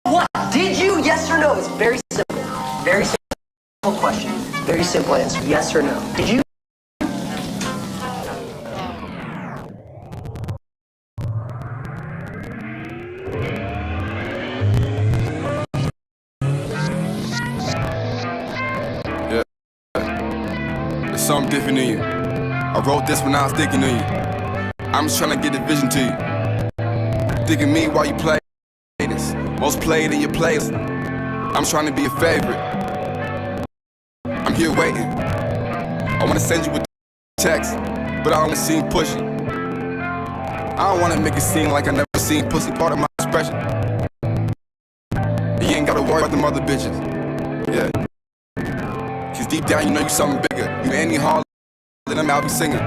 What? Did you? Yes or no? It's very simple. Very simple question. Very simple answer. Yes or no? Did you? Yeah. There's something different in you. I wrote this when I was thinking of you. I'm just trying to get the vision to you. Think of me while you play this. Most played in your playlist. I'm trying to be a favorite. I'm here waiting. I wanna send you a text, but I only seen pushing. I don't wanna make it seem like I never seen pussy, part of my expression. You ain't gotta worry about them other bitches. Yeah. Cause deep down you know you something bigger. You Annie Hall, then I'm out be singing.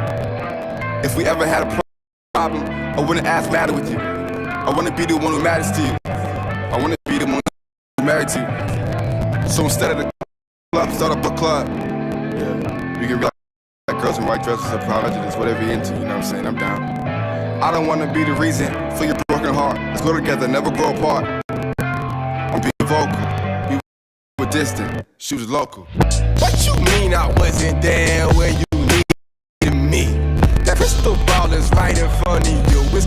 If we ever had a problem, I wouldn't ask matter with you. I wanna be the one who matters to you. I wanna be the one who's married to you. So instead of the club, start up a club. Yeah. We can relax like girls in white dresses or prejudice, whatever you're into, you know what I'm saying? I'm down. I don't wanna be the reason for your broken heart. Let's go together, never grow apart. I'm being vocal. We were distant, she was local. What you mean I wasn't there when you needed me? That crystal ball is right in front of you. It's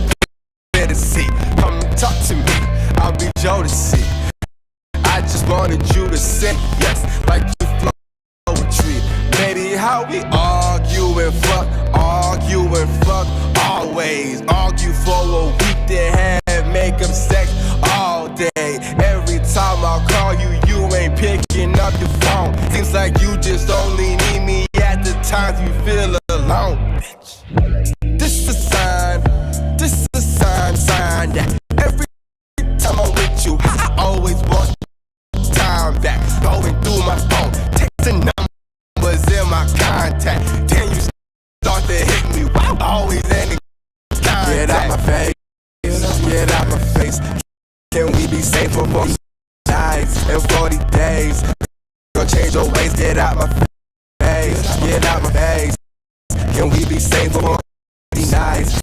clear to see. Come talk to me, I'll be Jodeci. I just wanted you to say yes, like you flow poetry. Baby, how we argue and fuck, always. Argue for a week, then have make up sex all day. Every time I call you, you ain't picking up your phone. Seems like you just only need me at the times you feel alone, bitch. This is a sign that every time I'm with you, I always want time back. Going through my phone, texting numbers in my contact. Then you start to hit me, wow, always in the contact. Get out my face, get out my face. Can we be safe for both sides in 40 days? Girl, change your ways, get out my face, get out my face. Can we be safe for 40 nights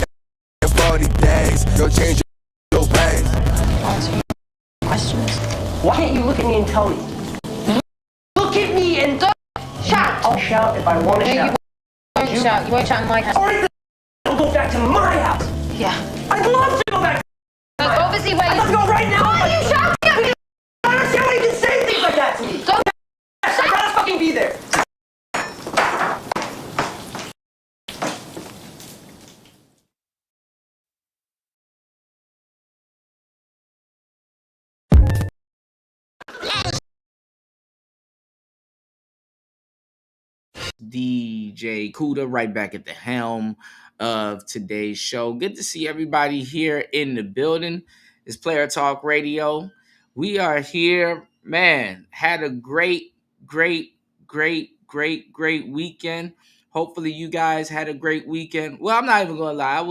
in 40 days? Girl, change your ways. Answer questions. Why can't you look at me and tell me? Look at me and shout. I'll shout if I want to shout. You won't shout. You won't shout in my house. Alright, I'll go back to my house. Yeah. I'd love to go back. That's obviously where I'd love to go right now. Why are you shouting at me? I don't understand why you can say things like that to me. Don't I gotta fucking be there. DJ Kuda right back at the helm of today's show. Good to see everybody here in the building. It's Player Talk Radio. We are here, man. Had a great weekend. Hopefully you guys had a great weekend. Well, I'm not even gonna lie. I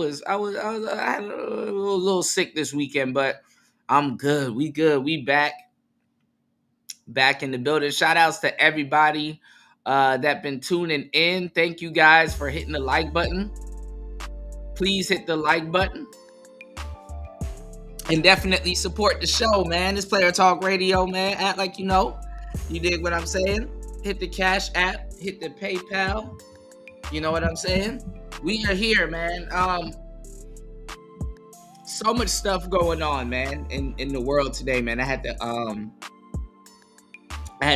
had a little sick this weekend, but I'm good. We good. We back in the building. Shout outs to everybody that been tuning in. Thank you guys for hitting the like button. Please hit the like button and definitely support the show, man. This Player Talk Radio, man. Act like you know. You dig what I'm saying? Hit the Cash App, hit the PayPal. You know what I'm saying? We are here, man. So much stuff going on, man, in the world today, man. I had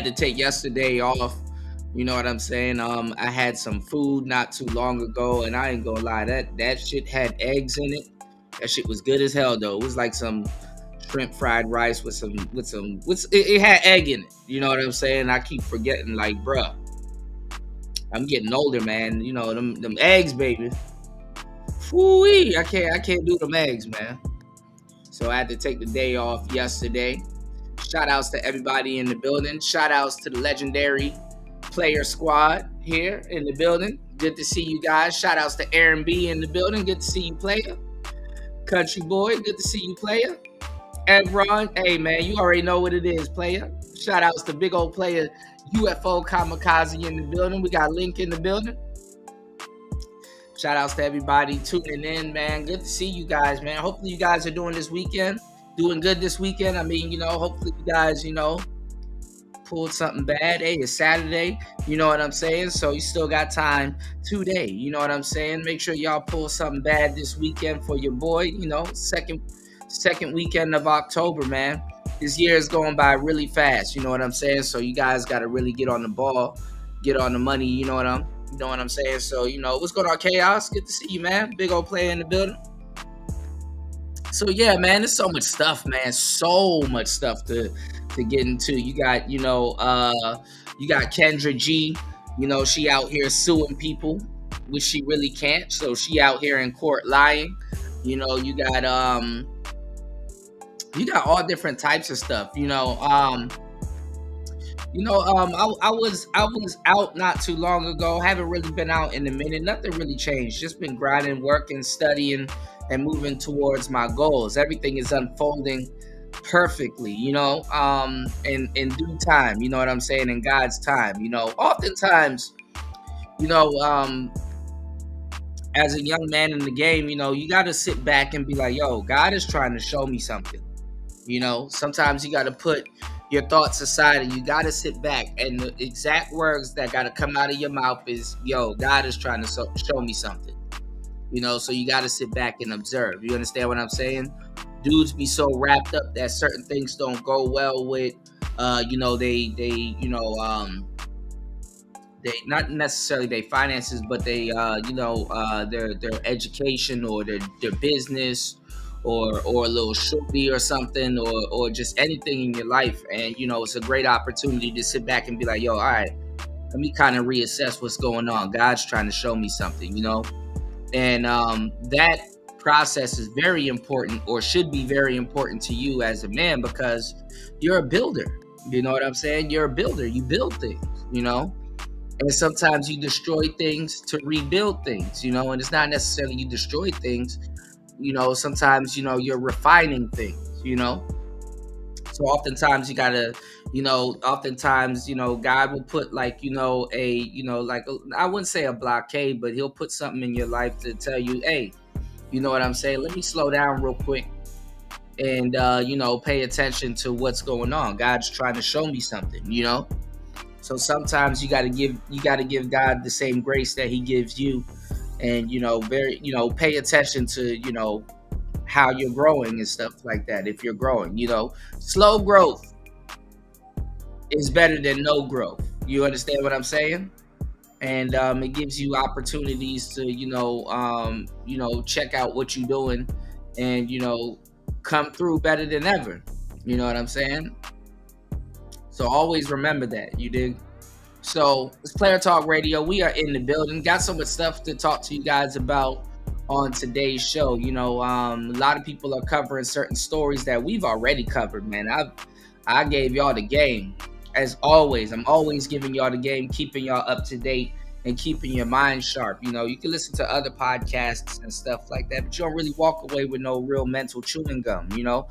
to take yesterday off. You know what I'm saying? I had some food not too long ago, and I ain't gonna lie, that shit had eggs in it. That shit was good as hell, though. It was like some shrimp fried rice it had egg in it. You know what I'm saying? I keep forgetting, like, bruh, I'm getting older, man. You know, them eggs, baby. Whoo-wee, I can't do them eggs, man. So I had to take the day off yesterday. Shout outs to everybody in the building. Shout outs to the legendary Player Squad here in the building. Good to see you guys. Shout outs to Aaron B in the building. Good to see you, player. Country Boy, good to see you, player. Evron, hey man, you already know what it is, player. Shout outs to big old player UFO Kamikaze in the building. We got Link in the building. Shout outs to everybody tuning in, man. Good to see you guys, man. Hopefully you guys are doing this weekend. doing good this weekend. I mean, hopefully you guys, pulled something bad. Hey, it's Saturday. You know what I'm saying? So you still got time today. You know what I'm saying? Make sure y'all pull something bad this weekend for your boy. Second weekend of October, man. This year is going by really fast. You know what I'm saying? So you guys got to really get on the ball, get on the money. You know what I'm saying? So what's going on, Chaos? Good to see you, man. Big old player in the building. So yeah, man, there's so much stuff, man. So much stuff to get into. You got, you got Kendra G. She out here suing people, which she really can't. So she out here in court lying. You got all different types of stuff. I was out not too long ago. Haven't really been out in a minute. Nothing really changed. Just been grinding, working, studying, and moving towards my goals. Everything is unfolding perfectly, in due time. You know what I'm saying? In God's time. Oftentimes, you know, um, as a young man in the game, you got to sit back and be like, yo, God is trying to show me something. Sometimes you got to put your thoughts aside and you got to sit back, and the exact words that got to come out of your mouth is, yo, God is trying to show me something. So you got to sit back and observe. You understand what I'm saying? Dudes be so wrapped up that certain things don't go well with, they not necessarily their finances, but their education or their business, or a little shorty or something, or just anything in your life. And it's a great opportunity to sit back and be like, yo, all right, let me kind of reassess what's going on. God's trying to show me something, and that process is very important, or should be very important to you as a man, because you're a builder. You know what I'm saying? You're a builder. You build things, and sometimes you destroy things to rebuild things, and it's not necessarily you destroy things. Sometimes, you're refining things, so oftentimes you gotta, God will put like, I wouldn't say a blockade, but he'll put something in your life to tell you, hey, you know what I'm saying? Let me slow down real quick and, pay attention to what's going on. God's trying to show me something, So sometimes you gotta give God the same grace that he gives you, and, pay attention to, how you're growing and stuff like that. If you're growing, slow growth is better than no growth. You understand what I'm saying? And it gives you opportunities to, check out what you're doing, and, come through better than ever. You know what I'm saying? So always remember that. You dig? So it's Player Talk Radio. We are in the building. Got so much stuff to talk to you guys about on today's show. A lot of people are covering certain stories that we've already covered, man. I gave y'all the game. As always, I'm always giving y'all the game, keeping y'all up to date and keeping your mind sharp. You can listen to other podcasts and stuff like that, but you don't really walk away with no real mental chewing gum. You don't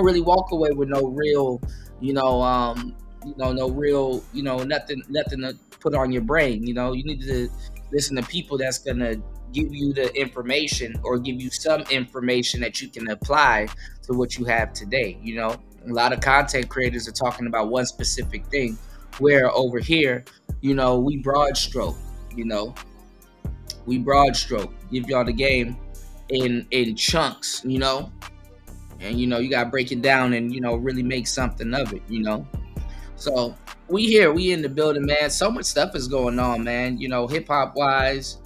really walk away with no real, no real, nothing to put on your brain. You need to listen to people that's gonna give you the information, or give you some information that you can apply to what you have today. A lot of content creators are talking about one specific thing, where over here, we broad stroke. We broad stroke, give y'all the game in chunks, and you gotta break it down and really make something of it. So we in the building, man. So much stuff is going on, man. Hip hop wise,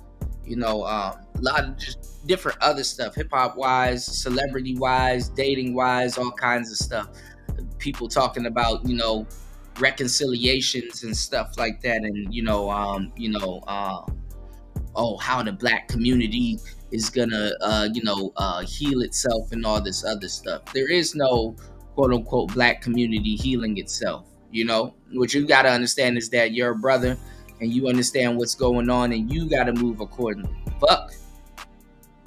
a lot of just different other stuff, hip hop wise, celebrity wise, dating wise, all kinds of stuff. People talking about, reconciliations and stuff like that, and how the black community is gonna heal itself and all this other stuff. There is no quote unquote black community healing itself. What you got to understand is that you're a brother and you understand what's going on, and you got to move accordingly. Fuck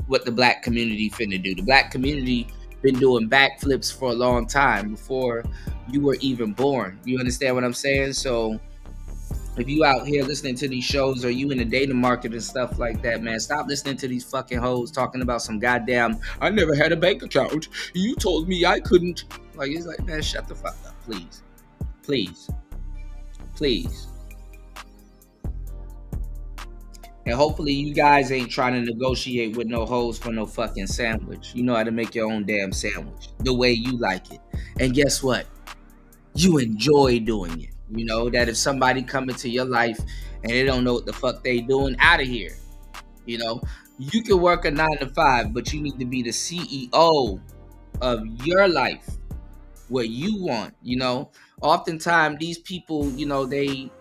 what the black community finna do. The black community been doing backflips for a long time before you were even born. You understand what I'm saying? So If you out here listening to these shows or you in the dating market and stuff like that, man, stop listening to these fucking hoes talking about some goddamn, I never had a bank account. You told me I couldn't. Like, it's like, man, shut the fuck up, please. Please. Please. And hopefully you guys ain't trying to negotiate with no hoes for no fucking sandwich. You know how to make your own damn sandwich the way you like it. And guess what? You enjoy doing it. You know, that if somebody come into your life and they don't know what the fuck they doing, out of here. You know, you can work a 9 to 5, but you need to be the CEO of your life, what you want. You know, oftentimes these people, you know, they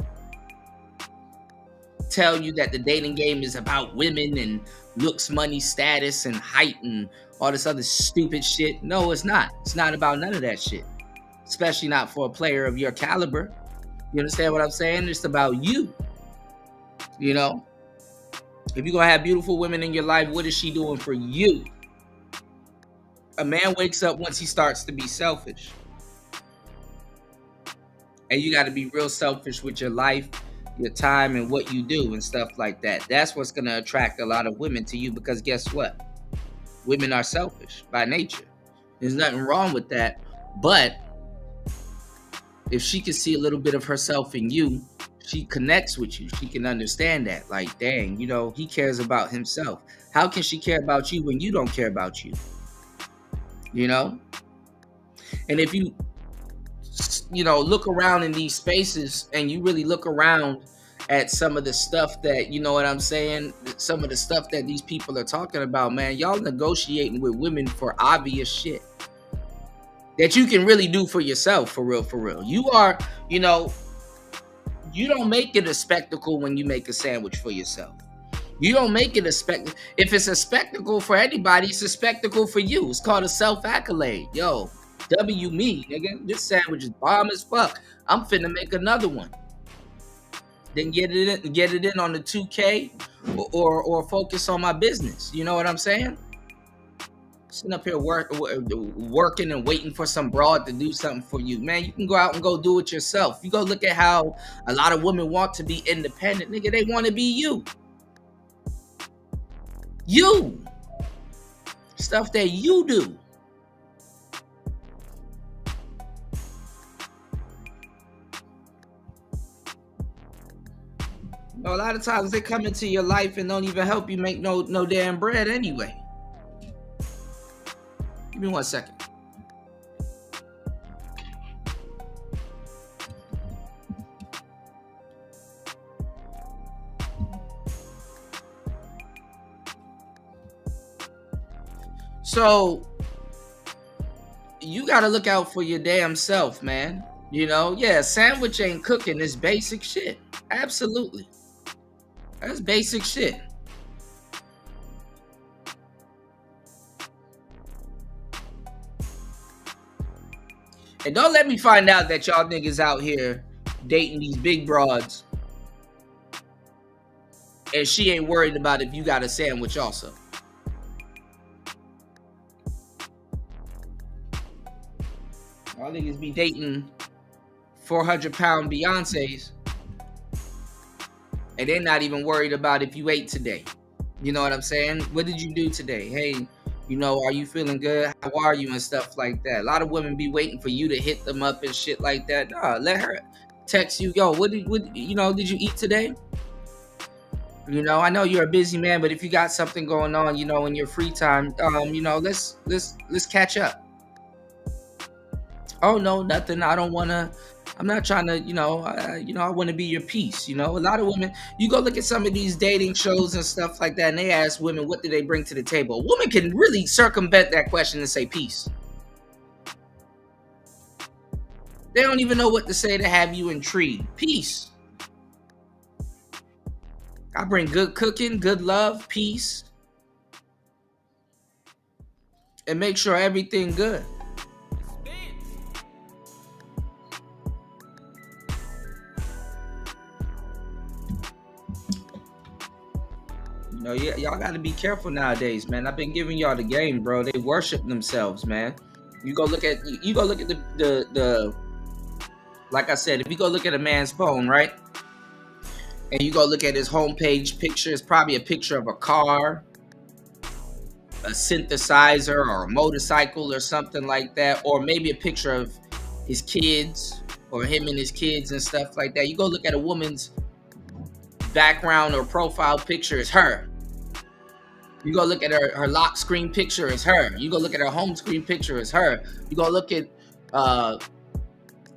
tell you that the dating game is about women and looks, money, status, and height and all this other stupid shit. No, it's not. It's not about none of that shit. Especially not for a player of your caliber. You understand what I'm saying? It's about you. You know? If you're going to have beautiful women in your life, what is she doing for you? A man wakes up once he starts to be selfish. And you got to be real selfish with your life, your time, and what you do and stuff like that. That's what's going to attract a lot of women to you, because guess what? Women are selfish by nature. There's nothing wrong with that. But if she can see a little bit of herself in you, she connects with you. She can understand that. Like, dang, you know, he cares about himself. How can she care about you when you don't care about you? You know? And if you know, look around in these spaces and you really look around at some of the stuff that, you know what I'm saying? Some of the stuff that these people are talking about, man, y'all negotiating with women for obvious shit that you can really do for yourself, for real, for real. You are, you know, you don't make it a spectacle when you make a sandwich for yourself. You don't make it a spectacle. If it's a spectacle for anybody, it's a spectacle for you. It's called a self-accolade. Yo, W me, nigga. This sandwich is bomb as fuck. I'm finna make another one. Then get it in on the 2K or focus on my business. You know what I'm saying? Sitting up here working and waiting for some broad to do something for you. Man, you can go out and go do it yourself. You go look at how a lot of women want to be independent. Nigga, they want to be you. You. Stuff that you do. You know, a lot of times they come into your life and don't even help you make no damn bread anyway. Give me 1 second. So you got to look out for your damn self, man. You know, yeah, sandwich ain't cooking. It's basic shit. Absolutely. That's basic shit. And don't let me find out that y'all niggas out here dating these big broads and she ain't worried about if you got a sandwich also. Y'all niggas be dating 400-pound Beyonces and they're not even worried about if you ate today. You know what I'm saying? What did you do today? Hey, you know, are you feeling good? How are you? And stuff like that. A lot of women be waiting for you to hit them up and shit like that. Nah, let her text you. Yo, what did you eat today? You know, I know you're a busy man, but if you got something going on, you know, in your free time, you know, let's catch up. Oh no, nothing. I'm not trying to, I want to be your piece. You know, a lot of women, you go look at some of these dating shows and stuff like that, and they ask women, what do they bring to the table? A woman can really circumvent that question and say peace. They don't even know what to say to have you intrigued. Peace. I bring good cooking, good love, peace, and make sure everything good. You know, y'all got to be careful nowadays, man. I've been giving y'all the game, bro. They worship themselves, man. You go look at the like I said, if you go look at a man's phone, right? and you go look at his homepage picture, it's probably a picture of a car, a synthesizer, or a motorcycle or something like that, or maybe a picture of his kids or him and his kids and stuff like that. You go look at a woman's background or profile picture, it's her. You go look at her lock screen picture, it's her. You go look at her home screen picture, it's her. You go look at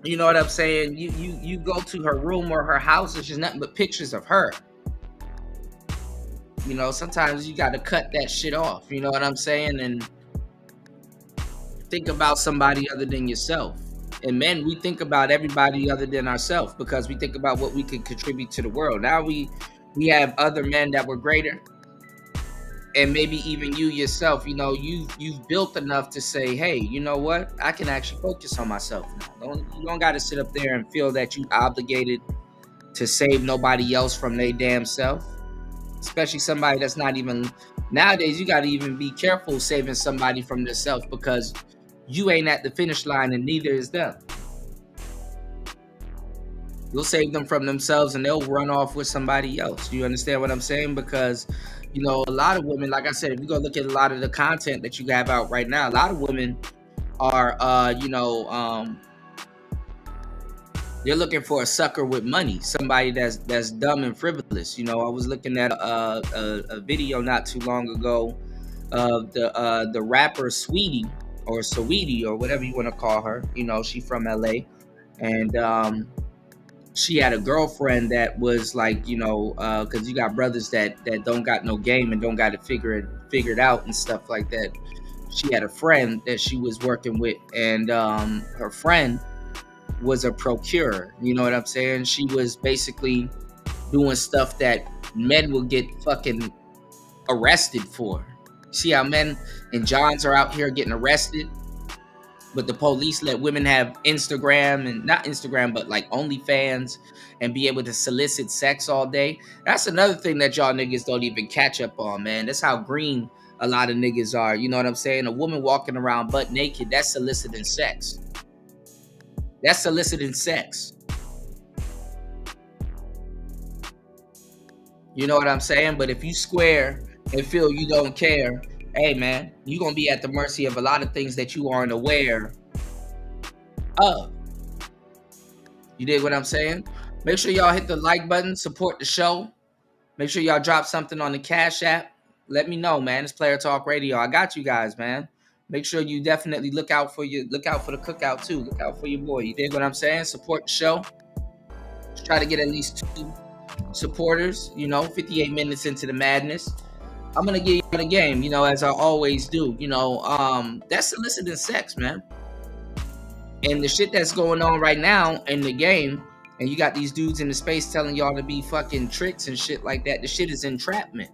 you know what I'm saying? You go to her room or her house, it's just nothing but pictures of her. You know, sometimes you got to cut that shit off. You know what I'm saying? And think about somebody other than yourself. And men, we think about everybody other than ourselves because we think about what we can contribute to the world. Now we have other men that were greater. And maybe even you yourself, you know, you've built enough to say, hey, you know what? I can actually focus on myself now. You don't got to sit up there and feel that you obligated to save nobody else from their damn self. Especially somebody that's not even, nowadays you got to even be careful saving somebody from themselves because you ain't at the finish line and neither is them. You'll save them from themselves and they'll run off with somebody else. You understand what I'm saying? Because, you know, a lot of women, like I said, if you go look at a lot of the content that you have out right now, a lot of women are, they're looking for a sucker with money, somebody that's dumb and frivolous. You know, I was looking at a video not too long ago of the rapper Sweetie or Saweetie or whatever you want to call her. You know, she from LA, and she had a girlfriend that was like, you know, because you got brothers that don't got no game and don't got it figured out and stuff like that. She had a friend that she was working with, and her friend was a procurer. You know what I'm saying? She was basically doing stuff that men will get fucking arrested for. See how men and Johns are out here getting arrested, but the police let women have Instagram, and not Instagram, but like OnlyFans, and be able to solicit sex all day. That's another thing that y'all niggas don't even catch up on, man. That's how green a lot of niggas are. You know what I'm saying? A woman walking around butt naked, that's soliciting sex. That's soliciting sex. You know what I'm saying? But if you square and feel you don't care, hey man, you're going to be at the mercy of a lot of things that you aren't aware of. You dig what I'm saying? Make sure y'all hit the like button, support the show. Make sure y'all drop something on the Cash App. Let me know, man. It's Player Talk Radio. I got you guys, man. Make sure you definitely look out for the cookout too. Look out for your boy. You dig what I'm saying? Support the show. Let's try to get at least 2 supporters. You know, 58 minutes into the madness. I'm gonna give you the game, you know, as I always do. You know, that's soliciting sex, man. And the shit that's going on right now in the game, and you got these dudes in the space telling y'all to be fucking tricks and shit like that. The shit is entrapment.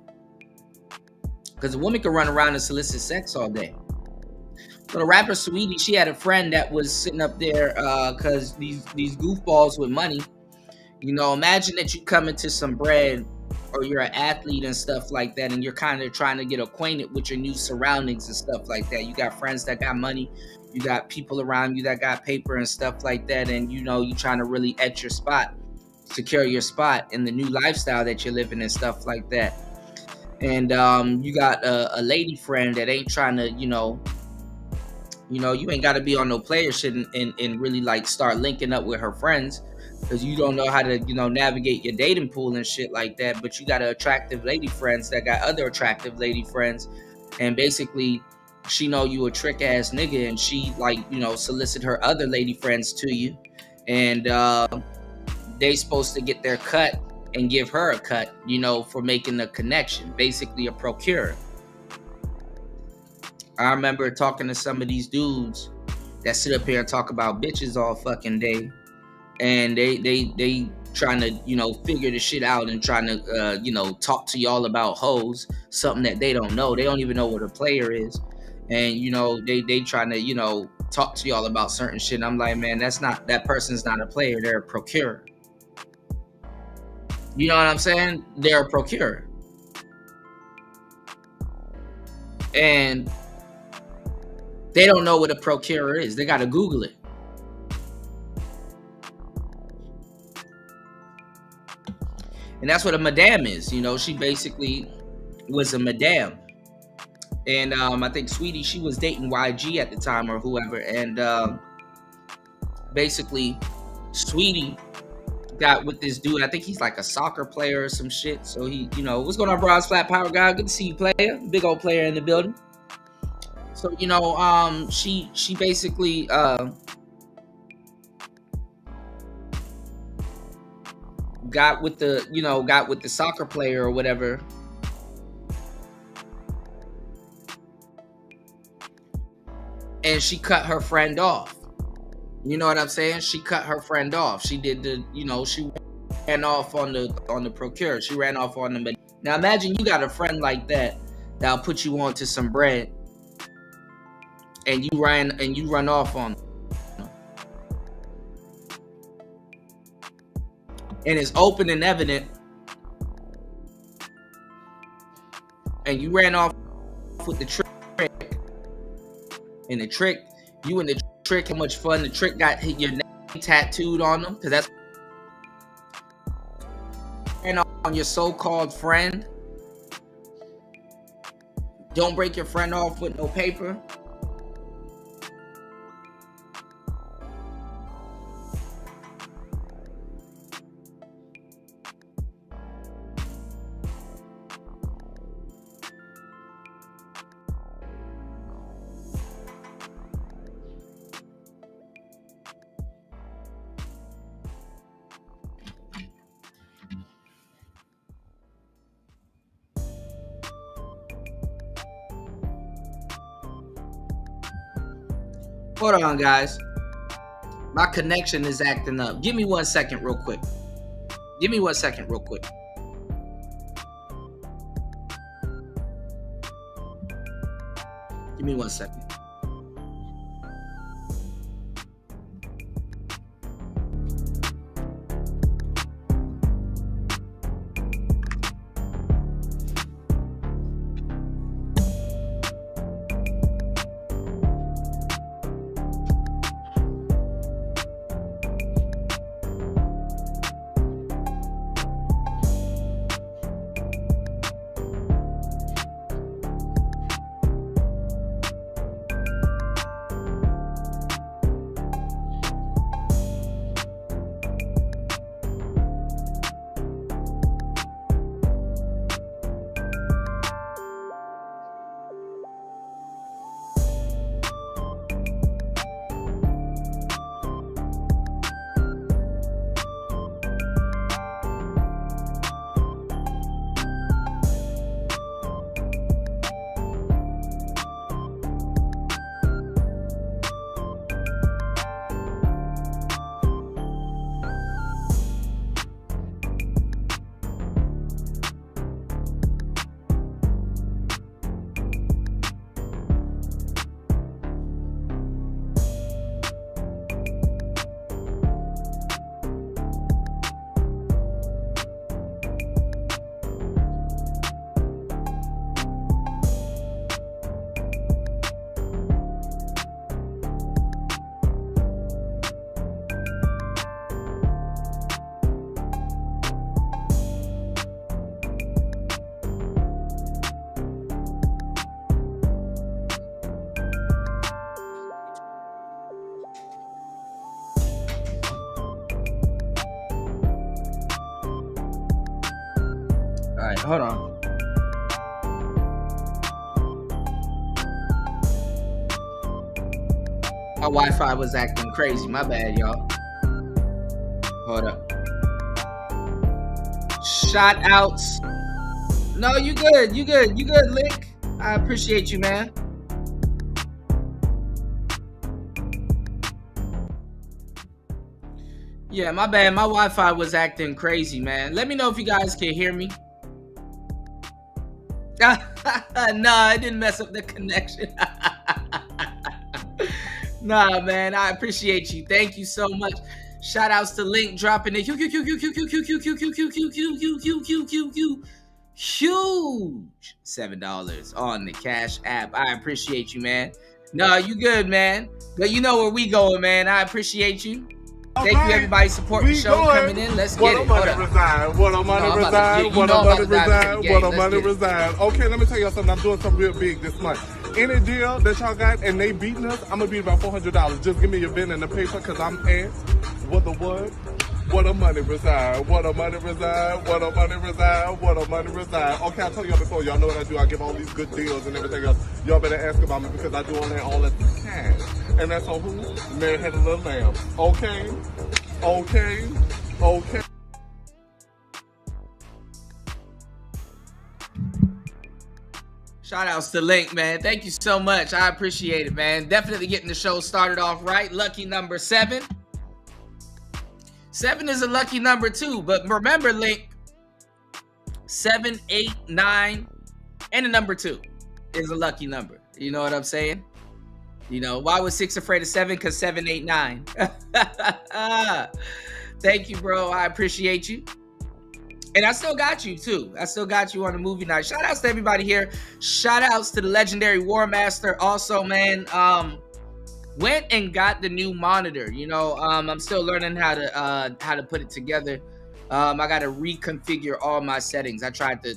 Because a woman can run around and solicit sex all day. So the rapper Sweetie, she had a friend that was sitting up there because these goofballs with money. You know, imagine that you come into some bread, or you're an athlete and stuff like that, and you're kind of trying to get acquainted with your new surroundings and stuff like that. You got friends that got money. You got people around you that got paper and stuff like that. And, you know, you're trying to really etch your spot, secure your spot in the new lifestyle that you're living and stuff like that. And you got a lady friend that ain't trying to, you know, you ain't got to be on no player shit and really like start linking up with her friends, because you don't know how to, you know, navigate your dating pool and shit like that. But you got attractive lady friends that got other attractive lady friends, and basically she know you a trick ass nigga, and she like, you know, solicit her other lady friends to you, and they supposed to get their cut and give her a cut, you know, for making the connection. Basically a procurer. I remember talking to some of these dudes that sit up here and talk about bitches all fucking day, and they trying to, you know, figure the shit out and trying to you know, talk to y'all about hoes, something that they don't know. They don't even know what a player is. And, you know, they trying to, you know, talk to y'all about certain shit. And I'm like, man, that person's not a player, they're a procurer. You know what I'm saying? They're a procurer. And they don't know what a procurer is. They got to Google it. And that's what a madame is. You know, she basically was a madame. And I think Sweetie, she was dating YG at the time or whoever. And basically, Sweetie got with this dude. I think he's like a soccer player or some shit. So he, you know, what's going on, Bronze Flat Power Guy? Good to see you, player. Big old player in the building. So, you know, she basically got with the soccer player or whatever. And she cut her friend off. You know what I'm saying? She cut her friend off. She did the, you know, she ran off on the procure. She ran off on the. Now imagine you got a friend like that that'll put you on to some bread, and you run off on them. And it's open and evident, and you ran off with the trick. And the trick, you and the trick, how much fun the trick got your name tattooed on them, because that's and on your so-called friend. Don't break your friend off with no paper. Hold on, guys. My connection is acting up. Give me 1 second real quick. Give me 1 second real quick. Give me 1 second. All right, hold on. My Wi-Fi was acting crazy. My bad, y'all. Hold up. Shout outs. No, you good. You good. You good, Lick. I appreciate you, man. Yeah, my bad. My Wi-Fi was acting crazy, man. Let me know if you guys can hear me. Nah, it didn't mess up the connection. Nah, man, I appreciate you. Thank you so much. Shout outs to Link dropping it. Huge $7 on the Cash App. I appreciate you, man. No, you good, man. But you know where we going, man. I appreciate you. Thank you, everybody, supporting the show, coming in. Let's get it. What a money reside. What a money reside. What a money reside. What a money reside. Okay, let me tell y'all something. I'm doing something real big this month. Any deal that y'all got and they beating us, I'm gonna beat about $400. Just give me your pen and the paper, cause I'm asked. What the what? What a money reside. What a money reside. What a money reside. What a money reside. Okay, I told y'all before. Y'all know what I do. I give all these good deals and everything else. Y'all better ask about me because I do all that cash. And that's on who? Mary had a little lamb. Okay. Okay. Okay. Shout outs to Link, man. Thank you so much. I appreciate it, man. Definitely getting the show started off right. Lucky number 7. 7 is a lucky number too. But remember, Link, 7, 8, 9, and the number 2 is a lucky number. You know what I'm saying? You know, why was 6 afraid of 7? Because 7, 8, 9. Thank you, bro. I appreciate you. And I still got you, too. I still got you on the movie night. Shout outs to everybody here. Shout outs to the legendary War Master. Also, man, went and got the new monitor. You know, I'm still learning how to put it together. I got to reconfigure all my settings. I tried to,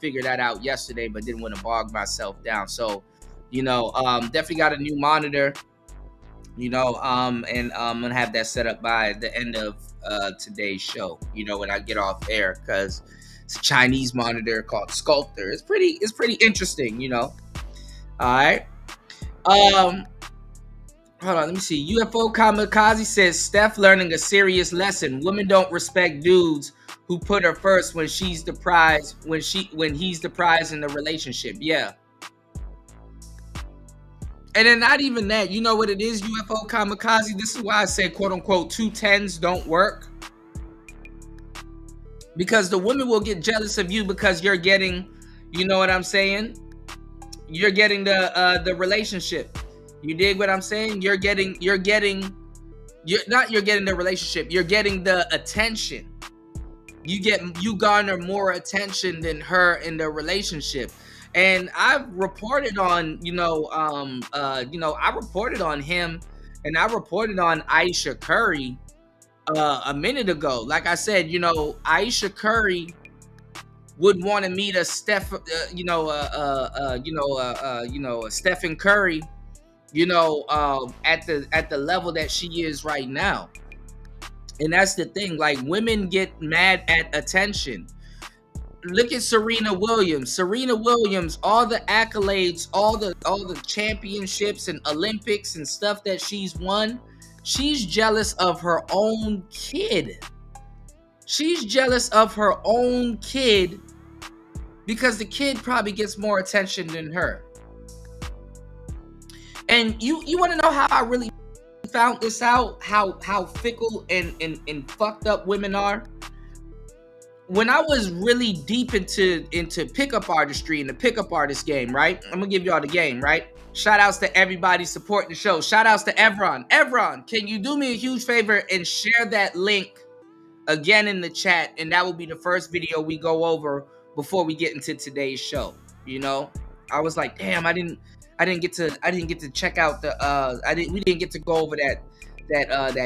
figure that out yesterday, but didn't want to bog myself down. So, definitely got a new monitor, and I'm going to have that set up by the end of today's show, when I get off air, because it's a Chinese monitor called Sculptor. It's pretty interesting, All right. Hold on, let me see. UFO Kamikaze says Steph learning a serious lesson. Women don't respect dudes who put her first when she's the prize, when he's the prize in the relationship. Yeah. And then not even that, you know what it is, UFO Kamikaze? This is why I say, quote unquote, 2 10s don't work. Because the women will get jealous of you because you're getting, you know what I'm saying? You're getting the relationship. You dig what I'm saying? You're getting the relationship. You're getting the attention. You garner more attention than her in the relationship. And I've reported on, I reported on him, and I reported on Aisha Curry a minute ago. Like I said, Aisha Curry would want to meet a Stephen Curry, at the level that she is right now. And that's the thing. Like, women get mad at attention. Look at Serena Williams. Serena Williams, all the accolades, all the championships and Olympics and stuff that she's won, she's jealous of her own kid. She's jealous of her own kid because the kid probably gets more attention than her. And you want to know how I really found this out? How fickle and fucked up women are? When I was really deep into pickup artistry and the pickup artist game, right? I'm gonna give y'all the game, right? Shout outs to everybody supporting the show. Shout outs to Evron. Evron, can you do me a huge favor and share that link again in the chat? And that will be the first video we go over before we get into today's show. I was like, damn, I didn't get to check out we didn't get to go over that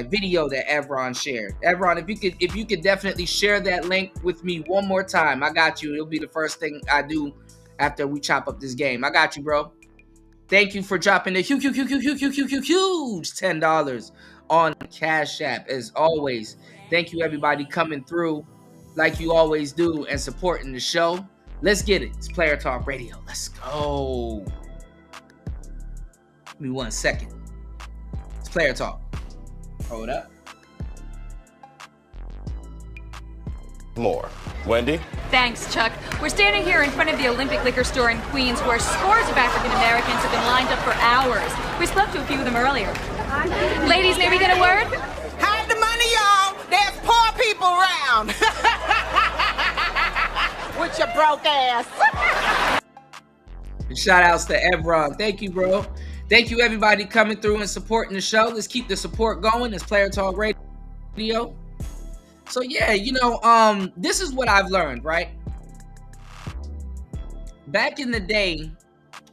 video that Evron shared. Evron, if you could definitely share that link with me one more time. I got you. It'll be the first thing I do after we chop up this game. I got you, bro. Thank you for dropping the huge $10 on Cash App, as always. Thank you, everybody, coming through like you always do and supporting the show. Let's get it. It's Player Talk Radio. Let's go. Give me 1 second. It's Player Talk. Hold up. More. Wendy? Thanks, Chuck. We're standing here in front of the Olympic Liquor Store in Queens, where scores of African Americans have been lined up for hours. We spoke to a few of them earlier. Ladies, may we get a word? Hide the money, y'all. There's poor people around. With your broke ass. Shout outs to Evron. Thank you, bro. Thank you, everybody, coming through and supporting the show. Let's keep the support going. It's Player Talk Radio. So yeah, this is what I've learned, right? Back in the day,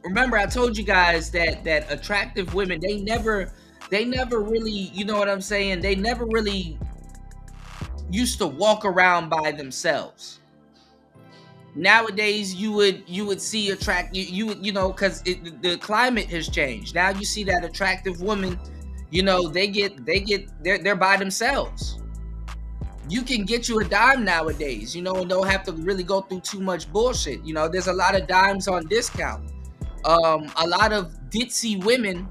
remember I told you guys that attractive women, they never they never really, you know what I'm saying? They never really used to walk around by themselves. Nowadays, you would see you would, you know, because the climate has changed. Now you see that attractive women, you know, they're by themselves. You can get you a dime nowadays, you know, and don't have to really go through too much bullshit. You know, there's a lot of dimes on discount. A lot of ditzy women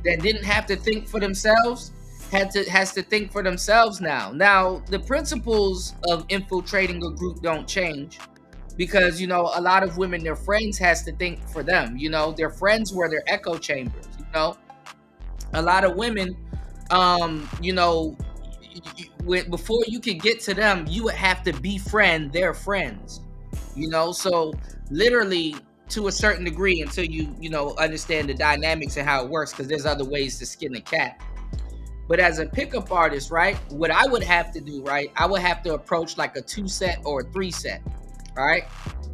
that didn't have to think for themselves has to think for themselves now. Now, the principles of infiltrating a group don't change because, you know, a lot of women, their friends has to think for them. You know, their friends were their echo chambers. You know, a lot of women, you know, before you could get to them, you would have to befriend their friends. You know, so literally to a certain degree until you know, understand the dynamics and how it works, because there's other ways to skin a cat. But as a pickup artist, right, what I would have to do, right, I would have to approach like a 2-set or a 3-set, all right?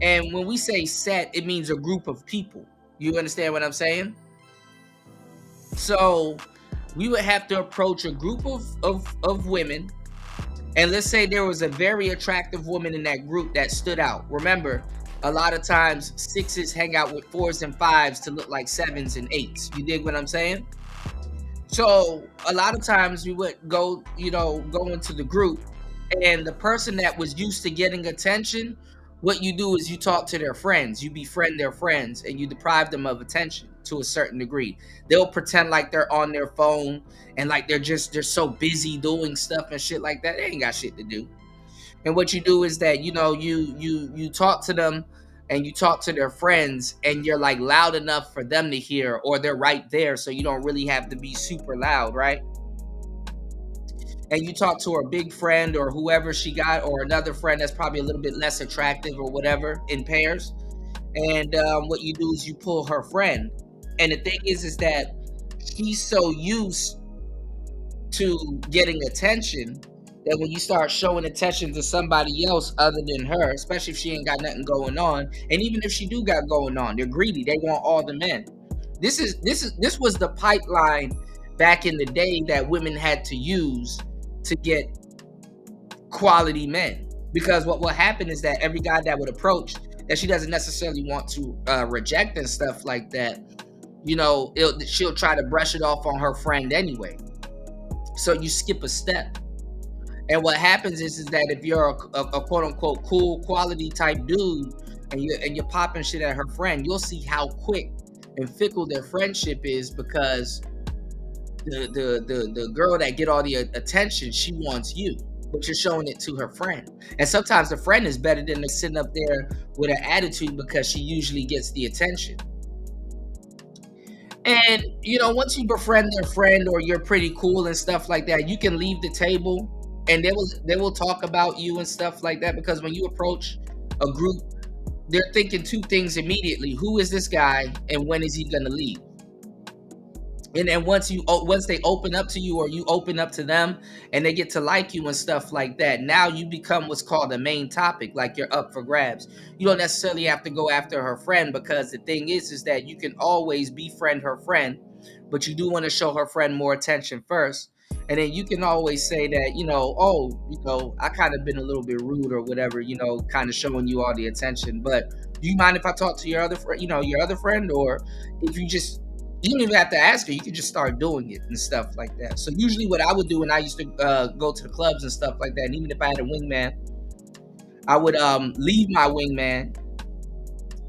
And when we say set, it means a group of people. You understand what I'm saying? So we would have to approach a group of women, and let's say there was a very attractive woman in that group that stood out. Remember, a lot of times 6s hang out with 4s and 5s to look like 7s and 8s. You dig what I'm saying? So a lot of times we would go into the group, and the person that was used to getting attention, what you do is you talk to their friends, you befriend their friends, and you deprive them of attention to a certain degree. They'll pretend like they're on their phone and like they're so busy doing stuff and shit like that. They ain't got shit to do. And what you do is that, you know, you talk to them and you talk to their friends, and you're like loud enough for them to hear, or they're right there, so you don't really have to be super loud, right? And you talk to her big friend or whoever she got, or another friend that's probably a little bit less attractive or whatever, in pairs. And what you do is you pull her friend. And the thing is that she's so used to getting attention that when you start showing attention to somebody else other than her, especially if she ain't got nothing going on, and even if she do got going on, they're greedy. They want all the men. This was the pipeline back in the day that women had to use to get quality men. Because what will happen is that every guy that would approach that she doesn't necessarily want to reject and stuff like that, you know, she'll try to brush it off on her friend anyway. So you skip a step. And what happens is that if you're a quote unquote cool quality type dude, and you're popping shit at her friend, you'll see how quick and fickle their friendship is, because the girl that get all the attention, she wants you, but you're showing it to her friend. And sometimes the friend is better than sitting up there with an attitude, because she usually gets the attention. And, you know, once you befriend their friend, or you're pretty cool and stuff like that, you can leave the table, and they will talk about you and stuff like that. Because when you approach a group, they're thinking two things immediately: who is this guy, and when is he gonna leave? And then once they open up to you, or you open up to them, and they get to like you and stuff like that, now you become what's called a main topic, like you're up for grabs. You don't necessarily have to go after her friend, because the thing is that you can always befriend her friend, but you do want to show her friend more attention first. And then you can always say that, you know, oh, you know, I kind of been a little bit rude or whatever, you know, kind of showing you all the attention. But do you mind if I talk to your other friend, your other friend? Or if you don't even have to ask her, you can just start doing it and stuff like that. So usually what I would do when I used to go to the clubs and stuff like that, and even if I had a wingman, I would leave my wingman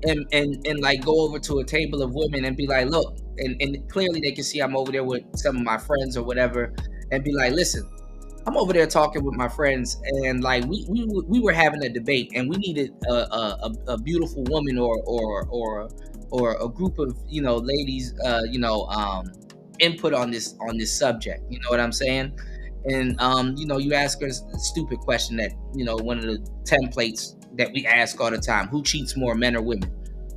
and like go over to a table of women and be like, look, and clearly they can see I'm over there with some of my friends or whatever, and be like, listen, I'm over there talking with my friends, and like we were having a debate, and we needed a beautiful woman or a group of, you know, ladies, input on this subject. You know what I'm saying? And you know, you ask her a stupid question that, you know, one of the templates that we ask all the time: who cheats more, men or women?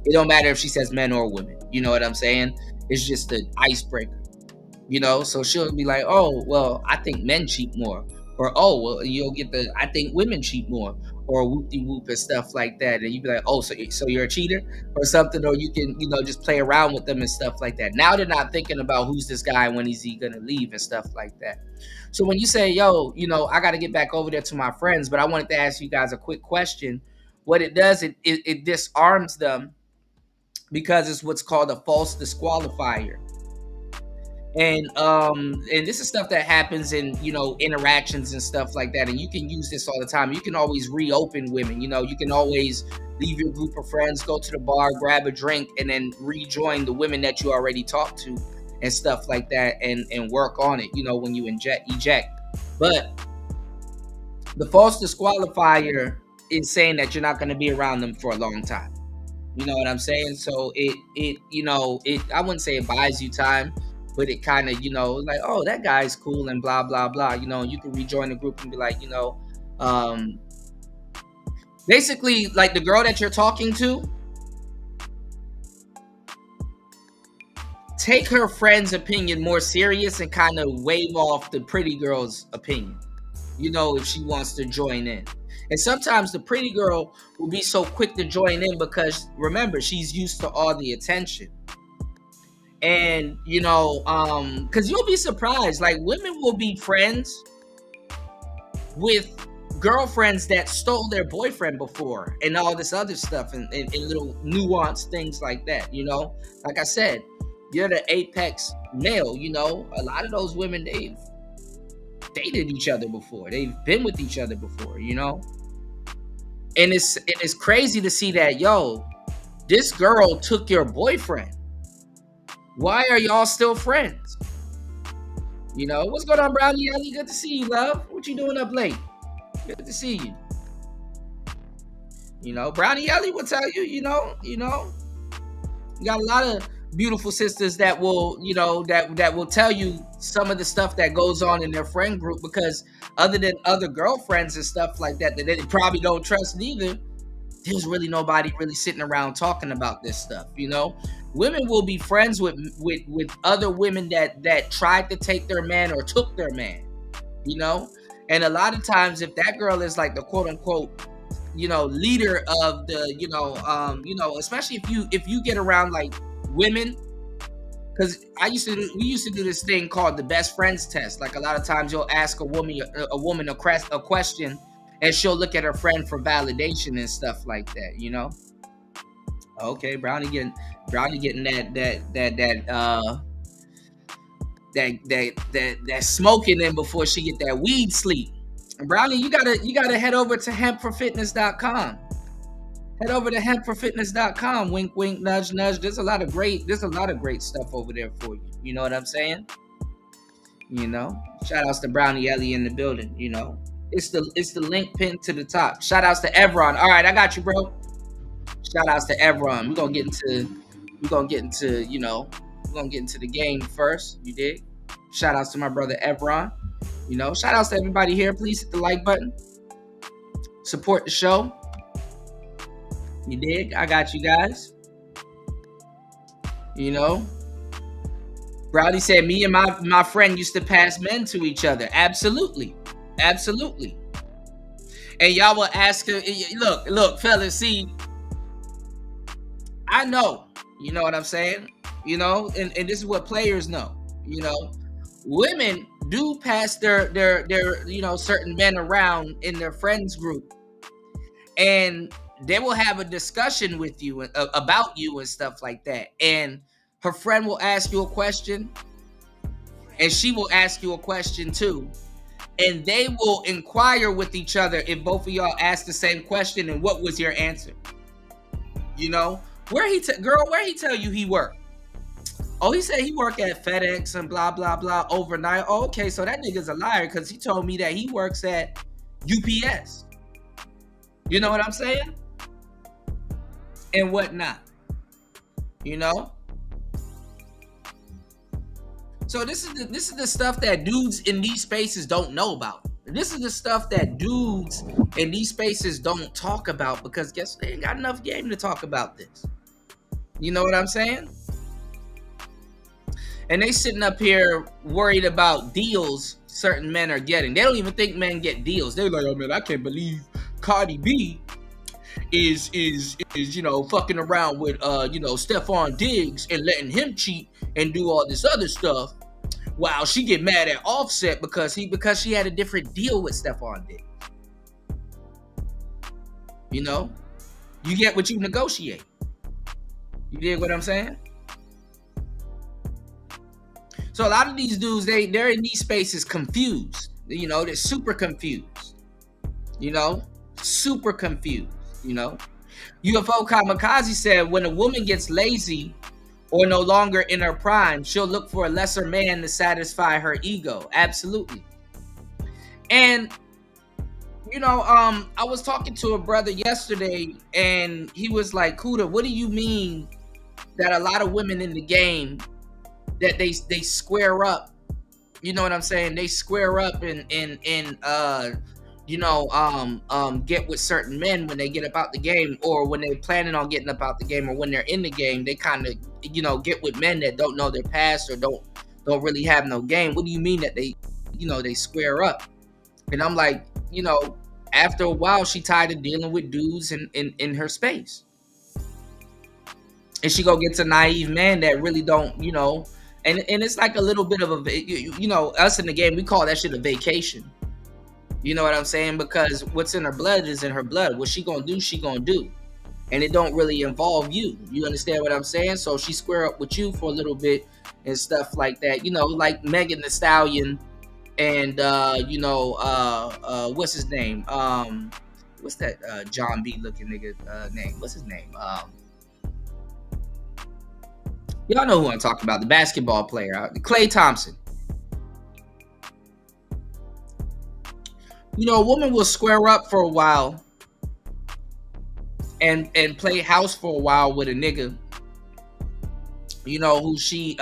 It don't matter if she says men or women. You know what I'm saying? It's just an icebreaker. You know, so she'll be like, oh, well, I think men cheat more. Or, oh, well, you'll get I think women cheat more. or whoop-de-whoop and stuff like that. And you'd be like, oh, so you're a cheater or something, or you can, just play around with them and stuff like that. Now they're not thinking about who's this guy, when is he gonna leave and stuff like that. So when you say, yo, I got to get back over there to my friends, but I wanted to ask you guys a quick question. What it does, it disarms them, because it's what's called a false disqualifier. And this is stuff that happens in interactions and stuff like that, and you can use this all the time. You can always reopen women. You can always leave your group of friends, go to the bar, grab a drink, and then rejoin the women that you already talked to and stuff like that, and work on it when you eject. But the false disqualifier is saying that you're not going to be around them for a long time. You know what I'm saying? So it I wouldn't say it buys you time, but it kind of, like, oh, that guy's cool and blah, blah, blah, you can rejoin the group and be like, basically, like, the girl that you're talking to, take her friend's opinion more serious and kind of wave off the pretty girl's opinion, if she wants to join in. And sometimes the pretty girl will be so quick to join in because, remember, she's used to all the attention. And, because you'll be surprised, like, women will be friends with girlfriends that stole their boyfriend before and all this other stuff and little nuanced things like that, Like I said, you're the apex male, a lot of those women, they've dated each other before. They've been with each other before, And it's crazy to see that, yo, this girl took your boyfriend. Why are y'all still friends? What's going on, Brownie Ellie? Good to see you, love. What you doing up late? Good to see you. Brownie Ellie will tell you, you got a lot of beautiful sisters that will, that will tell you some of the stuff that goes on in their friend group, because other than other girlfriends and stuff like that they probably don't trust neither, there's really nobody really sitting around talking about this stuff, Women will be friends with other women that tried to take their man or took their man, And a lot of times, if that girl is like the quote unquote, leader of the, especially if you get around like women, because we used to do this thing called the best friends test. Like, a lot of times you'll ask a woman a question, and she'll look at her friend for validation and stuff like that, Okay, Brownie getting that smoking in before she get that weed sleep. And Brownie, you gotta head over to hempforfitness.com. Head over to hempforfitness.com. Wink, wink, nudge, nudge. There's a lot of great stuff over there for you. You know what I'm saying? Shout outs to Brownie Ellie in the building. It's the link pinned to the top. Shout outs to Evron. All right, I got you, bro. Shout outs to Evron. We're gonna get into the game first. You dig? Shout outs to my brother Evron. Shout outs to everybody here. Please hit the like button. Support the show. You dig? I got you guys. Brownie said, me and my friend used to pass men to each other. Absolutely. Absolutely. And y'all will ask her, look, fellas, see, I know, you know what I'm saying? And this is what players know, women do pass their certain men around in their friends group, and they will have a discussion with you about you and stuff like that. And her friend will ask you a question, and she will ask you a question too. And they will inquire with each other if both of y'all asked the same question and what was your answer. Where he tell you he worked? Oh, he said he worked at FedEx and blah, blah, blah overnight. Oh, okay, so that nigga's a liar because he told me that he works at UPS. You know what I'm saying? And whatnot. So this is the stuff that dudes in these spaces don't know about. This is the stuff that dudes in these spaces don't talk about, because guess what? They ain't got enough game to talk about this. You know what I'm saying? And they sitting up here worried about deals certain men are getting. They don't even think men get deals. They're like, oh man, I can't believe Cardi B is you know, fucking around with you know, Stephon Diggs and letting him cheat and do all this other stuff, while she get mad at Offset because she had a different deal with Stephon Diggs. You know, you get what you negotiate. You dig what I'm saying? So a lot of these dudes, they're in these spaces confused. You know, they're super confused. You know, super confused. You know, UFO Kamikaze said, when a woman gets lazy or no longer in her prime, she'll look for a lesser man to satisfy her ego. Absolutely. And you know, I was talking to a brother yesterday, and he was like, "Kuda, what do you mean that a lot of women in the game that they square up? You know what I'm saying? They square up and you know, get with certain men when they get about the game, or when they're planning on getting about the game, or when they're in the game, they kind of, you know, get with men that don't know their past or don't really have no game. What do you mean that they, you know, they square up?" And I'm like, you know, after a while, she tired of dealing with dudes in her space, and she go gets a naive man that really don't, you know, and it's like a little bit of a, you know, us in the game, we call that shit a vacation. You know what I'm saying? Because what's in her blood is in her blood. What she gonna do, she gonna do, and it don't really involve you. You understand what I'm saying? So she square up with you for a little bit and stuff like that. You know, like Megan Thee Stallion. And you know, what's his name? What's that John B looking nigga name? What's his name? Y'all know who I'm talking about, the basketball player, Klay Thompson. You know, a woman will square up for a while and play house for a while with a nigga, you know, who she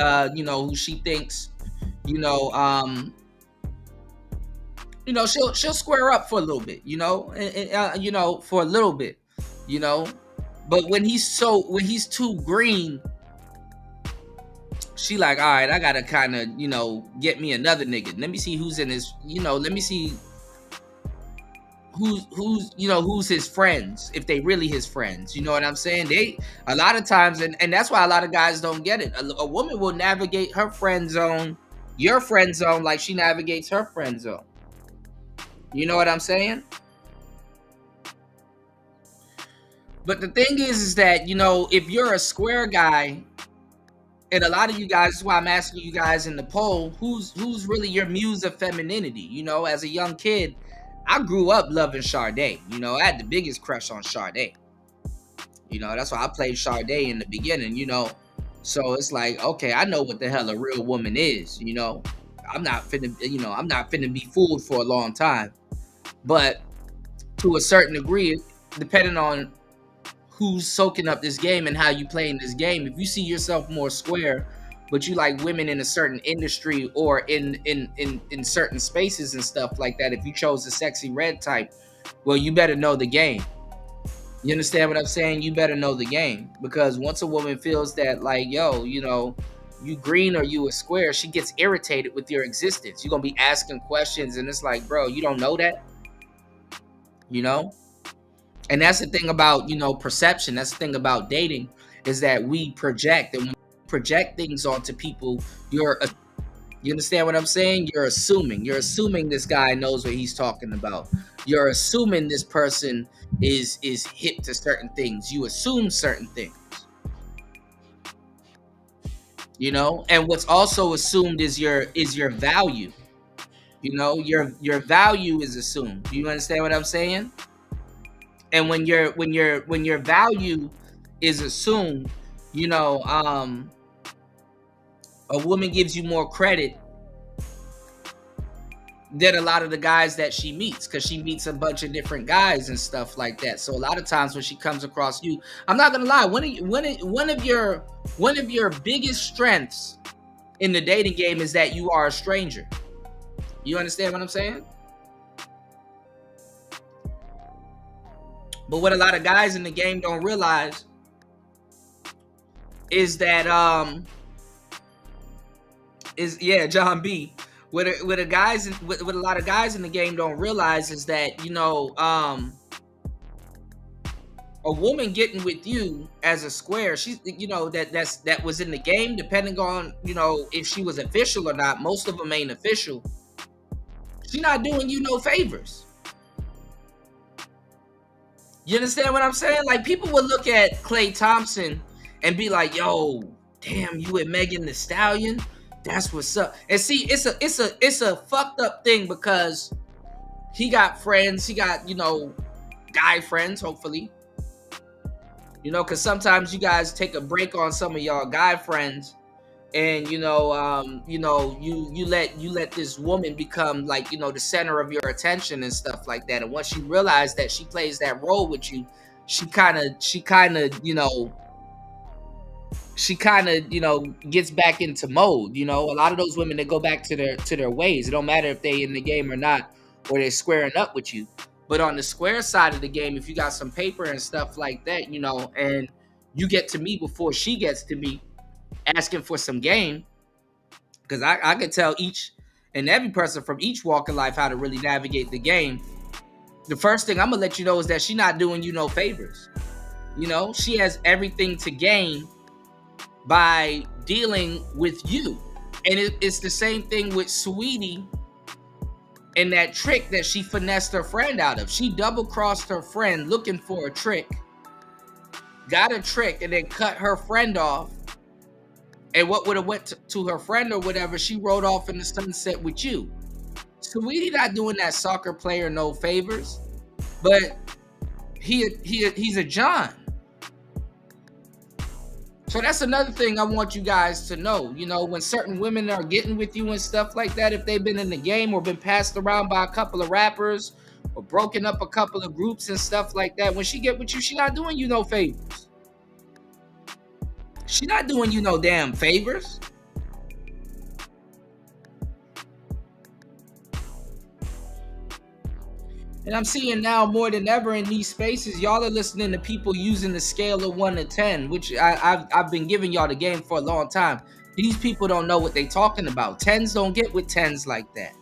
thinks, you know, she'll square up for a little bit, you know, and you know, for a little bit, you know, but when he's too green, she like, all right, I gotta kind of, you know, get me another nigga. Let me see who's in his, you know, let me see who's you know, who's his friends, if they really his friends. You know what I'm saying? They a lot of times, and that's why a lot of guys don't get it. A woman will navigate her friend zone, your friend zone, like she navigates her friend zone. You know what I'm saying? But the thing is that, you know, if you're a square guy, and a lot of you guys, that's why I'm asking you guys in the poll, who's really your muse of femininity? You know, as a young kid, I grew up loving Sade. You know, I had the biggest crush on Sade. You know, that's why I played Sade in the beginning, you know. So it's like, okay, I know what the hell a real woman is, you know. I'm not finna be fooled for a long time. But to a certain degree, depending on who's soaking up this game and how you play in this game, if you see yourself more square, but you like women in a certain industry or in certain spaces and stuff like that, if you chose the sexy red type, well, you better know the game. You understand what I'm saying? You better know the game, because once a woman feels that, like, yo, you know, you green or you a square, she gets irritated with your existence. You're gonna be asking questions, and it's like, bro, you don't know that. You know? And that's the thing about, you know, perception. That's the thing about dating, is that we project, and when we project things onto people, you understand what I'm saying? You're assuming this guy knows what he's talking about. You're assuming this person is hip to certain things. You assume certain things. You know, and what's also assumed is your value. You know, your value is assumed. Do you understand what I'm saying? And when your value is assumed, you know, a woman gives you more credit than a lot of the guys that she meets, because she meets a bunch of different guys and stuff like that. So a lot of times when she comes across you, I'm not gonna lie, one of your biggest strengths in the dating game is that you are a stranger. You understand what I'm saying? But what a lot of guys in the game don't realize is that John B. What a lot of guys in the game don't realize is that, you know, a woman getting with you as a square, she's, you know, that was in the game, depending on, you know, if she was official or not. Most of them ain't official. She not doing you no favors. You understand what I'm saying? Like, people would look at Klay Thompson and be like, yo, damn, you and Megan Thee Stallion? That's what's up. And see, it's a fucked up thing, because he got friends, he got, you know, guy friends, hopefully. You know, because sometimes you guys take a break on some of y'all guy friends, and you let this woman become, like, you know, the center of your attention and stuff like that. And once you realize that she plays that role with you, she kind of gets back into mode. You know, a lot of those women, that go back to their ways. It don't matter if they in the game or not, or they're squaring up with you. But on the square side of the game, if you got some paper and stuff like that, you know, and you get to me before she gets to me, asking for some game, because I can tell each and every person from each walk of life how to really navigate the game. The first thing I'm gonna let you know is that she's not doing you no favors. You know, she has everything to gain by dealing with you. And it's the same thing with Sweetie and that trick that she finessed her friend out of. She double-crossed her friend looking for a trick, got a trick, and then cut her friend off. And what would have went to her friend or whatever, she rode off in the sunset with you. Sweetie not doing that soccer player no favors, but he's a John. So that's another thing I want you guys to know. You know, when certain women are getting with you and stuff like that, if they've been in the game or been passed around by a couple of rappers or broken up a couple of groups and stuff like that, when she get with you, she not doing you no favors. She not doing you no damn favors. And I'm seeing now more than ever in these spaces, y'all are listening to people using the scale of 1 to 10, which I've been giving y'all the game for a long time. These people don't know what they talking about. 10s don't get with 10s like that.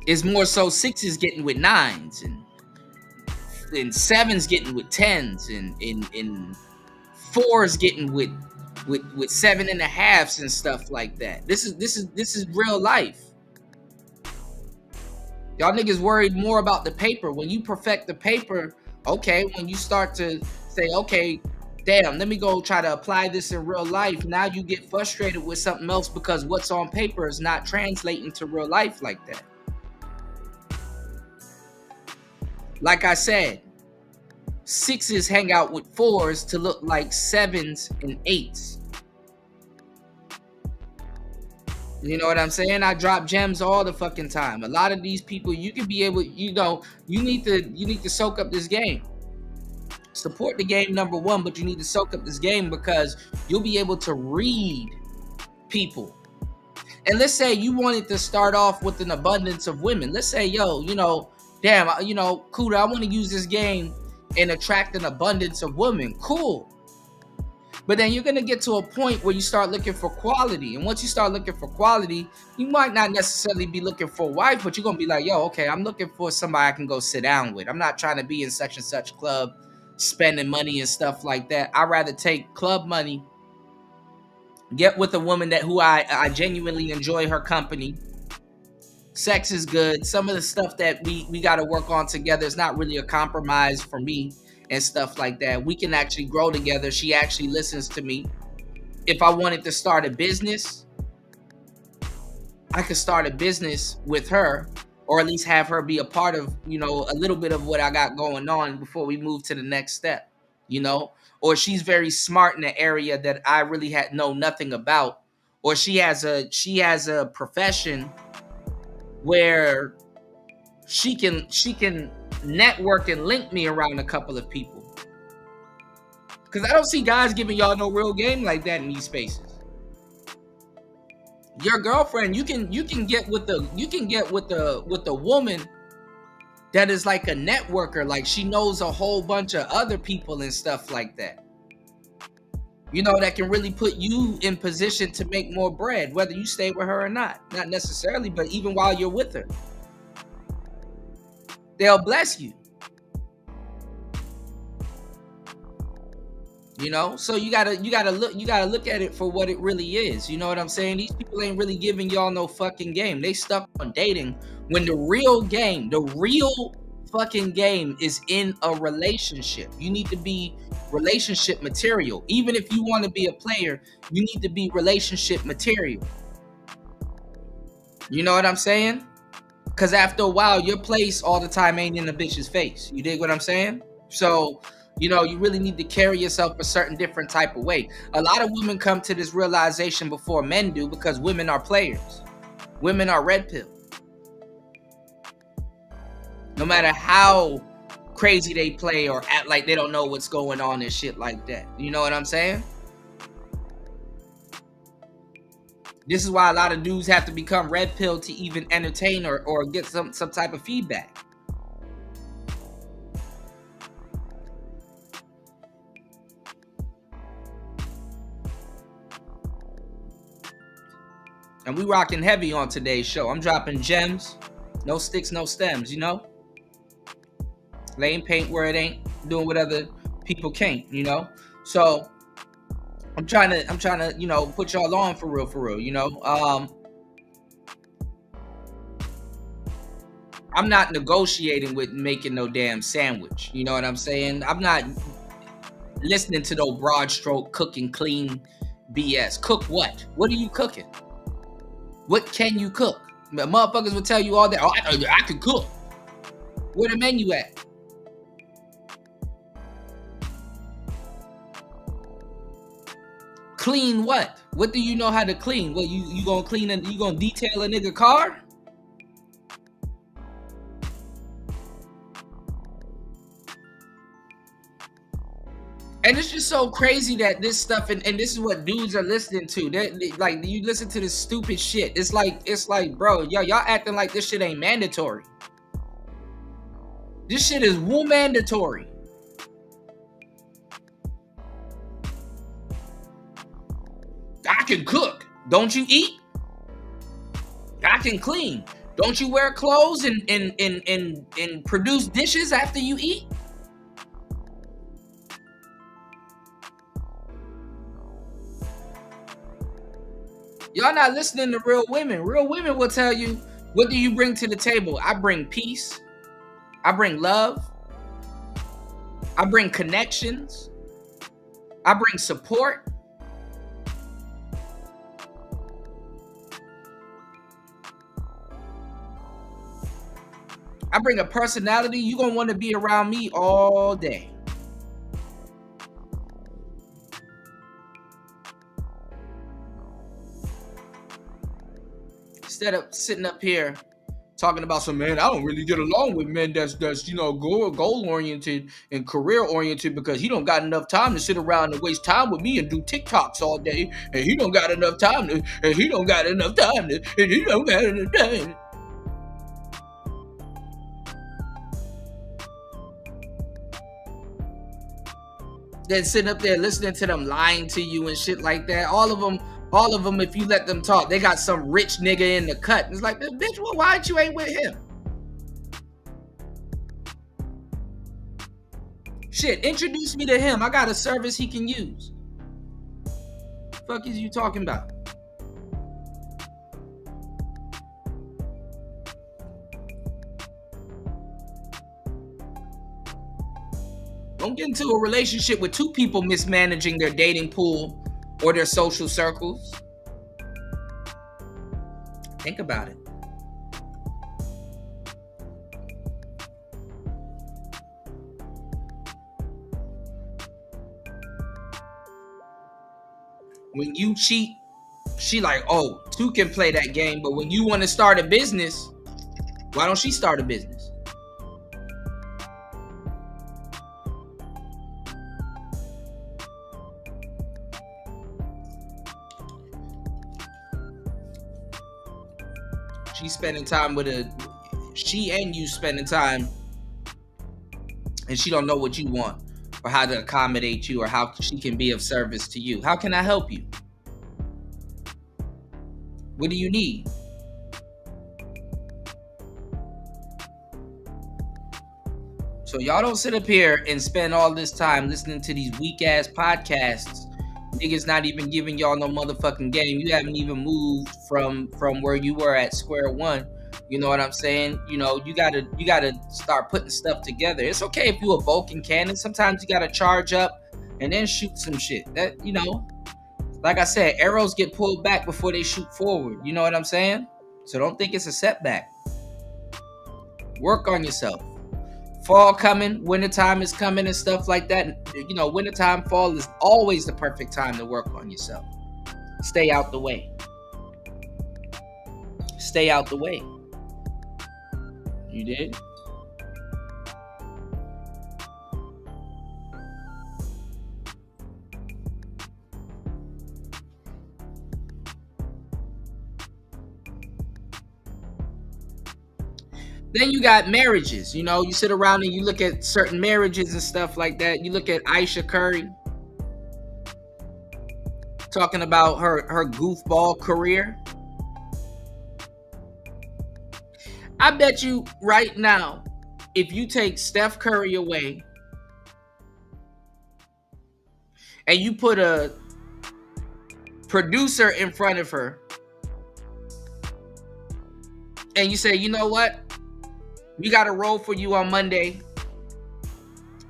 It's more so 6s getting with 9s, and 7s getting with 10s, and 4s getting with 7.5s and stuff like that. This is real life. Y'all niggas worried more about the paper. When you perfect the paper, okay, when you start to say, okay, damn, let me go try to apply this in real life, now you get frustrated with something else because what's on paper is not translating to real life like that. Like I said, 6s hang out with 4s to look like 7s and 8s. You know what I'm saying? I drop gems all the fucking time. A lot of these people, you can be able, you know, you need to soak up this game. Support the game, number one, but you need to soak up this game, because you'll be able to read people. And let's say you wanted to start off with an abundance of women. Let's say, yo, you know, damn, you know, Kuda, I want to use this game and attract an abundance of women. Cool. But then you're going to get to a point where you start looking for quality. And once you start looking for quality, you might not necessarily be looking for a wife, but you're going to be like, yo, okay, I'm looking for somebody I can go sit down with. I'm not trying to be in such and such club spending money and stuff like that. I'd rather take club money, get with a woman who I genuinely enjoy her company. Sex is good. Some of the stuff that we got to work on together is not really a compromise for me. And stuff like that. We can actually grow together. She actually listens to me. If I wanted to start a business, I could start a business with her, or at least have her be a part of, you know, a little bit of what I got going on before we move to the next step, you know. Or she's very smart in an area that I really know nothing about, or she has a profession where she can network and link me around a couple of people, because I don't see guys giving y'all no real game like that in these spaces. Your girlfriend, you can get with the woman that is like a networker, like she knows a whole bunch of other people and stuff like that, you know, that can really put you in position to make more bread, whether you stay with her or not necessarily, but even while you're with her. they'll bless you. You know, so you gotta look at it for what it really is. You know what I'm saying? These people ain't really giving y'all no fucking game. They stuck on dating when the real fucking game is in a relationship. You need to be relationship material. Even if you want to be a player, you need to be relationship material. You know what I'm saying? Because after a while, your place all the time ain't in the bitch's face. You dig what I'm saying? So, you know, you really need to carry yourself a certain different type of way. A lot of women come to this realization before men do because women are players. Women are red pill. No matter how crazy they play or act like they don't know what's going on and shit like that. You know what I'm saying? This is why a lot of dudes have to become red pill to even entertain or get some type of feedback. And we rocking heavy on today's show. I'm dropping gems. No sticks, no stems, you know? Laying paint where it ain't. Doing what other people can't, you know? So I'm trying to, you know, put y'all on for real, you know? I'm not negotiating with making no damn sandwich. You know what I'm saying? I'm not listening to no broad stroke cooking clean BS. Cook what? What are you cooking? What can you cook? Motherfuckers will tell you all that. Oh, I can cook. Where the menu at? Clean what? What do you know how to clean? What you gonna clean and you gonna detail a nigga car? And it's just so crazy that this stuff and this is what dudes are listening to. Like you listen to this stupid shit. It's like, bro, y'all acting like this shit ain't mandatory. This shit is woo mandatory. I can cook. Don't you eat? I can clean. Don't you wear clothes and produce dishes after you eat? Y'all not listening to real women. Real women will tell you, what do you bring to the table? I bring peace. I bring love. I bring connections. I bring support. I bring a personality. You're going to want to be around me all day. Instead of sitting up here talking about some, man, I don't really get along with men that's you know, goal oriented and career oriented because he don't got enough time to sit around and waste time with me and do TikToks all day, and he don't got enough time to, and he don't got enough time to, and he don't got enough time. Then sitting up there listening to them lying to you and shit like that. All of them, if you let them talk, they got some rich nigga in the cut. It's like, bitch, well, why you ain't with him? Shit, introduce me to him. I got a service he can use. Fuck is you talking about? Don't get into a relationship with two people mismanaging their dating pool or their social circles. Think about it. When you cheat, she like, oh, two can play that game, but when you want to start a business, why don't she start a business? She's spending time with she and you spending time, and she don't know what you want or how to accommodate you or how she can be of service to you. How can I help you? What do you need? So y'all don't sit up here and spend all this time listening to these weak ass podcasts. Niggas not even giving y'all no motherfucking game. You haven't even moved from where you were at square one. You know what I'm saying? You know, you gotta start putting stuff together. It's okay if you a Vulcan cannon. Sometimes you gotta charge up and then shoot some shit. That, you know, like I said, arrows get pulled back before they shoot forward. You know what I'm saying? So don't think it's a setback. Work on yourself. Fall coming, wintertime is coming and stuff like that. You know, wintertime, fall is always the perfect time to work on yourself. Stay out the way. Stay out the way. You did? Then you got marriages. You know, you sit around and you look at certain marriages and stuff like that. You look at Aisha Curry talking about her goofball career. I bet you right now, if you take Steph Curry away and you put a producer in front of her and you say, you know what? We got a role for you on Monday.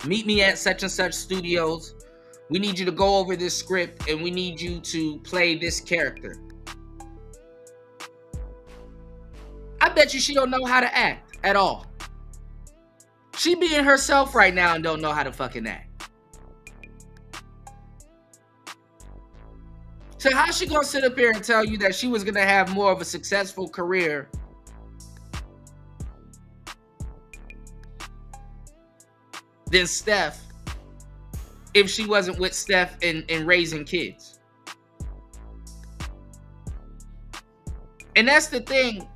Meet me at such and such studios. We need you to go over this script and we need you to play this character. I bet you she don't know how to act at all. She being herself right now and don't know how to fucking act. So how's she gonna sit up here and tell you that she was gonna have more of a successful career than Steph if she wasn't with Steph and raising kids? And that's the thing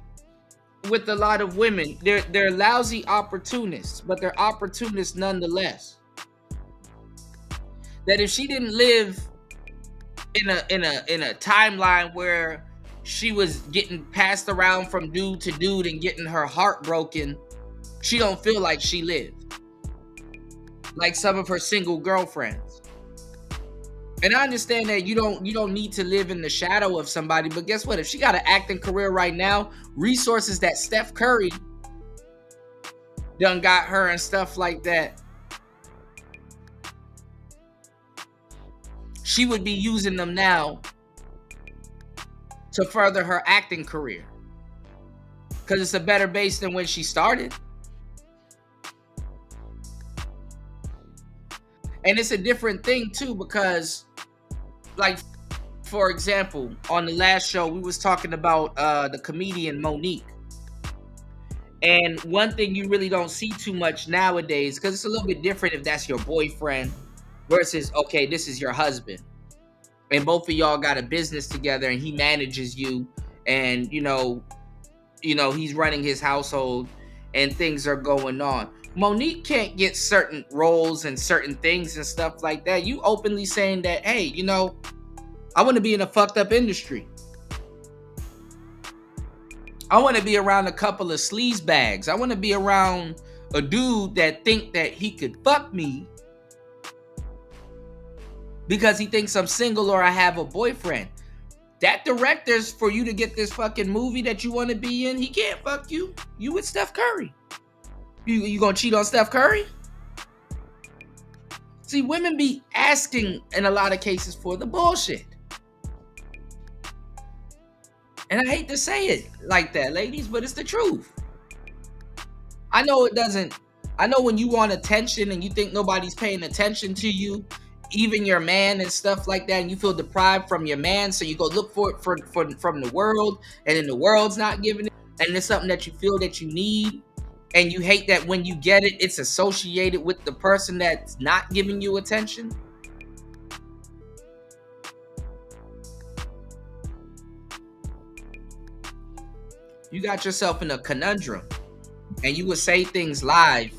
with a lot of women. They're lousy opportunists, but they're opportunists nonetheless. That if she didn't live in a timeline where she was getting passed around from dude to dude and getting her heart broken, she don't feel like she lived. Like some of her single girlfriends. And I understand that you don't need to live in the shadow of somebody, but guess what? If she got an acting career right now, resources that Steph Curry done got her and stuff like that, she would be using them now to further her acting career. Because it's a better base than when she started. And it's a different thing too, because like, for example, on the last show, we was talking about the comedian Monique. And one thing you really don't see too much nowadays, because it's a little bit different if that's your boyfriend versus, okay, this is your husband. And both of y'all got a business together and he manages you and, you know, he's running his household and things are going on. Monique can't get certain roles and certain things and stuff like that. You openly saying that, hey, you know, I want to be in a fucked up industry. I want to be around a couple of sleaze bags. I want to be around a dude that think that he could fuck me because he thinks I'm single or I have a boyfriend. That director's for you to get this fucking movie that you want to be in. He can't fuck you. You with Steph Curry. You gonna cheat on Steph Curry? See, women be asking in a lot of cases for the bullshit. And I hate to say it like that, ladies, but it's the truth. I know it doesn't. I know when you want attention and you think nobody's paying attention to you, even your man and stuff like that, and you feel deprived from your man, so you go look for it from the world, and then the world's not giving it, and it's something that you feel that you need. And you hate that when you get it, it's associated with the person that's not giving you attention. You got yourself in a conundrum. And you would say things live,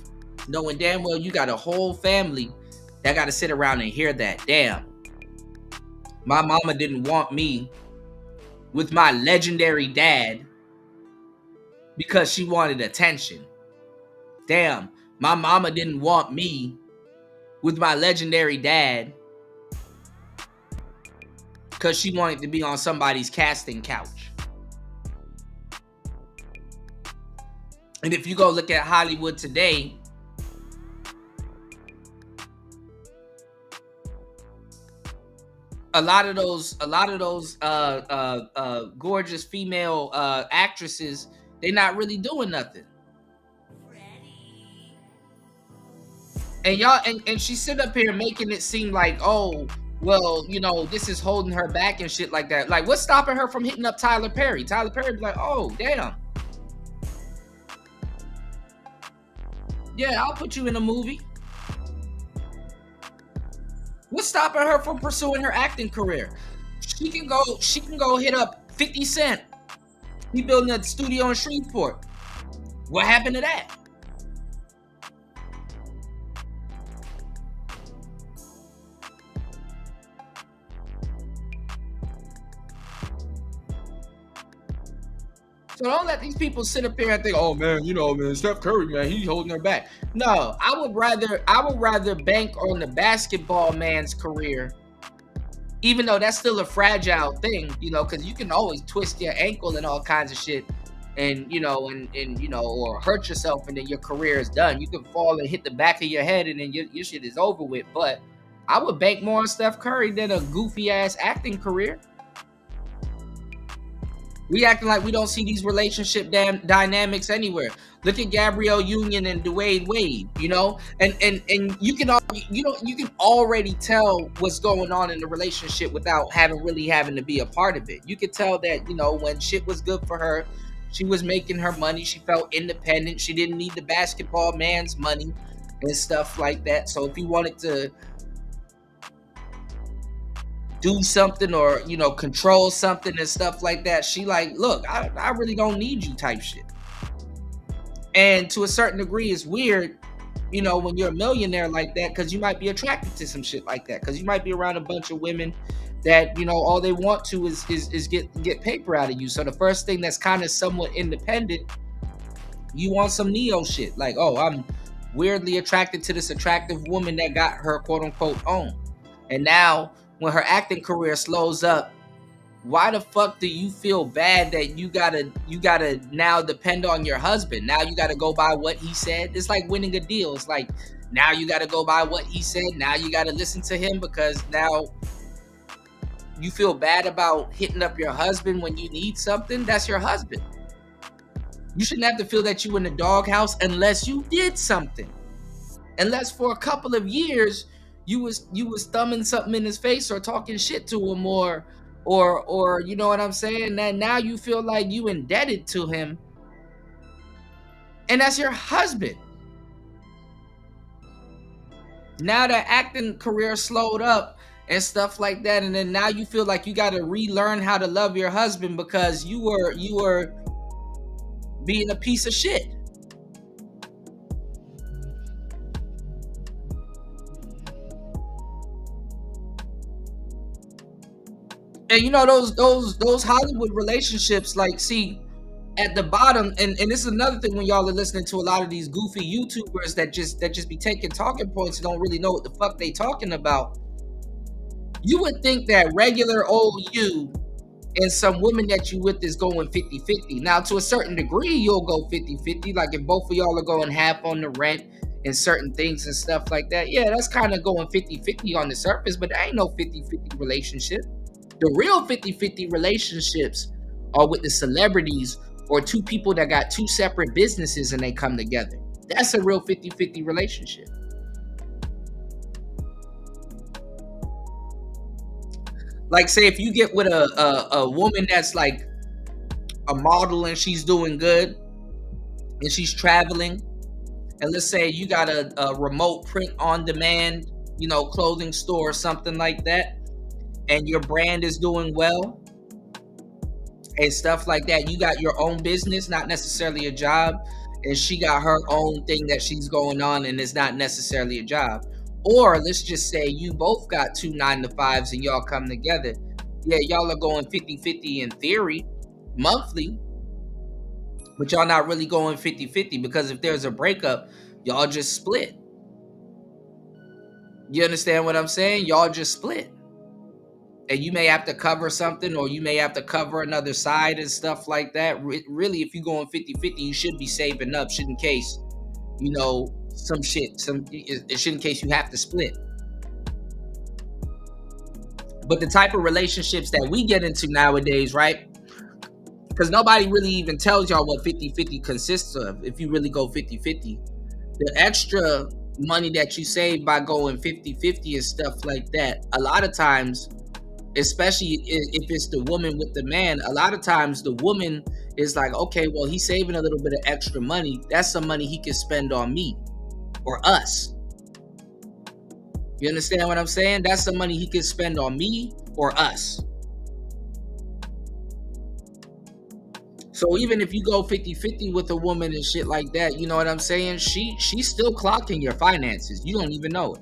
knowing damn well you got a whole family that got to sit around and hear that. Damn. My mama didn't want me with my legendary dad because she wanted attention. Damn, My mama didn't want me with my legendary dad because she wanted to be on somebody's casting couch. And if you go look at Hollywood today, a lot of those gorgeous female actresses, they're not really doing nothing. And y'all, and she sit up here making it seem like, oh, well, you know, this is holding her back and shit like that. Like, what's stopping her from hitting up Tyler Perry? Tyler Perry be like, oh, damn. Yeah, I'll put you in a movie. What's stopping her from pursuing her acting career? She can go hit up 50 Cent. He building a studio in Shreveport. What happened to that? So don't let these people sit up here and think, oh man, you know, man, Steph Curry, man, he's holding her back. No, I would rather bank on the basketball man's career, even though that's still a fragile thing, you know, because you can always twist your ankle and all kinds of shit, and you know, and you know, or hurt yourself, and then your career is done. You can fall and hit the back of your head, and then your shit is over with. But I would bank more on Steph Curry than a goofy ass acting career. We acting like we don't see these relationship dynamics anywhere. Look at Gabrielle Union and Dwayne Wade, you know, and you can already tell what's going on in the relationship without really having to be a part of it. You could tell that, you know, when shit was good for her, she was making her money. She felt independent. She didn't need the basketball man's money and stuff like that. So if you wanted to do something or, you know, control something and stuff like that, she like, look, I really don't need you type shit. And to a certain degree, it's weird, you know, when you're a millionaire like that, because you might be attracted to some shit like that, because you might be around a bunch of women that, you know, all they want to is get paper out of you. So the first thing that's kind of somewhat independent, you want some Neo shit, like, oh, I'm weirdly attracted to this attractive woman that got her quote unquote own. And now when her acting career slows up, why the fuck do you feel bad that you gotta now depend on your husband? Now you gotta go by what he said. It's like winning a deal. It's like, now you gotta go by what he said. Now you gotta listen to him because now you feel bad about hitting up your husband when you need something. That's your husband. You shouldn't have to feel that you in the doghouse unless you did something. Unless for a couple of years you was thumbing something in his face or talking shit to him or you know what I'm saying? That now you feel like you indebted to him. And that's your husband. Now that acting career slowed up and stuff like that, and then now you feel like you got to relearn how to love your husband because you were being a piece of shit. And you know, those Hollywood relationships, like, see, at the bottom, and this is another thing when y'all are listening to a lot of these goofy YouTubers that just be taking talking points and don't really know what the fuck they talking about. You would think that regular old you and some woman that you with is going 50-50. Now, to a certain degree, you'll go 50-50. Like if both of y'all are going half on the rent and certain things and stuff like that. Yeah, that's kind of going 50-50 on the surface, but there ain't no 50-50 relationship. The real 50-50 relationships are with the celebrities or two people that got two separate businesses and they come together. That's a real 50-50 relationship. Like, say if you get with a woman that's like a model and she's doing good and she's traveling, and let's say you got a remote print on demand, you know, clothing store or something like that, and your brand is doing well and stuff like that. You got your own business, not necessarily a job, and she got her own thing that she's going on and it's not necessarily a job. Or let's just say you both got 2 9-to-5s and y'all come together. Yeah, y'all are going 50-50 in theory, monthly, but y'all not really going 50-50 because if there's a breakup, Y'all just split. You understand what I'm saying? Y'all just split. And you may have to cover something, or you may have to cover another side and stuff like that. Really, if you're going 50-50, you should be saving up, should in case, you know, some shit, it should in case you have to split. But the type of relationships that we get into nowadays, right? Because nobody really even tells y'all what 50-50 consists of. If you really go 50-50, the extra money that you save by going 50-50 and stuff like that, a lot of times, especially if it's the woman with the man, a lot of times the woman is like, okay, well, he's saving a little bit of extra money. That's some money he can spend on me or us. You understand what I'm saying? That's some money he can spend on me or us. So even if you go 50-50 with a woman and shit like that, you know what I'm saying? She's still clocking your finances. You don't even know it.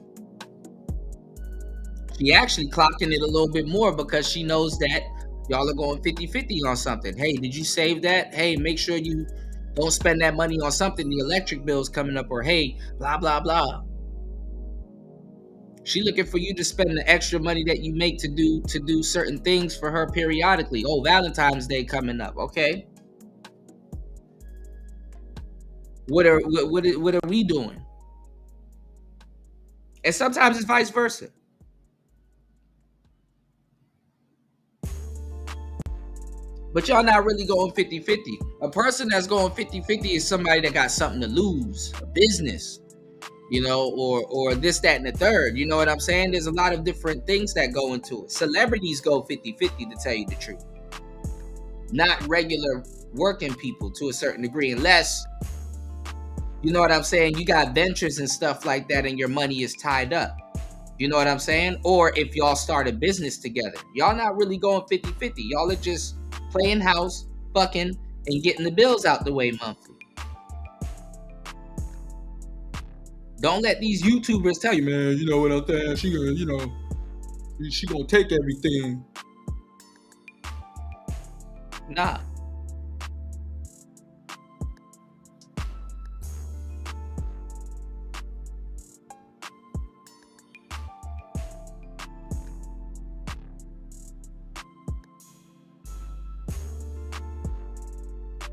She actually clocking it a little bit more because she knows that y'all are going 50-50 on something. Hey, did you save that? Hey, make sure you don't spend that money on something. The electric bill's coming up, or hey, blah, blah, blah. She looking for you to spend the extra money that you make to do certain things for her periodically. Oh, Valentine's Day coming up. Okay. What are we doing? And sometimes it's vice versa. But y'all not really going 50-50. A person that's going 50-50 is somebody that got something to lose, a business, you know, or this, that, and the third. You know what I'm saying? There's a lot of different things that go into it. Celebrities go 50-50, to tell you the truth. Not regular working people to a certain degree, unless, you know what I'm saying, you got ventures and stuff like that and your money is tied up. You know what I'm saying? Or if y'all start a business together. Y'all not really going 50-50. Y'all are just playing house, fucking, and getting the bills out the way monthly. Don't let these YouTubers tell you, man, you know what I'm saying? She gonna, you know, she gonna take everything. Nah.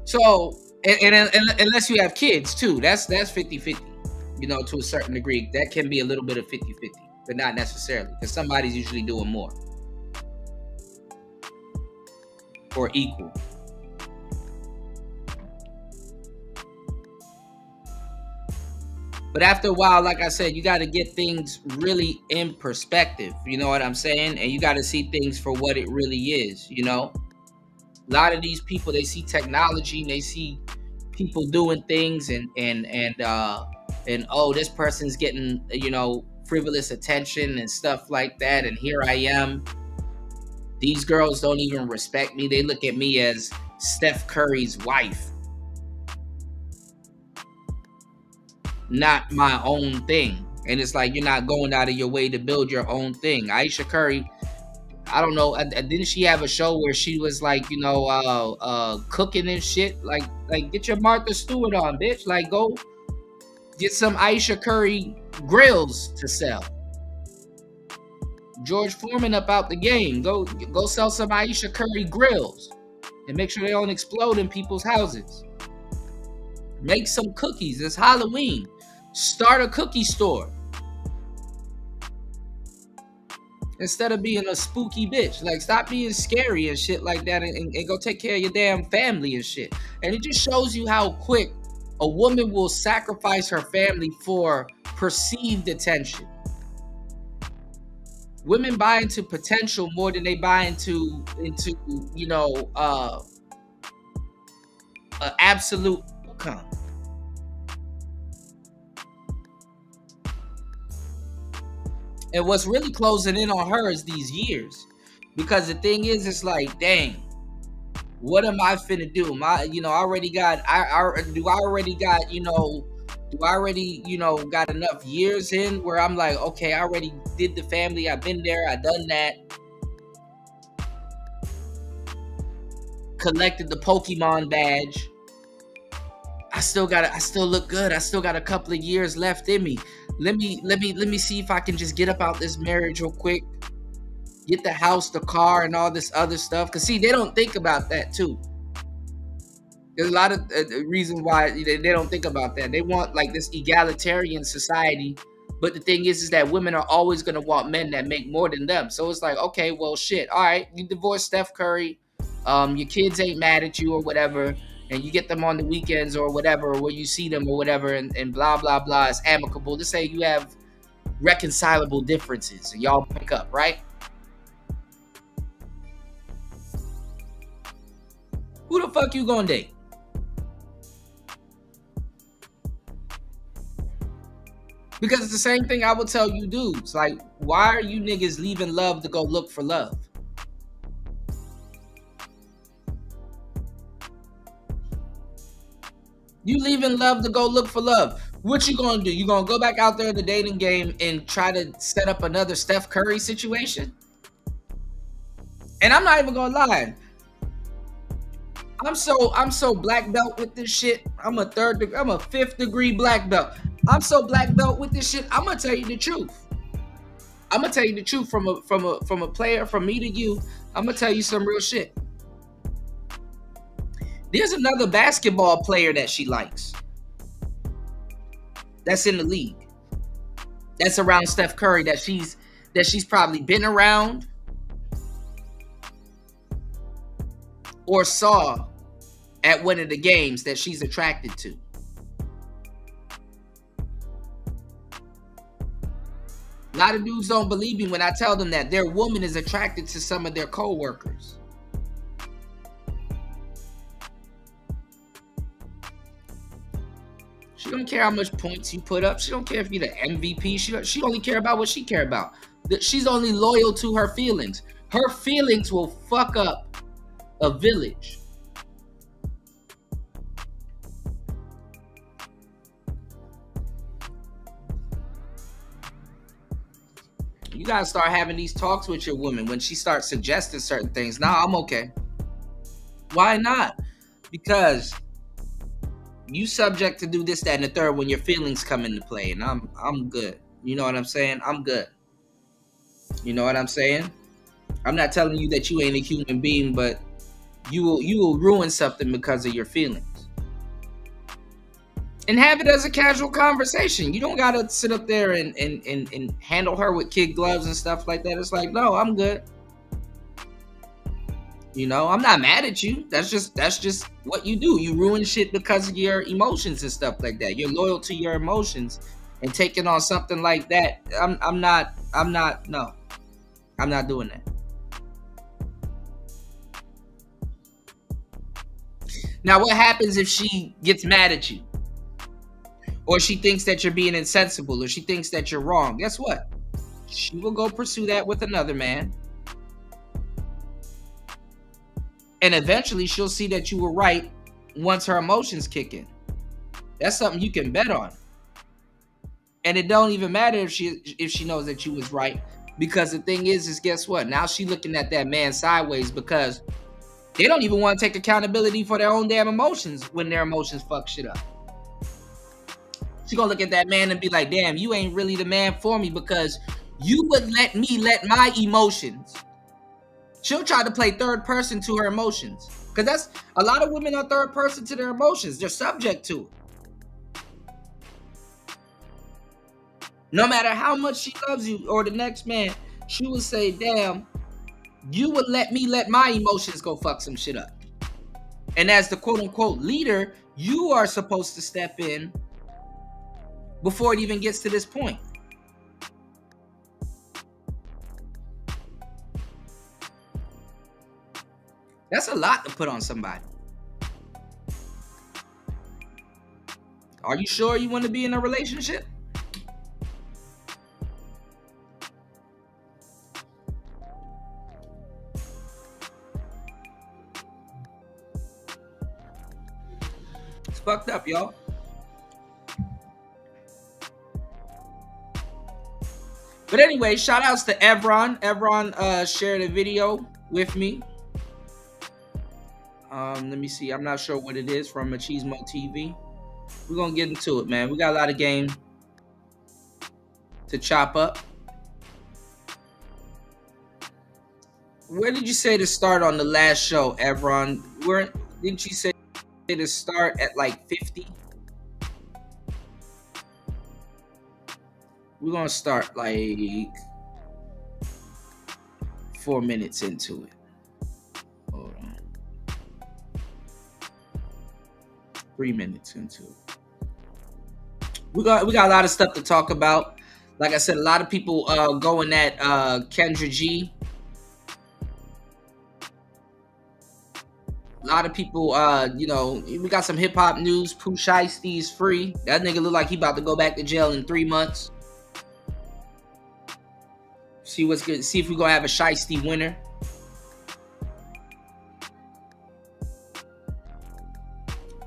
So, and unless you have kids too, that's 50-50, you know, to a certain degree. That can be a little bit of 50-50, but not necessarily, because somebody's usually doing more or equal. But after a while, like I said, you got to get things really in perspective, you know what I'm saying? And you got to see things for what it really is, you know? A lot of these people, they see technology and they see people doing things and oh, this person's getting, you know, frivolous attention and stuff like that, and here I am. These girls don't even respect me. They look at me as Steph Curry's wife, not my own thing. And it's like, you're not going out of your way to build your own thing. Aisha Curry, I don't know, didn't she have a show where she was like, you know, cooking and shit? Like get your Martha Stewart on, bitch. Like, go get some Aisha Curry grills to sell. George Foreman up out the game. Go sell some Aisha Curry grills and make sure they don't explode in people's houses. Make some cookies. It's Halloween. Start a cookie store. Instead of being a spooky bitch. Like, stop being scary and shit like that, and go take care of your damn family and shit. And it just shows you how quick a woman will sacrifice her family for perceived attention. Women buy into potential more than they buy into you know, absolute outcome. And what's really closing in on her is these years. Because the thing is, it's like, dang, what am I finna do? Do I already got, got enough years in where I'm like, okay, I already did the family. I've been there. I done that. Collected the Pokemon badge. I still look good. I still got a couple of years left in me. Let me see if I can just get up out this marriage real quick. Get the house, the car, and all this other stuff. Cause see, they don't think about that too. There's a lot of reasons why they don't think about that. They want like this egalitarian society, but the thing is that women are always gonna want men that make more than them. So it's like, okay, well, shit. All right, you divorce Steph Curry, your kids ain't mad at you or whatever, and you get them on the weekends or whatever, where you see them or whatever, and blah blah blah. It's amicable. Let's say you have reconcilable differences and y'all break up, right? Who the fuck you gonna date? Because it's the same thing I would tell you dudes. Like, why are you niggas leaving love to go look for love? You leaving love to go look for love. What you gonna do? You gonna go back out there in the dating game and try to set up another Steph Curry situation? And I'm not even gonna lie. I'm so black belt with this shit. I'm a 5th degree black belt. I'm so black belt with this shit. I'm gonna tell you the truth. I'm gonna tell you the truth from a player, from me to you. I'm gonna tell you some real shit. There's another basketball player that she likes. That's in the league. That's around Steph Curry that she's probably been around or saw at one of the games that she's attracted to. A lot of dudes don't believe me when I tell them that their woman is attracted to some of their co-workers. She don't care how much points you put up. She don't care if you're the MVP. She only care about what she care about. She's only loyal to her feelings. Her feelings will fuck up a village. You gotta start having these talks with your woman when she starts suggesting certain things. Nah, I'm okay. Why not? Because you subject to do this, that, and the third when your feelings come into play, and I'm good. You know what I'm saying? I'm good. You know what I'm saying? I'm not telling you that you ain't a human being, but you will ruin something because of your feelings. And have it as a casual conversation. You don't gotta sit up there and handle her with kid gloves and stuff like that. It's like, no, I'm good. You know, I'm not mad at you. That's just what you do. You ruin shit because of your emotions and stuff like that. You're loyal to your emotions, and taking on something like that, I'm not doing that. Now, what happens if she gets mad at you? Or she thinks that you're being insensible, or she thinks that you're wrong? Guess what? She will go pursue that with another man. And eventually she'll see that you were right once her emotions kick in. That's something you can bet on. And it don't even matter if she knows that you was right. Because the thing is guess what? Now she looking at that man sideways because they don't even want to take accountability for their own damn emotions when their emotions fuck shit up. She gonna look at that man and be like, damn, you ain't really the man for me because you would let me let my emotions. She'll try to play third person to her emotions. Because that's a lot of women are third person to their emotions. They're subject to it. No matter how much she loves you or the next man, she will say, damn, you would let me let my emotions go fuck some shit up. And as the quote unquote leader, you are supposed to step in before it even gets to this point. That's a lot to put on somebody. Are you sure you want to be in a relationship? It's fucked up, y'all. But anyway, shout outs to Evron. Evron shared a video with me. Let me see. I'm not sure what it is, from Machismo TV. We're gonna get into it, man. We got a lot of game to chop up. Where did you say to start on the last show, Evron? Didn't you say to start at like 50? We're gonna start like 4 minutes into it. Hold on. 3 minutes into it. We got a lot of stuff to talk about. Like I said, a lot of people going at Kendra G. A lot of people, we got some hip hop news. Pooh Shiesty is free. That nigga look like he about to go back to jail in 3 months. See what's good. See if we gonna have a Shiesty winner.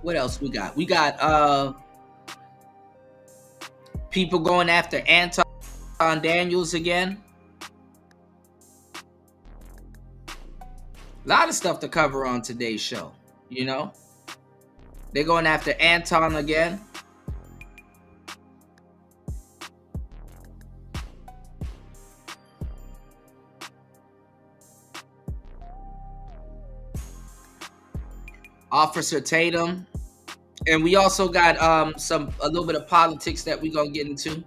What else we got? We got people going after Anton Daniels again. A lot of stuff to cover on today's show, you know? They're going after Anton again. Officer Tatum. And we also got a little bit of politics that we're going to get into.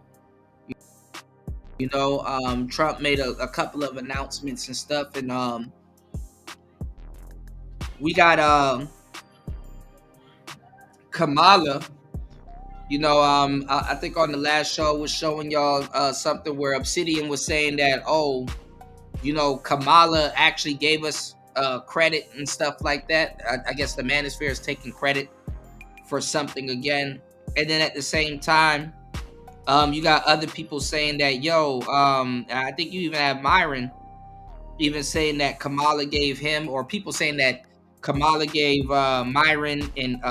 You know, Trump made a couple of announcements and stuff, and we got Kamala. You know, I think on the last show was showing y'all something where Obsidian was saying that, oh, you know, Kamala actually gave us credit and stuff like that. I guess the Manosphere is taking credit for something again. And then at the same time, you got other people saying that, yo, I think you even have Myron even saying that Kamala gave him, or people saying that Kamala gave Myron and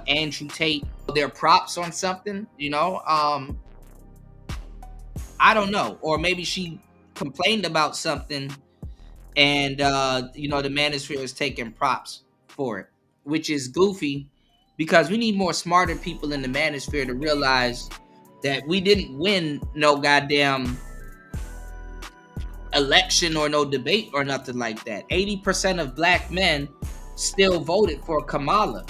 Andrew Tate their props on something, you know. I don't know. Or maybe she complained about something and, you know, the Manosphere is taking props for it, which is goofy because we need more smarter people in the Manosphere to realize that we didn't win no goddamn election or no debate or nothing like that. 80% of black men still voted for Kamala.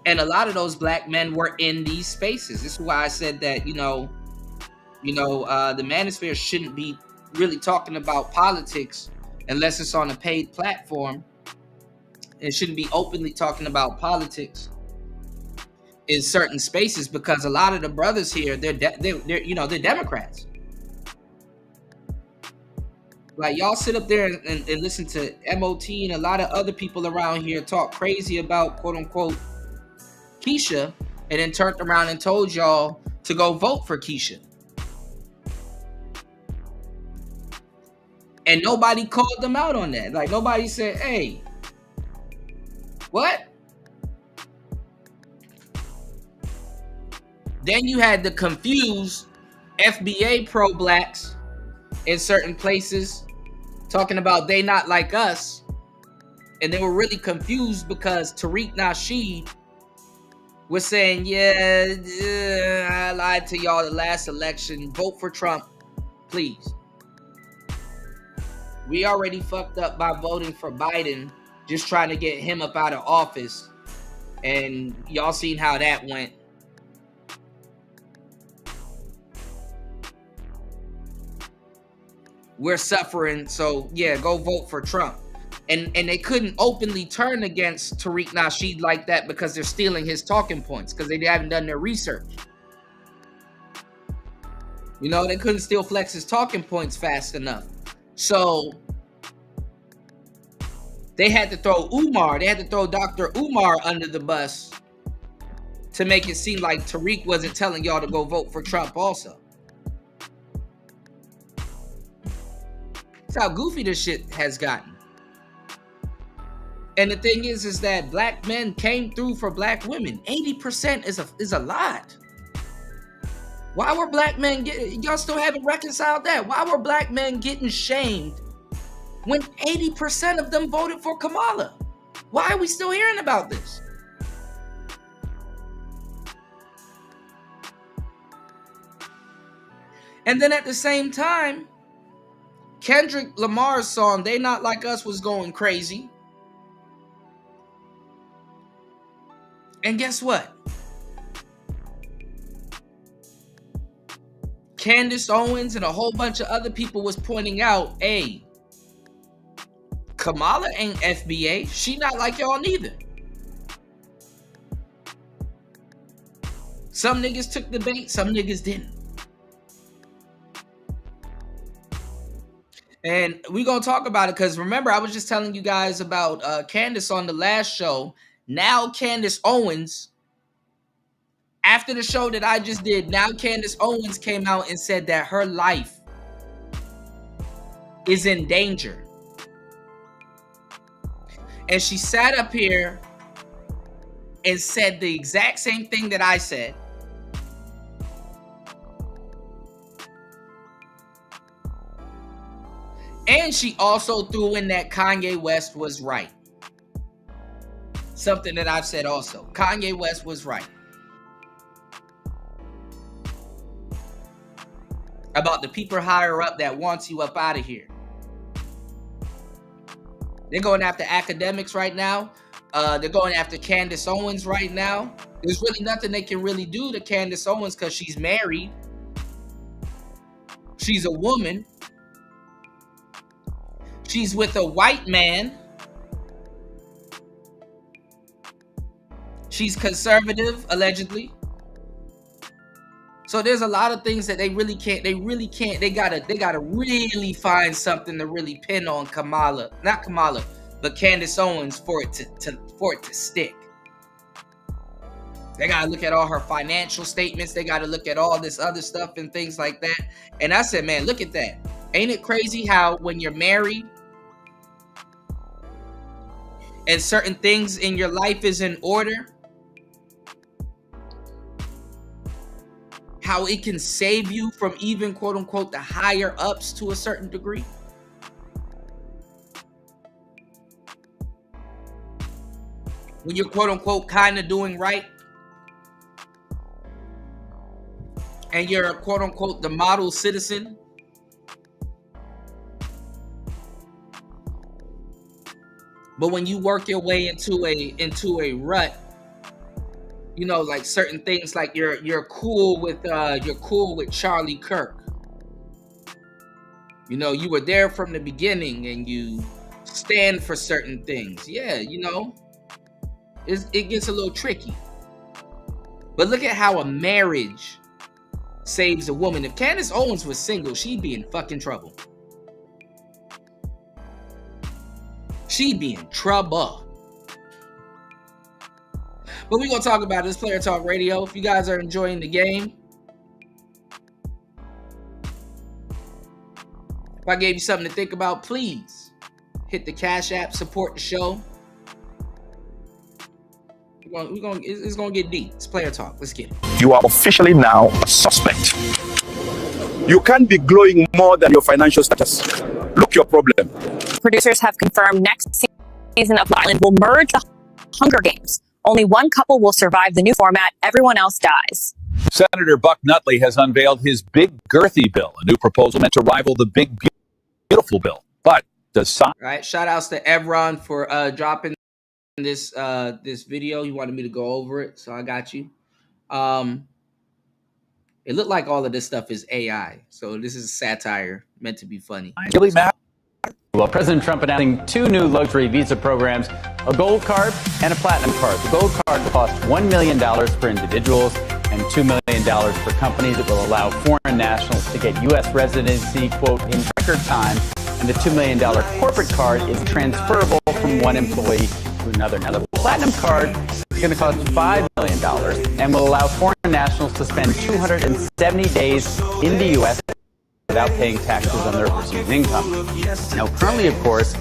And a lot of those black men were in these spaces. This is why I said that, the Manosphere shouldn't be really talking about politics unless it's on a paid platform. It shouldn't be openly talking about politics in certain spaces because a lot of the brothers here, they're Democrats. Like, y'all sit up there and listen to MOT and a lot of other people around here talk crazy about, quote unquote, Keisha, and then turned around and told y'all to go vote for Keisha. And nobody called them out on that. Like, nobody said, hey, what? Then you had the confused FBA pro-blacks in certain places talking about they not like us. And they were really confused because Tariq Nasheed was saying, I lied to y'all the last election. Vote for Trump, please. We already fucked up by voting for Biden, just trying to get him up out of office. And y'all seen how that went. We're suffering, so yeah, go vote for Trump. And they couldn't openly turn against Tariq Nasheed like that because they're stealing his talking points because they haven't done their research. You know, they couldn't still flex his talking points fast enough. So they had to throw Dr. Umar under the bus to make it seem like Tariq wasn't telling y'all to go vote for Trump also. That's how goofy this shit has gotten. And the thing is that black men came through for black women. 80% is a lot. Why were black men y'all still haven't reconciled that? Why were black men getting shamed when 80% of them voted for Kamala? Why are we still hearing about this? And then at the same time, Kendrick Lamar's song, They Not Like Us, was going crazy. And guess what? Candace Owens and a whole bunch of other people was pointing out, hey, Kamala ain't FBA. She not like y'all neither. Some niggas took the bait, some niggas didn't. And we're going to talk about it because remember, I was just telling you guys about Candace on the last show. Now Candace Owens, after the show that I just did, now Candace Owens came out and said that her life is in danger. And she sat up here and said the exact same thing that I said. And she also threw in that Kanye West was right. Something that I've said also. Kanye West was right. About the people higher up that wants you up out of here. They're going after academics right now. They're going after Candace Owens right now. There's really nothing they can really do to Candace Owens because she's married. She's a woman. She's with a white man. She's conservative, allegedly. So there's a lot of things that they gotta really find something to really pin on Kamala. Not Kamala, but Candace Owens for it to stick. They gotta look at all her financial statements. They gotta look at all this other stuff and things like that. And I said, man, look at that. Ain't it crazy how when you're married and certain things in your life is in order, how it can save you from even quote unquote the higher ups to a certain degree? When you're quote unquote kind of doing right and you're quote unquote the model citizen, but when you work your way into a rut, you know, like certain things, like you're cool with Charlie Kirk. You know, you were there from the beginning and you stand for certain things. Yeah, you know, it gets a little tricky. But look at how a marriage saves a woman. If Candace Owens was single, she'd be in fucking trouble. She'd be in trouble. But we're going to talk about this Player Talk Radio. If you guys are enjoying the game, if I gave you something to think about, please hit the Cash App, support the show. It's going to get deep. It's Player Talk. Let's get it. You are officially now a suspect. You can't be glowing more than your financial status. Look your problem. Producers have confirmed next season of The Island will merge the Hunger Games. Only one couple will survive the new format. Everyone else dies. Senator Buck Nutley has unveiled his Big Girthy Bill, a new proposal meant to rival the Big Beautiful Bill. But does All right, shout outs to Evron for dropping this video. He wanted me to go over it, so I got you. It looked like all of this stuff is AI, so this is satire meant to be funny. really matter? Well, President Trump announcing two new luxury visa programs, a gold card and a platinum card. The gold card will cost $1 million for individuals and $2 million for companies. It will allow foreign nationals to get U.S. residency, quote, in record time. And the $2 million corporate card is transferable from one employee to another. Now, the platinum card is going to cost $5 million and will allow foreign nationals to spend 270 days in the U.S. without paying taxes on their overseas income. Now, currently, of course,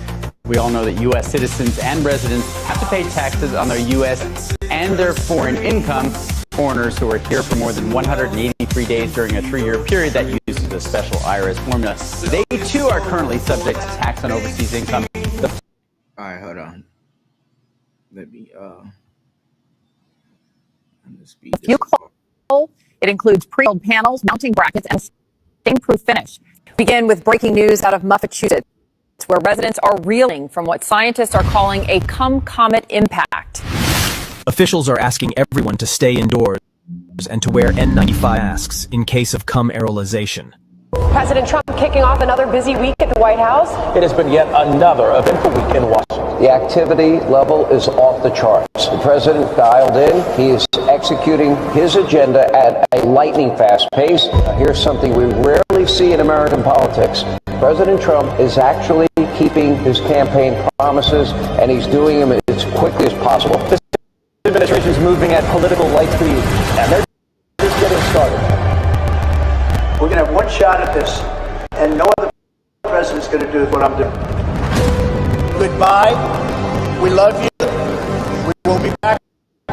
we all know that U.S. citizens and residents have to pay taxes on their U.S. and their foreign income. Foreigners who are here for more than 183 days during a 3-year period that uses a special IRS formula, they too are currently subject to tax on overseas income. All right, hold on. Let me speed this up. It includes pre-built panels, mounting brackets, and sting-proof finish. Begin with breaking news out of Massachusetts, where residents are reeling from what scientists are calling a comet impact. Officials are asking everyone to stay indoors and to wear N95 masks in case of cum aerolization. President Trump kicking off another busy week at the White House. It has been yet another eventful week in Washington. The activity level is off the charts. The president dialed in. He is executing his agenda at a lightning fast pace. Here's something we rarely see in American politics. President Trump is actually keeping his campaign promises, and he's doing them as quickly as possible. This administration is moving at political light speed, and they're just getting started. We're going to have one shot at this, and no other president's going to do what I'm doing. Goodbye. We love you. We will be back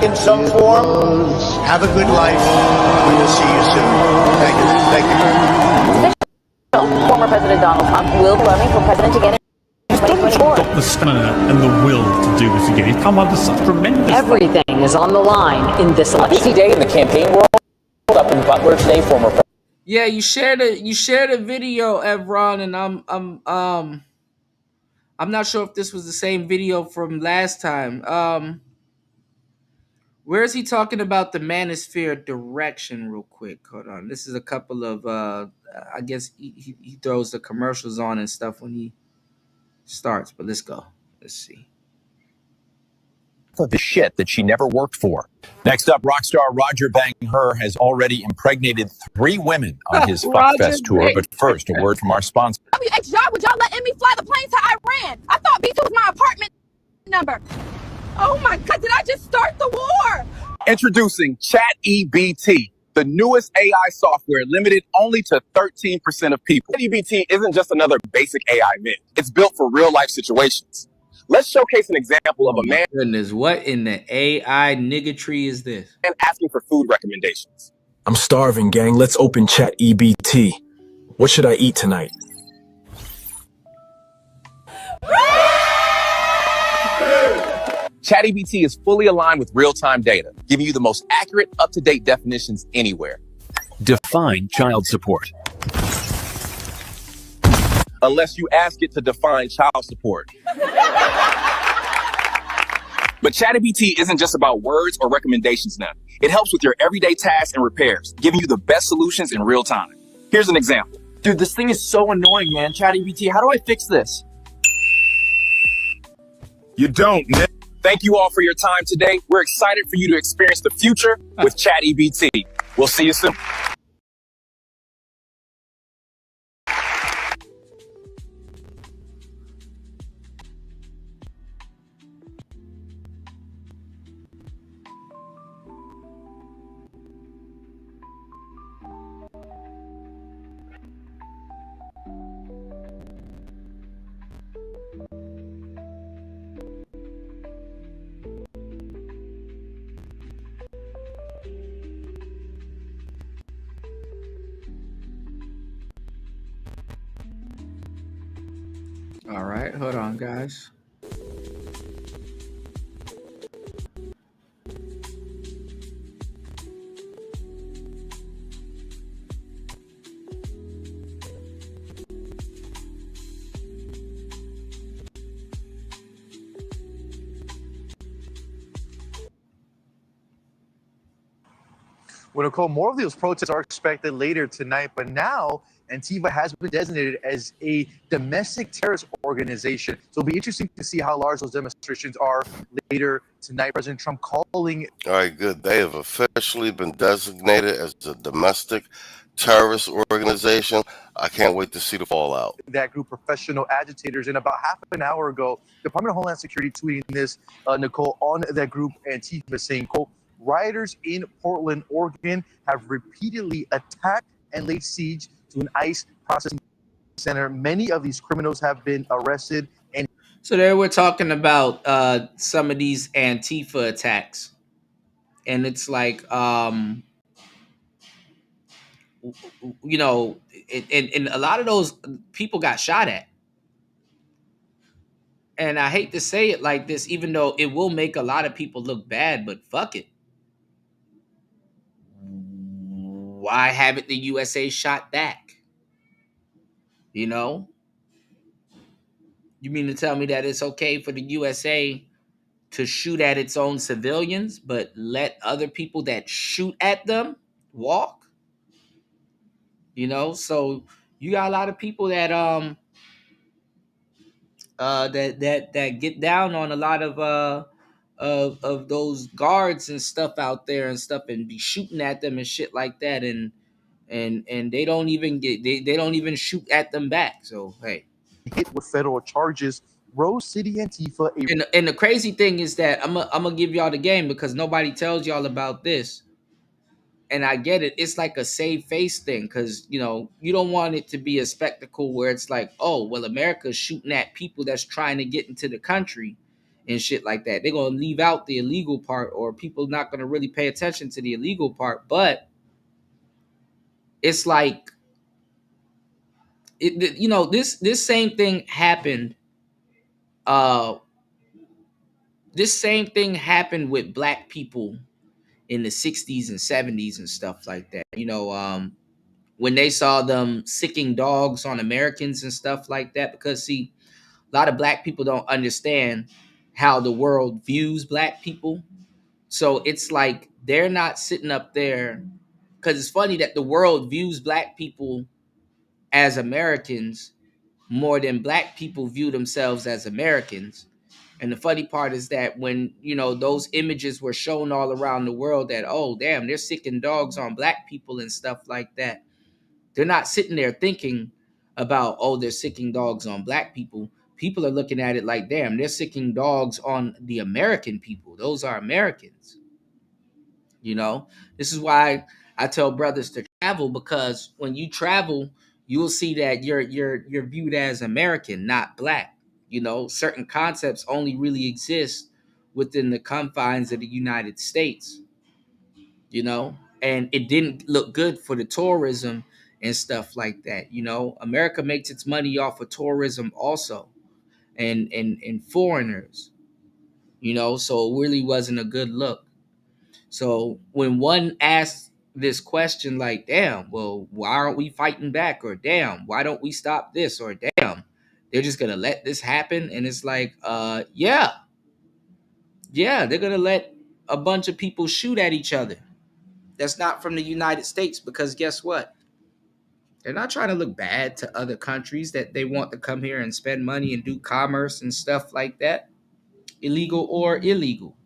in some form. Have a good life. We will see you soon. Thank you. Thank you very much. Former President Donald Trump will be running for president again in 2024. Got the stamina and the will to do this again. He's come under such tremendous... Everything is on the line in this election. Busy day in the campaign world. Up in Butler today, former president. Yeah, you shared a video, Evron, and I'm not sure if this was the same video from last time. Where is he talking about the manosphere direction real quick? Hold on. This is a couple of I guess he throws the commercials on and stuff when he starts, but let's go. Let's see. Of the shit that she never worked for. Next up, rock star Roger Bang-Her has already impregnated 3 women on his Fuckfest tour. But first, a word from our sponsor. WHR, would y'all let me fly the plane to Iran? I thought B2 was my apartment number. Oh my God, did I just start the war? Introducing ChatEBT, the newest AI software limited only to 13% of people. ChatEBT isn't just another basic AI myth. It's built for real-life situations. Let's showcase an example of a man. Goodness, what in the AI niggatry is this? Asking for food recommendations. I'm starving, gang. Let's open ChatEBT. What should I eat tonight? ChatEBT is fully aligned with real-time data, giving you the most accurate, up-to-date definitions anywhere. Define child support. Unless you ask it to define child support. But ChatGPT isn't just about words or recommendations now. It helps with your everyday tasks and repairs, giving you the best solutions in real time. Here's an example. Dude, this thing is so annoying, man. ChatGPT, how do I fix this? You don't, Nick. Thank you all for your time today. We're excited for you to experience the future with ChatGPT. We'll see you soon. All right, hold on, guys. Well, Nicole, more of those protests are expected later tonight, but now Antifa has been designated as a domestic terrorist organization. So it'll be interesting to see how large those demonstrations are later tonight. President Trump calling... All right, good. They have officially been designated as a domestic terrorist organization. I can't wait to see the fallout. That group, professional agitators, and about half an hour ago, Department of Homeland Security tweeting this, Nicole, on that group, Antifa, saying, quote, rioters in Portland, Oregon have repeatedly attacked and laid siege to an ICE processing center. Many of these criminals have been arrested. And so there we're talking about some of these Antifa attacks. And it's like, you know, and a lot of those people got shot at. And I hate to say it like this, even though it will make a lot of people look bad, but fuck it. Why haven't the USA shot back? You know, you mean to tell me that it's okay for the USA to shoot at its own civilians, but let other people that shoot at them walk? You know, so you got a lot of people that that get down on a lot of those guards and stuff out there and stuff, and be shooting at them and shit like that, and they don't even they don't even shoot at them back. So hey, hit with federal charges. Rose City Antifa. And the crazy thing is that I'm gonna give y'all the game because nobody tells y'all about this. And I get it. It's like a save face thing because, you know, you don't want it to be a spectacle where it's like, oh, well, America's shooting at people that's trying to get into the country and shit like that. They're going to leave out the illegal part, or people not going to really pay attention to the illegal part. But it's like, you know, this same thing happened. This same thing happened with black people in the 60s and 70s and stuff like that. You know, when they saw them sicking dogs on Americans and stuff like that. Because, see, a lot of black people don't understand how the world views black people. So it's like they're not sitting up there, because it's funny that the world views black people as Americans more than black people view themselves as Americans. And the funny part is that when, you know, those images were shown all around the world that, oh, damn, they're sicking dogs on black people and stuff like that, they're not sitting there thinking about, oh, they're sicking dogs on black people. People are looking at it like, damn, they're sicking dogs on the American people. Those are Americans. You know, this is why I tell brothers to travel, because when you travel, you'll see that you're viewed as American, not black. You know, certain concepts only really exist within the confines of the United States. You know, and it didn't look good for the tourism and stuff like that. You know, America makes its money off of tourism also, and foreigners. You know, so it really wasn't a good look. So when one asks this question like, damn, well, why aren't we fighting back? Or damn, why don't we stop this? Or damn, they're just gonna let this happen. And it's like, yeah, they're gonna let a bunch of people shoot at each other that's not from the United States, because guess what? They're not trying to look bad to other countries that they want to come here and spend money and do commerce and stuff like that. Illegal or illegal.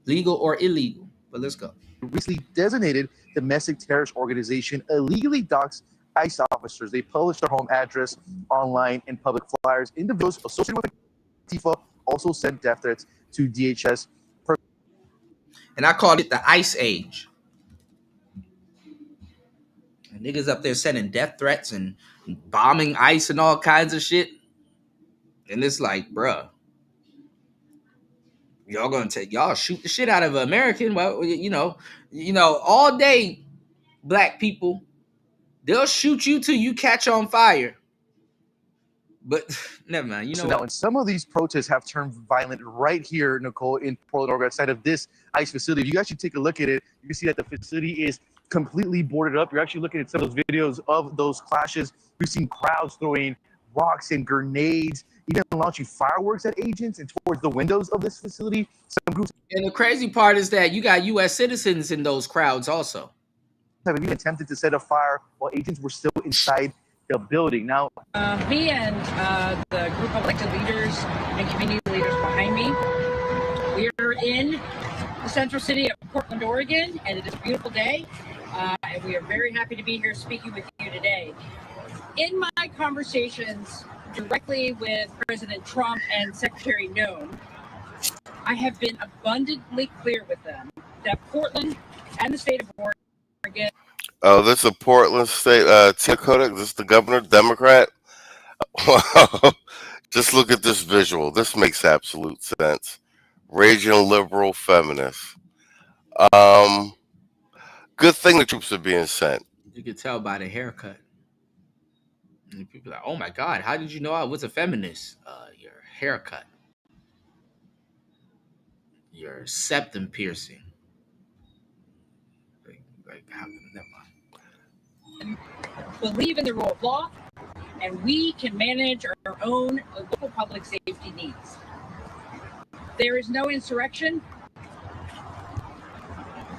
Legal or illegal. But let's go. Recently designated domestic terrorist organization illegally doxed ICE officers. They published their home address online in public flyers. Individuals associated with Antifa also sent death threats to DHS. And I called it the ICE age. And niggas up there sending death threats and bombing ICE and all kinds of shit. And it's like, bruh, y'all shoot the shit out of an American. Well, you know, all day, black people, they'll shoot you till you catch on fire. But never mind. You know, now, and some of these protests have turned violent right here, Nicole, in Portland, Oregon, outside of this ICE facility. If you actually take a look at it, you can see that the facility is completely boarded up. You're actually looking at some of those videos of those clashes. We've seen crowds throwing rocks and grenades, even launching fireworks at agents and towards the windows of this facility. Some groups. And the crazy part is that you got U.S. citizens in those crowds also. Have even attempted to set a fire while agents were still inside the building. Now, me and the group of elected leaders and community leaders behind me, we are in the central city of Portland, Oregon, and it is a beautiful day. And we are very happy to be here speaking with you today. In my conversations directly with President Trump and Secretary Noem, I have been abundantly clear with them that Portland and the state of Oregon. Oh, this is a Portland state. Tia Kodak, this is the governor, Democrat. Just look at this visual. This makes absolute sense. Raging liberal feminist. Good thing the troops are being sent. You could tell by the haircut. And people are like, oh my God, how did you know I was a feminist? Your haircut. Your septum piercing. Like never mind. Believe in the rule of law and we can manage our own local public safety needs. There is no insurrection,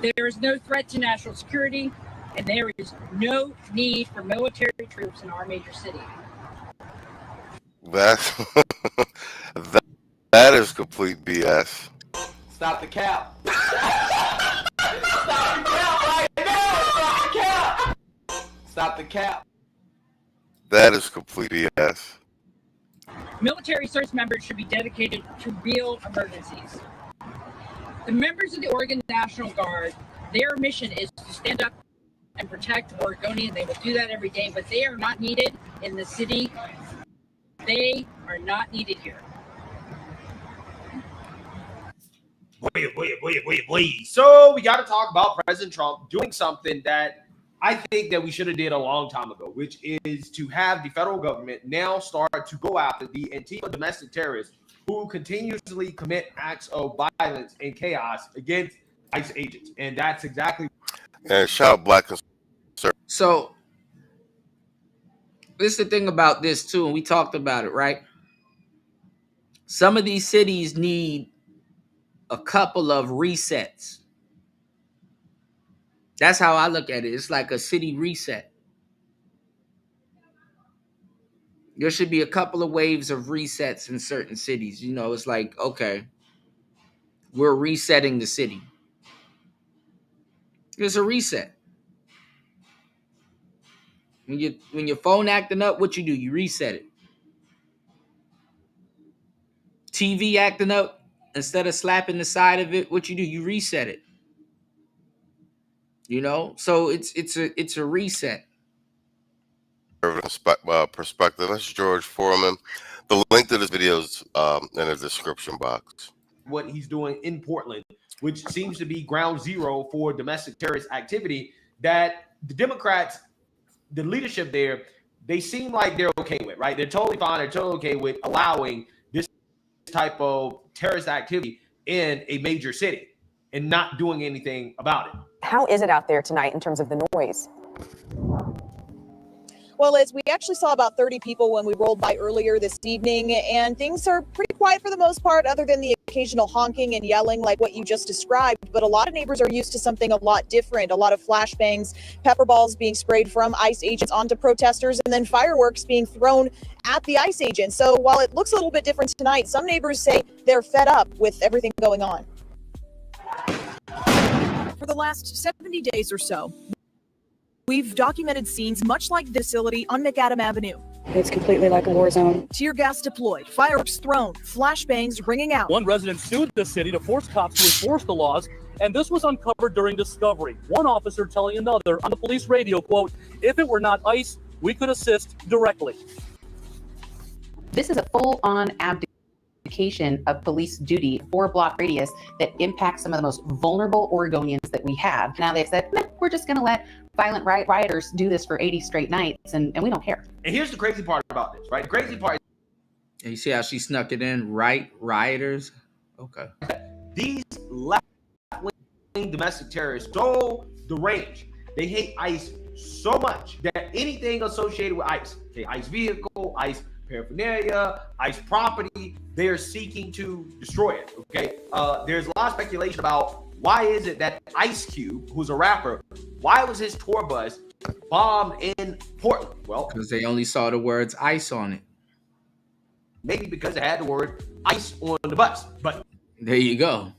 there is no threat to national security, and there is no need for military troops in our major city. That is complete BS. Stop the cap. Stop the cap right now. Stop the cap. Stop the cap. That is complete BS. Military service members should be dedicated to real emergencies. The members of the Oregon National Guard, their mission is to stand up and protect Oregonians. They will do that every day, but they are not needed in the city. They are not needed here. Wait. So we got to talk about President Trump doing something that I think that we should have did a long time ago, which is to have the federal government now start to go after the Antifa domestic terrorists who continuously commit acts of violence and chaos against ICE agents. And that's exactly. And shout Black conservative. So this is the thing about this too, and we talked about it, right? Some of these cities need a couple of resets. That's how I look at it. It's like a city reset. There should be a couple of waves of resets in certain cities. You know, it's like, okay, we're resetting the city. There's a reset. When your phone acting up, what you do? You reset it. TV acting up, instead of slapping the side of it, what you do? You reset it. You know, so it's a reset. Perspective. That's George Foreman. The link to this video is in the description box. What he's doing in Portland, which seems to be ground zero for domestic terrorist activity, that the Democrats, the leadership there, they seem like they're okay with, right? They're totally fine. They're totally okay with allowing this type of terrorist activity in a major city and not doing anything about it. How is it out there tonight in terms of the noise? Well, Liz, we actually saw about 30 people when we rolled by earlier this evening, and things are pretty quiet for the most part, other than the occasional honking and yelling like what you just described. But a lot of neighbors are used to something a lot different. A lot of flashbangs, pepper balls being sprayed from ICE agents onto protesters, and then fireworks being thrown at the ICE agents. So while it looks a little bit different tonight, some neighbors say they're fed up with everything going on. For the last 70 days or so, we've documented scenes much like this facility on McAdam Avenue. It's completely like a war zone. Tear gas deployed, fireworks thrown, flashbangs ringing out. One resident sued the city to force cops to enforce the laws, and this was uncovered during discovery. One officer telling another on the police radio, quote, "If it were not ICE, we could assist directly." This is a full-on abdication of police duty, 4-block radius that impacts some of the most vulnerable Oregonians that we have. Now they've said, we're just going to let violent rioters do this for 80 straight nights, and we don't care. And here's the crazy part about this, right? The crazy part. And you see how she snuck it in, right? Rioters. Okay. These left-wing domestic terrorists so deranged. They hate ICE so much that anything associated with ICE, okay, ICE vehicle, ICE paraphernalia, ICE property, they are seeking to destroy it. Okay, there's a lot of speculation about why is it that Ice Cube, who's a rapper, why was his tour bus bombed in Portland? Well, because they only saw the words ICE on it. Maybe because it had the word ICE on the bus. But there you go.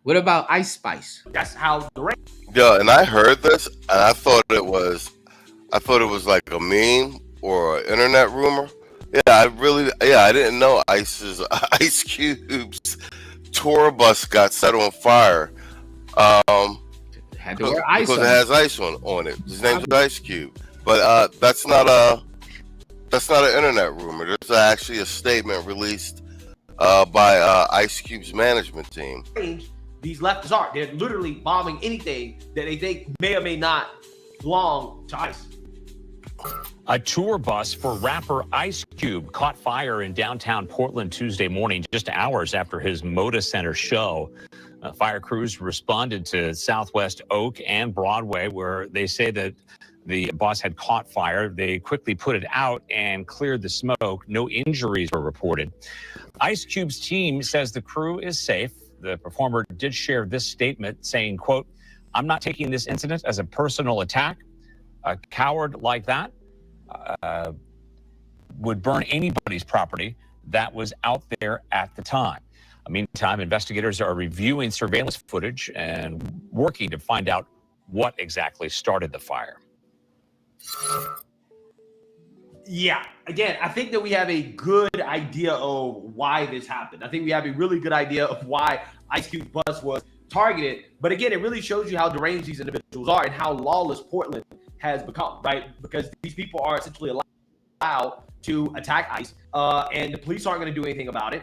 What about Ice Spice? That's how the Yeah, and I heard this, and I thought it was like a meme or an internet rumor. Yeah, I didn't know Ice Cube's tour bus got set on fire. Had the word ice because on it has ice on it. His name's Ice Cube. But that's not an internet rumor. There's actually a statement released by Ice Cube's management team. These leftists are. They're literally bombing anything that they think may or may not belong to ICE. A tour bus for rapper Ice Cube caught fire in downtown Portland Tuesday morning, just hours after his Moda Center show. Fire crews responded to Southwest Oak and Broadway, where they say that The bus had caught fire. They quickly put it out and cleared the smoke. No injuries were reported. Ice Cube's team says the crew is safe. The performer did share this statement saying, quote, "I'm not taking this incident as a personal attack. A coward like that would burn anybody's property that was out there at the time." Meantime, investigators are reviewing surveillance footage and working to find out what exactly started the fire. Yeah, again, I think that we have a good idea of why this happened. I think we have a really good idea of why Ice Cube bus was targeted. But again, it really shows you how deranged these individuals are and how lawless Portland has become, right? Because these people are essentially allowed to attack ICE, and the police aren't going to do anything about it.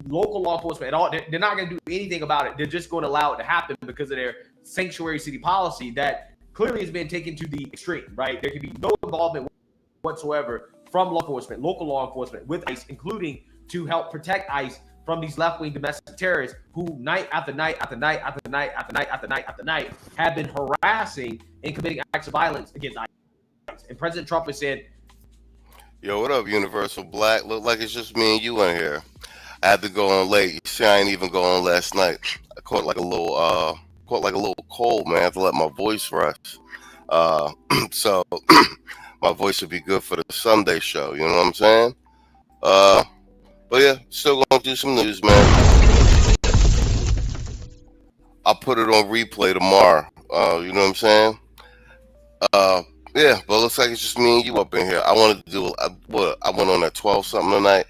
Local law enforcement at all, they're not going to do anything about it. They're just going to allow it to happen because of their sanctuary city policy that clearly has been taken to the extreme, right? There can be no involvement whatsoever from law enforcement, local law enforcement with ICE, including to help protect ICE from these left-wing domestic terrorists who night after night after night after night after night after night after night have been harassing and committing acts of violence against ICE. And President Trump has said, "Yo, what up, Universal Black? Look like it's just me and you in here. I had to go on late. You see, I ain't even go on last night. I caught like a little cold, man. I had to let my voice rest. So my voice would be good for the Sunday show. You know what I'm saying? But yeah, still gonna do some news, man. I'll put it on replay tomorrow. You know what I'm saying? Yeah, but it looks like it's just me and you up in here. I wanted to do I went on at 12 something tonight.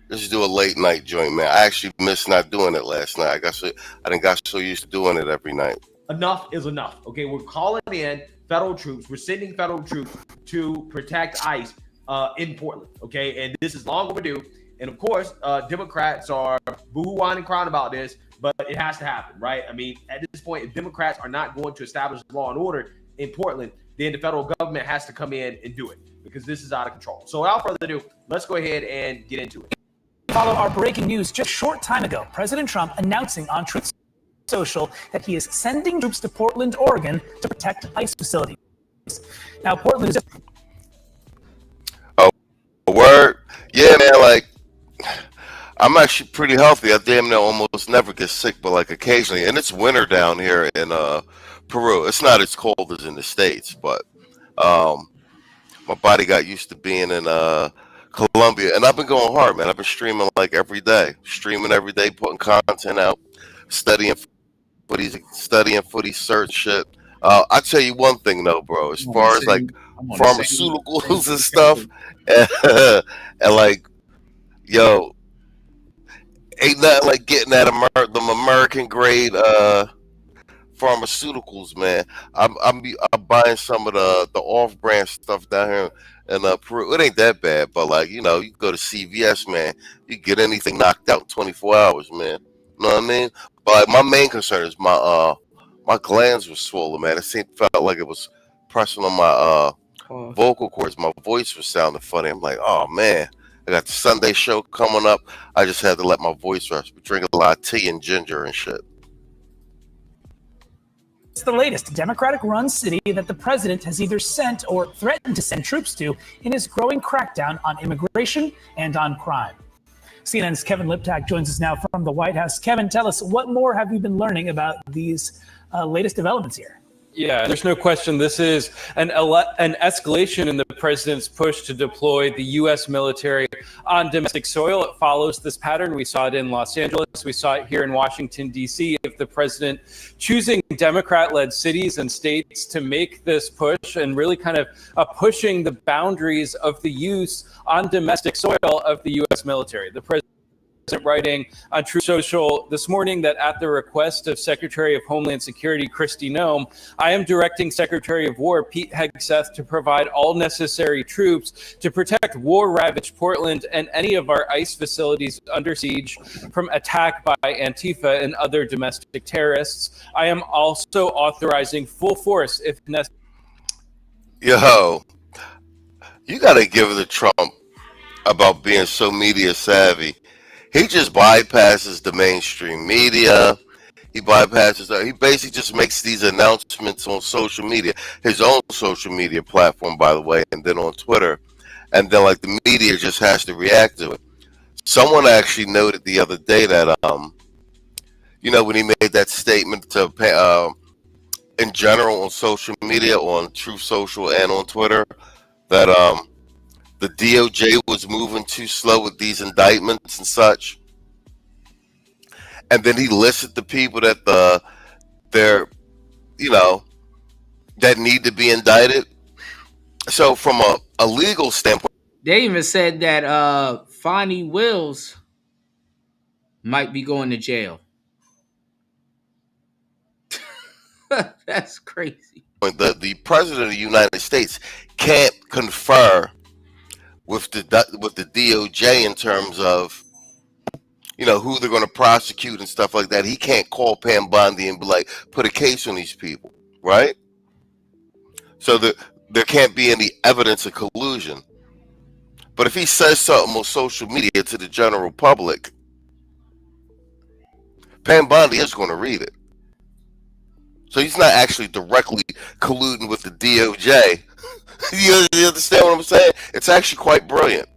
Let's do a late night joint, man. I actually missed not doing it last night. I didn't got so used to doing it every night. enough is enough. Okay, we're calling in federal troops. We're sending federal troops to protect ICE in Portland. Okay, and this is long overdue. And of course, Democrats are boo-hoo-whining and crying about this, but it has to happen, right? I mean, at this point, if Democrats are not going to establish law and order in Portland, then the federal government has to come in and do it because this is out of control. So without further ado, let's go ahead and get into it. Follow our breaking news just a short time ago. President Trump announcing on Truth Social that he is sending troops to Portland, Oregon to protect ICE facilities. Now, Portland is... Oh, word? Yeah, man, like, I'm actually pretty healthy. I damn near almost never get sick, but like occasionally. And it's winter down here in Peru. It's not as cold as in the States, but my body got used to being in Colombia. And I've been going hard, man. I've been streaming like every day. Streaming every day, putting content out, studying footy search shit. I'll tell you one thing though, bro. As far as like pharmaceuticals and stuff, and like, yo, ain't nothing like getting that them American grade pharmaceuticals, man. I'm buying some of the off-brand stuff down here in Peru. It ain't that bad, but like, you know, you go to CVS, man, you get anything knocked out in 24 hours, man. You know what I mean? But my main concern is my glands were swollen, man. Felt like it was pressing on my vocal cords. My voice was sounding funny. I'm like, oh man, I got the Sunday show coming up. I just had to let my voice rest. We drink a lot of tea and ginger and shit. It's the latest Democratic-run city that the president has either sent or threatened to send troops to in his growing crackdown on immigration and on crime. CNN's Kevin Liptak joins us now from the White House. Kevin, tell us, what more have you been learning about these latest developments here? Yeah, there's no question this is an escalation in the president's push to deploy the U.S. military on domestic soil. It follows this pattern. We saw it in Los Angeles. We saw it here in Washington, D.C. If the president choosing Democrat-led cities and states to make this push and really kind of pushing the boundaries of the use on domestic soil of the U.S. military. The president writing on Truth Social this morning that at the request of Secretary of Homeland Security Kristi Noem, I am directing Secretary of War Pete Hegseth to provide all necessary troops to protect war-ravaged Portland and any of our ICE facilities under siege from attack by Antifa and other domestic terrorists. I am also authorizing full force if necessary. Yo, you got to give it to Trump about being so media savvy. He just bypasses the mainstream media. He bypasses her. He basically just makes these announcements on social media, his own social media platform, by the way, and then on Twitter. And then, like, the media just has to react to it. Someone actually noted the other day that, when he made that statement to in general on social media, on Truth Social and on Twitter, that the DOJ was moving too slow with these indictments and such. And then he listed the people that that need to be indicted. So from a legal standpoint, They even said that Fonnie Wills might be going to jail. That's crazy. the president of the United States can't confer with the DOJ in terms of who they're going to prosecute and stuff like that. He can't call Pam Bondi and be like, put a case on these people, right? So there can't be any evidence of collusion. But if he says something on social media to the general public, Pam Bondi is going to read it. So he's not actually directly colluding with the DOJ. You understand what I'm saying? It's actually quite brilliant.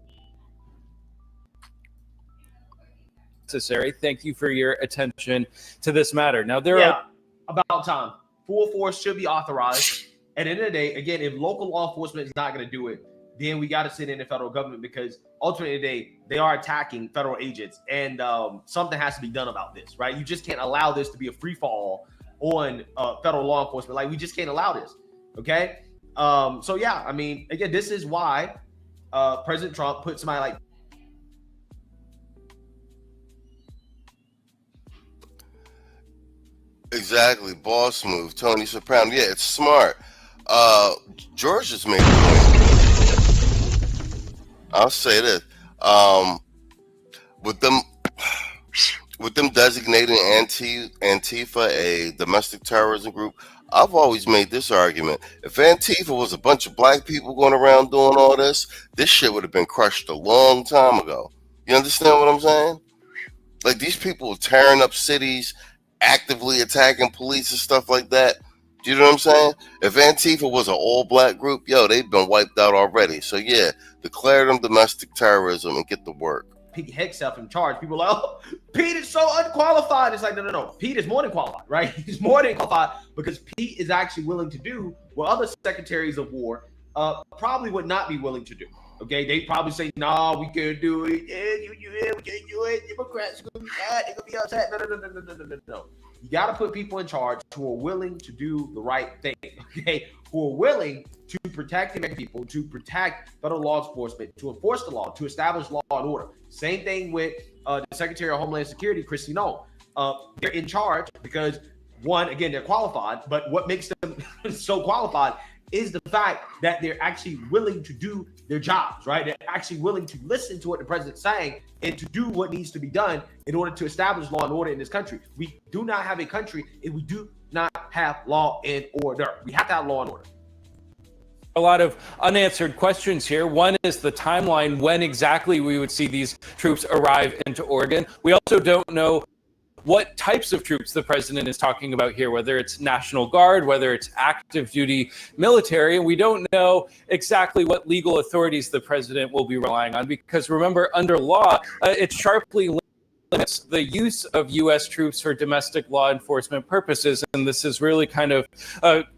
Necessary. Thank you for your attention to this matter. Now, about time. Full force should be authorized. At the end of the day, again, if local law enforcement is not going to do it, then we got to sit in the federal government, because ultimately today they are attacking federal agents, and something has to be done about this, right? You just can't allow this to be a free fall on federal law enforcement. Like, we just can't allow this. Okay. So yeah, I mean, again, this is why President Trump put somebody like Exactly. Boss move. Tony Soprano. Yeah, it's smart. George just made a point. I'll say this. With them designating Antifa a domestic terrorism group, I've always made this argument. If Antifa was a bunch of black people going around doing all this shit would have been crushed a long time ago. You understand what I'm saying? Like, these people tearing up cities, actively attacking police and stuff like that. Do you know what I'm saying? If Antifa was an all-black group, they've been wiped out already. So yeah, declare them domestic terrorism and get to work. Pete Hegseth in charge. People are like, oh, Pete is so unqualified. It's like, no. Pete is more than qualified, right? He's more than qualified, because Pete is actually willing to do what other secretaries of war probably would not be willing to do. Okay, they probably say, "No, we can't do it. Yeah, we can't do it. Democrats are gonna be mad. They're gonna be upset." No. You got to put people in charge who are willing to do the right thing. Okay, who are willing to protect the American people, to protect federal law enforcement, to enforce the law, to establish law and order. Same thing with the Secretary of Homeland Security, Kristi Noem. They're in charge because, one, again, they're qualified. But what makes them so qualified is the fact that they're actually willing to do their jobs, right? They're actually willing to listen to what the president's saying and to do what needs to be done in order to establish law and order in this country. We do not have a country if we do not have law and order. We have to have law and order. A lot of unanswered questions here. One is the timeline, when exactly we would see these troops arrive into Oregon. We also don't know what types of troops the president is talking about here, whether it's National Guard, whether it's active duty military. And we don't know exactly what legal authorities the president will be relying on, because remember, under law, it sharply limits the use of U.S. troops for domestic law enforcement purposes. And this has really kind of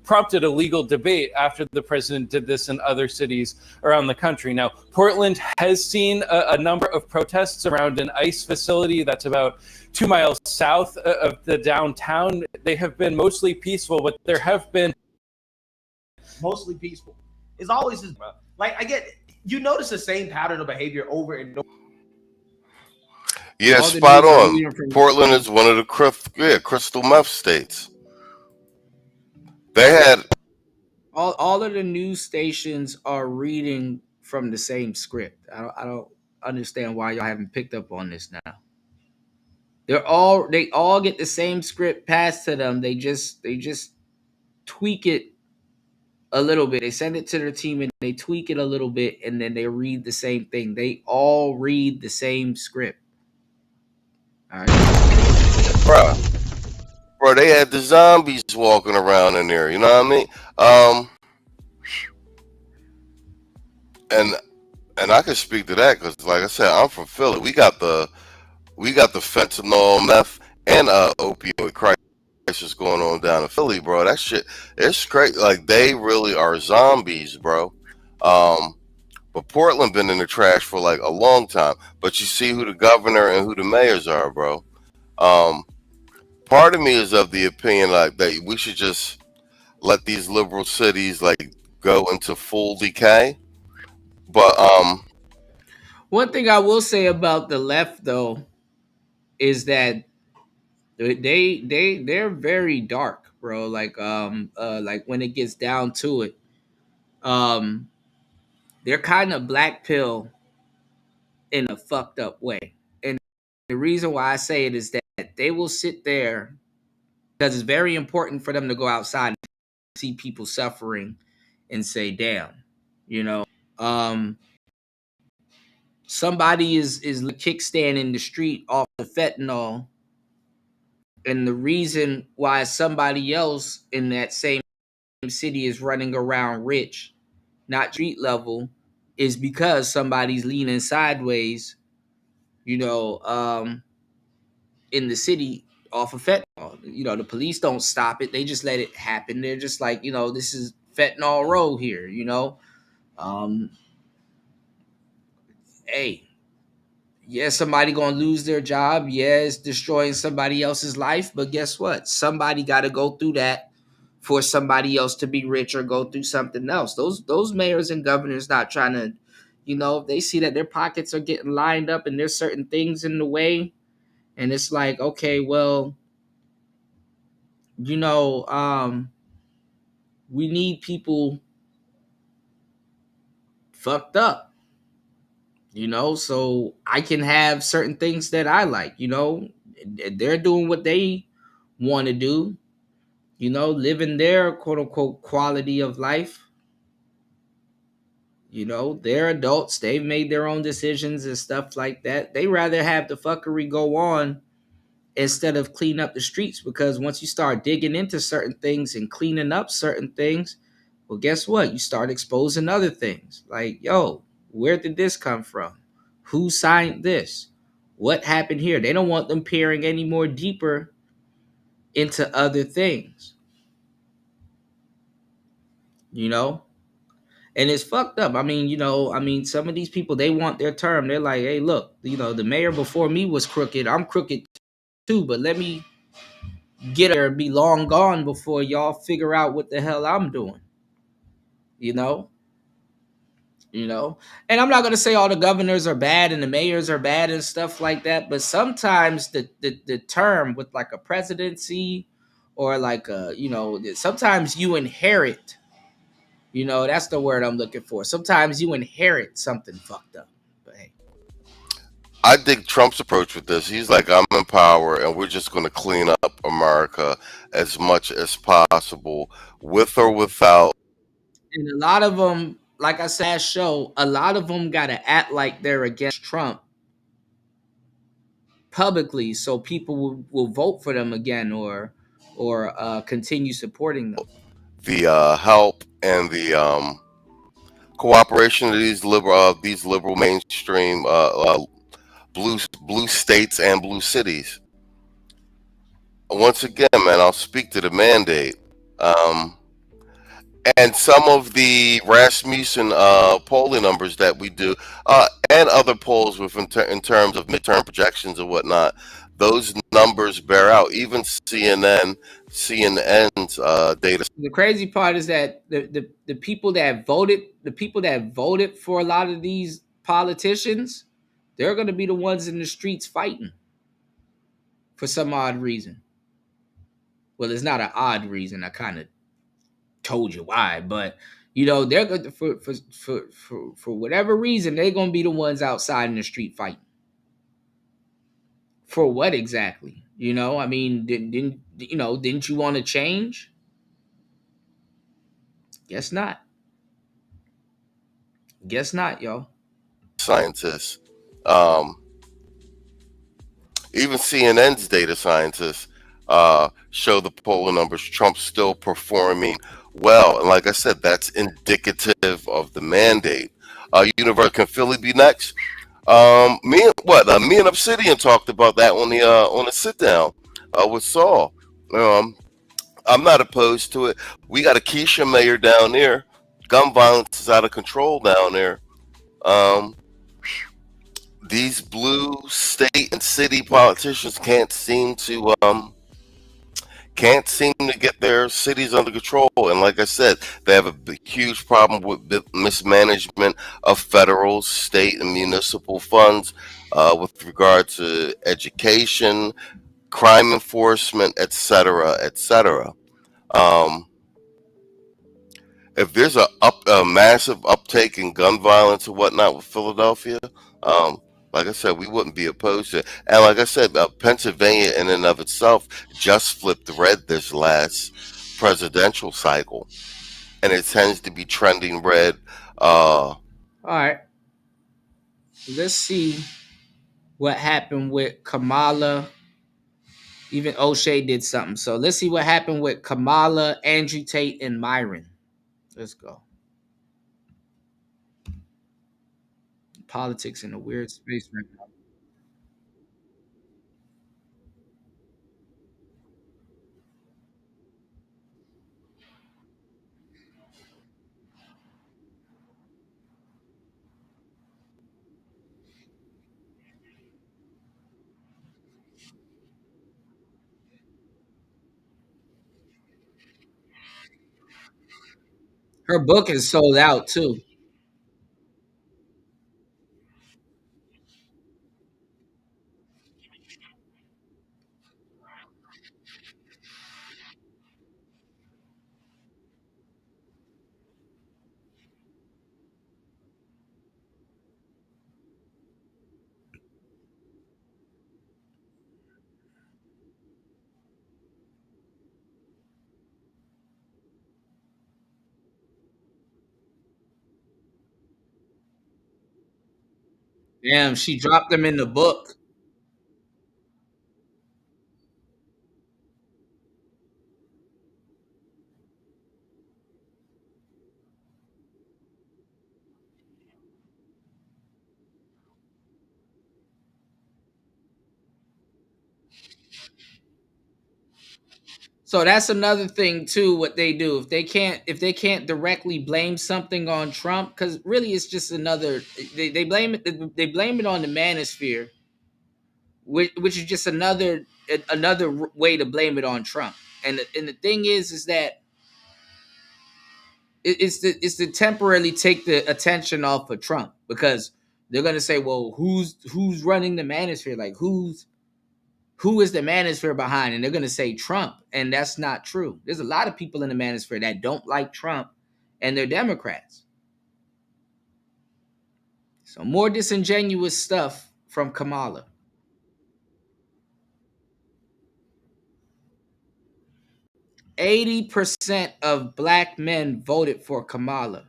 prompted a legal debate after the president did this in other cities around the country. Now, Portland has seen a number of protests around an ICE facility that's about 2 miles south of the downtown. They have been mostly peaceful, but there have been mostly peaceful. It's always this, like, I get, you notice the same pattern of behavior over and over. Yeah, spot on. Portland is one of the crystal meth states. They had all of the news stations are reading from the same script. I don't understand why y'all haven't picked up on this now. They all get the same script passed to them. They just tweak it a little bit. They send it to their team and they tweak it a little bit, and then they read the same thing. They all read the same script. All right. Bruh, bro, they had the zombies walking around in there. You know what I mean? And I can speak to that because, like I said, I'm from Philly. We got the fentanyl, meth, and opioid crisis going on down in Philly, bro. That shit, it's crazy. Like they really are zombies, bro. But Portland been in the trash for like a long time. But you see who the governor and who the mayors are, bro. Part of me is of the opinion like that we should just let these liberal cities like go into full decay. But One thing I will say about the left though is that they're very dark, bro. Like when it gets down to it, um, they're kind of black pill in a fucked up way. And the reason why I say it is that they will sit there because it's very important for them to go outside and see people suffering and say, "Damn," you know. Um, Somebody is kickstanding the street off the fentanyl, and the reason why somebody else in that same city is running around rich, not street level, is because somebody's leaning sideways, you know, in the city off of fentanyl. You know, the police don't stop it; they just let it happen. They're just like, you know, this is fentanyl road here. You know, um, hey, yeah, somebody gonna lose their job. Yeah, it's destroying somebody else's life. But guess what? Somebody got to go through that for somebody else to be rich or go through something else. Those mayors and governors not trying to, you know, if they see that their pockets are getting lined up and there's certain things in the way, and it's like, okay, well, you know, we need people fucked up, you know, so I can have certain things that I like, you know. They're doing what they want to do, you know, living their quote unquote quality of life. You know, they're adults. They've made their own decisions and stuff like that. They rather have the fuckery go on instead of clean up the streets, because once you start digging into certain things and cleaning up certain things, well, guess what? You start exposing other things. Like, yo, where did this come from? Who signed this? What happened here? They don't want them peering any more deeper into other things, you know? And it's fucked up. I mean, you know, some of these people, they want their term. They're like, hey, look, you know, the mayor before me was crooked. I'm crooked too, but let me get there and be long gone before y'all figure out what the hell I'm doing. You know? You know? And I'm not gonna say all the governors are bad and the mayors are bad and stuff like that, but sometimes the term with like a presidency or like a, you know, sometimes you inherit. You know, that's the word I'm looking for. Sometimes you inherit something fucked up. But hey. I dig Trump's approach with this. He's like, I'm in power, and we're just going to clean up America as much as possible, with or without. And a lot of them, like I said, show a lot of them got to act like they're against Trump publicly, so people will vote for them again or continue supporting them. The help and the cooperation of these liberal mainstream blue states and blue cities. Once again, man, I'll speak to the mandate. And some of the Rasmussen polling numbers that we do, and other polls in terms of midterm projections and whatnot, those numbers bear out. Even CNN's data. The crazy part is that the people that voted for a lot of these politicians, they're going to be the ones in the streets fighting for some odd reason. Well, it's not an odd reason. I kind of told you why, but you know, they're good for whatever reason, they're gonna be the ones outside in the street fighting. For what exactly? You know, I mean, didn't you want to change? Guess not. Guess not, y'all. Scientists, even CNN's data scientists, show the polling numbers. Trump's still performing well, and like I said, that's indicative of the mandate. University, can Philly be next? Me and Obsidian talked about that on the sit down with Saul. Um, I'm not opposed to it. We got a Keisha mayor down there. Gun violence is out of control down there. Um, these blue state and city politicians can't seem to get their cities under control. And like I said, they have a huge problem with mismanagement of federal, state, and municipal funds with regard to education, crime enforcement, etc., etc. Um, if there's a massive uptake in gun violence or whatnot with Philadelphia, um, like I said, we wouldn't be opposed to it. And like I said, Pennsylvania in and of itself just flipped red this last presidential cycle, and it tends to be trending red. All right, let's see what happened with Kamala. Even O'Shea did something. So let's see what happened with Kamala, Andrew Tate, and Myron. Let's go. Politics in a weird space right now. Her book is sold out too. Damn, she dropped them in the book. So that's another thing too. What they do if they can't directly blame something on Trump, because really it's just another. They blame it on the manosphere, which is just another way to blame it on Trump. And the thing is that it's to temporarily take the attention off of Trump, because they're gonna say, well, who's running the manosphere? Like who is the manosphere behind? And they're gonna say Trump, and that's not true. There's a lot of people in the manosphere that don't like Trump, and they're Democrats. So more disingenuous stuff from Kamala. 80% of black men voted for Kamala.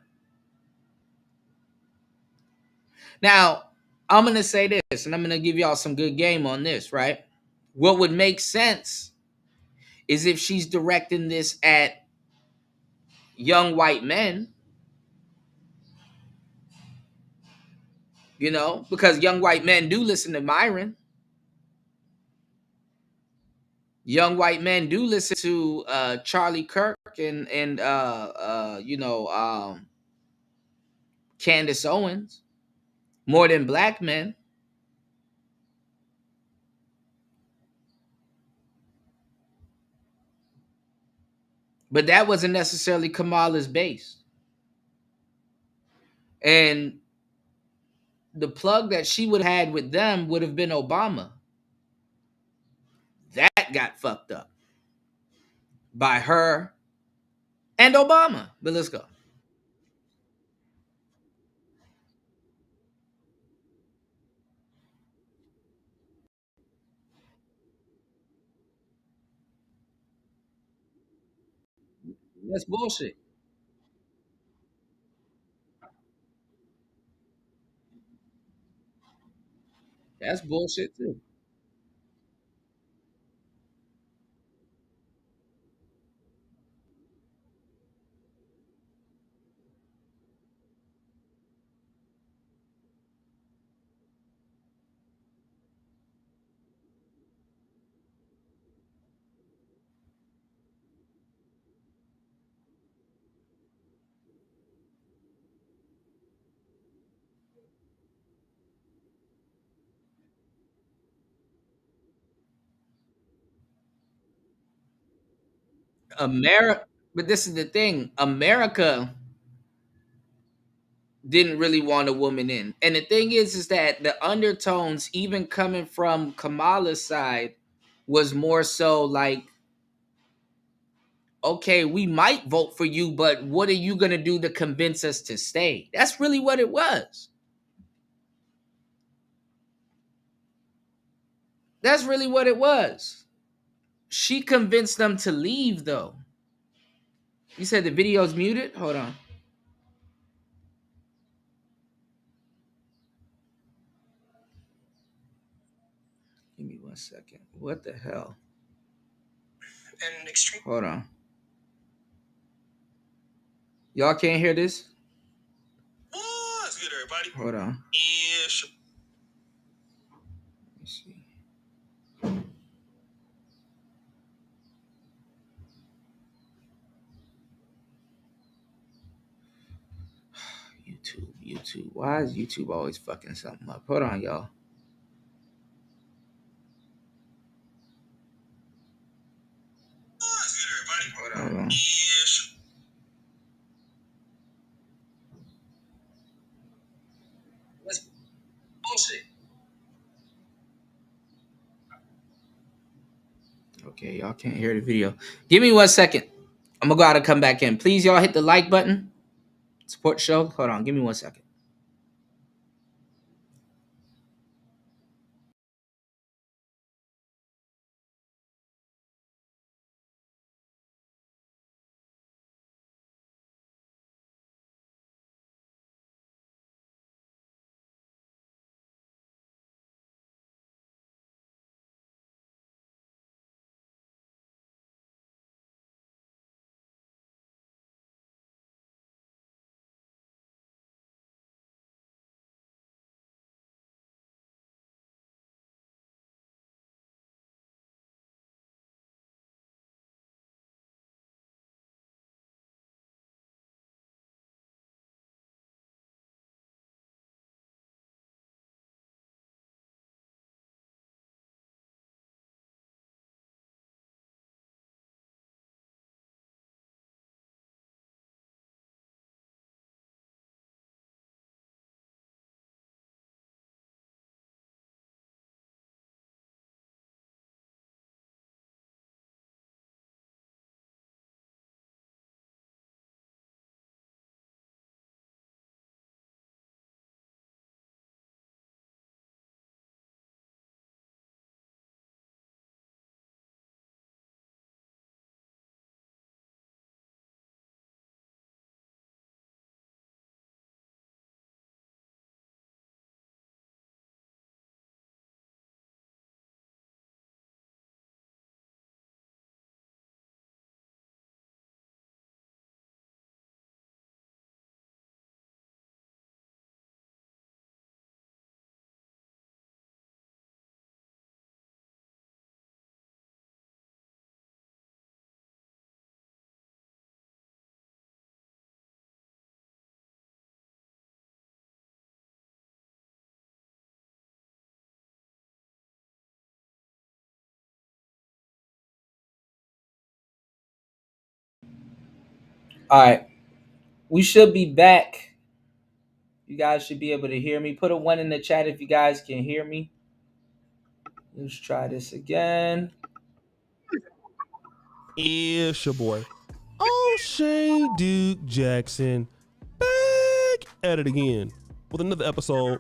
Now, I'm going to say this, and I'm going to give y'all some good game on this, right? What would make sense is if she's directing this at young white men, because young white men do listen to Myron. Young white men do listen to Charlie Kirk and Candace Owens more than black men. But that wasn't necessarily Kamala's base. And the plug that she would have had with them would have been Obama. That got fucked up by her and Obama. But let's go. That's bullshit. That's bullshit too. America, but this is the thing. America didn't really want a woman in. And the thing is that the undertones, even coming from Kamala's side, was more so like, okay, we might vote for you, but what are you going to do to convince us to stay? That's really what it was. That's really what it was. She convinced them to leave, though. You said the video's muted? Hold on. Give me 1 second. What the hell? Hold on. Y'all can't hear this? What's good, everybody? Hold on. Ish. Let me see. YouTube. Why is YouTube always fucking something up? Hold on, y'all. What's good, everybody? Hold on. Ish. That's bullshit. Okay, y'all can't hear the video. Give me 1 second. I'm gonna go out and come back in. Please, y'all hit the like button. Support the show. Hold on. Give me 1 second. All right. We should be back. You guys should be able to hear me. Put a 1 in the chat if you guys can hear me. Let's try this again. It's your boy, O'Shea Duke Jackson, back at it again with another episode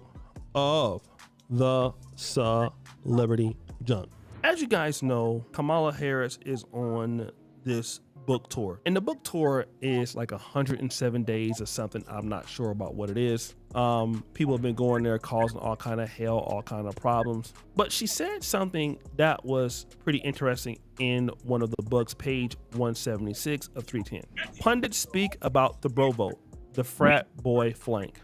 of the Celebrity Junk. As you guys know, Kamala Harris is on this book tour, and the book tour is like 107 days or something. I'm not sure about what it is. People have been going there causing all kind of hell, all kind of problems, but she said something that was pretty interesting in one of the books, page 176 of 310. Pundits speak about the bro vote, the frat boy flank.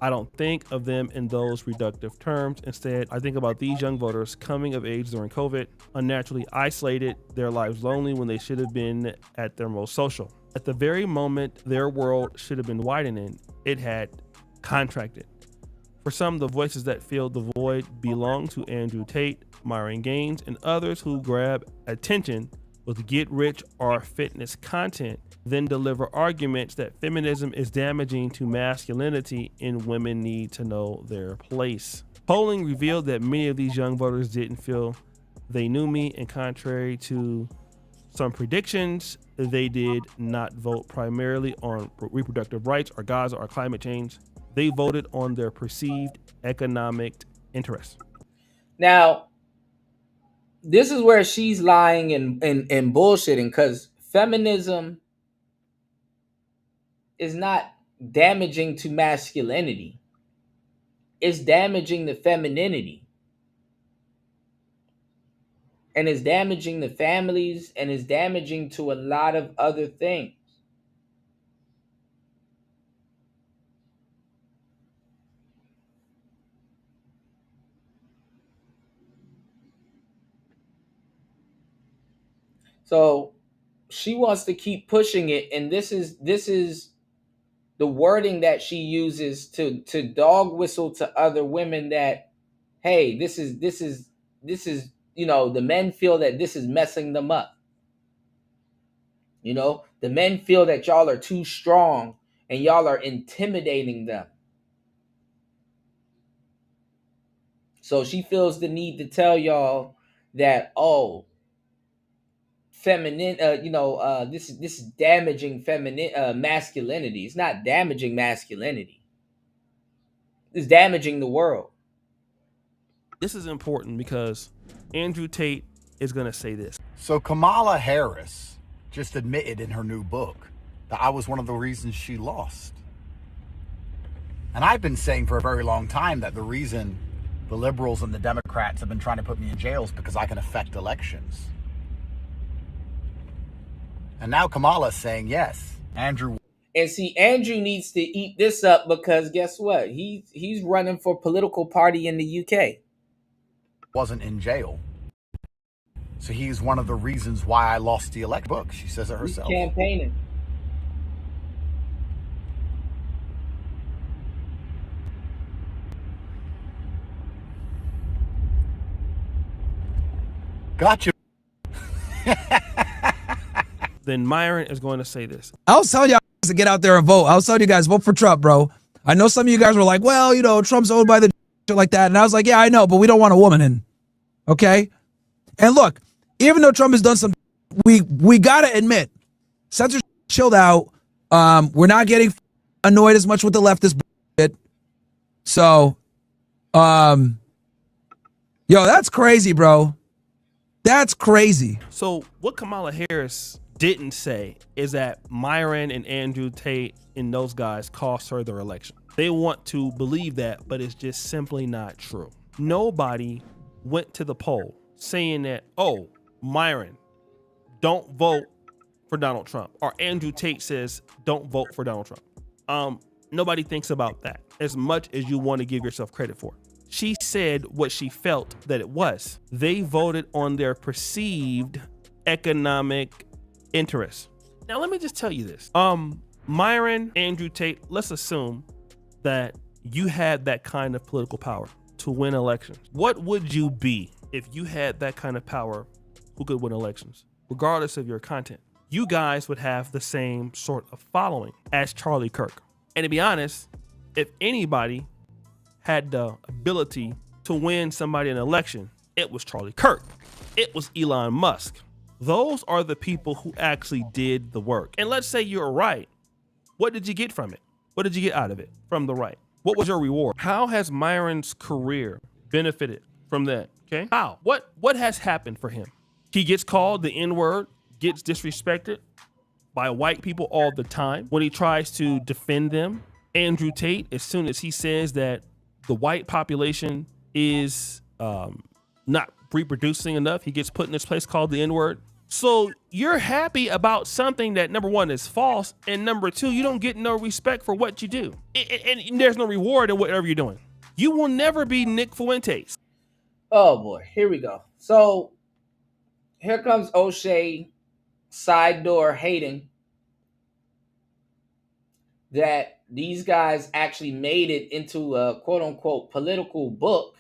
I don't think of them in those reductive terms. Instead, I think about these young voters coming of age during COVID, unnaturally isolated, their lives lonely when they should have been at their most social. At the very moment their world should have been widening, it had contracted. For some, the voices that filled the void belong to Andrew Tate, Myron Gaines, and others who grab attention with get rich or fitness content, then deliver arguments that feminism is damaging to masculinity and women need to know their place. Polling revealed that many of these young voters didn't feel they knew me, and contrary to some predictions, they did not vote primarily on reproductive rights or Gaza or climate change. They voted on their perceived economic interests. Now, this is where she's lying and bullshitting, because feminism is not damaging to masculinity. It's damaging the femininity. And it's damaging the families, and it's damaging to a lot of other things. So she wants to keep pushing it, and this is the wording that she uses to dog whistle to other women that, hey, this is you know, the men feel that this is messing them up. You know, the men feel that y'all are too strong and y'all are intimidating them. So she feels the need to tell y'all that, oh, feminine, this is damaging feminine masculinity. It's not damaging masculinity. It's damaging the world. This is important because Andrew Tate is going to say this. So Kamala Harris just admitted in her new book that I was one of the reasons she lost. And I've been saying for a very long time that the reason the liberals and the Democrats have been trying to put me in jail is because I can affect elections. And now Kamala's saying, yes, Andrew. And see, Andrew needs to eat this up, because guess what? He's running for political party in the UK. Wasn't in jail. So he's one of the reasons why I lost the election. Book. She says it herself. He's campaigning. Gotcha. Then Myron is going to say this. I was telling y'all to get out there and vote. I was telling you guys, vote for Trump, bro. I know some of you guys were like, well, you know, Trump's owned by the shit like that. And I was like, yeah, I know, but we don't want a woman in. Okay? And look, even though Trump has done some, we got to admit, censorship chilled out. We're not getting annoyed as much with the leftist shit. So, yo, that's crazy, bro. That's crazy. So what Kamala Harris didn't say is that Myron and Andrew Tate and those guys cost her their election. They want to believe that, but it's just simply not true. Nobody went to the poll saying that, oh, Myron, don't vote for Donald Trump, or Andrew Tate says, don't vote for Donald Trump. Nobody thinks about that as much as you want to give yourself credit for. She said what she felt that it was. They voted on their perceived economic interests. Now, let me just tell you this. Myron, Andrew Tate, let's assume that you had that kind of political power to win elections. What would you be if you had that kind of power who could win elections, regardless of your content? You guys would have the same sort of following as Charlie Kirk. And to be honest, if anybody had the ability to win somebody an election, it was Charlie Kirk. It was Elon Musk. Those are the people who actually did the work. And let's say you're right. What did you get from it? What did you get out of it from the right? What was your reward? How has Myron's career benefited from that? Okay. How? What has happened for him? He gets called the N-word, gets disrespected by white people all the time when he tries to defend them. Andrew Tate, as soon as he says that the white population is not reproducing enough, he gets put in this place called the N-word. So you're happy about something that, number one, is false, and number two, you don't get no respect for what you do. And there's no reward in whatever you're doing. You will never be Nick Fuentes. Oh boy, here we go. So here comes O'Shea side door hating that these guys actually made it into a quote unquote political book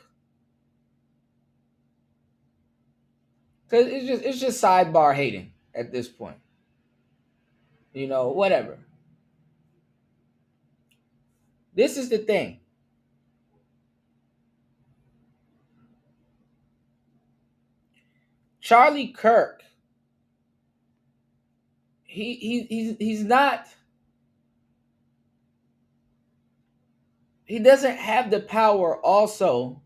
Because it's just sidebar hating at this point. You know, whatever. This is the thing. Charlie Kirk, he's not. He doesn't have the power also,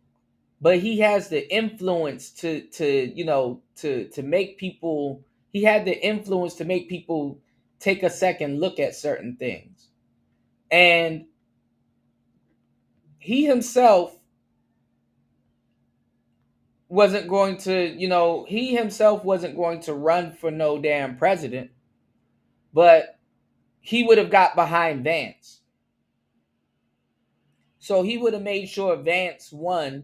but he has the influence to make people. He had the influence to make people take a second look at certain things, and he himself wasn't going to, he himself wasn't going to run for no damn president, but he would have got behind Vance. So he would have made sure Vance won,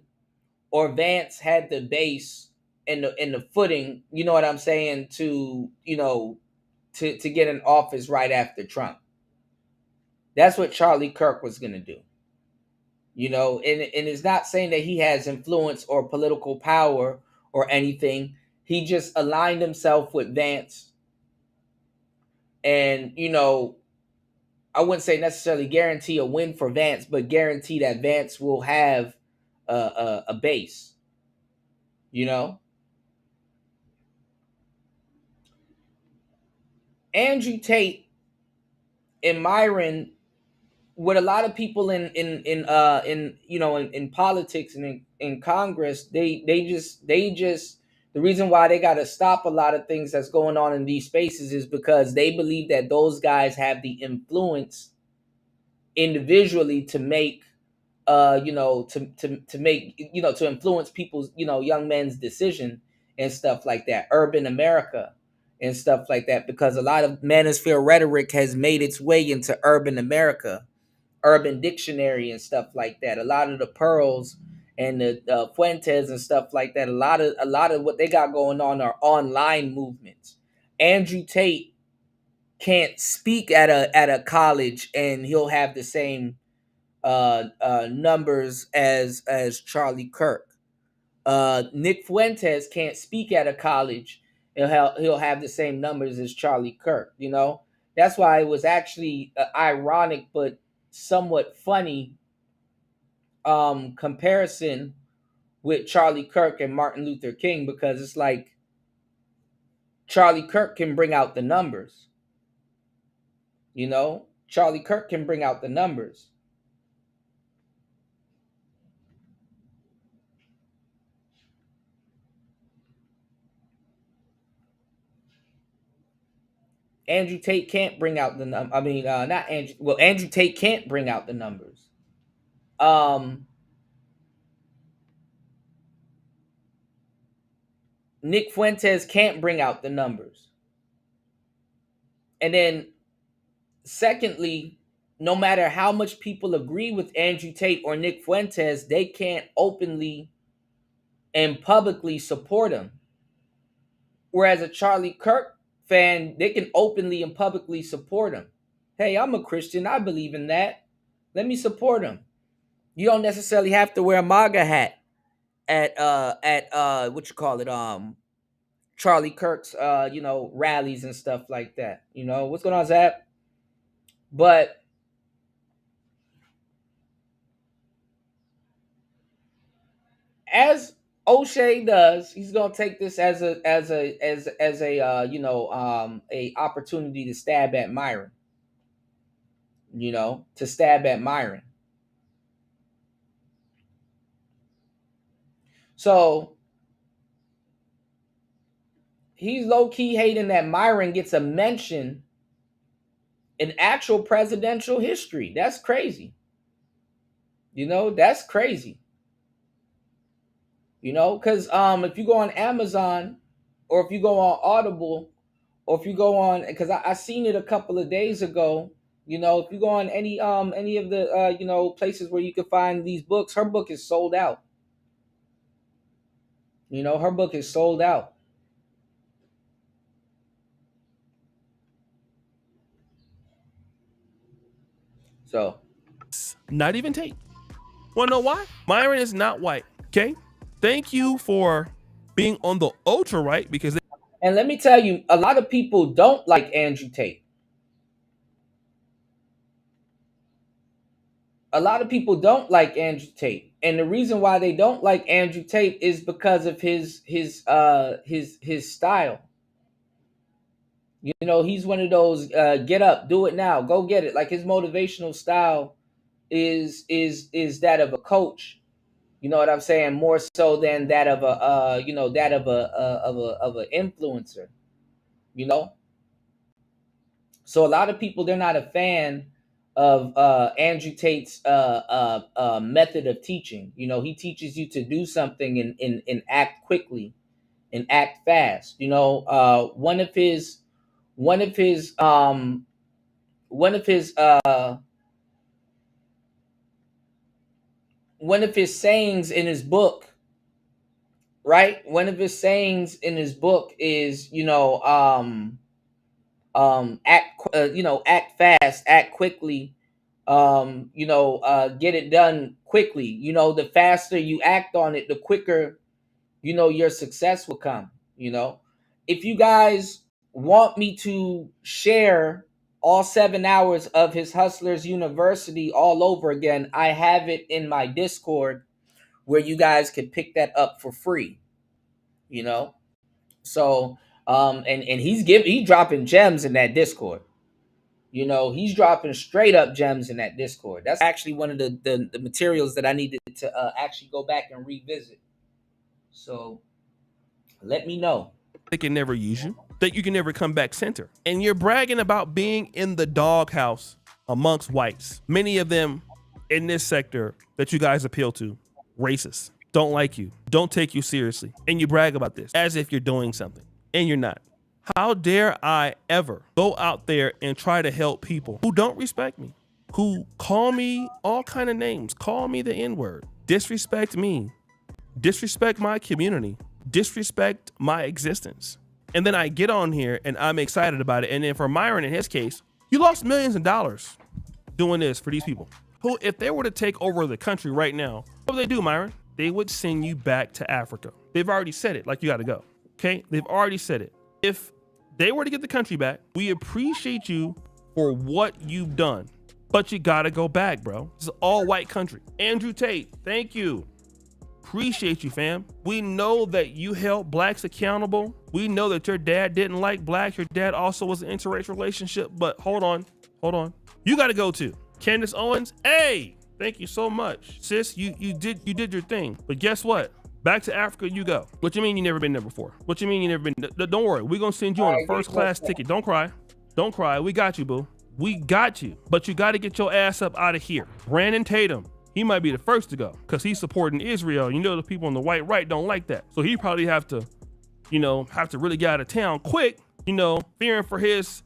or Vance had the base and the footing, you know what I'm saying, to get in office right after Trump. That's what Charlie Kirk was gonna do. And it's not saying that he has influence or political power or anything. He just aligned himself with Vance, and I wouldn't say necessarily guarantee a win for Vance, but guarantee that Vance will have a base. Andrew Tate and Myron, what a lot of people in politics and in Congress, they just the reason why they got to stop a lot of things that's going on in these spaces is because they believe that those guys have the influence individually to make to influence people's young men's decision and stuff like that, urban America and stuff like that, because a lot of manosphere rhetoric has made its way into urban America, urban dictionary and stuff like that. A lot of the Pearls and the Fuentes and stuff like that, a lot of what they got going on are online movements. Andrew Tate can't speak at a college and he'll have the same numbers as Charlie Kirk. Nick Fuentes can't speak at a college. He'll have the same numbers as Charlie Kirk. That's why it was actually ironic but somewhat funny comparison with Charlie Kirk and Martin Luther King, because it's like Charlie Kirk can bring out the numbers. Charlie Kirk can bring out the numbers. Andrew Tate can't bring out the number. I mean, not Andrew. Well, Andrew Tate can't bring out the numbers. Nick Fuentes can't bring out the numbers. And then, secondly, no matter how much people agree with Andrew Tate or Nick Fuentes, they can't openly and publicly support him. Whereas a Charlie Kirk fan, they can openly and publicly support him. Hey, I'm a Christian. I believe in that. Let me support him. You don't necessarily have to wear a MAGA hat at Charlie Kirk's rallies and stuff like that. What's going on, Zap? But as O'Shea does, he's gonna take this as a opportunity to stab at Myron. To stab at Myron. So he's low-key hating that Myron gets a mention in actual presidential history. That's crazy. That's crazy. Because if you go on Amazon, or if you go on Audible, or if you go on, because I seen it a couple of days ago, if you go on any of the places where you can find these books, her book is sold out. Her book is sold out. So, not even Tate. Want to know why? Myron is not white. Okay, thank you for being on the ultra right because they And let me tell you, a lot of people don't like Andrew Tate. A lot of people don't like Andrew Tate. And the reason why they don't like Andrew Tate is because of his style. You know, he's one of those get up, do it now, go get it. Like his motivational style is that of a coach. You know what I'm saying? More so than that of a that of a influencer. You know, so a lot of people, they're not a fan of Andrew Tate's method of teaching. You know, he teaches you to do something and act quickly and act fast. You know, one of his sayings in his book, right? One of his sayings in his book is, act fast, act quickly, get it done quickly. You know, the faster you act on it, the quicker, your success will come. You know, if you guys want me to share all 7 hours of his Hustlers University all over again, I have it in my Discord where you guys can pick that up for free. You know, so and he's dropping gems in that Discord. You know, he's dropping straight up gems in that Discord. That's actually one of the materials that I needed to actually go back and revisit. So let me know. they can never use you, that you can never come back center. And you're bragging about being in the doghouse amongst whites. Many of them in this sector that you guys appeal to, racist, don't like you, don't take you seriously. And you brag about this as if you're doing something, and you're not. How dare I ever go out there and try to help people who don't respect me, who call me all kind of names, call me the N-word, disrespect me, disrespect my community, disrespect my existence. And then I get on here and I'm excited about it. And then for Myron, in his case, you lost millions of dollars doing this for these people who, if they were to take over the country right now, what would they do, Myron? They would send you back to Africa. They've already said it, like you got to go. Okay, they've already said it. If they were to get the country back, we appreciate you for what you've done, but you got to go back, bro. This is all white country. Andrew Tate, thank you. Appreciate you, fam. We know that you held blacks accountable. We know that your dad didn't like blacks. Your dad also was an interracial relationship, but hold on. You got to go too. Candace Owens, hey, thank you so much. Sis, you did your thing, but guess what? Back to Africa you go. What you mean you never been there before? What you mean you never been there? Don't worry, we're gonna send you on a first class ticket. Don't cry. Don't cry. We got you, boo. We got you. But you got to get your ass up out of here. Brandon Tatum, he might be the first to go because he's supporting Israel. You know, the people on the white right don't like that. So he probably have to really get out of town quick, fearing for his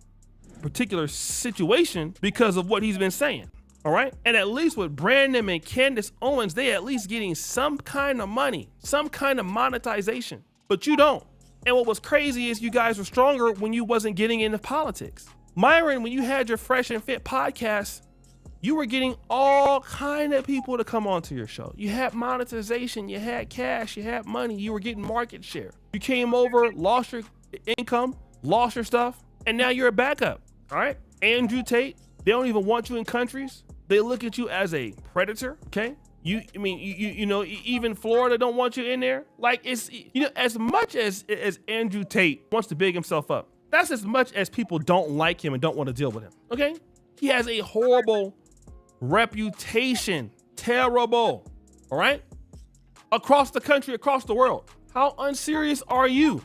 particular situation because of what he's been saying. All right. And at least with Brandon and Candace Owens, they at least getting some kind of money, some kind of monetization, but you don't. And what was crazy is you guys were stronger when you wasn't getting into politics. Myron, when you had your Fresh and Fit podcast, you were getting all kind of people to come onto your show. You had monetization, you had cash, you had money, you were getting market share. You came over, lost your income, lost your stuff, and now you're a backup. All right. Andrew Tate, they don't even want you in countries. They look at you as a predator, okay? Even Florida don't want you in there. Like, it's, as much as Andrew Tate wants to big himself up, that's as much as people don't like him and don't want to deal with him, okay? He has a horrible reputation, terrible, all right? Across the country, across the world. How unserious are you,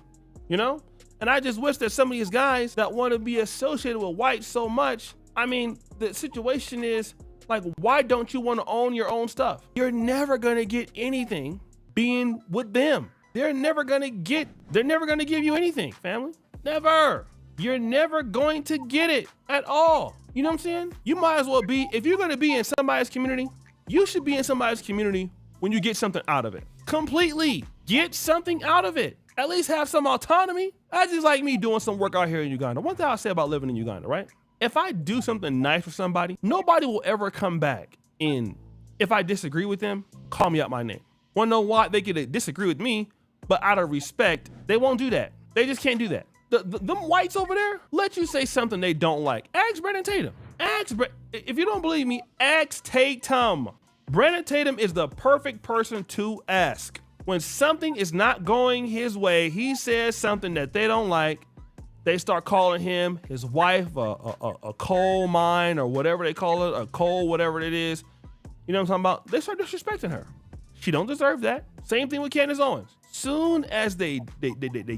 And I just wish that some of these guys that want to be associated with whites so much, the situation is, like, why don't you want to own your own stuff? You're never going to get anything being with them. They're never going to give you anything, family. Never. You're never going to get it at all. You know what I'm saying? You might as well be, if you're going to be in somebody's community, you should be in somebody's community when you get something out of it. Completely. Get something out of it. At least have some autonomy. That's just like me doing some work out here in Uganda. One thing I'll say about living in Uganda, right? If I do something nice for somebody, nobody will ever come back in. If I disagree with them, call me out my name. Wanna know why they could disagree with me, But out of respect, they won't do that. They just can't do that. Them whites over there let you say something they don't like. Ask Brandon Tatum. If you don't believe me, ask Tatum. Brandon Tatum is the perfect person to ask. When something is not going his way, he says something that they don't like, they start calling him, his wife, a coal mine or whatever they call it, a coal, whatever it is. You know what I'm talking about? They start disrespecting her. She don't deserve that. Same thing with Candace Owens. Soon as they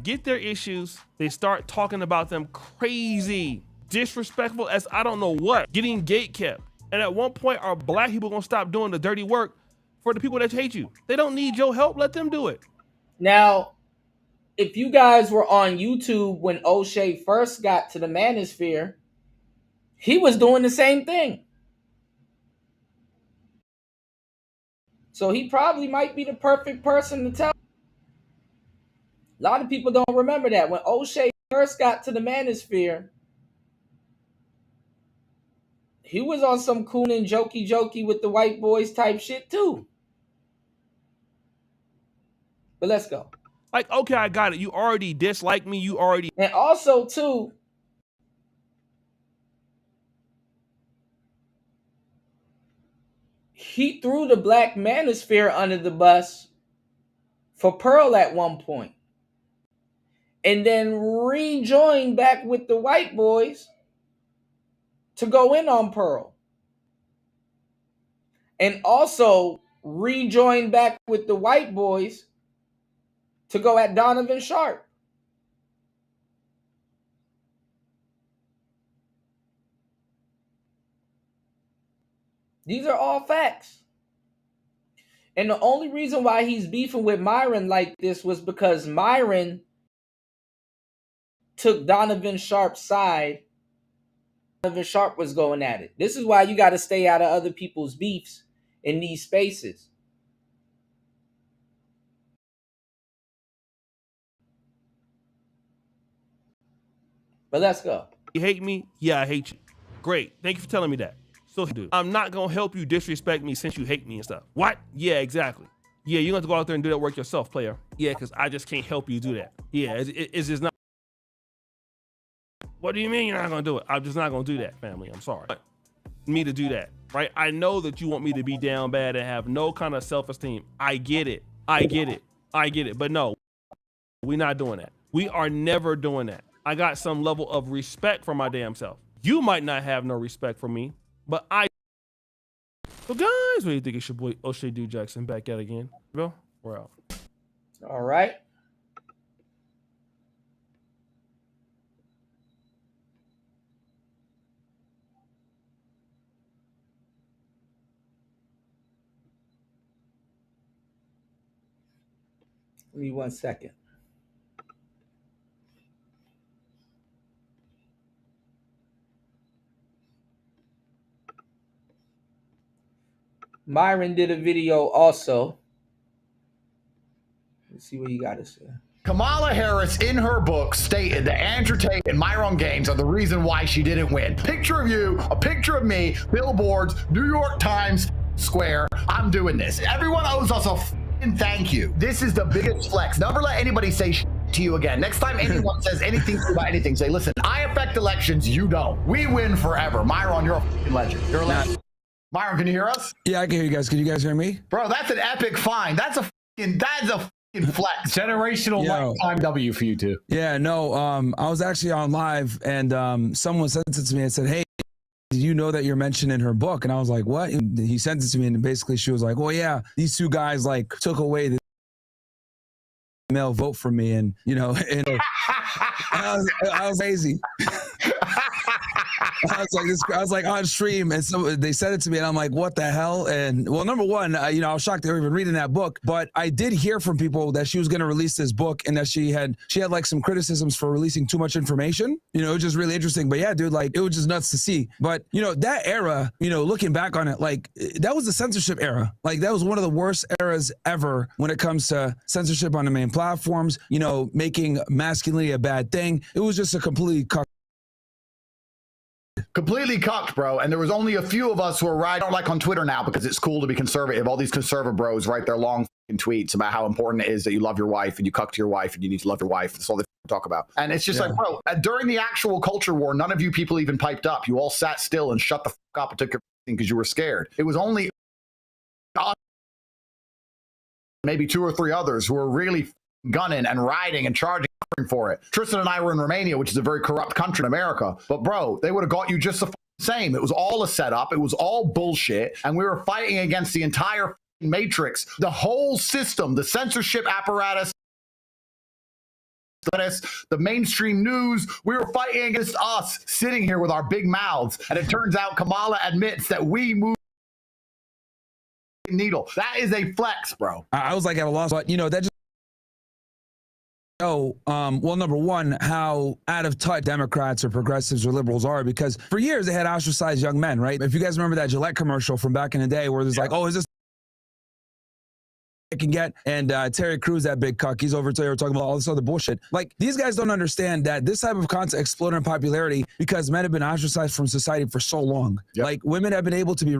get their issues, they start talking about them crazy, disrespectful as I don't know what, getting gate kept. And at one point, are black people gonna stop doing the dirty work for the people that hate you? They don't need your help. Let them do it. Now, if you guys were on YouTube when O'Shea first got to the manosphere, he was doing the same thing. So he probably might be the perfect person to tell. A lot of people don't remember that. When O'Shea first got to the manosphere, he was on some coon and jokey with the white boys type shit too. But let's go. Like, okay, I got it. You already dislike me. You already. And also too, he threw the black manosphere under the bus for Pearl at one point. And then rejoined back with the white boys to go in on Pearl. And also rejoined back with the white boys to go at Donovan Sharp. These are all facts. And the only reason why he's beefing with Myron like this was because Myron took Donovan Sharp's side. Donovan Sharp was going at it. This is why you got to stay out of other people's beefs in these spaces. But let's go. You hate me? Yeah, I hate you. Great. Thank you for telling me that. So, dude, I'm not going to help you disrespect me since you hate me and stuff. What? Yeah, exactly. Yeah, you're going to have to go out there and do that work yourself, player. Yeah, because I just can't help you do that. Yeah, it's just not. What do you mean you're not going to do it? I'm just not going to do that, family. I'm sorry. Me to do that, right? I know that you want me to be down bad and have no kind of self-esteem. I get it. I get it. I get it. But no, we're not doing that. We are never doing that. I got some level of respect for my damn self. You might not have no respect for me, but I. So guys, what do you think? It's your boy O'Shea Duke Jackson back at it again. Bill, we're out. All right. Give me 1 second. Myron did a video also. Let's see what you got to say. Kamala Harris, in her book, stated that Andrew Tate and Myron Gaines are the reason why she didn't win. Picture of you, a picture of me, billboards, New York Times Square. I'm doing this. Everyone owes us a thank you. This is the biggest flex. Never let anybody say to you again. Next time anyone says anything to you about anything, say, listen, I affect elections, you don't. We win forever. Myron, you're a legend. You're a legend. Myron, can you hear us? Yeah, I can hear you guys. Can you guys hear me? Bro, that's an epic find. That's a flex. Generational lifetime W for you two. Yeah, no, I was actually on live and someone sent it to me and said, hey, did you know that you're mentioned in her book? And I was like, what? And he sent it to me and basically she was like, well, yeah, these two guys like took away the male vote from me and, you know, and I was crazy. I was like on stream and so they said it to me and I'm like, what the hell? And well, number one, you know, I was shocked they were even reading that book, but I did hear from people that she was going to release this book and that she had like some criticisms for releasing too much information, you know, it was just really interesting. But yeah, dude, like it was just nuts to see. But you know, that era, you know, looking back on it, like that was the censorship era. Like that was one of the worst eras ever when it comes to censorship on the main platforms, you know, making masculinity a bad thing. It was just a completely cucked, bro. And there was only a few of us who are right. I don't like on Twitter now because it's cool to be conservative. All these conservative bros write their long tweets about how important it is that you love your wife and you cuck to your wife and you need to love your wife. That's all they talk about. And it's just like, bro, during the actual culture war, none of you people even piped up. You all sat still and shut the fuck up and took your thing because you were scared. It was only maybe 2 or 3 others who were really gunning and riding and charging for it. Tristan and I were in Romania, which is a very corrupt country in America. But bro, they would have got you just the same. It was all a setup. It was all bullshit. And we were fighting against the entire matrix, the whole system, the censorship apparatus, the mainstream news. We were fighting against us sitting here with our big mouths. And it turns out Kamala admits that we moved the needle. That is a flex, bro. I was like at a loss, but that just well, number one, how out of touch Democrats or progressives or liberals are, because for years they had ostracized young men, right? If you guys remember that Gillette commercial from back in the day where there's like, oh, is this I can get? And Terry Crews, that big cuck, he's over there talking about all this other bullshit. Like, these guys don't understand that this type of content exploded in popularity because men have been ostracized from society for so long. Like, women have been able to be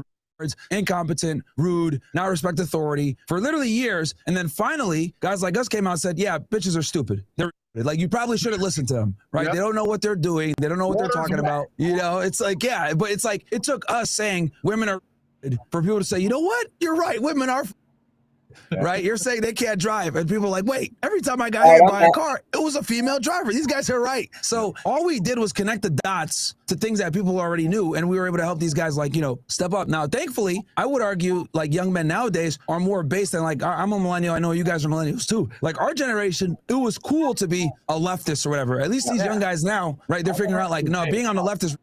incompetent, rude, not respect authority for literally years. And then finally, guys like us came out and said, yeah, bitches are stupid. They're like, you probably should have listened to them, right? They don't know what they're doing. They don't know what they're talking about. It's like, yeah, but it's like, it took us saying women are for people to say, you know what? You're right. Women are right? You're saying they can't drive. And people are like, wait, every time I got hit by a car, it was a female driver. These guys are right. So all we did was connect the dots to things that people already knew. And we were able to help these guys, like, step up. Now, thankfully, I would argue like young men nowadays are more based on like, I'm a millennial. I know you guys are millennials too. Like our generation, it was cool to be a leftist or whatever. At least these young guys now, right? They're figuring out like, no, being on the left is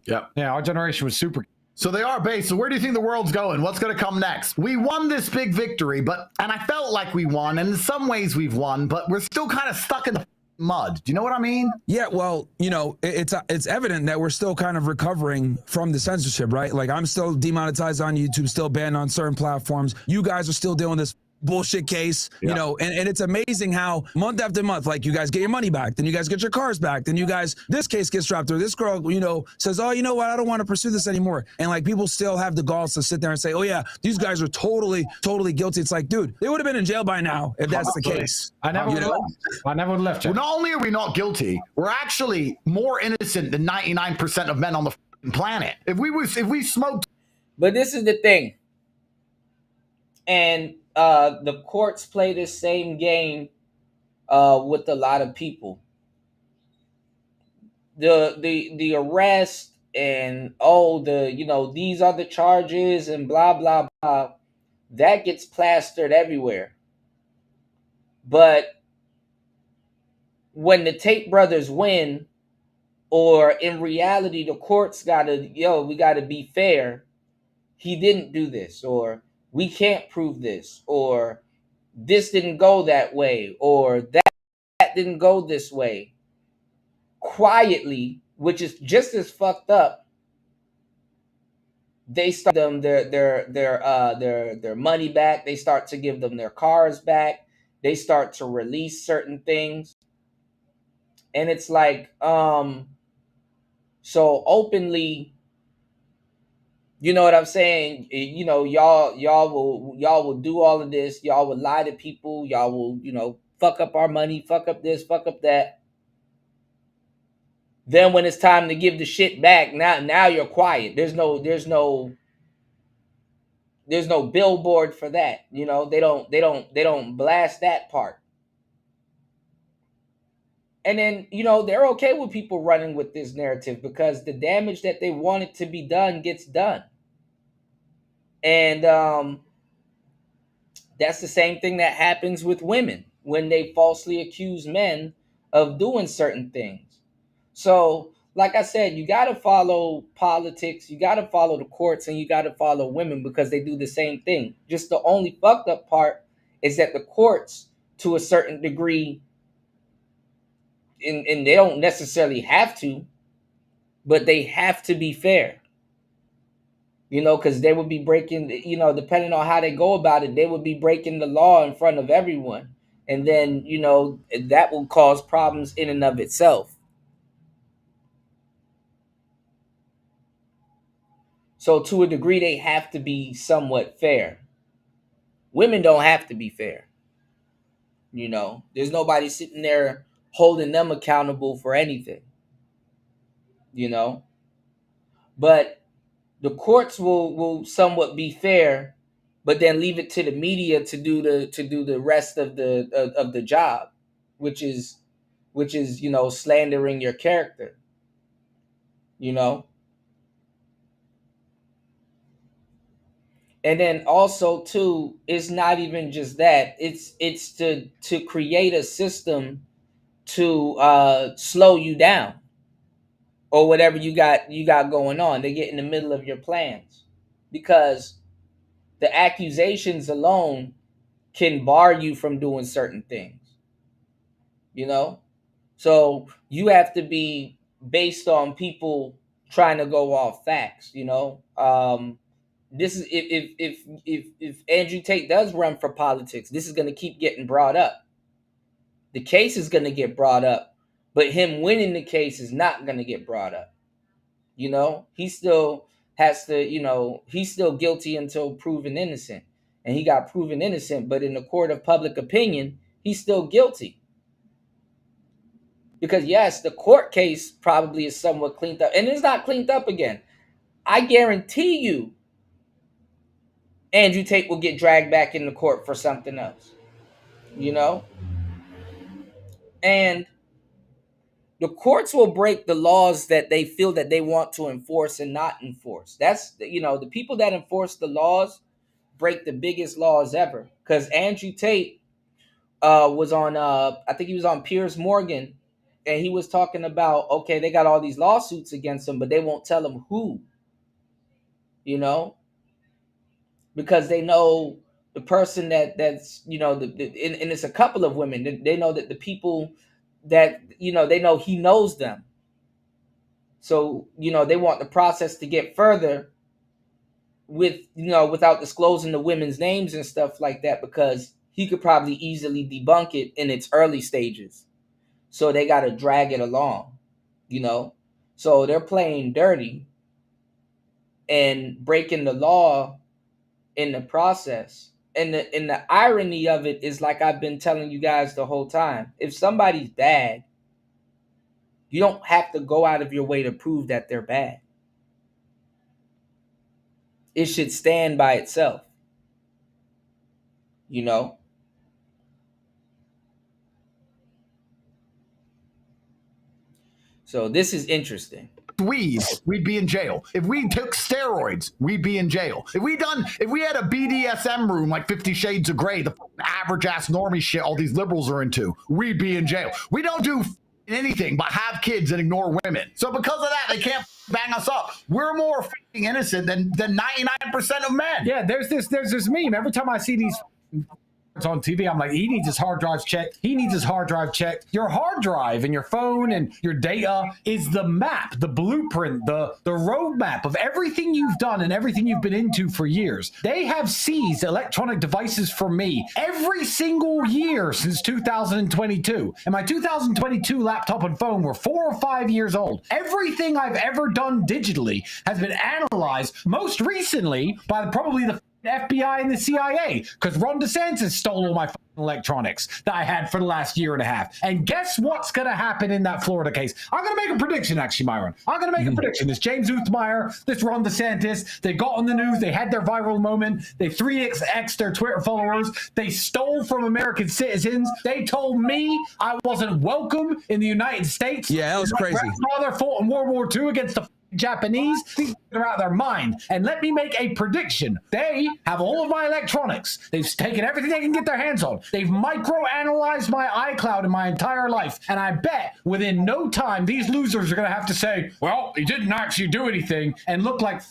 Yeah, our generation was super. So they are based. So where do you think the world's going? What's going to come next? We won this big victory, and I felt like we won, and in some ways we've won, but we're still kind of stuck in the mud. Do you know what I mean? Yeah, well, it's evident that we're still kind of recovering from the censorship, right? Like I'm still demonetized on YouTube, still banned on certain platforms. You guys are still dealing with this bullshit case, and it's amazing how month after month, like you guys get your money back, then you guys get your cars back, then you guys, this case gets dropped, or this girl, says, oh, you know what, I don't want to pursue this anymore. And like people still have the balls to sit there and say, oh yeah, these guys are totally guilty. It's like, dude, they would have been in jail by now if that's the case. I never would have left. Well, not only are we not guilty, we're actually more innocent than 99% of men on the planet. If we smoked. But this is the thing. And the courts play this same game with a lot of people. The arrest and these are the charges and blah blah blah, that gets plastered everywhere. But when the Tate brothers win, or in reality the courts we gotta be fair. He didn't do this, or we can't prove this, or this didn't go that way, or that didn't go this way. Quietly, which is just as fucked up, they start them their money back. They start to give them their cars back. They start to release certain things, and it's like so openly. You know what I'm saying? Y'all will do all of this. Y'all will lie to people. Y'all will, fuck up our money, fuck up this, fuck up that. Then when it's time to give the shit back, now you're quiet. There's no billboard for that. They don't blast that part. And then, they're okay with people running with this narrative because the damage that they want it to be done gets done. And that's the same thing that happens with women when they falsely accuse men of doing certain things. So, like I said, you got to follow politics, you got to follow the courts, and you got to follow women because they do the same thing. Just the only fucked up part is that the courts, to a certain degree, and they don't necessarily have to, but they have to be fair. Because they would be breaking, depending on how they go about it, they would be breaking the law in front of everyone. And then, that will cause problems in and of itself. So to a degree, they have to be somewhat fair. Women don't have to be fair. You know, there's nobody sitting there holding them accountable for anything. You know, but the courts will somewhat be fair, but then leave it to the media to do the rest of the job, which is you know, slandering your character. You know, and then also too, it's not even just that. It's to create a system to slow you down or whatever you got going on. They get in the middle of your plans because the accusations alone can bar you from doing certain things. You know, so you have to be based on people trying to go off facts. You know, this is if Andrew Tate does run for politics, this is going to keep getting brought up. The case is going to get brought up, but him winning the case is not going to get brought up. You know, he still has to, you know, he's still guilty until proven innocent. And he got proven innocent, but in the court of public opinion, he's still guilty. Because yes, the court case probably is somewhat cleaned up. And it's not cleaned up again. I guarantee you Andrew Tate will get dragged back into court for something else. You know? And the courts will break the laws that they feel that they want to enforce and not enforce. That's, you know, the people that enforce the laws break the biggest laws ever. Because Andrew Tate was on, I think he was on Piers Morgan, and he was talking about, okay, they got all these lawsuits against him, but they won't tell him who, you know, because they know the person that's, you know, and it's a couple of women. They know that the people that, you know, they know he knows them. So, you know, they want the process to get further with, you know, without disclosing the women's names and stuff like that, because he could probably easily debunk it in its early stages. So they got to drag it along, you know. So they're playing dirty and breaking the law in the process. And the irony of it is, like I've been telling you guys the whole time, if somebody's bad, you don't have to go out of your way to prove that they're bad. It should stand by itself, you know. So this is interesting. Weed, we'd be in jail. If we took steroids, we'd be in jail. If we had a BDSM room like 50 Shades of Grey, the average ass normie shit all these liberals are into, we'd be in jail. We don't do anything but have kids and ignore women. So because of that, they can't bang us up. We're more fucking innocent than 99% of men. Yeah, there's this meme. Every time I see these on TV, I'm like, he needs his hard drive checked. He needs his hard drive checked. Your hard drive and your phone and your data is the map, the blueprint, the roadmap of everything you've done and everything you've been into for years. They have seized electronic devices from me every single year since 2022. And my 2022 laptop and phone were 4 or 5 years old. Everything I've ever done digitally has been analyzed, most recently by probably the FBI and the CIA, because Ron DeSantis stole all my electronics that I had for the last year and a half. And guess what's going to happen in that Florida case? I'm going to make a prediction, actually, Myron. I'm going to make a prediction. This James Uthmeyer, this Ron DeSantis, they got on the news. They had their viral moment. They 3x'd their Twitter followers. They stole from American citizens. They told me I wasn't welcome in the United States. Yeah, that was crazy. My grandfather fought in World War II against the Japanese. These are out of their mind. And let me make a prediction. They have all of my electronics. They've taken everything they can get their hands on. They've micro-analyzed my iCloud in my entire life. And I bet within no time, these losers are going to have to say, well, he didn't actually do anything, and look like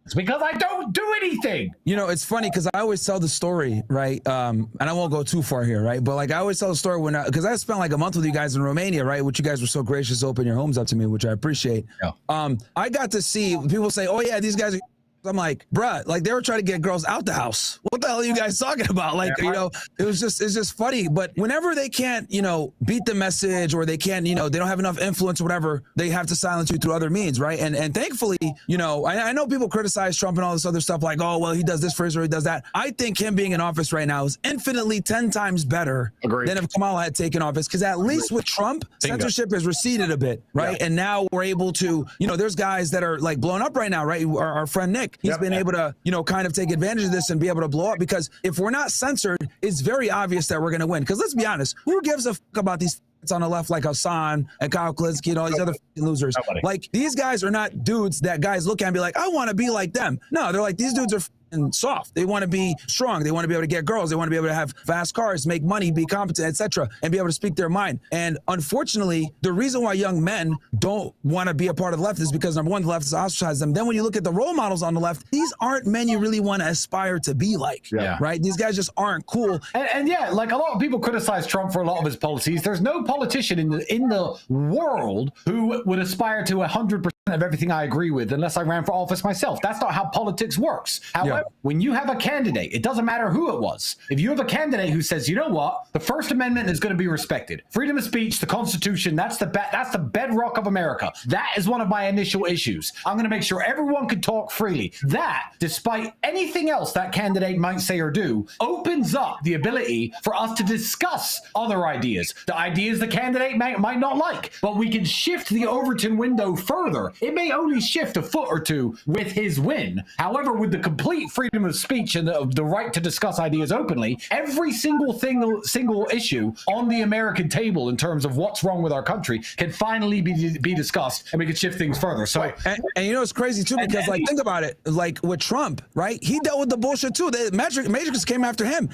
it's because I don't do anything. You know, it's funny because I always tell the story, right? And I won't go too far here, right? But like I always tell the story because I spent like a month with you guys in Romania, right? Which you guys were so gracious to open your homes up to me, which I appreciate. Yeah. I got to see people say, oh yeah, these guys are I'm like, bruh, like they were trying to get girls out the house. What the hell are you guys talking about? Like, you know, it's just funny. But whenever they can't, you know, beat the message or they can't, you know, they don't have enough influence or whatever, they have to silence you through other means, right? And thankfully, you know, I know people criticize Trump and all this other stuff like, oh, well, he does this for Israel, he does that. I think him being in office right now is infinitely 10 times better than if Kamala had taken office. Because at least with Trump, censorship has receded a bit, right? Yeah. And now we're able to, you know, there's guys that are like blown up right now, right? Our friend Nick, he's been able to, you know, kind of take advantage of this and be able to blow up, because if we're not censored, it's very obvious that we're going to win. Because let's be honest, who gives a fuck about these on the left like Hassan and Kyle Klinsky and all these other losers? Like, these guys are not dudes that guys look at and be like, I want to be like them. No, they're like, these dudes are and soft. They want to be strong. They want to be able to get girls. They want to be able to have fast cars, make money, be competent, etc., and be able to speak their mind. And unfortunately, the reason why young men don't want to be a part of the left is because, number one, the left has ostracized them. Then when you look at the role models on the left, these aren't men you really want to aspire to be like, right? These guys just aren't cool. And yeah, like a lot of people criticize Trump for a lot of his policies. There's no politician in the world who would aspire to 100% of everything I agree with unless I ran for office myself. That's not how politics works. However, when you have a candidate, it doesn't matter who it was. If you have a candidate who says, you know what, the First Amendment is going to be respected. Freedom of speech, the Constitution, that's the bedrock of America. That is one of my initial issues. I'm going to make sure everyone can talk freely. That, despite anything else that candidate might say or do, opens up the ability for us to discuss other ideas. The ideas the candidate might not like, but we can shift the Overton window further. It may only shift a foot or two with his win. However, with the complete freedom of speech and the right to discuss ideas openly, every single issue on the American table in terms of what's wrong with our country can finally be discussed, and we can shift things further. So, and you know, it's crazy too, because like, think about it, like with Trump, right? He dealt with the bullshit too. The Matrix came after him.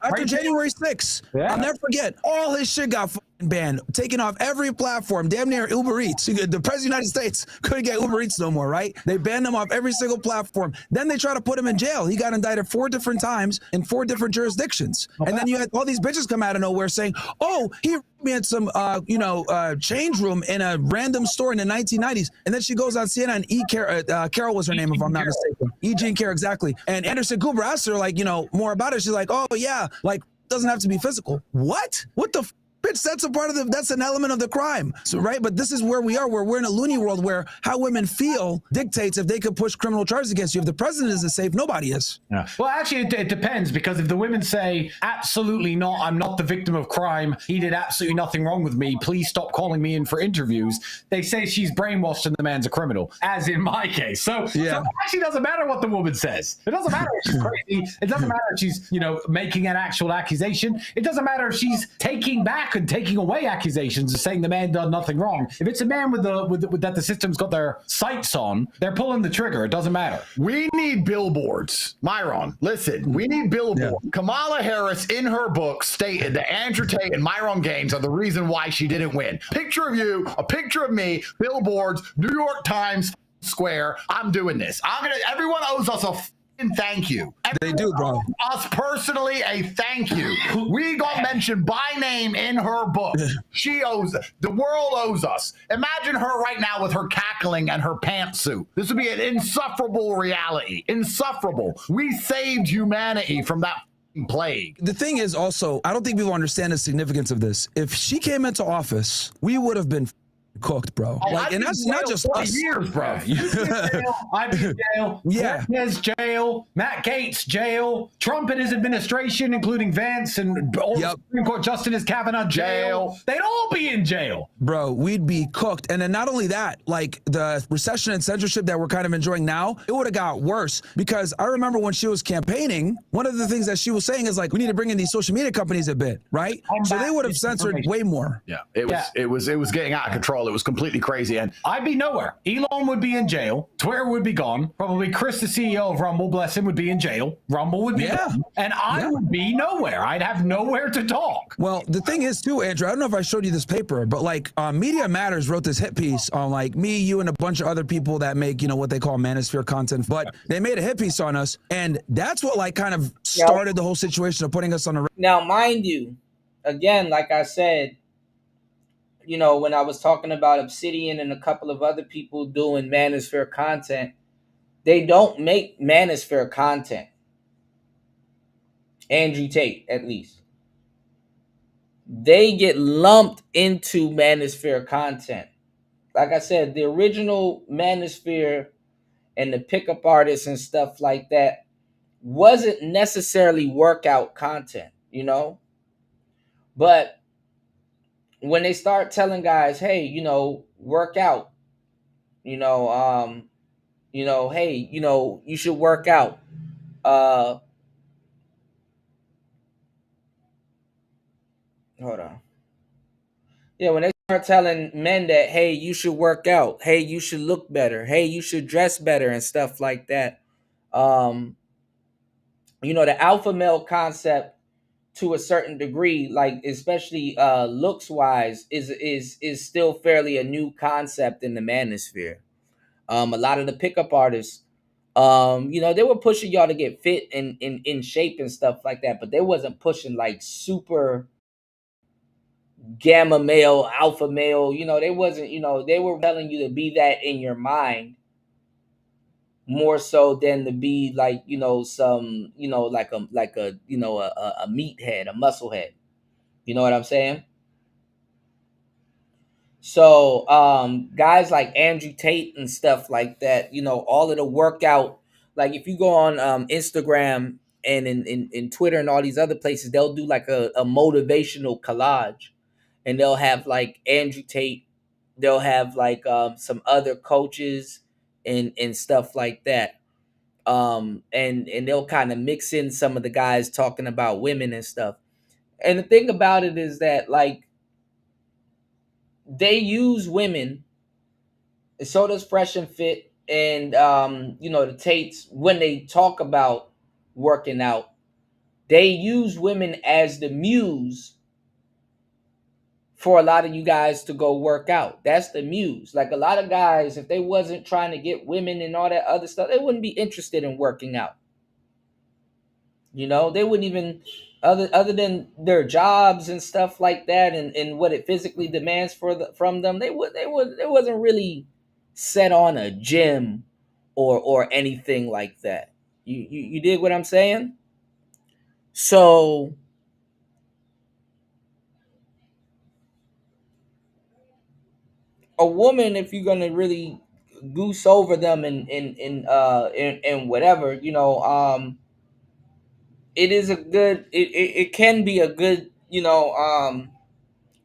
After January 6th, I'll never forget, all his shit got banned, taken off every platform, damn near Uber Eats. The president of the United States couldn't get Uber Eats no more, right? They banned him off every single platform. Then they tried to put him in jail. He got indicted 4 different times in 4 different jurisdictions. And then you had all these bitches come out of nowhere saying, oh, he me at some, change room in a random store in the 1990s. And then she goes on CNN, Carol was her name, if I'm not mistaken. E. Jean Carroll, exactly. And Anderson Cooper asked her, like, you know, more about it. She's like, oh, yeah, like, doesn't have to be physical. What? What the bitch, that's a part of that's an element of the crime. So, right? But this is where we are, where we're in a loony world where how women feel dictates if they could push criminal charges against you. If the president isn't safe, nobody is. Yeah. Well, actually, it depends, because if the women say, absolutely not, I'm not the victim of crime, he did absolutely nothing wrong with me, please stop calling me in for interviews, they say she's brainwashed and the man's a criminal, as in my case. So it actually doesn't matter what the woman says. It doesn't matter if she's crazy. It doesn't matter if she's, making an actual accusation. It doesn't matter if she's taking back and taking away accusations and saying the man done nothing wrong. If it's a man with that the system's got their sights on, they're pulling the trigger. It doesn't matter. We need billboards. Myron, listen, we need billboards. Yeah. Kamala Harris, in her book, stated that Andrew Tate and Myron Gaines are the reason why she didn't win. Picture of you, a picture of me, billboards, New York Times Square. I'm doing this. Everyone owes us a thank you. They do, bro. Us personally, a thank you. We got mentioned by name in her book. She owes it. The world owes us. Imagine her right now with her cackling and her pantsuit. This would be an insufferable reality. Insufferable. We saved humanity from that plague. The thing is also, I don't think people understand the significance of this. If she came into office, we would have been cooked, bro. And that's not just us. Years, bro. I'd be in jail. Yeah. His jail. Matt Gaetz jail. Trump and his administration, including Vance and Supreme Court Justice Kavanaugh jail. They'd all be in jail, bro. We'd be cooked. And then not only that, like the recession and censorship that we're kind of enjoying now, it would have got worse, because I remember when she was campaigning, one of the things that she was saying is like, we need to bring in these social media companies a bit, right? So they would have censored way more. Yeah. It was getting out of control. It was completely crazy, and I'd be nowhere. Elon would be in jail. Twitter would be gone. Probably Chris, the CEO of Rumble, bless him, would be in jail. Rumble would be gone. And I would be nowhere. I'd have nowhere to talk. Well, the thing is too, Andrew, I don't know if I showed you this paper, but like Media Matters wrote this hit piece on like me, you, and a bunch of other people that make, what they call manosphere content, but they made a hit piece on us, and that's what like kind of started the whole situation of putting us on a... Now, mind you, again, like I said, when I was talking about Obsidian and a couple of other people doing manosphere content, They don't make manosphere content. Andrew Tate, at least. They get lumped into manosphere content. Like I said, the original manosphere and the pickup artists and stuff like that wasn't necessarily workout content, you know? But when they start telling guys, hey, you know, work out, you know, hey, you know, you should work out. Hold on. Yeah, when they start telling men that, hey, you should work out, hey, you should look better, hey, you should dress better and stuff like that. You know, the alpha male concept to a certain degree, like especially looks wise, is still fairly a new concept in the manosphere. A lot of the pickup artists, you know, they were pushing y'all to get fit and in shape and stuff like that, but they wasn't pushing like super gamma male, alpha male. You know, they wasn't. You know, they were telling you to be that in your mind more so than to be like, you know, some, you know, like a you know a meathead, a muscle head. You know what I'm saying? So guys like Andrew Tate and stuff like that, you know, all of the workout, like if you go on Instagram and in Twitter and all these other places, they'll do like a motivational collage, and they'll have like Andrew Tate, they'll have like some other coaches and stuff like that. And they'll kind of mix in some of the guys talking about women and stuff. And the thing about it is that like they use women, and so does Fresh and Fit, and you know, the Tates, when they talk about working out, they use women as the muse for a lot of you guys to go work out. That's the muse. Like a lot of guys, if they wasn't trying to get women and all that other stuff, they wouldn't be interested in working out. You know, they wouldn't even, other than their jobs and stuff like that, and what it physically demands from them, they wasn't really set on a gym or anything like that. You dig what I'm saying? So a woman, if you're gonna really goose over them and whatever, you know, it is a good, it can be a good, you know,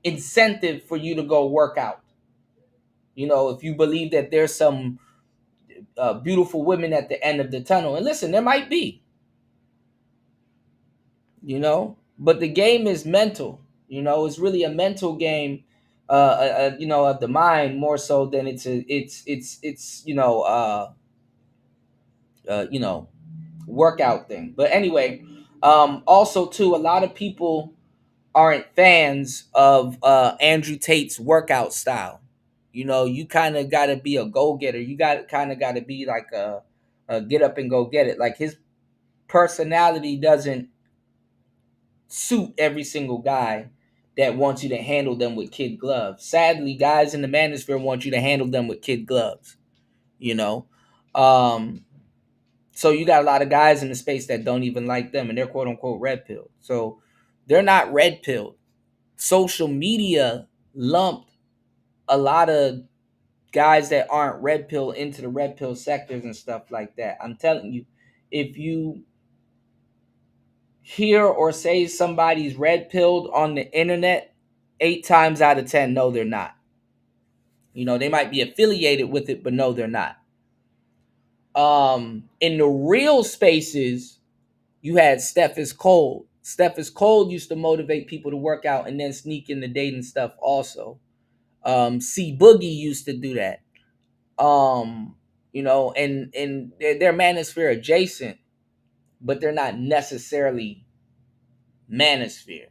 incentive for you to go work out. You know, if you believe that there's some beautiful women at the end of the tunnel, and listen, there might be, you know, but the game is mental. You know, it's really a mental game. You know, of the mind more so than it's you know, workout thing. But anyway, also too, a lot of people aren't fans of Andrew Tate's workout style. You know, you kind of got to be a go getter. You got to be like a get up and go get it. Like his personality doesn't suit every single guy that wants you to handle them with kid gloves. Sadly, guys in the manosphere want you to handle them with kid gloves. You know, so you got a lot of guys in the space that don't even like them, and they're quote unquote red pill. So they're not red pill. Social media lumped a lot of guys that aren't red pill into the red pill sectors and stuff like that. I'm telling you, if you hear or say somebody's red pilled on the internet, 8 times out of 10, no, they're not. You know, they might be affiliated with it, but no, they're not. In the real spaces, you had Steph is Cold. Steph is Cold used to motivate people to work out and then sneak in the dating stuff also. C Boogie used to do that. You know, and they're manosphere adjacent, but they're not necessarily manosphere,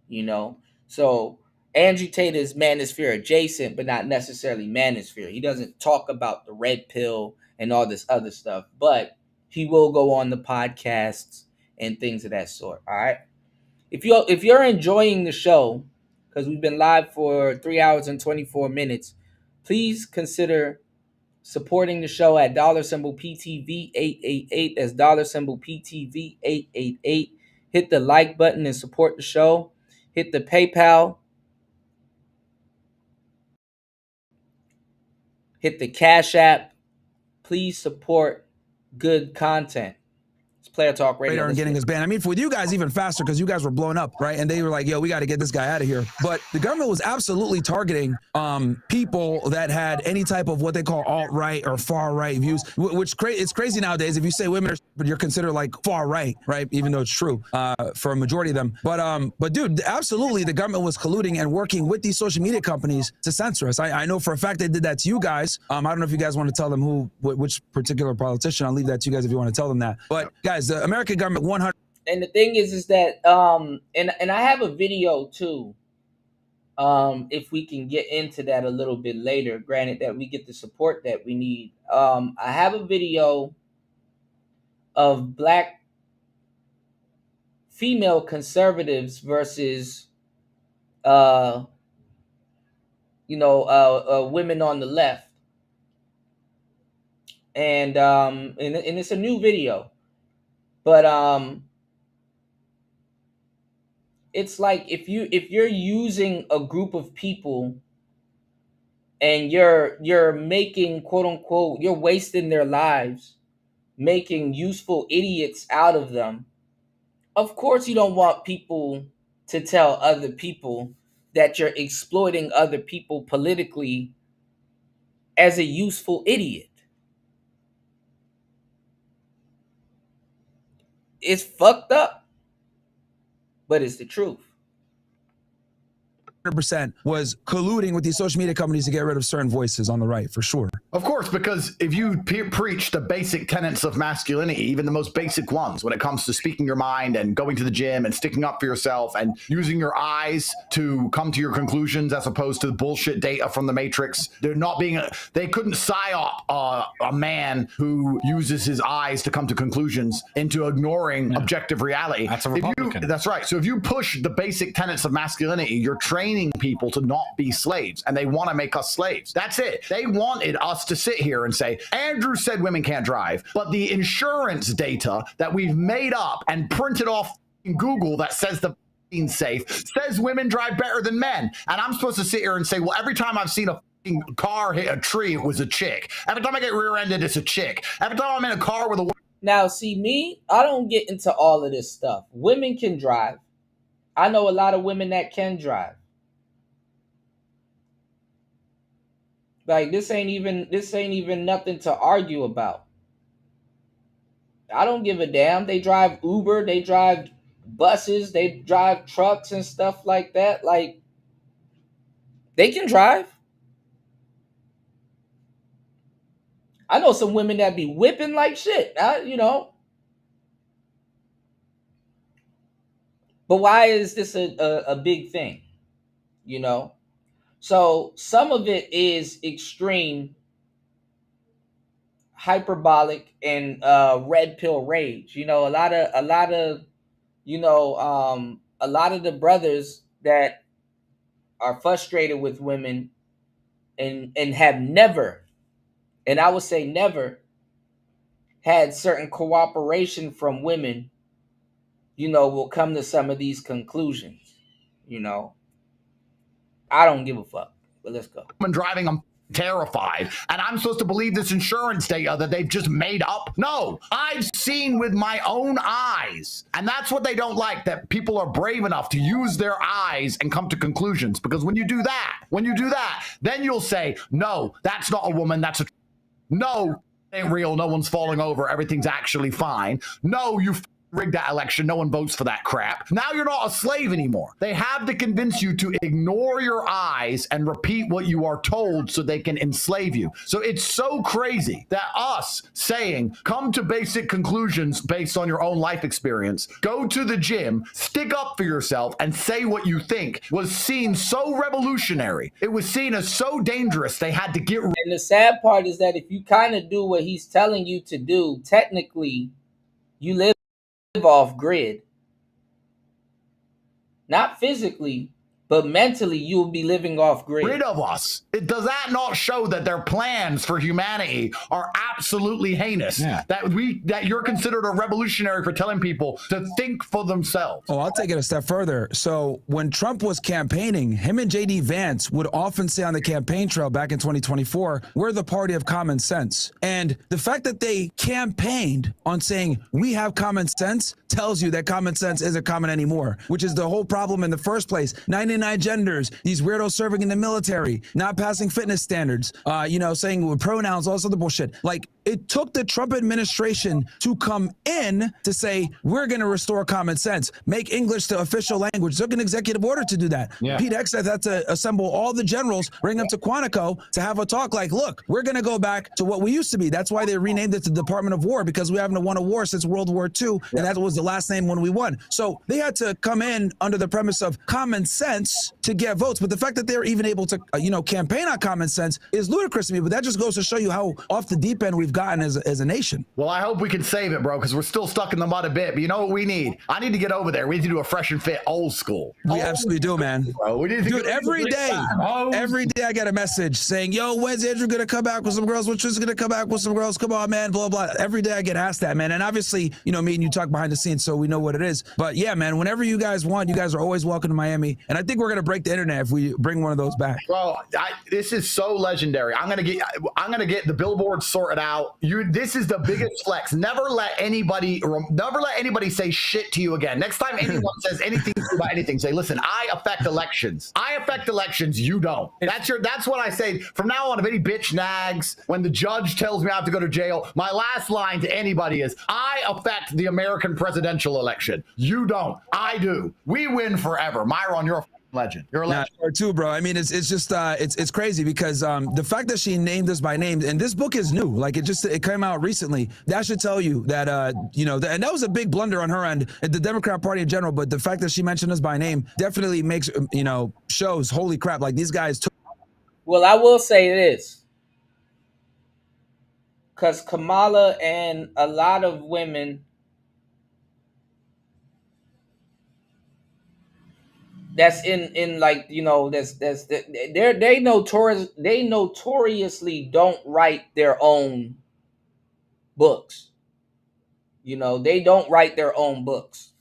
you know. So Andrew Tate is manosphere adjacent, but not necessarily manosphere. He doesn't talk about the red pill and all this other stuff, but he will go on the podcasts and things of that sort. All right. If you're enjoying the show, because we've been live for 3 hours and 24 minutes, please consider supporting the show at $PTV888. That's $PTV888. Hit the like button and support the show. Hit the PayPal. Hit the Cash App. Please support good content. It's Player Talk Radio. Radar and getting us banned. I mean, with you guys even faster because you guys were blown up, right? And they were like, yo, we got to get this guy out of here. But the government was absolutely targeting people that had any type of what they call alt-right or far-right views, which it's crazy nowadays. If you say women are, but you're considered like far-right, right? Even though it's true for a majority of them. But dude, absolutely, the government was colluding and working with these social media companies to censor us. I know for a fact they did that to you guys. I don't know if you guys want to tell them which particular politician. I'll leave that to you guys if you want to tell them that. But guys, the American government 100. And the thing is that and I have a video too. If we can get into that a little bit later, granted that we get the support that we need. I have a video of black female conservatives versus women on the left. And it's a new video. But it's like if you're using a group of people and you're making, quote unquote, you're wasting their lives, making useful idiots out of them. Of course you don't want people to tell other people that you're exploiting other people politically as a useful idiot. It's fucked up, but it's the truth. 100% was colluding with these social media companies to get rid of certain voices on the right, for sure. Of course, because if you preach the basic tenets of masculinity, even the most basic ones, when it comes to speaking your mind and going to the gym and sticking up for yourself and using your eyes to come to your conclusions as opposed to the bullshit data from the Matrix, they couldn't psyop a man who uses his eyes to come to conclusions into ignoring objective reality. That's a Republican. That's right. So if you push the basic tenets of masculinity, you're training people to not be slaves, and they want to make us slaves. That's it. They wanted us to sit here and say, Andrew said women can't drive, but the insurance data that we've made up and printed off in Google that says the safe says women drive better than men. And I'm supposed to sit here and say, well, every time I've seen a car hit a tree, it was a chick. Every time I get rear-ended, it's a chick. Every time I'm in a car with a... Now, see, me, I don't get into all of this stuff. Women can drive. I know a lot of women that can drive. Like, this ain't even nothing to argue about. I don't give a damn. They drive Uber, they drive buses, they drive trucks and stuff like that. Like, they can drive. I know some women that be whipping like shit, But why is this a big thing? So some of it is extreme, hyperbolic, and red pill rage. A lot of the brothers that are frustrated with women and have never, and I would say never, had certain cooperation from women, will come to some of these conclusions. I don't give a fuck, but let's go. I'm driving, I'm terrified, and I'm supposed to believe this insurance data that they've just made up? No, I've seen with my own eyes, and that's what they don't like, that people are brave enough to use their eyes and come to conclusions. Because when you do that, then you'll say, no, that's not a woman, that's a... No, it ain't real, no one's falling over, everything's actually fine. No, you rigged that election, no one votes for that crap. Now you're not a slave anymore. They have to convince you to ignore your eyes and repeat what you are told so they can enslave you. So it's so crazy that us saying, come to basic conclusions based on your own life experience, go to the gym, stick up for yourself, and say what you think was seen so revolutionary. It was seen as so dangerous they had to get rid. And the sad part is that if you kind of do what he's telling you to do, technically you live off grid. Not physically, but mentally you will be living off grid. Rid of us. Does that not show that their plans for humanity are absolutely heinous? Yeah. That you're considered a revolutionary for telling people to think for themselves. Oh, I'll take it a step further. So when Trump was campaigning, him and JD Vance would often say on the campaign trail back in 2024, we're the party of common sense. And the fact that they campaigned on saying we have common sense tells you that common sense isn't common anymore, which is the whole problem in the first place. 99 genders, these weirdos serving in the military, not passing fitness standards, saying with pronouns, all this other bullshit. Like, it took the Trump administration to come in to say, we're going to restore common sense, make English the official language. It took an executive order to do that. Yeah. Pete Hegseth had to assemble all the generals, bring them to Quantico to have a talk like, look, we're going to go back to what we used to be. That's why they renamed it the Department of War, because we haven't won a war since World War II, and that was the last name when we won. So they had to come in under the premise of common sense to get votes. But the fact that they're even able to, campaign on common sense is ludicrous to me. But that just goes to show you how off the deep end we've gotten as a nation. Well, I hope we can save it, bro, because we're still stuck in the mud a bit. But you know what we need? I need to get over there. We need to do a fresh and fit old school. We absolutely do, man. Bro, we need to Dude, every day I get a message saying, yo, when's Andrew going to come back with some girls? Which is going to come back with some girls? Come on, man, blah, blah. Every day I get asked that, man. And obviously, me and you talk behind the scenes, so we know what it is. But yeah, man, whenever you guys want, you guys are always welcome to Miami. And I think we're going to break the internet if we bring one of those back. Bro, this is so legendary. I'm gonna get the billboard sorted out. This is the biggest flex. Never let anybody say shit to you again. Next time anyone says anything to you about anything, say, listen, I affect elections. I affect elections. You don't. That's what I say from now on. If any bitch nags when the judge tells me I have to go to jail, my last line to anybody is, I affect the American presidential election. You don't. I do. We win forever. Myron, you're a legend. You're a legend. Or two, bro. I mean, it's just it's crazy because the fact that she named us by name, and this book is new, like it came out recently. That should tell you that and that was a big blunder on her end, and the Democrat Party in general. But the fact that she mentioned us by name definitely makes shows holy crap, like these guys took. Well, I will say this, because Kamala and a lot of women that's in like they notoriously don't write their own books. They don't write their own books.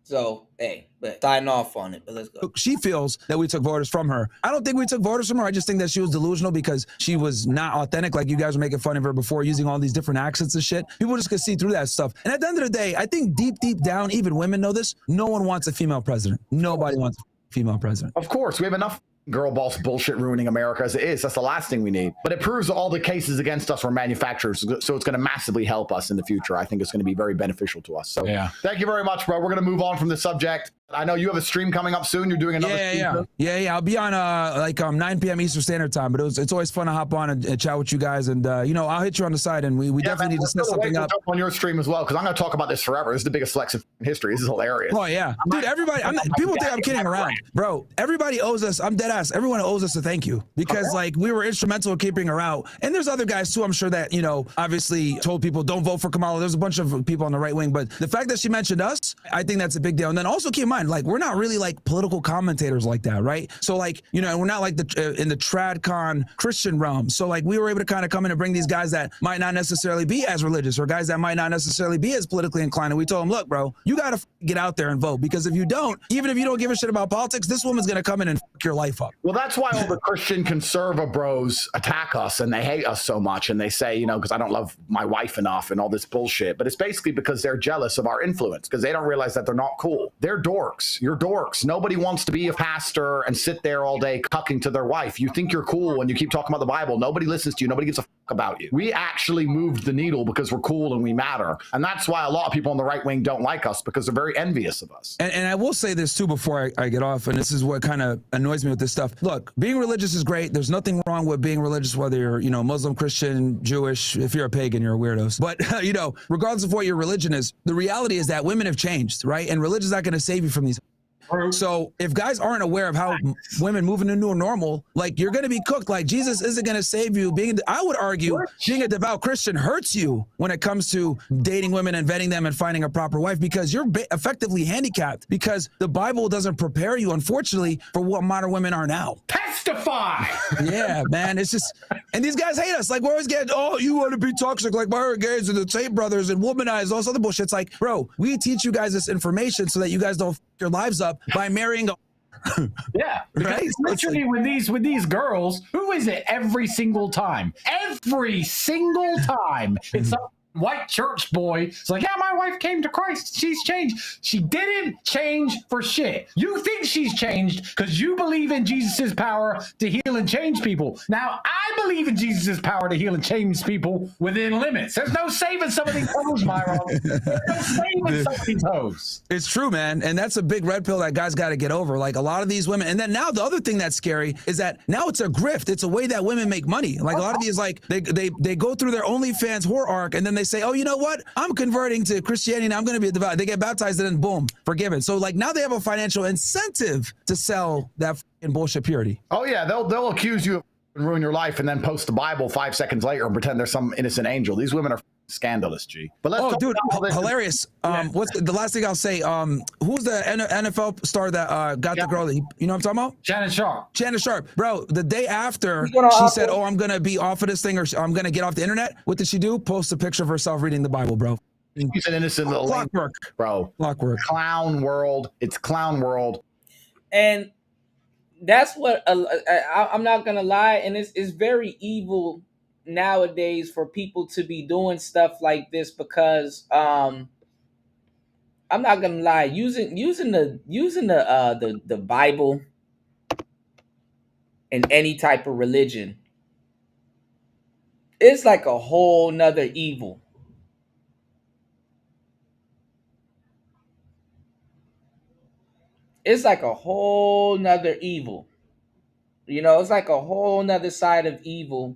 So, hey, but sign off on it, but let's go. She feels that we took voters from her. I don't think we took voters from her. I just think that she was delusional because she was not authentic. Like you guys were making fun of her before, using all these different accents and shit. People just could see through that stuff. And at the end of the day, I think deep down, even women know this. No one wants a female president. Nobody wants a female president. Of course, we have enough girl boss bullshit ruining America as it is. That's the last thing we need. But it proves all the cases against us were manufacturers. So it's going to massively help us in the future. I think it's going to be very beneficial to us. So Thank you very much, bro. We're going to move on from the subject. I know you have a stream coming up soon. You're doing another stream. Yeah. I'll be on 9 p.m. Eastern Standard Time, but it's always fun to hop on and chat with you guys. And I'll hit you on the side, and we definitely need to set something up on your stream as well, because I'm going to talk about this forever. This is the biggest flex in history. This is hilarious. Oh yeah, dude. Everybody, people think I'm kidding around, bro. Everybody owes us. I'm dead ass. Everyone owes us a thank you because we were instrumental in keeping her out. And there's other guys too. I'm sure that obviously told people don't vote for Kamala. There's a bunch of people on the right wing, but the fact that she mentioned us, I think that's a big deal. And then also keep in mind, we're not really political commentators like that, right? So we're not like in the TradCon Christian realm. So we were able to kind of come in and bring these guys that might not necessarily be as religious or guys that might not necessarily be as politically inclined. And we told them, look, bro, you got to get out there and vote, because if you don't, even if you don't give a shit about politics, this woman's going to come in and fuck your life up. Well, that's why all the Christian conservative bros attack us and they hate us so much. And they say, because I don't love my wife enough and all this bullshit. But it's basically because they're jealous of our influence, because they don't realize that they're not cool. They're dorks. You're dorks. Nobody wants to be a pastor and sit there all day cucking to their wife. You think you're cool when you keep talking about the Bible. Nobody listens to you. Nobody gives a fuck about you. We actually moved the needle because we're cool and we matter. And that's why a lot of people on the right wing don't like us, because they're very envious of us. And I will say this too before I get off, and this is what kind of annoys me with this stuff. Look, being religious is great. There's nothing wrong with being religious, whether you're, Muslim, Christian, Jewish. If you're a pagan, you're a weirdo. But, regardless of what your religion is, the reality is that women have changed, right? And religion's not going to save you from these. So if guys aren't aware of how women move into new normal, like you're going to be cooked. Like Jesus isn't going to save you. I would argue being a devout Christian hurts you when it comes to dating women and vetting them and finding a proper wife, because you're effectively handicapped because the Bible doesn't prepare you, unfortunately, for what modern women are now. Testify. Yeah, man. It's just, and these guys hate us. Like we're always getting, oh, you want to be toxic like Myron Gaines and the Tate brothers and womanize, all this other bullshit. It's like, bro, we teach you guys this information so that you guys don't f your lives up by marrying a yeah, right? Literally with these girls, who is it every single time? Every single time. It's some white church boy. It's like, yeah, my wife came to Christ. She's changed. She didn't change for shit. You think she's changed because you believe in Jesus' power to heal and change people. Now, I believe in Jesus' power to heal and change people within limits. There's no saving some of these hoes, Myron. There's no saving some of these hoes. It's true, man. And that's a big red pill that guys got to get over. Like a lot of these women. And then now the other thing that's scary is that now it's a grift. It's a way that women make money. Like a lot of these, like they go through their OnlyFans whore arc and then they say, oh, you know what? I'm converting to Christianity. Now I'm going to be a devout. They get baptized and then boom, forgiven. So like now they have a financial incentive to sell that fucking bullshit purity. Oh yeah, they'll accuse you of ruin your life and then post the Bible 5 seconds later and pretend there's some innocent angel. These women are scandalous, G. But let's talk about this. Hilarious. What's the last thing I'll say? Who's the NFL star that got the girl that you know what I'm talking about? Shannon Sharp. Shannon Sharp. Bro, the day after she said, oh, I'm going to be off of this thing or I'm going to get off the internet, what did she do? Post a picture of herself reading the Bible, bro. She's an innocent little clockwork, bro. Clockwork. Clown world. It's clown world. And that's what I'm not gonna lie, and it's very evil nowadays for people to be doing stuff like this because I'm not gonna lie, using the Bible and any type of religion, it's like a whole nother evil. It's like a whole nother evil. You know, it's like a whole nother side of evil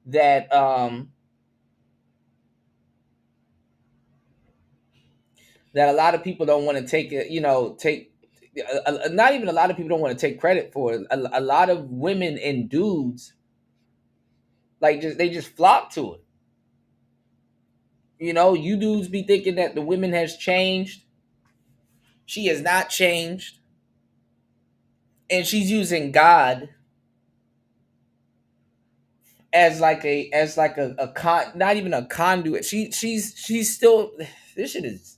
that that a lot of people don't want to take it, you know, not even a lot of people don't want to take credit for it. A lot of women and dudes like they just flock to it. You know, you dudes be thinking that the women has changed. She has not changed. And she's using God as like a not even a conduit. She's still, this shit is,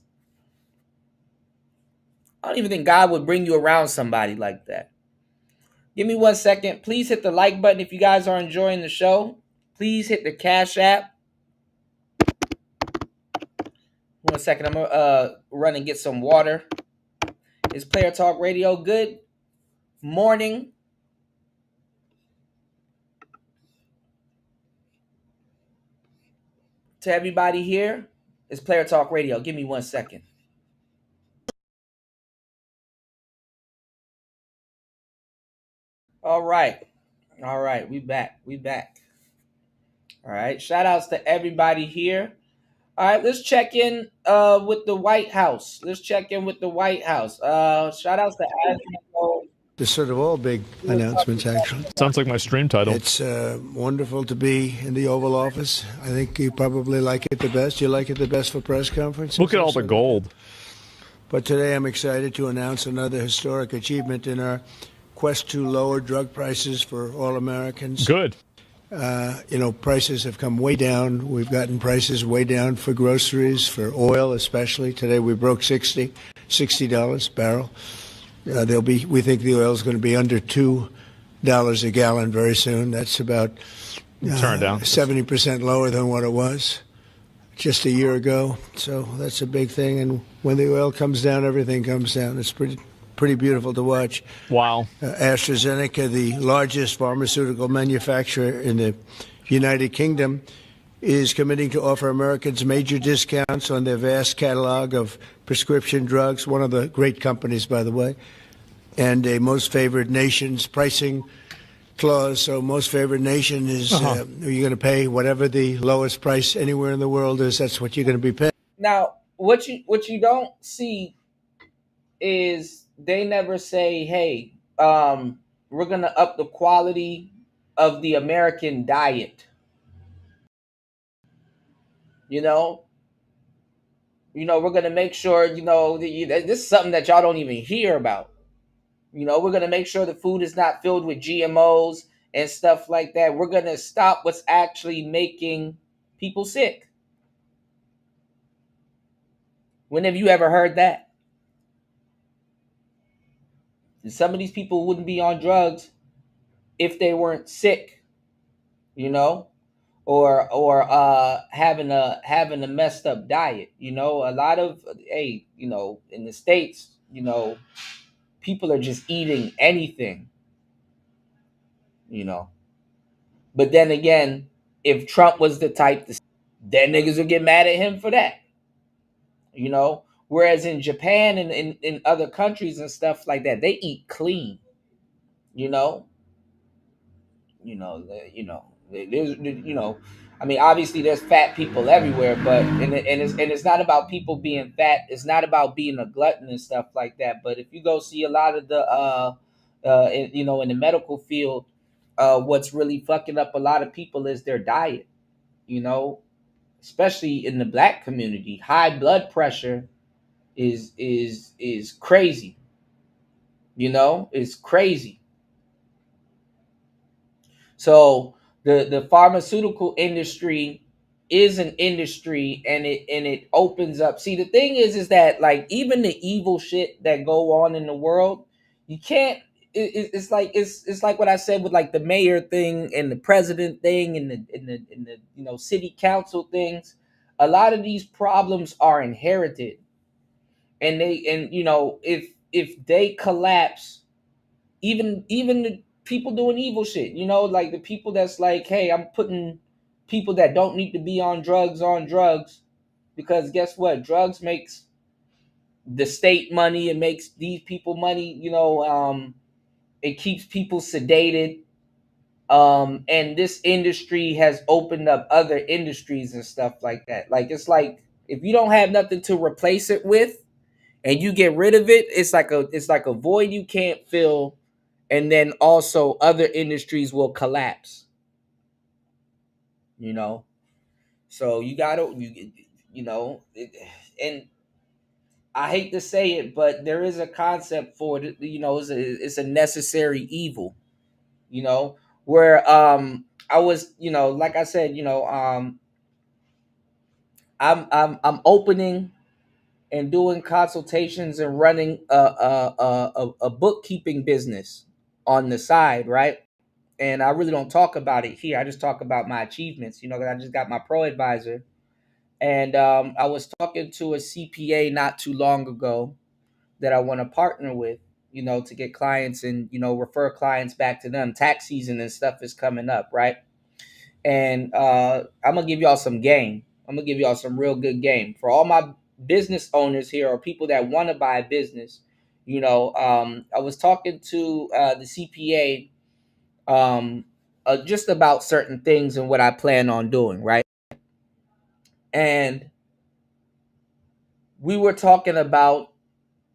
I don't even think God would bring you around somebody like that. Give me 1 second. Please hit the like button if you guys are enjoying the show. Please hit the Cash App. 1 second. I'm gonna run and get some water. It's Player Talk Radio. Good morning. To everybody here, it's Player Talk Radio. Give me 1 second. All right. We back. All right. Shout outs to everybody here. All right. Let's check in with the White House. Shout outs to Ashley. There's sort of all big announcements, actually. Sounds like my stream title. It's wonderful to be in the Oval Office. I think you probably like it the best. You like it the best for press conferences? Look at all the gold. But today I'm excited to announce another historic achievement in our quest to lower drug prices for all Americans. Good. Prices have come way down. We've gotten prices way down for groceries, for oil especially. Today we broke $60 a barrel. We think the oil is going to be under $2 a gallon very soon. That's about 70% lower than what it was just a year ago. So that's a big thing. And when the oil comes down, everything comes down. It's pretty beautiful to watch. Wow. AstraZeneca, the largest pharmaceutical manufacturer in the United Kingdom, is committing to offer Americans major discounts on their vast catalog of prescription drugs, one of the great companies, by the way, and a most favored nation's pricing clause. So most favored nation is you're going to pay whatever the lowest price anywhere in the world is. That's what you're going to be paying. Now, what you don't see is they never say, hey, we're gonna up the quality of the American diet. You know, we're gonna make sure, this is something that y'all don't even hear about. We're gonna make sure the food is not filled with GMOs and stuff like that. We're gonna stop what's actually making people sick. When have you ever heard that? Some of these people wouldn't be on drugs if they weren't sick, you know, or having a messed up diet. A lot of, hey, in the States, people are just eating anything, you know. But then again, if Trump was the type to, then niggas would get mad at him for that, you know. Whereas in Japan and in other countries and stuff like that, they eat clean, you know. There's, I mean, obviously there's fat people everywhere, but and it's not about people being fat. It's not about being a glutton and stuff like that. But if you go see a lot of the in the medical field, what's really fucking up a lot of people is their diet. You know, especially in the black community, high blood pressure is crazy. It's crazy. So the pharmaceutical industry is an industry, and it opens up. See, the thing is that, like, even the evil shit that go on in the world, you can't. It's like what I said with, like, the mayor thing and the president thing and the city council things. A lot of these problems are inherited, and if they collapse, even the people doing evil shit, like the people that's like, hey, I'm putting people that don't need to be on drugs, because guess what? Drugs makes the state money, it makes these people money, it keeps people sedated. And this industry has opened up other industries and stuff like that. Like, it's like, if you don't have nothing to replace it with and you get rid of it, it's like a void you can't fill. And then also other industries will collapse, so you gotta, and I hate to say it, but there is a concept for it. It's a necessary evil, where I was, like I said, I'm opening and doing consultations and running a bookkeeping business on the side, right? And I really don't talk about it here. I just talk about my achievements, 'cause I just got my pro advisor. And I was talking to a CPA not too long ago that I want to partner with, to get clients and, refer clients back to them. Tax season and stuff is coming up, right? And I'm going to give y'all some game. I'm going to give y'all some real good game. For all my business owners here or people that want to buy a business, I was talking to the CPA just about certain things and what I plan on doing, right? And we were talking about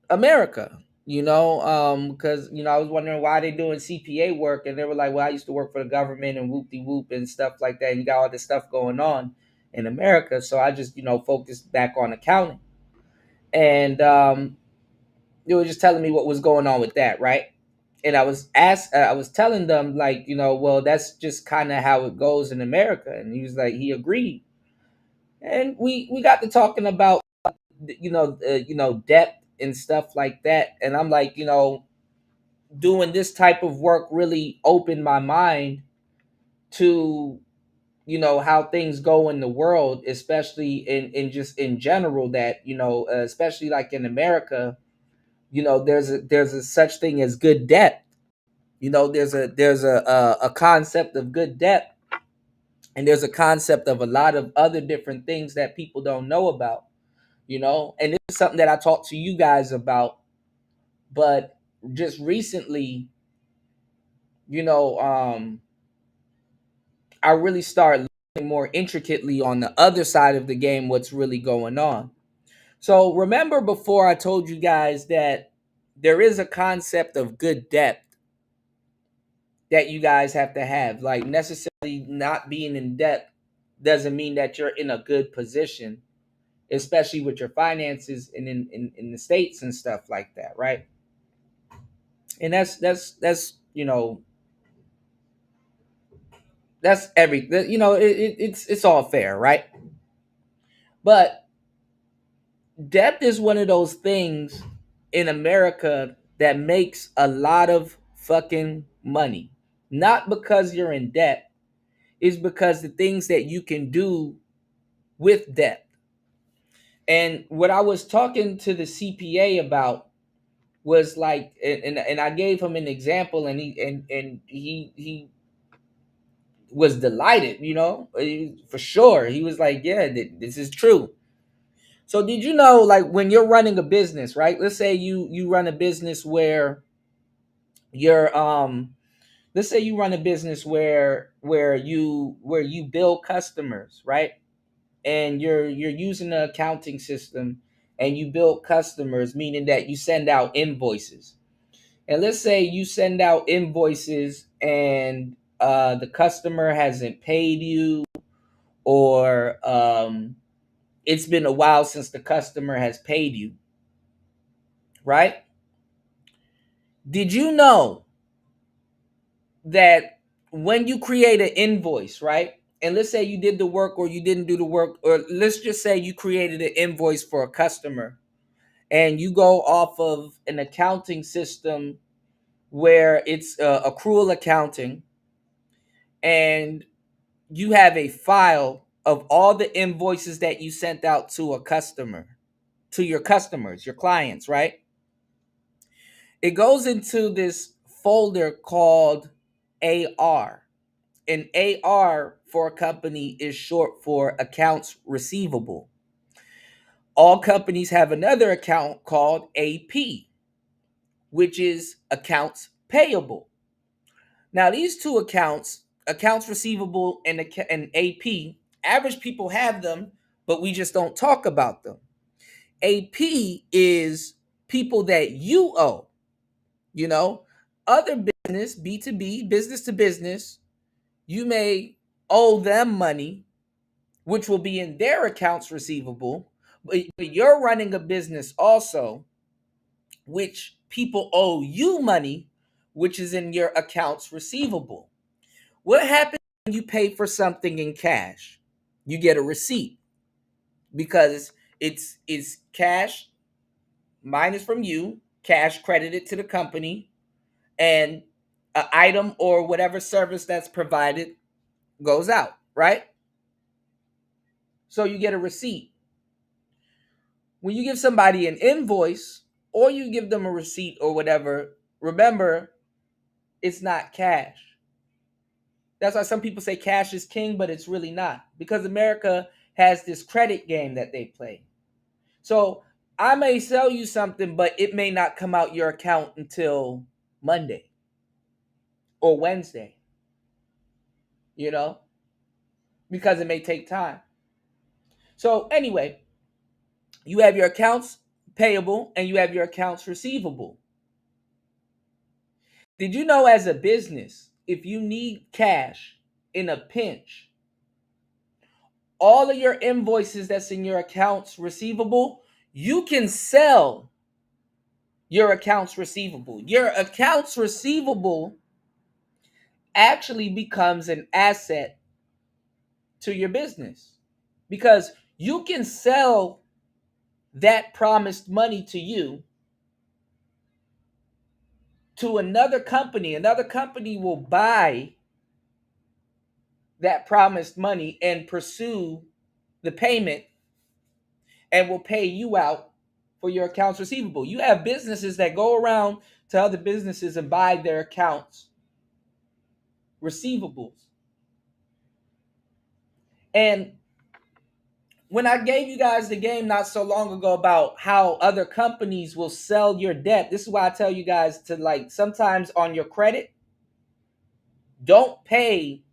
America, because I was wondering why they doing CPA work, and they were like, "Well, I used to work for the government and whoop de whoop and stuff like that. And you got all this stuff going on in America, so I just focused back on accounting." And they were just telling me what was going on with that, right? And I was telling them, like, well, that's just kind of how it goes in America. And he was like, he agreed. And we got to talking about depth and stuff like that. And I'm like, doing this type of work really opened my mind to how things go in the world, especially in just in general, that especially like in America, there's a such thing as good debt. There's a concept of good debt, and there's a concept of a lot of other different things that people don't know about. And this is something that I talked to you guys about, but just recently, I really started looking more intricately on the other side of the game, what's really going on. So remember before I told you guys that there is a concept of good debt that you guys have to have. Like, necessarily not being in debt doesn't mean that you're in a good position, especially with your finances and in the States and stuff like that, right? And that's that's it's all fair, right? But debt is one of those things in America that makes a lot of fucking money. Not because you're in debt, is because the things that you can do with debt. And what I was talking to the CPA about was like, and I gave him an example, and he was delighted, for sure. He was like, yeah, this is true. So did you know, like, when you're running a business, right? Let's say you run a business where you're let's say you run a business where you bill customers, right? And you're using an accounting system, and you bill customers, meaning that you send out invoices. And let's say you send out invoices and the customer hasn't paid you, or it's been a while since the customer has paid you, right? Did you know that when you create an invoice, right? And let's say you did the work or you didn't do the work, or let's just say you created an invoice for a customer and you go off of an accounting system where it's accrual accounting, and you have a file of all the invoices that you sent out to a customer, to your customers, your clients, right? It goes into this folder called AR. And AR for a company is short for accounts receivable. All companies have another account called AP, which is accounts payable. Now, these two accounts, accounts receivable and AP, average people have them, but we just don't talk about them. AP is people that you owe, other business, B2B, business to business. You may owe them money, which will be in their accounts receivable, but you're running a business also, which people owe you money, which is in your accounts receivable. What happens when you pay for something in cash? You get a receipt, because it's cash minus from you, cash credited to the company, and an item or whatever service that's provided goes out, right? So you get a receipt. When you give somebody an invoice or you give them a receipt or whatever, remember, it's not cash. That's why some people say cash is king, but it's really not, because America has this credit game that they play. So I may sell you something, but it may not come out your account until Monday or Wednesday, because it may take time. So anyway, you have your accounts payable and you have your accounts receivable. Did you know, as a business, if you need cash in a pinch, all of your invoices that's in your accounts receivable, you can sell your accounts receivable. Your accounts receivable actually becomes an asset to your business, because you can sell that promised money to you to another company. Another company will buy that promised money and pursue the payment and will pay you out for your accounts receivable. You have businesses that go around to other businesses and buy their accounts receivables. And when I gave you guys the game not so long ago about how other companies will sell your debt, this is why I tell you guys to, like, sometimes on your credit, don't pay,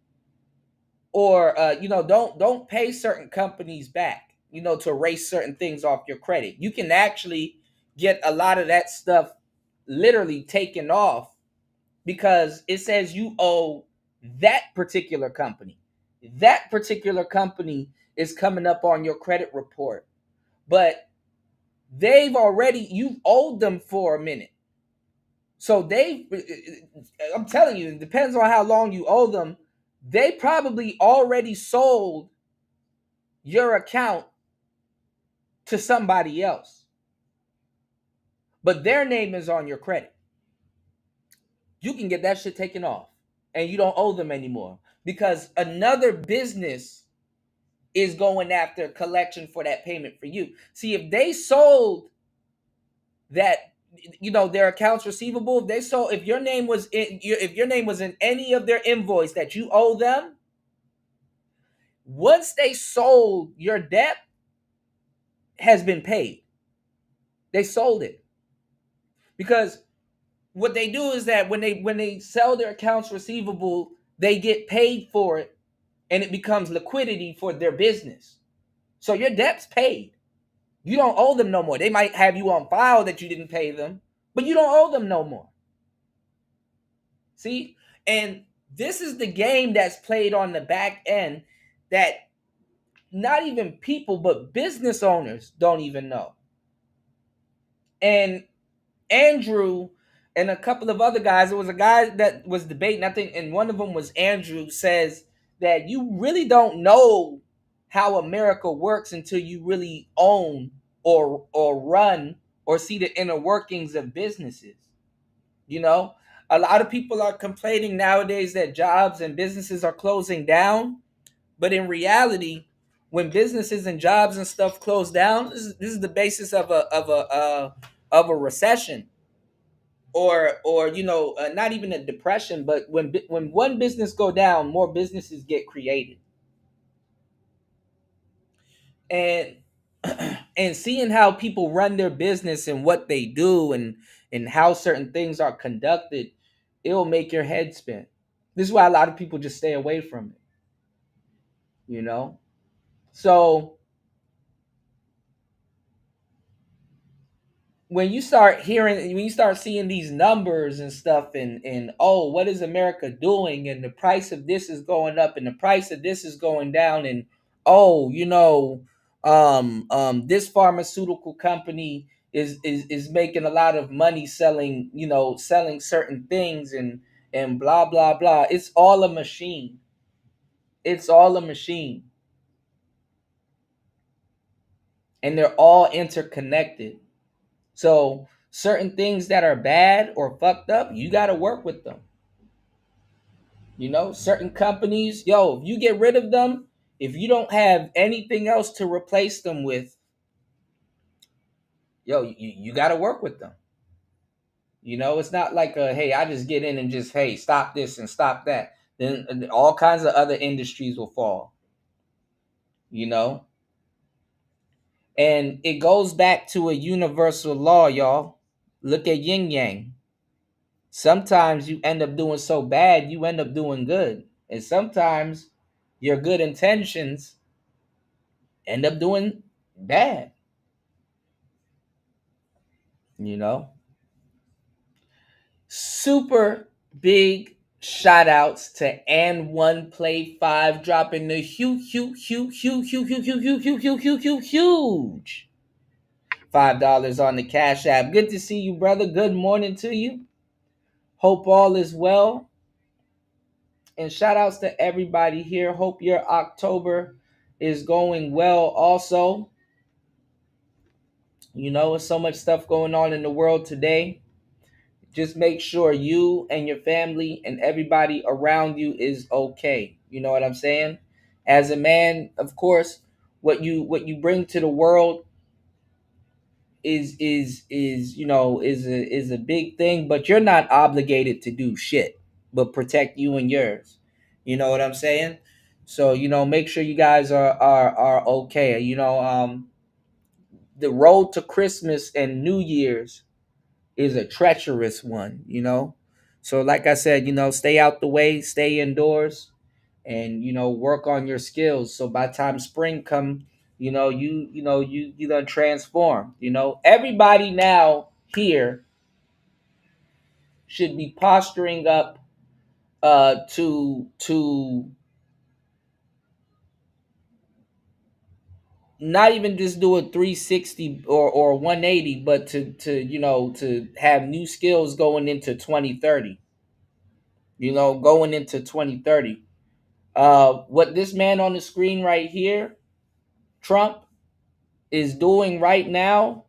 or don't pay certain companies back, to erase certain things off your credit. You can actually get a lot of that stuff literally taken off because it says you owe that particular company. That particular company is coming up on your credit report, but you've owed them for a minute. So I'm telling you, it depends on how long you owe them. They probably already sold your account to somebody else, but their name is on your credit. You can get that shit taken off and you don't owe them anymore because another business is going after collection for that payment for you. See, if they sold that, their accounts receivable, if your name was in any of their invoice that you owe them, once they sold, your debt has been paid. They sold it. Because what they do is that when they sell their accounts receivable, they get paid for it and it becomes liquidity for their business. So your debt's paid. You don't owe them no more. They might have you on file that you didn't pay them, but you don't owe them no more. See? And this is the game that's played on the back end that not even people, but business owners don't even know. And Andrew and a couple of other guys, there was a guy that was debating, I think, and one of them was Andrew, says that you really don't know how America works until you really own or run or see the inner workings of businesses. A lot of people are complaining nowadays that jobs and businesses are closing down, but in reality, when businesses and jobs and stuff close down, this is the basis of a recession, or not even a depression. But when one business go down, more businesses get created. And and seeing how people run their business and what they do and how certain things are conducted, it'll make your head spin. This is why a lot of people just stay away from it. So when you start seeing these numbers and stuff, and oh, what is America doing, and the price of this is going up and the price of this is going down, and oh, this pharmaceutical company is making a lot of money selling certain things, and blah blah blah. It's all a machine. It's all a machine, and they're all interconnected. So certain things that are bad or fucked up, you got to work with them. Certain companies, if you get rid of them, if you don't have anything else to replace them with, you got to work with them. It's not like hey, I just get in and just, hey, stop this and stop that. Then all kinds of other industries will fall. And it goes back to a universal law, y'all. Look at yin yang. Sometimes you end up doing so bad, you end up doing good. And sometimes your good intentions end up doing bad. Super big shout outs to and one play 5 dropping the huge $5 on the Cash App. Good to see you, brother. Good morning to you. Hope all is well. And shout outs to everybody here. Hope your October is going well also. There's so much stuff going on in the world today. Just make sure you and your family and everybody around you is okay. You know what I'm saying? As a man, of course, what you bring to the world is a big thing, but you're not obligated to do shit but protect you and yours. You know what I'm saying? So make sure you guys are okay. The road to Christmas and New Year's is a treacherous one. So like I said, stay out the way, stay indoors, and work on your skills. So by the time spring come, you done transform. Everybody now here should be posturing up to not even just do a 360 or 180, but to have new skills going into 2030. Going into 2030. What this man on the screen right here, Trump, is doing right now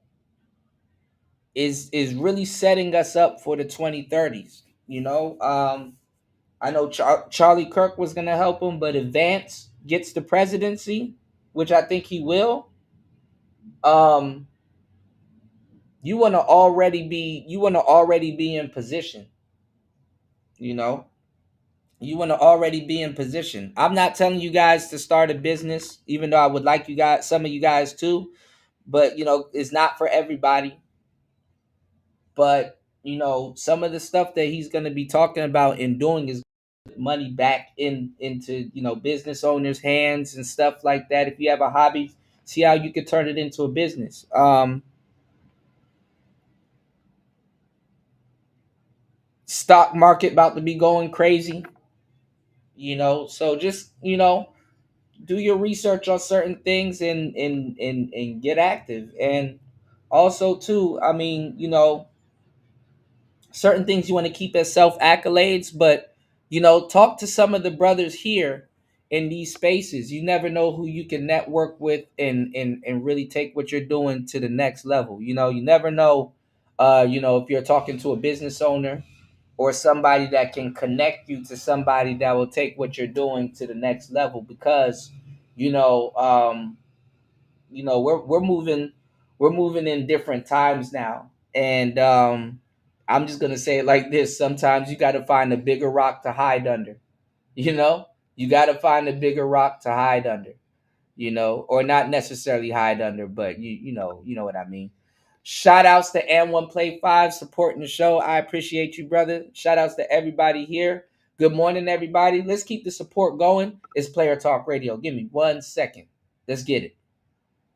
is really setting us up for the 2030s. I know Charlie Kirk was going to help him, but if Vance gets the presidency, which I think he will, you want to already be in position. You want to already be in position. I'm not telling you guys to start a business, even though I would like some of you guys to, but it's not for everybody. But some of the stuff that he's going to be talking about and doing is money back into business owners' hands and stuff like that. If you have a hobby, see how you could turn it into a business. Stock market about to be going crazy. So just do your research on certain things and get active. And also too, I mean, certain things you want to keep as self accolades, but talk to some of the brothers here in these spaces. You never know who you can network with and really take what you're doing to the next level. You never know if you're talking to a business owner or somebody that can connect you to somebody that will take what you're doing to the next level, because we're moving in different times now. And I'm just gonna say it like this: sometimes you got to find a bigger rock to hide under. You got to find a bigger rock to hide under. Or not necessarily hide under, but you know what I mean. Shout outs to M1 Play 5 supporting the show. I appreciate you, brother. Shout outs to everybody here. Good morning, everybody. Let's keep the support going. It's Player Talk Radio. Give me 1 second. Let's get it.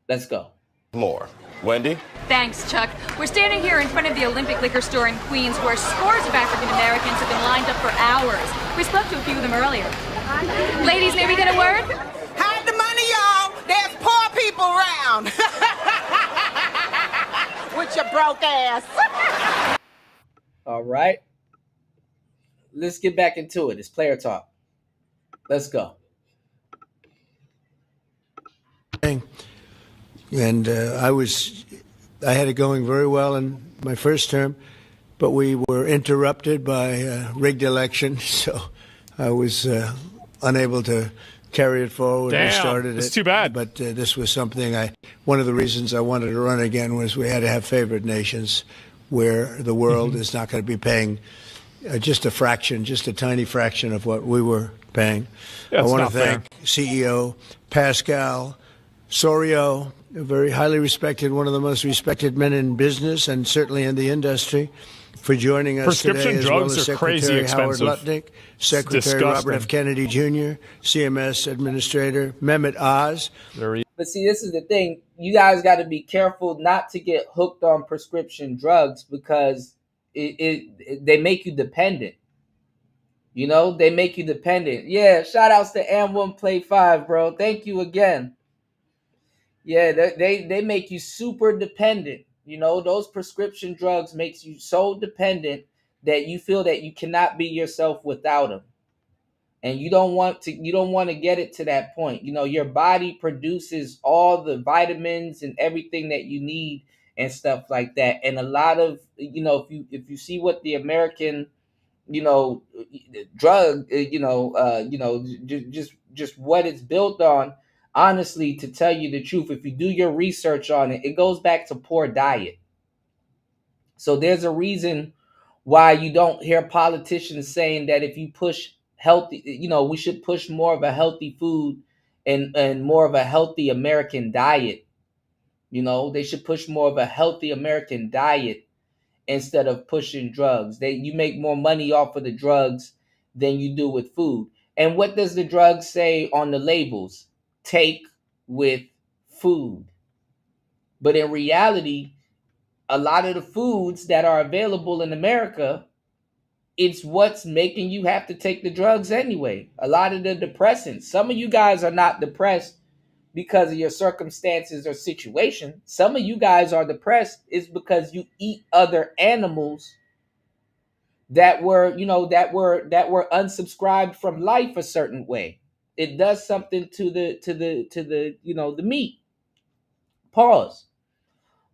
Let's go. More. Wendy? Thanks, Chuck. We're standing here in front of the Olympic Liquor Store in Queens, where scores of African Americans have been lined up for hours. We spoke to a few of them earlier. Ladies, may we get a word? Hide the money, y'all. There's poor people around. With your broke ass. All right. Let's get back into it. It's Player Talk. Let's go. And I had it going very well in my first term, but we were interrupted by a rigged election, so I was unable to carry it forward. Damn, we started it's it, too bad. But this was something one of the reasons I wanted to run again was we had to have favored nations where the world is not going to be paying just a tiny fraction of what we were paying. Yeah, I want to fair. thank CEO Pascal Sorio, a very highly respected, one of the most respected men in business and certainly in the industry, for joining us Prescription today, as drugs well as are crazy Secretary Howard expensive. Lutnick, It's Secretary Robert disgusting. F. Kennedy Jr., CMS Administrator Mehmet Oz. But see, this is the thing. You guys got to be careful not to get hooked on prescription drugs, because they make you dependent. They make you dependent. Yeah, shout outs to M1 Play 5, bro. Thank you again. Yeah, they make you super dependent. Those prescription drugs makes you so dependent that you feel that you cannot be yourself without them. And you don't want to get it to that point. Your body produces all the vitamins and everything that you need and stuff like that. And a lot of, if you see what the American, drug, just what it's built on, honestly, to tell you the truth, if you do your research on it, it goes back to poor diet. So there's a reason why you don't hear politicians saying that if you push healthy, we should push more of a healthy food and more of a healthy American diet. They should push more of a healthy American diet instead of pushing drugs. You make more money off of the drugs than you do with food. And what does the drug say on the labels? Take with food. But in reality, a lot of the foods that are available in America it's what's making you have to take the drugs anyway. A lot of the depressants. Some of you guys are not depressed because of your circumstances or situation. Some of you guys are depressed is because you eat other animals that were, that were unsubscribed from life a certain way. It does something to the the meat. Pause.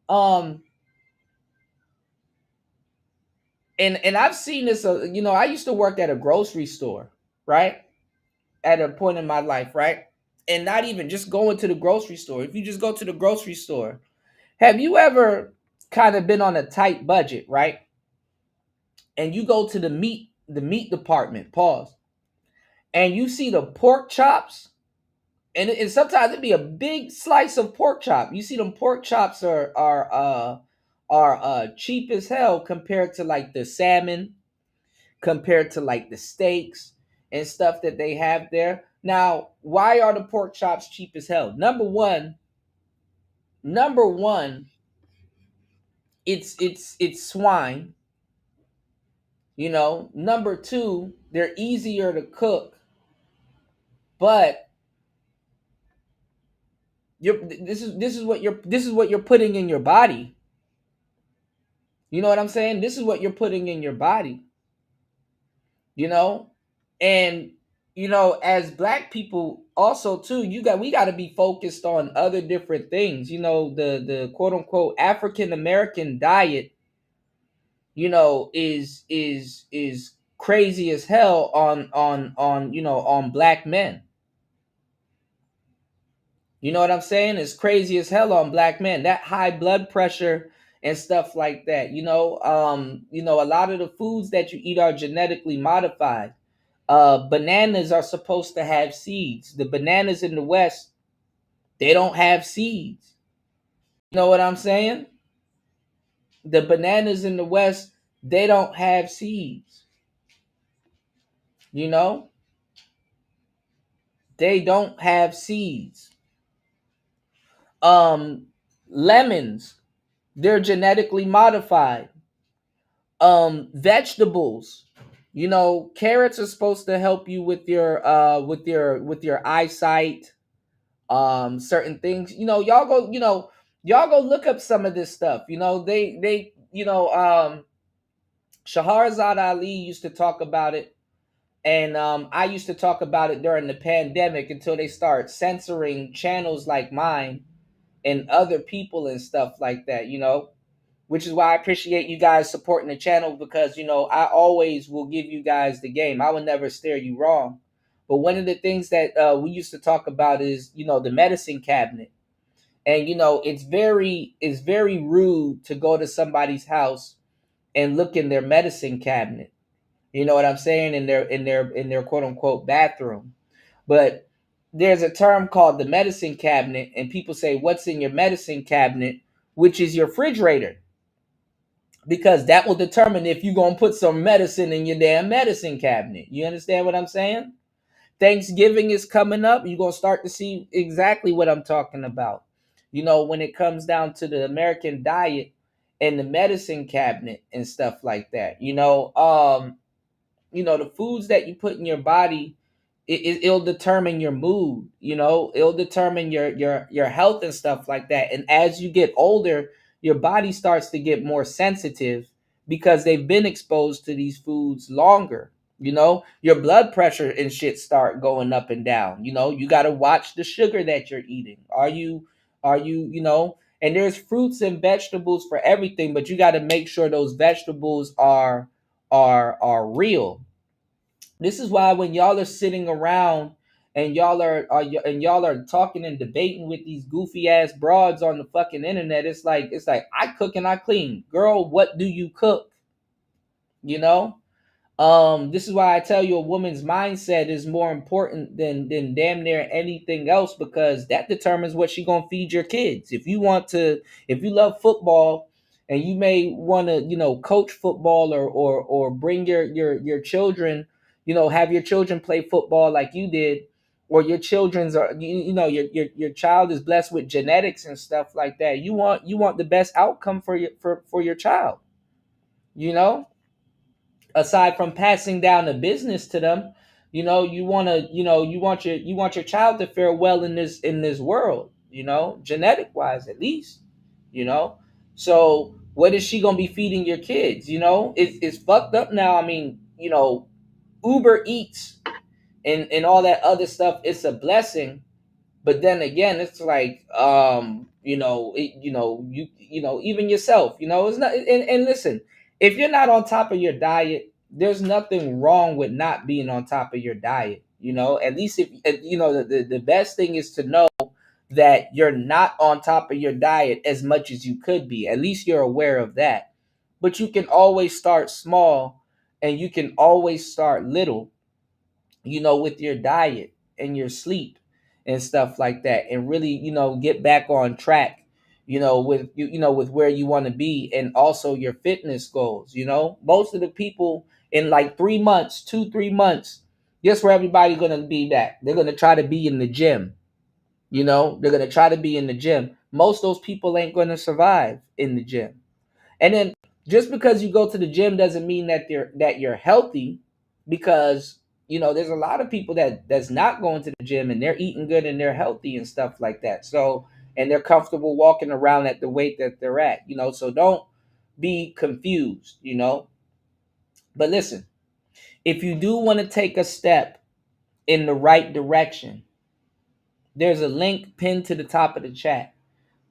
Um and I've seen this, I used to work at a grocery store, right? At a point in my life, right? And not even just going to the grocery store. If you just go to the grocery store, have you ever kind of been on a tight budget, right? And you go to the meat department, pause, and you see the pork chops, and sometimes it'd be a big slice of pork chop. You see them pork chops are cheap as hell compared to like the salmon, compared to like the steaks and stuff that they have there. Now, why are the pork chops cheap as hell? Number one, it's swine. Number two, they're easier to cook, but this is what you're putting in your body. You know what I'm saying? This is what you're putting in your body. You know, and as black people also too, we got to be focused on other different things. The quote unquote African American diet, is crazy as hell on black men. You know what I'm saying? It's crazy as hell on black men. That high blood pressure and stuff like that. A lot of the foods that you eat are genetically modified. Bananas are supposed to have seeds. The bananas in the West, they don't have seeds. You know what I'm saying? The bananas in the West, they don't have seeds. You know? They don't have seeds. Lemons, they're genetically modified. Vegetables, carrots are supposed to help you with your eyesight. Certain things, y'all go look up some of this stuff. Shahrazad Ali used to talk about it, and I used to talk about it during the pandemic until they start censoring channels like mine and other people and stuff like that. Which is why I appreciate you guys supporting the channel, because I always will give you guys the game. I will never steer you wrong. But one of the things that we used to talk about is the medicine cabinet. And it's very rude to go to somebody's house and look in their medicine cabinet. You know what I'm saying? In their quote unquote bathroom. But there's a term called the medicine cabinet, and people say, "What's in your medicine cabinet?" Which is your refrigerator, because that will determine if you're gonna put some medicine in your damn medicine cabinet. You understand what I'm saying? Thanksgiving is coming up. You're gonna start to see exactly what I'm talking about. When it comes down to the American diet and the medicine cabinet and stuff like that. The foods that you put in your body, it'll determine your mood. It'll determine your health and stuff like that. And as you get older, your body starts to get more sensitive because they've been exposed to these foods longer. Your blood pressure and shit start going up and down. You got to watch the sugar that you're eating. Are you and there's fruits and vegetables for everything, but you got to make sure those vegetables are real. This is why when y'all are sitting around and y'all are talking and debating with these goofy ass broads on the fucking internet, it's like I cook and I clean. Girl, what do you cook? You know? This is why I tell you a woman's mindset is more important than damn near anything else, because that determines what she gonna feed your kids. If you love football and you may want to coach football, or bring your children, have your children play football like you did, or your children's are your child is blessed with genetics and stuff like that. You want the best outcome for your child. you know aside from passing down the business to them, you want to, you want your child to fare well in this world, genetic wise at least, you know. So what is she gonna be feeding your kids? It's fucked up now. I mean, Uber Eats and all that other stuff. It's a blessing, but then again, it's like, even yourself, it's not. And listen, if you're not on top of your diet, there's nothing wrong with not being on top of your diet. At least if the best thing is to know that you're not on top of your diet as much as you could be. At least you're aware of that. But you can always start small, and you can always start little, with your diet and your sleep and stuff like that, and really, get back on track, with where you want to be, and also your fitness goals. Most of the people in like 3 months, 2, 3 months, guess where everybody's gonna be back? They're gonna try to be in the gym. They're gonna try to be in the gym. Most of those people ain't gonna survive in the gym. And then just because you go to the gym doesn't mean that you're healthy, because there's a lot of people that's not going to the gym and they're eating good and they're healthy and stuff like that. So, and they're comfortable walking around at the weight that they're at, so don't be confused. But listen, if you do want to take a step in the right direction, there's a link pinned to the top of the chat.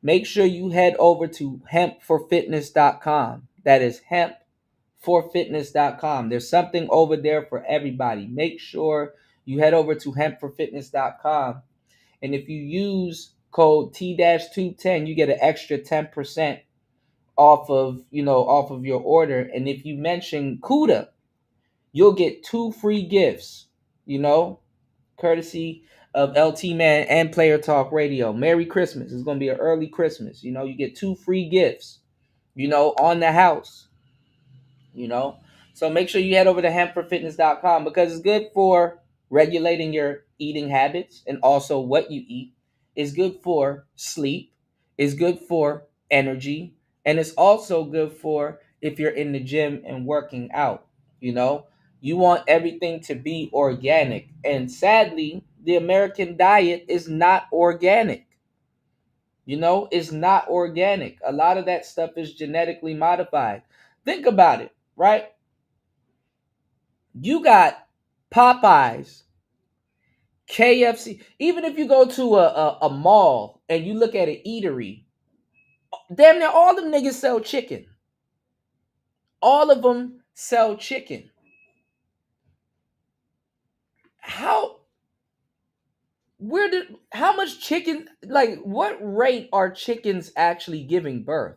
Make sure you head over to hempforfitness.com. That is hempforfitness.com. There's something over there for everybody. Make sure you head over to hempforfitness.com. And if you use code T-210, you get an extra 10% off of your order. And if you mention CUDA, you'll get 2 free gifts, courtesy of LT Man and Player Talk Radio. Merry Christmas. It's going to be an early Christmas. You get 2 free gifts, on the house, So make sure you head over to hempforfitness.com, because it's good for regulating your eating habits and also what you eat. It's good for sleep. It's good for energy. And it's also good for if you're in the gym and working out, You want everything to be organic. And sadly, the American diet is not organic. It's not organic. A lot of that stuff is genetically modified. Think about it, right? You got Popeyes, KFC. Even if you go to a mall and you look at an eatery, damn near all them niggas sell chicken. All of them sell chicken. How much chicken, like what rate are chickens actually giving birth?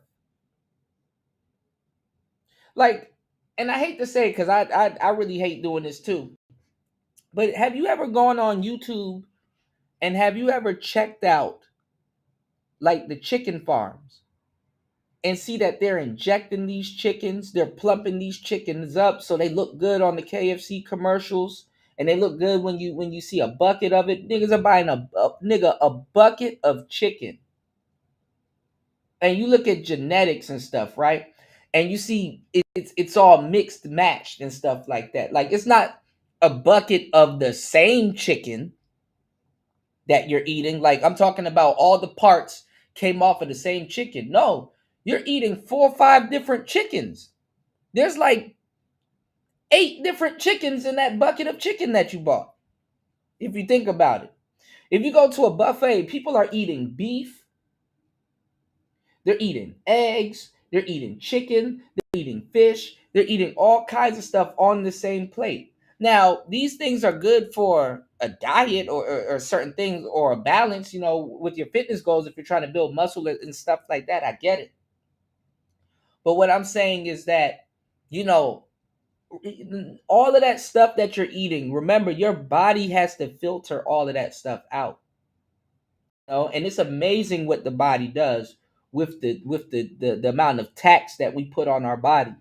Like, and I hate to say it, because I really hate doing this too. But have you ever gone on YouTube and have you ever checked out like the chicken farms and see that they're injecting these chickens, they're plumping these chickens up so they look good on the KFC commercials, and they look good when you see a bucket of it. Niggas are buying a bucket of chicken. And you look at genetics and stuff, right? And you see it's all mixed, matched and stuff like that. Like, it's not a bucket of the same chicken that you're eating. Like, I'm talking about all the parts came off of the same chicken. No, you're eating 4 or 5 different chickens. There's like 8 different chickens in that bucket of chicken that you bought. If you think about it. If you go to a buffet, people are eating beef. They're eating eggs. They're eating chicken. They're eating fish. They're eating all kinds of stuff on the same plate. Now, these things are good for a diet or certain things, or a balance, with your fitness goals. If you're trying to build muscle and stuff like that, I get it. But what I'm saying is that, all of that stuff that you're eating, remember, your body has to filter all of that stuff out. And it's amazing what the body does with the amount of tax that we put on our bodies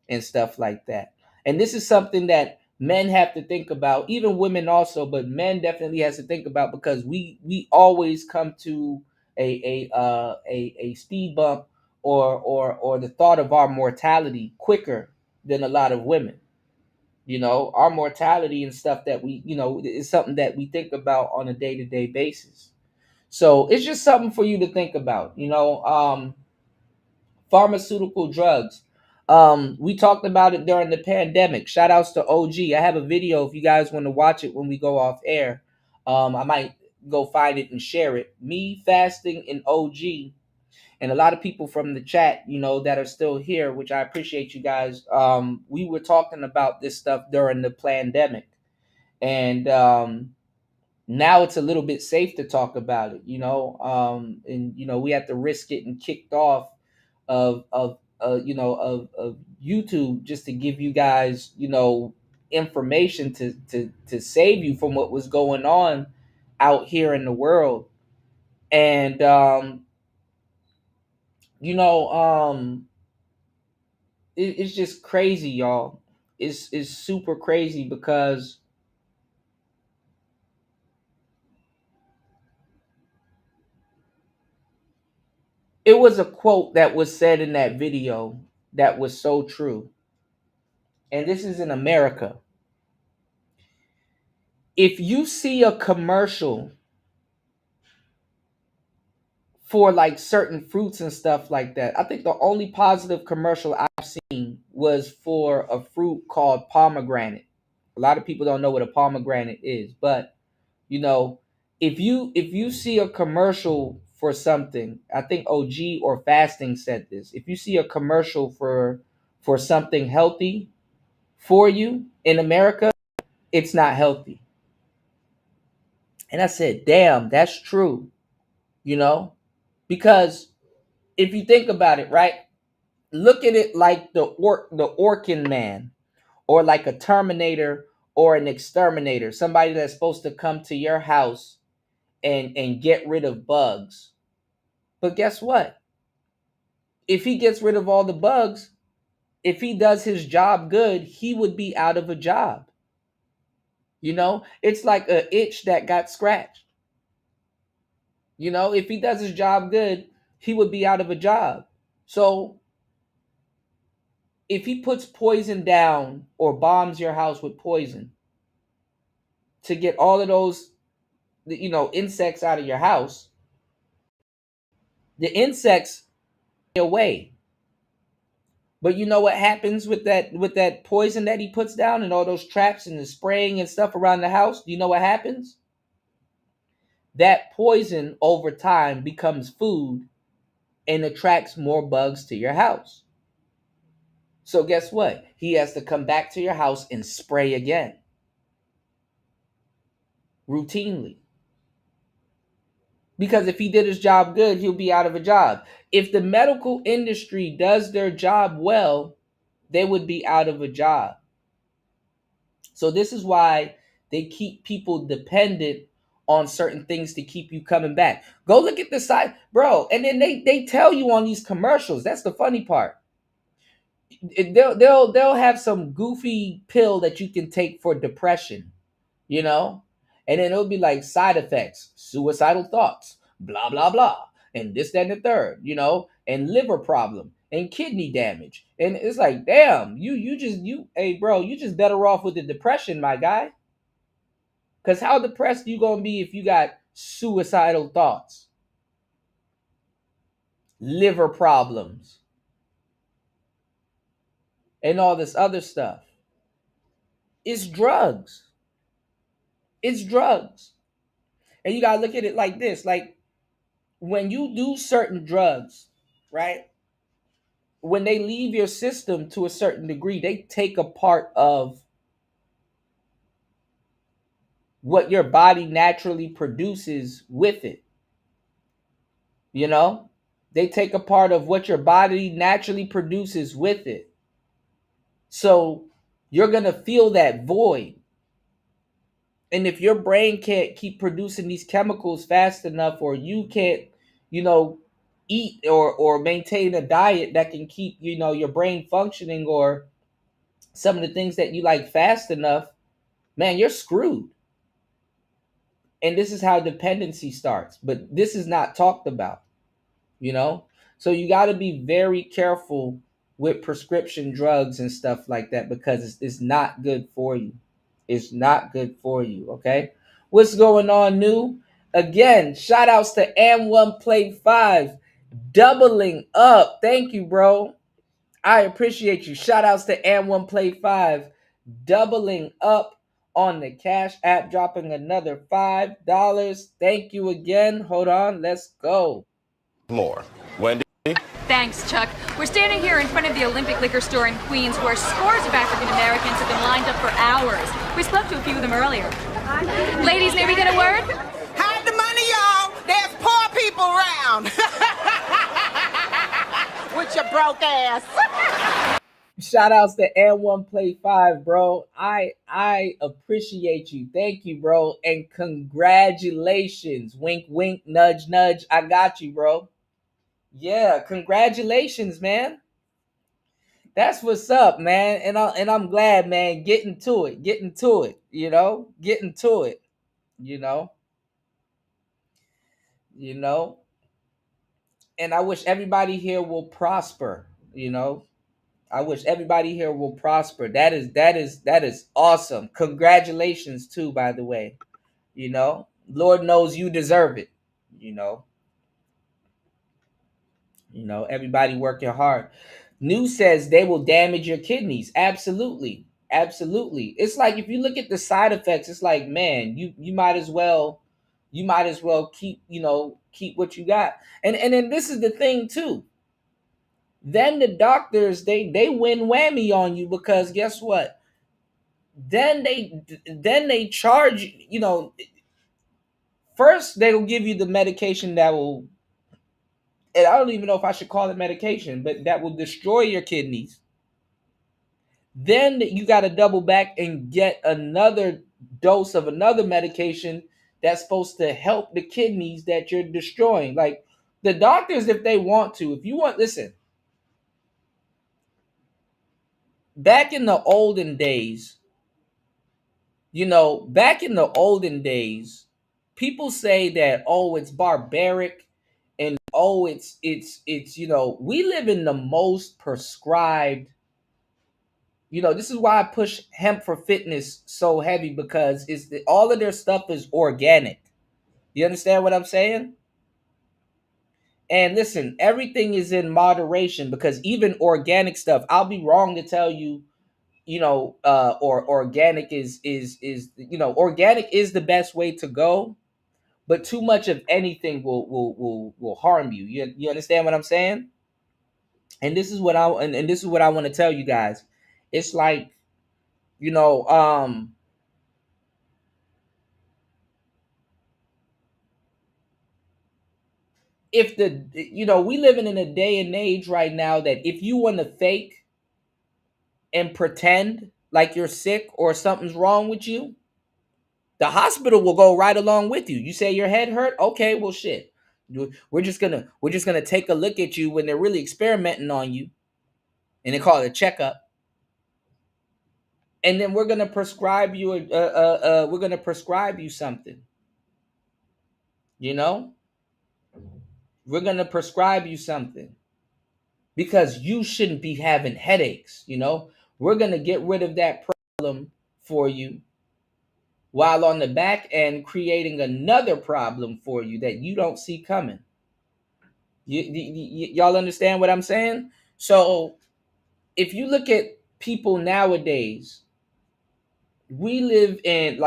and stuff like that. And this is something that men have to think about, even women also, but men definitely has to think about, because we always come to a speed bump or the thought of our mortality quicker than a lot of women. You know, our mortality and stuff that we, is something that we think about on a day-to-day basis. So it's just something for you to think about. Pharmaceutical drugs. We talked about it during the pandemic. Shout outs to OG. I have a video if you guys want to watch it when we go off air. I might go find it and share it. Me fasting in OG, and a lot of people from the chat, that are still here, which I appreciate you guys. We were talking about this stuff during the pandemic, and now it's a little bit safe to talk about it, and we have to risk getting kicked off of YouTube just to give you guys, information to save you from what was going on out here in the world. And it's just crazy, y'all. It's super crazy because it was a quote that was said in that video that was so true. And this is in America. If you see a commercial for like certain fruits and stuff like that, I think the only positive commercial I've seen was for a fruit called pomegranate. A lot of people don't know what a pomegranate is, but if you see a commercial for something, I think OG or Fasting said this. If you see a commercial for something healthy for you in America, it's not healthy. And I said, damn, that's true. Because if you think about it, right? Look at it like the Orkin man, or like a Terminator or an exterminator, somebody that's supposed to come to your house and get rid of bugs. But guess what? If he gets rid of all the bugs, if he does his job good, he would be out of a job. It's like an itch that got scratched. If he does his job good, he would be out of a job. So if he puts poison down or bombs your house with poison to get all of those, insects out of your house, the insects away. But you know what happens with that poison that he puts down and all those traps and the spraying and stuff around the house? Do you know what happens? That poison over time becomes food and attracts more bugs to your house. So guess what? He has to come back to your house and spray again. Routinely. Because if he did his job good, he'll be out of a job. If the medical industry does their job well, they would be out of a job. So this is why they keep people dependent on certain things to keep you coming back. Go look at the site, bro. And then they tell you on these commercials. That's the funny part. They'll have some goofy pill that you can take for depression, and then it'll be like side effects, suicidal thoughts, blah blah blah, and this, that, and the third, and liver problem and kidney damage. And it's like, damn, hey bro, you just better off with the depression, my guy. Because how depressed you gonna be if you got suicidal thoughts, liver problems, and all this other stuff? It's drugs. It's drugs. And you gotta look at it like this. Like, when you do certain drugs, right? When they leave your system to a certain degree, they take a part of what your body naturally produces with it. They take a part of what your body naturally produces with it. So you're going to feel that void. And if your brain can't keep producing these chemicals fast enough, or you can't, eat or maintain a diet that can keep, your brain functioning, or some of the things that you like fast enough, man, you're screwed. And this is how dependency starts. But this is not talked about, So you got to be very careful with prescription drugs and stuff like that because it's not good for you. It's not good for you, okay? What's going on, new? Again, shout outs to Am1 Play 5 doubling up. Thank you, bro. I appreciate you. Shout outs to Am1 Play 5 doubling up on the Cash App, dropping another $5. Thank you again. Hold on, let's go. More. Wendy? Thanks, Chuck. We're standing here in front of the Olympic Liquor Store in Queens where scores of African Americans have been lined up for hours. We spoke to a few of them earlier. Ladies, may we get a word? Hide the money, y'all. There's poor people around. With your broke ass. Shout outs to N1 Play 5, bro. I appreciate you. Thank you, bro. And congratulations. Wink, wink, nudge, nudge. I got you, bro. Yeah, congratulations, man. That's what's up, man. And I'm glad, man. Getting to it. Getting to it. You know? Getting to it. You know? You know? And I wish everybody here will prosper, you know? I wish everybody here will prosper. That is awesome. Congratulations too, by the way. You know, Lord knows you deserve it. You know. You know, everybody working hard. News says they will damage your kidneys. Absolutely. Absolutely. It's like if you look at the side effects, it's like, man, you might as well keep, keep what you got. And then this is the thing too. Then the doctors they win whammy on you because guess what? Then they charge first they'll give you the medication that will, and I don't even know if I should call it medication, but that will destroy your kidneys. Then you got to double back and get another dose of another medication that's supposed to help the kidneys that you're destroying. Like the doctors, if they want to, if you want, listen, back in the olden days, people say that, oh, it's barbaric and oh, it's we live in the most prescribed. This is why I push hemp for fitness so heavy because all of their stuff is organic. You understand what I'm saying? And listen, everything is in moderation because even organic stuff, I'll be wrong to tell you, or organic is organic is the best way to go, but too much of anything will harm you. You understand what I'm saying? And this is what I want to tell you guys. It's like, if we living in a day and age right now that if you want to fake and pretend like you're sick or something's wrong with you, the hospital will go right along with you. You say your head hurt? Okay, well shit. We're just gonna take a look at you when they're really experimenting on you, and they call it a checkup. And then we're gonna prescribe you something. We're gonna prescribe you something because you shouldn't be having headaches. We're gonna get rid of that problem for you, while on the back end creating another problem for you that you don't see coming. Y'all understand what I'm saying? So if you look at people nowadays, we live in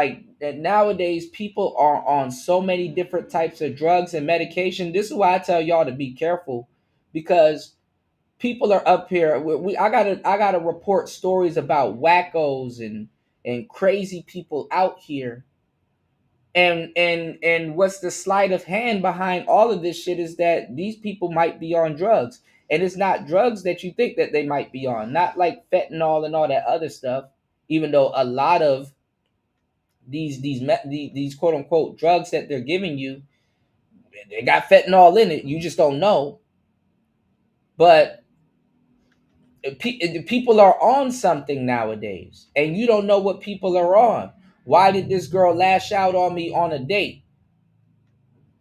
nowadays people are on so many different types of drugs and medication. This is why I tell y'all to be careful, because people are up here. I gotta report stories about wackos and crazy people out here. And what's the sleight of hand behind all of this shit is that these people might be on drugs, and it's not drugs that you think that they might be on, not like fentanyl and all that other stuff. Even though a lot of these quote unquote drugs that they're giving you, they got fentanyl in it. You just don't know. But people are on something nowadays, and you don't know what people are on. Why did this girl lash out on me on a date?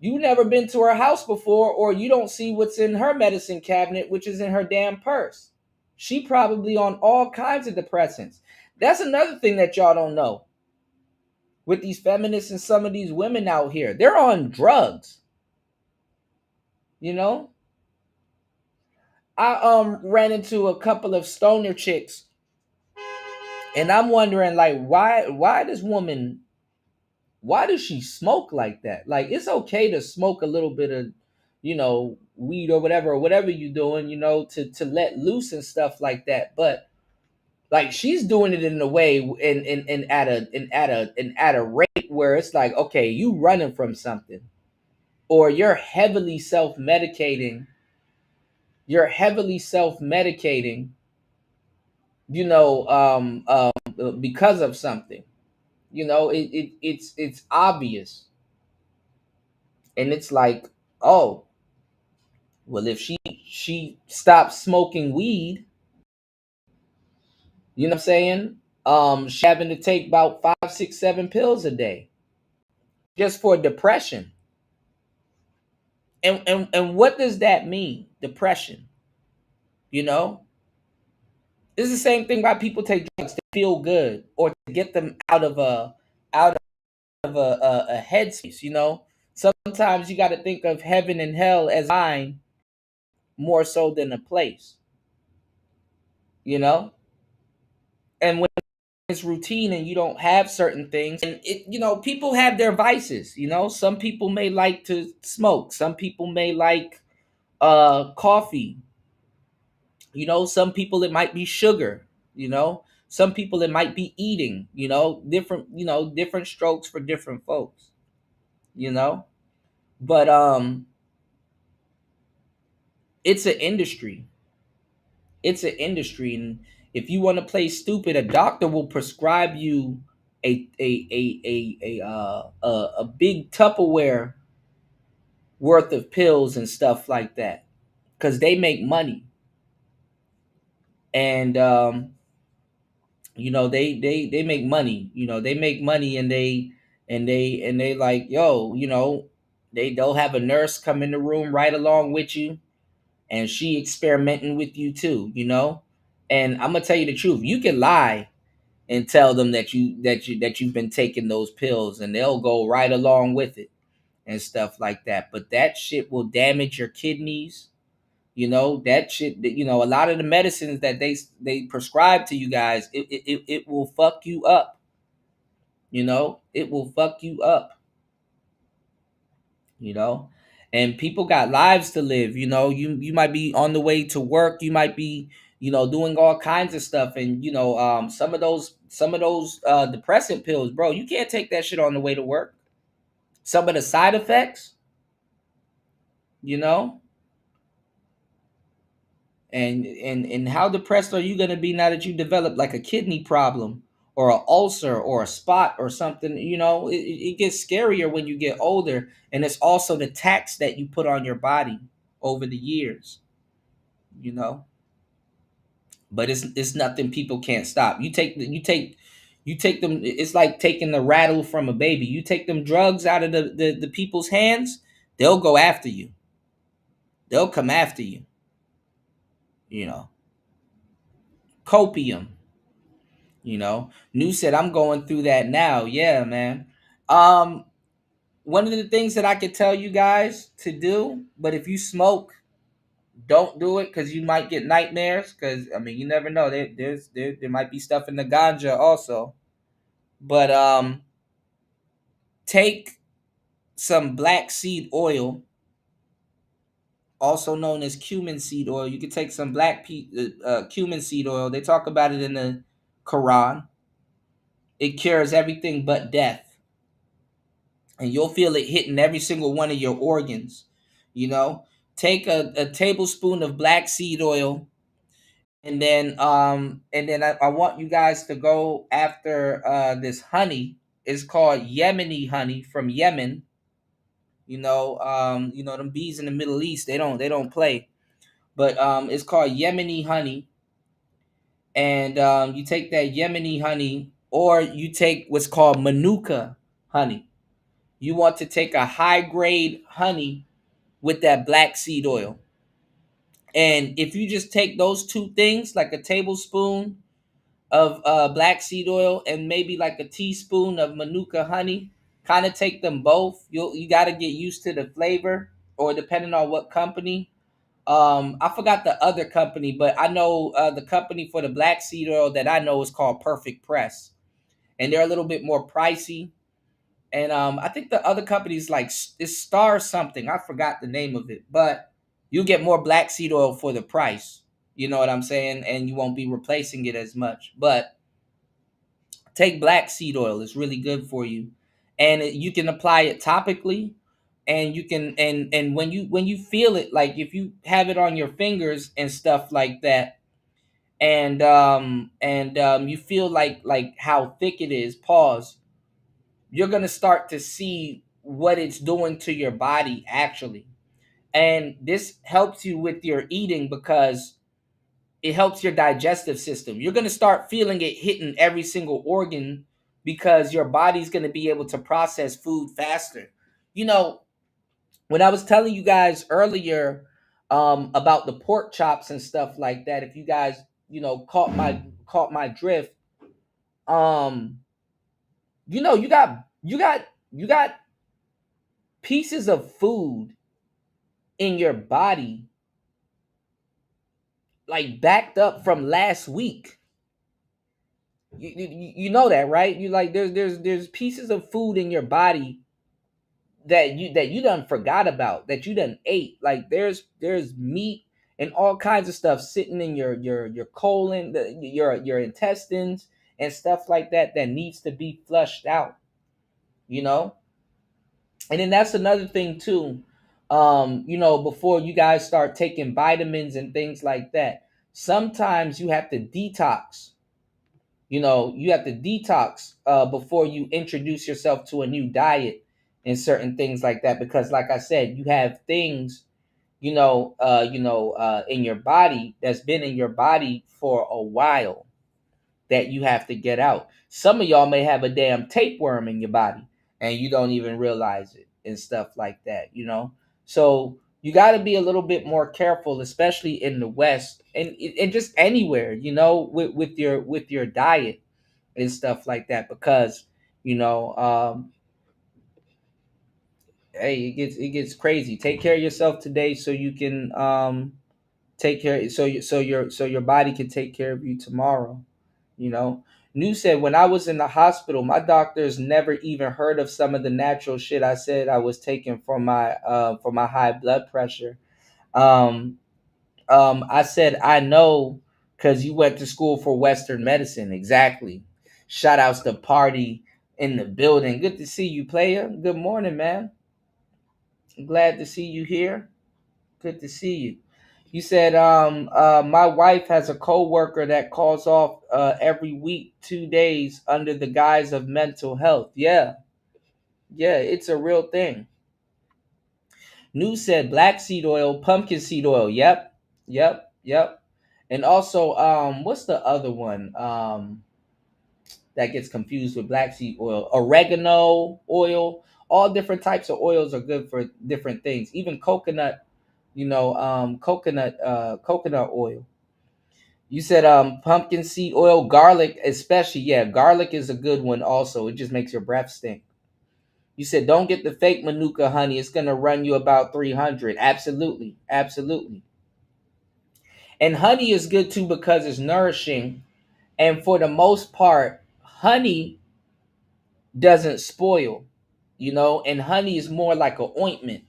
You never been to her house before, or you don't see what's in her medicine cabinet, which is in her damn purse. She probably on all kinds of depressants. That's another thing that y'all don't know. With these feminists and some of these women out here, they're on drugs. You know? I ran into a couple of stoner chicks, and I'm wondering, like, why does she smoke like that? Like, it's okay to smoke a little bit of, weed or whatever you're doing, to let loose and stuff like that. But like, she's doing it in a way and at a rate where it's like, okay, you running from something, or you're heavily self-medicating. Because of something. It's obvious. And it's like, oh, well, if she stops smoking weed, you know what I'm saying? She's having to take about 5, 6, 7 pills a day just for depression. And what does that mean? Depression. It's the same thing why people take drugs to feel good or to get them out of a headspace. Sometimes you got to think of heaven and hell as mine more so than a place. And when it's routine and you don't have certain things, and people have their vices. Some people may like to smoke, some people may like coffee. Some people it might be sugar. Some people it might be eating. Different strokes for different folks. But it's an industry. And if you want to play stupid, a doctor will prescribe you a big Tupperware worth of pills and stuff like that, because they make money. And they make money. They make money, and they like, yo, they'll have a nurse come in the room right along with you, and she experimenting with you too. And I'm gonna tell you the truth, you can lie and tell them that you've been taking those pills, and they'll go right along with it and stuff like that. But that shit will damage your kidneys. That shit, a lot of the medicines that they prescribe to you guys, it will fuck you up. It will fuck you up. And people got lives to live. You might be on the way to work, you might be doing all kinds of stuff, and some of those depressant pills, bro, you can't take that shit on the way to work. Some of the side effects, and how depressed are you going to be now that you develop like a kidney problem or an ulcer or a spot or something? It gets scarier when you get older, and it's also the tax that you put on your body over the years. But it's nothing people can't stop. You take them. It's like taking the rattle from a baby. You take them drugs out of the people's hands, they'll go after you. They'll come after you. Copium. New said, I'm going through that now. Yeah, man. One of the things that I could tell you guys to do, but if you smoke, don't do it, because you might get nightmares. Because you never know. There might be stuff in the ganja also. But take some black seed oil, also known as cumin seed oil. You can take some cumin seed oil. They talk about it in the Quran. It cures everything but death. And you'll feel it hitting every single one of your organs. Take a tablespoon of black seed oil, and then I want you guys to go after this honey. It's called Yemeni honey from Yemen. Them bees in the Middle East, they don't play. But it's called Yemeni honey. And you take that Yemeni honey, or you take what's called Manuka honey. You want to take a high grade honey with that black seed oil, And if you just take those two things, like a tablespoon of black seed oil and maybe like a teaspoon of manuka honey, kind of take them both. You got to get used to the flavor, or depending on what company. I forgot the other company, but I know the company for the black seed oil that I know is called Perfect Press, and they're a little bit more pricey. And I think the other company's like it's Star something. I forgot the name of it, but you get more black seed oil for the price. You know what I'm saying? And you won't be replacing it as much. But take black seed oil; it's really good for you, and you can apply it topically. And you can and when you feel it, like if you have it on your fingers and stuff like that, and you feel like how thick it is. Pause. You're gonna start to see what it's doing to your body actually, and this helps you with your eating because it helps your digestive system. You're gonna start feeling it hitting every single organ because your body's gonna be able to process food faster. You know, when I was telling you guys earlier about the pork chops and stuff like that, if you guys caught my drift, um, you got pieces of food in your body like backed up from last week. You know that, right? You like there's pieces of food in your body that you done forgot about, that you done ate. Like there's meat and all kinds of stuff sitting in your colon, your intestines and stuff like that that needs to be flushed out. You know, and then that's another thing too. Before you guys start taking vitamins and things like that, sometimes you have to detox. You have to detox before you introduce yourself to a new diet and certain things like that, because like I said, you have things in your body that's been in your body for a while that you have to get out. Some of y'all may have a damn tapeworm in your body and you don't even realize it and stuff like that. So you got to be a little bit more careful, especially in the West and just anywhere, with your diet and stuff like that, because you know, hey, it gets crazy. Take care of yourself today so you can take care so your body can take care of you tomorrow. You know, New said, when I was in the hospital, my doctors never even heard of some of the natural shit I said I was taking for my high blood pressure. Um, I said I know because you went to school for Western medicine. Exactly. Shout outs to Party in the building. Good to see you, player. Good morning, man. Glad to see you here. Good to see you. You said, my wife has a coworker that calls off every week, 2 days under the guise of mental health. Yeah, yeah, it's a real thing. New said black seed oil, pumpkin seed oil. Yep, yep, yep. And also, what's the other one that gets confused with black seed oil? Oregano oil. All different types of oils are good for different things. Even coconut, coconut oil. You said pumpkin seed oil, garlic, especially. Yeah, garlic is a good one also. It just makes your breath stink. You said don't get the fake manuka honey. It's gonna run you about 300. Absolutely, absolutely. And honey is good too because it's nourishing. And for the most part, honey doesn't spoil, and honey is more like an ointment.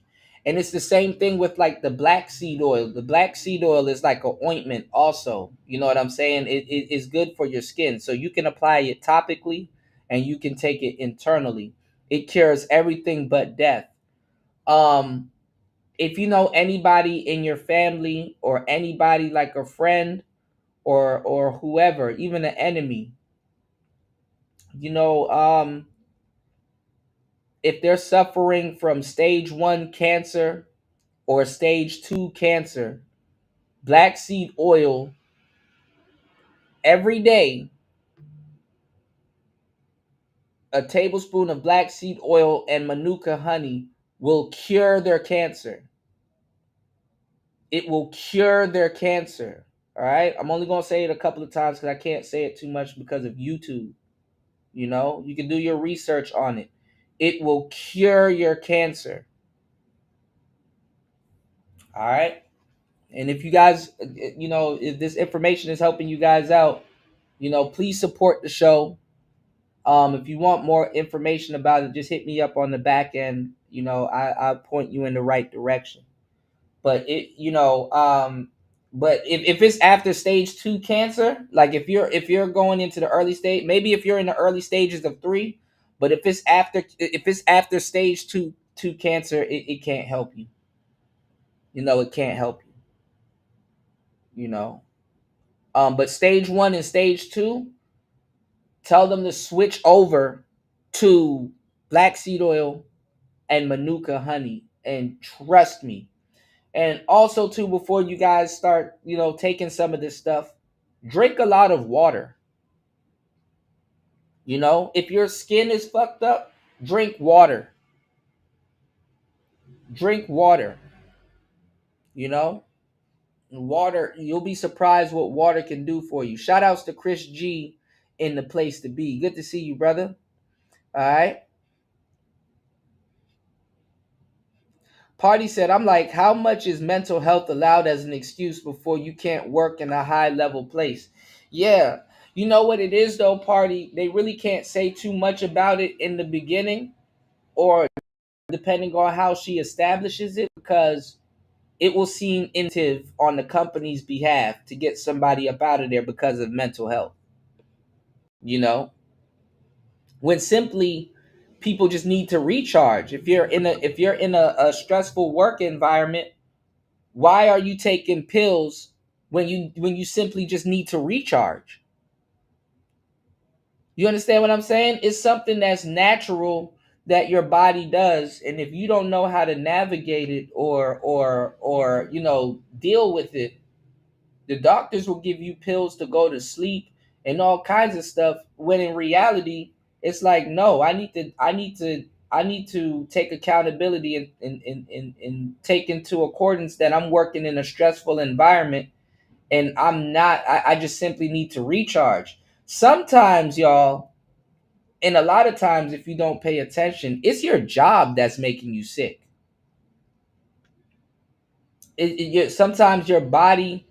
And it's the same thing with like the black seed oil. The black seed oil is like an ointment also. You know what I'm saying? It is good for your skin. So you can apply it topically and you can take it internally. It cures everything but death. Um, if you know anybody in your family or anybody like a friend or whoever, even an enemy, you know, if they're suffering from stage 1 cancer or stage 2 cancer, black seed oil every day, a tablespoon of black seed oil and manuka honey will cure their cancer. It will cure their cancer. All right. I'm only going to say it a couple of times because I can't say it too much because of YouTube. You know, you can do your research on it. It will cure your cancer. All right. And if you guys, if this information is helping you guys out, please support the show. If you want more information about it, just hit me up on the back end. I'll point you in the right direction. But but if it's after stage 2 cancer, like if you're going into the early stage, maybe if you're in the early stages of 3, but if it's after stage 2 cancer, it can't help you. It can't help you. But stage 1 and stage 2, tell them to switch over to black seed oil and manuka honey, and trust me. And also too, before you guys start, taking some of this stuff, drink a lot of water. If your skin is fucked up, drink water. Drink water. Water, you'll be surprised what water can do for you. Shout outs to Chris G in the place to be. Good to see you, brother. All right. Party said, I'm like, how much is mental health allowed as an excuse before you can't work in a high level place? Yeah. You know what it is though, Party? They really can't say too much about it in the beginning, or depending on how she establishes it, because it will seem incentive on the company's behalf to get somebody up out of there because of mental health. When simply people just need to recharge. If you're in a stressful work environment, why are you taking pills when you simply just need to recharge? You understand what I'm saying? It's something that's natural that your body does, and if you don't know how to navigate it or deal with it, the doctors will give you pills to go to sleep and all kinds of stuff, when in reality it's like, no, I need to take accountability and take into accordance that I'm working in a stressful environment, and I just simply need to recharge. Sometimes, y'all, and a lot of times, if you don't pay attention, it's your job that's making you sick. Sometimes your body,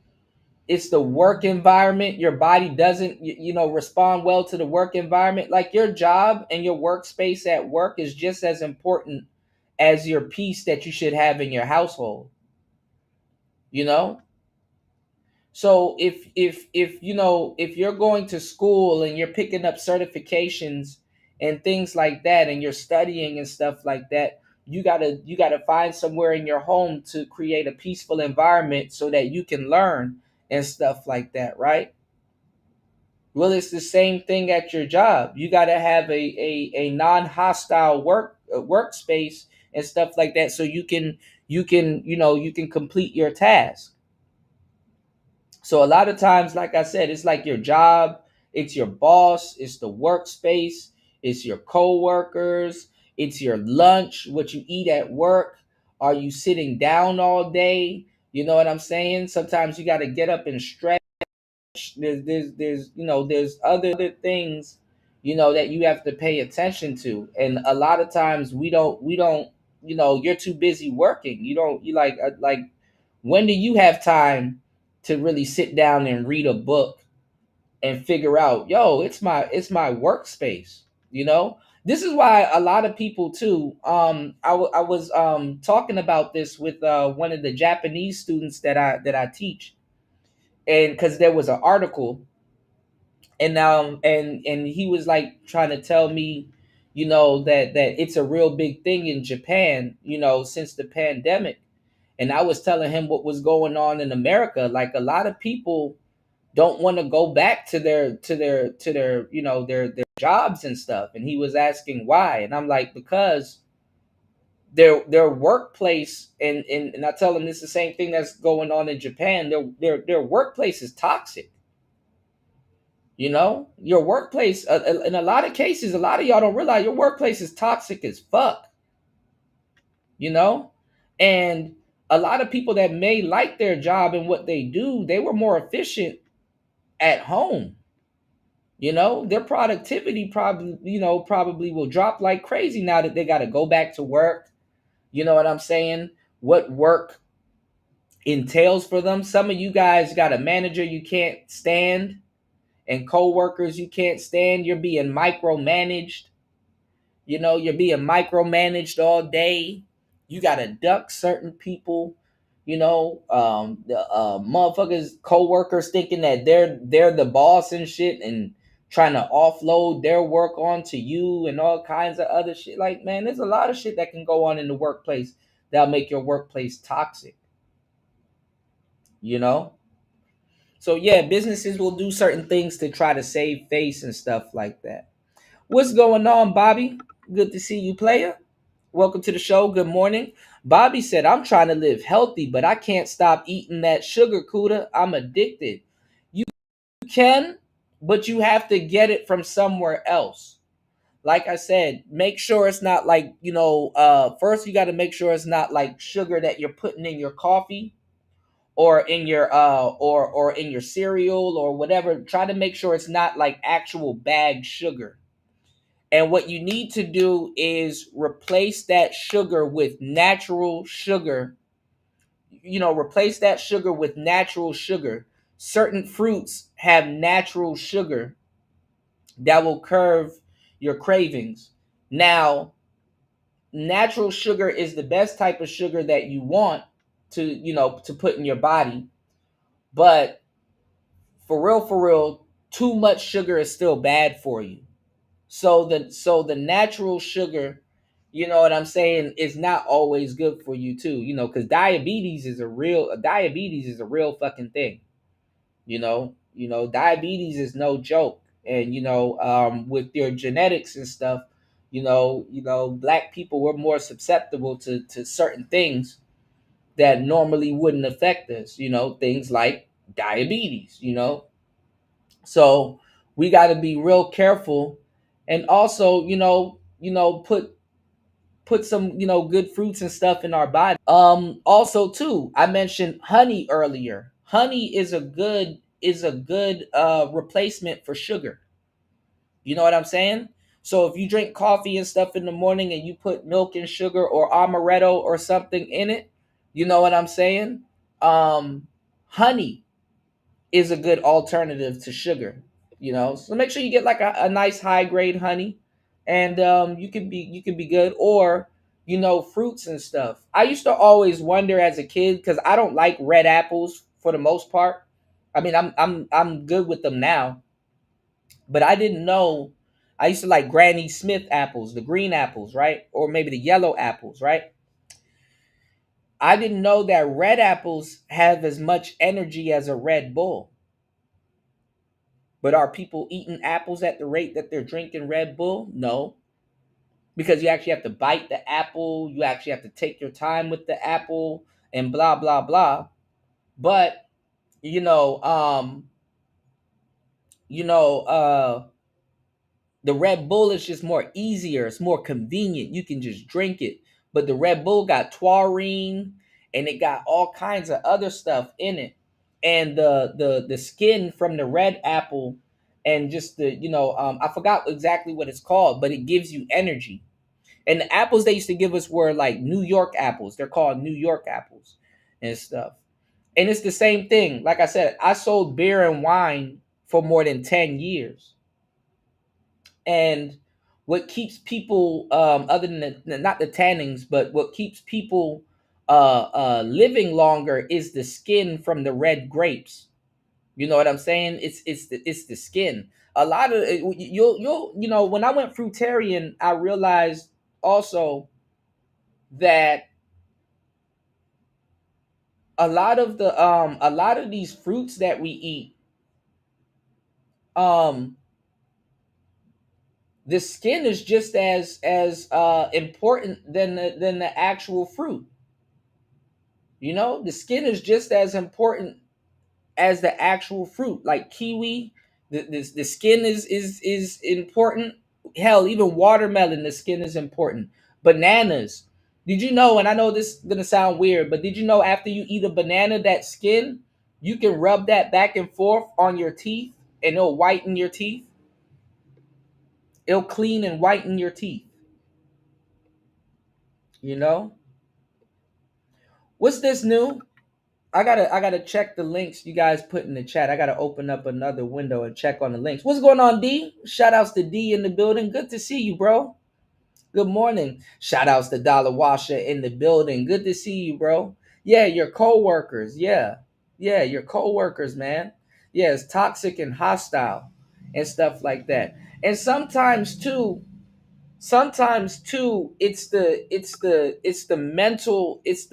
it's the work environment. Your body doesn't respond well to the work environment. Like, your job and your workspace at work is just as important as your peace that you should have in your household. So if you're going to school and you're picking up certifications and things like that, and you're studying and stuff like that, you gotta find somewhere in your home to create a peaceful environment so that you can learn and stuff like that, right? Well, it's the same thing at your job. You gotta have a non-hostile workspace and stuff like that, so you can complete your task. So a lot of times, like I said, it's like your job, it's your boss, it's the workspace, it's your coworkers, it's your lunch, what you eat at work. Are you sitting down all day? You know what I'm saying? Sometimes you got to get up and stretch. There's other things, that you have to pay attention to. And a lot of times we don't, you're too busy working. You like, when do you have time to really sit down and read a book and figure out, it's my workspace? This is why a lot of people too, I was talking about this with one of the Japanese students that I teach, and because there was an article, and he was like trying to tell me, that it's a real big thing in Japan, since the pandemic. And I was telling him what was going on in America. Like, a lot of people don't want to go back to their their jobs and stuff. And he was asking why. And I'm like, because their workplace, and I tell him this is the same thing that's going on in Japan. Their workplace is toxic. Your workplace, in a lot of cases, a lot of y'all don't realize your workplace is toxic as fuck. And a lot of people that may like their job and what they do, they were more efficient at home. You know, their productivity probably will drop like crazy now that they got to go back to work. You know what I'm saying? What work entails for them. Some of you guys got a manager you can't stand and coworkers you can't stand. You're being micromanaged. You know, you're being micromanaged all day. You got to duck certain people. You know, the motherfuckers, coworkers thinking that they're the boss and shit, and trying to offload their work onto you and all kinds of other shit. Like, man, there's a lot of shit that can go on in the workplace that'll make your workplace toxic. You know, so yeah, businesses will do certain things to try to save face and stuff like that. What's going on, Bobby? Good to see you, player. Welcome to the show. Good morning. Bobby said, I'm trying to live healthy, but I can't stop eating that sugar, Cuda. I'm addicted. You can, but you have to get it from somewhere else. Like I said, make sure it's not like, first you got to make sure it's not like sugar that you're putting in your coffee or in your or in your cereal or whatever. Try to make sure it's not like actual bagged sugar. And what you need to do is replace that sugar with natural sugar. Replace that sugar with natural sugar. Certain fruits have natural sugar that will curb your cravings. Now, natural sugar is the best type of sugar that you want to put in your body. But for real, too much sugar is still bad for you. So the natural sugar, you know what I'm saying, is not always good for you too. Because diabetes is a real fucking thing. Diabetes is no joke. And with your genetics and stuff, black people were more susceptible to certain things that normally wouldn't affect us. Things like diabetes. So we got to be real careful, and also, put some, good fruits and stuff in our body. Also too, I mentioned honey earlier. Honey is a good replacement for sugar. You know what I'm saying? So if you drink coffee and stuff in the morning and you put milk and sugar or amaretto or something in it, you know what I'm saying? Honey is a good alternative to sugar. So make sure you get like a nice high grade honey, and you can be good. Or fruits and stuff. I used to always wonder as a kid, because I don't like red apples for the most part. I mean, I'm good with them now, but I didn't know. I used to like Granny Smith apples, the green apples, right? Or maybe the yellow apples, right? I didn't know that red apples have as much energy as a Red Bull. But are people eating apples at the rate that they're drinking Red Bull? No. Because you actually have to bite the apple, you actually have to take your time with the apple, and blah blah blah. But you know, um, you know, the Red Bull is just more easier, it's more convenient. You can just drink it. But the Red Bull got taurine and it got all kinds of other stuff in it. And the skin from the red apple, and just I forgot exactly what it's called, but it gives you energy. And the apples they used to give us were like New York apples. They're called New York apples and stuff. And it's the same thing. Like I said, I sold beer and wine for more than 10 years. And what keeps people, other than not the tannings, but what keeps people living longer is the skin from the red grapes. You know what I'm saying? It's the skin. A lot of you'll when I went fruitarian, I realized also that a lot of these fruits that we eat, um the skin is just as important than the actual fruit. The skin is just as important as the actual fruit. Like kiwi, the skin is important. Hell, even watermelon, the skin is important. Bananas, Did you know, and I know this is gonna sound weird, but did you know after you eat a banana, that skin, you can rub that back and forth on your teeth and it'll whiten your teeth? It'll clean and whiten your teeth. You know? What's this new? I gotta check the links you guys put in the chat. I gotta open up another window and check on the links. What's going on, D? Shout outs to D in the building. Good to see you, bro. Good morning. Shout outs to Dollar Washer in the building. Good to see you, bro. Yeah, your co-workers. Yeah. Yeah, your co-workers, man. Yeah, it's toxic and hostile and stuff like that. And sometimes too it's the mental, it's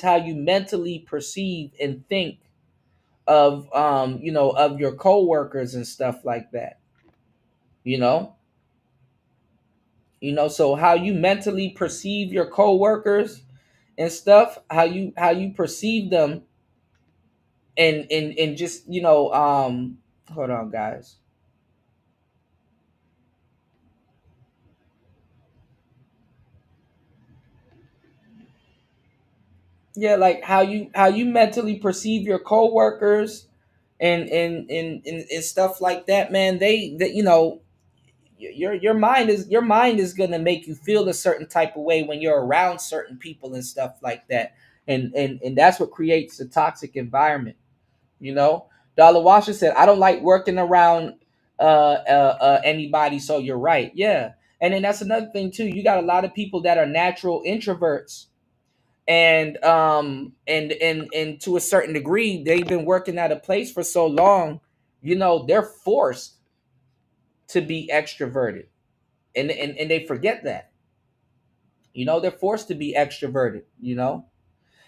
how you mentally perceive and think of of your coworkers and stuff like that. You know? So how you mentally perceive your coworkers and stuff, how you perceive them, and just hold on, guys. Yeah, like how you mentally perceive your coworkers and stuff like that, man. Your mind is gonna make you feel a certain type of way when you're around certain people and stuff like that, and that's what creates a toxic environment. You know, Dollar Washer said, "I don't like working around anybody." So you're right, yeah. And then that's another thing too. You got a lot of people that are natural introverts, and to a certain degree, they've been working at a place for so long. They're forced to be extroverted, and they forget that. They're forced to be extroverted.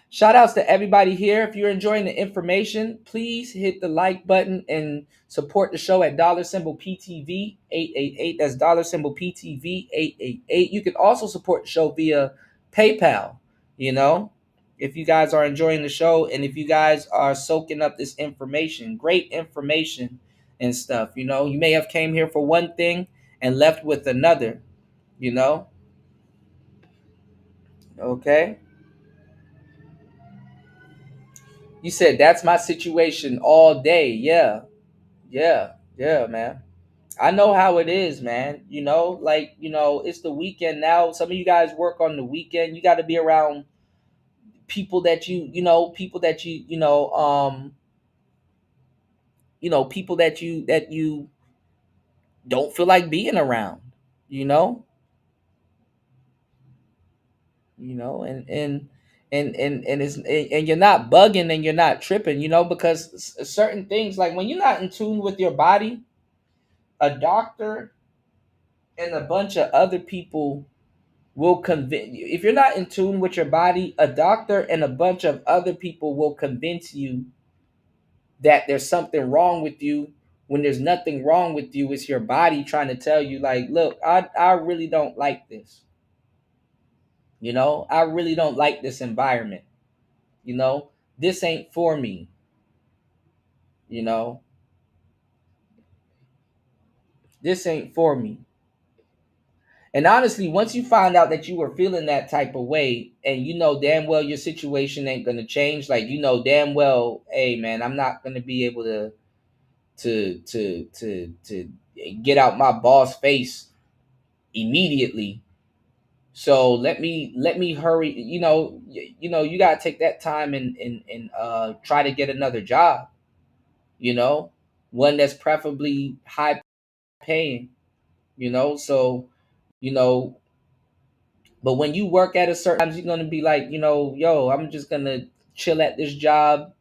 Shout outs to everybody here. If you're enjoying the information, please hit the like button and support the show at dollar symbol PTV 888. That's dollar symbol PTV 888. You can also support the show via PayPal. If you guys are enjoying the show and if you guys are soaking up this information, great information and stuff. You may have came here for one thing and left with another. You know, okay. You said that's my situation all day. Yeah, yeah, yeah, man. I know how it is, man. It's the weekend now. Some of you guys work on the weekend. You got to be around people that people that people that you don't feel like being around. You know, and you're not bugging and you're not tripping. Because certain things, like when you're not in tune with your body, a doctor and a bunch of other people will convince you. If you're not in tune with your body, a doctor and a bunch of other people will convince you that there's something wrong with you when there's nothing wrong with you. It's your body trying to tell you, like, look, I really don't like this. I really don't like this environment. This ain't for me. You know, this ain't for me. And honestly, once you find out that you were feeling that type of way, and you know damn well your situation ain't gonna change, like damn well, hey man, I'm not gonna be able to get out my boss face immediately. So let me hurry. You gotta take that time and try to get another job. One that's preferably high paying. So you know But when you work at a certain times, you're gonna be like, yo, I'm just gonna chill at this job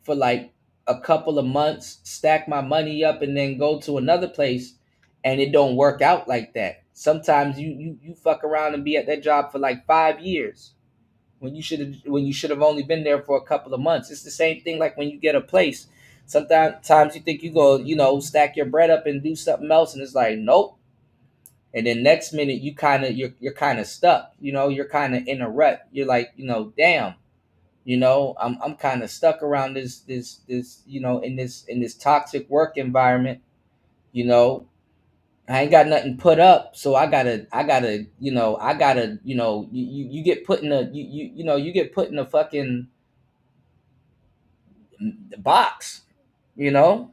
for like a couple of months, stack my money up, and then go to another place, and it don't work out like that. Sometimes you fuck around and be at that job for like 5 years when you should have only been there for a couple of months. It's the same thing like when you get a place. Sometimes you think you go, stack your bread up and do something else, and it's like, nope. And then next minute you're kind of stuck. You're kind of in a rut. You're like, damn. I'm kind of stuck around this in this toxic work environment. you know I ain't got nothing put up, so I gotta, you get put in a, you get put in a fucking box, you know,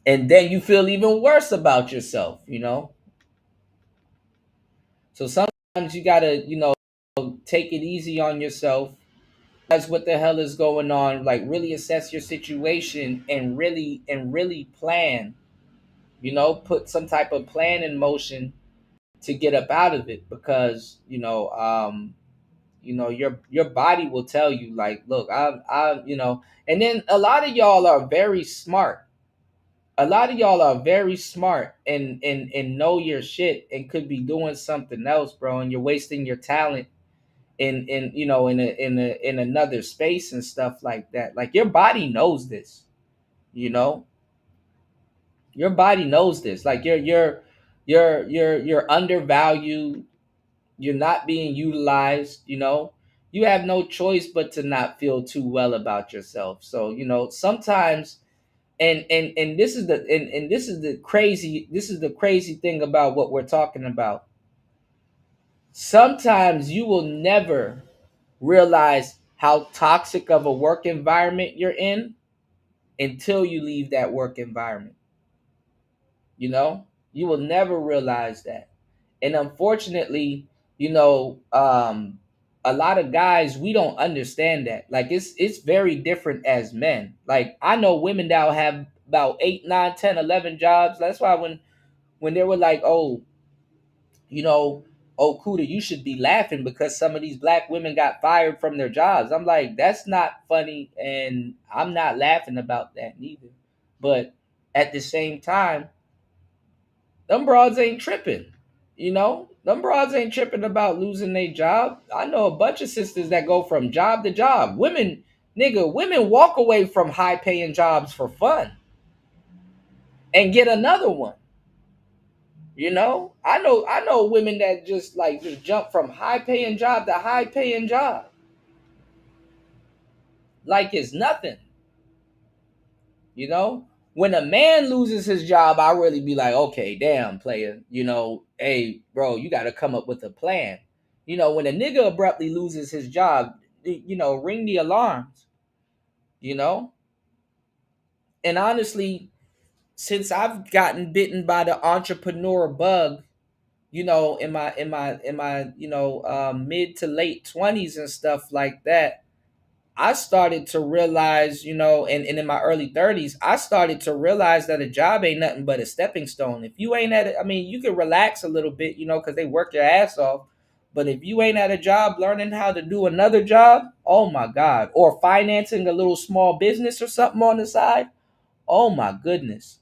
and then you feel even worse about yourself, you know. So sometimes you gotta, take it easy on yourself. That's what the hell is going on. Like really assess your situation and really plan. Put some type of plan in motion to get up out of it because your body will tell you like, look, and then a lot of y'all are very smart. A lot of y'all are very smart and know your shit and could be doing something else, bro, and you're wasting your talent in another space and stuff like that. Like your body knows this, you know. Your body knows this. Like you're undervalued. You're not being utilized, you know. You have no choice but to not feel too well about yourself. So, sometimes and this is the crazy thing about what we're talking about. Sometimes you will never realize how toxic of a work environment you're in until you leave that work environment. You will never realize that. And unfortunately, a lot of guys, we don't understand that. Like it's very different as men. Like I know women that will have about 8, 9, 10, 11 jobs. That's why when they were like, oh, you know, oh, Kuda, you should be laughing because some of these black women got fired from their jobs. I'm like, that's not funny, and I'm not laughing about that neither. But at the same time, them broads ain't tripping. Them broads ain't tripping about losing their job. I know a bunch of sisters that go from job to job. Women walk away from high paying jobs for fun and get another one. I know women that just jump from high paying job to high paying job. Like it's nothing. When a man loses his job, I really be like, okay, damn, player, hey, bro, you got to come up with a plan. When a nigga abruptly loses his job, ring the alarms, you know? And honestly, since I've gotten bitten by the entrepreneur bug, in my mid to late 20s and stuff like that, I started to realize, and in my early 30s, I started to realize that a job ain't nothing but a stepping stone. If you ain't at it, I mean, you can relax a little bit, because they work your ass off. But if you ain't at a job learning how to do another job, oh my God, or financing a little small business or something on the side, oh my goodness.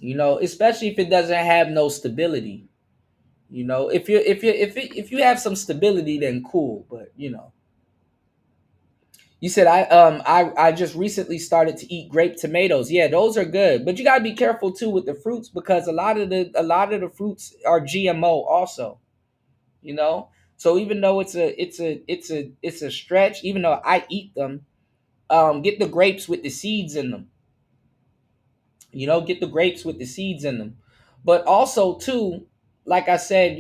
Especially if it doesn't have no stability. If you have some stability, then cool. But you said I just recently started to eat grape tomatoes. Yeah, those are good, but you gotta be careful too with the fruits because a lot of the fruits are GMO also. So even though it's a stretch, even though I eat them, get the grapes with the seeds in them. Get the grapes with the seeds in them, but also too, like I said,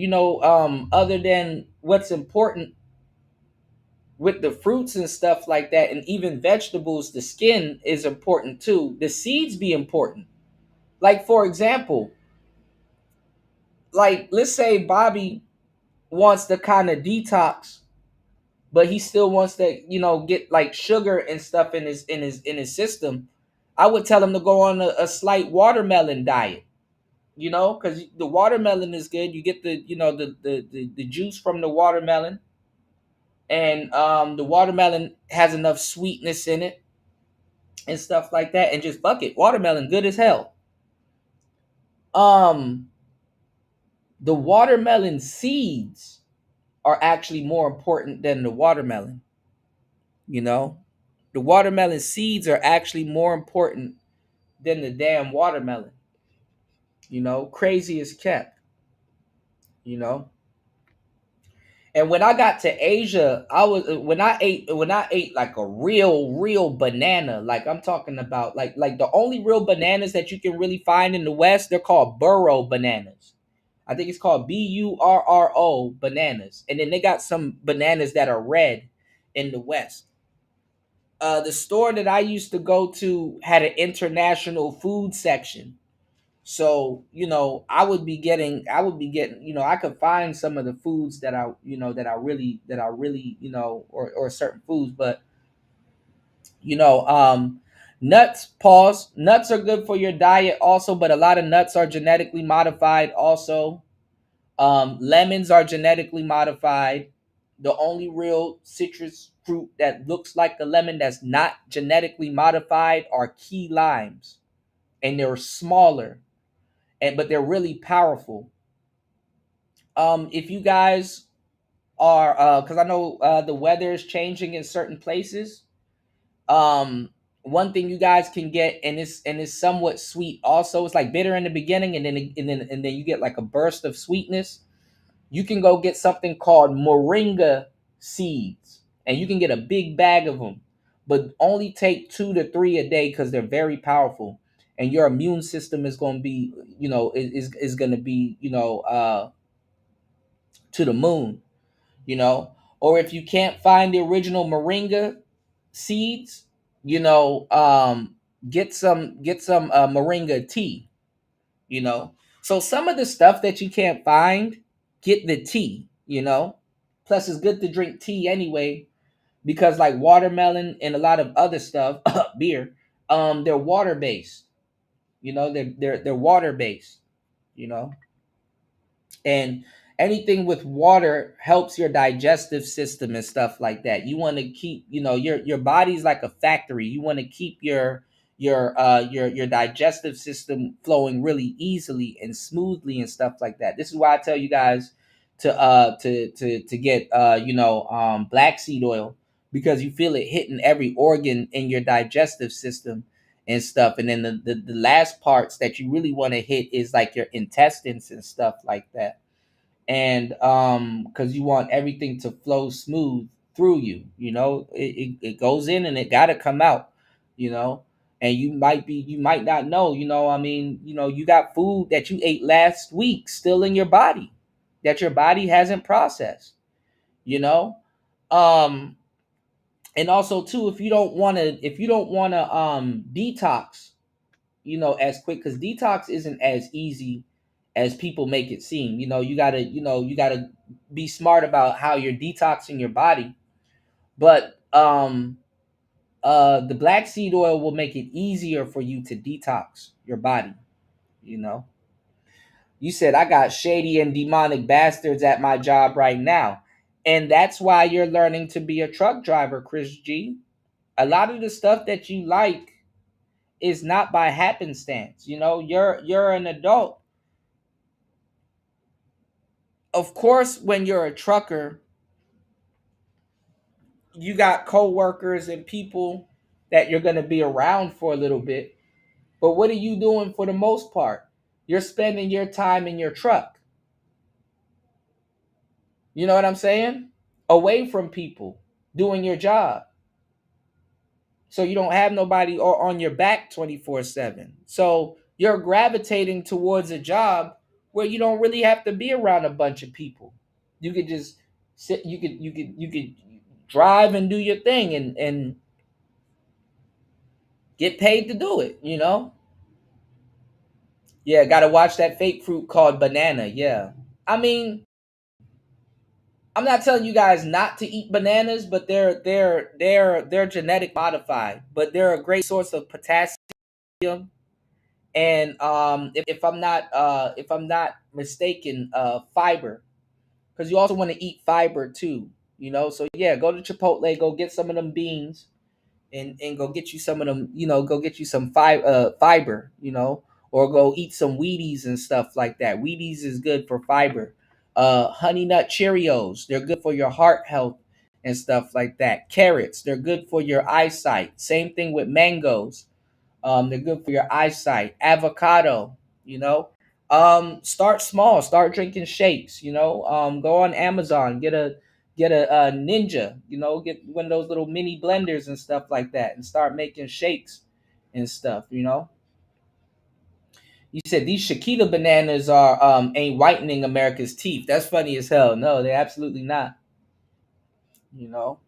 other than what's important with the fruits and stuff like that, and even vegetables, the skin is important too. The seeds be important. Like for example, like let's say Bobby wants to kind of detox, but he still wants to, get like sugar and stuff in his system. I would tell him to go on a slight watermelon diet. Because the watermelon is good. You get the juice from the watermelon, and the watermelon has enough sweetness in it and stuff like that, and just fuck it, watermelon good as hell. um the watermelon seeds are actually more important than the watermelon. you know the watermelon seeds are actually more important than the damn watermelon. Crazy as kept. you know And when I got to Asia, I was when I ate like a real banana, like I'm talking about like the only real bananas that you can really find in the West, they're called burro bananas. I think it's called Burro bananas. And then they got some bananas that are red in the West. The store that I used to go to had an international food section. So, I could find some of the foods that I really, or certain foods, but you know, nuts are good for your diet also, but a lot of nuts are genetically modified also. Lemons are genetically modified. The only real citrus fruit that looks like a lemon that's not genetically modified are key limes, and they're smaller, but they're really powerful. If you guys are, because I know the weather is changing in certain places. Um, One thing you guys can get, and it's somewhat sweet. Also, it's like bitter in the beginning, and then you get like a burst of sweetness. You can go get something called moringa seeds, and you can get a big bag of them, but only take 2 to 3 a day because they're very powerful, and your immune system is going to be, is going to be, to the moon, you know. Or if you can't find the original moringa seeds, you know, get some moringa tea, you know. So some of the stuff that you can't find, get the tea, you know. Plus, it's good to drink tea anyway because like watermelon and a lot of other stuff, beer, they're water based. You know, they're water based. You know, and anything with water helps your digestive system and stuff like that. You want to keep, your body's like a factory. You want to keep your digestive system flowing really easily and smoothly and stuff like that. This is why I tell you guys to get black seed oil, because you feel it hitting every organ in your digestive system and stuff. And then the last parts that you really want to hit is like your intestines and stuff like that. And because you want everything to flow smooth through you, it goes in and it got to come out, you know. And you might not know, you got food that you ate last week still in your body that your body hasn't processed, you know. um and also too, if you don't want to detox, as quick, because detox isn't as easy as people make it seem. You gotta be smart about how you're detoxing your body. But the black seed oil will make it easier for you to detox your body. you know you said I got shady and demonic bastards at my job right now, and that's why you're learning to be a truck driver, Chris G. A lot of the stuff that you like is not by happenstance. You're an adult. Of course, when you're a trucker, you got coworkers and people that you're going to be around for a little bit. But what are you doing for the most part? You're spending your time in your truck. You know what I'm saying? Away from people, doing your job. So you don't have nobody or on your back 24/7. So you're gravitating towards a job where you don't really have to be around a bunch of people. You could just sit, you could drive and do your thing and get paid to do it, you know? Yeah, gotta watch that fake fruit called banana. Yeah. I mean, I'm not telling you guys not to eat bananas, but they're genetic modified, but they're a great source of potassium. And if I'm not mistaken, fiber, because you also want to eat fiber too, so yeah, go to Chipotle, go get some of them beans, and go get you some of them, go get you some fiber, or go eat some Wheaties and stuff like that. Wheaties is good for fiber. Honey Nut Cheerios, they're good for your heart health and stuff like that. Carrots, they're good for your eyesight. Same thing with mangoes. They're good for your eyesight. Avocado, you know. Start small. Start drinking shakes. Go on Amazon. Get a Ninja. Get one of those little mini blenders and stuff like that, and start making shakes and stuff. You said these Shakita bananas are ain't whitening America's teeth. That's funny as hell. No, they're absolutely not. You know.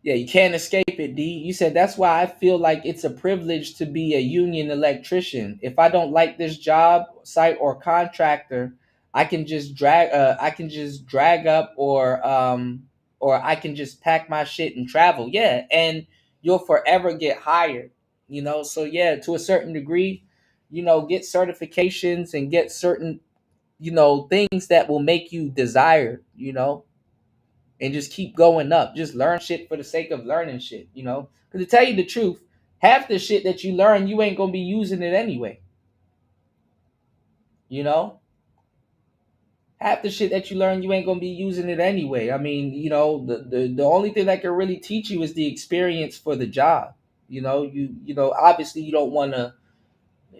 Yeah, you can't escape it, D. You said that's why I feel like it's a privilege to be a union electrician. If I don't like this job, site, or contractor, I can just drag up or I can just pack my shit and travel. Yeah, and you'll forever get hired. So yeah, to a certain degree, get certifications and get certain, things that will make you desired, and just keep going up. Just learn shit for the sake of learning shit, Because to tell you the truth, half the shit that you learn, you ain't gonna be using it anyway. You know, half the shit that you learn, you ain't gonna be using it anyway. I mean, the only thing that can really teach you is the experience for the job. Obviously you don't want to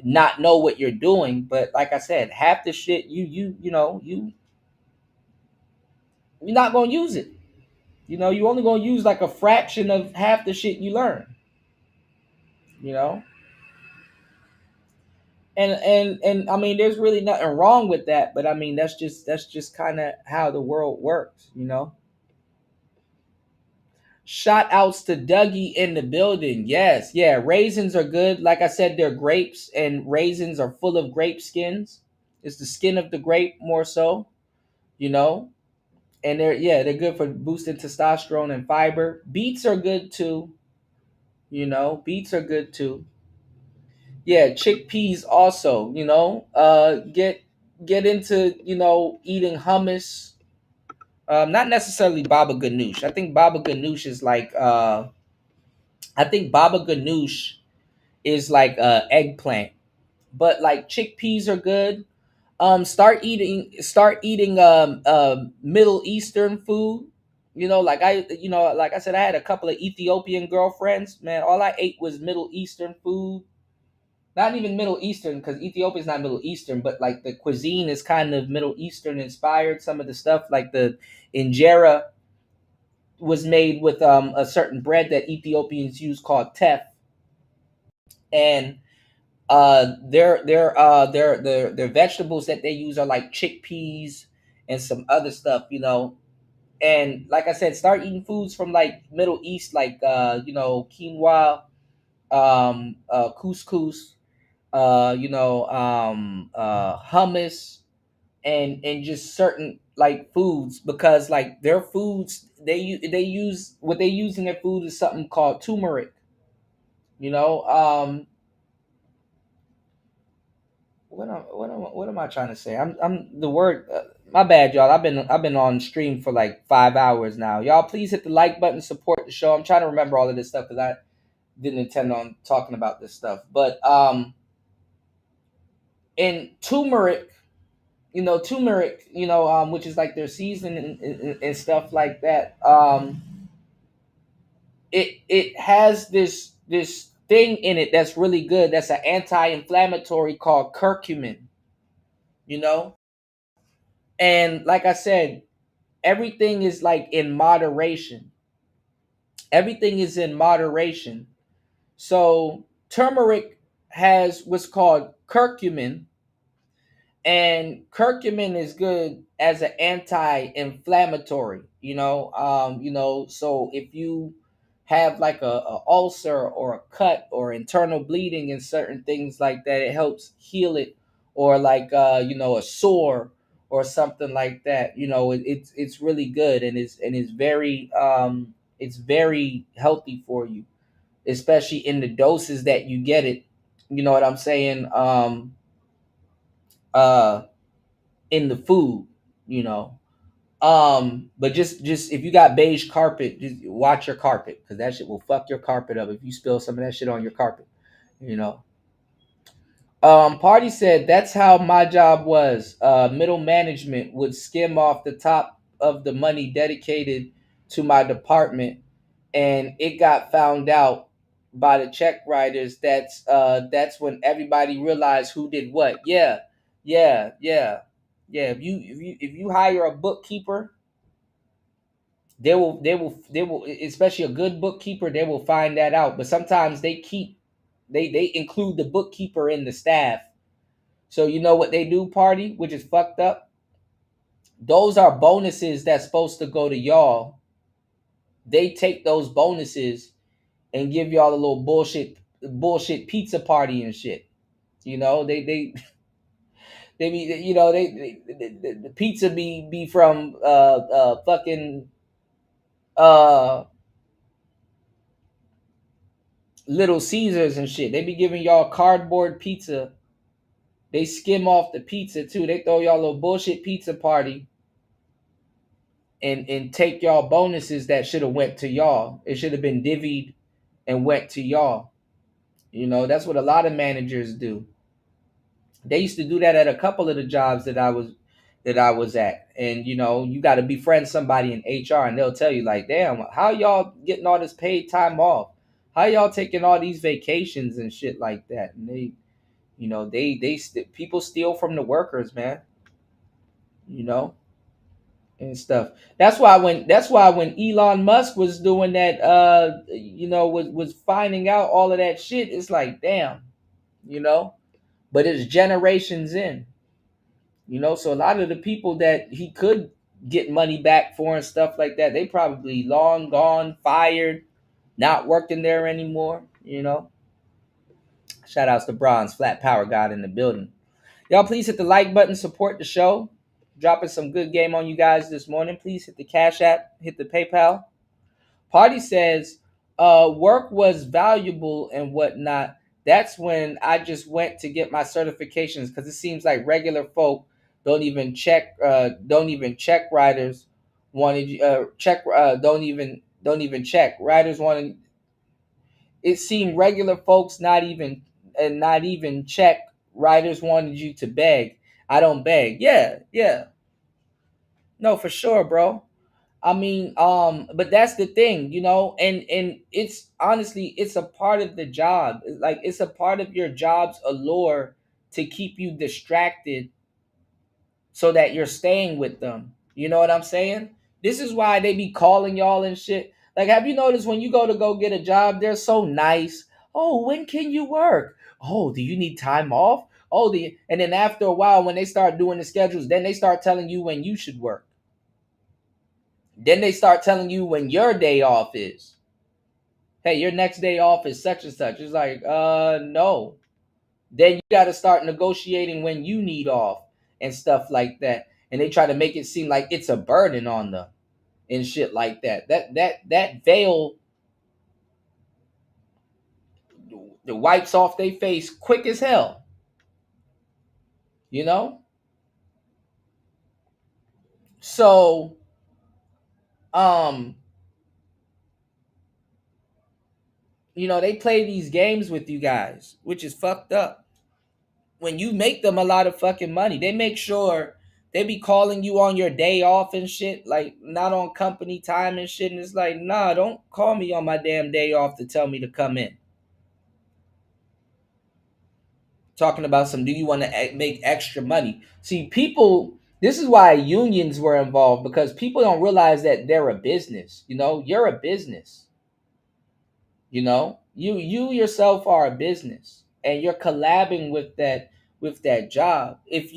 not know what you're doing, but like I said, half the shit you're not gonna use it. You only gonna use like a fraction of half the shit you learn. You know, and I mean, there's really nothing wrong with that, but I mean, that's just kind of how the world works. Shout outs to Dougie in the building. Yes, yeah, raisins are good. Like I said, they're grapes, and raisins are full of grape skins. It's the skin of the grape more so, you know. And they're good for boosting testosterone and fiber. Beets are good too. Beets are good too. Yeah, chickpeas also. Get into eating hummus. Not necessarily baba ganoush. I think baba ganoush is like eggplant, but like chickpeas are good. Start eating Middle Eastern food. Like I said, I had a couple of Ethiopian girlfriends. Man, all I ate was Middle Eastern food. Not even Middle Eastern, because Ethiopia is not Middle Eastern, but like the cuisine is kind of Middle Eastern inspired. Some of the stuff, like the injera, was made with a certain bread that Ethiopians use called teff, and their vegetables that they use are like chickpeas and some other stuff. And like I said, start eating foods from like Middle East, like quinoa, couscous, hummus, and just certain like foods, because like their foods, they use what they use in their food is something called turmeric. You know, what am I trying to say? I'm the word. My bad, y'all. I've been on stream for like 5 hours now. Y'all, please hit the like button, support the show. I'm trying to remember all of this stuff because I didn't intend on talking about this stuff. But in turmeric, which is like their seasoning and stuff like that. It has this thing in it that's really good. That's an anti-inflammatory called curcumin. You know, and like I said, everything is like in moderation. Everything is in moderation. So turmeric has what's called curcumin, and curcumin is good as an anti-inflammatory. So if you have like a ulcer or a cut or internal bleeding and certain things like that, it helps heal it. Or like a sore or something like that. It's really good, and it's very healthy for you, especially in the doses that you get it. You know what I'm saying? Uh in the food, you know. But just if you got beige carpet, just watch your carpet, because that shit will fuck your carpet up if you spill some of that shit on your carpet, you know. Party said that's how my job was. Middle management would skim off the top of the money dedicated to my department, and it got found out by the check writers, that's when everybody realized who did what. Yeah, yeah, yeah, yeah. If you hire a bookkeeper, they will, especially a good bookkeeper, they will find that out. But sometimes they include the bookkeeper in the staff. So you know what they do, party, which is fucked up. Those are bonuses that's supposed to go to y'all. They take those bonuses and give y'all a little bullshit pizza party and shit. You know, they be, you know, the pizza be from fucking uh Little Caesars and shit. They be giving y'all cardboard pizza. They skim off the pizza too. They throw y'all a little bullshit pizza party and take y'all bonuses that should have went to y'all. It should have been divvied and went to y'all. You know, that's what a lot of managers do. They used to do that at a couple of the jobs that I was at. And you know, you got to befriend somebody in HR and they'll tell you like, "Damn, how y'all getting all this paid time off? How y'all taking all these vacations and shit like that?" And they, you know, people steal from the workers, man. You know, and stuff. That's why when Elon Musk was doing that, you know, was finding out all of that shit, it's like, damn, you know. But it's generations in, you know. So a lot of the people that he could get money back for and stuff like that, they probably long gone, fired, not working there anymore. You know. Shout outs to Bronze Flat Power God in the building. Y'all, please hit the like button, support the show. Dropping some good game on you guys this morning. Please hit the Cash App, hit the PayPal. Party says, work was valuable and whatnot. That's when I just went to get my certifications because it seems like regular folk don't even check writers wanted check don't even check writers wanted. It seemed regular folks not even check writers wanted you to beg. I don't beg. Yeah, yeah. No, for sure, bro. I mean, but that's the thing, you know, and it's honestly, it's a part of the job. Like it's a part of your job's allure to keep you distracted so that you're staying with them. You know what I'm saying? This is why they be calling y'all and shit. Like, have you noticed when you go get a job, they're so nice. Oh, when can you work? Oh, do you need time off? Oh, and then after a while, when they start doing the schedules, then they start telling you when you should work. Then they start telling you when your day off is. Hey, your next day off is such and such. It's like, no. Then you got to start negotiating when you need off and stuff like that. And they try to make it seem like it's a burden on them and shit like that. That veil, the wipes off their face quick as hell. You know? So, you know, they play these games with you guys, which is fucked up. When you make them a lot of fucking money, they make sure they be calling you on your day off and shit, like not on company time and shit. And it's like, nah, don't call me on my damn day off to tell me to come in. Talking about some, do you want to make extra money? See, people, this is why unions were involved, because people don't realize that they're a business. You know, you're a business. You know, you yourself are a business, and you're collabing with that job. If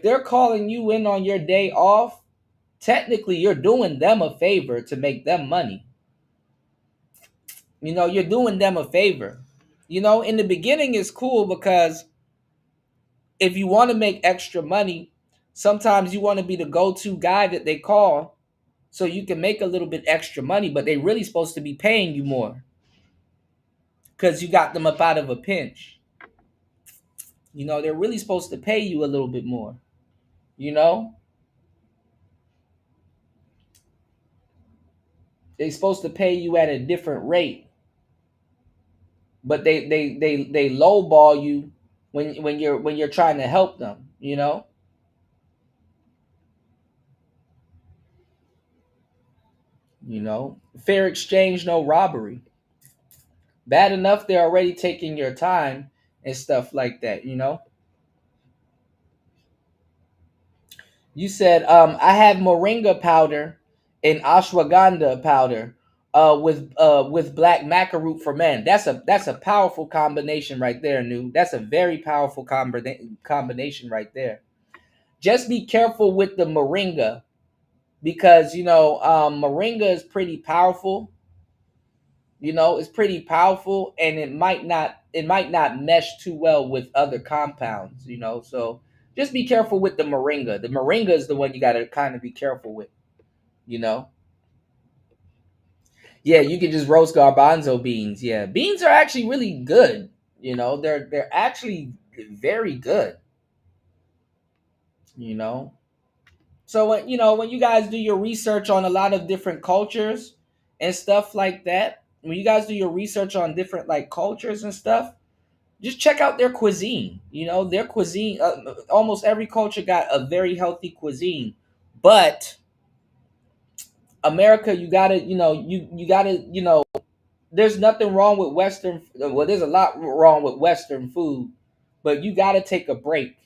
they're calling you in on your day off, technically you're doing them a favor to make them money. You know, you're doing them a favor. You know, in the beginning it's cool because if you want to make extra money, sometimes you want to be the go-to guy that they call so you can make a little bit extra money, but they really supposed to be paying you more because you got them up out of a pinch. You know, they're really supposed to pay you a little bit more. You know, they're supposed to pay you at a different rate, but they lowball you when you're trying to help them. You know, fair exchange, no robbery. Bad enough they're already taking your time and stuff like that, you know? You said I have moringa powder and ashwagandha powder with black maca root for men. That's a powerful combination right there, new. That's a very powerful combination right there. Just be careful with the moringa because moringa is pretty powerful. It's pretty powerful, and it might not mesh too well with other compounds. So just be careful with the moringa. The moringa is the one you got to kind of be careful with. You know, yeah, you can just roast garbanzo beans. Yeah, beans are actually really good. They're actually very good. You know, so when you guys do your research on a lot of different cultures and stuff like that, when you guys do your research on different like cultures and stuff, just check out their cuisine. Their cuisine. Almost every culture got a very healthy cuisine, but America, you gotta, you gotta, there's nothing wrong with Western. Well, there's a lot wrong with Western food, but you gotta take a break.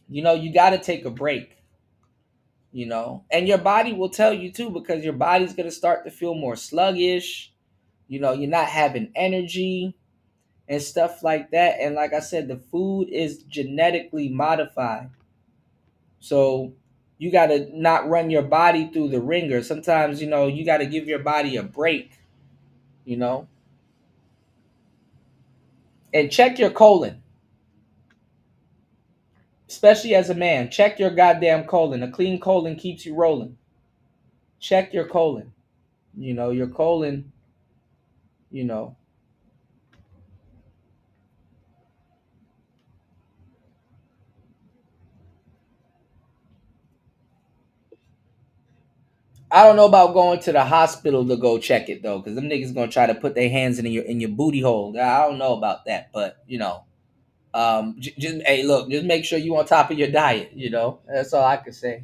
You gotta take a break. And your body will tell you too, because your body's gonna start to feel more sluggish. You're not having energy and stuff like that. And like I said, the food is genetically modified. So you got to not run your body through the ringer. Sometimes, you got to give your body a break, you know, and check your colon, especially as a man. Check your goddamn colon. A clean colon keeps you rolling. Check your colon. Your colon, you know, I don't know about going to the hospital to go check it though, because them niggas gonna try to put their hands in your booty hole. I don't know about that, but just hey, look, just make sure you on top of your diet. That's all I can say.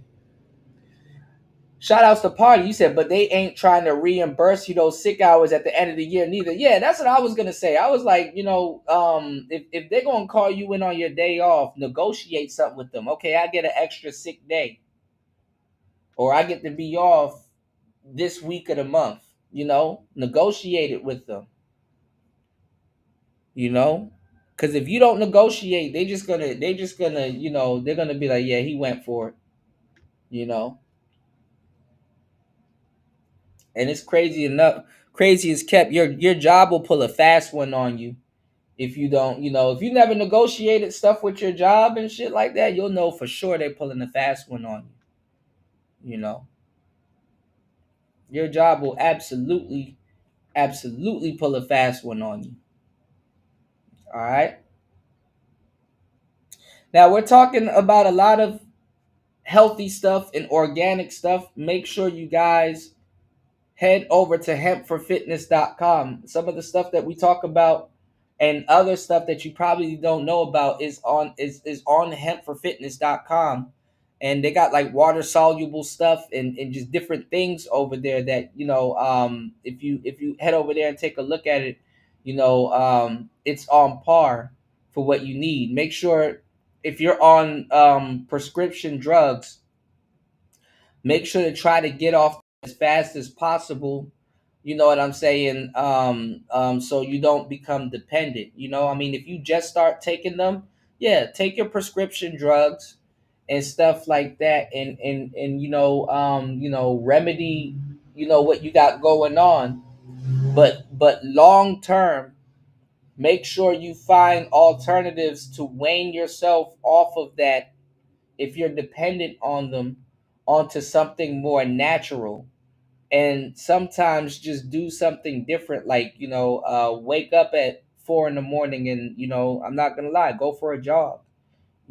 Shout outs to Party. You said, but they ain't trying to reimburse you those sick hours at the end of the year neither. Yeah, that's what I was gonna say. I was like, if they're gonna call you in on your day off, negotiate something with them. Okay, I get an extra sick day, or I get to be off this week of the month. Negotiate it with them. Because if you don't negotiate, they're gonna be like, yeah, he went for it. You know, and it's crazy as kept. Your job will pull a fast one on you if you don't. If you never negotiated stuff with your job and shit like that, you'll know for sure they're pulling a fast one on you. Your job will absolutely pull a fast one on you. All right. Now we're talking about a lot of healthy stuff and organic stuff. Make sure you guys head over to hempforfitness.com. Some of the stuff that we talk about and other stuff that you probably don't know about is on hempforfitness.com. And they got like water soluble stuff and just different things over there that, if you head over there and take a look at it, it's on par for what you need. Make sure if you're on prescription drugs, make sure to try to get off as fast as possible. You know what I'm saying? So you don't become dependent. I mean, if you just start taking them, yeah, take your prescription drugs and stuff like that, and remedy, what you got going on. But long term, make sure you find alternatives to wean yourself off of that if you're dependent on them onto something more natural. And sometimes just do something different, like wake up at 4 a.m. and I'm not gonna lie, go for a jog.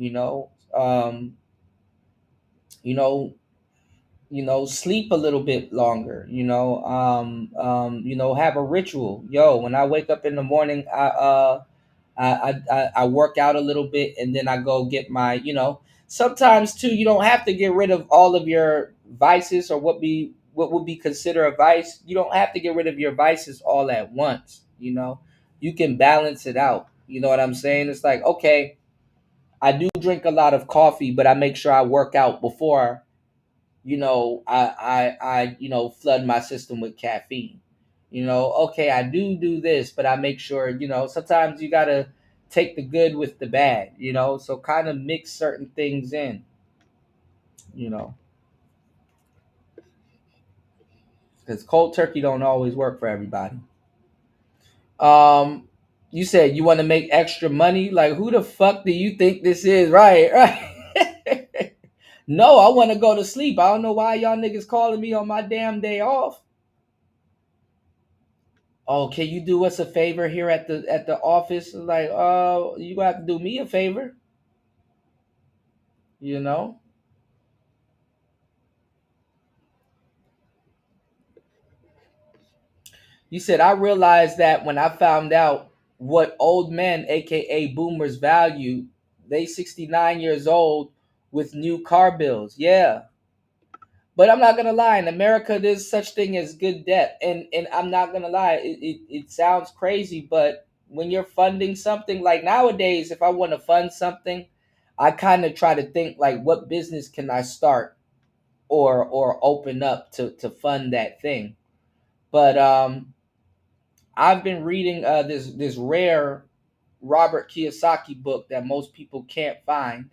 you know um you know sleep a little bit longer. Have a ritual. When I wake up in the morning, I work out a little bit, and then I go get sometimes too, you don't have to get rid of all of your vices or what what would be considered a vice, you don't have to get rid of your vices all at once. You can balance it out. You know what I'm saying? It's like, okay, I do drink a lot of coffee, but I make sure I work out before, I flood my system with caffeine. Okay, I do this, but I make sure, sometimes you gotta take the good with the bad, so kind of mix certain things in, because cold turkey don't always work for everybody. Um, you said you want to make extra money. Like, who the fuck do you think this is? Right, right. No, I want to go to sleep. I don't know why y'all niggas calling me on my damn day off. Oh, can you do us a favor here at the office? Like, you gonna have to do me a favor. You know. You said I realized that when I found out what old men, aka boomers, value. They 69 years old with new car bills. Yeah. But I'm not gonna lie, in America, there's such thing as good debt, and I'm not gonna lie, it sounds crazy, but when you're funding something like nowadays, if I want to fund something, I kind of try to think like, what business can I start or open up to fund that thing. But I've been reading this rare Robert Kiyosaki book that most people can't find.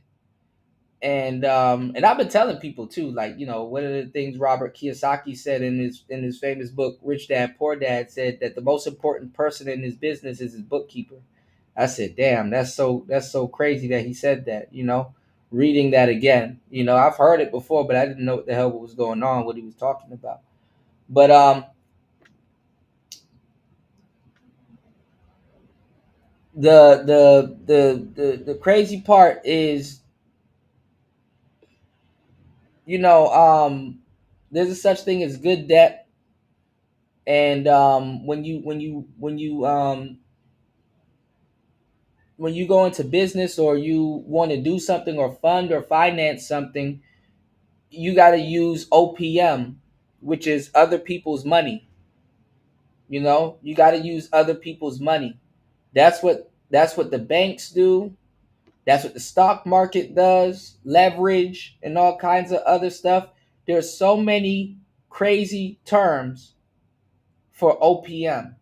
And I've been telling people too, like, one of the things Robert Kiyosaki said in his famous book Rich Dad Poor Dad, said that the most important person in his business is his bookkeeper. I said, damn, that's so crazy that he said that. Reading that again, I've heard it before, but I didn't know what the hell was going on, what he was talking about. But the crazy part is, there's a such thing as good debt. And when you go into business, or you want to do something or fund or finance something, you got to use OPM, which is other people's money. You got to use other people's money. That's what the banks do. That's what the stock market does, leverage and all kinds of other stuff. There's so many crazy terms for OPM.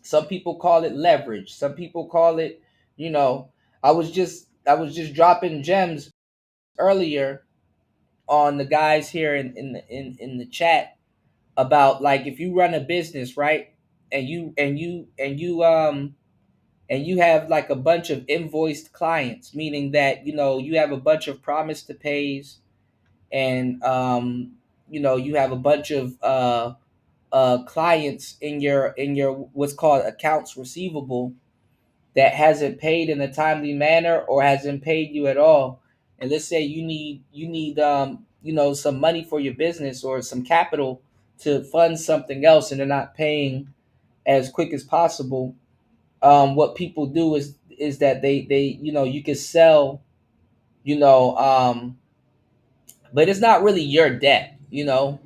Some people call it leverage. Some people call it, you know, I was just dropping gems earlier on the guys here in the chat about, like, if you run a business, right? And you have like a bunch of invoiced clients, meaning that, you have a bunch of promise to pays, and you have a bunch of clients in your what's called accounts receivable that hasn't paid in a timely manner or hasn't paid you at all. And let's say you need some money for your business or some capital to fund something else, and they're not paying as quick as possible. What people do is that they you can sell, you know but it's not really your debt.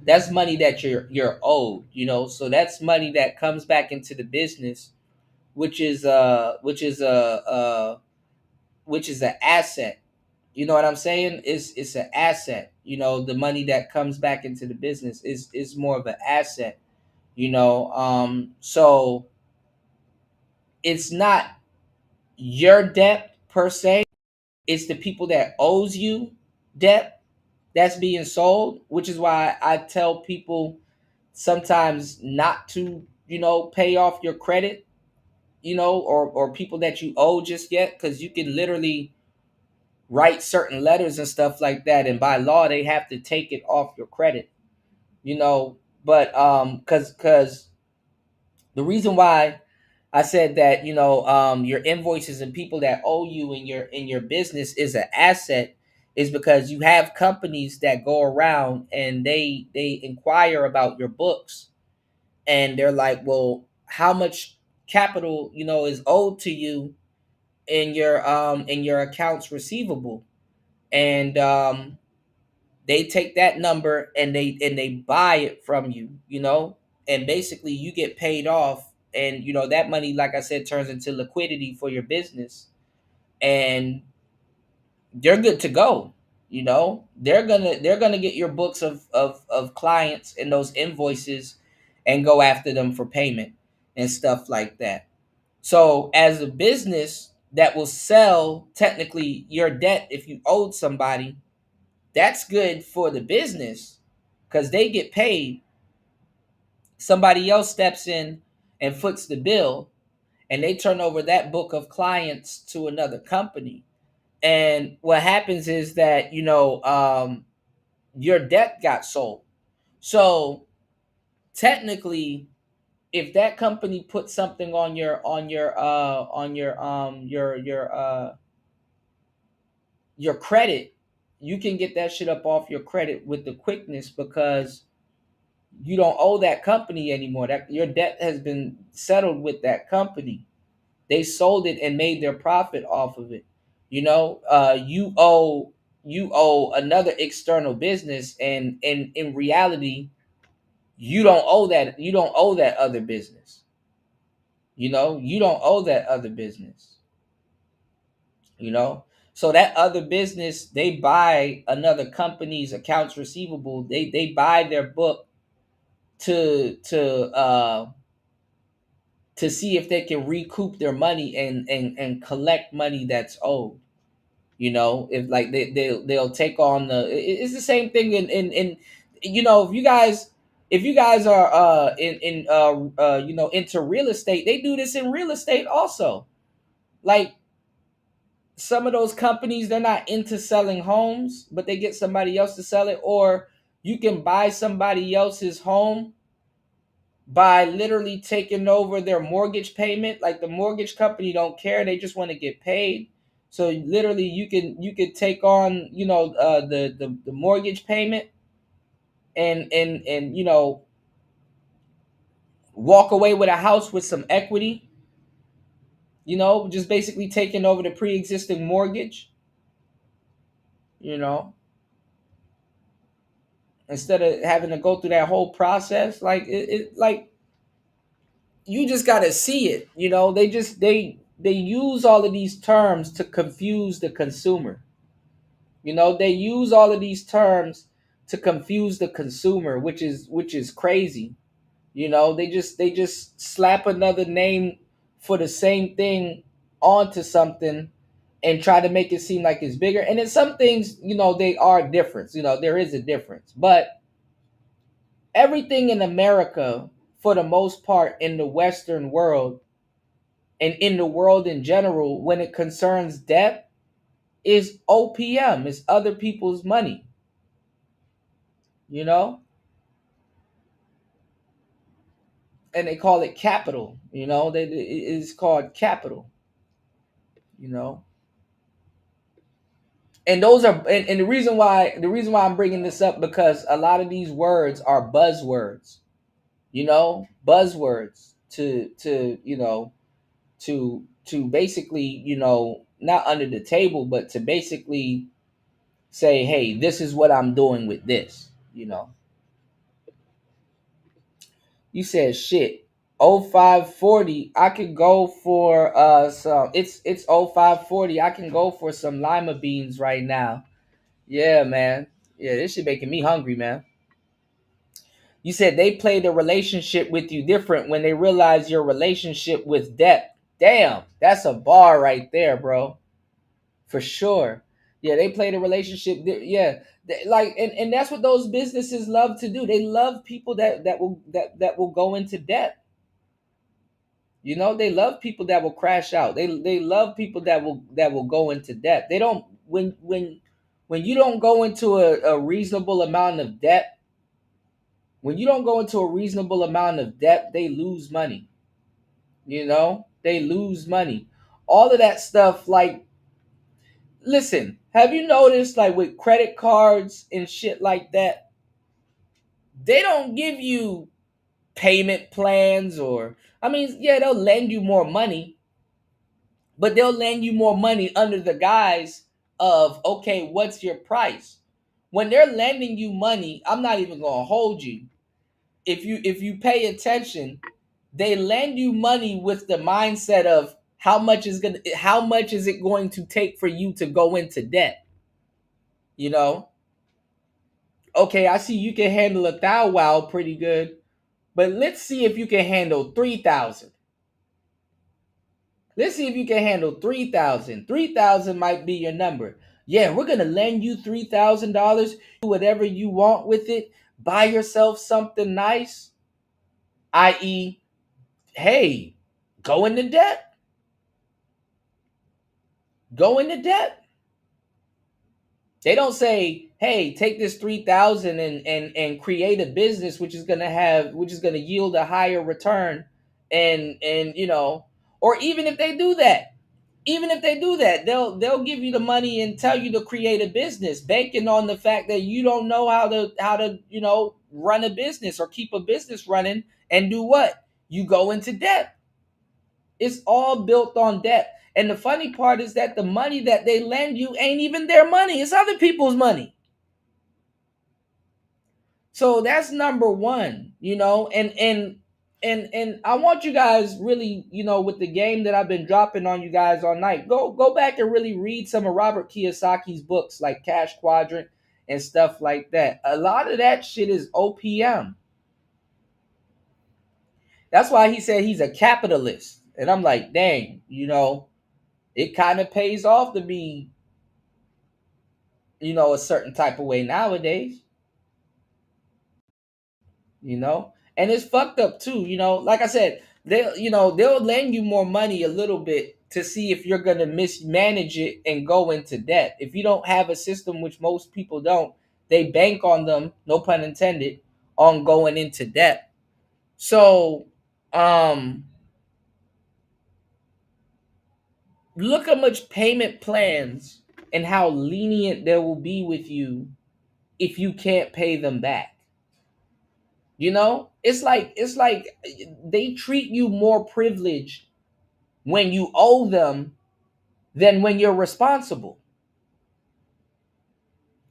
That's money that you're owed. So that's money that comes back into the business, which is an asset. You know what I'm saying? It's an asset. The money that comes back into the business is more of an asset. So it's not your debt per se. It's the people that owes you debt that's being sold, which is why I tell people sometimes not to, pay off your credit, or people that you owe just yet, because you can literally write certain letters and stuff like that, and by law they have to take it off your credit. But because the reason why I said that, your invoices and people that owe you in your business is an asset, is because you have companies that go around and they inquire about your books, and they're like, well, how much capital, is owed to you in your accounts receivable. And They take that number and they buy it from you, you know, and basically you get paid off, and you know that money, like I said, turns into liquidity for your business, and they're good to go. You know, they're gonna get your books of clients and those invoices and go after them for payment and stuff like that. So as a business that will sell technically your debt, if you owed somebody, that's good for the business because they get paid. Somebody else steps in and foots the bill, and they turn over that book of clients to another company. And what happens is that, you know, your debt got sold. So technically, if that company puts something on your credit, you can get that shit up off your credit with the quickness because you don't owe that company anymore. That your debt has been settled with that company. They sold it and made their profit off of it. You know, you owe another external business, and in reality, you don't owe that. You don't owe that other business. You know, you don't owe that other business. You know, so that other business, they buy another company's accounts receivable. They buy their book to see if they can recoup their money and collect money that's owed. You know, if like they'll take on it's the same thing in you know, if you guys are in you know, into real estate, they do this in real estate also. Like some of those companies, they're not into selling homes, but they get somebody else to sell it, or you can buy somebody else's home by literally taking over their mortgage payment. Like the mortgage company don't care, they just want to get paid. So literally you could take on, you know, the mortgage payment and you know, walk away with a house with some equity, you know, just basically taking over the pre-existing mortgage, you know, instead of having to go through that whole process. Like it like you just got to see it, you know. They use all of these terms to confuse the consumer. You know, they use all of these terms to confuse the consumer, which is crazy. You know, they just slap another name for the same thing onto something and try to make it seem like it's bigger. And in some things, you know, they are different. You know, there is a difference. But everything in America, for the most part, in the Western world and in the world in general, when it concerns debt, is OPM, is other people's money, you know? And they call it capital, you know? It is called capital, you know? And those are and the reason why I'm bringing this up, because a lot of these words are buzzwords, you know? Buzzwords to you know, to basically, you know, not under the table, but to basically say, hey, this is what I'm doing with this, you know. You said shit. 0540, I could go for some it's 0540. I can go for some lima beans right now. Yeah, man. Yeah, this shit making me hungry, man. You said they play the relationship with you different when they realize your relationship with debt. Damn, that's a bar right there, bro. For sure. Yeah, they play the relationship. Yeah, like and that's what those businesses love to do. They love people that will go into debt. You know, they love people that will crash out. They love people that will go into debt. They don't when you don't go into a reasonable amount of debt. When you don't go into a reasonable amount of debt, they lose money. You know, they lose money. All of that stuff, like, listen, have you noticed, like, with credit cards and shit like that, they don't give you payment plans, or, I mean, yeah, they'll lend you more money, but they'll lend you more money under the guise of, okay, what's your price? when they're lending you money, I'm not even gonna hold you. If you pay attention, they lend you money with the mindset of how much is it going to take for you to go into debt? You know? Okay, I see you can handle 1,000 pretty good, but let's see if you can handle 3,000. Let's see if you can handle 3,000. 3,000 might be your number. Yeah, we're gonna lend you $3,000. Do whatever you want with it. Buy yourself something nice, i.e., hey, go into debt. Go into debt. They don't say, hey, take this 3,000 and create a business which is gonna yield a higher return, and or even if they do that, they'll give you the money and tell you to create a business, banking on the fact that you don't know how to run a business or keep a business running, and do what? You go into debt. It's all built on debt. And the funny part is that the money that they lend you ain't even their money. It's other people's money. So that's number one, and I want you guys really, with the game that I've been dropping on you guys all night, go back and really read some of Robert Kiyosaki's books like Cash Quadrant and stuff like that. A lot of that shit is OPM. That's why he said he's a capitalist. And I'm like, dang, it kind of pays off to be, a certain type of way nowadays. And it's fucked up too. Like I said, they'll lend you more money a little bit to see if you're gonna mismanage it and go into debt. If you don't have a system, which most people don't, they bank on them, no pun intended, on going into debt. So look how much payment plans and how lenient there will be with you if you can't pay them back. It's like they treat you more privileged when you owe them than when you're responsible.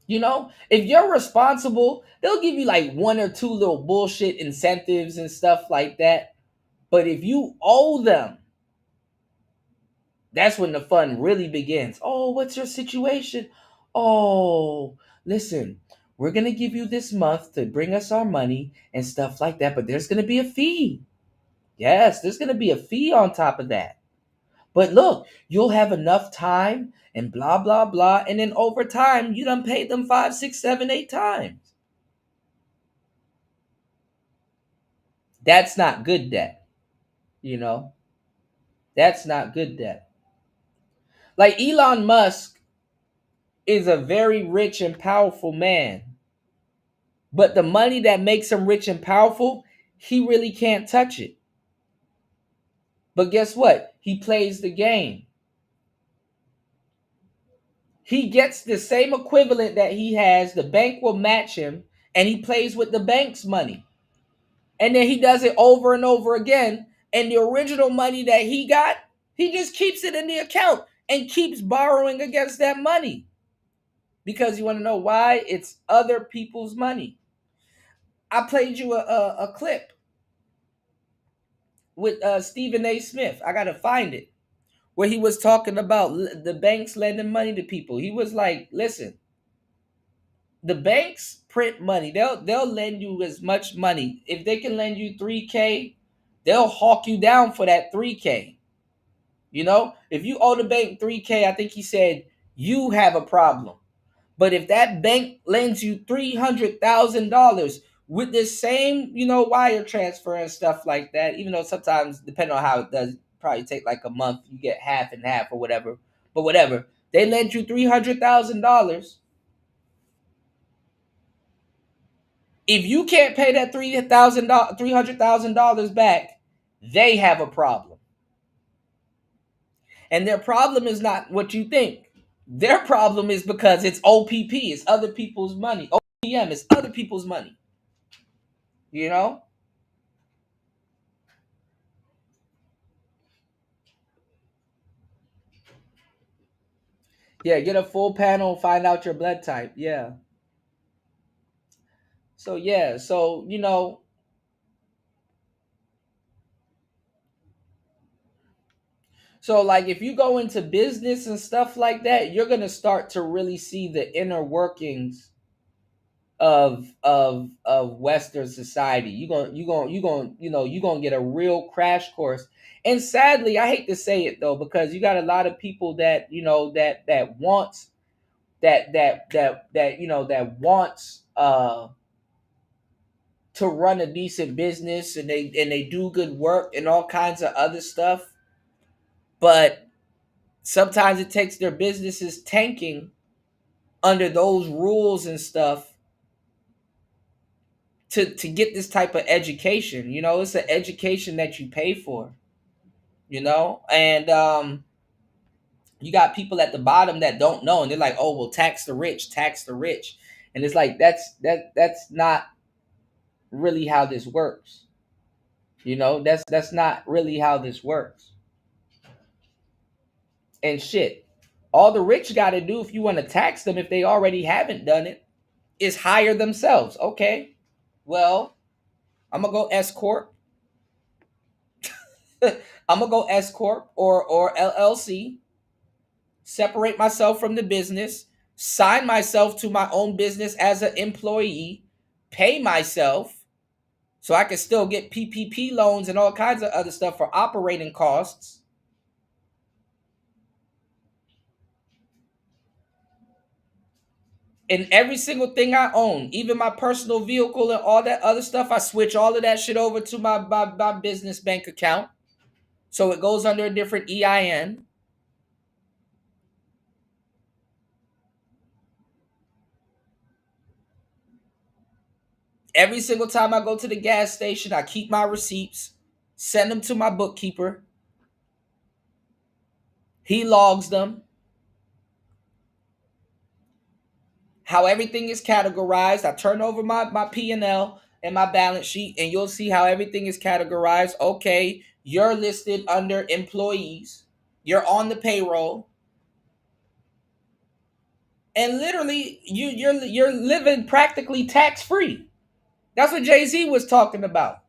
If you're responsible, they'll give you like one or two little bullshit incentives and stuff like that. But if you owe them, that's when the fun really begins. Oh, what's your situation? Oh, listen, we're going to give you this month to bring us our money and stuff like that, but there's going to be a fee. Yes, there's going to be a fee on top of that. But look, you'll have enough time and blah, blah, blah. And then over time, you done paid them 5, 6, 7, 8 times. That's not good debt. That's not good debt. Like Elon Musk is a very rich and powerful man. But the money that makes him rich and powerful, he really can't touch it. But guess what? He plays the game. He gets the same equivalent that he has. The bank will match him, and he plays with the bank's money. And then he does it over and over again. And the original money that he got, he just keeps it in the account and keeps borrowing against that money. Because you want to know why? It's other people's money. I played you a clip with Stephen A. Smith. I got to find it. Where he was talking about the banks lending money to people. He was like, listen, the banks print money. They'll lend you as much money. If they can lend you $3K, they'll hawk you down for that $3K. If you owe the bank $3K, I think he said you have a problem. But if that bank lends you $300,000 with this same, wire transfer and stuff like that, even though sometimes, depending on how it does, probably take like a month, you get half and half or whatever. But whatever, they lend you $300,000. If you can't pay that $300,000 back, they have a problem. And their problem is not what you think. Their problem is because it's OPP, it's other people's money. OPM is other people's money. Yeah, get a full panel, find out your blood type. Yeah. So yeah, so so like if you go into business and stuff like that, you're gonna start to really see the inner workings of Western society. You're gonna get a real crash course. And sadly, I hate to say it though, because you got a lot of people that that wants that wants to run a decent business, and they do good work and all kinds of other stuff, but sometimes it takes their businesses tanking under those rules and stuff to get this type of education. It's an education that you pay for, and you got people at the bottom that don't know, and they're like, oh well, tax the rich, tax the rich. And it's like that's not really how this works. That's not really how this works. And shit, all the rich got to do, if you want to tax them, if they already haven't done it, is hire themselves. Okay, well, I'm gonna go S corp. I'm gonna go S corp or LLC. Separate myself from the business. Sign myself to my own business as an employee. Pay myself so I can still get PPP loans and all kinds of other stuff for operating costs. And every single thing I own, even my personal vehicle and all that other stuff, I switch all of that shit over to my business bank account. So it goes under a different EIN. Every single time I go to the gas station, I keep my receipts, send them to my bookkeeper. He logs them. How everything is categorized. I turn over my P&L and my balance sheet, and you'll see how everything is categorized. Okay, you're listed under employees. You're on the payroll. And literally, you're living practically tax-free. That's what Jay-Z was talking about.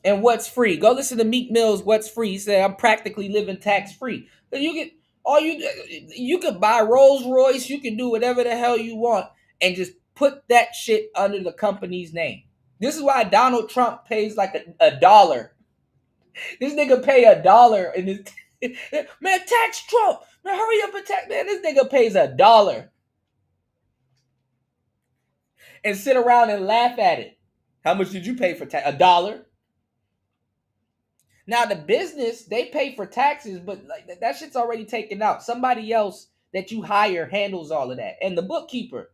And what's free? Go listen to Meek Mill's "What's Free." He said, "I'm practically living tax-free." So you could buy Rolls Royce, you can do whatever the hell you want, and just put that shit under the company's name. This is why Donald Trump pays like a dollar. This nigga pay $1 in his man, tax Trump. Man, hurry up and tax. Man, this nigga pays $1 and sit around and laugh at it. How much did you pay for tax? $1. Now the business, they pay for taxes, but like that shit's already taken out. Somebody else that you hire handles all of that, and the bookkeeper.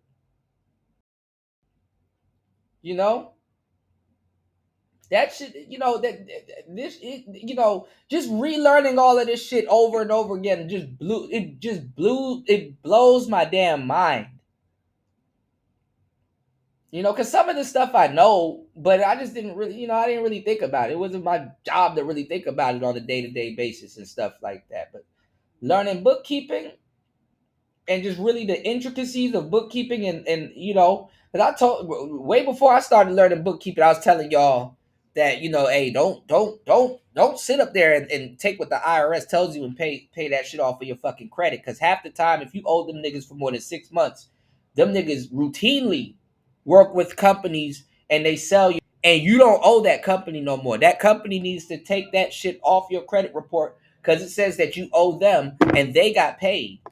That shit. Just relearning all of this shit over and over again it blows my damn mind. Because some of this stuff I know, but I just didn't really, I didn't really think about it. It wasn't my job to really think about it on a day-to-day basis and stuff like that. But learning bookkeeping and just really the intricacies of bookkeeping and because I told way before I started learning bookkeeping, I was telling y'all that, hey, don't sit up there and take what the IRS tells you and pay that shit off of your fucking credit. Because half the time, if you owe them niggas for more than 6 months, them niggas routinely work with companies and they sell you, and you don't owe that company no more. That company needs to take that shit off your credit report because it says that you owe them and they got paid.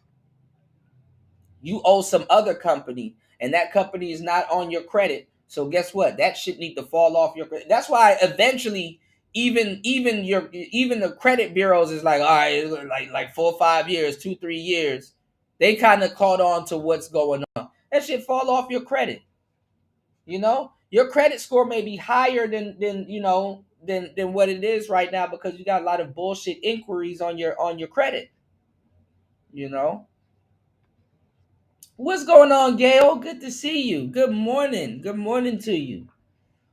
You owe some other company and that company is not on your credit. So guess what? That shit need to fall off your credit. That's why eventually even the credit bureaus is like, all right, like 4 or 5 years, 2-3 years. They kind of caught on to what's going on. That shit fall off your credit. Your credit score may be higher than what it is right now because you got a lot of bullshit inquiries on your credit. What's going on, Gail? Good to see you. Good morning. Good morning to you.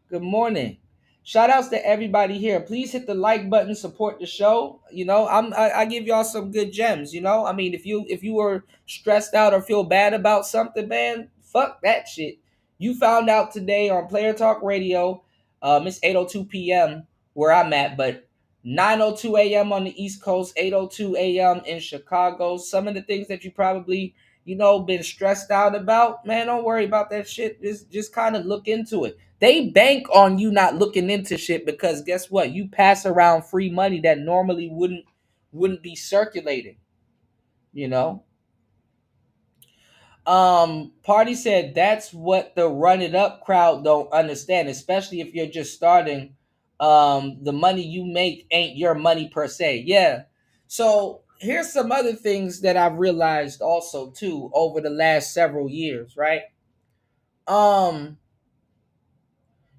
Good morning. Shout outs to everybody here. Please hit the like button, support the show. I give y'all some good gems. I mean, if you were stressed out or feel bad about something, man, fuck that shit. You found out today on Player Talk Radio, it's 8:02 p.m. where I'm at, but 9:02 a.m. on the East Coast, 8:02 a.m. in Chicago. Some of the things that you probably, been stressed out about, man, don't worry about that shit. Just kind of look into it. They bank on you not looking into shit because guess what? You pass around free money that normally wouldn't be circulating, you know? Party said that's what the run it up crowd don't understand, especially if you're just starting. The money you make ain't your money per se. Yeah. So here's some other things that I've realized also too over the last several years, right? Um,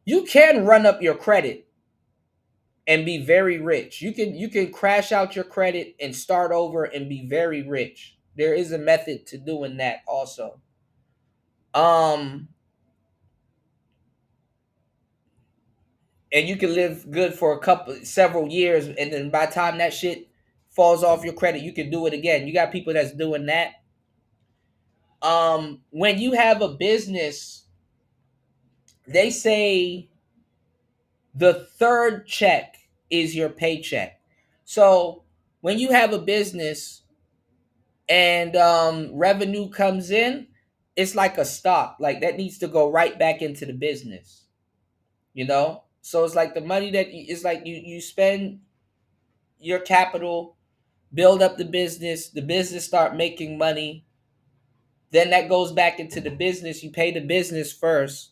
you can run up your credit and be very rich. You can crash out your credit and start over and be very rich. There is a method to doing that also. Um and you can live good for several years, and then by the time that shit falls off your credit, you can do it again. You got people that's doing that. When you have a business, they say the third check is your paycheck. So when you have a business and revenue comes in, it's like a stock, like that needs to go right back into the business, so it's like the money that it's like you spend your capital, build up the business start making money, then that goes back into the business. You pay the business first,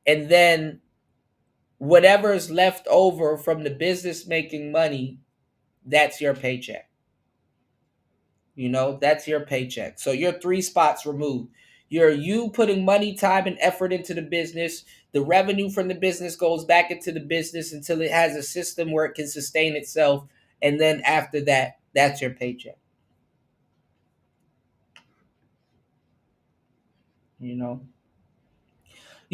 and then whatever is left over from the business making money, that's your paycheck. That's your paycheck. So you're three spots removed. You putting money, time, and effort into the business. The revenue from the business goes back into the business until it has a system where it can sustain itself. And then after that, that's your paycheck. You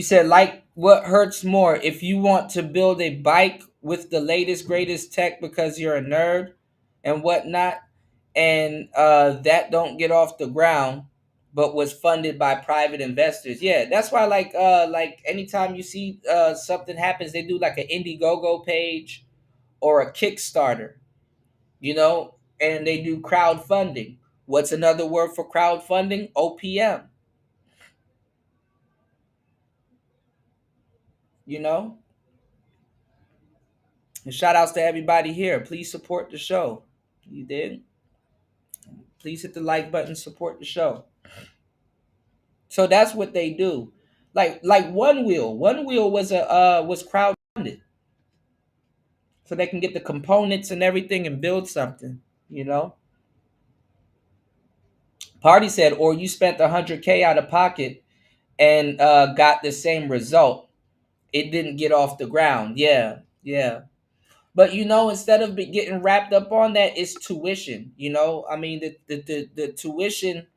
said, like, what hurts more? If you want to build a bike with the latest, greatest tech because you're a nerd and whatnot, and that don't get off the ground, but was funded by private investors. Yeah, that's why, like anytime you see something happens, they do like an Indiegogo page or a Kickstarter, and they do crowdfunding. What's another word for crowdfunding? OPM. And shout outs to everybody here. Please support the show. You did? Please hit the like button, support the show. So that's what they do. Like One Wheel. One Wheel was crowdfunded. So they can get the components and everything and build something, Party said, or you spent $100K out of pocket and got the same result. It didn't get off the ground. Yeah, yeah. But instead of getting wrapped up on that, it's tuition. I mean, the tuition,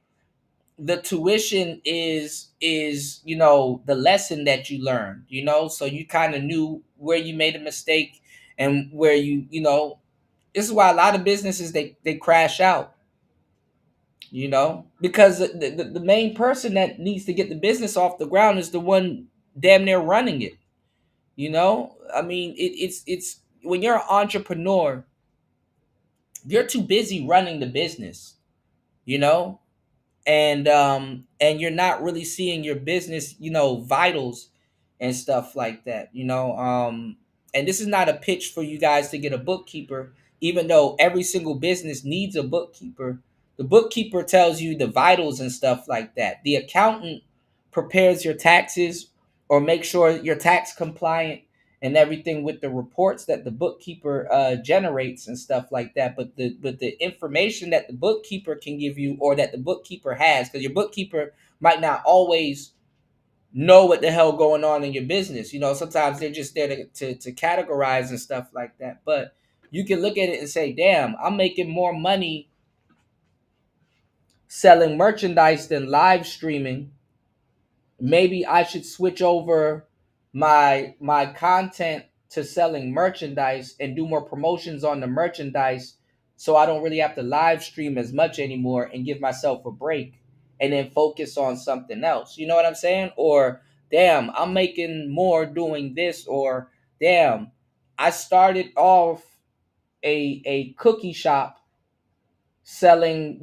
is the lesson that you learned. So you kind of knew where you made a mistake and where this is why a lot of businesses they crash out. Because the main person that needs to get the business off the ground is the one damn near running it. I mean, it's when you're an entrepreneur, you're too busy running the business, you know and you're not really seeing your business vitals and stuff like that. And this is not a pitch for you guys to get a bookkeeper, even though every single business needs a bookkeeper. The bookkeeper tells you the vitals and stuff like that. The accountant prepares your taxes or make sure you're tax compliant and everything with the reports that the bookkeeper generates and stuff like that. But the information that the bookkeeper can give you, or that the bookkeeper has, because your bookkeeper might not always know what the hell going on in your business. Sometimes they're just there to categorize and stuff like that. But you can look at it and say, damn, I'm making more money selling merchandise than live streaming. Maybe I should switch over my content to selling merchandise and do more promotions on the merchandise, so I don't really have to live stream as much anymore and give myself a break. and then focus on something else. You know what I'm saying? Or damn, I'm making more doing this, or damn, I started off a cookie shop selling,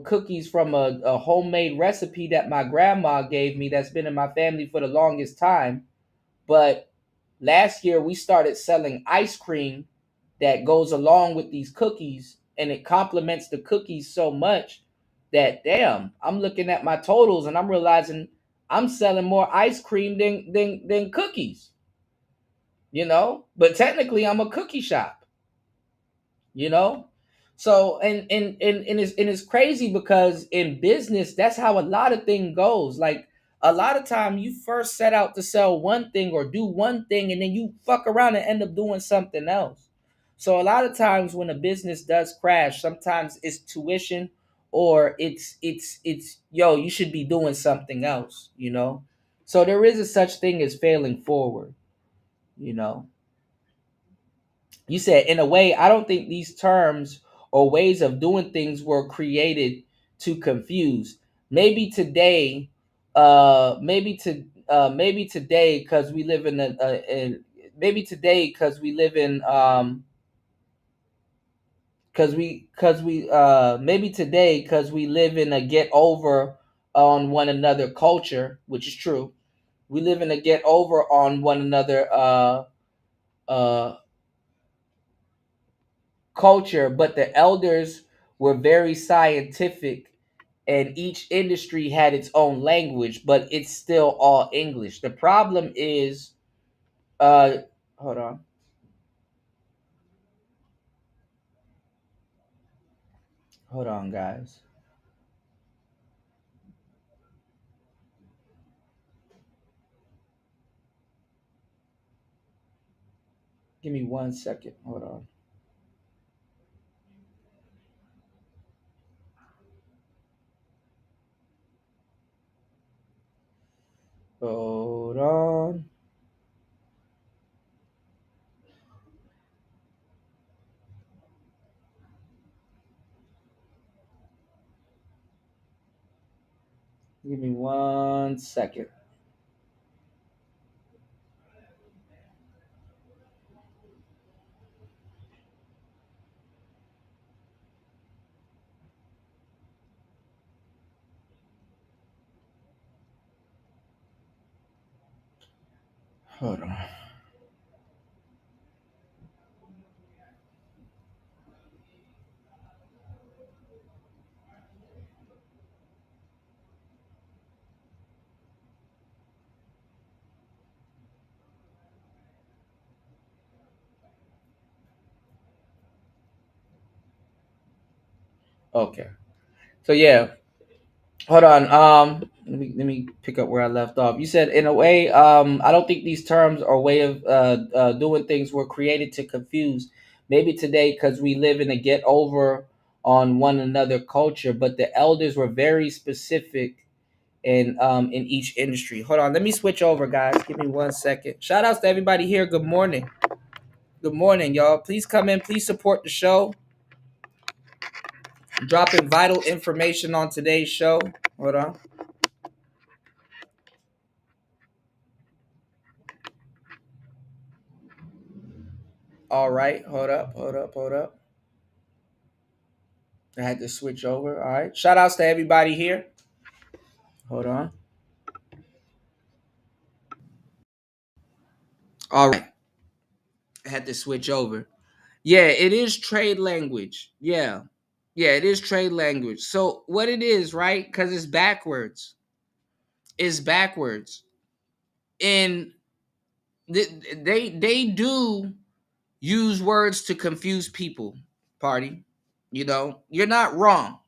cookies from a homemade recipe that my grandma gave me that's been in my family for the longest time. But last year we started selling ice cream that goes along with these cookies, and it complements the cookies so much that damn, I'm looking at my totals and I'm realizing I'm selling more ice cream than cookies. But technically I'm a cookie shop. you know so and it's crazy because in business that's how a lot of thing goes. Like, a lot of time you first set out to sell one thing or do one thing, and then you fuck around and end up doing something else. So a lot of times when a business does crash, sometimes it's tuition, or it's yo, you should be doing something else. So there is a such thing as failing forward. you know you said, in a way, I don't think these terms or ways of doing things were created to confuse. Maybe today, maybe today, because we live in maybe today because we live in because we maybe today because we live in a get over on one another culture, which is true. We live in a get over on one another uh culture, but the elders were very scientific, and each industry had its own language, but it's still all English. The problem is, uh, hold on, guys. Give me 1 second. Hold on. Hold on. Give me 1 second. Hold on. Okay. So yeah, hold on. Let me pick up where I left off. You said, in a way, I don't think these terms or way of doing things were created to confuse. Maybe today because we live in a get over on one another culture, but the elders were very specific in each industry. Hold on, let me switch over, guys. Give me 1 second. Shout outs to everybody here. Good morning. Good morning, y'all. Please come in. Please support the show. Dropping vital information on today's show. Hold on. All right, hold up. I had to switch over. All right. Shout outs to everybody here. Hold on. All right. I had to switch over. Yeah, it is trade language. Yeah. Yeah, it is trade language. So what it is, right? Because it's backwards. It's backwards. And they do use words to confuse people, party. You're not wrong.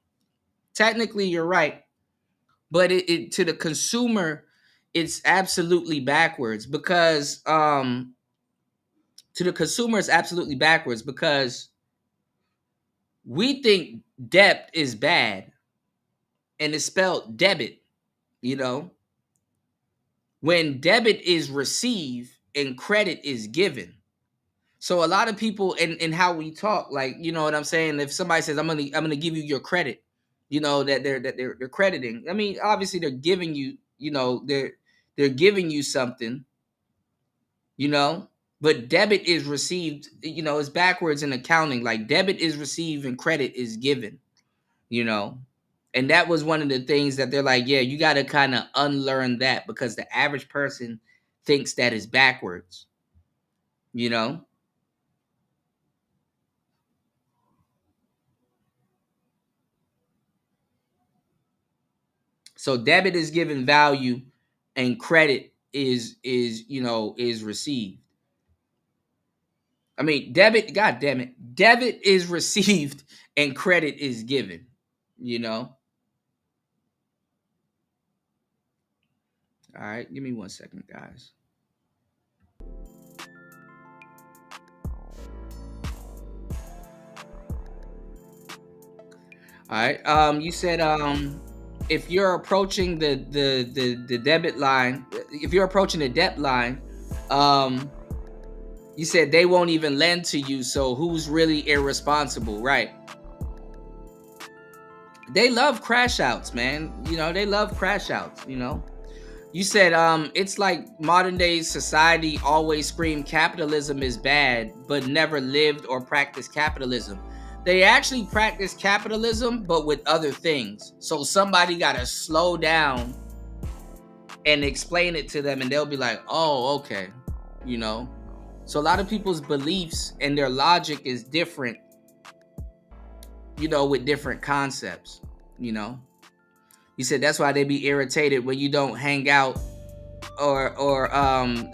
Technically, you're right. But it to the consumer, it's absolutely backwards because to the consumer it's absolutely backwards because we think debt is bad, and it's spelled debit, you know, when debit is receive and credit is given. So a lot of people in how we talk, like, you know what I'm saying? If somebody says, I'm gonna give you your credit, you know, that they're crediting. I mean, obviously they're giving you, you know, they're giving you something, you know, but debit is received, you know, it's backwards in accounting. Like debit is received and credit is given, you know. And that was one of the things that they're like, yeah, you got to kind of unlearn that, because the average person thinks that is backwards, you know. So debit is given value and credit is you know, is received. I mean, debit, god damn it, debit is received and credit is given, you know. All right, give me 1 second, guys. All right. You said if you're approaching the debit line, if you're approaching the debt line, you said they won't even lend to you. So who's really irresponsible, right? They love crash outs, man. You know, they love crash outs, you know. You said it's like modern day society always screamed capitalism is bad, but never lived or practiced capitalism. They actually practice capitalism, but with other things. So somebody got to slow down and explain it to them, and they'll be like, oh, okay, you know. So a lot of people's beliefs and their logic is different, you know, with different concepts, you know. You said that's why they be irritated when you don't hang out or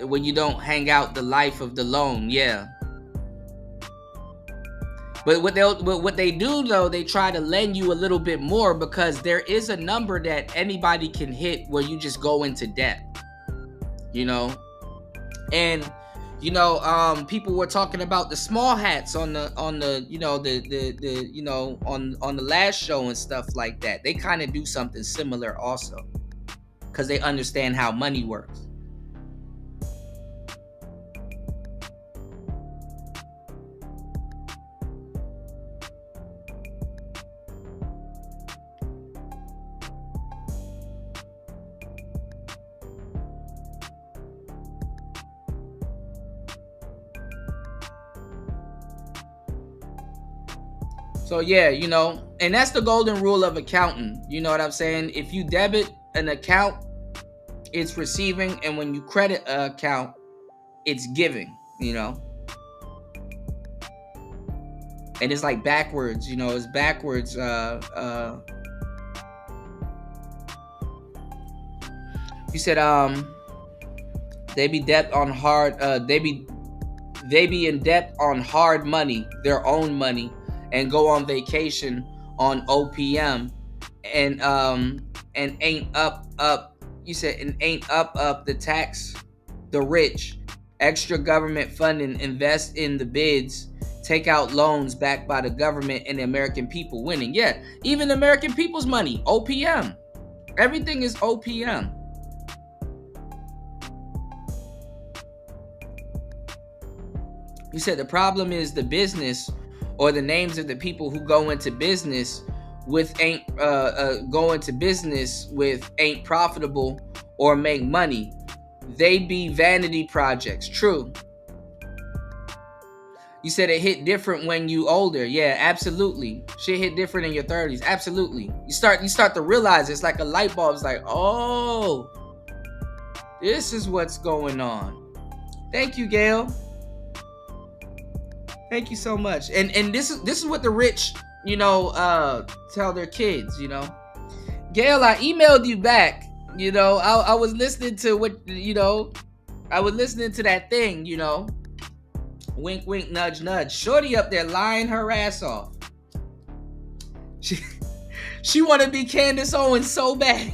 when you don't hang out the life of the loan. Yeah. But what they do though, they try to lend you a little bit more, because there is a number that anybody can hit where you just go into debt, you know. And you know, people were talking about the small hats on the you know, the you know, on the last show and stuff like that. They kind of do something similar also, because they understand how money works. So yeah, you know, and that's the golden rule of accounting. You know what I'm saying? If you debit an account, it's receiving, and when you credit an account, it's giving, you know. And it's like backwards, you know, it's backwards. You said they be debt on hard they be in debt on hard money, their own money, and go on vacation on OPM and ain't up you said and ain't up the tax the rich, extra government funding, invest in the bids, take out loans backed by the government, and the American people winning. Yeah, even the American people's money, OPM. Everything is OPM. You said the problem is the business or the names of the people who go into business with ain't ain't profitable or make money. They be vanity projects. True. You said it hit different when you older. Yeah, absolutely. Shit hit different in your 30s. Absolutely. You start to realize it's like a light bulb. It's like, oh, this is what's going on. Thank you, Gail. Thank you so much. And this is what the rich, you know, tell their kids, you know. Gail, I emailed you back. You know, I was listening to what, you know, I was listening to that thing, you know. Wink, wink, nudge, nudge. Shorty up there lying her ass off. She want to be Candace Owens so bad.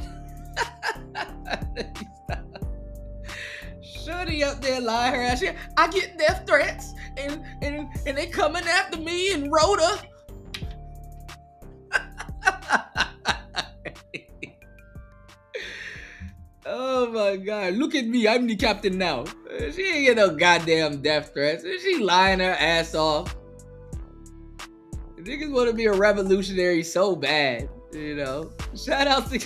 Shorty up there lying her ass. I get death threats and they coming after me and Rhoda. Oh my God, look at me, I'm the captain now. She ain't get no goddamn death threats. She lying her ass off. Niggas want to be a revolutionary so bad. You know, shout out to.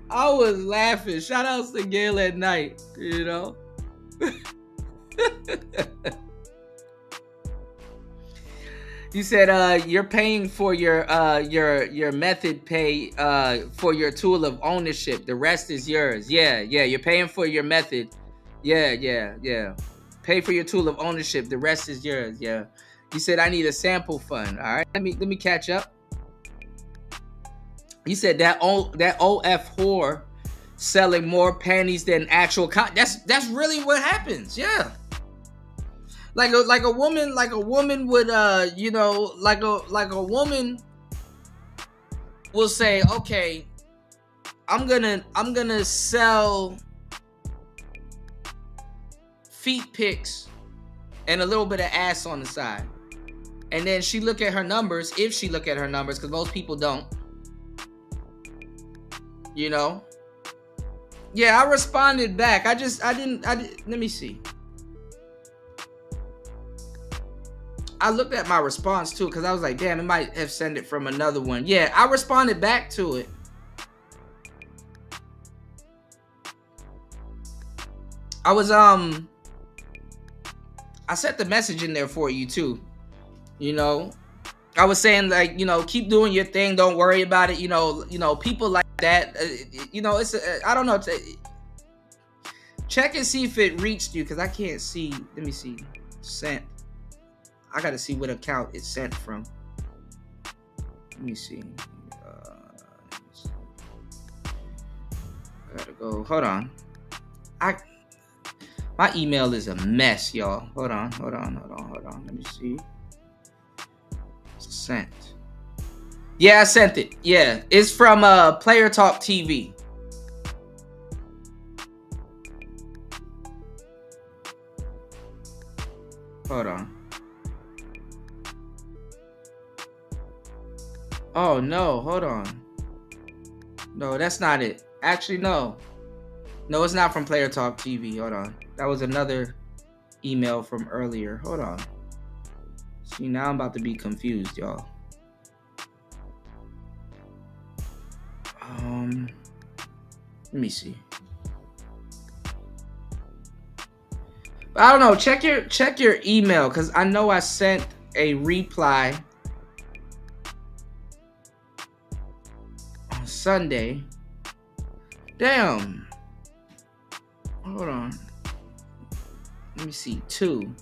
I was laughing. Shout outs to Gail at night. You know. You said you're paying for your method pay for your tool of ownership. The rest is yours. Yeah, you're paying for your method. Yeah. Pay for your tool of ownership. The rest is yours. Yeah. You said I need a sample fund. All right. Let me catch up. You said that OF whore selling more panties than actual that's really what happens. Yeah. Like a woman would like a woman will say, okay, I'm gonna sell feet pics and a little bit of ass on the side. And then she look at her numbers, if she look at her numbers, because most people don't. You know? Yeah, I responded back. I didn't let me see. I looked at my response too, because I was like, damn, it might have sent it from another one. Yeah, I responded back to it. I was I set the message in there for you too. You know, I was saying, like, you know, keep doing your thing, don't worry about it. You know, people like that, you know, it's I don't know. Check and see if it reached you, because I can't see. Let me see. Sent. I gotta see what account it's sent from. Let me see. I gotta go. Hold on. My email is a mess, y'all. Hold on. Let me see. Sent. Yeah, I sent it. Yeah, it's from Player Talk TV. Hold on. Oh no, hold on. No, that's not it. Actually, no. No, it's not from Player Talk TV. Hold on. That was another email from earlier. Hold on. See, now I'm about to be confused, y'all. Let me see. I don't know. Check your email, because I know I sent a reply on Sunday. Damn. Hold on. Let me see. 2.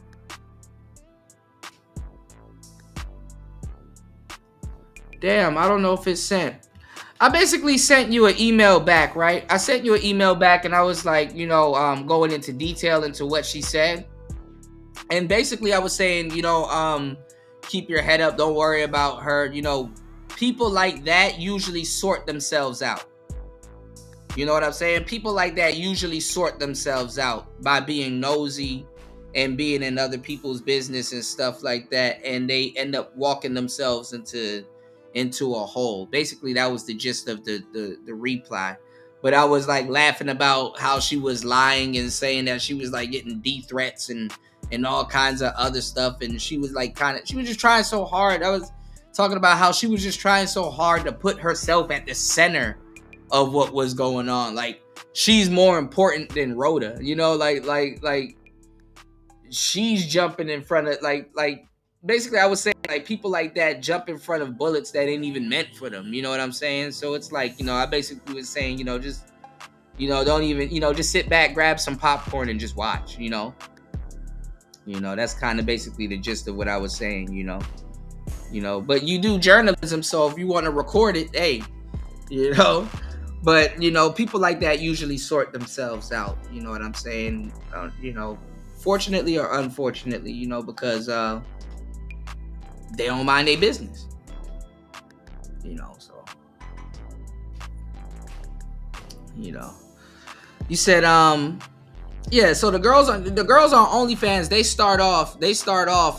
Damn, I don't know if it's sent. I basically sent you an email back, right? I sent you an email back, and I was like, you know, going into detail into what she said. And basically I was saying, you know, keep your head up. Don't worry about her. You know, people like that usually sort themselves out. You know what I'm saying? People like that usually sort themselves out by being nosy and being in other people's business and stuff like that. And they end up walking themselves into a hole. Basically, that was the gist of the reply. But I was like laughing about how she was lying and saying that she was like getting death threats and all kinds of other stuff. And she was like she was just trying so hard. I was talking about how she was just trying so hard to put herself at the center of what was going on. Like, she's more important than Rhoda, you know, like she's jumping in front of like basically I was saying, like, people like that jump in front of bullets that ain't even meant for them, you know what I'm saying? So it's like, you know, I basically was saying, you know, just, you know, don't even, you know, just sit back, grab some popcorn and just watch, you know, that's kind of basically the gist of what I was saying, you know, but you do journalism, so if you want to record it, hey, you know. But, you know, people like that usually sort themselves out. You know what I'm saying? You know, fortunately or unfortunately, you know, because they don't mind their business. You know, so. You know. You said, yeah, so the girls on OnlyFans, they start off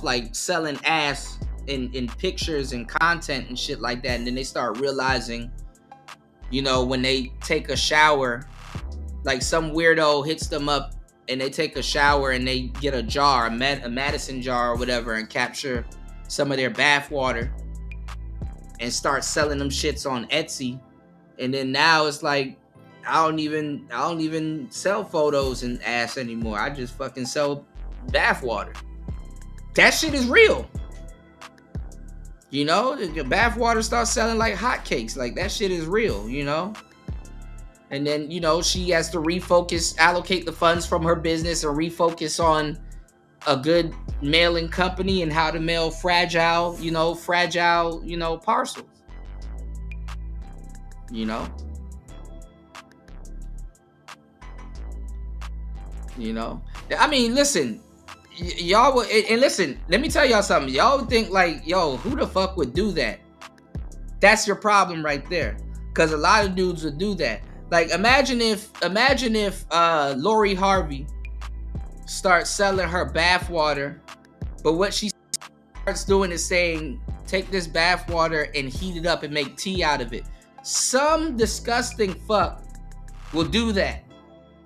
like selling ass in pictures and content and shit like that. And then they start realizing, you know, when they take a shower, like some weirdo hits them up and they take a shower and they get a jar, a Madison jar or whatever, and capture some of their bath water. and start selling them shits on Etsy. And then now it's like I don't even sell photos and ass anymore. I just fucking sell bath water. That shit is real. You know, the bath water starts selling like hotcakes. Like that shit is real, you know? And then, you know, she has to refocus, allocate the funds from her business and refocus on a good mailing company and how to mail fragile, parcels. You know? You know? I mean, listen, y'all will, and listen, let me tell y'all something. Y'all would think like, yo, who the fuck would do that? That's your problem right there. Because a lot of dudes would do that. Like, imagine if Lori Harvey starts selling her bath water, but what she starts doing is saying, take this bath water and heat it up and make tea out of it. Some disgusting fuck will do that,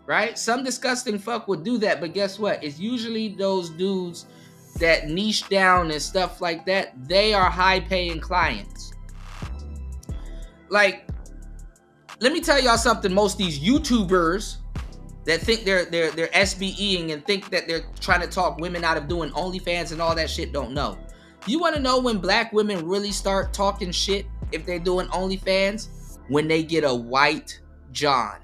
right? Some disgusting fuck will do that, but guess what? It's usually those dudes that niche down and stuff like that. They are high-paying clients. Like, let me tell y'all something. Most of these YouTubers that think they're SBEing and think that they're trying to talk women out of doing OnlyFans and all that shit don't know. You want to know when black women really start talking shit if they're doing OnlyFans? When they get a white John.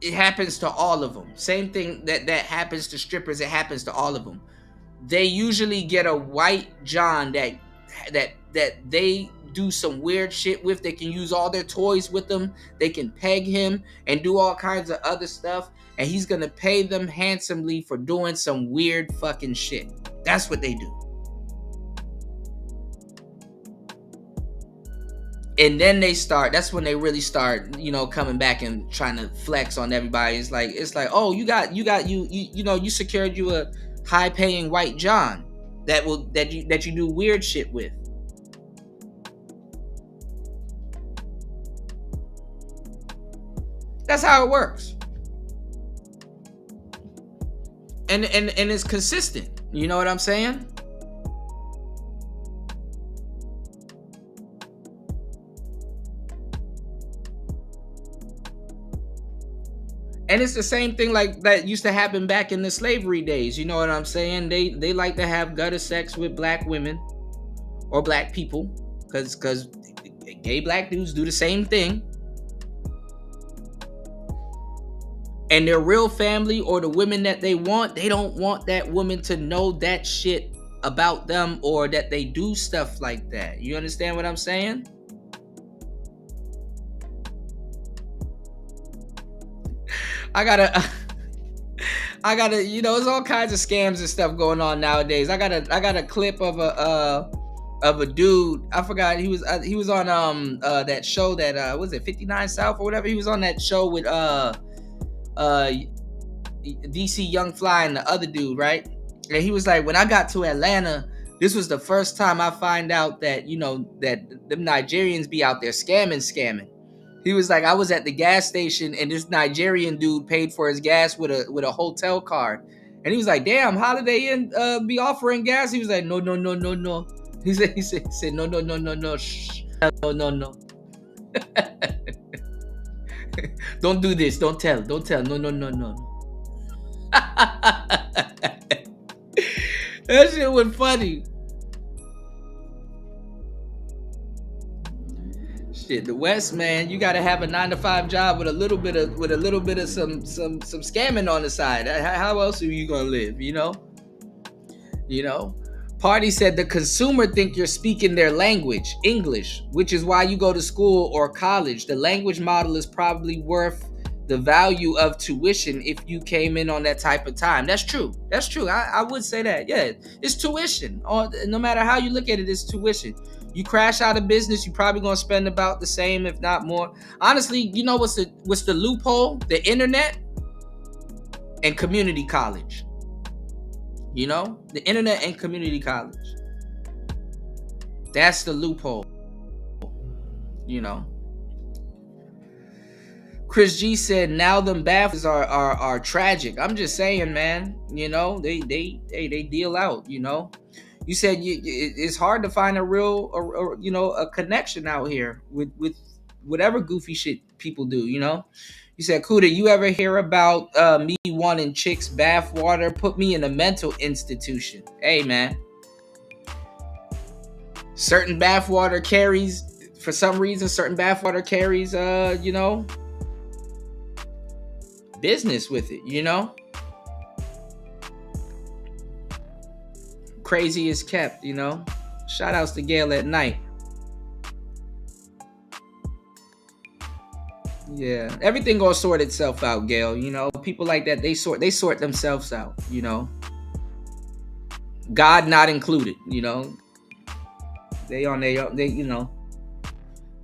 It happens to all of them. Same thing that happens to strippers. It happens to all of them. They usually get a white John that they do some weird shit with. They can use all their toys with them. They can peg him and do all kinds of other stuff. And he's going to pay them handsomely for doing some weird fucking shit. That's what they do. And then that's when they really start, coming back and trying to flex on everybody. It's like, oh, you secured you a high paying white John that you do weird shit with. That's how it works. And it's consistent. You know what I'm saying? And it's the same thing like that used to happen back in the slavery days. You know what I'm saying? They like to have gutter sex with black women or black people because gay black dudes do the same thing. And their real family or the women that they don't want that woman to know that shit about them or that they do stuff like that. You understand what I'm saying? I gotta, there's all kinds of scams and stuff going on nowadays. I got a clip of a dude. I forgot he was on that show that was it 59 South or whatever. He was on that show with DC Young Fly and the other dude, right? And he was like, when I got to Atlanta, this was the first time I find out that that them Nigerians be out there scamming. He was like, I was at the gas station and this Nigerian dude paid for his gas with a hotel card. And he was like, damn, Holiday Inn be offering gas? He was like, no. He said, no. Shh. No. Don't do this. Don't tell. No. That shit was funny. Shit, the West, man, you gotta have a 9-to-5 job with a little bit of some scamming on the side. How else are you gonna live? You know. Party said the consumer think you're speaking their language, English, which is why you go to school or college. The language model is probably worth the value of tuition if you came in on that type of time. That's true. I would say that. Yeah, it's tuition. No matter how you look at it, it's tuition. You crash out of business, you're probably gonna spend about the same, if not more. Honestly, you know what's the loophole? The internet and community college. The internet and community college. That's the loophole. Chris G said, now them baths are tragic. I'm just saying, man. They deal out. You said it's hard to find a real, a connection out here with whatever goofy shit people do. You said, Kuda, you ever hear about me wanting chicks bath water? Put me in a mental institution. Hey, man. Certain bath water carries, for some reason, business with it, Crazy is kept, Shout outs to Gail at night. Yeah, everything gonna sort itself out, Gail. People like that, they sort themselves out. God not included. They on their, they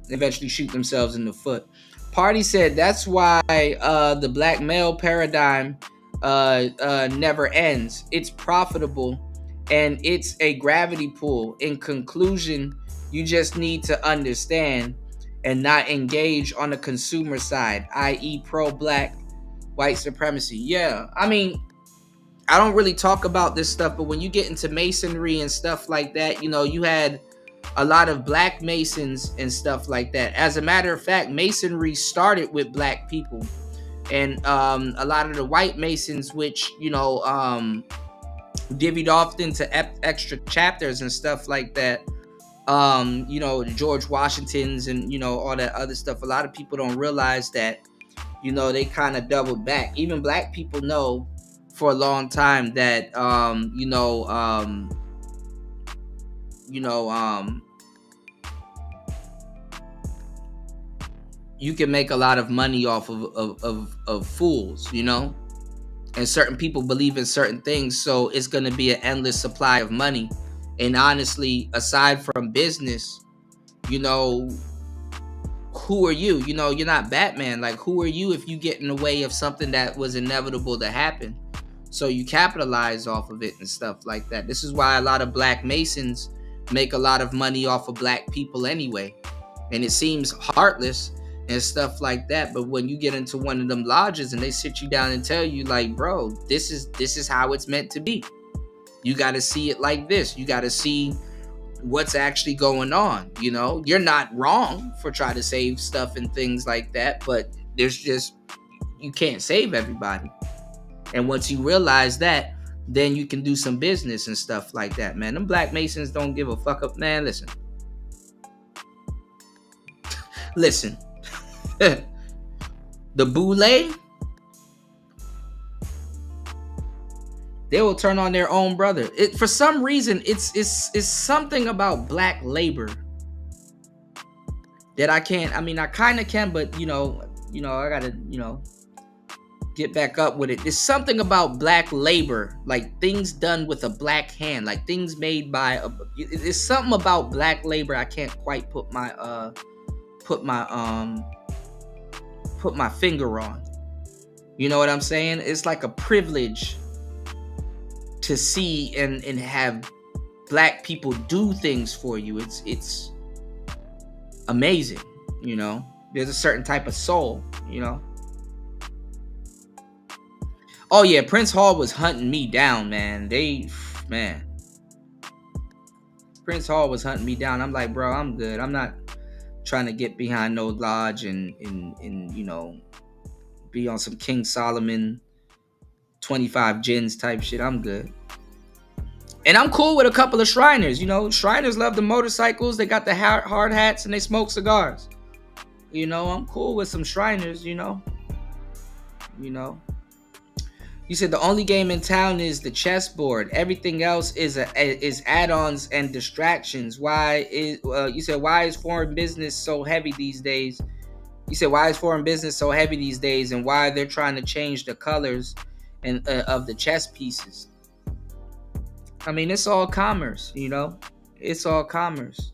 eventually shoot themselves in the foot. Party said that's why the black male paradigm never ends. It's profitable and it's a gravity pull. In conclusion, you just need to understand and not engage on the consumer side, i.e. pro-black white supremacy. Yeah, I mean, I don't really talk about this stuff, but when you get into masonry and stuff like that, you had a lot of black masons and stuff like that. As a matter of fact, masonry started with black people, and a lot of the white masons, which divvied off into extra chapters and stuff like that, George Washington's and all that other stuff. A lot of people don't realize that they kind of doubled back. Even black people know for a long time that you can make a lot of money off of fools, and certain people believe in certain things, so it's going to be an endless supply of money. And honestly, aside from business, who are you? You're not Batman. Like, who are you if you get in the way of something that was inevitable to happen? So you capitalize off of it and stuff like that. This is why a lot of black masons make a lot of money off of black people anyway. And it seems heartless and stuff like that, but when you get into one of them lodges and they sit you down and tell you, like, bro, this is how it's meant to be. You got to see it like this. You got to see what's actually going on. You're not wrong for trying to save stuff and things like that, but you can't save everybody. And once you realize that, then you can do some business and stuff like that, man. Them black masons don't give a fuck up, man. Listen. The boule, they will turn on their own brother. For some reason, it's something about black labor that I can't. I mean, I kind of can, but I gotta get back up with it. There's something about black labor, like things done with a black hand, like things made by there's something about black labor I can't quite put my finger on. You know what I'm saying? It's like a privilege to see and have black people do things for you. It's amazing, There's a certain type of soul, Oh yeah, Prince Hall was hunting me down, man. Prince Hall was hunting me down. I'm like, bro, I'm good. I'm not trying to get behind no lodge and be on some King Solomon 25 gins type shit. I'm good. And I'm cool with a couple of Shriners. Shriners love the motorcycles. They got the hard hats and they smoke cigars. I'm cool with some Shriners, You said the only game in town is the chessboard. Everything else is add-ons and distractions. You said why is foreign business so heavy these days? You said why is foreign business so heavy these days, and why they're trying to change the colors and of the chess pieces. I mean, it's all commerce, It's all commerce.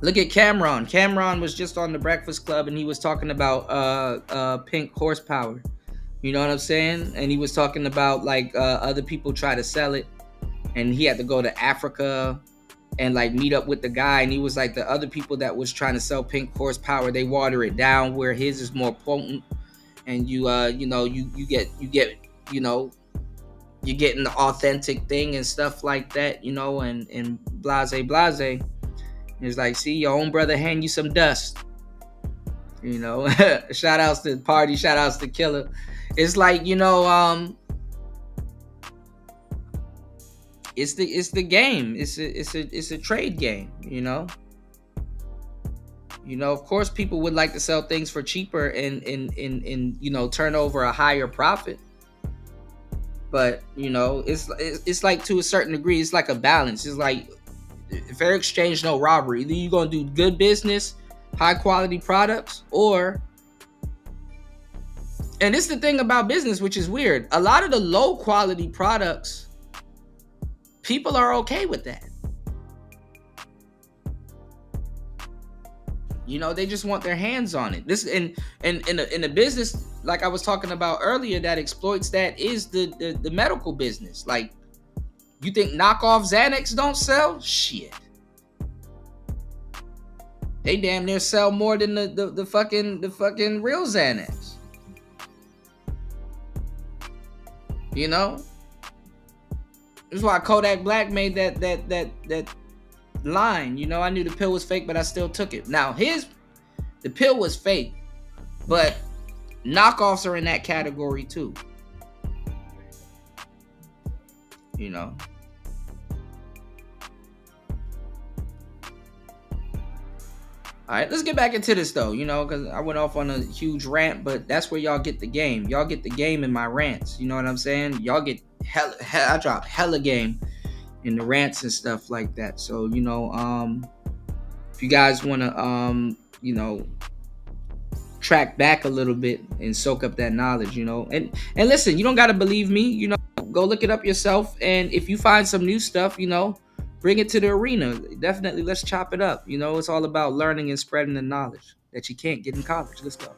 Look at Cameron. Cameron was just on the Breakfast Club and he was talking about pink horsepower. You know what I'm saying? And he was talking about like other people try to sell it, and he had to go to Africa and like meet up with the guy. And he was like, the other people that was trying to sell pink horsepower, they water it down where his is more potent. And you get you're getting the authentic thing and stuff like that, you know, and blase. It's like, see, your own brother hand you some dust. You know, shout outs to Party, shout outs to Killer. It's like, you know, it's the game. It's a trade game, you know. You know, of course people would like to sell things for cheaper and you know, turn over a higher profit. But, you know, it's like, to a certain degree, it's like a balance. It's like, fair exchange, no robbery. Either you're going to do good business, high quality products, or, and this is the thing about business, which is weird. A lot of the low quality products, people are okay with that. You know, they just want their hands on it. This in a business like I was talking about earlier that exploits that is the medical business. Like, you think knockoff Xanax don't sell? Shit. They damn near sell more than the fucking real Xanax. You know? This is why Kodak Black made that line. You know, I knew the pill was fake, but I still took it. Now, the pill was fake, but knockoffs are in that category too. You know. All right, let's get back into this though, you know, because I went off on a huge rant, but that's where y'all get the game. Y'all get the game in my rants. You know what I'm saying? Y'all get I drop hella game in the rants and stuff like that. So, you know, if you guys want to, you know, track back a little bit and soak up that knowledge, you know, and listen, you don't got to believe me, you know, go look it up yourself. And if you find some new stuff, you know, bring it to the arena. Definitely, let's chop it up. You know, it's all about learning and spreading the knowledge that you can't get in college. Let's go.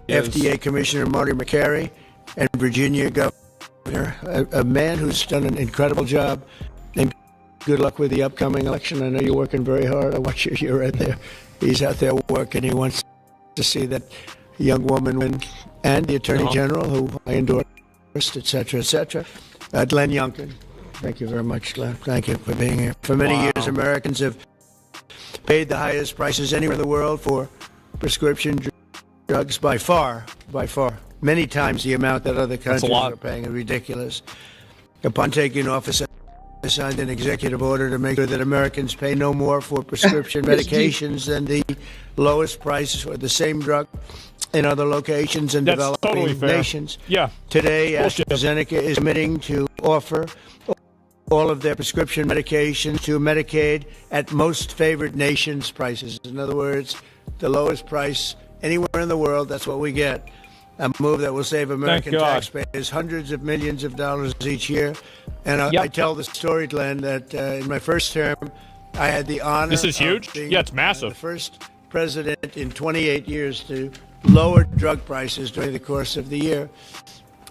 FDA Commissioner Marty McCary and Virginia Governor, a man who's done an incredible job. And good luck with the upcoming election. I know you're working very hard. I watch you. You're right there. He's out there working. He wants to see that young woman win. And the Attorney General, who I endorse, et cetera, et cetera. Glenn Youngkin. Thank you very much, Glenn. Thank you for being here. For many years, Americans have paid the highest prices anywhere in the world for prescription drugs by far, many times the amount that other countries are paying. Is ridiculous. Upon taking office, I signed an executive order to make sure that Americans pay no more for prescription medications than the lowest price for the same drug in other locations in developing nations. Yeah. Today, AstraZeneca is committing to offer all of their prescription medications to Medicaid at most favored nations prices. In other words, the lowest price anywhere in the world, that's what we get. A move that will save American taxpayers hundreds of millions of dollars each year. And I tell the story, Glenn, that in my first term, I had the honor This is huge? of being, Yeah, it's massive. The first president in 28 years to lower drug prices during the course of the year.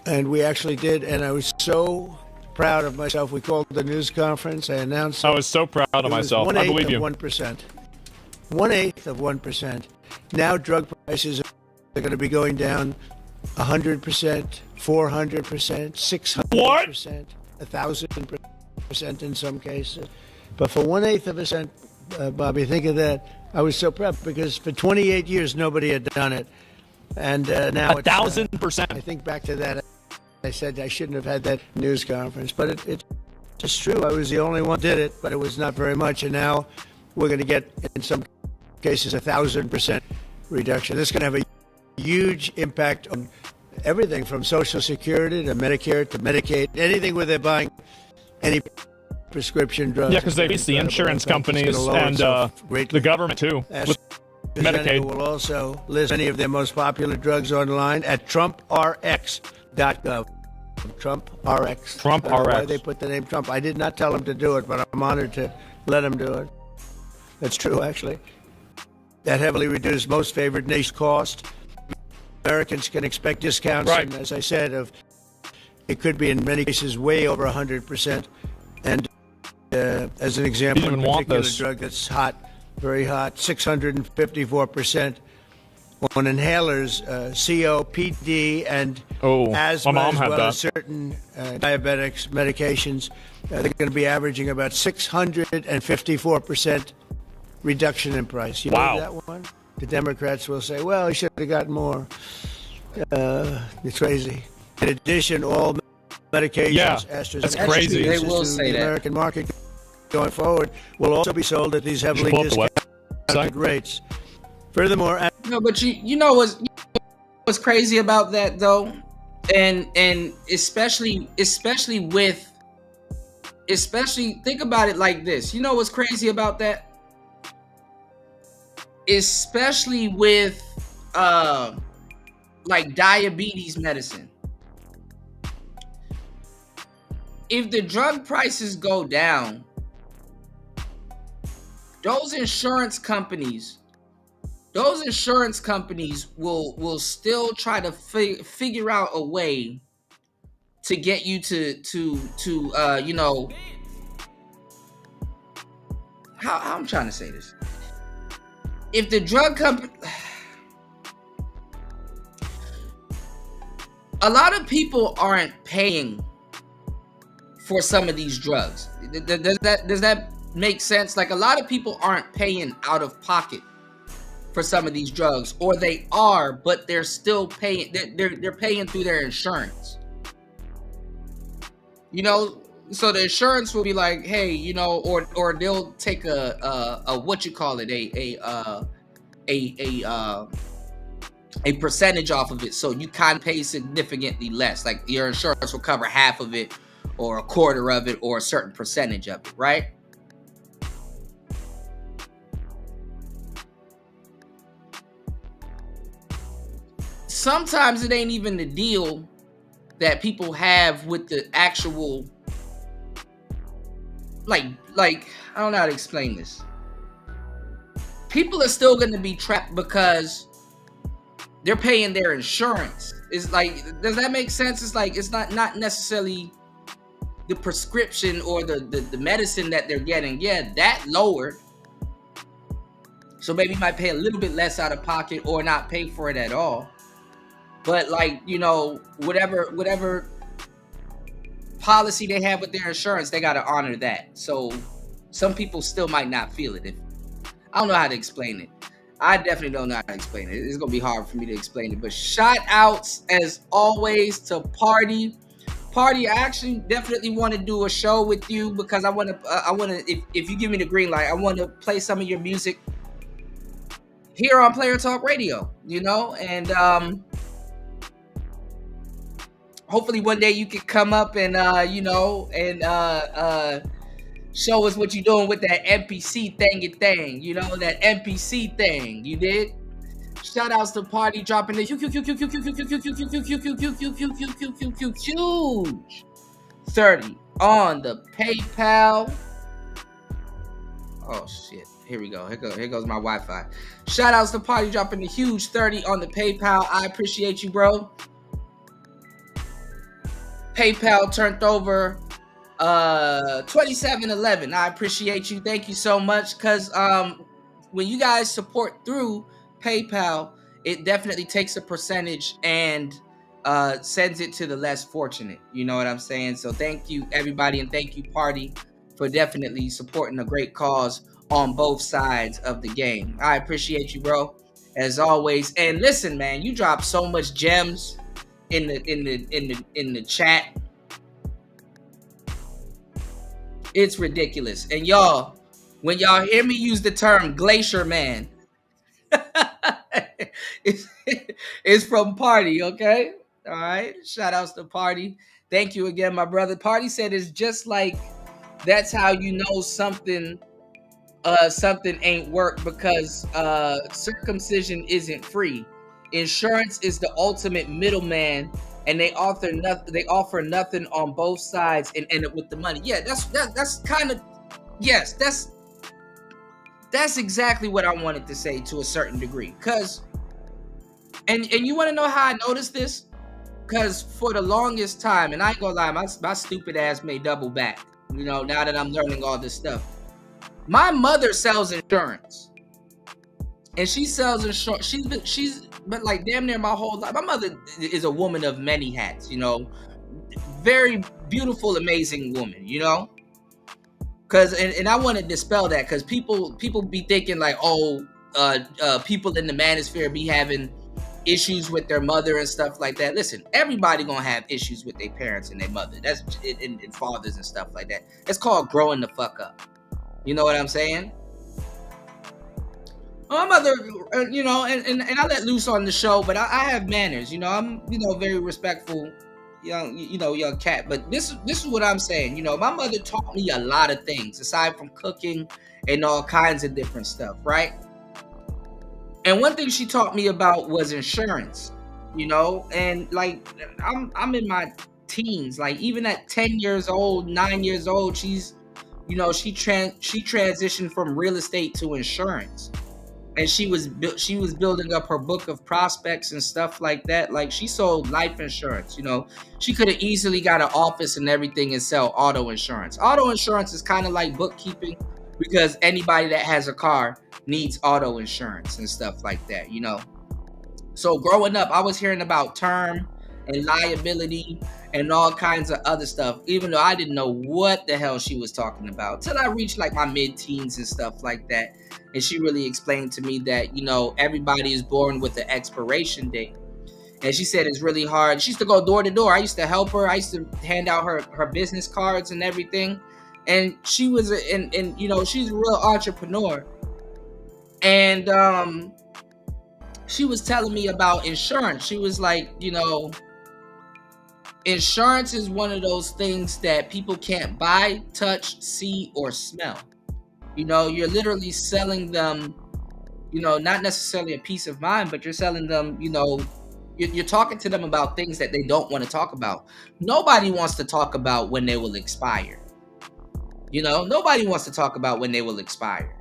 And we actually did, and I was so proud of myself. We called the news conference. I announced I was so proud of myself. I believe you. 1%. 1/8 of 1%. Now drug prices are going to be going down 100%, 400%, 600%, 1,000% in some cases. But for 1/8 of a cent, Bobby, think of that. I was so proud because for 28 years nobody had done it, and now 1,000%. I think back to that. I said I shouldn't have had that news conference, but it's just true. I was the only one who did it, but it was not very much, and now we're going to get in some cases 1,000% reduction. This is going to have a huge impact on everything from Social Security to Medicare to Medicaid, anything where they're buying any prescription drugs. Yeah, because they face the insurance companies and the government too. With Medicaid will also list many of their most popular drugs online at TrumpRx.gov. TrumpRx. TrumpRx. Why they put the name Trump? I did not tell them to do it, but I'm honored to let them do it. That's true, actually. That heavily reduced most favored nation cost. Americans can expect discounts, and as I said, it could be in many cases way over 100%. And as an example, a particular drug that's hot, very hot, 654% on inhalers, COPD, and asthma, my mom as had well that. as certain diabetics medications. They're going to be averaging about 654% reduction in price. You know that one? The Democrats will say, well, he should have gotten more. It's crazy. In addition, all medications, AstraZeneca, that's crazy. They will say the that. American market going forward will also be sold at these heavily discounted rates. Furthermore, No, but you know what's crazy about that though, and especially think about it like this. You know what's crazy about that? Especially with like diabetes medicine. If the drug prices go down, those insurance companies will still try to figure out a way to get you to you know, how I'm trying to say this. If the drug company, a lot of people aren't paying for some of these drugs. Does that make sense? Like, a lot of people aren't paying out of pocket for some of these drugs, or they are, but they're still paying. They're paying through their insurance. You know, so the insurance will be like, hey, you know, or they'll take a what you call it, a percentage off of it, so you can't pay significantly less. Like, your insurance will cover half of it, or a quarter of it, or a certain percentage of it, right? Sometimes it ain't even the deal that people have with the actual, like I don't know how to explain this. People are still going to be trapped because they're paying their insurance. It's like, does that make sense? It's like, it's not necessarily the prescription or the medicine that they're getting. Yeah, that lowered. So maybe you might pay a little bit less out of pocket or not pay for it at all. But, like, you know, whatever policy they have with their insurance, they got to honor that. So some people still might not feel it. I don't know how to explain it. I definitely don't know how to explain it. It's going to be hard for me to explain it. But shout outs, as always, to Party. Party, I actually definitely want to do a show with you, because I want to, if you give me the green light, I want to play some of your music here on Player Talk Radio, you know, and hopefully one day you can come up and you know, and show us what you're doing with that NPC thing, you know, that NPC thing, you did. Shout outs to Party dropping the huge 30 on the PayPal. Oh shit. Here we go. Here goes my Wi-Fi. Shout outs to Party dropping the huge 30 on the PayPal. I appreciate you, bro. PayPal turned over $27.11. I appreciate you. Thank you so much. Cause when you guys support through PayPal, it definitely takes a percentage and sends it to the less fortunate. You know what I'm saying? So thank you, everybody, and thank you, Party, for definitely supporting a great cause on both sides of the game. I appreciate you, bro, as always. And listen, man, you drop so much gems in the chat. It's ridiculous. And y'all, when y'all hear me use the term Glacier Man, it's from Party, okay? All right. Shout outs to Party. Thank you again, my brother. Party said it's just like, that's how you know something ain't work, because circumcision isn't free. Insurance is the ultimate middleman, and they offer nothing on both sides and end up with the money. Yeah, that's kind of, yes, that's exactly what I wanted to say to a certain degree. Cause and you want to know how I noticed this? Cause for the longest time, and I ain't gonna lie, my stupid ass may double back, you know, now that I'm learning all this stuff. My mother sells insurance, and she sells insurance. but like damn near my whole life. My mother is a woman of many hats, you know, very beautiful, amazing woman, you know. Cause and I want to dispel that because people be thinking like, oh, people in the manosphere be having issues with their mother and stuff like that. Listen, everybody gonna have issues with their parents and their mother. That's and fathers and stuff like that. It's called growing the fuck up. You know what I'm saying? My mother, you know, and I let loose on the show, but I have manners. You know, I'm, you know, very respectful, young cat. But this is what I'm saying. You know, my mother taught me a lot of things aside from cooking and all kinds of different stuff, right? And one thing she taught me about was insurance. You know, and like I'm in my teens. Like even at 10 years old, 9 years old, she's, you know, she transitioned from real estate to insurance. And she was building up her book of prospects and stuff like that. Like she sold life insurance, you know. She could have easily got an office and everything and sell auto insurance. Auto insurance is kind of like bookkeeping because anybody that has a car needs auto insurance and stuff like that, you know. So growing up, I was hearing about term and liability and all kinds of other stuff, even though I didn't know what the hell she was talking about till I reached like my mid-teens and stuff like that. And she really explained to me that, you know, everybody is born with an expiration date. And she said it's really hard. She used to go door to door. I used to help her. I used to hand out her business cards and everything. And she was, and you know, she's a real entrepreneur. And she was telling me about insurance. She was like, you know, insurance is one of those things that people can't buy, touch, see, or smell. You know, you're literally selling them, you know, not necessarily a peace of mind, but you're selling them, you know, you're talking to them about things that they don't want to talk about. Nobody wants to talk about when they will expire. You know, nobody wants to talk about when they will expire.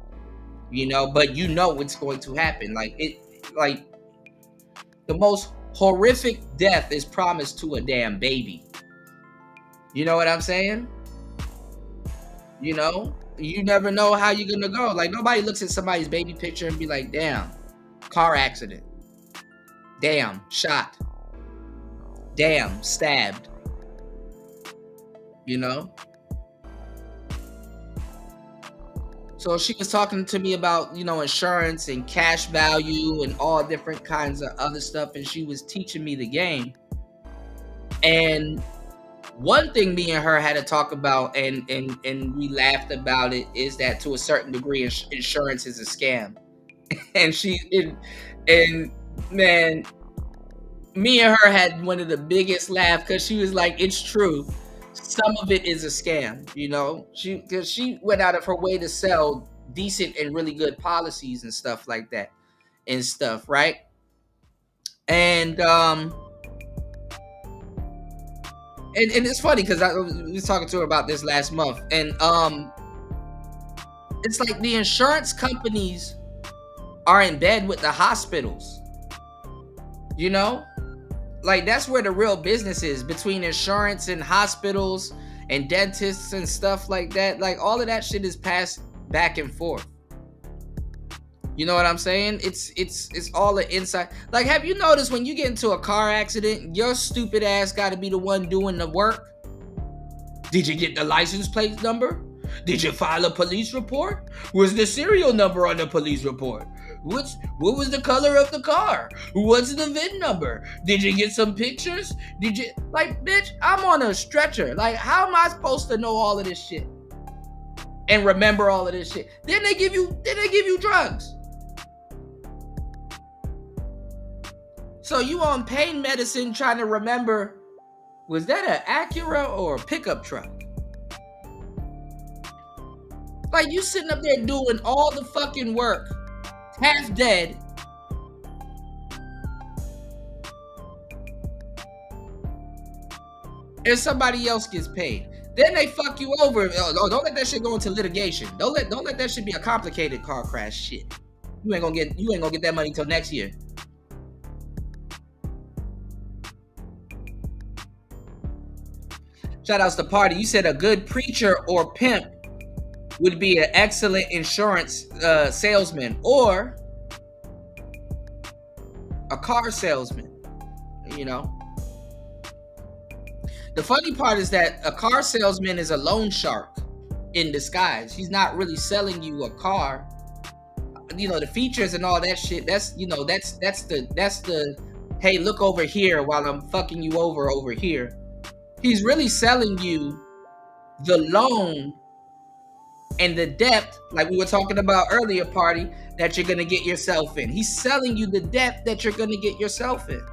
You know, but you know it's going to happen. Like the most horrific death is promised to a damn baby. You know what I'm saying? You know? You never know how you're gonna go. Like nobody looks at somebody's baby picture and be like, damn, car accident. Damn, shot. Damn, stabbed. You know? So she was talking to me about, you know, insurance and cash value and all different kinds of other stuff. And she was teaching me the game. And one thing me and her had to talk about, and we laughed about it, is that to a certain degree, insurance is a scam. And man, me and her had one of the biggest laughs because she was like, it's true. Some of it is a scam, you know. Because she went out of her way to sell decent and really good policies and stuff like that, and stuff, right? And it's funny because I was talking to her about this last month, and it's like the insurance companies are in bed with the hospitals, you know. Like that's where the real business is, between insurance and hospitals and dentists and stuff like that. Like all of that shit is passed back and forth. You know what I'm saying? It's all an inside. Like, have you noticed when you get into a car accident, your stupid ass got to be the one doing the work? Did you get the license plate number? Did you file a police report? Was the serial number on the police report? What was the color of the car? What's the VIN number? Did you get some pictures? Did you, like, bitch, I'm on a stretcher. Like, how am I supposed to know all of this shit and remember all of this shit? Then they give you drugs. So you on pain medicine trying to remember, was that an Acura or a pickup truck? Like, you sitting up there doing all the fucking work, half dead, and somebody else gets paid. Then they fuck you over. Oh, don't let that shit go into litigation. Don't let that shit be a complicated car crash shit. You ain't gonna get that money till next year. Shout outs to Party. You said a good preacher or pimp would be an excellent insurance salesman, or a car salesman, you know. The funny part is that a car salesman is a loan shark in disguise. He's not really selling you a car. You know, the features and all that shit, that's, you know, that's the hey, look over here while I'm fucking you over here. He's really selling you the loan and the depth, like we were talking about earlier, party, that you're gonna get yourself in. He's selling you the depth that you're gonna get yourself in.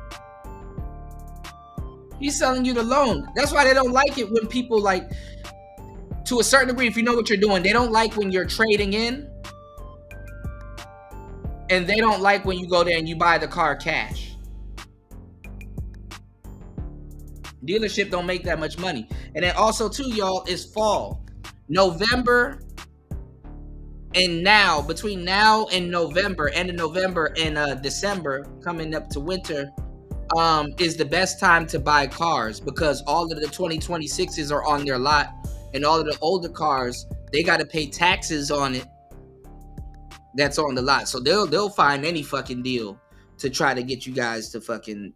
He's selling you the loan. That's why they don't like it when people, like, to a certain degree, if you know what you're doing, they don't like when you're trading in, and they don't like when you go there and you buy the car cash. Dealership don't make that much money. And then also too, y'all, is fall. November and now, between now and November, end of November and December, coming up to winter, is the best time to buy cars, because all of the 2026s are on their lot, and all of the older cars, they got to pay taxes on it that's on the lot. So they'll find any fucking deal to try to get you guys to fucking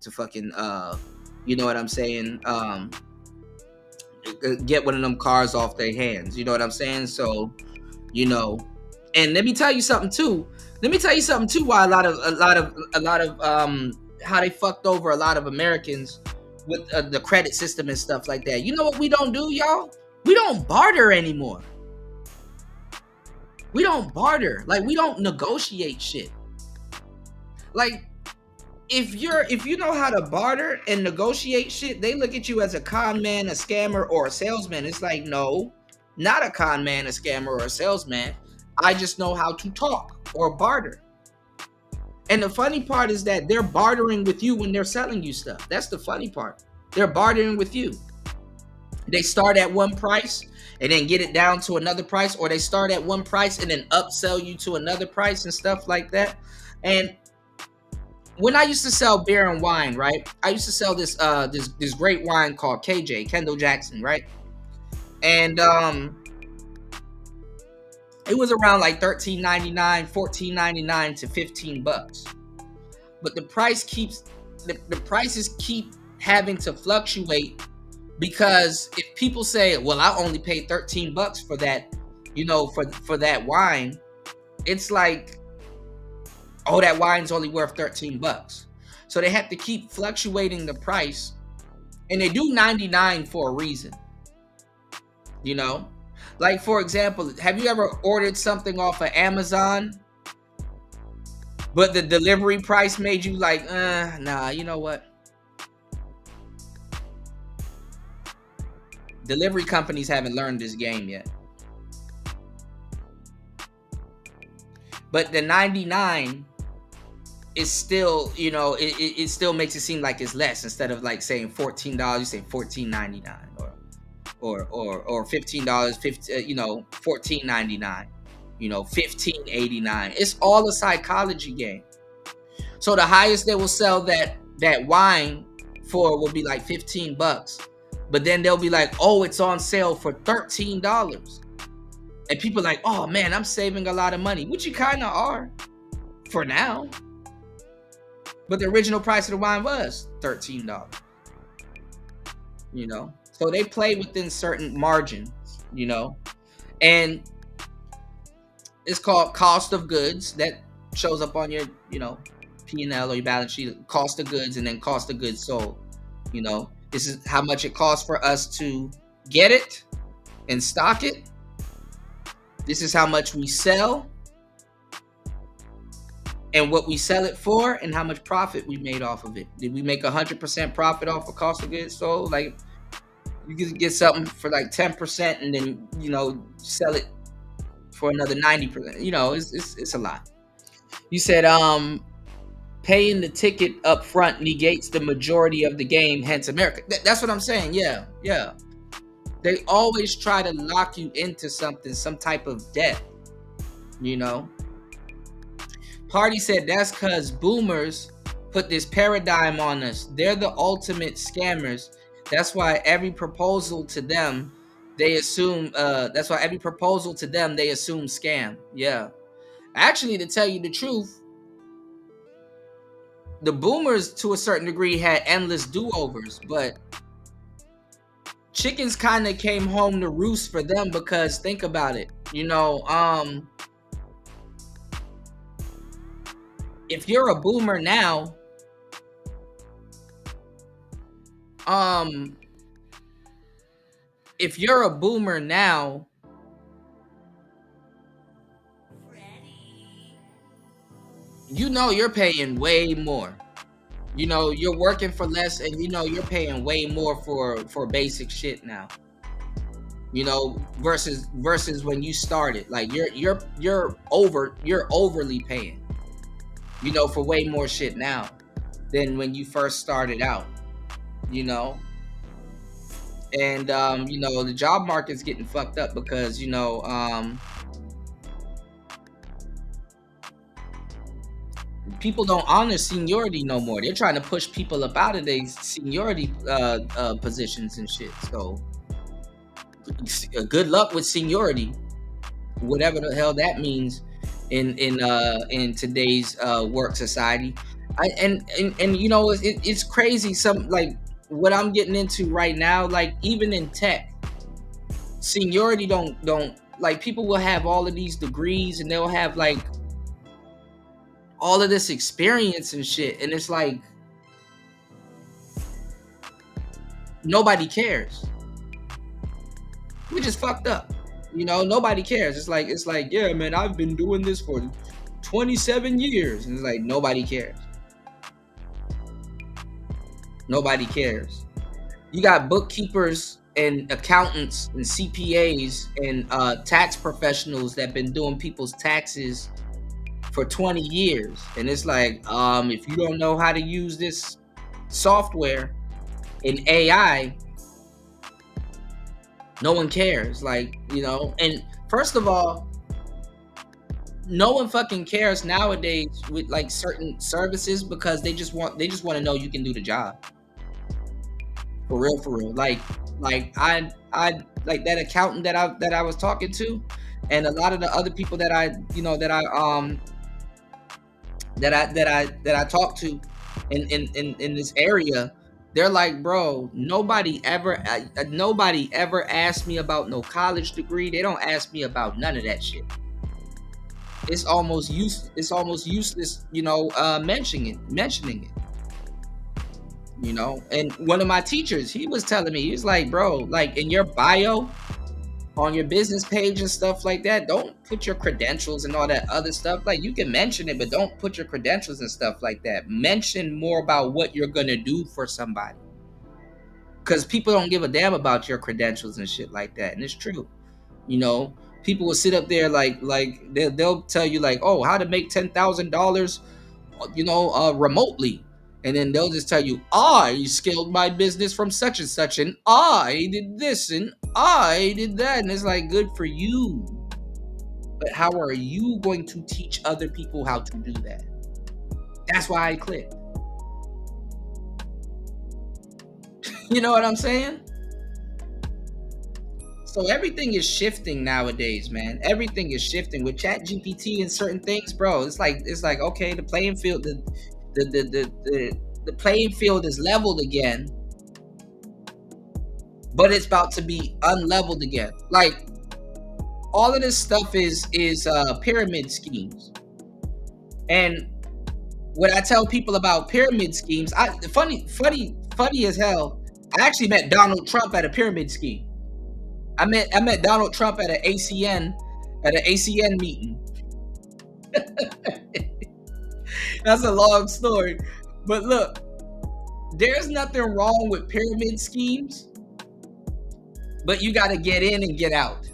you know what I'm saying, get one of them cars off their hands. You know what I'm saying? So, you know, and let me tell you something too. Why a lot of how they fucked over a lot of Americans with the credit system and stuff like that. You know what we don't do, y'all? We don't barter anymore. We don't barter. Like, we don't negotiate shit. Like, if you know how to barter and negotiate shit, they look at you as a con man, a scammer, or a salesman. It's like, no, not a con man, a scammer, or a salesman. I just know how to talk or barter. And the funny part is that they're bartering with you when they're selling you stuff. That's the funny part. They're bartering with you. They start at one price and then get it down to another price, or they start at one price and then upsell you to another price and stuff like that. And when I used to sell beer and wine, right? I used to sell this this great wine called KJ, Kendall Jackson, right? And it was around like $13.99, $14.99 to $15. But the prices keep having to fluctuate, because if people say, well, I only paid $13 for that, you know, for that wine, it's like, oh, that wine's only worth $13. So they have to keep fluctuating the price, and they do 99 for a reason. You know, like, for example, have you ever ordered something off of Amazon, but the delivery price made you like, nah, you know what? Delivery companies haven't learned this game yet. But the 99 is still, you know, it still makes it seem like it's less. Instead of like saying $14, you say $14.99 or $15, you know, $14.99, you know, $15.89. It's all a psychology game. So the highest they will sell that wine for will be like $15, but then they'll be like, oh, it's on sale for $13. And people are like, oh man, I'm saving a lot of money, which you kind of are for now. But the original price of the wine was $13. You know, so they play within certain margins, you know, and it's called cost of goods. That shows up on your, you know, P&L or your balance sheet. Cost of goods, and then cost of goods sold. You know, this is how much it costs for us to get it and stock it. This is how much we sell, and what we sell it for, and how much profit we made off of it. Did we make 100% profit off of cost of goods sold? Like, you can get something for like 10% and then, you know, sell it for another 90%. You know, it's a lot. You said paying the ticket up front negates the majority of the game, hence America. That's what I'm saying. Yeah. They always try to lock you into something, some type of debt, you know. Party said that's because boomers put this paradigm on us. They're the ultimate scammers. That's why every proposal to them, they assume scam. Yeah. Actually, to tell you the truth, the boomers to a certain degree had endless do-overs, but chickens kind of came home to roost for them, because think about it, you know, if you're a boomer now, if you're a boomer now, you know you're paying way more. You know, you're working for less, and you know you're paying way more for basic shit now. You know, versus when you started. Like you're overly paying, you know, for way more shit now than when you first started out, you know. And you know, the job market's getting fucked up because, you know, people don't honor seniority no more. They're trying to push people up out of their seniority positions and shit. So good luck with seniority, whatever the hell that means in today's work society. And you know, it's crazy. Some, like what I'm getting into right now, like even in tech, seniority don't like, people will have all of these degrees and they'll have like all of this experience and shit, and it's like nobody cares, which is fucked up. You know, nobody cares. It's like, yeah, man, I've been doing this for 27 years, and it's like nobody cares. Nobody cares. You got bookkeepers and accountants and CPAs and tax professionals that been doing people's taxes for 20 years, and it's like, if you don't know how to use this software in AI, no one cares. Like, you know, and first of all, no one fucking cares nowadays with like certain services, because they just want to know you can do the job. For real. Like I like that accountant that I was talking to, and a lot of the other people that I talk to in this area, they're like, bro, nobody ever asked me about no college degree. They don't ask me about none of that shit. It's almost useless, you know, mentioning it. You know, and one of my teachers, he was telling me, he was like, bro, like in your bio on your business page and stuff like that, don't put your credentials and all that other stuff. Like, you can mention it, but don't put your credentials and stuff like that. Mention more about what you're gonna do for somebody, because people don't give a damn about your credentials and shit like that. And it's true. You know, people will sit up there like they'll tell you like, oh, how to make $10,000, you know, remotely. And then they'll just tell you, I scaled my business from such and such, and I did this, and I did that. And it's like, good for you. But how are you going to teach other people how to do that? That's why I clicked. You know what I'm saying? So everything is shifting nowadays, man. Everything is shifting with ChatGPT and certain things, bro. It's like, okay, the playing field, the playing field is leveled again, but it's about to be unleveled again. Like, all of this stuff is pyramid schemes. And when I tell people about pyramid schemes, funny as hell, I actually met Donald Trump at a pyramid scheme. I met Donald Trump at an ACN meeting. That's a long story. But look, there's nothing wrong with pyramid schemes, but you got to get in and get out.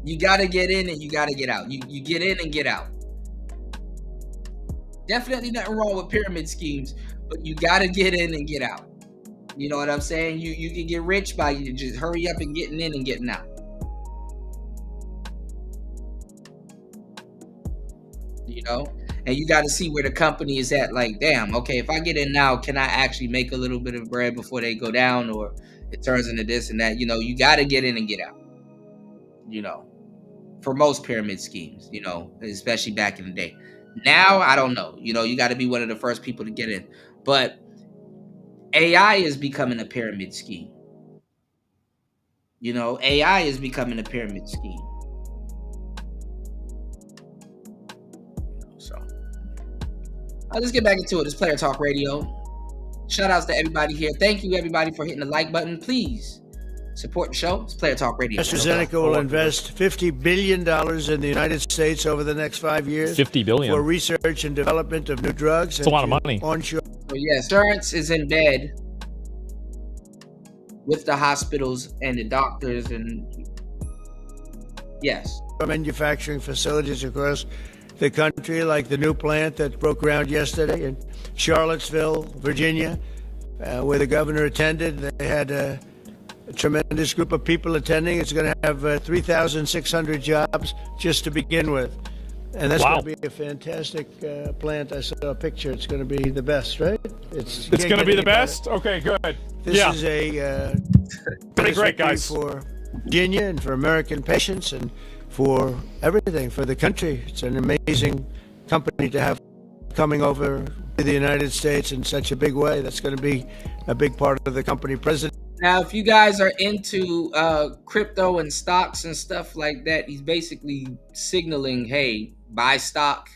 You got to get in and you got to get out. You get in and get out. Definitely nothing wrong with pyramid schemes, but you got to get in and get out. You know what I'm saying? You can get rich by you just hurry up and getting in and getting out. You know? And you got to see where the company is at. Like, damn, okay, if I get in now, can I actually make a little bit of bread before they go down, or it turns into this and that? You know, you got to get in and get out. You know, for most pyramid schemes, you know, especially back in the day. Now, I don't know. You got to be one of the first people to get in. But AI is becoming a pyramid scheme. AI is becoming a pyramid scheme. So, let's get back into it. It's Player Talk Radio. Shout outs to everybody here. Thank you, everybody, for hitting the like button. Please support the show. It's Player Talk Radio. AstraZeneca will invest $50 billion in the United States over the next 5 years. $50 billion. For research and development of new drugs. That's a lot of money. Onshore. So, insurance is in bed with the hospitals and the doctors, and yes. Manufacturing facilities across the country, like the new plant that broke ground yesterday in Charlottesville, Virginia, where the governor attended. They had a tremendous group of people attending. It's going to have 3,600 jobs just to begin with. And that's going to be a fantastic plant. I saw a picture. It's going to be the best, right? It's going to be the best? Okay, good. This is a pretty great, guys. For Virginia and for American patients and for everything, for the country. It's an amazing company to have coming over to the United States in such a big way. That's going to be a big part of the company. President. Now, if you guys are into crypto and stocks and stuff like that, he's basically signaling, hey, buy stock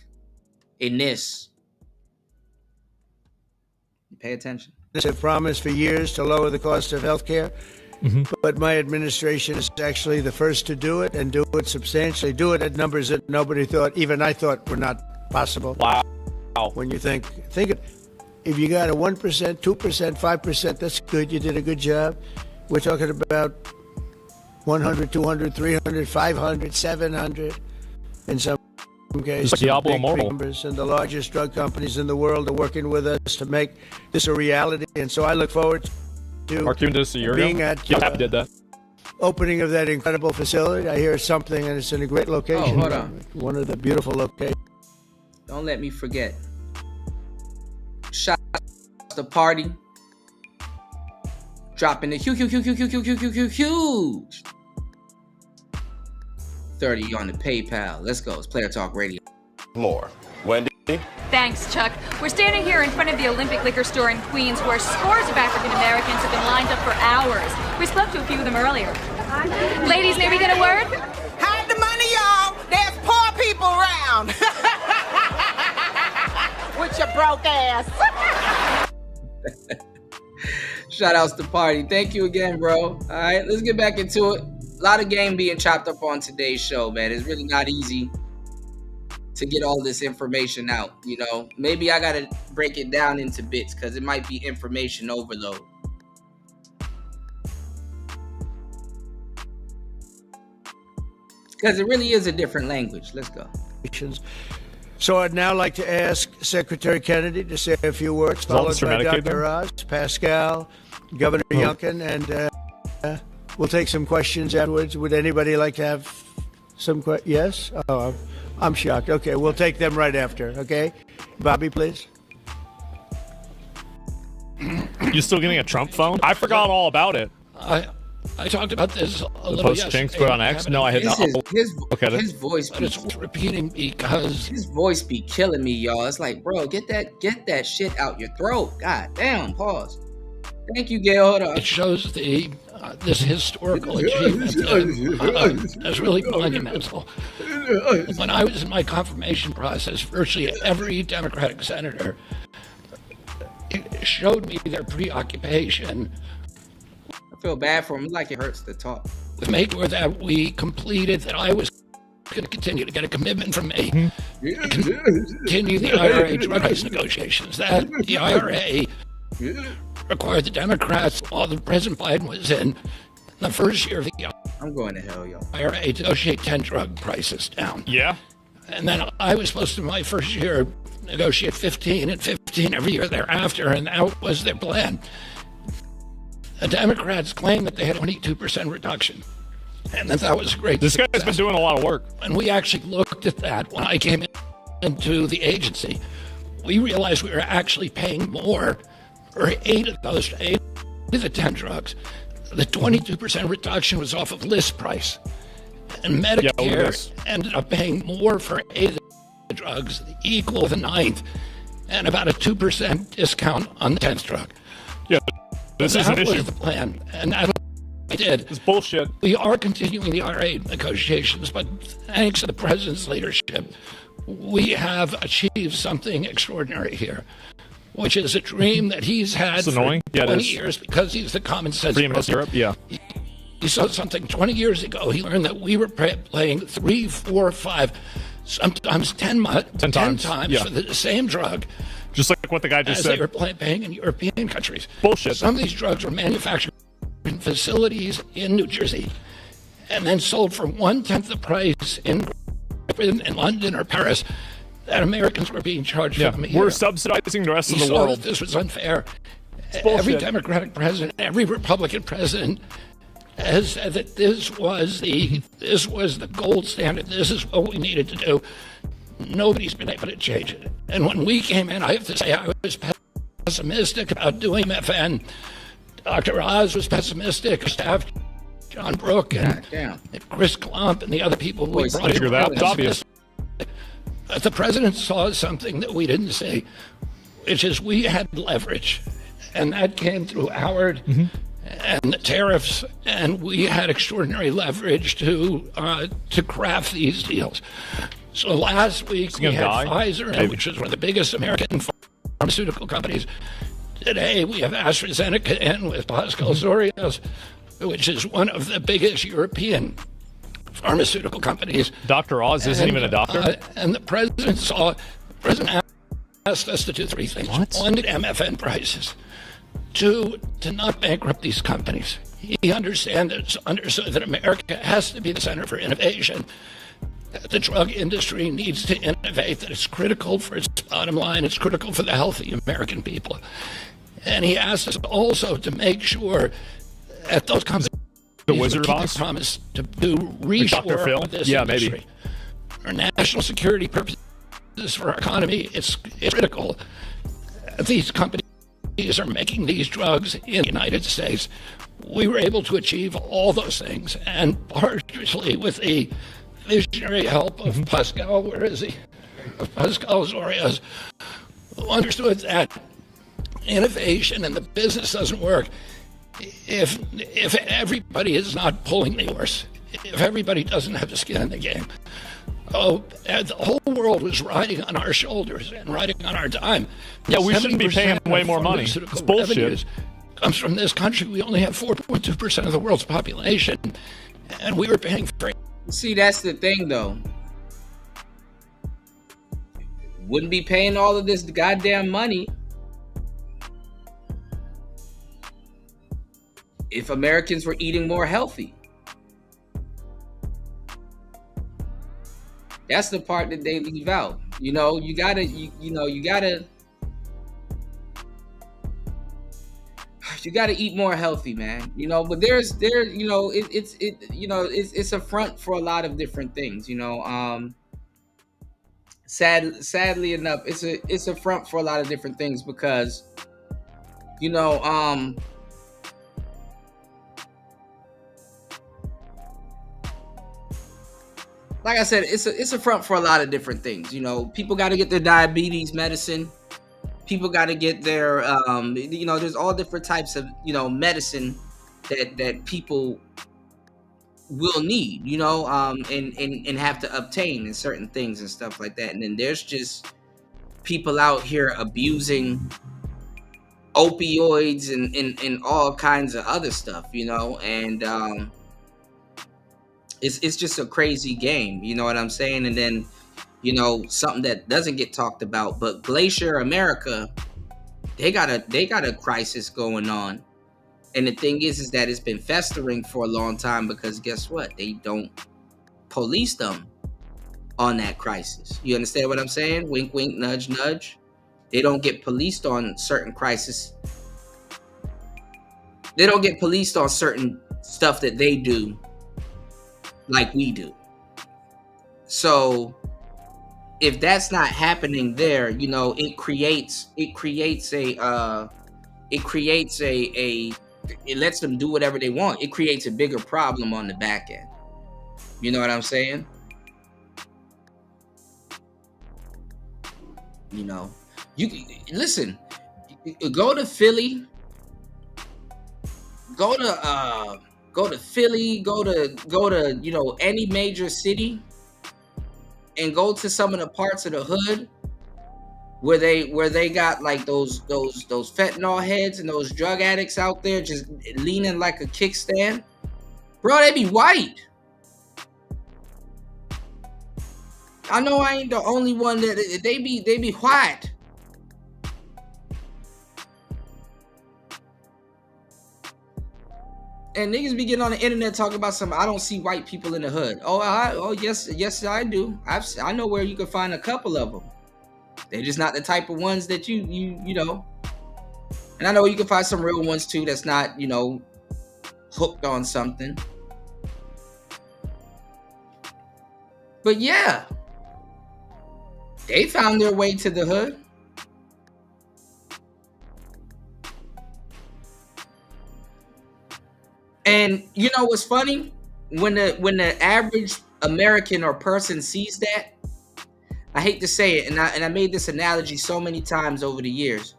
in this. Pay attention. They have promised for years to lower the cost of health care. But my administration is actually the first to do it and do it substantially, do it at numbers that nobody thought, even I thought, were not possible. Wow. When you think if you got a 1%, 2%, 5%, that's good. You did a good job. We're talking about 100, 200, 300, 500, 700 in some cases. It's like Diablo big Immortal. Numbers, and the largest drug companies in the world are working with us to make this a reality. And so I look forward to Mark Cuban did this a year being ago. at did that. opening of that incredible facility. I hear something, and it's in a great location. Oh, hold on. One of the beautiful locations. Don't let me forget. Shout out to the party. Dropping the huge 30 on the PayPal. Let's go. It's Player Talk Radio. More. Wendy? Thanks, Chuck. We're standing here in front of the Olympic Liquor Store in Queens, where scores of African Americans have been lined up for hours. We spoke to a few of them earlier. Ladies, may we get a word? Hide the money, y'all. There's poor people around. With your broke ass. Shout outs to Party. Thank you again, bro. All right, let's get back into it. A lot of game being chopped up on today's show, man. It's really not easy to get all this information out. Maybe I got to break it down into bits because it might be information overload. Because it really is a different language. Let's go. So I'd now like to ask Secretary Kennedy to say a few words, followed by Dr. Oz, Pascal, Governor Youngkin, and we'll take some questions afterwards. Would anybody like to have some questions? Yes? Oh, I'm shocked. Okay, we'll take them right after, okay? Bobby, please. You still getting a Trump phone? I forgot all about it. I talked about this a little post yesterday. Jinx put on X? No, I had not. His voice, but it's worth repeating because his voice be killing me, y'all. It's like, bro, get that shit out your throat. God damn. Pause. Thank you, Gail. Hold on. It shows this historical achievement that's really monumental. When I was in my confirmation process, virtually every Democratic senator showed me their preoccupation. I feel bad for him. Like it hurts to talk. With make sure that we completed, that I was going to continue to get a commitment from me to continue the IRA drug price negotiations. That the IRA required the Democrats, while the President Biden was in the first year of the I'm going to hell, y'all. IRA, to negotiate 10 drug prices down. Yeah. And then I was supposed to, my first year, negotiate 15 and 15 every year thereafter, and that was their plan. The Democrats claimed that they had a 22% reduction, and that was great. This guy's been doing a lot of work. And we actually looked at that when I came into the agency. We realized we were actually paying more for 8 of the 10 drugs. The 22% reduction was off of list price. And Medicare ended up paying more for 8 of the drugs, the equal of the 9th, and about a 2% discount on the 10th drug. Yeah, this is an That was issue. the plan, and that's what we did. It's bullshit. We are continuing the IRA negotiations, but thanks to the president's leadership, we have achieved something extraordinary here, which is a dream that he's had It's for annoying. Yeah, it 20 is. years because he's the common sense Freedom of president. Europe, yeah. He saw something 20 years ago. He learned that we were playing 3, 4, 5, sometimes 10 times yeah. for the same drug. Just like what the guy just as said. they were paying in European countries. Bullshit. Some of these drugs were manufactured in facilities in New Jersey and then sold for 1/10 the price in London or Paris that Americans were being charged Yeah, for them a year. we're subsidizing the rest He of the saw world. that this was unfair. It's Every bullshit. Democratic president, every Republican president has said that this was the gold standard. This is what we needed to do. Nobody's been able to change it. And when we came in, I have to say I was pessimistic about doing MFN. Dr. Oz was pessimistic. Staff John Brook and Chris Klump and the other people we brought in. That's obvious. But the president saw something that we didn't see, which is we had leverage. And that came through Howard and the tariffs, and we had extraordinary leverage to craft these deals. So last week we had Pfizer, which is one of the biggest American pharmaceutical companies. Today we have AstraZeneca in with Pascal Sorios, which is one of the biggest European pharmaceutical companies. Dr. Oz isn't even a doctor? And the president asked us to do 3 things. One, to MFN prices. 2, to not bankrupt these companies. He understood that America has to be the center for innovation. The drug industry needs to innovate, that it's critical for its bottom line, it's critical for the health of the American people. And he asked us also to make sure that those companies the Wizard would Boss promise to do Dr. reshore Phil? of this Yeah, industry. maybe. For national security purposes, for our economy, it's critical. These companies are making these drugs in the United States. We were able to achieve all those things, and partially with the visionary help of Pascal, where is he? Pascal Sorios, who understood that innovation and the business doesn't work if everybody is not pulling the horse, if everybody doesn't have the skin in the game. Oh, the whole world was riding on our shoulders and riding on our dime. Yeah, we shouldn't be paying 70% way of more money. pharmaceutical It's bullshit. revenues comes from this country. We only have 4.2% of the world's population, and we were paying for. See, that's the thing, though. Wouldn't be paying all of this goddamn money if Americans were eating more healthy. That's the part that they leave out. You know, you gotta eat more healthy, man. You know, but it's a front for a lot of different things. You know, sadly enough, it's a front for a lot of different things because, you know, like I said, it's a front for a lot of different things. You know, people got to get their diabetes medicine. People got to get their, you know, there's all different types of, you know, medicine that people will need, you know, and have to obtain in certain things and stuff like that. And then there's just people out here abusing opioids and all kinds of other stuff, you know, and it's just a crazy game, you know what I'm saying? And then, you know, something that doesn't get talked about, but Glacier America, they got a crisis going on. And the thing is that it's been festering for a long time because guess what? They don't police them on that crisis. You understand what I'm saying? Wink, wink, nudge, nudge. They don't get policed on certain crises. They don't get policed on certain stuff that they do like we do. So if that's not happening there, you know, it lets them do whatever they want. It creates a bigger problem on the back end. You know what I'm saying? You know, you listen. Go to Philly. Go to Philly. Go to any major city, and go to some of the parts of the hood where they got like those fentanyl heads and those drug addicts out there just leaning like a kickstand. Bro, they be white. I know I ain't the only one that they be white. And niggas be getting on the internet talking about some. I don't see white people in the hood. Yes, I do. I know where you can find a couple of them. They're just not the type of ones that you know. And I know you can find some real ones too. That's not hooked on something. But yeah, they found their way to the hood. And you know what's funny? When the average American or person sees that, I hate to say it, and I made this analogy so many times over the years.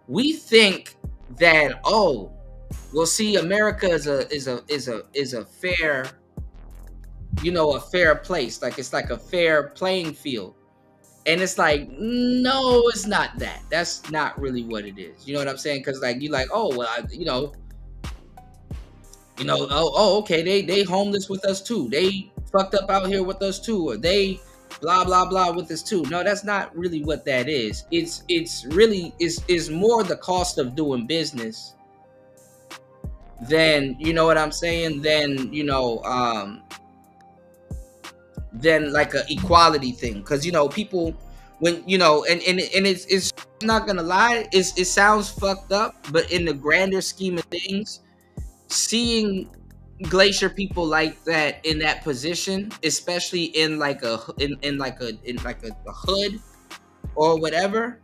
We think that see, America is a fair, a fair place. Like it's like a fair playing field. And it's like, no, it's not that. That's not really what it is. You know what I'm saying? Because like you like, okay, they homeless with us too. They fucked up out here with us too, or they blah blah blah with us too. No, that's not really what that is. It's really is more the cost of doing business than, you know what I'm saying, than than like a equality thing. Because people, when and it's not gonna lie, it sounds fucked up, but in the grander scheme of things, seeing Glacier people like that in that position, especially in like a hood or whatever,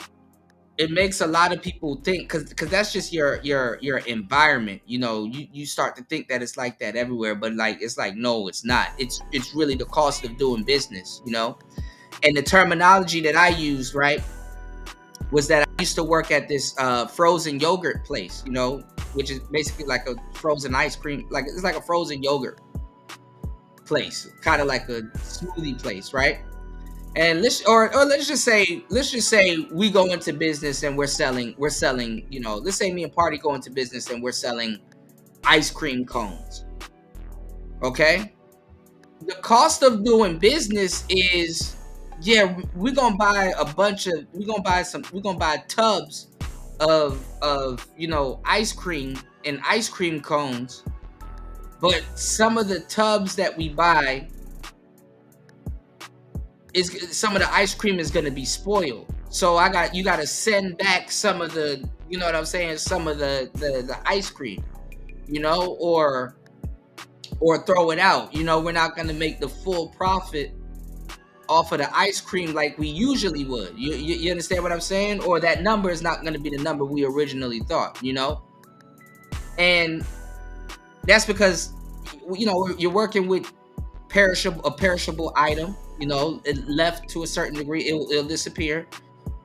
it makes a lot of people think, because that's just your environment. You start to think that it's like that everywhere, but like it's like, no, it's not. It's really the cost of doing business. And the terminology that I used, right, was that I used to work at this frozen yogurt place, which is basically like a frozen ice cream, like it's like a frozen yogurt place, kind of like a smoothie place, right? And let's just say we go into business and we're selling, let's say me and Party go into business and we're selling ice cream cones. Okay? The cost of doing business is, we're gonna buy tubs of ice cream and ice cream cones, but some of the tubs that we buy, some of the ice cream is gonna be spoiled. So you gotta send back some of the, you know what I'm saying, some of the ice cream, or throw it out. We're not gonna make the full profit off of the ice cream like we usually would. You understand what I'm saying? Or that number is not gonna be the number we originally thought, And that's because you're working with a perishable item. It left to a certain degree, it'll disappear.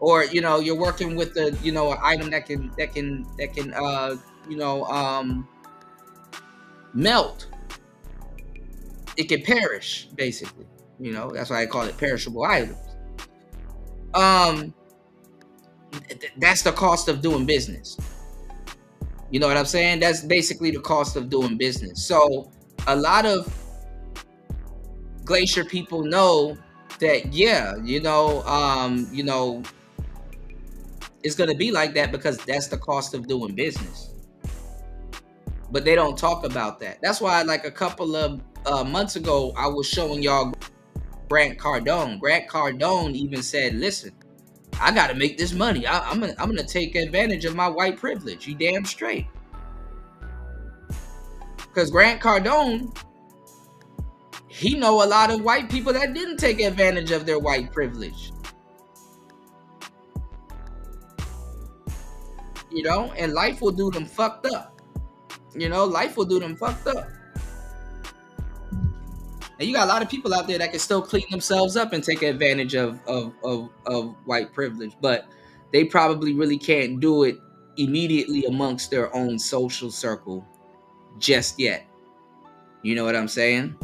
Or you're working with an item that can melt. It can perish, basically. That's why I call it perishable items. That's the cost of doing business. You know what I'm saying? That's basically the cost of doing business. So a lot of Glacier people know that, it's gonna be like that because that's the cost of doing business. But they don't talk about that. That's why, like a couple of months ago, I was showing y'all Grant Cardone. Grant Cardone even said, "Listen, I got to make this money. I'm gonna take advantage of my white privilege." You damn straight. Because Grant Cardone, he know a lot of white people that didn't take advantage of their white privilege. And life will do them fucked up. Life will do them fucked up. And you got a lot of people out there that can still clean themselves up and take advantage of white privilege, but they probably really can't do it immediately amongst their own social circle just yet. You know what I'm saying?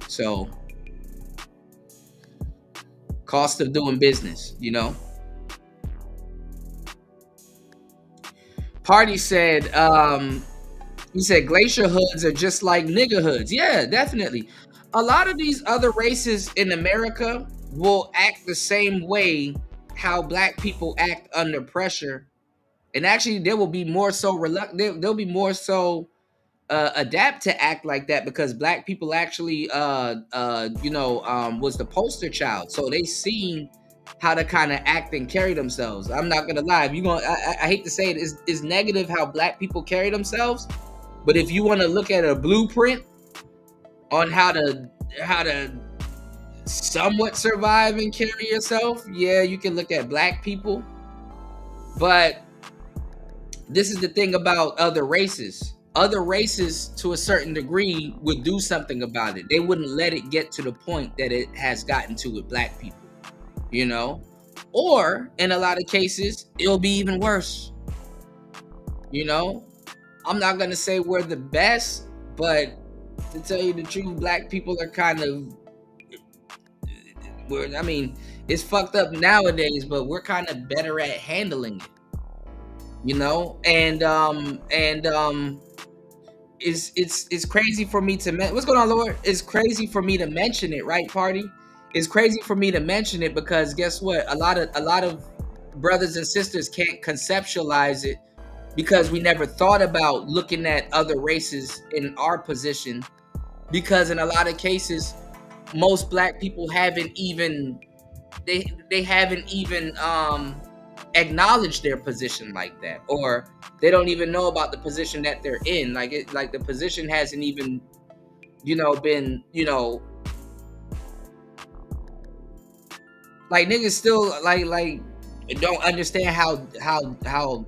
So, cost of doing business, you know. Party said, he said glacier hoods are just like nigger hoods. Yeah, definitely. A lot of these other races in America will act the same way how black people act under pressure. And actually, they will be more so reluctant. They'll be more so adapt to act like that because black people actually, was the poster child. So they seen how to kind of act and carry themselves. I'm not gonna lie. If you gonna, I hate to say it, it's negative how black people carry themselves. But if you want to look at a blueprint on how to somewhat survive and carry yourself, yeah, you can look at black people. But this is the thing about other races. Other races, to a certain degree, would do something about it. They wouldn't let it get to the point that it has gotten to with black people, you know? Or, in a lot of cases, it'll be even worse, you know? I'm not going to say we're the best, but to tell you the truth, black people are kind of, it's fucked up nowadays, but we're kind of better at handling it, you know? And it's crazy for me to what's going on, Lord? It's crazy for me to mention it, right, Party? It's crazy for me to mention it because guess what? A lot of brothers and sisters can't conceptualize it because we never thought about looking at other races in our position, because in a lot of cases most black people haven't even acknowledged their position like that, or they don't even know about the position that they're in. Like the position hasn't even been like niggas still like don't understand how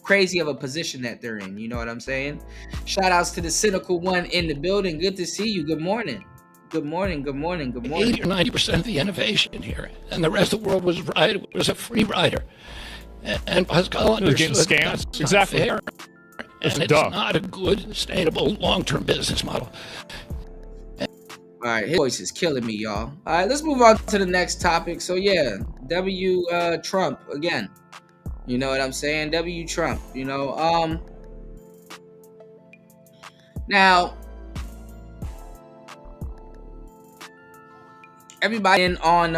crazy of a position that they're in. You know what I'm saying? Shout outs to the cynical one in the building. Good to see you. Good morning. Good morning. 80 or 90% of the innovation here, and the rest of the world was a free rider. And Pascal understood that's not exactly fair, and it's not a good, sustainable, long-term business model. All right, his voice is killing me, y'all. All right, let's move on to the next topic. So yeah, Trump again. You know what I'm saying? Trump. You know, now everybody in on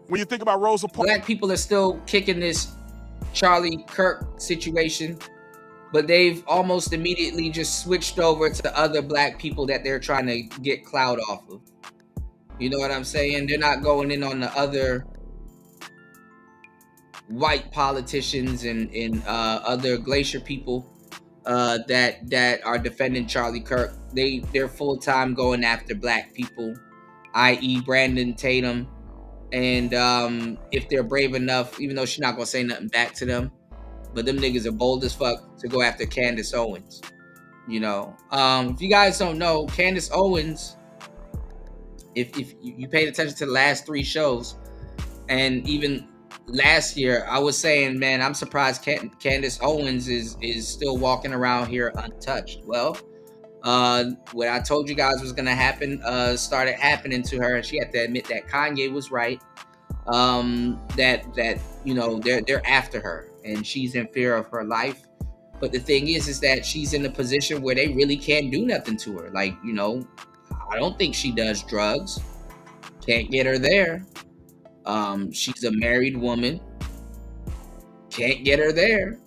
when you think about Rosa Parks, black people are still kicking this Charlie Kirk situation, but they've almost immediately just switched over to other black people that they're trying to get clout off of. You know what I'm saying? They're not going in on the other white politicians and other glacier people that are defending Charlie Kirk. They're full time going after black people, i.e. Brandon Tatum. And if they're brave enough, even though she's not gonna say nothing back to them, but them niggas are bold as fuck to go after Candace Owens. You know, if you guys don't know, Candace Owens, if you paid attention to the last 3 shows, and even last year, I was saying, man, I'm surprised Candace Owens is still walking around here untouched. Well, what I told you guys was gonna happen started happening to her, and she had to admit that Kanye was right. That they're after her, and she's in fear of her life. But the thing is that she's in a position where they really can't do nothing to her. Like, I don't think she does drugs. Can't get her there. She's a married woman. Can't get her there.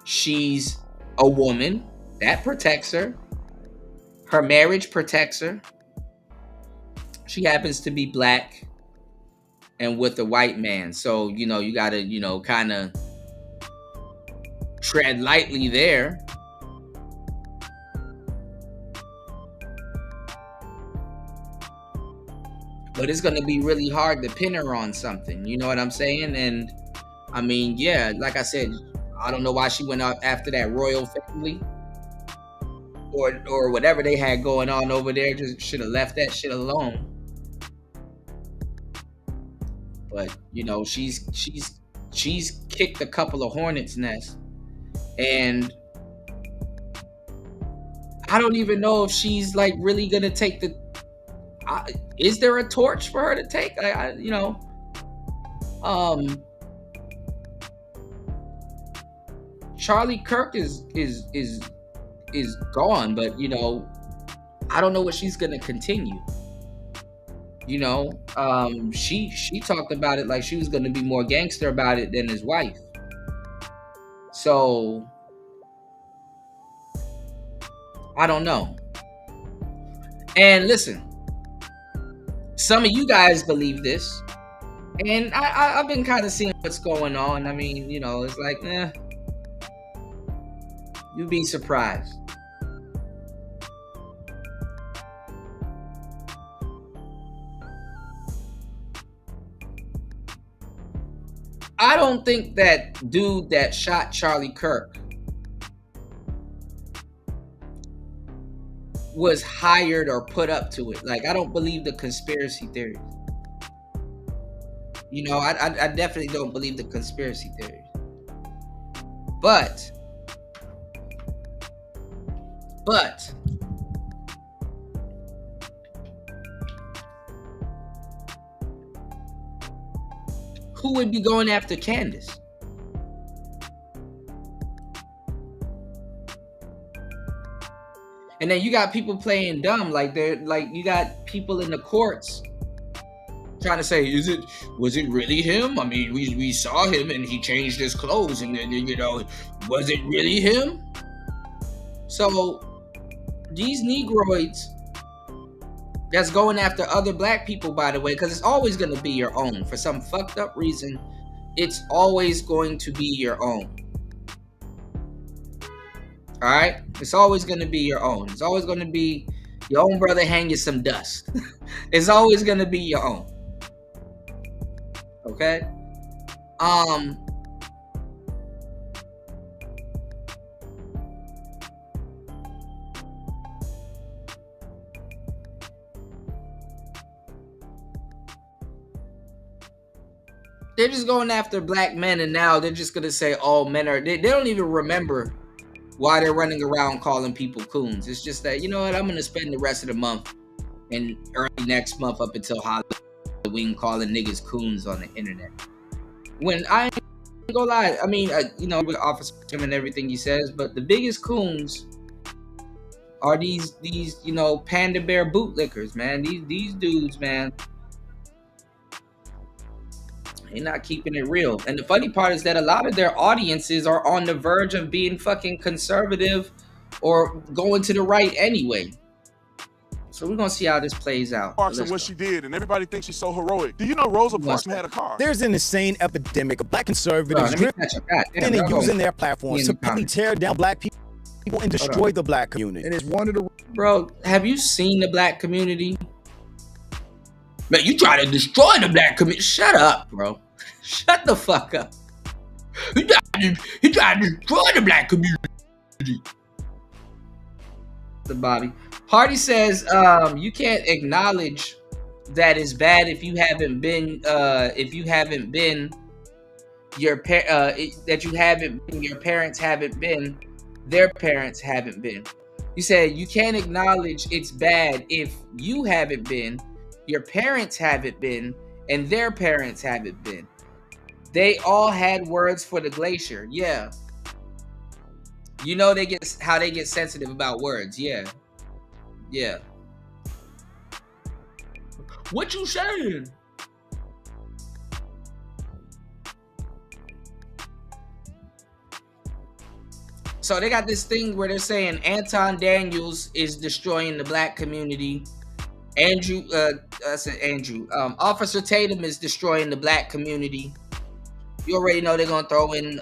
She's a woman. That protects her. Her marriage protects her. She happens to be black and with a white man. So, you got to, kind of tread lightly there. But it's going to be really hard to pin her on something. You know what I'm saying? And, yeah, like I said, I don't know why she went out after that royal family. or whatever they had going on over there. Just should have left that shit alone. But you know, she's kicked a couple of hornets' nests, and I don't even know if she's like really gonna take the. Is there a torch for her to take? You know, Charlie Kirk is gone, but you know, I don't know what she's gonna continue. You know, she talked about it like she was gonna be more gangster about it than his wife. So I don't know. And listen, some of you guys believe this, and I've been kind of seeing what's going on. I mean, you know, it's like, you'd be surprised. I don't think that dude that shot Charlie Kirk was hired or put up to it. Like, I don't believe the conspiracy theories. You know, I definitely don't believe the conspiracy theories. But who would be going after Candace? And then you got people playing dumb, like you got people in the courts trying to say, was it really him? I mean, we saw him and he changed his clothes, and then, you know, was it really him? So these Negroids that's going after other black people, by the way, because it's always going to be your own. For some fucked up reason, it's always going to be your own. All right? It's always going to be your own. It's always going to be your own brother hang you some dust. It's always going to be your own. Okay? They're just going after black men, and now they're just going to say all men are... They don't even remember why they're running around calling people coons. It's just that, you know what, I'm going to spend the rest of the month and early next month up until Halloween calling niggas coons on the internet. When I ain't gonna lie, I mean, you know, with Officer Tim and everything he says, but the biggest coons are these you know, Panda Bear bootlickers, man. These dudes, man, they're not keeping it real. And the funny part is that a lot of their audiences are on the verge of being fucking conservative or going to the right anyway. So we're gonna see how this plays out. Parks and what she did, and everybody thinks she's so heroic. Do you know Rosa Parks had a car? There's an insane epidemic of black conservatives and using their platforms to publicly tear down black people and destroy the black community. And it's one of the... Bro, have you seen the black community? Man, you try to destroy the black community. Shut up, bro. Shut the fuck up. You try to destroy the black community. The Bobby. Party says you can't acknowledge that it's bad if you haven't been your parents haven't been, their parents haven't been. You said you can't acknowledge it's bad if you haven't been, your parents haven't been, and their parents haven't been. They all had words for the glacier. Yeah. You know how they get sensitive about words. Yeah. Yeah. What you saying? So they got this thing where they're saying Anton Daniels is destroying the black community. Officer Tatum is destroying the black community. You already know they're gonna throw in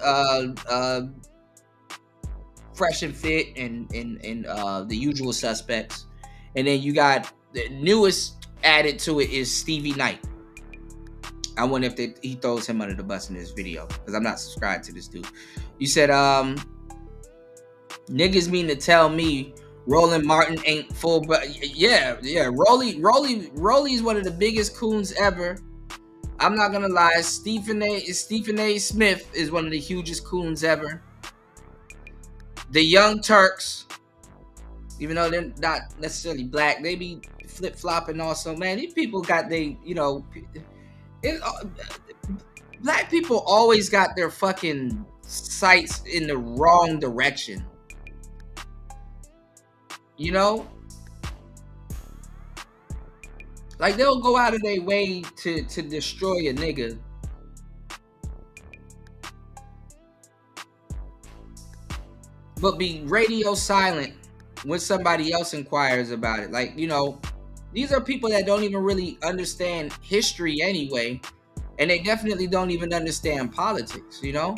Fresh and Fit and the usual suspects. And then you got the newest added to it is Stevie Knight. I wonder if he throws him under the bus in this video, because I'm not subscribed to this dude. You said niggas mean to tell me Roland Martin ain't full, but yeah. Rolly's one of the biggest coons ever. I'm not gonna lie. Stephen A. Smith is one of the hugest coons ever. The Young Turks, even though they're not necessarily black, they be flip flopping also. Man, these people got black people always got their fucking sights in the wrong direction. You know? Like, they'll go out of their way to destroy a nigga. But be radio silent when somebody else inquires about it. Like, you know, these are people that don't even really understand history anyway. And they definitely don't even understand politics, you know?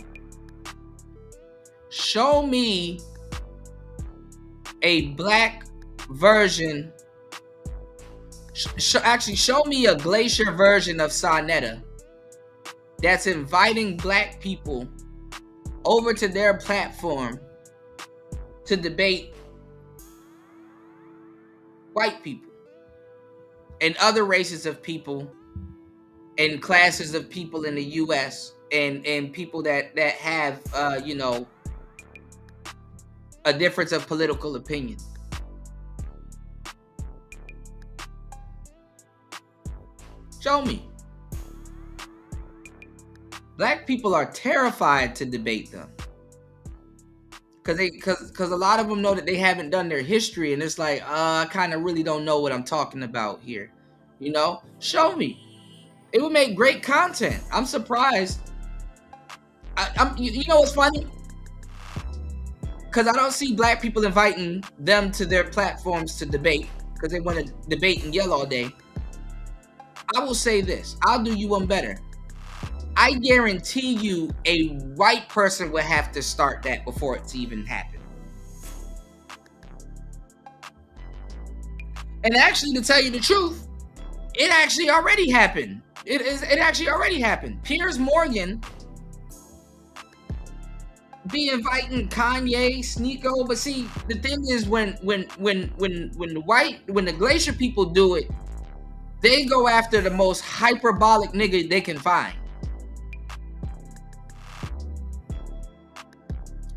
Show me a black version. Actually, show me a Glacier version of Sonetta that's inviting black people over to their platform to debate white people and other races of people and classes of people in the U.S. and people that have you know, a difference of political opinion. Show me. Black people are terrified to debate them because a lot of them know that they haven't done their history, and it's like, I kind of really don't know what I'm talking about here. You know, show me. It would make great content. I'm surprised. You know what's funny? Because I don't see black people inviting them to their platforms to debate because they want to debate and yell all day. I will say this. I'll do you one better. I guarantee you a white person would have to start that before it's even happened. And actually, to tell you the truth, it actually already happened. It actually already happened. Piers Morgan be inviting Kanye, Sneeko, but see, the thing is, when the Glacier people do it, they go after the most hyperbolic nigga they can find.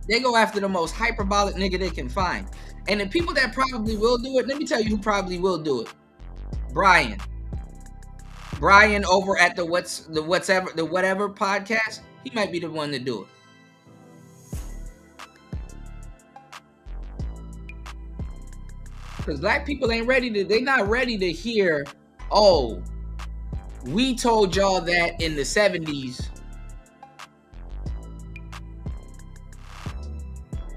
They go after the most hyperbolic nigga they can find. And the people that probably will do it, let me tell you who probably will do it. Brian over at the whatever podcast, he might be the one to do it. Because black people they're not ready to hear, oh, we told y'all that in the 70s,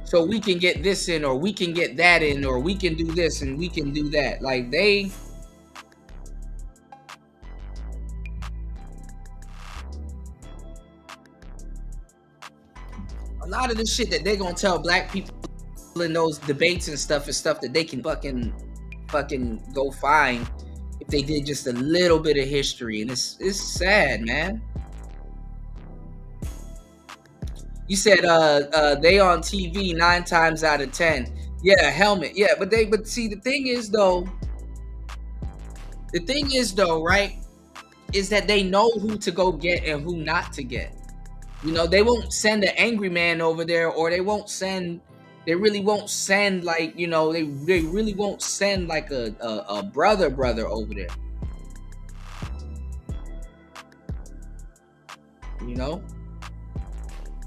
so we can get this in, or we can get that in, or we can do this and we can do that. Like, a lot of the shit that they're gonna tell black people in those debates and stuff is stuff that they can fucking go find if they did just a little bit of history. And it's sad, man. You said they on TV 9 times out of 10. Yeah, helmet. Yeah, but see, the thing is though, right, is that they know who to go get and who not to get. You know, they won't send an angry man over there, or they really won't send like, you know, they really won't send like a brother over there. You know?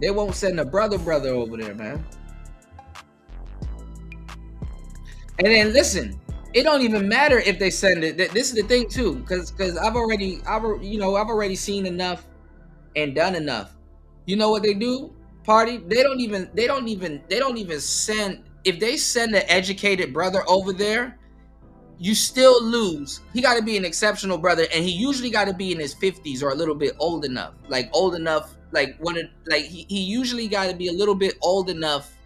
They won't send a brother over there, man. And then listen, it don't even matter if they send it. This is the thing too, because I've already seen enough and done enough. You know what they do? Party. They don't even send. If they send an educated brother over there, you still lose. He got to be an exceptional brother, and he usually got to be in his 50s or a little bit old enough. He usually got to be a little bit old enough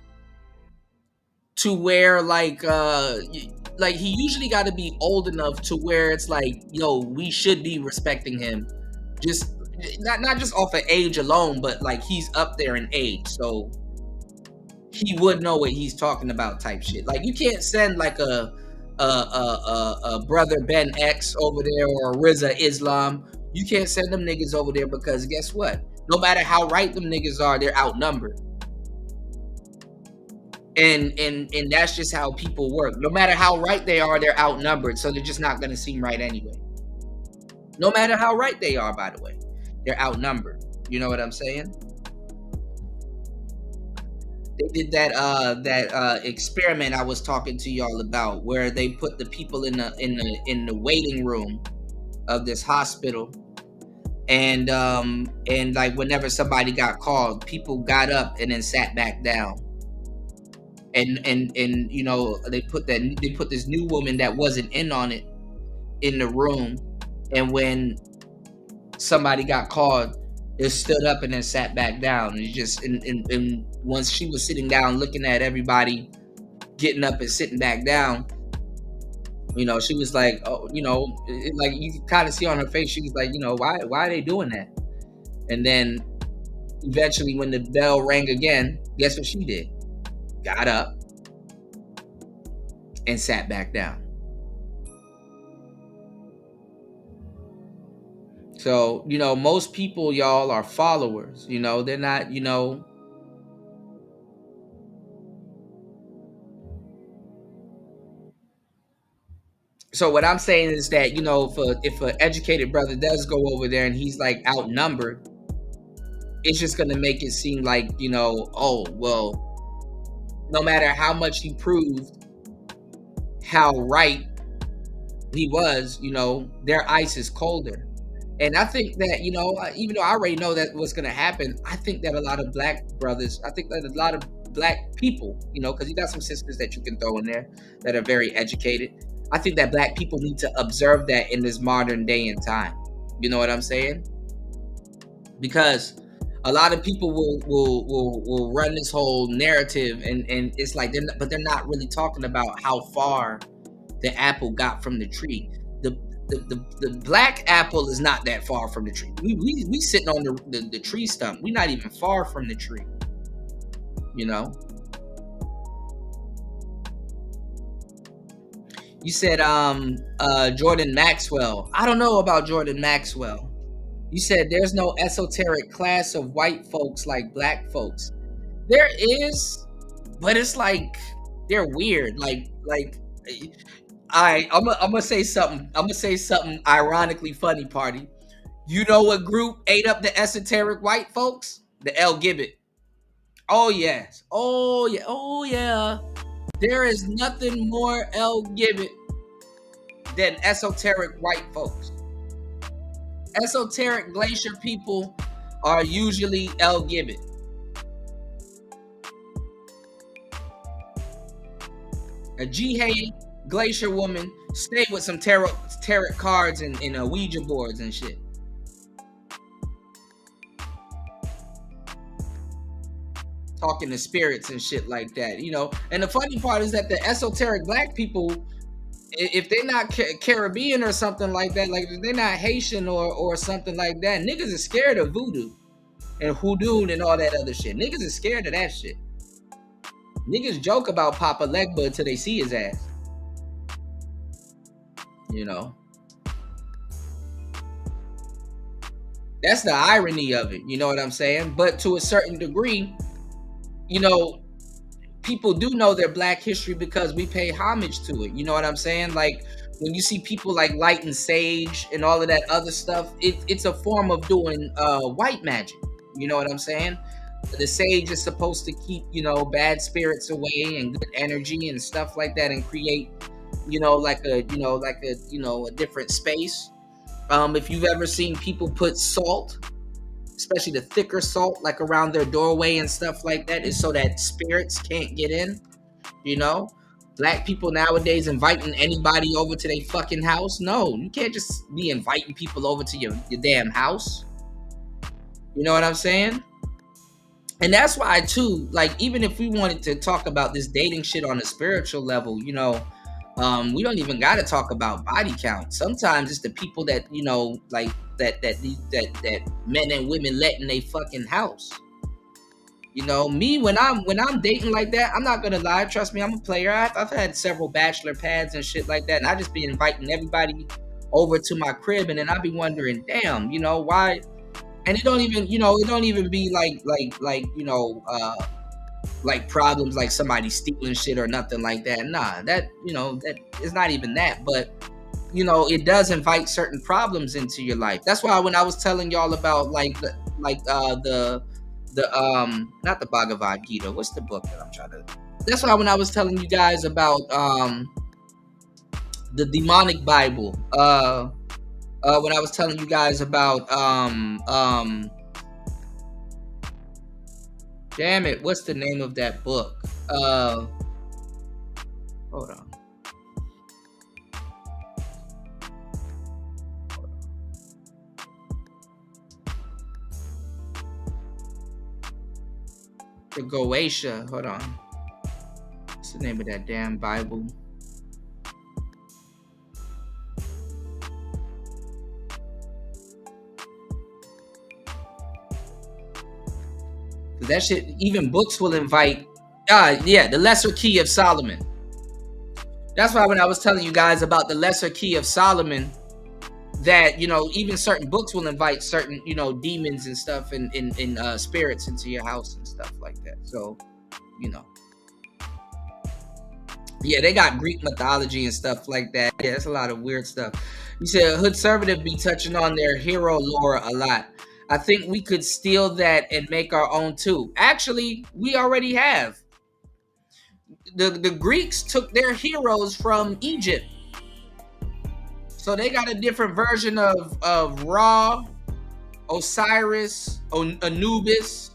to where he usually got to be old enough to where it's like, yo, we should be respecting him, just not just off of age alone, but like he's up there in age, so he would know what he's talking about type shit. Like you can't send like a brother Ben X over there or a Riza Islam. You can't send them niggas over there because guess what? No matter how right them niggas are, they're outnumbered. And that's just how people work. No matter how right they are, they're outnumbered. So they're just not gonna seem right anyway. No matter how right they are, by the way, they're outnumbered. You know what I'm saying? They did that experiment I was talking to y'all about, where they put the people in the waiting room of this hospital, and like whenever somebody got called, people got up and then sat back down. And you know, they put this new woman that wasn't in on it in the room, and when somebody got called, it stood up and then sat back down. And just and once she was sitting down looking at everybody getting up and sitting back down, you know, she was like, oh, you know, like you can kind of see on her face, she was like, you know, why are they doing that? And then eventually when the bell rang again, guess what she did? Got up and sat back down. So, you know, most people, y'all, are followers. You know, they're not, you know. So what I'm saying is that, you know, if an educated brother does go over there and he's like outnumbered, it's just going to make it seem like, you know, oh, well, no matter how much he proved how right he was, you know, their ice is colder. And I think that, you know, even though I already know that what's going to happen, I think that a lot of black brothers, I think that a lot of black people, you know, because you got some sisters that you can throw in there that are very educated. I think that black people need to observe that in this modern day and time. You know what I'm saying? Because a lot of people will run this whole narrative, and it's like they're not really talking about how far the apple got from the tree. The black apple is not that far from the tree. We sitting on the tree stump. We're not even far from the tree. You know. You said Jordan Maxwell. I don't know about Jordan Maxwell. You said there's no esoteric class of white folks like black folks. There is, but it's like they're weird. Like I'm gonna say something. I'm gonna say something ironically funny, party. You know what group ate up the esoteric white folks? The L Gibbet. Oh yes. Oh yeah. Oh yeah. There is nothing more L Gibbet than esoteric white folks. Esoteric glacier people are usually L Gibbet. A G-Hay glacier woman stayed with some tarot cards and Ouija boards and shit. Talking to spirits and shit like that, you know. And the funny part is that the esoteric black people, if they're not Caribbean or something like that, like if they're not Haitian or something like that, niggas are scared of voodoo and hoodoo and all that other shit. Niggas are scared of that shit. Niggas joke about Papa Legba until they see his ass. You know. That's the irony of it, you know what I'm saying? But to a certain degree, you know, people do know their black history because we pay homage to it. You know what I'm saying? Like when you see people like lighting sage and all of that other stuff, it's a form of doing white magic. You know what I'm saying? The sage is supposed to keep, you know, bad spirits away and good energy and stuff like that, and create, you know, like a different space. If you've ever seen people put salt, especially the thicker salt, like around their doorway and stuff like that, is so that spirits can't get in. You know, black people nowadays inviting anybody over to their fucking house. No, you can't just be inviting people over to your damn house. You know what I'm saying? And that's why too, like, even if we wanted to talk about this dating shit on a spiritual level, you know, we don't even got to talk about body count. Sometimes it's the people that, you know, like that men and women let in their fucking house. You know, me when I'm dating like that, I'm not gonna lie. Trust me, I'm a player. I've had several bachelor pads and shit like that, and I just be inviting everybody over to my crib, and then I be wondering, damn, you know, why? And it don't even be like problems like somebody stealing shit or nothing like that. Nah, that that is not even that, but it does invite certain problems into your life. That's why when I was telling y'all about the not the Bhagavad Gita, what's the book that I'm trying to? That's why when I was telling you guys about the demonic Bible, when I was telling you guys about damn it, what's the name of that book? Hold on. The Goetia. Hold on. What's the name of that damn Bible? That shit, even books will invite. The Lesser Key of Solomon. That's why when I was telling you guys about the Lesser Key of Solomon, that even certain books will invite certain demons and stuff and spirits into your house and stuff like that. So they got Greek mythology and stuff like that. Yeah, that's a lot of weird stuff. You said Hood Conservative be touching on their hero lore a lot. I think we could steal that and make our own too. Actually, we already have. The Greeks took their heroes from Egypt. So they got a different version of Ra, Osiris, Anubis,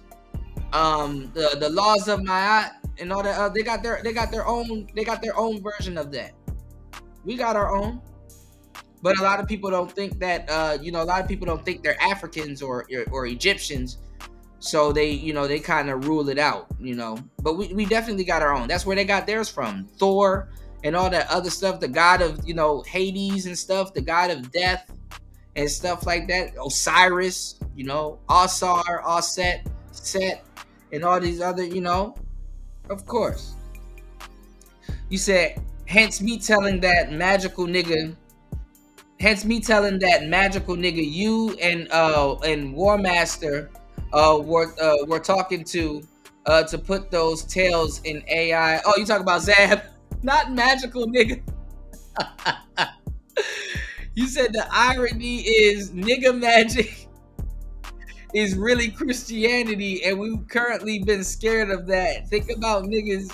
the laws of Ma'at, and all that. They got their own version of that. We got our own. But a lot of people don't think that a lot of people don't think they're Africans or Egyptians. So they kind of rule it out, But we definitely got our own. That's where they got theirs from. Thor and all that other stuff, the god of, Hades and stuff, the god of death and stuff like that. Osiris, Osar, Osset, Set, and all these other, of course. You said, hence me telling that magical nigga, you and War Master were talking to put those tails in AI. Oh, you talk about Zab, not magical nigga. You said the irony is nigga magic is really Christianity, and we've currently been scared of that. Think about niggas'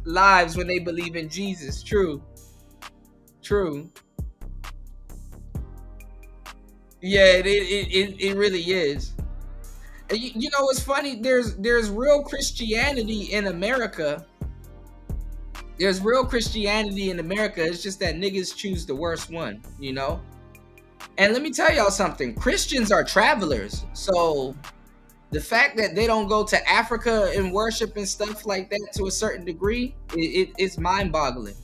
lives when they believe in Jesus. True. Yeah, it really is. And it's funny. There's real Christianity in America. It's just that niggas choose the worst one, And let me tell y'all something. Christians are travelers. So the fact that they don't go to Africa and worship and stuff like that to a certain degree, it's mind-boggling.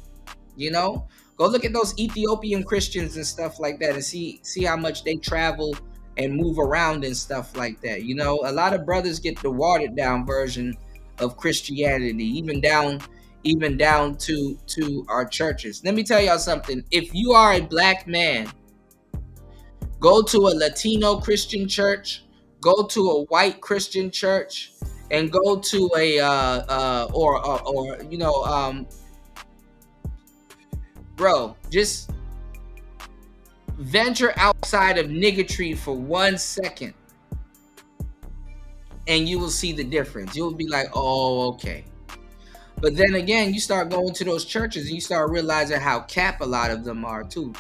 Go look at those Ethiopian Christians and stuff like that and see how much they travel and move around and stuff like that. A lot of brothers get the watered down version of Christianity, even down to our churches. Let me tell y'all something. If you are a black man, go to a Latino Christian church, go to a white Christian church, and go to bro, just venture outside of niggatry for 1 second and you will see the difference. You'll be like, oh, okay. But then again, you start going to those churches and you start realizing how cap a lot of them are too.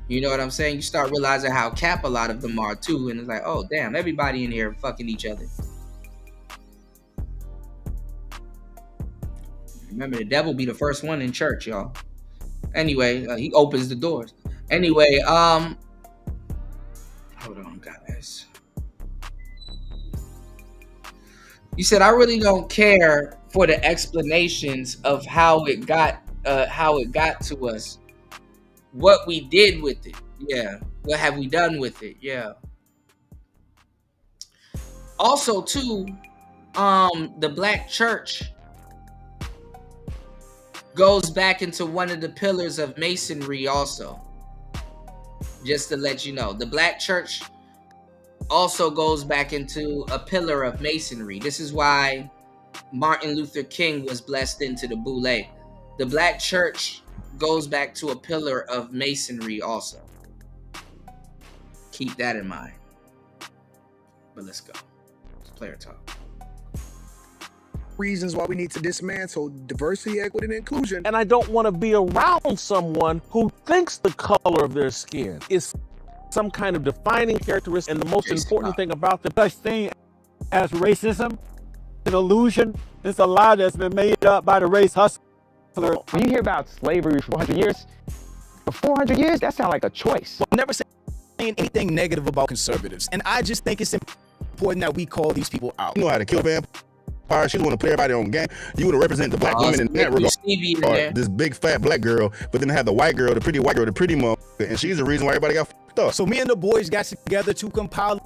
You know what I'm saying? You start realizing how cap a lot of them are too. And it's like, oh, damn, everybody in here fucking each other. Remember, the devil be the first one in church, y'all. Anyway, he opens the doors. Anyway, hold on, guys. You said, I really don't care for the explanations of how it got to us. What we did with it. Yeah. What have we done with it? Yeah. Also, too, the black church goes back into one of the pillars of masonry also. Just to let you know, the black church also goes back into a pillar of masonry. This is why Martin Luther King was blessed into the boule. The black church goes back to a pillar of masonry also. Keep that in mind. But let's go. It's player talk. Reasons why we need to dismantle diversity, equity, and inclusion. And I don't want to be around someone who thinks the color of their skin is some kind of defining characteristic. And the most important thing about the such thing as racism, an illusion. It's a lie that's been made up by the race hustler. When you hear about slavery for 400 years, for 400 years, that sounds like a choice. Well, never saying anything negative about conservatives. And I just think it's important that we call these people out. You know how to kill vampires. She want to put everybody on game. You want to represent the black women in that regard. This big fat black girl, but then have the white girl, the pretty white girl, the pretty mom, and she's the reason why everybody got fucked up. So me and the boys got together to compile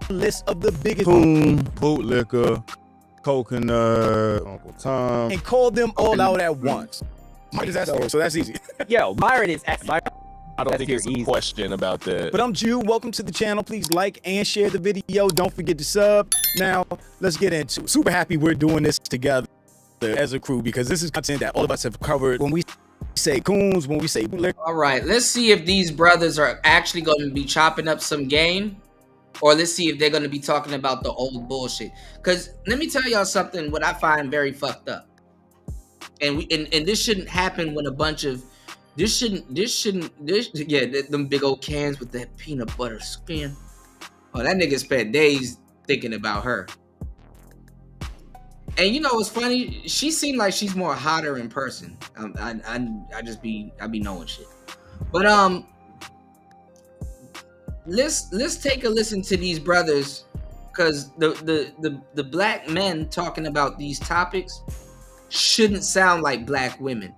a list of the biggest bootlicker, coconut, Uncle Tom, and call them all out at once. So that's easy. Yo, Myron is I don't think it's a question about that. But I'm Jew. Welcome to the channel. Please like and share the video. Don't forget to sub. Now, let's get into it. Super happy we're doing this together as a crew because this is content that all of us have covered. When we say coons, when we say bootleg. All right, let's see if these brothers are actually going to be chopping up some game, or let's see if they're going to be talking about the old bullshit. Because let me tell y'all something, what I find very fucked up. And this shouldn't happen when a bunch of them big old cans with that peanut butter skin. Oh, that nigga spent days thinking about her. And you know what's funny? She seemed like she's more hotter in person. I be knowing shit. But let's take a listen to these brothers, because the black men talking about these topics shouldn't sound like black women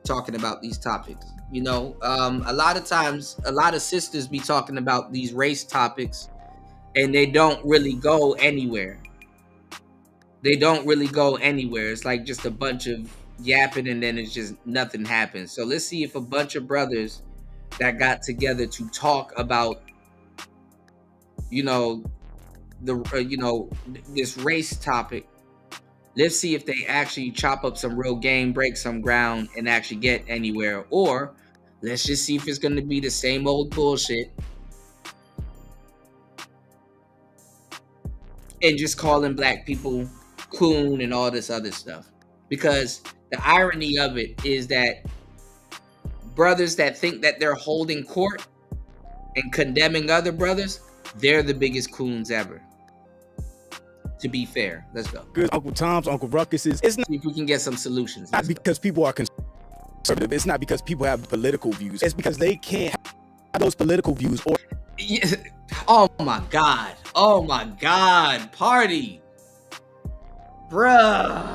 talking about these topics. You know, a lot of times, a lot of sisters be talking about these race topics and they don't really go anywhere. They don't really go anywhere. It's like just a bunch of yapping and then it's just nothing happens. So let's see if a bunch of brothers that got together to talk about, you know, this race topic, let's see if they actually chop up some real game, break some ground, and actually get anywhere. Or let's just see if it's going to be the same old bullshit and just calling black people coon and all this other stuff. Because the irony of it is that brothers that think that they're holding court and condemning other brothers, they're the biggest coons ever. To be fair, let's go. Good Uncle Tom's, Uncle Ruckus's. It's not if we can get some solutions. Not because people are conservative. It's not because people have political views. It's because they can't have those political views. Or yeah. Oh my God. Oh my God. Party. Bruh.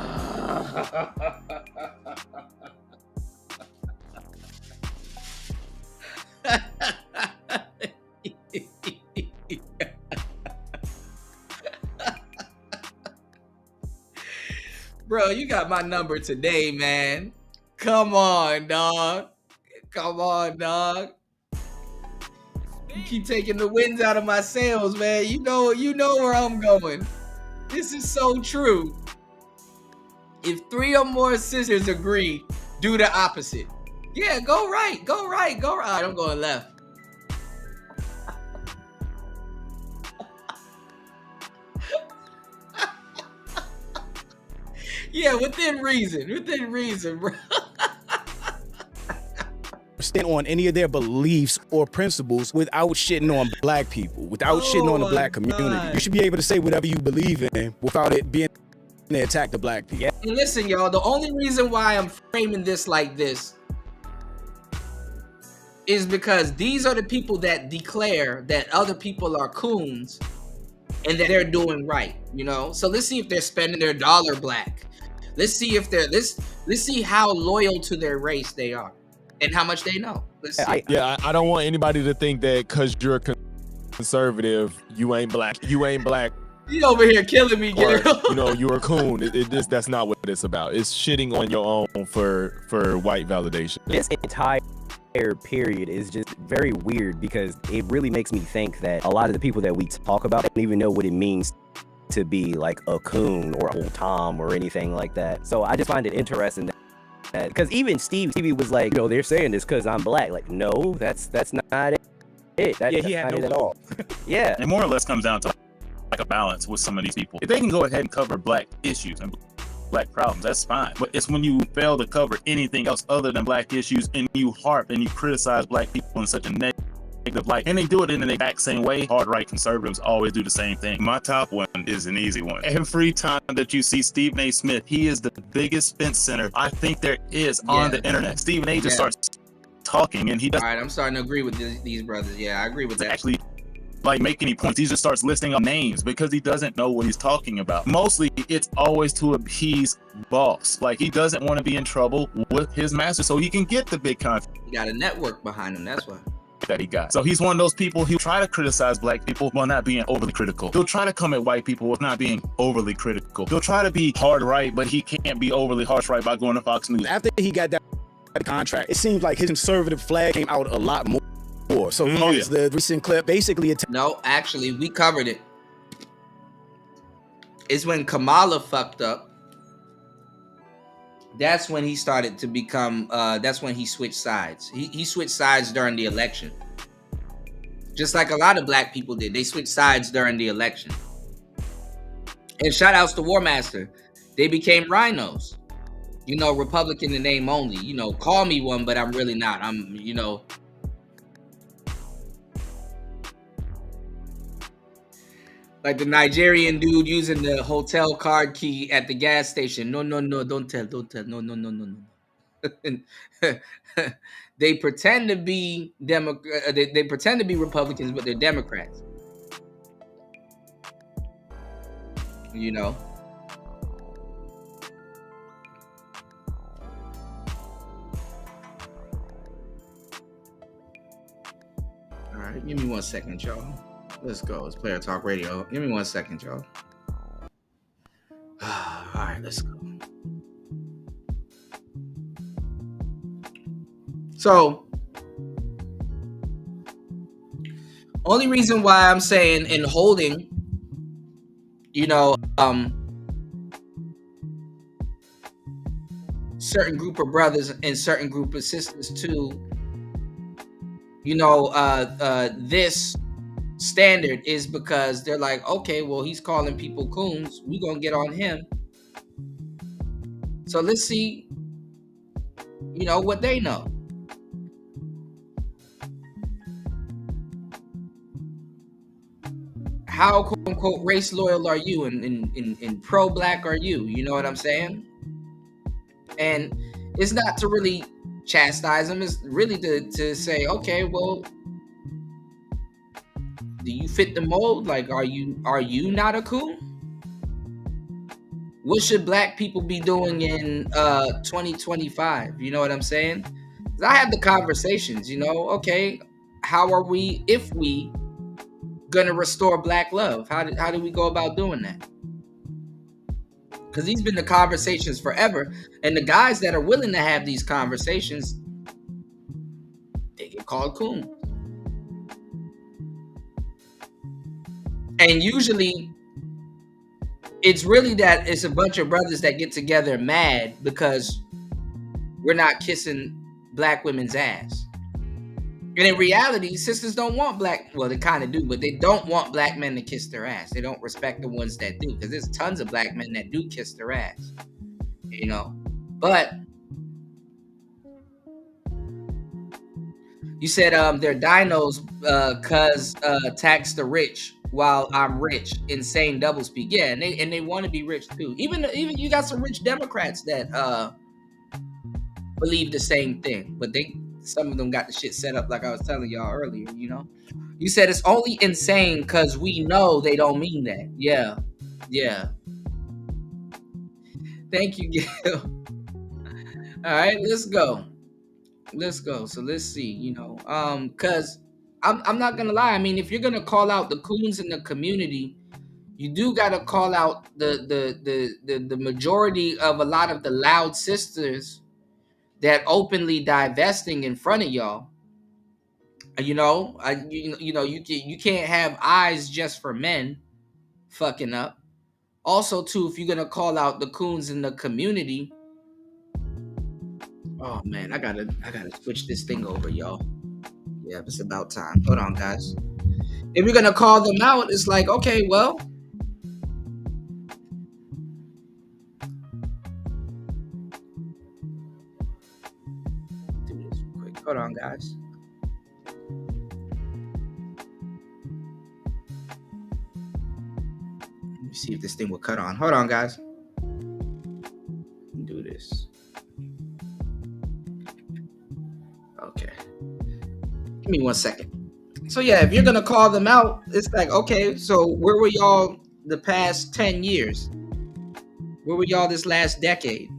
Bro, you got my number today, man. Come on, dog. Come on, dog. You keep taking the winds out of my sails, man. You know where I'm going. This is so true. If 3 or more sisters agree, do the opposite. Yeah, go right, go right, go right. I'm going left. Yeah, within reason, bro. Stand on any of their beliefs or principles without shitting on black people, without shitting on the black community. God. You should be able to say whatever you believe in without it being an attack to black people. And listen, y'all, the only reason why I'm framing this like this is because these are the people that declare that other people are coons and that they're doing right, you know? So let's see if they're spending their dollar black. Let's see if they're let's see how loyal to their race they are and how much they know. Let's see. I don't want anybody to think that because you're conservative, you ain't black. You ain't black You over here killing me, or Gail. you know, you're a coon. That's not what it's about. It's shitting on your own for white validation. This entire period is just very weird because it really makes me think that a lot of the people that we talk about don't even know what it means to be like a coon or old Tom or anything like that. So I just find it interesting that because even Stevie was like, you know, they're saying this because I'm black. Like, no, that's not it. That's he had not no it at all. Yeah. It more or less comes down to like a balance with some of these people. If they can go ahead and cover black issues and black problems, that's fine. But it's when you fail to cover anything else other than black issues and you harp and you criticize black people in such a negative light, and they do it in the exact same way. Hard right conservatives always do the same thing. My top one is an easy one. Every time that you see Stephen A. Smith, he is the biggest fence center I think there is on the internet. Stephen A. just starts talking and he does. All right, I'm starting to agree with these brothers. Yeah, I agree with that. Actually, like make any points, he just starts listing up names because he doesn't know what he's talking about. Mostly it's always to appease boss. Like he doesn't want to be in trouble with his master so he can get the big contract. He got a network behind him, that's why. That he got. So he's one of those people who try to criticize black people while not being overly critical. He'll try to come at white people with not being overly critical. He'll try to be hard right, but he can't be overly harsh right by going to Fox News. After he got that contract, it seems like his conservative flag came out a lot more. So the recent clip basically no, actually we covered it. It's when Kamala fucked up. That's when he started to become that's when he switched sides. He switched sides during the election. Just like a lot of black people did. They switched sides during the election. And shout outs to War Master. They became rhinos. You know, Republican in name only. You know, call me one, but I'm really not. I'm, you know, like the Nigerian dude using the hotel card key at the gas station. No, don't tell. No. They pretend to be they pretend to be Republicans, but they're Democrats. You know. All right, give me 1 second, y'all. Let's go. It's Player Talk Radio. Give me 1 second, y'all. All right, let's go. So, only reason why I'm saying and holding, you know, certain group of brothers and certain group of sisters to, you know, this standard is because they're like, okay, well, he's calling people coons. We're going to get on him. So let's see, you know, what they know. How quote unquote race loyal are you and pro black are you? You know what I'm saying? And it's not to really chastise them, it's really to say, okay, well, do you fit the mold? Like, are you not a coon? What should black people be doing in 2025? You know what I'm saying? I have the conversations, you know, okay, how are we, if we gonna restore black love? How do we go about doing that? Because these been the conversations forever, and the guys that are willing to have these conversations, they get called coons. And usually it's really that it's a bunch of brothers that get together mad because we're not kissing black women's ass. And in reality, sisters don't want black, well, they kind of do, but they don't want black men to kiss their ass. They don't respect the ones that do, because there's tons of black men that do kiss their ass, you know. But you said they're dinos cause tax the rich while I'm rich. Insane doublespeak. Yeah, and they want to be rich too. Even you got some rich Democrats that believe the same thing, but some of them got the shit set up like I was telling y'all earlier, you know. You said it's only insane because we know they don't mean that. Yeah. Thank you, Gil. All right, let's go. So let's see, you know, because I'm not gonna lie. I mean, if you're gonna call out the coons in the community, you do got to call out the majority of a lot of the loud sisters that openly divesting in front of y'all. You know, you can't have eyes just for men fucking up. Also, too, if you're gonna call out the coons in the community, oh man, I gotta switch this thing over, y'all. Yeah, it's about time. Hold on, guys. If you're gonna call them out, it's like, okay, well, do this quick. Hold on, guys. Let me see if this thing will cut on. Hold on, guys. Do this. Okay. Give me 1 second. So yeah, if you're gonna call them out, it's like, okay, so where were y'all the past 10 years? Where were y'all this last decade?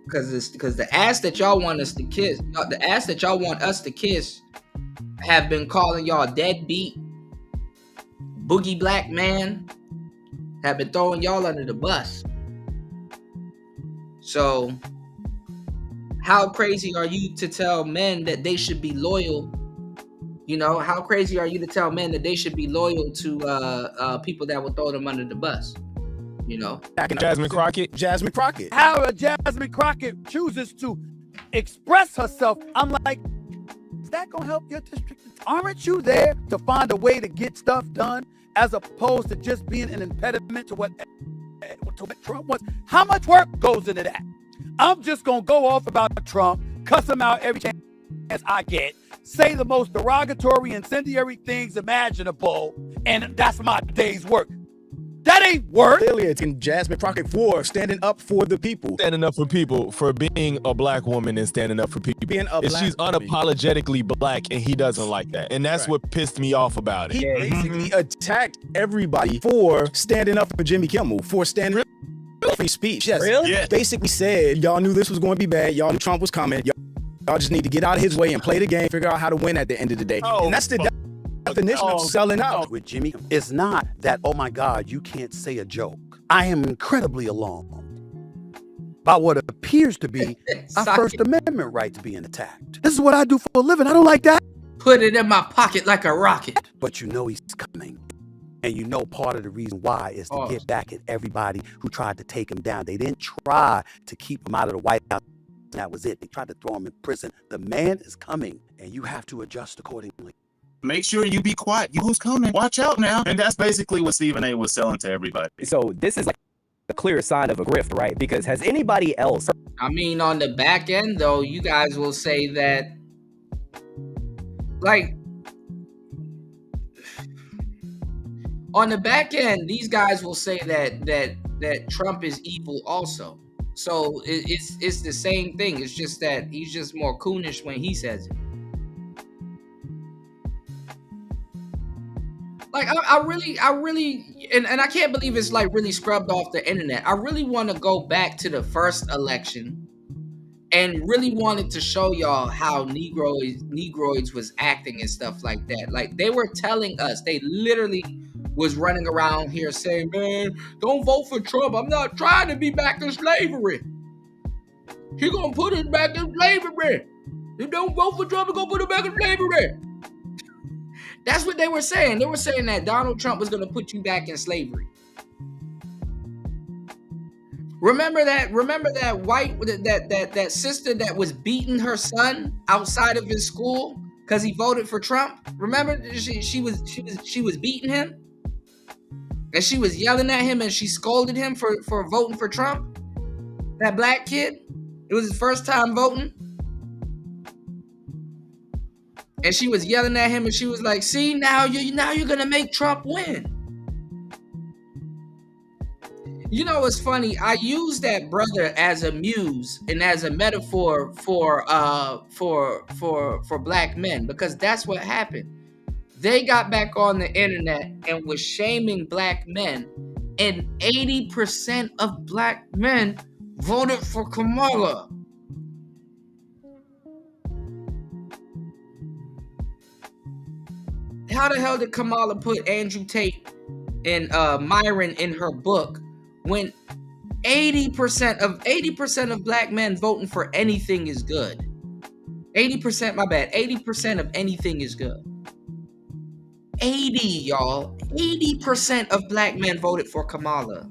Because the ass that y'all want us to kiss, have been calling y'all deadbeat, boogie black man, have been throwing y'all under the bus. So how crazy are you to tell men that they should be loyal? You know, how crazy are you to tell men that they should be loyal to people that will throw them under the bus? You know, Jasmine Crockett. How Jasmine Crockett chooses to express herself, I'm like, is that gonna help your district? Aren't you there to find a way to get stuff done, as opposed to just being an impediment to what Trump wants? How much work goes into that? I'm just gonna go off about Trump, cuss him out every chance I get, say the most derogatory, incendiary things imaginable, and that's my day's work. That ain't work. Clearly, it's in Jasmine Crockett for standing up for the people. Standing up for people, for being a black woman and standing up for people. She's unapologetically black, and he doesn't like that. And that's what pissed me off about it. He basically attacked everybody for standing up for Jimmy Kimmel, for standing up for free speech. Yes. Really? Yeah. Basically said, y'all knew this was going to be bad. Y'all knew Trump was coming. Y'all just need to get out of his way and play the game, figure out how to win at the end of the day. And that's the definition of selling out. With Jimmy, it's not that, oh my God, you can't say a joke. I am incredibly alarmed by what appears to be our First Amendment rights being attacked. This is what I do for a living. I don't like that. Put it in my pocket like a rocket. But you know he's coming. And you know part of the reason why is to get back at everybody who tried to take him down. They didn't try to keep him out of the White House. That was it. They tried to throw him in prison. The man is coming, and you have to adjust accordingly. Make sure you be quiet. You who's coming? Watch out now. And that's basically what Stephen A. was selling to everybody. So this is like a clear sign of a grift, right? Because has anybody else? I mean, on the back end, though, you guys will say that, like, on the back end, these guys will say that Trump is evil also. So it's the same thing. It's just that he's just more coonish when he says it. Like, I really, and I can't believe it's like really scrubbed off the internet. I really want to go back to the first election and really wanted to show y'all how Negroids was acting and stuff like that. Like, they were telling us, they literally was running around here saying, man, don't vote for Trump. I'm not trying to be back in slavery. He gonna put us back in slavery. You don't vote for Trump, he's gonna put us back in slavery. That's what they were saying. They were saying that Donald Trump was going to put you back in slavery. Remember that sister that was beating her son outside of his school because he voted for Trump? Remember she was beating him? And she was yelling at him and she scolded him for voting for Trump? That black kid? It was his first time voting. And she was yelling at him and she was like, see, now you're going to make Trump win. You know what's funny? I use that brother as a muse and as a metaphor for black men, because that's what happened. They got back on the internet and was shaming black men, and 80% of black men voted for Kamala. how the hell did Kamala put Andrew Tate and Myron in her book when 80% of black men voting for anything is good? 80%, my bad. 80% of anything is good. 80, y'all. 80% of black men voted for Kamala.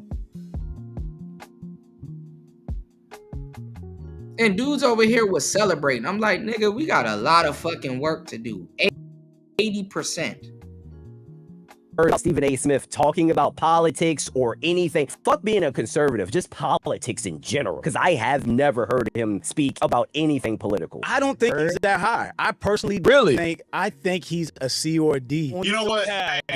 And dudes over here was celebrating. I'm like, nigga, we got a lot of fucking work to do. 80%. Heard Stephen A. Smith talking about politics or anything. Fuck being a conservative, just politics in general. Because I have never heard him speak about anything political. I don't think he's that high. I personally think he's a C or a D. You know what?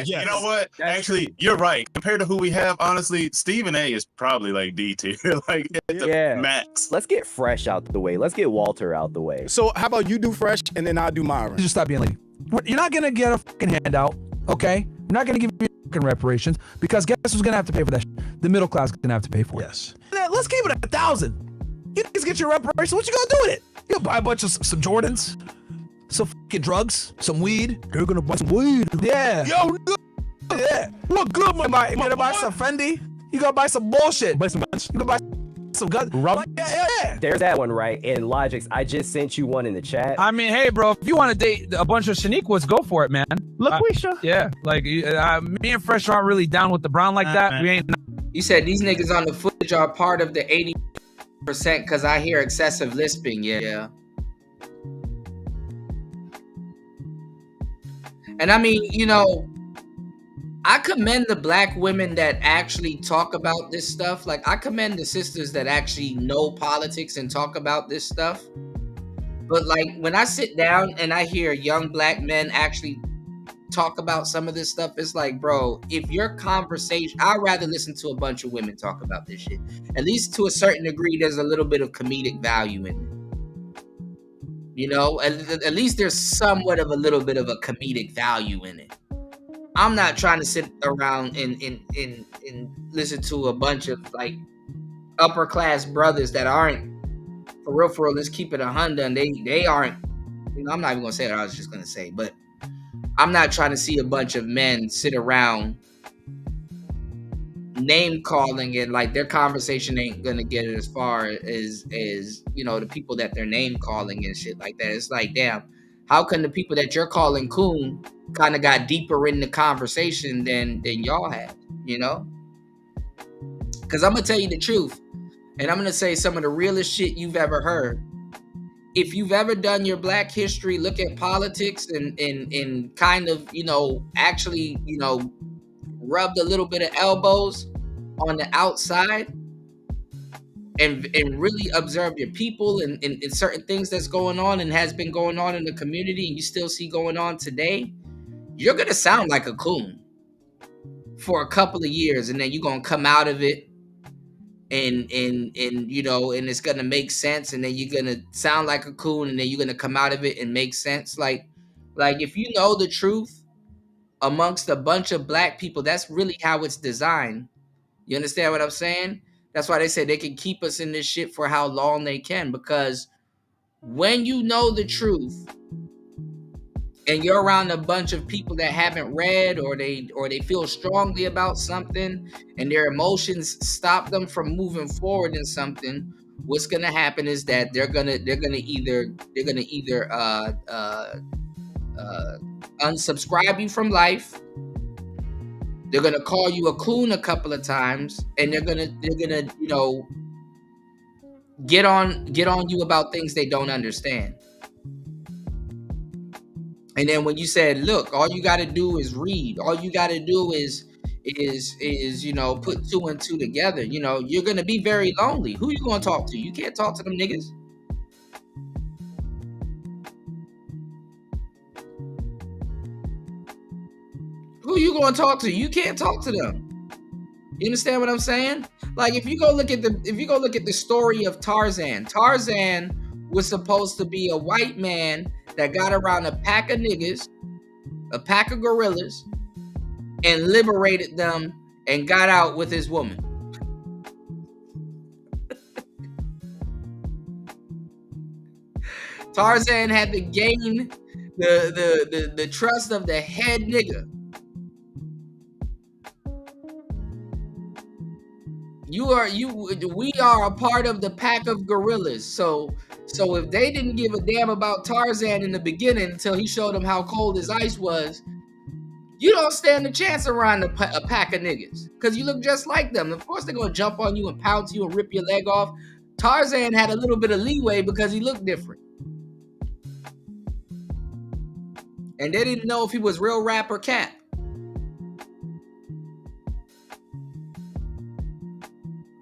You know what? Actually, you're right. Compared to who we have, honestly, Stephen A. is probably like D tier, like at the max. Let's get Fresh out the way. Let's get Walter out the way. So how about you do Fresh and then I'll do Myron? Just stop being lady. You're not gonna get a fucking handout, okay? You're not gonna give me fucking reparations because guess who's gonna have to pay for that shit? The middle class is gonna have to pay for it. Yes. Let's keep it at 1,000. You guys get your reparations. What you gonna do with it? You gonna buy a bunch of some Jordans, some fucking drugs, some weed. You're gonna buy some weed. Yeah. Yo, yeah. Look good, man. You gonna buy some Fendi? You gonna buy some bullshit? Buy some guns. You gonna buy some guns? Like, yeah. There's that one, right? And Logix, I just sent you one in the chat. I mean, hey, bro, if you want to date a bunch of Shaniquas, go for it, man. LaQuisha. Yeah, like me and Fresh aren't really down with the brown like that. We ain't. You said these niggas on the footage are part of the 80% because I hear excessive lisping. Yeah. And I mean, you know, I commend the black women that actually talk about this stuff. Like, I commend the sisters that actually know politics and talk about this stuff. But like, when I sit down and I hear young black men actually talk about some of this stuff, it's like, bro, if your conversation, I'd rather listen to a bunch of women talk about this shit. At least to a certain degree, there's a little bit of comedic value in it. You know, at least there's somewhat of a little bit of a comedic value in it. I'm not trying to sit around and listen to a bunch of like upper class brothers that aren't for real. Let's keep it 100. And they aren't. You know, I'm not even gonna say what I was just gonna say, but I'm not trying to see a bunch of men sit around name calling and like their conversation ain't gonna get it as far as you know the people that they're name calling and shit like that. It's like, damn, how can the people that you're calling coon kind of got deeper in the conversation than y'all had, you know? Because I'm gonna tell you the truth, and I'm gonna say some of the realest shit you've ever heard. If you've ever done your black history, look at politics and kind of, you know, actually, you know, rubbed a little bit of elbows on the outside and really observe your people and certain things that's going on and has been going on in the community and you still see going on today, you're going to sound like a coon for a couple of years, and then you're going to come out of it and you know, and it's going to make sense, and then you're going to sound like a coon, and then you're going to come out of it and make sense. Like if you know the truth amongst a bunch of black people, that's really how it's designed. You understand what I'm saying? That's why they say they can keep us in this shit for how long they can, because when you know the truth and you're around a bunch of people that haven't read or they feel strongly about something and their emotions stop them from moving forward in something, what's gonna happen is that they're gonna either unsubscribe you from life. They're gonna call you a coon a couple of times, and they're gonna you know get on you about things they don't understand. And then when you said, look, all you got to do is read. All you got to do is you know, put 2 and 2 together. You know, you're gonna be very lonely. Who you gonna talk to? You can't talk to them niggas. Who you gonna talk to? You can't talk to them. You understand what I'm saying? Like if you go look at the story of Tarzan. Tarzan was supposed to be a white man that got around a pack of niggas, a pack of gorillas, and liberated them and got out with his woman. Tarzan had to gain the trust of the head nigga. We are a part of the pack of gorillas. So if they didn't give a damn about Tarzan in the beginning until he showed them how cold his ice was, you don't stand a chance around a pack of niggas because you look just like them. Of course, they're gonna jump on you and pounce you and rip your leg off. Tarzan had a little bit of leeway because he looked different, and they didn't know if he was real rap or cap.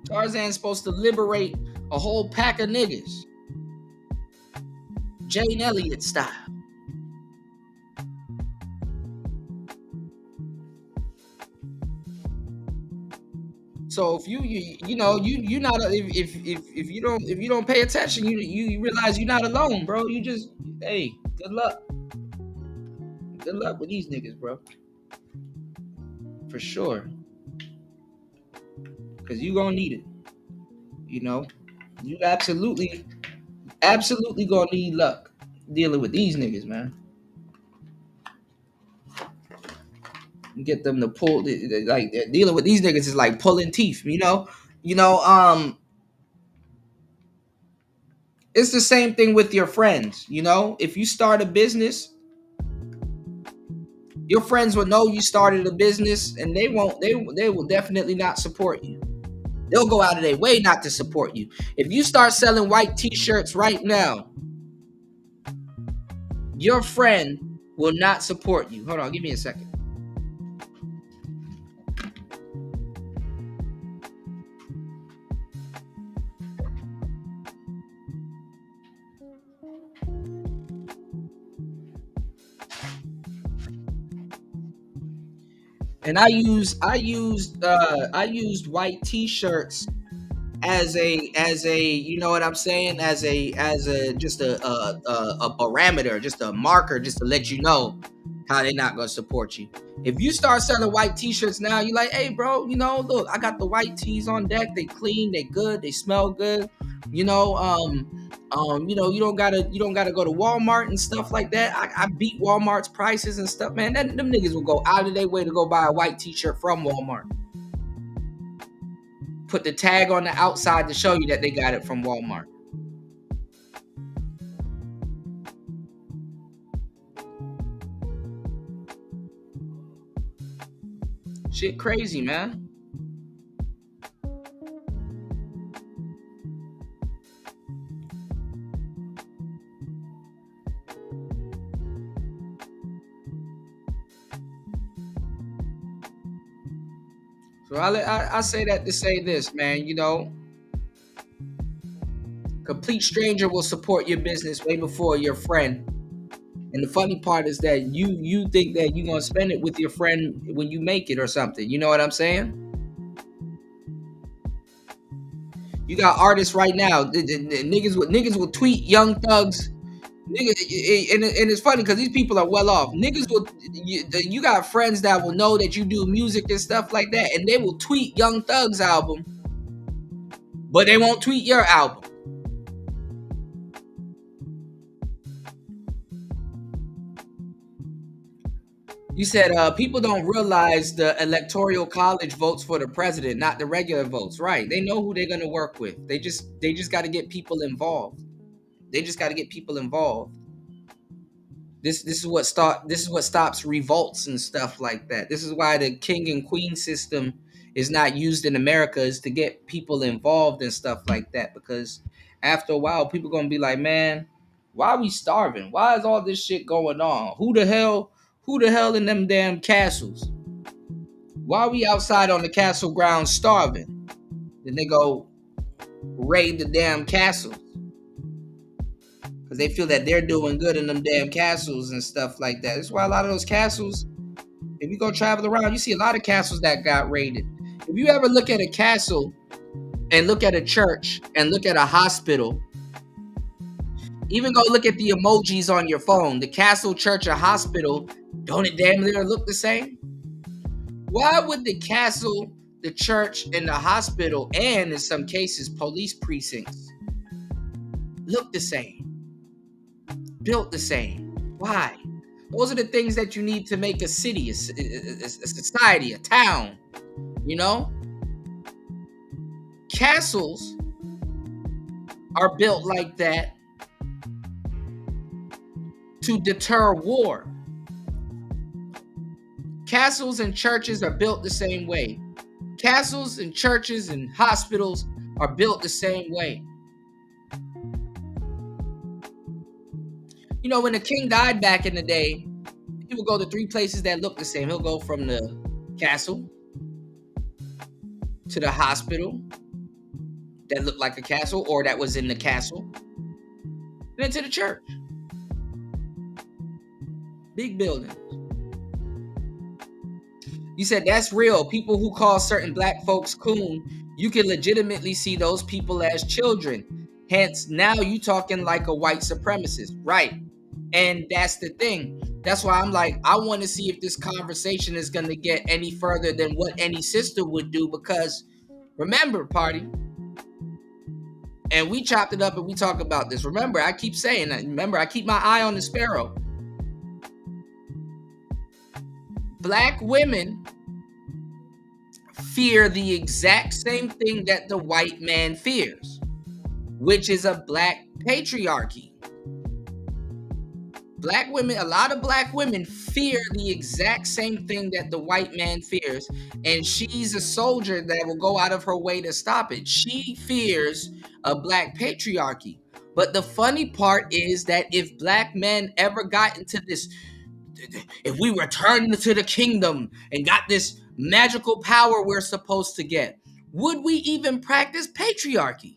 Tarzan's supposed to liberate a whole pack of niggas, Jane Elliott style. So if you know you're not if you don't pay attention, you realize you're not alone, bro. You just hey, good luck with these niggas, bro, for sure. Cause you gonna need it, you know. You absolutely gonna need luck dealing with these niggas, man. Get them to pull, like dealing with these niggas is like pulling teeth, you know. It's the same thing with your friends, you know. If you start a business, your friends will know you started a business, and they will definitely not support you. They'll go out of their way not to support you. If you start selling white t-shirts right now, your friend will not support you. Hold on, give me a second. And I used white t-shirts as a you know what I'm saying, as a just a parameter, just a marker, just to let you know how they not gonna support you. If you start selling white t-shirts now, you're like, hey bro, you know, look, I got the white tees on deck, they clean, they good, they smell good, you know, you know, you don't gotta go to Walmart and stuff like that. I beat Walmart's prices and stuff, man. Them niggas will go out of their way to go buy a white t-shirt from Walmart. Put the tag on the outside to show you that they got it from Walmart. Shit crazy, man. So I say that to say this, man, you know, complete stranger will support your business way before your friend. And the funny part is that you think that you're going to spend it with your friend when you make it or something. You know what I'm saying? You got artists right now. Niggas will tweet Young Thugs. Niggas, and it's funny because these people are well off. Niggas will, you got friends that will know that you do music and stuff like that, and they will tweet Young Thug's album, but they won't tweet your album. You said people don't realize the electoral college votes for the president, not the regular votes. Right? They know who they're gonna work with. They just got to get people involved. They just got to get people involved. This is what stops revolts and stuff like that. This is why the king and queen system is not used in America, is to get people involved and stuff like that. Because after a while, people gonna be like, man, why are we starving? Why is all this shit going on? Who the hell in them damn castles? Why are we outside on the castle grounds starving? Then they go raid the damn castles because they feel that they're doing good in them damn castles and stuff like that. That's why a lot of those castles, if you go travel around, you see a lot of castles that got raided. If you ever look at a castle and look at a church and look at a hospital, even go look at the emojis on your phone, the castle, church, or hospital, don't it damn near look the same? Why would the castle, the church, and the hospital, and in some cases, police precincts, look the same? Built the same? Why? Those are the things that you need to make a city, a society, a town, you know? Castles are built like that to deter war. Castles and churches are built the same way. Castles and churches and hospitals are built the same way. You know, when the king died back in the day, he would go to 3 places that look the same. He'll go from the castle to the hospital that looked like a castle or that was in the castle, then to the church. Big buildings. You said that's real. People who call certain black folks coon, you can legitimately see those people as children. Hence, now you talking like a white supremacist, right? And that's the thing. That's why I'm like, I want to see if this conversation is going to get any further than what any sister would do, because remember, party, and we chopped it up and we talk about this. Remember, I keep saying that. Remember, I keep my eye on the sparrow. Black women fear the exact same thing that the white man fears, which is a black patriarchy. Black women, a lot of black women fear the exact same thing that the white man fears, and she's a soldier that will go out of her way to stop it. She fears a black patriarchy. But the funny part is that if black men ever got into this, if we returned to the kingdom and got this magical power we're supposed to get, would we even practice patriarchy?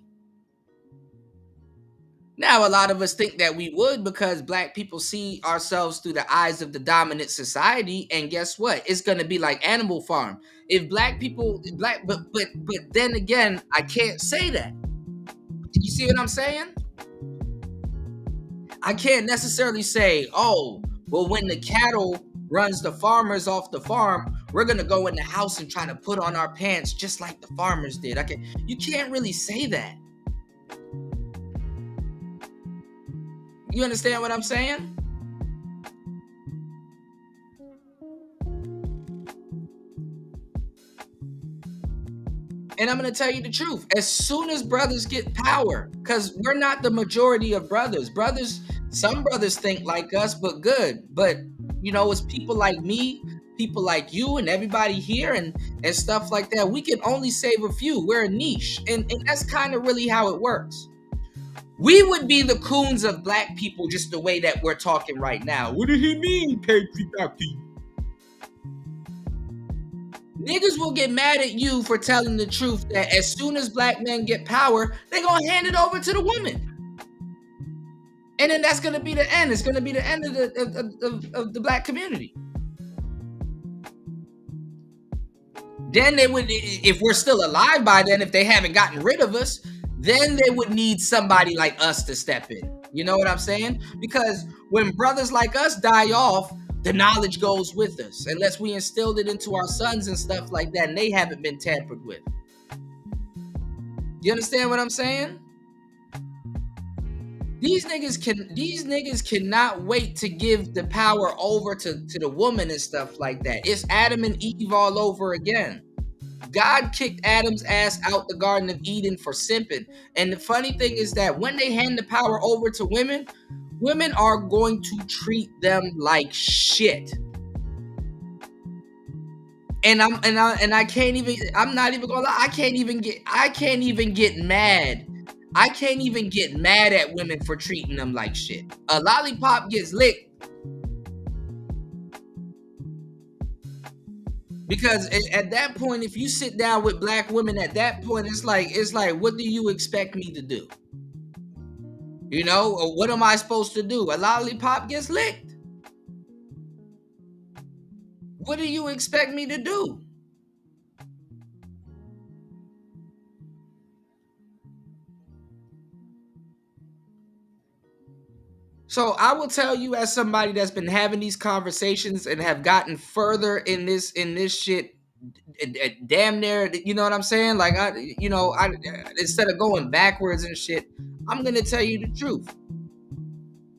Now, a lot of us think that we would, because black people see ourselves through the eyes of the dominant society, and guess what? It's going to be like Animal Farm. If black people, but then again, I can't say that. You see what I'm saying? I can't necessarily say, oh, well, when the cattle runs the farmers off the farm, we're going to go in the house and try to put on our pants just like the farmers did. You can't really say that. You understand what I'm saying? And I'm going to tell you the truth. As soon as brothers get power, because we're not the majority of brothers. Some brothers think like us, but good. But, you know, it's people like me, people like you, and everybody here and stuff like that. We can only save a few. We're a niche. And that's kind of really how it works. We would be the coons of black people just the way that we're talking right now. What did he mean, patriarchy? Niggas will get mad at you for telling the truth that as soon as black men get power, they're going to hand it over to the woman. And then that's going to be the end. It's going to be the end of the black community. Then they would, if we're still alive by then, if they haven't gotten rid of us, then they would need somebody like us to step in. You know what I'm saying? Because when brothers like us die off, the knowledge goes with us, unless we instilled it into our sons and stuff like that, and they haven't been tampered with. You understand what I'm saying? These niggas cannot wait to give the power over to the woman and stuff like that. It's Adam and Eve all over again. God kicked Adam's ass out the Garden of Eden for simping. And the funny thing is that when they hand the power over to women, women are going to treat them like shit. And I can't even, I'm not even gonna lie, I can't even get mad. I can't even get mad at women for treating them like shit. A lollipop gets licked. Because at that point, if you sit down with black women at that point, it's like, what do you expect me to do? You know, or what am I supposed to do? A lollipop gets licked. What do you expect me to do? So I will tell you, as somebody that's been having these conversations and have gotten further in this shit, damn near, you know what I'm saying? Like, I instead of going backwards and shit, I'm gonna tell you the truth.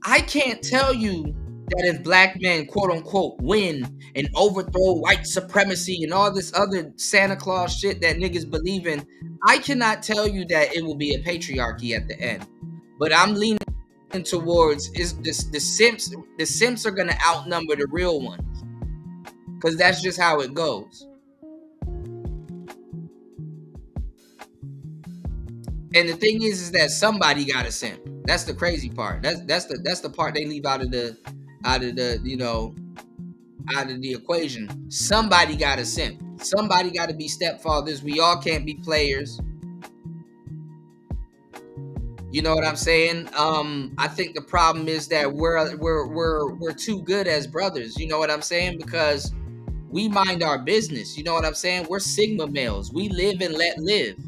I can't tell you that if black men, quote unquote, win and overthrow white supremacy and all this other Santa Claus shit that niggas believe in, I cannot tell you that it will be a patriarchy at the end. But I'm leaning towards the simps. The simps are gonna outnumber the real ones, because that's just how it goes. And the thing is that somebody got a simp. That's the crazy part. That's the part they leave out of the equation. Somebody got a simp. Somebody got to be stepfathers. We all can't be players. You know what I'm saying? I think the problem is that we're too good as brothers. You know what I'm saying? Because we mind our business. You know what I'm saying? We're Sigma males. We live and let live.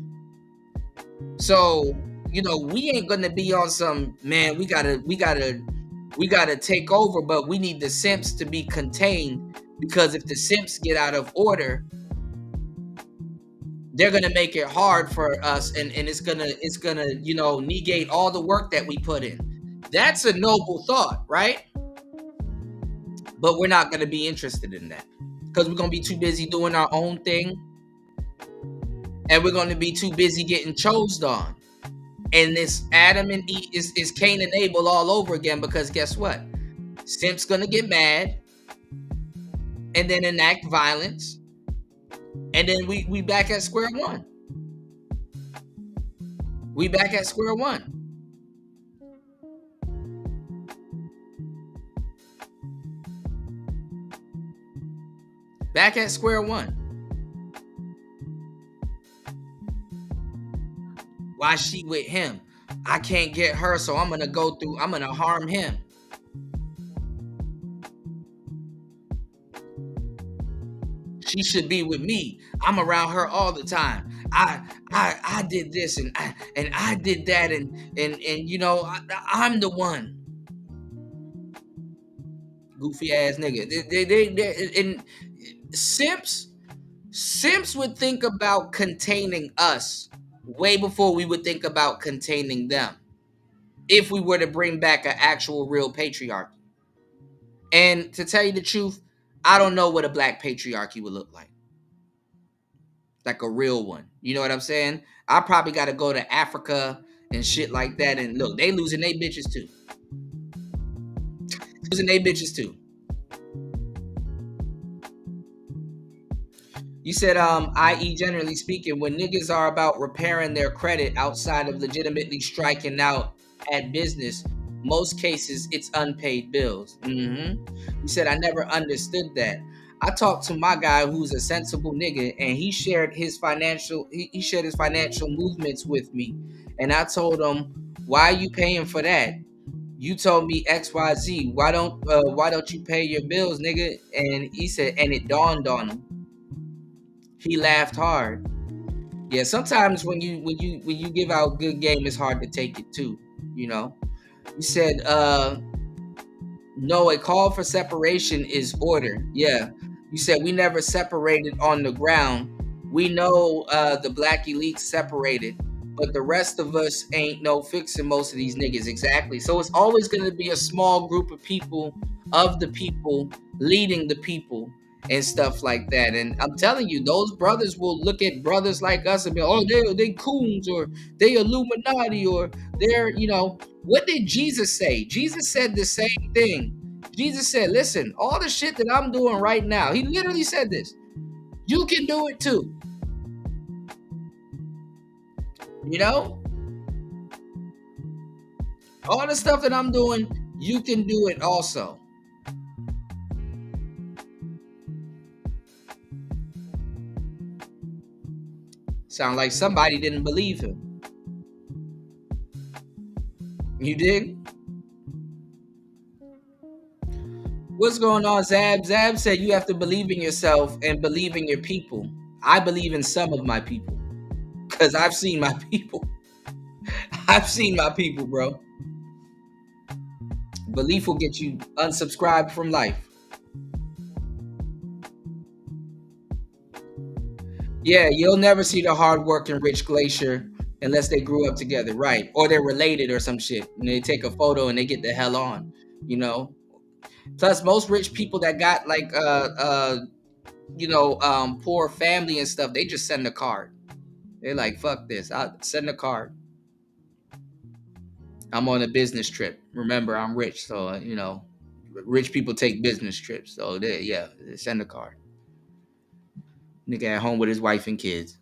So, you know, we ain't gonna be on some, man, we gotta take over, but we need the simps to be contained, because if the simps get out of order, they're gonna make it hard for us, and it's gonna, you know, negate all the work that we put in. That's a noble thought, right? But we're not gonna be interested in that, because we're gonna be too busy doing our own thing. And we're going to be too busy getting chosed on. And this Adam and Eve is Cain and Abel all over again, because guess what? Simp's going to get mad and then enact violence. And then we back at square one. We back at square one. Back at square one. Why she with him? I can't get her, so I'm gonna harm him. She should be with me. I'm around her all the time. I did this and I did that and you know, I'm the one. Goofy ass nigga. They and simps would think about containing us way before we would think about containing them, if we were to bring back an actual real patriarchy. And to tell you the truth, I don't know what a black patriarchy would look like. Like a real one. You know what I'm saying? I probably got to go to Africa and shit like that. And look, they losing their bitches too. You said, i.e. generally speaking, when niggas are about repairing their credit outside of legitimately striking out at business, most cases it's unpaid bills. You said, I never understood that. I talked to my guy who's a sensible nigga, and he shared his financial movements with me. And I told him, why are you paying for that? You told me XYZ. Why don't you pay your bills, nigga? And he said, and it dawned on him. He laughed hard. Yeah, sometimes when you give out good game, it's hard to take it too, you know. He said, no, a call for separation is order. Yeah. You said we never separated on the ground. We know the black elite separated, but the rest of us ain't no fixing most of these niggas. Exactly. So it's always going to be a small group of people, leading the people and stuff like that. And I'm telling you, those brothers will look at brothers like us and be, oh, they coons, or they Illuminati, or they're, you know. What did Jesus say? Jesus said the same thing. Jesus said, listen, all the shit that I'm doing right now, he literally said this, you can do it too. You know? All the stuff that I'm doing, you can do it also. Sound like somebody didn't believe him. You dig? What's going on, Zab? Zab said you have to believe in yourself and believe in your people. I believe in some of my people, because I've seen my people. I've seen my people, bro. Belief will get you unsubscribed from life. Yeah, you'll never see the hardworking Rich Glacier unless they grew up together, right? Or they're related or some shit. And they take a photo and they get the hell on, you know? Plus, most rich people that got like poor family and stuff, they just send a card. They're like, fuck this, I'll send a card. I'm on a business trip. Remember, I'm rich, so rich people take business trips. So they send a card. Nigga at home with his wife and kids.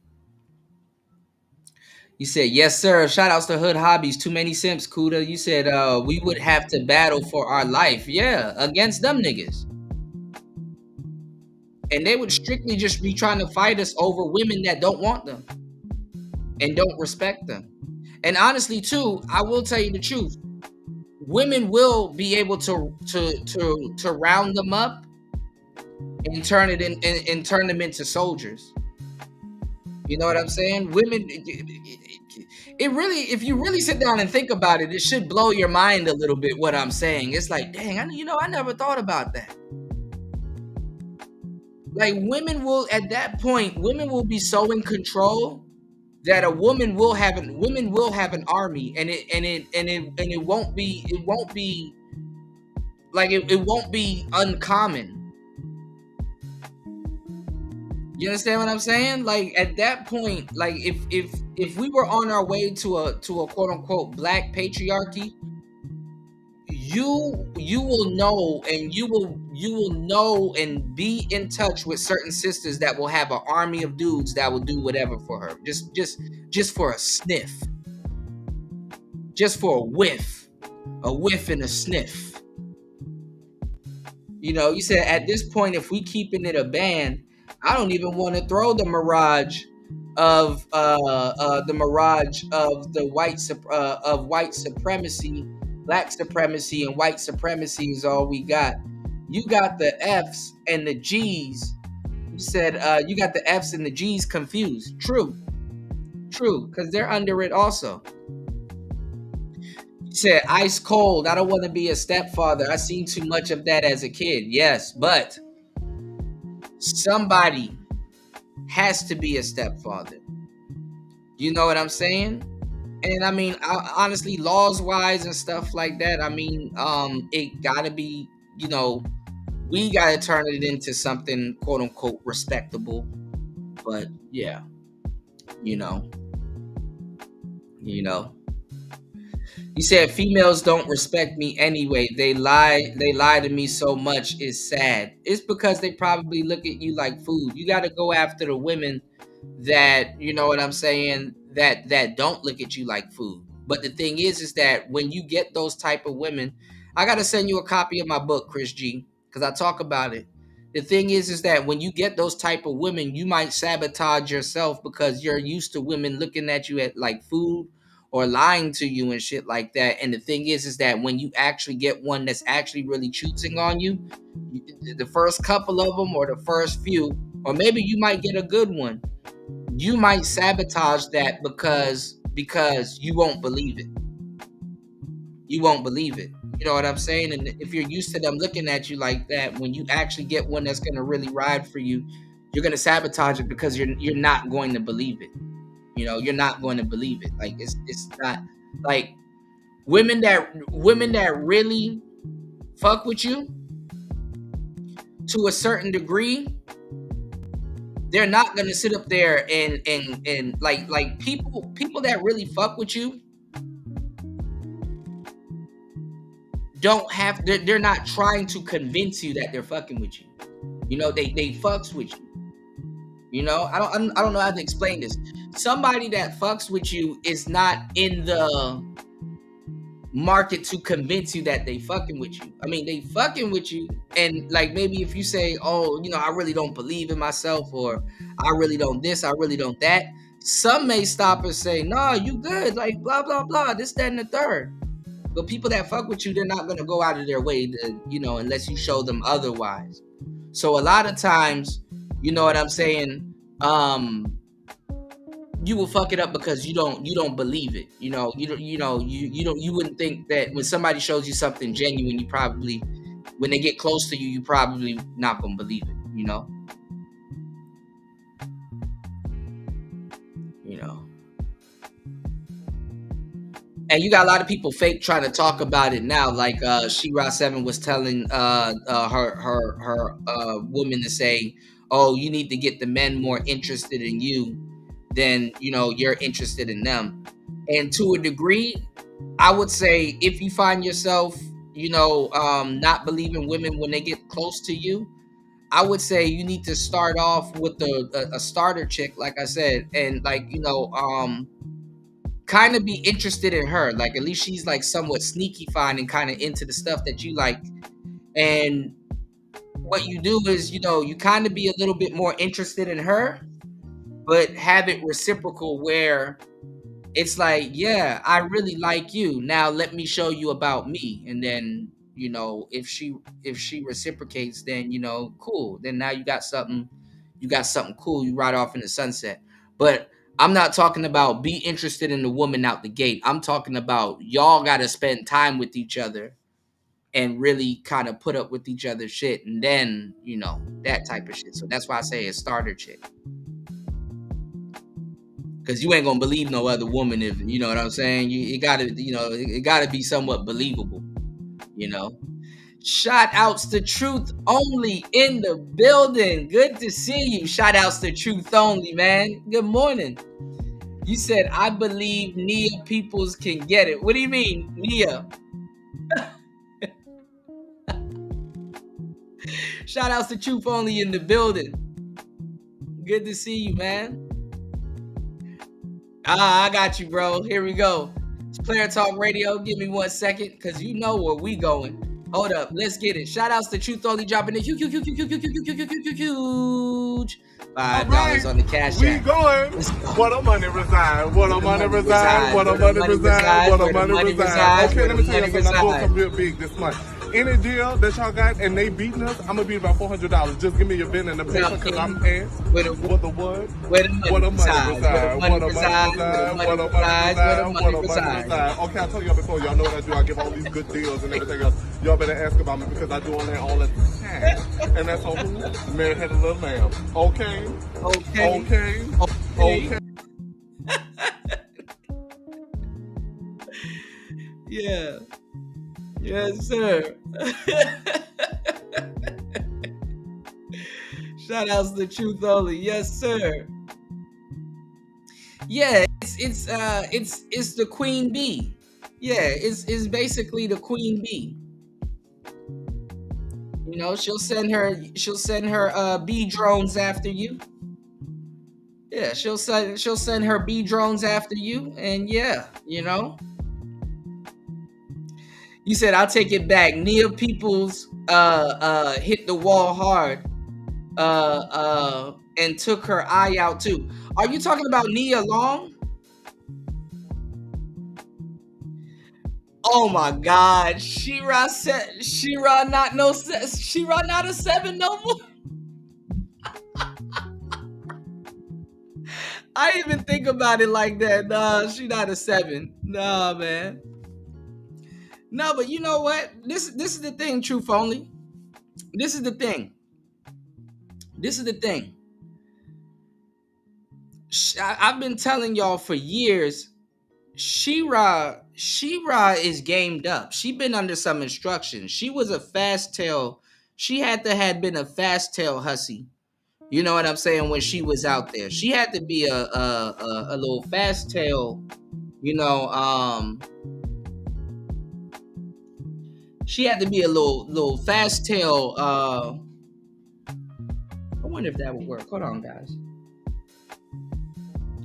You said, yes, sir. Shout outs to Hood Hobbies. Too many simps, Kuda. You said we would have to battle for our life. Yeah, against them niggas. And they would strictly just be trying to fight us over women that don't want them and don't respect them. And honestly, too, I will tell you the truth. Women will be able to round them up and turn it in and turn them into soldiers. You know what I'm saying? Women, it really, if you really sit down and think about it, it should blow your mind a little bit what I'm saying. It's like, dang, I never thought about that. Like women will, at that point, women will be so in control that a woman will have an army, and it won't be like it won't be uncommon. You understand what I'm saying? Like at that point, like if we were on our way to a quote unquote black patriarchy, you will know, and you will know and be in touch with certain sisters that will have an army of dudes that will do whatever for her, just for a sniff, just for a whiff and a sniff. You said at this point, if we keeping it a band, I don't even want to throw the mirage of white supremacy. Black supremacy and white supremacy is all we got. You got the F's and the G's. You said you got the F's and the G's confused. True, because they're under it also. You said ice cold. I don't want to be a stepfather. I seen too much of that as a kid. Yes, but somebody has to be a stepfather. You know what I'm saying? And I mean, honestly, laws wise and stuff like that, I mean, it gotta be, we gotta turn it into something quote unquote respectable. But yeah, you said females don't respect me anyway. They lie to me so much. It's sad. It's because they probably look at you like food. You gotta go after the women that, you know what I'm saying, that don't look at you like food. But the thing is that when you get those type of women, I gotta send you a copy of my book, Chris G, because I talk about it. The thing is that when you get those type of women, you might sabotage yourself because you're used to women looking at you at like food or lying to you and shit like that. And the thing is that when you actually get one that's actually really choosing on you, the first couple of them or the first few, or maybe you might get a good one, you might sabotage that because you won't believe it. You won't believe it. You know what I'm saying? And if you're used to them looking at you like that, when you actually get one that's going to really ride for you, you're going to sabotage it because you're not going to believe it. You're not going to believe it. Like it's not like women that really fuck with you to a certain degree. They're not gonna sit up there and like people that really fuck with you they're not trying to convince you that they're fucking with you. They fucks with you. I don't know how to explain this. Somebody that fucks with you is not in the market to convince you that they fucking with you. I mean, they fucking with you, and like maybe if you say, oh, I really don't believe in myself, or I really don't this, I really don't that, some may stop and say, no, you good, like blah blah blah, this, that, and the third. But people that fuck with you, they're not gonna go out of their way to, unless you show them otherwise. So a lot of times, you know what I'm saying, you will fuck it up because you don't believe it. You wouldn't think that when somebody shows you something genuine, you probably, when they get close to you, you probably not gonna believe it. And you got a lot of people fake trying to talk about it now, like She-Ra 7 was telling her woman to say, "Oh, you need to get the men more interested in you than you're interested in them." And to a degree, I would say if you find yourself, not believing women when they get close to you, I would say you need to start off with a starter chick, like I said, and kind of be interested in her. Like at least she's like somewhat sneaky fine and kind of into the stuff that you like. And what you do is, you kind of be a little bit more interested in her, but have it reciprocal where it's like, yeah, I really like you. Now let me show you about me. And then, if she reciprocates, then, cool. Then now you got something cool. You ride off in the sunset. But I'm not talking about be interested in the woman out the gate. I'm talking about y'all got to spend time with each other and really kind of put up with each other's shit. And then, that type of shit. So that's why I say a starter chick. Because you ain't gonna believe no other woman if you know what I'm saying. It gotta be somewhat believable. Shout outs to Truth Only in the building. Good to see you. Shout outs to Truth Only, man. Good morning. You said I believe Nia Peoples can get it. What do you mean, Nia? Shout outs to Truth Only in the building. Good to see you, man. I got you, bro. Here we go. It's Player Talk Radio. Give me 1 second, because you know where we going. Hold up. Let's get it. Shout outs to Truth Only dropping the huge $5 on the cash We app. going. What a money reside. What a money reside. What a money reside. What a money reside. Okay, let me tell you something. I'm doing something real big this month. Any deal that y'all got and they beating us, I'm gonna be about $400. Just give me your bin and the paper, because I'm in. What a what? What a money reside. What a money reside. What a money reside. Okay, I told y'all before. Y'all know what I do. I give all these good deals and everything else. Y'all better ask about me, because I do all that all the time. And that's on who? Mary had a little lamb. Okay. Yeah. Yes, sir. Shout outs to Truth Only. Yes, sir. Yeah, it's the queen bee. Yeah, it's basically the queen bee. She'll send her bee drones after you. Yeah, she'll send her bee drones after you, and yeah, You said I'll take it back. Nia Peoples hit the wall hard and took her eye out too. Are you talking about Nia Long? Oh my God, She-Ra not a 7 no more. I didn't even think about it like that. Nah, she not a 7. Nah, man. No, but you know what? This is the thing, Truth Only. This is the thing. I've been telling y'all for years, She-Ra is gamed up. She been under some instructions. She was a fast tail. She had been a fast tail hussy. You know what I'm saying? When she was out there, she had to be a little fast tail. She had to be a little fast tail. I wonder if that would work. Hold on, guys.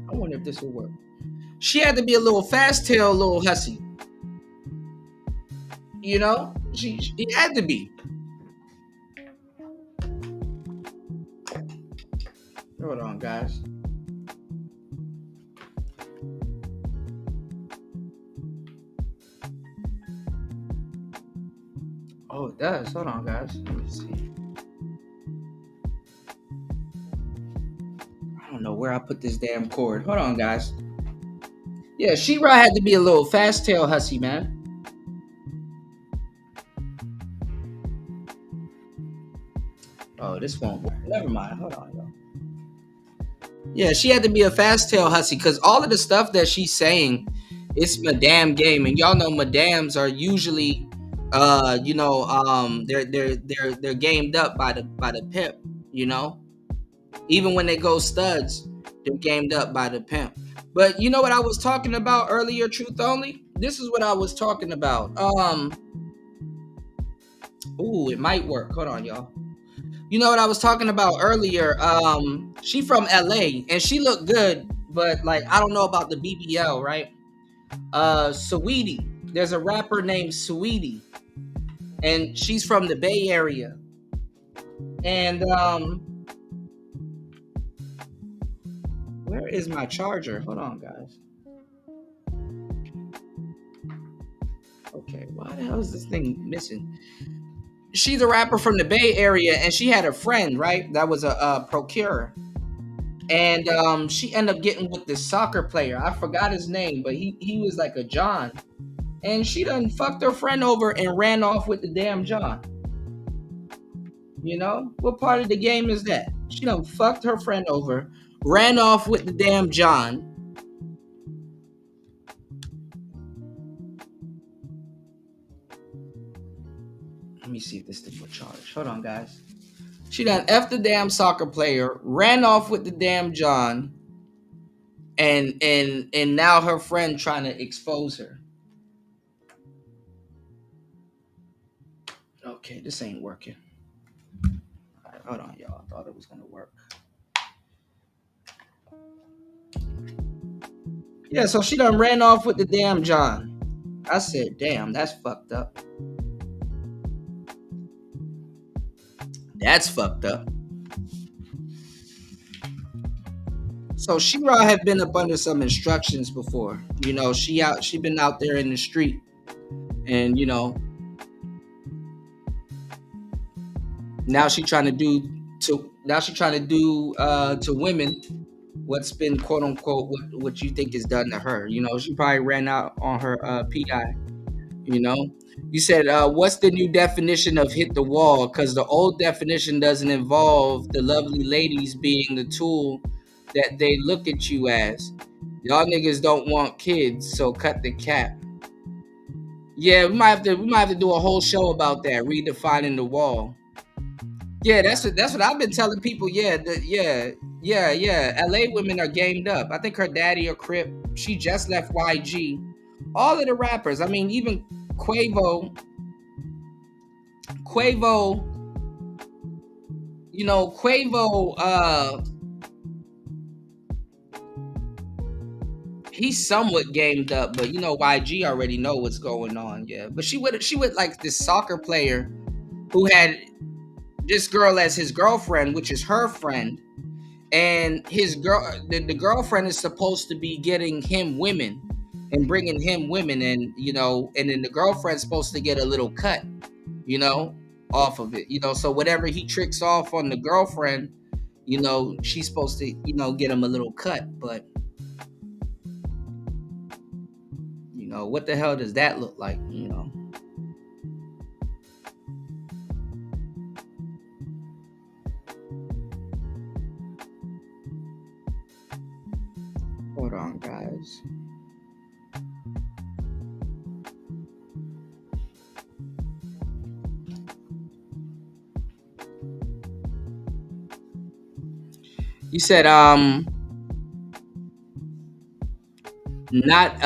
I wonder if this will work. She had to be a little fast tail, little hussy. She had to be. Hold on, guys. Oh, it does. Hold on, guys. Let me see. I don't know where I put this damn cord. Hold on, guys. Yeah, She-Ra had to be a little fast tail hussy, man. Oh, this won't work. Never mind. Hold on, y'all. Yeah, she had to be a fast tail hussy, because all of the stuff that she's saying It's Madame game, and y'all know Madames are usually, they're gamed up by the pimp. You know, even when they go studs, they're gamed up by the pimp. But you know what I was talking about earlier, Truth Only? This is what I was talking about. Ooh, it might work. Hold on, y'all. You know what I was talking about earlier? She from LA and she looked good, but like I don't know about the BBL, right? Saweetie. There's a rapper named Saweetie, and she's from the Bay Area. And where is my charger? Hold on, guys. Okay, why the hell is this thing missing? She's a rapper from the Bay Area, and she had a friend, right? That was a procurer. And she ended up getting with this soccer player. I forgot his name, but he was like a John. And she done fucked her friend over and ran off with the damn John. You know? What part of the game is that? She done fucked her friend over, ran off with the damn John. Let me see if this thing will charge. Hold on, guys. She done F the damn soccer player, ran off with the damn John, and now her friend trying to expose her. Okay, this ain't working. All right, hold on, y'all. I thought it was gonna work. Yeah, so she done ran off with the damn John. I said, damn, that's fucked up. That's fucked up. So She-Ra had been up under some instructions before. You know, she been out there in the street. And, you know, now she trying to do to women what's been quote unquote what you think is done to her. You know, she probably ran out on her PI. You know, you said what's the new definition of hit the wall? Because the old definition doesn't involve the lovely ladies being the tool that they look at you as. Y'all niggas don't want kids, so cut the cap. Yeah, we might have to do a whole show about that, redefining the wall. Yeah, that's what I've been telling people. Yeah. LA women are gamed up. I think her daddy a Crip. She just left YG. All of the rappers. I mean, even Quavo. You know, Quavo. He's somewhat gamed up, but you know, YG already know what's going on. Yeah, but she would like this soccer player who had this girl as his girlfriend, which is her friend, and the girlfriend is supposed to be getting him women and bringing him women, and you know, and then the girlfriend's supposed to get a little cut, you know, off of it, you know. So whatever he tricks off on the girlfriend, you know, she's supposed to, you know, get him a little cut. But you know, what the hell does that look like, you know? Hold on, guys. You said not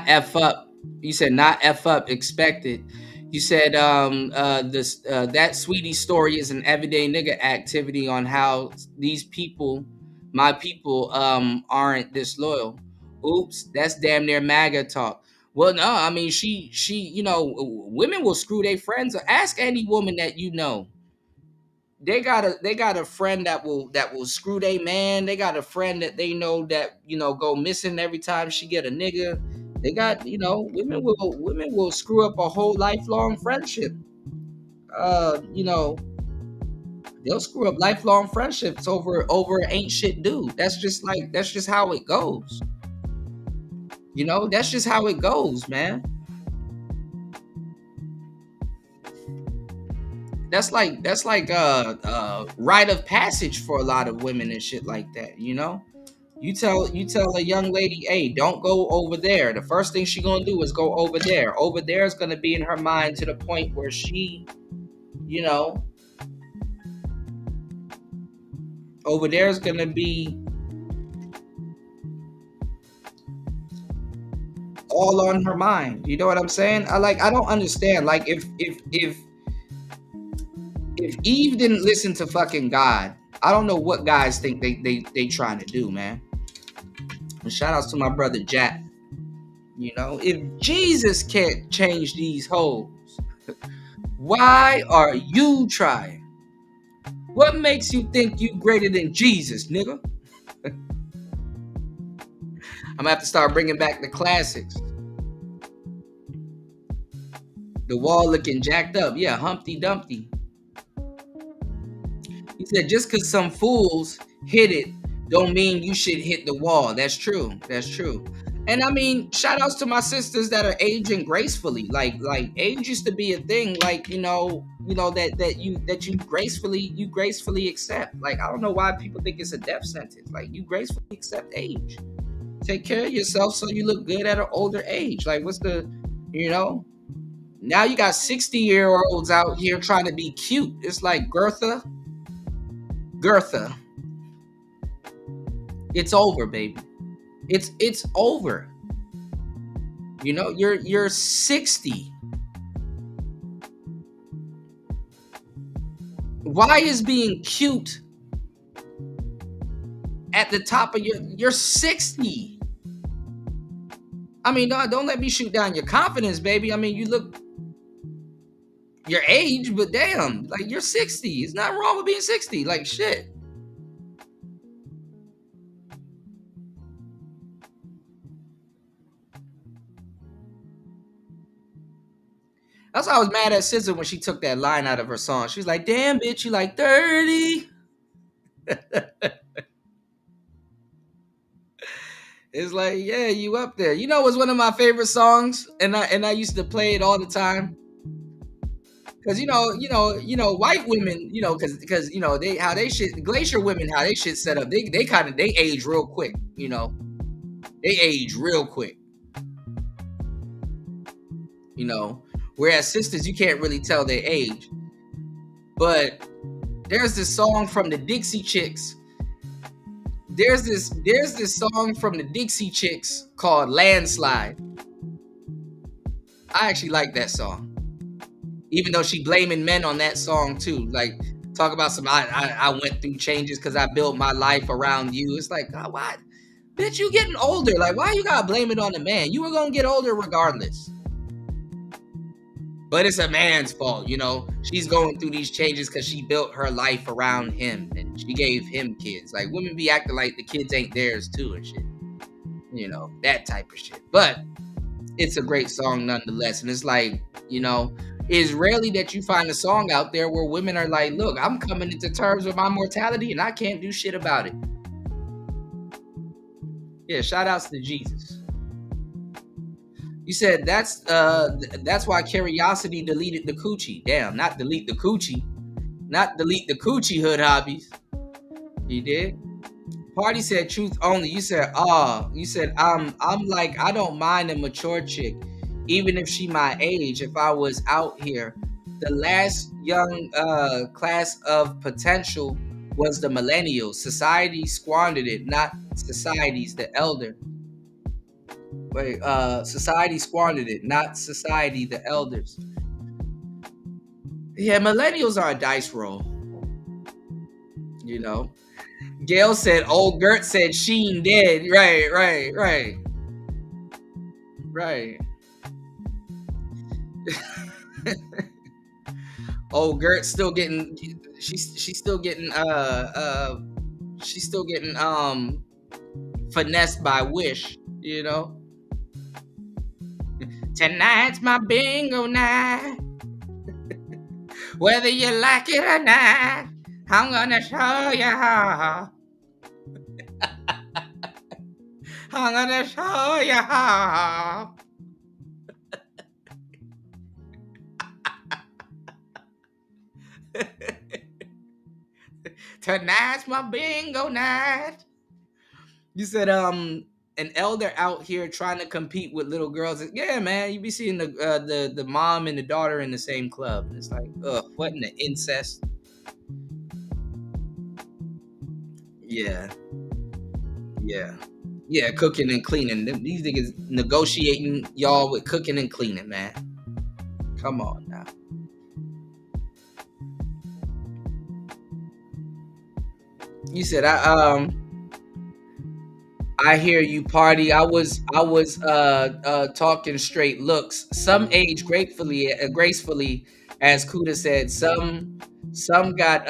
F up. You said not F up expected. You said that Sweetie story is an everyday nigga activity on how these people, my people, aren't disloyal. Oops, that's damn near MAGA talk. Well, no, I mean she, you know, women will screw their friends. Ask any woman that you know. They got a friend that will screw their man. They got a friend that they know that, you know, go missing every time she get a nigga. They got, you know, women will screw up a whole lifelong friendship. You know, they'll screw up lifelong friendships over ain't shit dude. That's just how it goes. You know, that's just how it goes, man. That's like rite of passage for a lot of women and shit like that, you know? You tell a young lady, hey, don't go over there. The first thing she gonna do is go over there. Over there is gonna be in her mind to the point where she, you know, over there is gonna be all on her mind. You know what I'm saying? I don't understand. Like if Eve didn't listen to fucking God, I don't know what guys think they trying to do, man. And shout outs to my brother Jack. You know, if Jesus can't change these hoes, why are you trying? What makes you think you greater than Jesus, nigga? I'm gonna have to start bringing back the classics. The wall looking jacked up. Yeah, Humpty Dumpty. He said, just because some fools hit it don't mean you should hit the wall. That's true. That's true. And I mean, shout outs to my sisters that are aging gracefully. Like age used to be a thing, like, you know that you gracefully accept. Like, I don't know why people think it's a death sentence. Like, you gracefully accept age. Take care of yourself so you look good at an older age. Like, what's the, now you got 60-year-olds out here trying to be cute. It's like, Gertha, it's over, baby. It's over. You know, you're 60. Why is being cute at the top of you're 60? I mean, don't let me shoot down your confidence, baby. I mean, you look your age, but damn, like, you're 60. It's not wrong with being 60. Like, shit. That's why I was mad at SZA when she took that line out of her song. She was like, damn, bitch, you like 30. It's like, yeah, you up there. You know, it was one of my favorite songs, and I used to play it all the time. Cause you know, white women, cause Glacier women, how they shit set up. They age real quick. They age real quick. Whereas sisters, you can't really tell their age. But there's this song from the Dixie Chicks. There's this song from the Dixie Chicks called Landslide. I actually like that song. Even though she blaming men on that song too. Like, talk about some, I went through changes because I built my life around you. It's like, oh, what? Bitch, you getting older. Like, why you gotta blame it on the man? You were gonna get older regardless. But it's a man's fault, She's going through these changes because she built her life around him and she gave him kids. Like, women be acting like the kids ain't theirs too and shit. That type of shit. But it's a great song nonetheless. And it's like, it's rarely that you find a song out there where women are like, look, I'm coming into terms with my mortality and I can't do shit about it. Yeah, shout outs to Jesus. You said that's why Curiosity deleted the coochie. Damn, not delete the coochie. Not delete the coochie, hood hobbies. You did? Party said truth only. You said, I'm like, I don't mind a mature chick, even if she my age. If I was out here, the last young class of potential was the millennials. Society squandered it, not society's the elder. Wait, society squandered it, not society the elders. Yeah, millennials are a dice roll. Gail said, old Gert said Sheen dead. Right. Old Gert still getting, she's still getting finessed by Wish, Tonight's my bingo night. Whether you like it or not, I'm gonna show you how. I'm gonna show you how. Tonight's my bingo night. You said an elder out here trying to compete with little girls. Yeah, man, you be seeing the mom and the daughter in the same club. It's like, ugh, what in the incest? Yeah, yeah, cooking and cleaning. These niggas negotiating y'all with cooking and cleaning, man. Come on now. You said I hear you party. I was talking straight looks. Some age gracefully, as Kuda said. Some got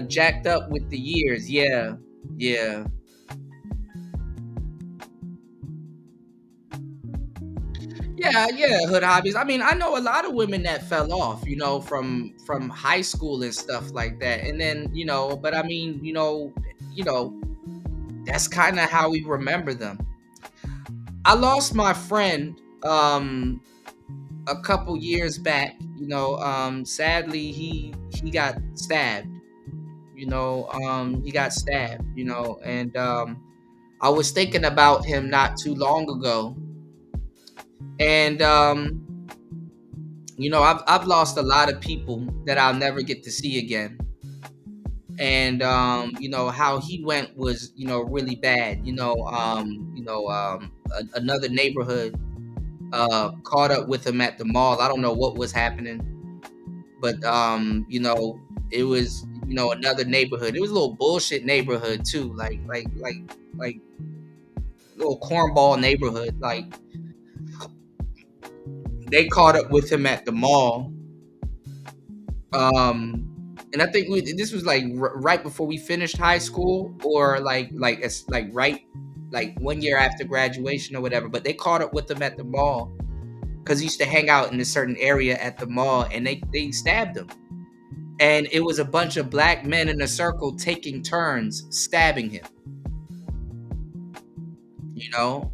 jacked up with the years. Yeah. Yeah, hood hobbies. I mean, I know a lot of women that fell off, from high school and stuff like that. And then, but I mean, that's kind of how we remember them. I lost my friend a couple years back. Sadly he got stabbed. He got stabbed. And I was thinking about him not too long ago, and I've lost a lot of people that I'll never get to see again. And how he went was really bad. Another neighborhood caught up with him at the mall. I don't know what was happening, but it was another neighborhood. It was a little bullshit neighborhood too, like little cornball neighborhood. Like, they caught up with him at the mall. And I think this was like right before we finished high school, or like 1 year after graduation or whatever. But they caught up with him at the mall because he used to hang out in a certain area at the mall, and they stabbed him. And it was a bunch of black men in a circle taking turns stabbing him.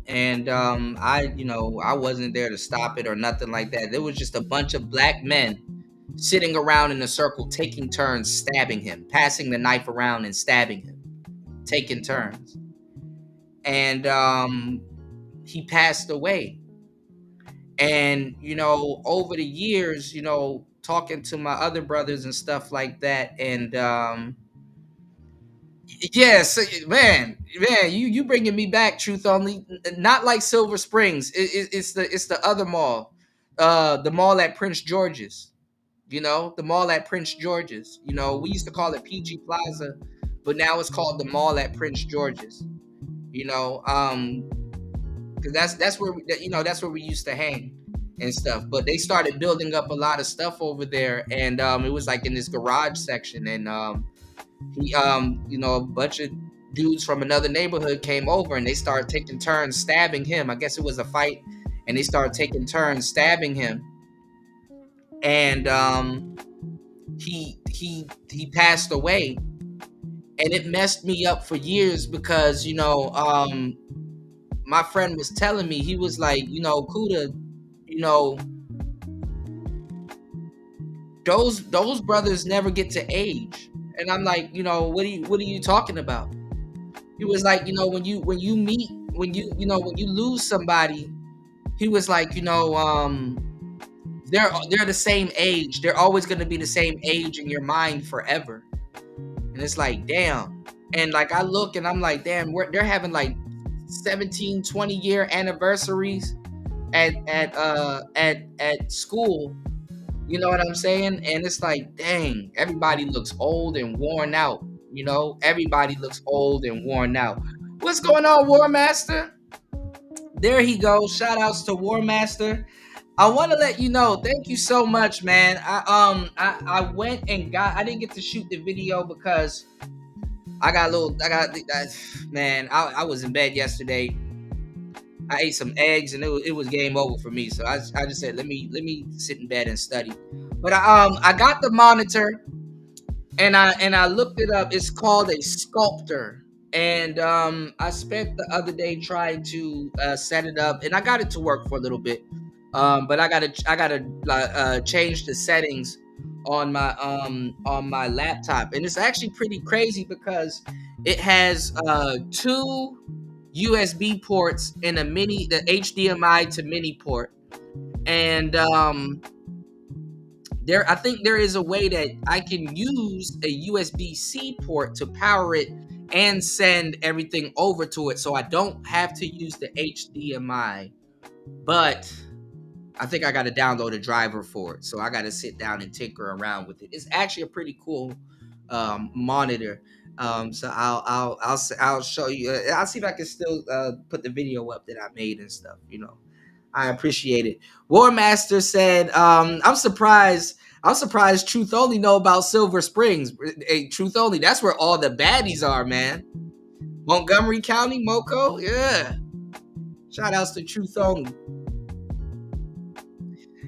And I wasn't there to stop it or nothing like that. There was just a bunch of black men sitting around in a circle taking turns stabbing him, passing the knife around and stabbing him, taking turns. And he passed away. And over the years, talking to my other brothers and stuff like that, and yes, man, you bringing me back, Truth Only. Not like Silver Springs. It's the other mall, the mall at Prince George's. The mall at Prince George's. We used to call it PG Plaza, but now it's called the mall at Prince George's. Because that's where that's where we used to hang and stuff. But they started building up a lot of stuff over there, and it was like in this garage section, and he a bunch of dudes from another neighborhood came over, and they started taking turns stabbing him. I guess it was a fight, and they started taking turns stabbing him. And he passed away, and it messed me up for years because my friend was telling me, he was like, Kuda, those brothers never get to age. And I'm like, what are you talking about? He was like, when you lose somebody, he was like, they're the same age. They're always going to be the same age in your mind forever. And it's like, damn. And like, I look and I'm like, damn, they're having like 17, 20 year anniversaries at school. You know what I'm saying? And it's like, dang, everybody looks old and worn out. Everybody looks old and worn out. What's going on, War Master? There he goes. Shout outs to War Master. I want to let you know, thank you so much, man. I went and I didn't get to shoot the video because I was in bed yesterday. I ate some eggs and it was game over for me. So I just said, let me sit in bed and study. But I got the monitor and I looked it up. It's called a sculptor. And I spent the other day trying to set it up, and I got it to work for a little bit. But I gotta change the settings on my laptop, and it's actually pretty crazy because it has two USB ports and the HDMI to mini port. And I think there is a way that I can use a USB-C port to power it and send everything over to it, so I don't have to use the HDMI. But I think I got to download a driver for it, so I got to sit down and tinker around with it. It's actually a pretty cool monitor. So I'll show you. I'll see if I can still put the video up that I made and stuff. You know, I appreciate it. War Master said, I'm surprised Truth Only know about Silver Springs. Hey, Truth Only, that's where all the baddies are, man. Montgomery County, Moco, yeah. Shout outs to Truth Only.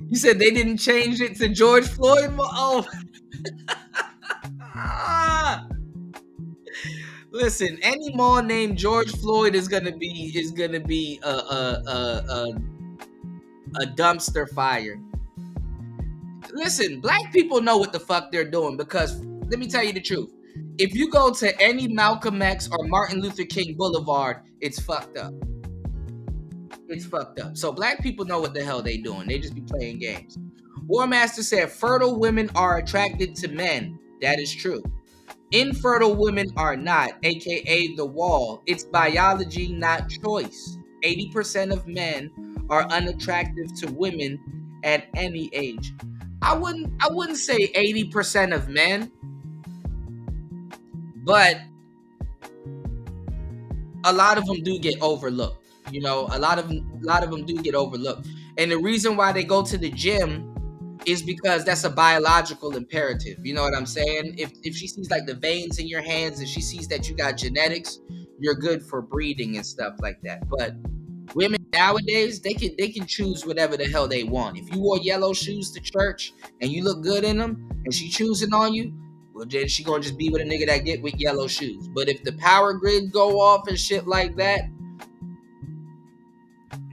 You said they didn't change it to George Floyd? Oh. Listen, any mall named George Floyd is gonna be a dumpster fire. Listen, black people know what the fuck they're doing, because let me tell you the truth. If you go to any Malcolm X or Martin Luther King Boulevard, it's fucked up. It's fucked up. So black people know what the hell they doing. They just be playing games. War Master said fertile women are attracted to men. That is true. Infertile women are not, aka the wall. It's biology, not choice. 80% of men are unattractive to women at any age. I wouldn't say 80% of men, but a lot of them do get overlooked. You know, a lot of them do get overlooked. And the reason why they go to the gym is because that's a biological imperative. You know what I'm saying? If she sees like the veins in your hands and she sees that you got genetics, you're good for breeding and stuff like that. But women nowadays, they can choose whatever the hell they want. If you wore yellow shoes to church and you look good in them and she choosing on you, well, then she gonna just be with a nigga that get with yellow shoes. But if the power grid go off and shit like that,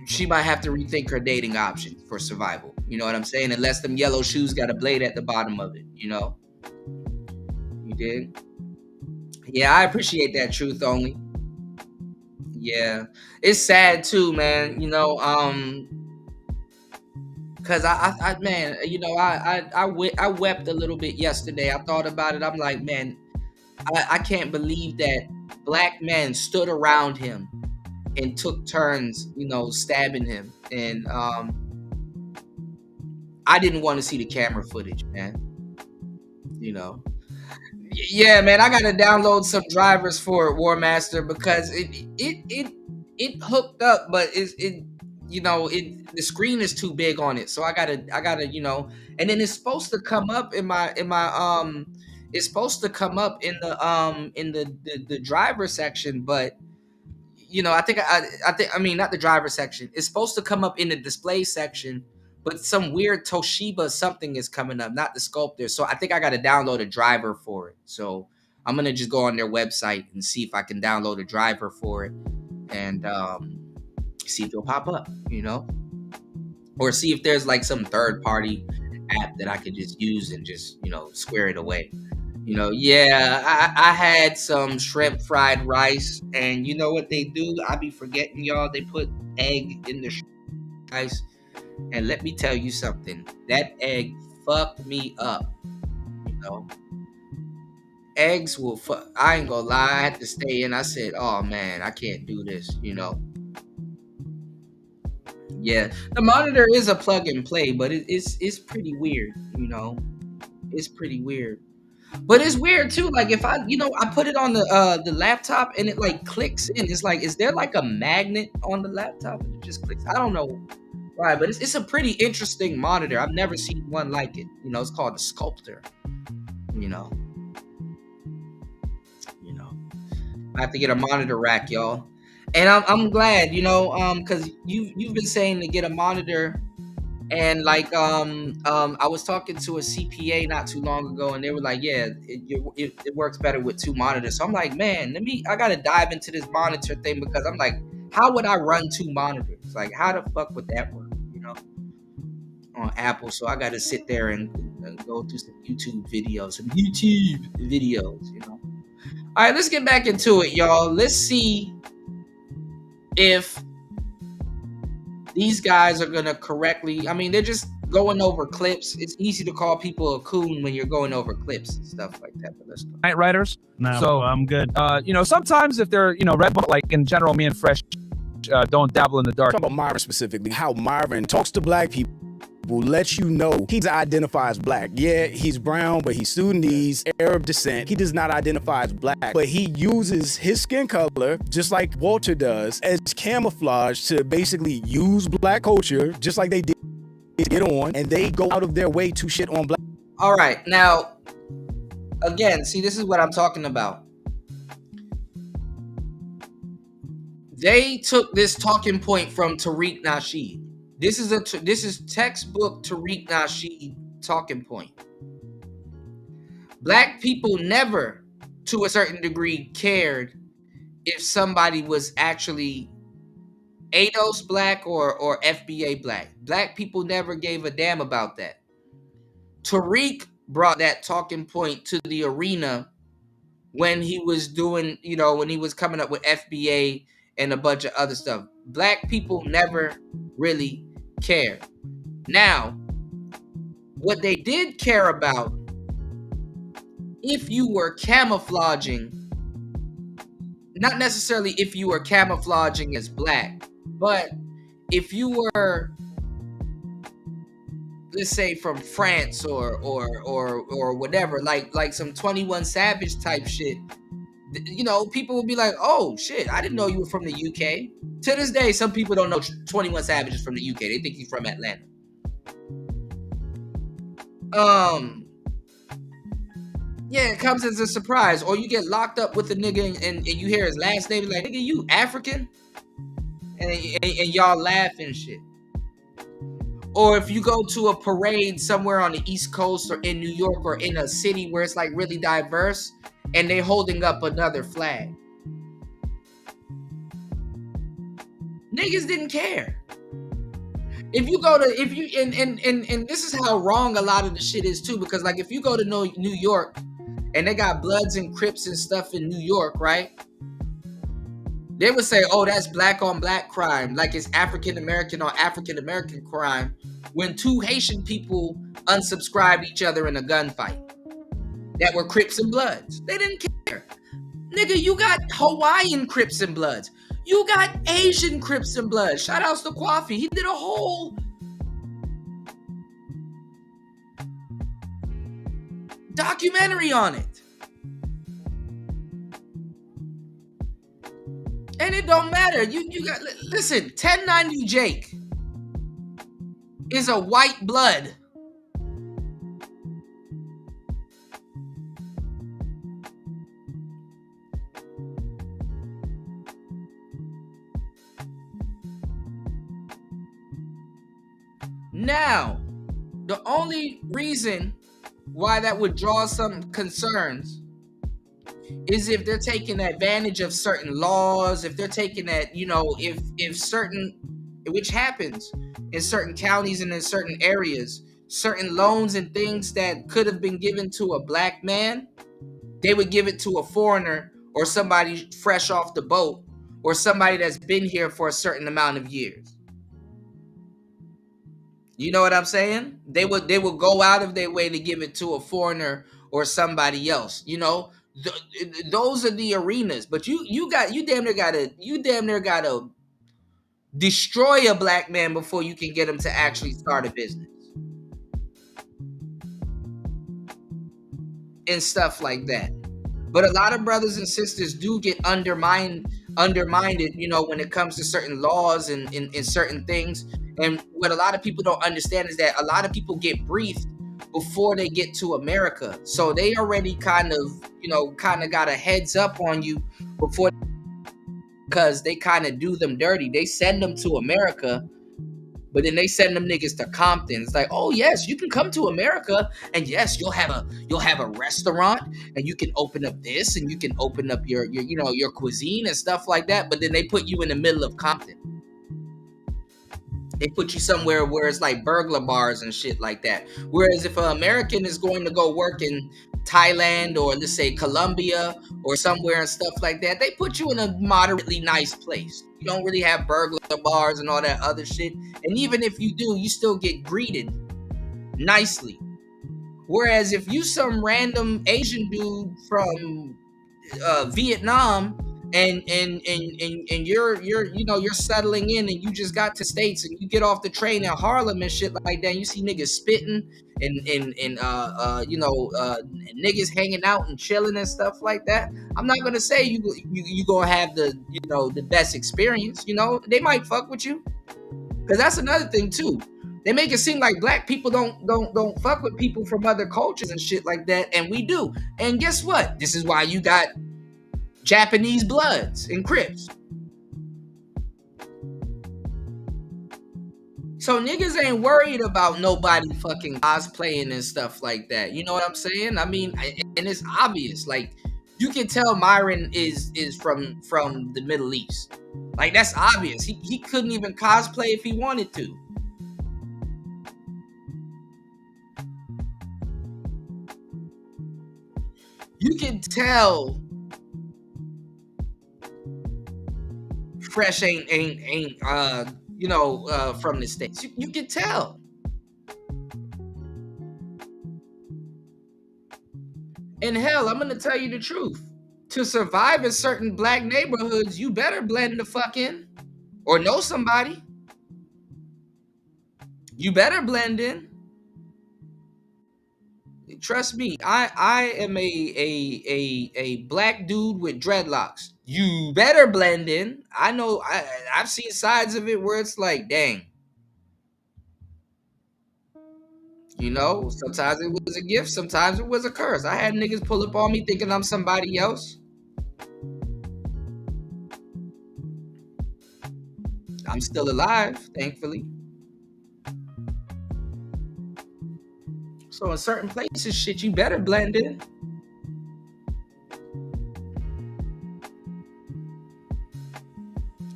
she might have to rethink her dating options for survival. You know what I'm saying? Unless them yellow shoes got a blade at the bottom of it, you know? You dig? Yeah, I appreciate that, Truth Only. Yeah. It's sad too, man. You know, cause I man, you know, I wept a little bit yesterday. I thought about it. I'm like, man, I can't believe that black men stood around him and took turns, you know, stabbing him. And I didn't want to see the camera footage, man. You know. Yeah, man, I gotta download some drivers for it, War Master, because it hooked up, but the screen is too big on it. So I gotta, you know, and then it's supposed to come up in my it's supposed to come up in the driver section, but you know, I mean, not the driver section. It's supposed to come up in the display section, but some weird Toshiba something is coming up, not the sculptor. So I think I got to download a driver for it. So I'm going to just go on their website and see if I can download a driver for it and see if it'll pop up, you know, or see if there's like some third party app that I could just use and just, you know, square it away. You know, yeah, I had some shrimp fried rice, and you know what they do? I be forgetting, y'all. They put egg in the rice, and let me tell you something. That egg fucked me up. You know, eggs will fuck. I ain't gonna lie. I had to stay in. I said, "Oh man, I can't do this." You know. Yeah, the monitor is a plug and play, but it's pretty weird. You know, it's pretty weird. But it's weird too. Like if I put it on the laptop and it like clicks in. It's like, is there like a magnet on the laptop and it just clicks? I don't know why, but it's a pretty interesting monitor. I've never seen one like it. You know, it's called a sculptor. You know, I have to get a monitor rack, y'all. And I'm glad, you know, because you've been saying to get a monitor. And like I was talking to a CPA not too long ago, and they were like, yeah, it works better with two monitors. So I'm like, man, I gotta dive into this monitor thing, because I'm like, how would I run two monitors? Like, how the fuck would that work, you know, on Apple? So I gotta sit there and go through some YouTube videos, you know. All right, let's get back into it, y'all. Let's see if these guys are gonna correctly, I mean, they're just going over clips. It's easy to call people a coon when you're going over clips and stuff like that. But let's go. Night Riders. No, So I'm good. Sometimes if they're Red Bull, like in general, me and Fresh don't dabble in the dark. Talk about Myron specifically, how Myron talks to black people, lets you know he identifies as black. Yeah, he's brown, but he's Sudanese, Arab descent. He does not identify as black, but he uses his skin color, just like Walter does, as camouflage to basically use black culture, just like they did to get on, and they go out of their way to shit on black. All right, now, again, see, this is what I'm talking about. They took this talking point from Tariq Nasheed. This is textbook Tariq Nasheed talking point. Black people never, to a certain degree, cared if somebody was actually ADOS black or FBA black. Black people never gave a damn about that. Tariq brought that talking point to the arena when he was doing, when he was coming up with FBA and a bunch of other stuff. Black people never really cared. Now, what they did care about, if you were camouflaging, not necessarily if you were camouflaging as black, but if you were, let's say, from France or whatever, like some 21 Savage type shit, people will be like, oh shit, I didn't know you were from the UK. To this day, some people don't know 21 Savage is from the UK. They think he's from Atlanta. Yeah, it comes as a surprise. Or you get locked up with a nigga and you hear his last name, like, nigga, you African? And y'all laugh and shit. Or if you go to a parade somewhere on the East Coast or in New York or in a city where it's like really diverse and they holding up another flag. Niggas didn't care. If you go to, and this is how wrong a lot of the shit is too, because like if you go to New York and they got Bloods and Crips and stuff in New York, right? They would say, oh, that's black on black crime, like it's African American on African American crime, when two Haitian people unsubscribed each other in a gunfight that were Crips and Bloods. They didn't care. Nigga, you got Hawaiian Crips and Bloods. You got Asian Crips and Bloods. Shout outs to Kwafi. He did a whole documentary on it. And it don't matter. You got, listen, 1090 Jake is a white blood. Now, the only reason why that would draw some concerns is if they're taking advantage of certain laws, if they're taking that, if certain, which happens in certain counties and in certain areas, certain loans and things that could have been given to a black man, they would give it to a foreigner or somebody fresh off the boat or somebody that's been here for a certain amount of years. You know what I'm saying? They would go out of their way to give it to a foreigner or somebody else. Those are the arenas. But you damn near gotta destroy a black man before you can get him to actually start a business and stuff like that. But a lot of brothers and sisters do get undermined, when it comes to certain laws and certain things. And what a lot of people don't understand is that a lot of people get briefed before they get to America. So they already kind of got a heads up on you before, because they kind of do them dirty. They send them to America, but then they send them niggas to Compton. It's like, oh yes, you can come to America, and yes, you'll have a restaurant, and you can open up this, and you can open up your cuisine and stuff like that. But then they put you in the middle of Compton. They put you somewhere where it's like burglar bars and shit like that. Whereas if an American is going to go work in Thailand or let's say Colombia or somewhere and stuff like that, they put you in a moderately nice place. You don't really have burglar bars and all that other shit. And even if you do, you still get greeted nicely. Whereas if you some random Asian dude from Vietnam and you're settling in and you just got to States and you get off the train in Harlem and shit like that, and you see niggas spitting and niggas hanging out and chilling and stuff like that, I'm not gonna say you gonna have the best experience. They might fuck with you, because that's another thing too. They make it seem like black people don't fuck with people from other cultures and shit like that, and we do. And guess what? This is why you got Japanese Bloods and Crips. So niggas ain't worried about nobody fucking cosplaying and stuff like that. You know what I'm saying? I mean, and it's obvious. Like, you can tell Myron is from the Middle East. Like, that's obvious. He couldn't even cosplay if he wanted to. You can tell Fresh ain't from the States. You can tell. And hell, I'm gonna tell you the truth. To survive in certain black neighborhoods, you better blend the fuck in. Or know somebody. You better blend in. Trust me, I am a black dude with dreadlocks. You better blend in. I know I've seen sides of it where it's like, dang. Sometimes it was a gift, sometimes it was a curse. I had niggas pull up on me thinking I'm somebody else. I'm still alive, thankfully. So in certain places, shit, you better blend in.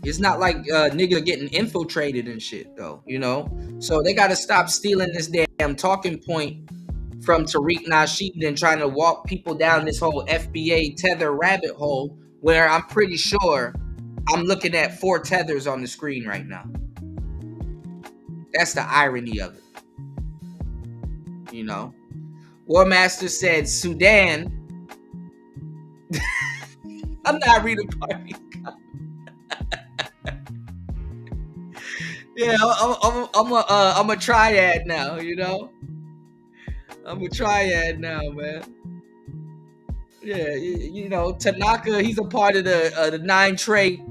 It's not like niggas getting infiltrated and shit, though, So they got to stop stealing this damn talking point from Tariq Nasheed and trying to walk people down this whole FBA tether rabbit hole, where I'm pretty sure I'm looking at 4 tethers on the screen right now. That's the irony of it. War Master said Sudan. I'm not reading party. Yeah, I'm a triad now, I'm a triad now, man. Yeah, Tanaka, he's a part of the 9 Trey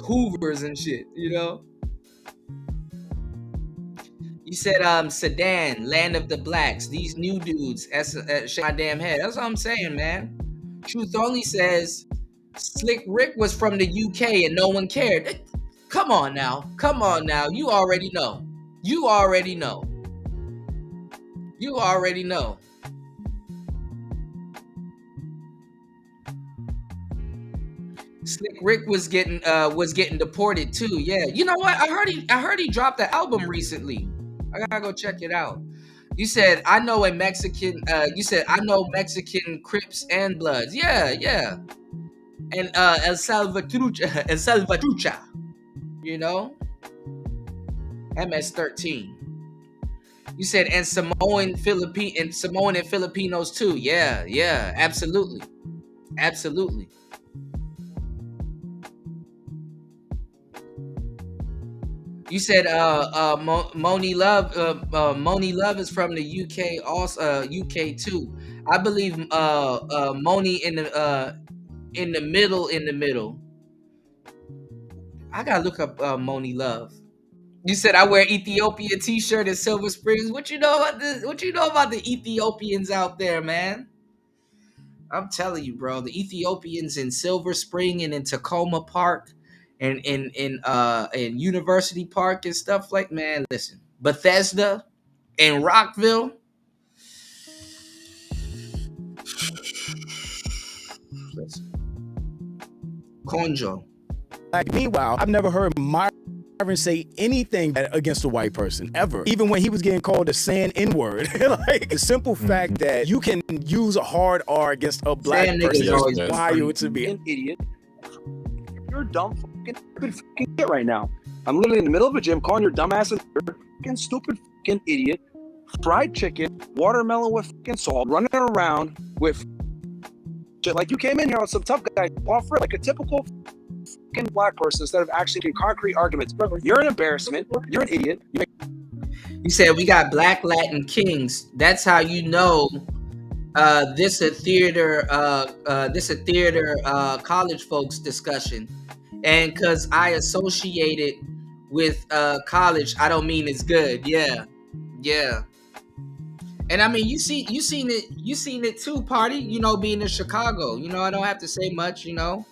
Hoovers and shit, You said Sudan, land of the blacks. These new dudes, shake my damn head. That's what I'm saying, man. Truth Only says Slick Rick was from the UK and no one cared. Come on now. You already know. Slick Rick was getting deported too. Yeah. You know what? I heard he dropped the album recently. I gotta go check it out. You said I know Mexican Crips and Bloods. Yeah. And El Salvatrucha. MS-13. You said and Samoan and Filipinos too. Yeah, absolutely. You said Moni Love is from the UK, also UK too. I believe Moni in the middle. I gotta look up Moni Love. You said I wear Ethiopia t-shirt in Silver Springs. What you know about the Ethiopians out there, man? I'm telling you, bro. The Ethiopians in Silver Spring and in Tacoma Park and in University Park and stuff like, man, listen. Bethesda and Rockville. Listen. Conjo. Like, meanwhile, I've never heard Myron Myron say anything against a white person ever, even when he was getting called a saying N-word. Like the simple fact that you can use a hard R against a black person is why you to be an idiot. You're a dumb fucking shit right now. I'm literally in the middle of a gym calling your dumb ass a fucking stupid fucking idiot. Fried chicken, watermelon with fucking salt, running around with shit like you came in here on some tough guy offer like a typical fucking black person instead of actually making concrete arguments. You're an embarrassment. You're an idiot. You said we got Black Latin Kings. That's how you know this a theater college folks discussion. And because I associate it with college, I don't mean it's good. Yeah. And I mean, you seen it too, Party. You know, being in Chicago. You know, I don't have to say much. You know,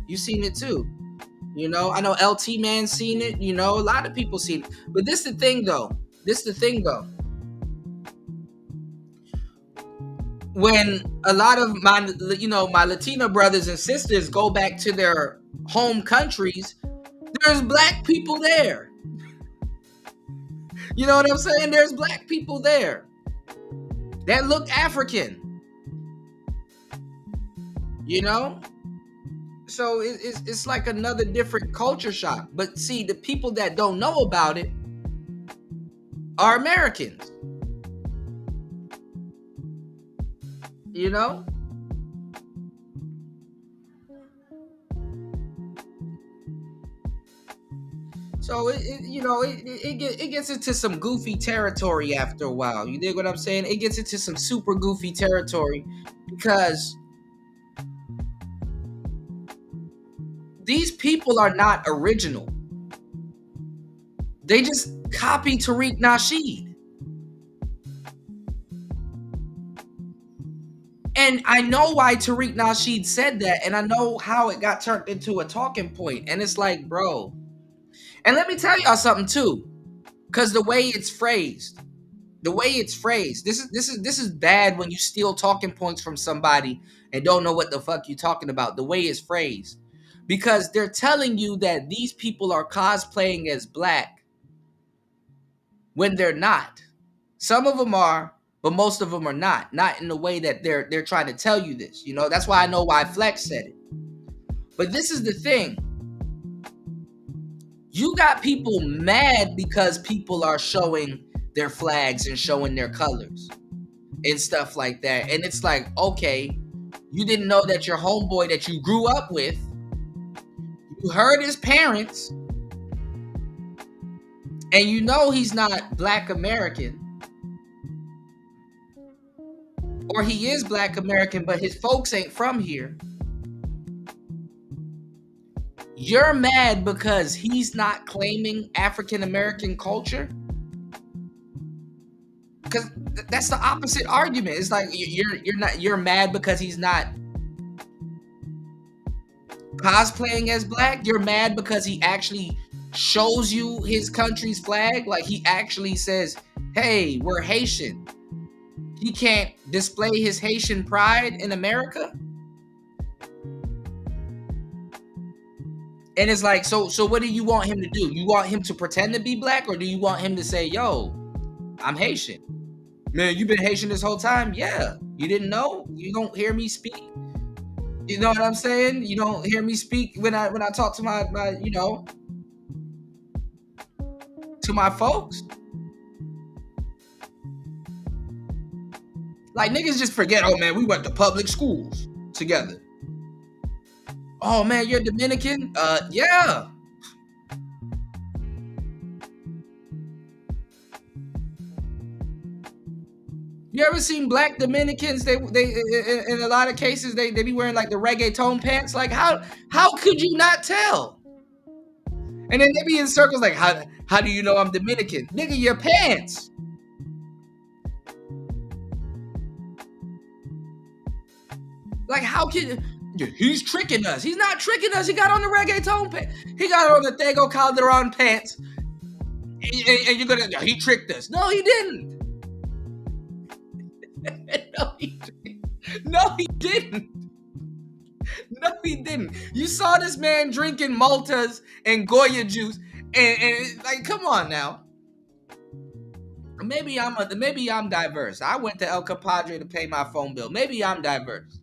you seen it too. You know, I know LT Man seen it. You know, a lot of people seen it. But this the thing though. When a lot of my Latino brothers and sisters go back to their home countries, there's black people there. You know what I'm saying? There's black people there that look African. You know? So it's like another different culture shock. But see, the people that don't know about it are Americans. You know? So it gets into some goofy territory after a while. You dig what I'm saying? It gets into some super goofy territory because these people are not original. They just copy Tariq Nasheed. And I know why Tariq Nasheed said that, and I know how it got turned into a talking point. And it's like, bro. And let me tell y'all something too, because the way it's phrased, this is bad when you steal talking points from somebody and don't know what the fuck you're talking about. The way it's phrased, because they're telling you that these people are cosplaying as black when they're not. Some of them are, but most of them are not. Not in the way that they're trying to tell you this. You know, that's why I know why Flex said it. But this is the thing. You got people mad because people are showing their flags and showing their colors and stuff like that. And it's like, okay, you didn't know that your homeboy that you grew up with, you heard his parents, and you know he's not Black American. Or he is Black American, but his folks ain't from here. You're mad because he's not claiming African American culture? Because that's the opposite argument. It's like you're mad because he's not cosplaying as black. You're mad because he actually shows you his country's flag. Like he actually says, "Hey, we're Haitian." He can't display his Haitian pride in America. And it's like, so what do you want him to do? You want him to pretend to be black, or do you want him to say, yo, I'm Haitian? Man, you been Haitian this whole time? Yeah. You didn't know? You don't hear me speak? You know what I'm saying? You don't hear me speak when I talk to my to my folks? Like niggas just forget, oh man, we went to public schools together. Oh man, you're Dominican? Yeah. You ever seen black Dominicans? They in a lot of cases they be wearing like the reggaeton pants. Like how could you not tell? And then they be in circles like how do you know I'm Dominican? Nigga, your pants. Like how can he's tricking us? He's not tricking us. He got on the reggaeton pants. He got on the Tego Calderon pants. And you're gonna he tricked us. No, he didn't. No, he didn't. No, he didn't. You saw this man drinking Maltas and Goya juice, And like, come on now. Maybe I'm diverse. I went to El Compadre to pay my phone bill. Maybe I'm diverse.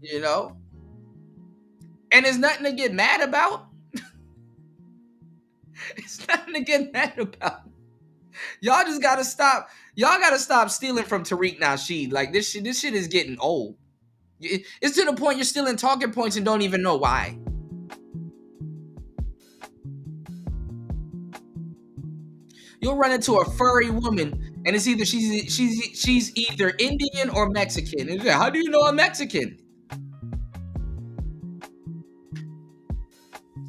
You know? And there's nothing to get mad about. It's nothing to get mad about. Y'all just gotta stop. Y'all gotta stop stealing from Tariq Nasheed. Like this shit is getting old. It's to the point you're stealing talking points and don't even know why. You'll run into a furry woman, and it's either she's either Indian or Mexican. And how do you know I'm Mexican?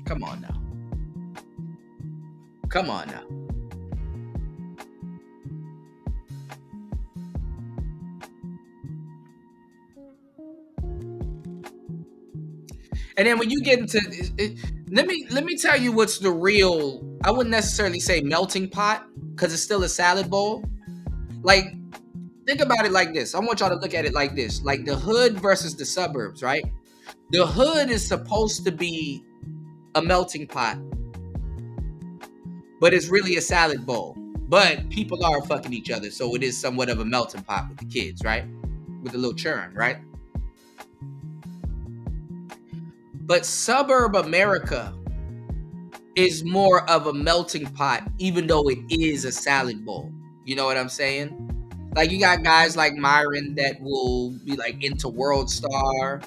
Come on now. Come on now. And then when you get into let me tell you what's the real, I wouldn't necessarily say melting pot, because it's still a salad bowl. Like, think about it like this. I want y'all to look at it like this. Like the hood versus the suburbs, right? The hood is supposed to be a melting pot, but it's really a salad bowl. But people are fucking each other, so it is somewhat of a melting pot with the kids, right? With a little churn, right? But suburb America is more of a melting pot, even though it is a salad bowl. You know what I'm saying? Like, you got guys like Myron that will be like into World Star.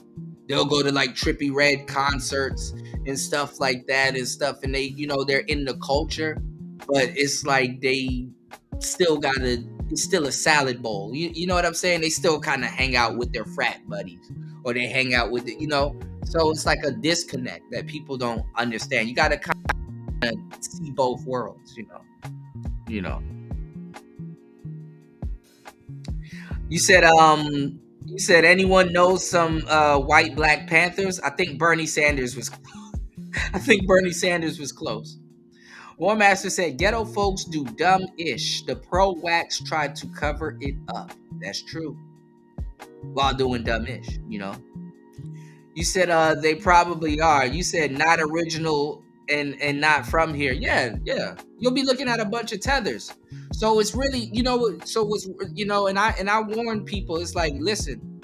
They'll go to like Trippie Redd concerts and stuff like that and stuff. And they, you know, they're in the culture, but it's like they still it's still a salad bowl. You know what I'm saying? They still kind of hang out with their frat buddies, or they hang out with, you know. So it's like a disconnect that people don't understand. You got to kind of see both worlds, you know. You said anyone knows some white Black Panthers? I think Bernie Sanders was close. War Master said ghetto folks do dumb-ish. The pro-wax tried to cover it up. That's true. While doing dumb-ish, you know. You said they probably are. You said not original and not from here. Yeah. You'll be looking at a bunch of tethers. So it's really, you know, and I warn people, it's like, listen,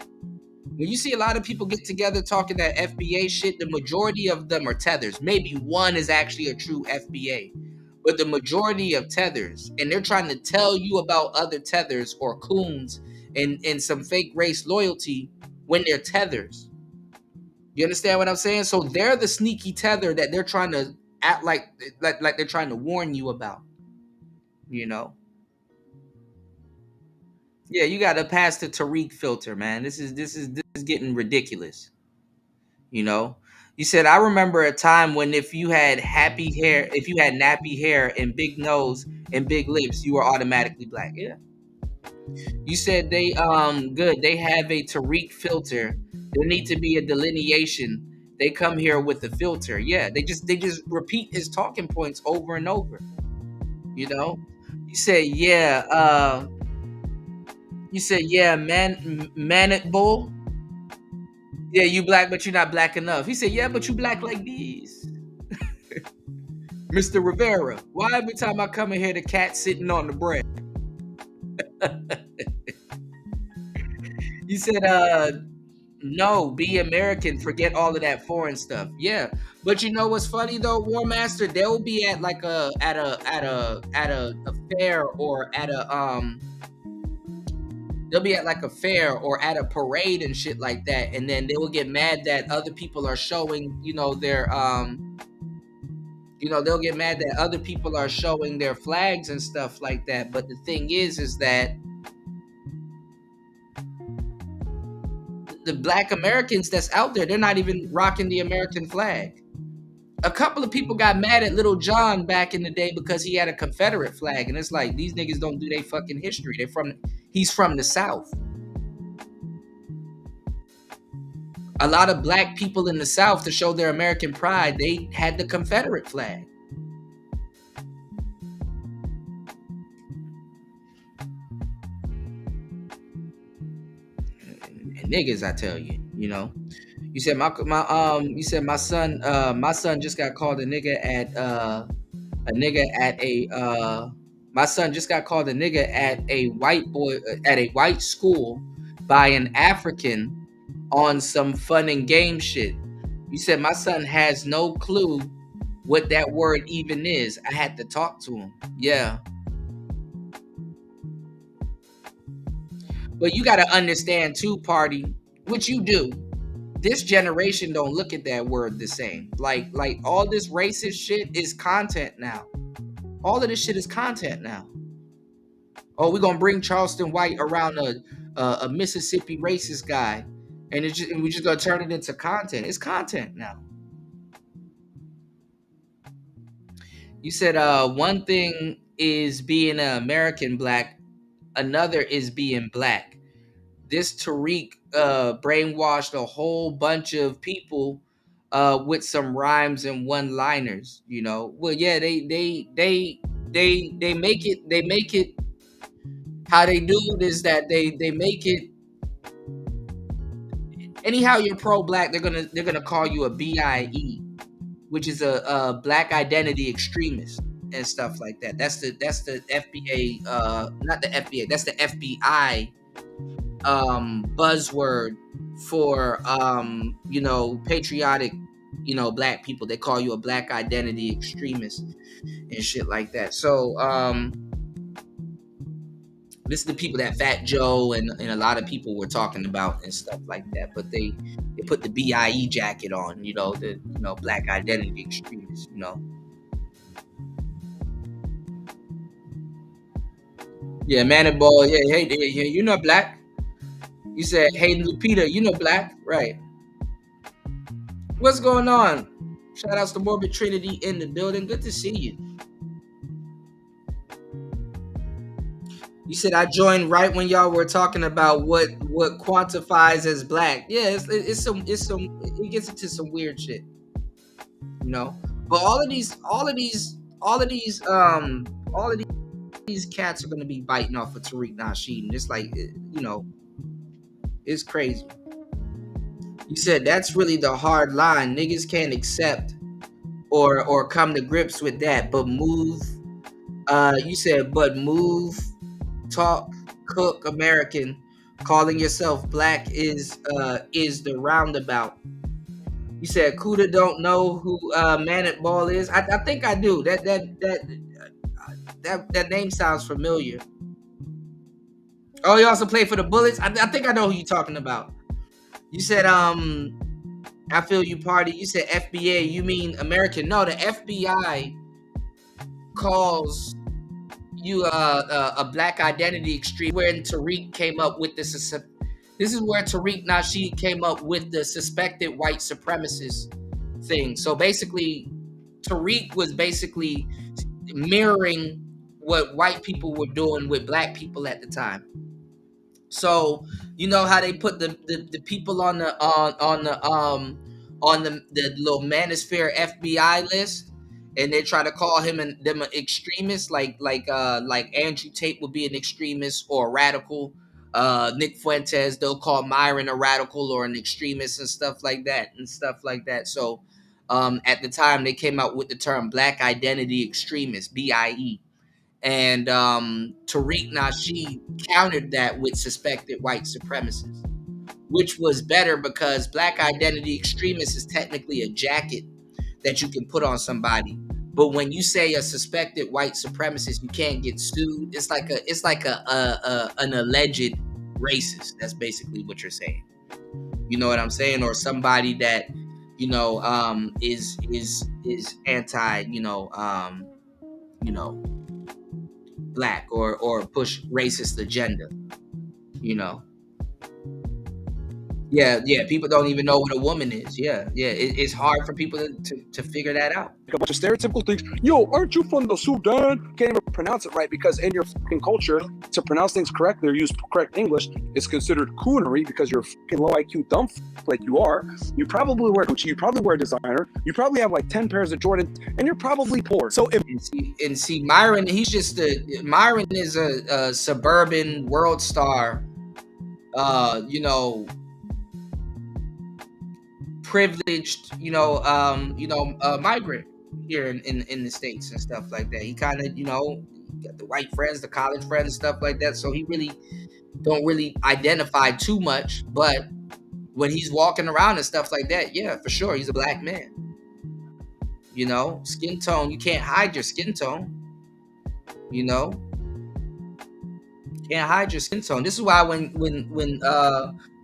when you see a lot of people get together talking that FBA shit, the majority of them are tethers. Maybe one is actually a true FBA, but the majority of tethers, and they're trying to tell you about other tethers or coons and some fake race loyalty when they're tethers. You understand what I'm saying? So they're the sneaky tether that they're trying to act like they're trying to warn you about, you know? Yeah, you got to pass the Tariq filter, man. This is getting ridiculous. You know? You said, I remember a time when if you had nappy hair and big nose and big lips, you were automatically Black. Yeah. You said they good. They have a Tariq filter. There need to be a delineation. They come here with the filter. Yeah, they just repeat his talking points over and over. You know? You said, yeah, man it bull. Yeah, you Black, but you're not Black enough. He said, yeah, but you Black like these. Mr. Rivera, why every time I come in here the cat sitting on the bread? You said, no, be American, forget all of that foreign stuff. Yeah, but you know what's funny though, War Master? They'll be at like a fair or at a they'll be at like a fair or at a parade and shit like that, and then they will get mad that other people are showing, you know, their they'll get mad that other people are showing their flags and stuff like that. But the thing is that the Black Americans that's out there, they're not even rocking the American flag. A couple of people got mad at Little John back in the day because he had a Confederate flag, and it's like, these niggas don't do their fucking history. He's from the South. A lot of Black people in the South, to show their American pride, they had the Confederate flag. Niggas, I tell you, you know. You said my son just got called a nigga a nigga at a my son just got called a nigga at a white school by an African on some fun and game shit. You said my son has no clue what that word even is. I had to talk to him. Yeah. But you got to understand too, party, which you do. This generation don't look at that word the same. Like all this racist shit is content now. All of this shit is content now. Oh, we're gonna bring Charleston White around a Mississippi racist guy, and we're just gonna turn it into content. It's content now. You said one thing is being an American black, another is being black. This Tariq brainwashed a whole bunch of people with some rhymes and one-liners. You know, well, yeah, they make it. How they do it is that they make it. Anyhow, you're pro-black, they're gonna call you a BIE, which is a black identity extremist and stuff like that. That's the FBA, not the FBA. That's the FBI buzzword for patriotic, black people. They call you a black identity extremist and shit like that. So this is the people that Fat Joe and a lot of people were talking about and stuff like that. But they put the BIE jacket on, the black identity extremists, Yeah, Maniball, yeah, hey, you're not black. You said, hey, Lupita, you know black, right? What's going on? Shout outs to Morbid Trinity in the building. Good to see you. You said I joined right when y'all were talking about what quantifies as black. Yeah, it gets into some weird shit, But all of these cats are gonna be biting off of Tariq Nasheed, and it's like, it's crazy. You said that's really the hard line. Niggas can't accept or come to grips with that, but move. You said, but move. Talk, cook, American, calling yourself black is the roundabout. You said Kuda don't know who Manit Ball is. I think I do. That name sounds familiar. Oh, you also play for the Bullets? I think I know who you're talking about. You said I feel you, party. You said FBA. You mean American? No, the FBI calls you a black identity extreme. When Tariq came up with this is where Tariq Nasheed came up with the suspected white supremacist thing. So basically, Tariq was basically mirroring what white people were doing with black people at the time. So you know how they put the people on the little manosphere FBI list, and they try to call them an extremist, like Andrew Tate would be an extremist or a radical. Nick Fuentes, they'll call Myron a radical or an extremist and stuff like that. So at the time, they came out with the term Black Identity Extremist, BIE. And Tariq Nasheed countered that with suspected white supremacists, which was better because Black Identity Extremist is technically a jacket that you can put on somebody. But when you say a suspected white supremacist, you can't get sued. It's like an alleged racist. That's basically what you're saying. You know what I'm saying? Or somebody that is anti black or push racist agenda. Yeah, people don't even know what a woman is. It's hard for people to figure that out. A bunch of stereotypical things. Yo, aren't you from the Sudan? Can't even pronounce it right because in your fucking culture, to pronounce things correctly or use correct English is considered coonery because you're fucking low IQ dumb like you are. You probably wear Gucci, you probably wear designer, you probably have like 10 pairs of Jordan, and you're probably poor. So see Myron, Myron is a suburban world star, privileged, migrant. here in the States and stuff like that. He kind of, got the white friends, the college friends, and stuff like that. So he really don't really identify too much. But when he's walking around and stuff like that, yeah, for sure, he's a black man. Skin tone, you can't hide your skin tone. Can't hide your skin tone. This is why when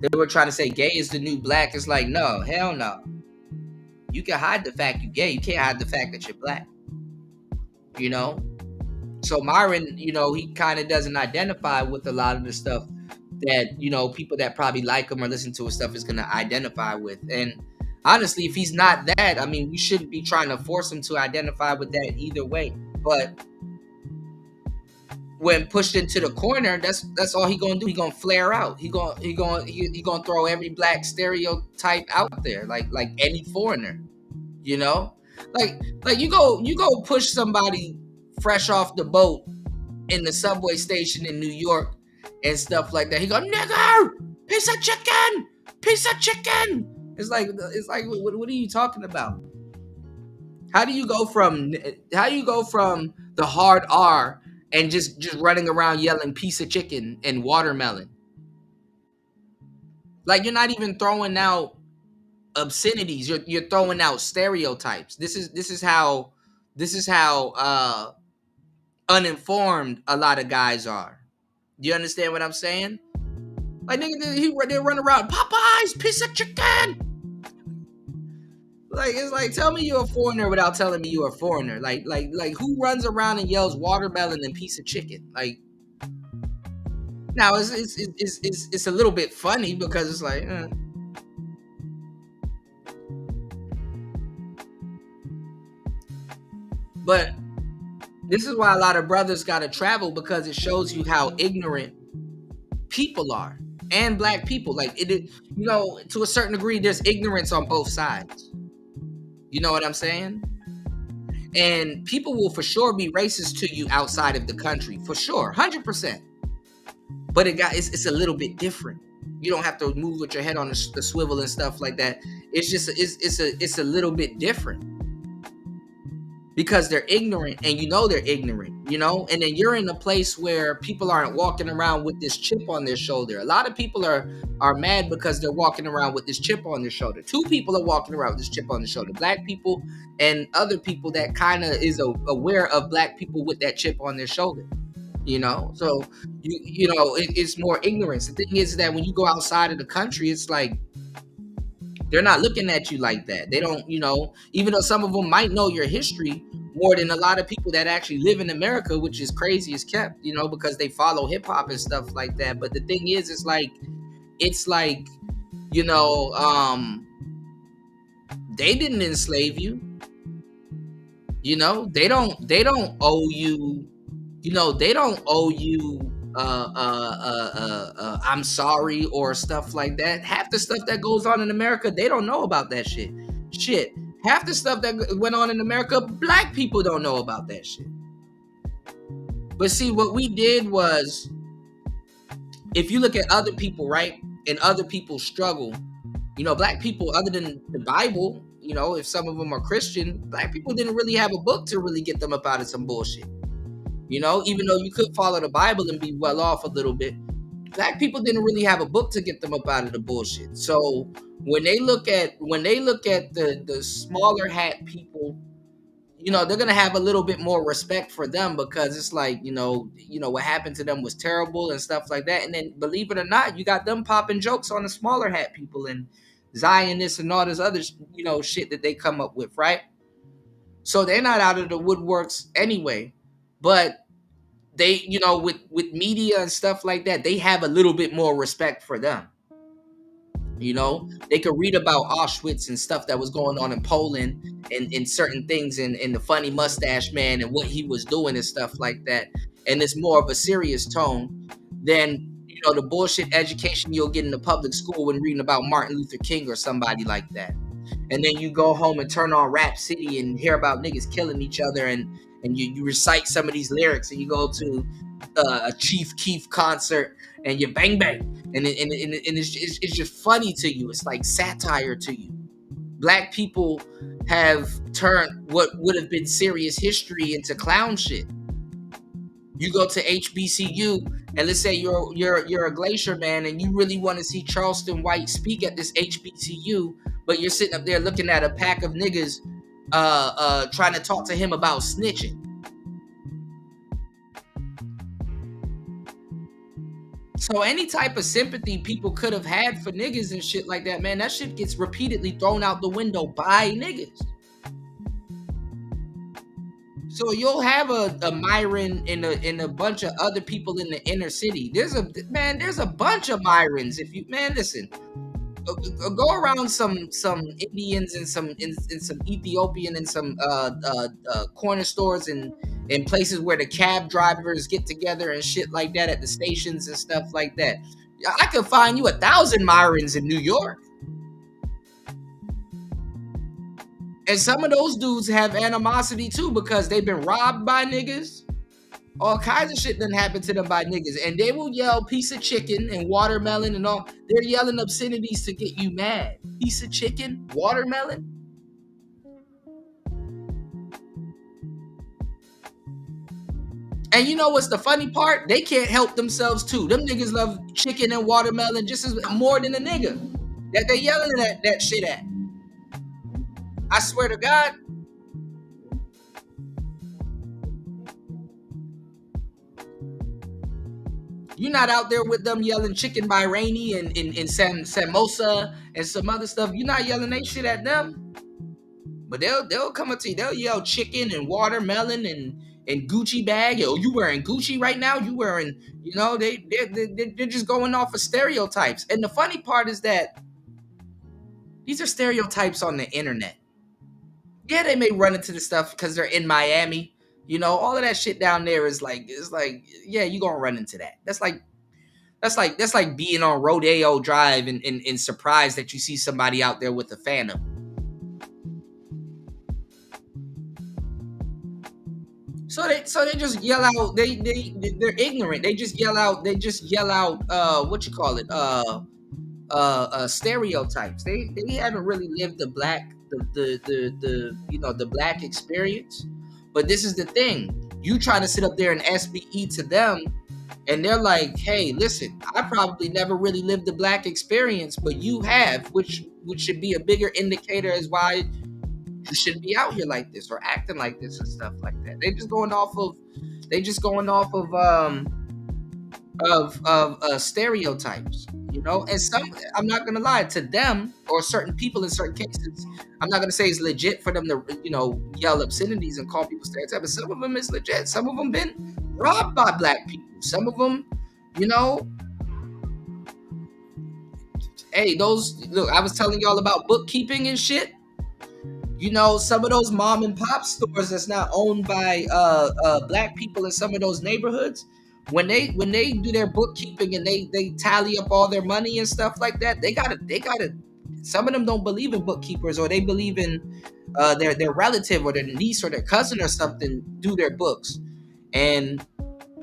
they were trying to say gay is the new black, it's like, no, hell no. You can hide the fact you're gay. You can't hide the fact that you're black. So Myron, he kind of doesn't identify with a lot of the stuff that, people that probably like him or listen to his stuff is going to identify with. And honestly, if he's not that, I mean, we shouldn't be trying to force him to identify with that either way. But when pushed into the corner, that's all he gonna do. He gonna flare out. He gonna throw every black stereotype out there, like any foreigner. Like you go push somebody fresh off the boat in the subway station in New York and stuff like that. He go, nigger, piece of chicken. It's like what are you talking about? How do you go from the hard R and just running around yelling piece of chicken and watermelon? Like, you're not even throwing out obscenities. You're throwing out stereotypes. This is how uninformed a lot of guys are. Do you understand what I'm saying? Like, nigga, they run around, Popeyes, piece of chicken. Like, it's like, tell me you're a foreigner without telling me you're a foreigner. Like who runs around and yells watermelon and piece of chicken? Like, now it's a little bit funny because it's like, But this is why a lot of brothers got to travel, because it shows you how ignorant people are, and black people. Like, to a certain degree, there's ignorance on both sides. You know what I'm saying? And people will for sure be racist to you outside of the country, for sure, 100%. But it's a little bit different. You don't have to move with your head on the swivel and stuff like that. It's just it's a little bit different because they're ignorant, and they're ignorant, and then you're in a place where people aren't walking around with this chip on their shoulder. A lot of people are mad because they're walking around with this chip on their shoulder. Two people are walking around with this chip on their shoulder: black people and other people that kind of is aware of black people with that chip on their shoulder. So it's more ignorance. The thing is that when you go outside of the country, it's like they're not looking at you like that. They don't, even though some of them might know your history more than a lot of people that actually live in America, which is crazy as kept, because they follow hip hop and stuff like that. But the thing is, it's like, they didn't enslave you. They don't owe you. They don't owe you I'm sorry or stuff like that. Half the stuff that goes on in America, they don't know about that shit. Half the stuff that went on in America, black people don't know about that shit. But see, what we did was, if you look at other people, right, and other people's struggle, black people, other than the Bible, if some of them are Christian, black people didn't really have a book to really get them up out of some bullshit. Even though you could follow the Bible and be well off a little bit, black people didn't really have a book to get them up out of the bullshit. So when they look at the smaller hat people, they're gonna have a little bit more respect for them, because it's like, what happened to them was terrible and stuff like that. And then, believe it or not, you got them popping jokes on the smaller hat people and Zionists and all this other shit that they come up with, right? So they're not out of the woodworks anyway. But they, with media and stuff like that, they have a little bit more respect for them. They could read about Auschwitz and stuff that was going on in Poland and certain things in the funny mustache man and what he was doing and stuff like that. And it's more of a serious tone than, the bullshit education you'll get in the public school when reading about Martin Luther King or somebody like that. And then you go home and turn on Rap City and hear about niggas killing each other, and you recite some of these lyrics, and you go to a Chief Keef concert and you bang bang, and it's just funny to you. It's like satire to you, black people have turned what would have been serious history into clown shit. You go to HBCU and let's say you're a Glacier man and you really want to see Charleston White speak at this HBCU, but you're sitting up there looking at a pack of niggas trying to talk to him about snitching. So any type of sympathy people could have had for niggas and shit like that, man, that shit gets repeatedly thrown out the window by niggas. So you'll have a Myron and a bunch of other people in the inner city. There's a bunch of Myrons. If you listen, go around some Indians and some Ethiopian and some corner stores and in places where the cab drivers get together and shit like that at the stations and stuff like that. I could find you 1,000 Myrons in New York. And some of those dudes have animosity too because they've been robbed by niggas. All kinds of shit done happened to them by niggas. And they will yell piece of chicken and watermelon and all. They're yelling obscenities to get you mad. Piece of chicken, watermelon. And you know what's the funny part? They can't help themselves too. Them niggas love chicken and watermelon just as more than a nigga that they yelling that shit at. I swear to God. You're not out there with them yelling chicken by Rainey and samosa and some other stuff. You're not yelling that shit at them. But they'll come up to you. They'll yell chicken and watermelon and Gucci bag. Yo, you wearing Gucci right now? You wearing, they're just going off of stereotypes. And the funny part is that these are stereotypes on the internet. Yeah, they may run into the stuff because they're in Miami. All of that shit down there is like, yeah, you're gonna run into that. That's like being on Rodeo Drive and surprised that you see somebody out there with a Phantom. So they just yell out. They're ignorant. They just yell out. What you call it? Stereotypes. They haven't really lived the black the black experience. But this is the thing. You try to sit up there and SBE to them, and they're like, hey, listen, I probably never really lived the black experience, but you have, which should be a bigger indicator as why you shouldn't be out here like this or acting like this and stuff like that. They just going off of stereotypes. And some, I'm not gonna lie, to them or certain people in certain cases, I'm not gonna say it's legit for them to yell obscenities and call people stereotypes, but some of them is legit. Some of them been robbed by black people. Some of them, hey, look, I was telling y'all about bookkeeping and shit. Some of those mom and pop stores that's not owned by black people in some of those neighborhoods, when they do their bookkeeping and they tally up all their money and stuff like that, they gotta some of them don't believe in bookkeepers, or they believe in their relative or their niece or their cousin or something do their books, and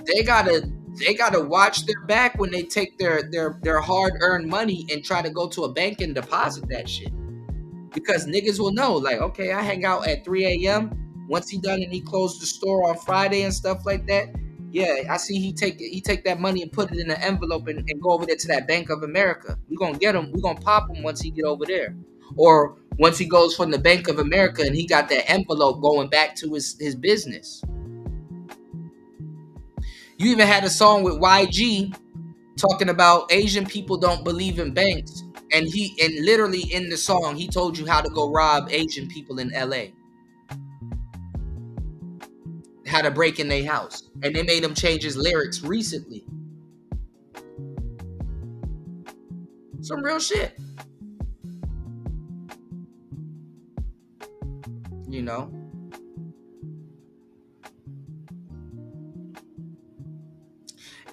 they gotta watch their back when they take their hard-earned money and try to go to a bank and deposit that shit, because niggas will know, like, okay, I hang out at 3 a.m. Once he done and he closed the store on Friday and stuff like that, yeah, I see he take that money and put it in an envelope and go over there to that Bank of America. We're going to get him. We're going to pop him once he get over there. Or once he goes from the Bank of America and he got that envelope going back to his business. You even had a song with YG talking about Asian people don't believe in banks. And literally in the song, he told you how to go rob Asian people in LA. How to break in their house. And they made him change his lyrics recently. Some real shit.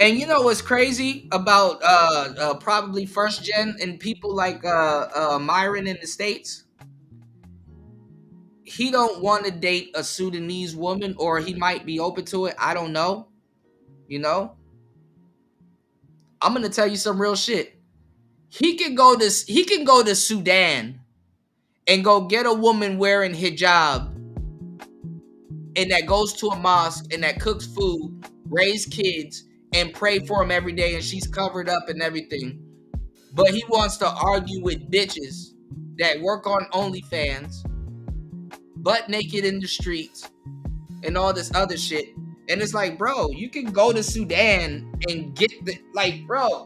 And what's crazy about probably first gen and people like Myron in the States? He don't want to date a Sudanese woman, or he might be open to it. I don't know. I'm gonna tell you some real shit. He can go to Sudan and go get a woman wearing hijab and that goes to a mosque and that cooks food, raise kids, and pray for him every day, and she's covered up and everything. But he wants to argue with bitches that work on OnlyFans, butt naked in the streets, and all this other shit. And it's like, bro, you can go to Sudan and get the, like, bro,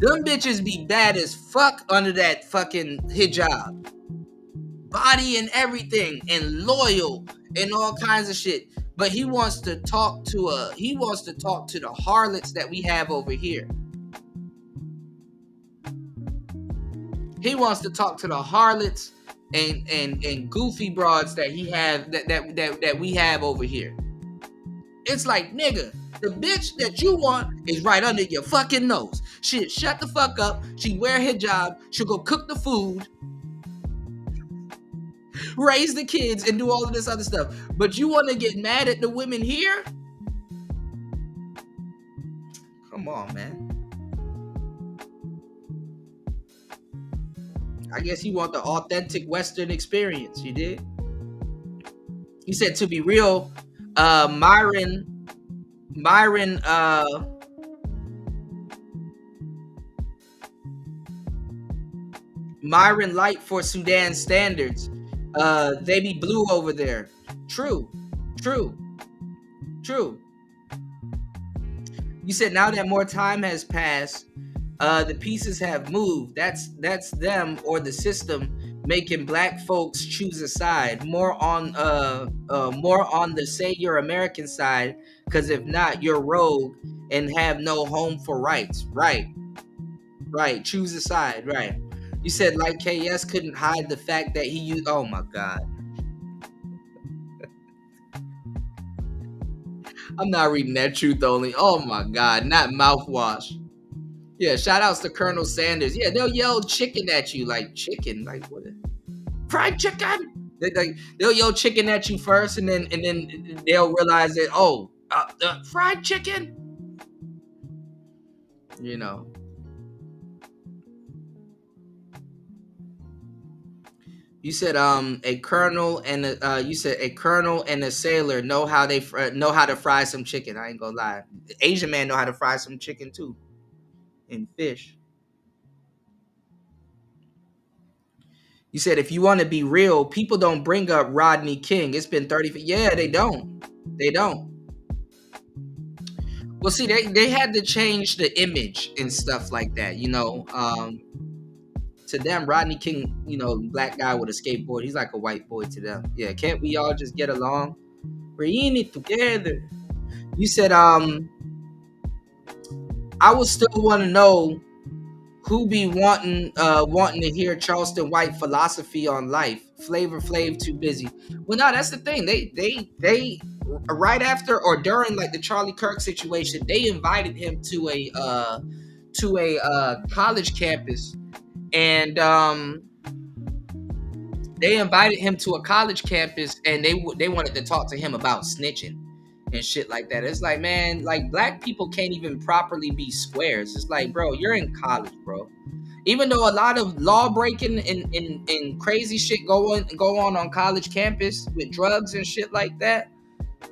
them bitches be bad as fuck under that fucking hijab. Body and everything, and loyal and all kinds of shit. But he wants to talk to the harlots that we have over here. He wants to talk to the harlots and goofy broads that he have that we have over here. It's like, nigga, the bitch that you want is right under your fucking nose. Shit, shut the fuck up. She wear hijab. She'll go cook the food, raise the kids, and do all of this other stuff. But you want to get mad at the women here? Come on, man. I guess you want the authentic Western experience. You did? He said, to be real, Myron light for Sudan standards. They be blue over there. True. You said now that more time has passed, the pieces have moved. That's them or the system making black folks choose a side. More on the say you're American side, because if not, you're rogue and have no home for rights. Right. Choose a side. Right. You said like KS couldn't hide the fact that he used. Oh my God. I'm not reading that truth only. Oh my God, not mouthwash. Yeah, shout outs to Colonel Sanders. Yeah, they'll yell chicken at you, like chicken, like what? Fried chicken? They'll yell chicken at you first, and then they'll realize that fried chicken. You know. You said a colonel and a sailor know how to fry some chicken. I ain't gonna lie. The Asian man know how to fry some chicken too, and fish. You said if you want to be real, people don't bring up Rodney King. It's been 30. Yeah, they don't. Well, see, they had to change the image and stuff like that. You know. To them, Rodney King, black guy with a skateboard, he's like a white boy to them. Yeah, can't we all just get along? We're in it together. You said, I would still want to know who be wanting to hear Charleston White philosophy on life. Flavor Flav too busy. Well, no, that's the thing. They right after or during like the Charlie Kirk situation, they invited him to a college campus. And they invited him to a college campus, and they wanted to talk to him about snitching and shit like that. It's like, man, like black people can't even properly be squares. It's like, bro, you're in college, bro. Even though a lot of law breaking and crazy shit go on college campus with drugs and shit like that,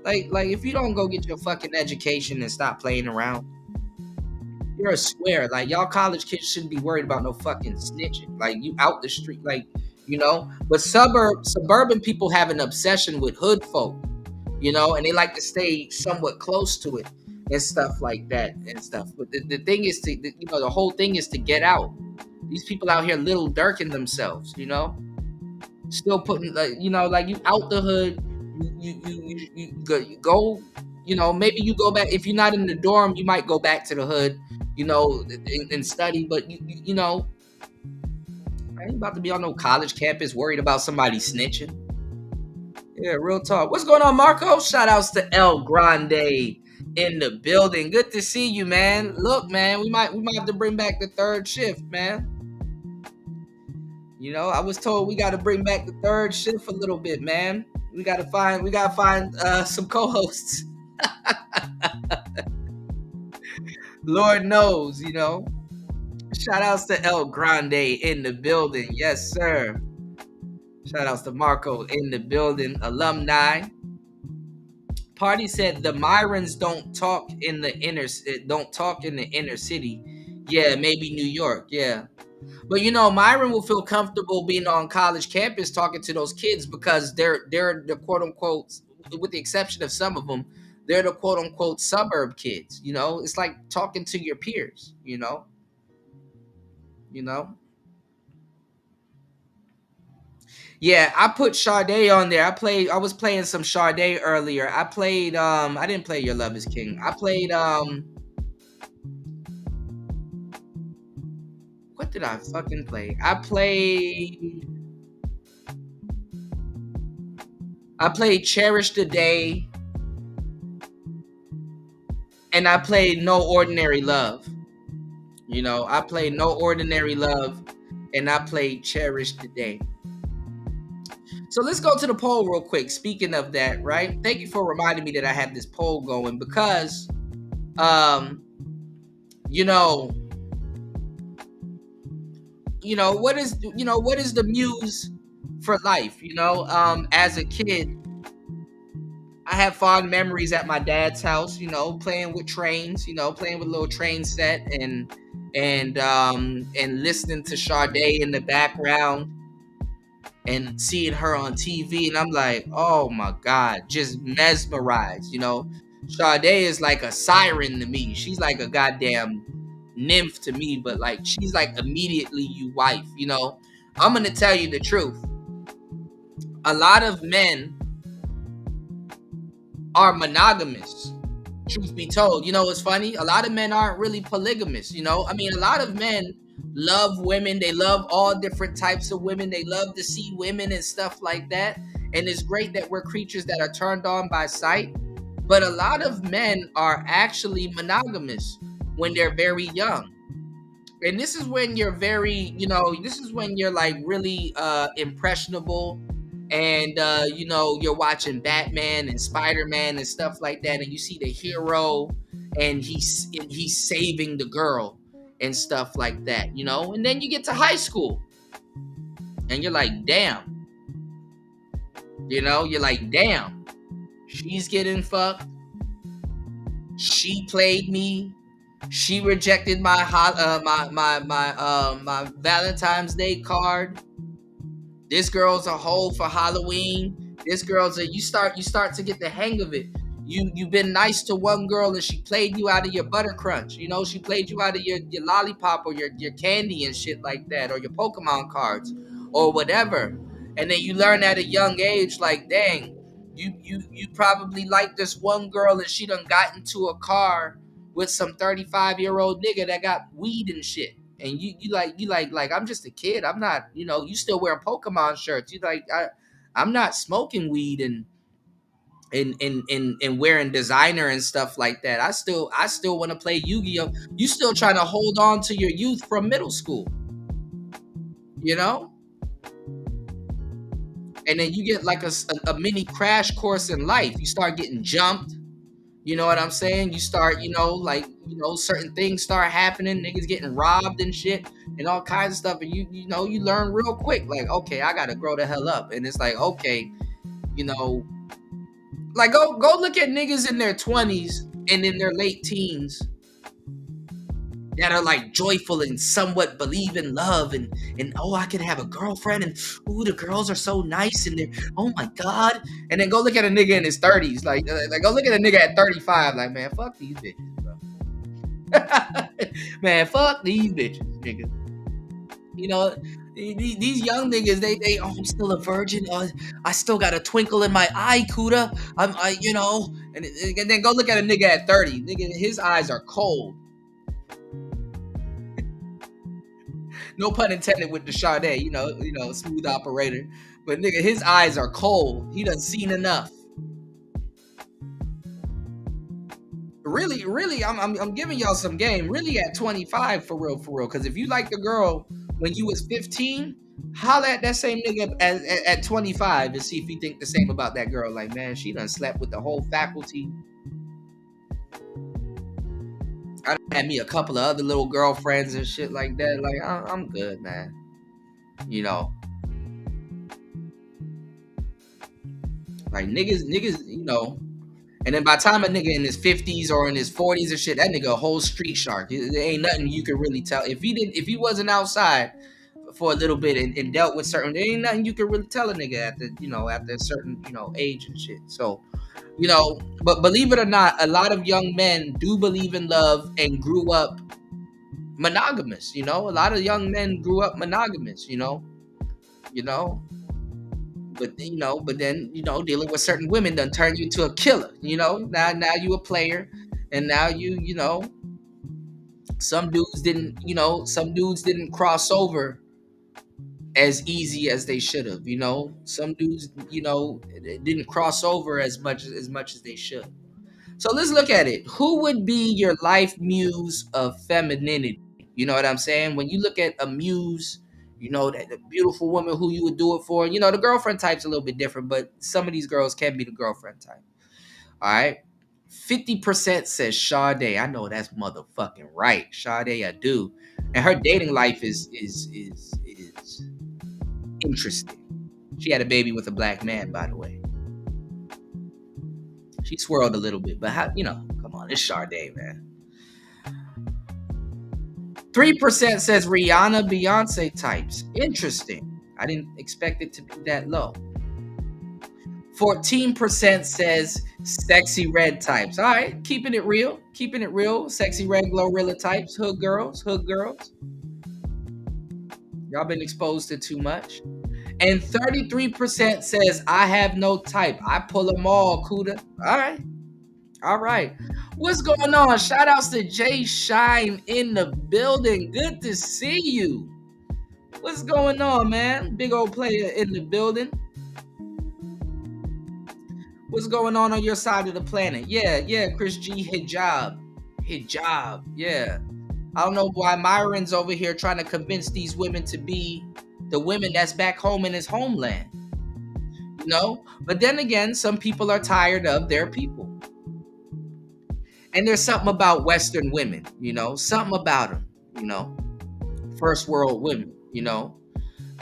like if you don't go get your fucking education and stop playing around, you're a square. Like, y'all college kids shouldn't be worried about no fucking snitching. Like, you out the street, like, But suburban people have an obsession with hood folk, and they like to stay somewhat close to it and stuff like that and stuff. But the thing is the whole thing is to get out. These people out here little Dirking themselves, still putting like you out the hood. You go. Maybe you go back. If you're not in the dorm, you might go back to the hood, and study. But, I ain't about to be on no college campus worried about somebody snitching. Yeah, real talk. What's going on, Marco? Shout outs to El Grande in the building. Good to see you, man. Look, man, we might have to bring back the third shift, man. I was told we got to bring back the third shift a little bit, man. We gotta find some co-hosts. Lord knows, Shout outs to El Grande in the building. Yes, sir. Shout outs to Marco in the building. Alumni. Party said the Myrons don't talk in the inner city. Yeah, maybe New York. Yeah. But you know, Myron will feel comfortable being on college campus talking to those kids because they're the quote unquote, with the exception of some of them, they're the quote unquote suburb kids. You know, it's like talking to your peers. You know. Yeah, I put Sade on there. I was playing some Sade earlier. I played I didn't play Your Love Is King. I played what did I fucking play? I played Cherish the Day, and I played No Ordinary Love. You know, I played No Ordinary Love, and I played Cherish the Day. So let's go to the poll real quick. Speaking of that, right? Thank you for reminding me that I have this poll going because, you know, what is the muse for life? You know, as a kid, I have fond memories at my dad's house. You know, playing with trains. You know, playing with a little train set and listening to Sade in the background. And seeing her on TV, and I'm like, oh my God, just mesmerized. You know, Sade is like a siren to me. She's like a goddamn nymph to me, but like she's like immediately you wife. You know, I'm gonna tell you the truth. A lot of men are monogamous. Truth be told, you know, it's funny. A lot of men aren't really polygamous. You know, I mean, a lot of men love women. They love all different types of women. They love to see women and stuff like that. And it's great that we're creatures that are turned on by sight. But a lot of men are actually monogamous when they're very young. And this is when you're very, you know, this is when you're like really impressionable. And you know, you're watching Batman and Spider-Man and stuff like that, and you see the hero and he's saving the girl and stuff like that, you know. And then you get to high school and you're like, damn, you know, you're like, damn, she's getting fucked, she played me, she rejected my my Valentine's Day card. This girl's a hoe for Halloween. This girl's you start to get the hang of it. You've been nice to one girl and she played you out of your butter crunch. You know, she played you out of your lollipop or your candy and shit like that, or your Pokemon cards or whatever. And then you learn at a young age, like, dang, you probably like this one girl and she done got into a car with some 35-year-old nigga that got weed and shit. And you like I'm just a kid. I'm not, you know, you still wearing Pokemon shirts. You like I'm not smoking weed and wearing designer and stuff like that. I still want to play Yu-Gi-Oh. You still trying to hold on to your youth from middle school. You know? And then you get like a mini crash course in life. You start getting jumped. You know what I'm saying? You start, you know, like, you know, certain things start happening, niggas getting robbed and shit and all kinds of stuff. And you know, you learn real quick, like, okay, I gotta grow the hell up. And it's like, okay, you know, like go look at niggas in their 20s and in their late teens that are like joyful and somewhat believe in love and oh, I can have a girlfriend and ooh, the girls are so nice and they're, oh my God. And then go look at a nigga in his 30s, like go look at a nigga at 35, like, man, fuck these bitches, bro. Man, fuck these bitches, nigga. You know, these young niggas, they oh, I'm still a virgin. I still got a twinkle in my eye, Kuda. You know, and then go look at a nigga at 30. Nigga, his eyes are cold. No pun intended with the Sade, you know, smooth operator. But nigga, his eyes are cold. He done seen enough. Really, I'm giving y'all some game. Really at 25, for real. Because if you like the girl when you was 15, holla at that same nigga at 25 and see if you think the same about that girl. Like, man, she done slept with the whole faculty. I had me a couple of other little girlfriends and shit like that. Like, I'm good, man. You know, like niggas, you know. And then by the time a nigga in his 50s or in his 40s and shit, that nigga a whole street shark. There ain't nothing you can really tell. If he wasn't outside for a little bit and dealt with certain, there ain't nothing you can really tell a nigga after a certain, age and shit. So, but believe it or not, a lot of young men do believe in love and grew up monogamous. A lot of young men grew up monogamous. But then dealing with certain women done turn you to a killer. Now you a player, and now some dudes didn't cross over as easy as they should have. Some dudes didn't cross over as much as they should. So let's look at it. Who would be your life muse of femininity? You know what I'm saying? When you look at a muse, that the beautiful woman who you would do it for. The girlfriend type's a little bit different, but some of these girls can be the girlfriend type. All right. 50% says Sade. I know that's motherfucking right. Sade, I do. And her dating life is interesting. She had a baby with a black man, by the way. She swirled a little bit, but come on, it's Sade, man. 3% says Rihanna, Beyonce types. Interesting. I didn't expect it to be that low. 14% says sexy red types. All right, keeping it real. Sexy red glorilla types. Hood girls. Y'all been exposed to too much. And 33% says I have no type. I pull them all, Kuda. All right. What's going on? Shout outs to Jay Shine in the building. Good to see you. What's going on, man? Big old player in the building. What's going on your side of the planet? Yeah, Chris G, hijab, yeah. I don't know why Myron's over here trying to convince these women to be the women that's back home in his homeland. But then again, some people are tired of their people. And there's something about Western women, something about them, first world women,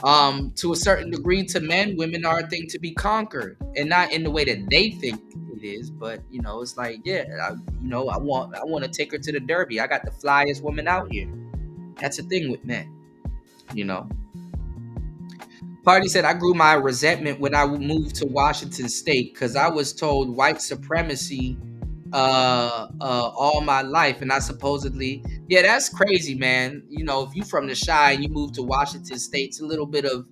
to a certain degree. To men, women are a thing to be conquered, and not in the way that they think it is, but it's like, I want to take her to the Derby. I got the flyest woman out here. That's the thing with men, Party said, I grew my resentment when I moved to Washington State because I was told white supremacy all my life, and I supposedly, that's crazy, man. If you from the Chi and you move to Washington State, it's a little bit of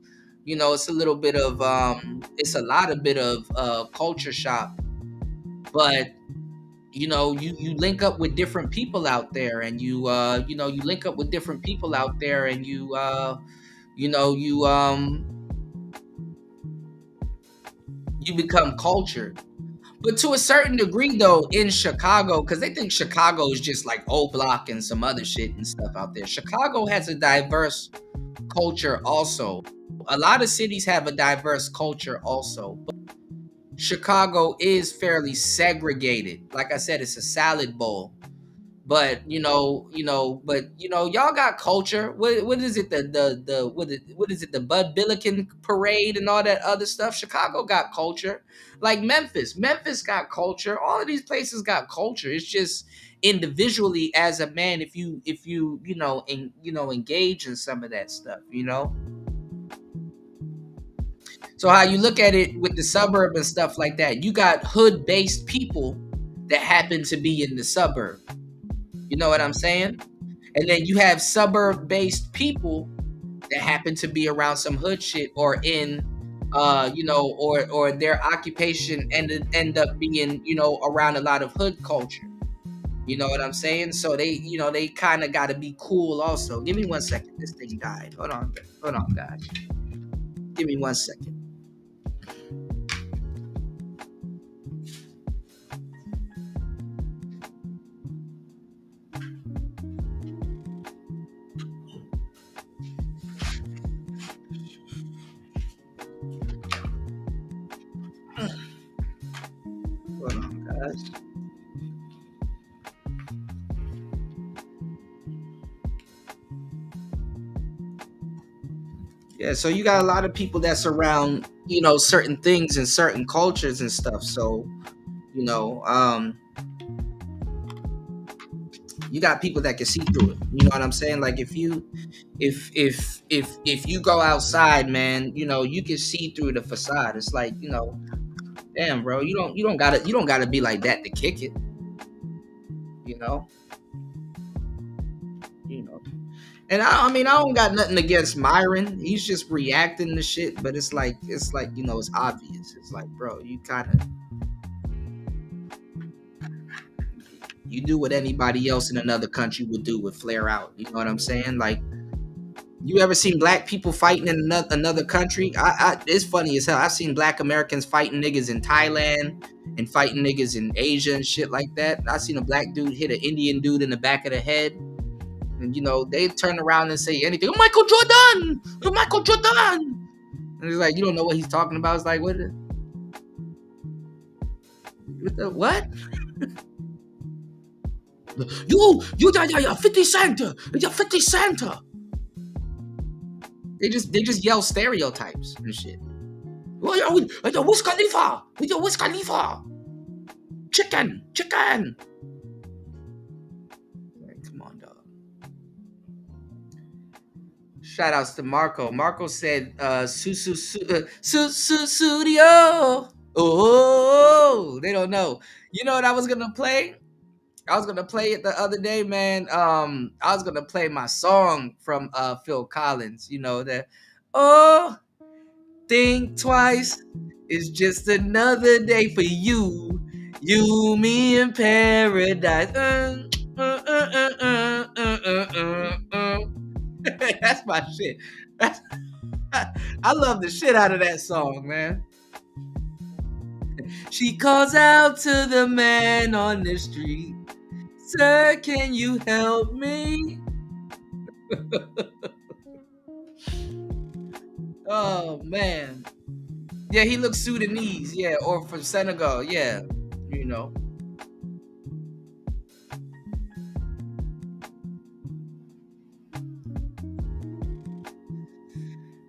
culture shock, but you link up with different people out there, and you become cultured. But to a certain degree, though, in Chicago, because they think Chicago is just like O Block and some other shit and stuff out there. Chicago has a diverse culture also. A lot of cities have a diverse culture also. But Chicago is fairly segregated. Like I said, it's a salad bowl. But y'all got culture. What is it? What is it? The Bud Billiken parade and all that other stuff. Chicago got culture. Like Memphis got culture. All of these places got culture. It's just individually as a man, if you engage in some of that stuff, So how you look at it with the suburb and stuff like that, you got hood-based people that happen to be in the suburb. You know what I'm saying? And then you have suburb-based people that happen to be around some hood shit or in, or their occupation end up being, around a lot of hood culture. You know what I'm saying? So they kind of got to be cool also. Give me 1 second. This thing died. Hold on, guys. Give me 1 second. Yeah, so you got a lot of people that's around, certain things and certain cultures and stuff. So, you got people that can see through it. You know what I'm saying? Like if you go outside, man, you can see through the facade. It's like, damn, bro, you don't gotta be like that to kick it. You know. And I don't got nothing against Myron. He's just reacting to shit, but it's like it's obvious. It's like, bro, you do what anybody else in another country would do with flare out. You know what I'm saying? Like, you ever seen black people fighting in another country? It's funny as hell. I've seen black Americans fighting niggas in Thailand and fighting niggas in Asia and shit like that. I seen a black dude hit an Indian dude in the back of the head. And, they turn around and say anything. Oh, Michael Jordan! Oh, Michael Jordan! And it's like, you don't know what he's talking about. It's like, what? What? You, 50 Cent! You're 50 Cent! They just yell stereotypes and shit. Wiz Khalifa! Wiz Khalifa! Chicken! Shout outs to Marco. Marco said, studio. Oh, they don't know. You know what I was gonna play? I was gonna play it the other day, man. I was gonna play my song from Phil Collins. You know that. Oh, think twice. It's just another day for you, me in paradise. That's my shit. I love the shit out of that song, man. She calls out to the man on the street, sir, can you help me? Oh, man. Yeah, he looks Sudanese, yeah, or from Senegal, yeah,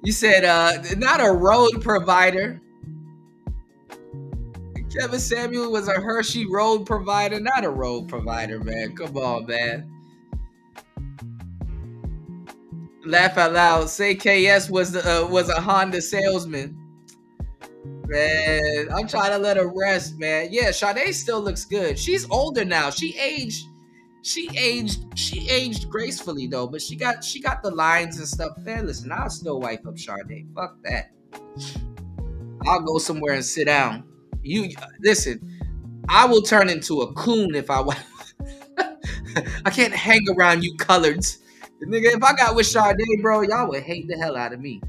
You said, not a road provider. Kevin Samuel was a Hershey road provider, not a road provider, man. Come on, man. Laugh out loud. Say KS was a Honda salesman. Man, I'm trying to let her rest, man. Yeah, Sade still looks good. She's older now. She aged gracefully though, but she got the lines and stuff. Man, listen, I'll still wipe up Sade. Fuck that. I'll go somewhere and sit down. You listen, I will turn into a coon if I wipe. I can't hang around you coloreds. Nigga, if I got with Sade, bro, y'all would hate the hell out of me.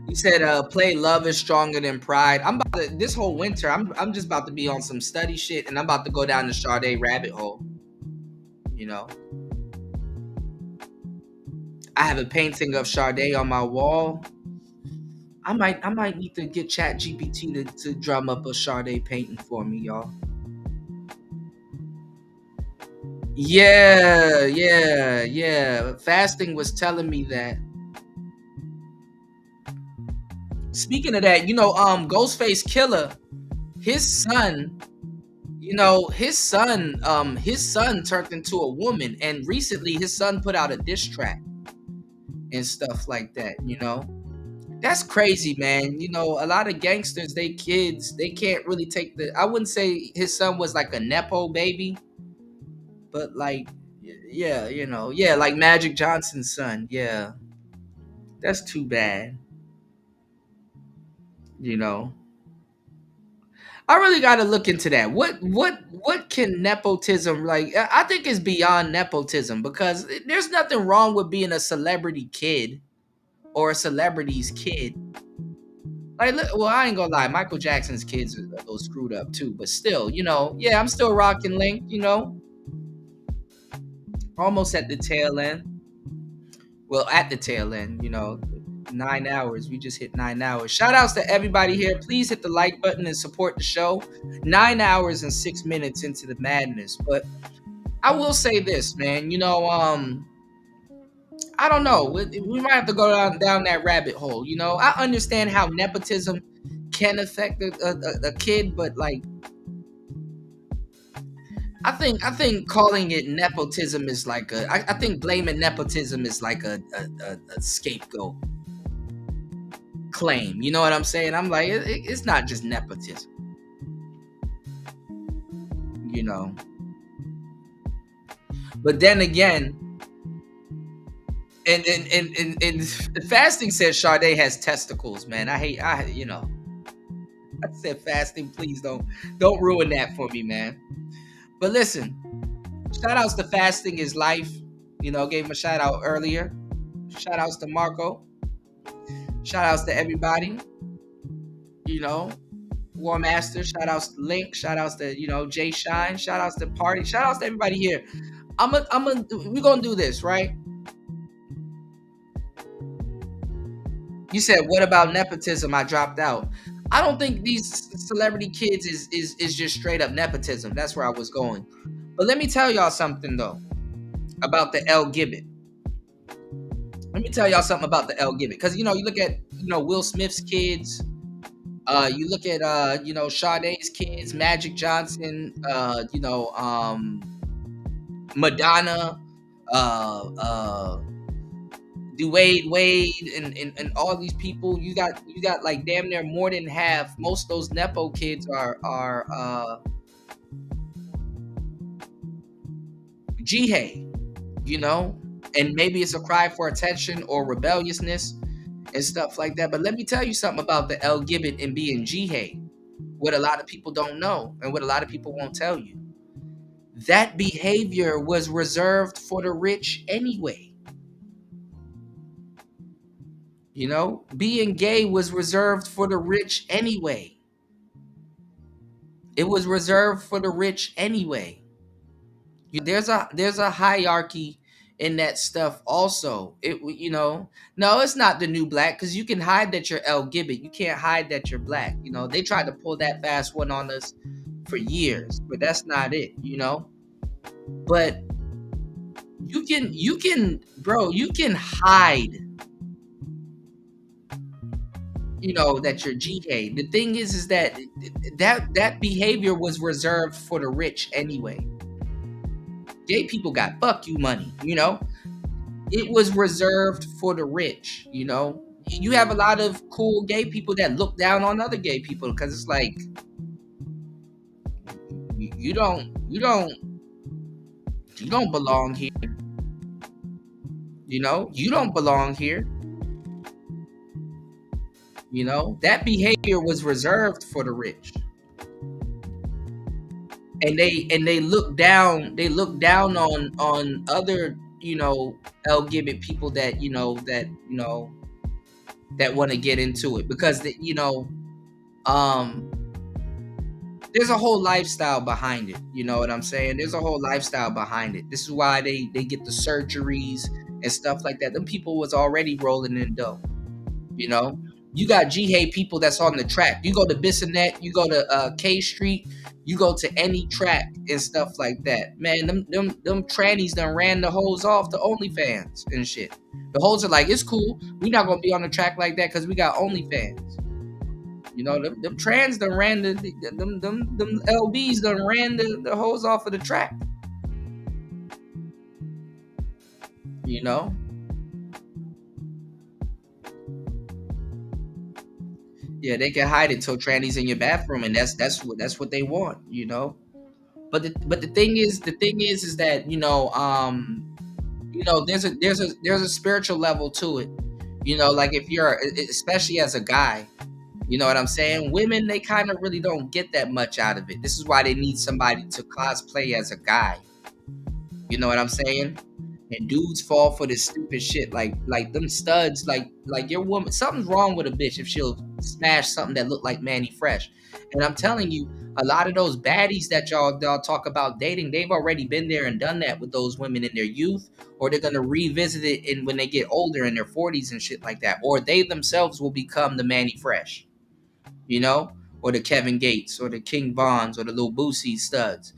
He said, play Love is Stronger Than Pride. I'm about to, this whole winter, I'm just about to be on some study shit, and I'm about to go down the Sade rabbit hole. I have a painting of Sade on my wall. I might need to get ChatGPT to drum up a Sade painting for me, y'all. Yeah. Fasting was telling me that. Speaking of that, Ghostface Killer, his son turned into a woman, and recently his son put out a diss track and stuff like that. That's crazy, man. A lot of gangsters, they kids, they can't really take I wouldn't say his son was like a Nepo baby, but like, yeah, like Magic Johnson's son. Yeah, that's too bad. I really got to look into that. What can nepotism, like? I think it's beyond nepotism, because there's nothing wrong with being a celebrity kid or a celebrity's kid. Like, well, I ain't gonna lie, Michael Jackson's kids are a little screwed up too, but still, yeah, I'm still rocking Link, almost at the tail end. Well, at the tail end, 9 hours. We just hit 9 hours. Shout outs to everybody here. Please hit the like button and support the show. 9 hours and 6 minutes into the madness. But I will say this, man. I don't know. We might have to go down that rabbit hole. You know, I understand how nepotism can affect a kid, but like, I think calling it nepotism is like I think blaming nepotism is like a scapegoat claim. You know what I'm saying? I'm like, it's not just nepotism. You know. But then again, and fasting says Sade has testicles, man. I said fasting, please don't ruin that for me, man. But listen, shout outs to Fasting is Life. You know, gave him a shout out earlier. Shout outs to Marco. Shout outs to everybody. You know, War Master. Shout outs to Link. Shout outs to, Jay Shine. Shout outs to Party. Shout outs to everybody here. We're gonna do this, right? You said, what about nepotism? I dropped out. I don't think these celebrity kids is just straight up nepotism. That's where I was going. But let me tell y'all something though about the L Gibbet. Let me tell y'all something about the L Gibbet. Because you look at Will Smith's kids, you look at Sade's kids, Magic Johnson, Madonna, Wade, and all these people. You got like damn near more than half. Most of those nepo kids are Jihei, and maybe it's a cry for attention or rebelliousness and stuff like that. But let me tell you something about the L Gibbet and being Jihei. What a lot of people don't know and what a lot of people won't tell you. That behavior was reserved for the rich anyway. Being gay was reserved for the rich anyway. It was reserved for the rich anyway. There's a hierarchy in that stuff also. No, it's not the new black, because you can hide that you're L Gibbet. You can't hide that you're black. They tried to pull that fast one on us for years, but that's not it, But you can hide that you're GK. The thing is that behavior was reserved for the rich anyway. Gay people got fuck you money, It was reserved for the rich, You have a lot of cool gay people that look down on other gay people because it's like you don't belong here. You don't belong here. That behavior was reserved for the rich. And they look down on other, L Gibbet people that that want to get into it, because there's a whole lifestyle behind it. You know what I'm saying? There's a whole lifestyle behind it. This is why they get the surgeries and stuff like that. Them people was already rolling in dough. You got Jihei people that's on the track. You go to Bissonnette, you go to K Street, you go to any track and stuff like that. Man, them trannies done ran the hoes off to OnlyFans and shit. The hoes are like, it's cool. We not gonna be on the track like that because we got OnlyFans. Them trans done ran them LBs done ran the hoes off of the track. Yeah, they can hide it till trannies in your bathroom, and that's what they want, But the thing is that there's a spiritual level to it, like if you're, especially as a guy, you know what I'm saying? Women, they kind of really don't get that much out of it. This is why they need somebody to cosplay as a guy. You know what I'm saying? And dudes fall for this stupid shit, like them studs, like your woman. Something's wrong with a bitch if she'll smash something that look like Manny Fresh. And I'm telling you, a lot of those baddies that y'all talk about dating, they've already been there and done that with those women in their youth, or they're gonna revisit it when they get older in their 40s and shit like that, or they themselves will become the Manny Fresh, or the Kevin Gates, or the King Vons, or the Lil Boosie studs,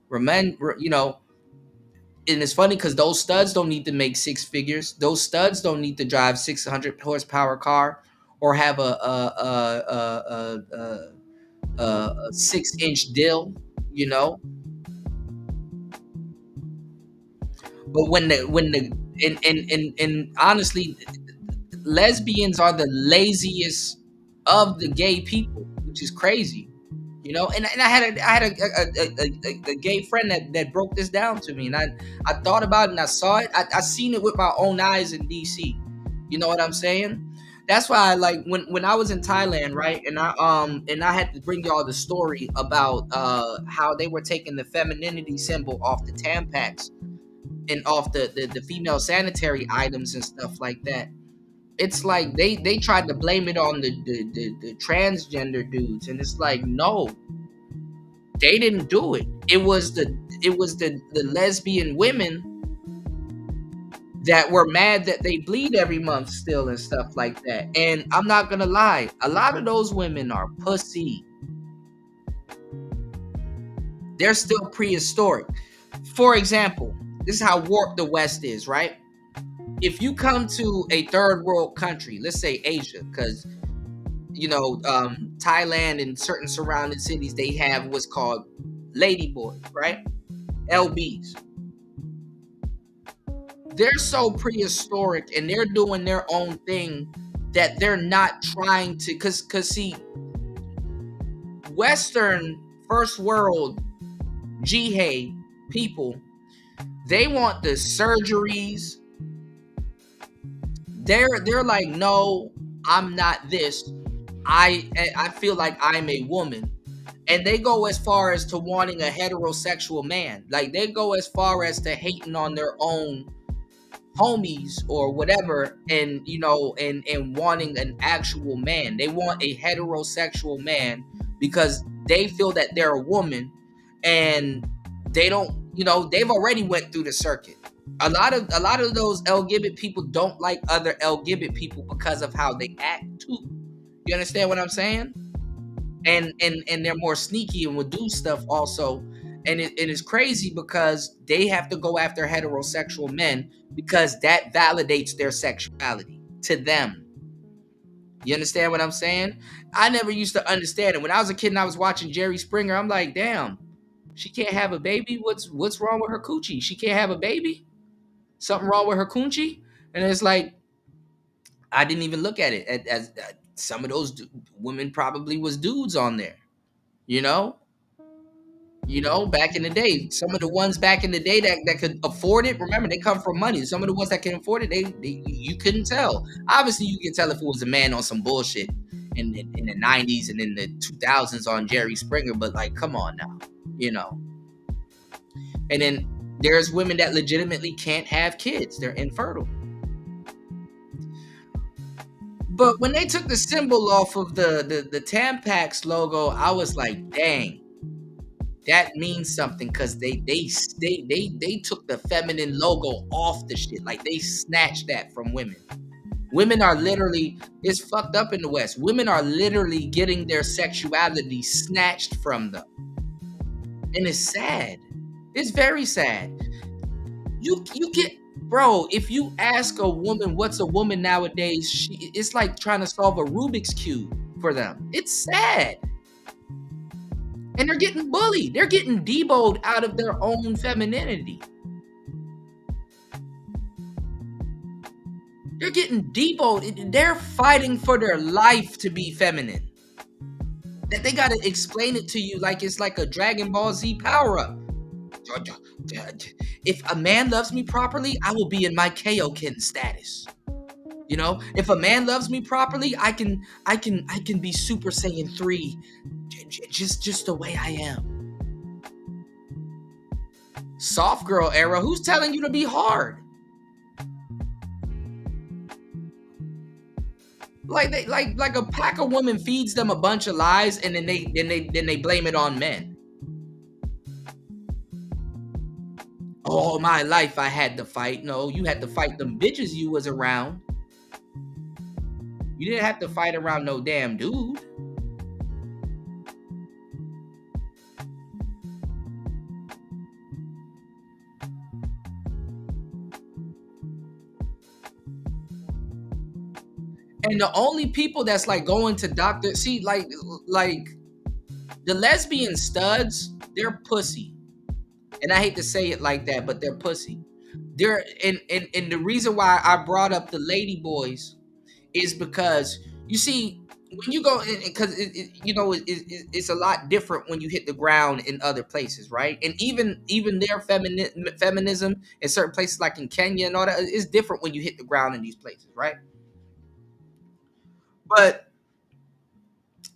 Remember, and it's funny because those studs don't need to make six figures. Those studs don't need to drive 600 horsepower car or have a 6-inch dill, you know. But and honestly, lesbians are the laziest of the gay people, which is crazy, you know. And I had a gay friend that broke this down to me, and I thought about it and I saw it. I seen it with my own eyes in DC. You know what I'm saying? That's why I like when I was in Thailand, right? And I had to bring y'all the story about how they were taking the femininity symbol off the Tampax and off the female sanitary items and stuff like that. It's like they tried to blame it on the transgender dudes, and it's like, no, they didn't do it. It was the lesbian women that were mad that they bleed every month still and stuff like that. And I'm not gonna lie, a lot of those women are pussy. They're still prehistoric. For example, this is how warped the West is, right? If you come to a third world country, let's say Asia, because you know, Thailand and certain surrounding cities, they have what's called ladyboys, right? LBs. They're so prehistoric and they're doing their own thing that they're not trying to, cause see, Western first world Jihad people, they want the surgeries. They're like, no, I'm not this. I feel like I'm a woman. And they go as far as to wanting a heterosexual man. Like they go as far as to hating on their own homies or whatever, and you know, and wanting an actual man. They want a heterosexual man because they feel that they're a woman, and they don't, you know, they've already went through the circuit. A lot of those LGBT people don't like other LGBT people because of how they act too. You understand what I'm saying? And they're more sneaky and would do stuff also. And it is crazy because they have to go after heterosexual men because that validates their sexuality to them. You understand what I'm saying? I never used to understand it. When I was a kid and I was watching Jerry Springer, I'm like, damn, she can't have a baby? What's wrong with her coochie? She can't have a baby? Something wrong with her coochie? And it's like, I didn't even look at it as some of those women probably was dudes on there, you know, back in the day. Some of the ones back in the day that could afford it, remember, they come from money. Some of the ones that can afford it, they you couldn't tell. Obviously, you can tell if it was a man on some bullshit in the 90s and in the 2000s on Jerry Springer, but like, come on now, you know. And then there's women that legitimately can't have kids. They're infertile. But when they took the symbol off of the Tampax logo, I was like, dang, that means something, because they took the feminine logo off the shit. Like they snatched that from women. Women are literally, it's fucked up in the West. Women are literally getting their sexuality snatched from them. And it's sad. It's very sad. You get, bro, if you ask a woman what's a woman nowadays, it's like trying to solve a Rubik's Cube for them. It's sad. And they're getting bullied. They're getting deboed out of their own femininity. They're getting deboed. They're fighting for their life to be feminine. That they got to explain it to you like it's like a Dragon Ball Z power-up. If a man loves me properly, I will be in my Kaioken status. You know, if a man loves me properly, I can be Super Saiyan 3 just the way I am. Soft girl era, who's telling you to be hard? Like a pack of women feeds them a bunch of lies, and then they blame it on men. All my life I had to fight. No, you had to fight them bitches you was around. You didn't have to fight around no damn dude. And the only people that's like going to doctor, see, like the lesbian studs, they're pussy. And I hate to say it like that, but they're pussy. They're and the reason why I brought up the lady boys is because you see when you go because it's a lot different when you hit the ground in other places, right? And even their feminism in certain places like in Kenya and all that is different when you hit the ground in these places, right? But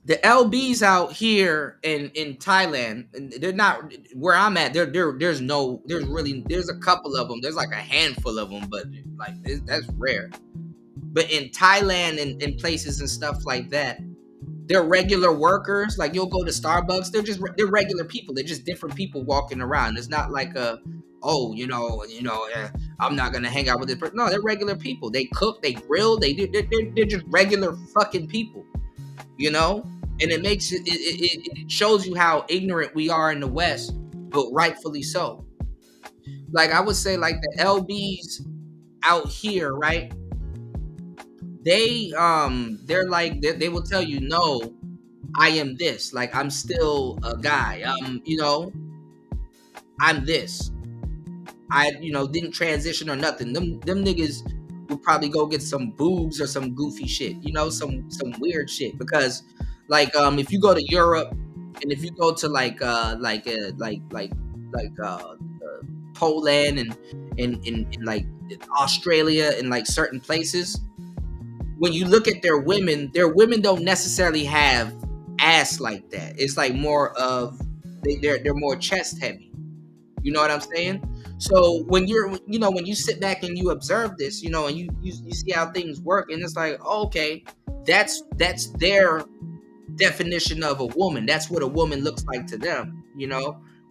the LBs out here in Thailand, they're not where I'm at. There's a couple of them. There's like a handful of them, but like that's rare. But in Thailand and in places and stuff like that, they're regular workers. Like you'll go to Starbucks, they're regular people. They're just different people walking around. It's not like I'm not gonna hang out with this person. No, they're regular people. They cook, they grill, they're just regular fucking people. And it makes it shows you how ignorant we are in the West, but rightfully so. Like I would say, like the LBs out here, right? They're like they will tell you, no, I am this. Like I'm still a guy. I'm this. I didn't transition or nothing. Them niggas would probably go get some boobs or some goofy shit, some weird shit. Because like if you go to Europe and if you go to Poland and like Australia and like certain places, when you look at their women don't necessarily have ass like that. It's like more of they're more chest heavy. You know what I'm saying? So when when you sit back and you observe this, and you see how things work, and it's like, oh, okay, that's their definition of a woman. That's what a woman looks like to them,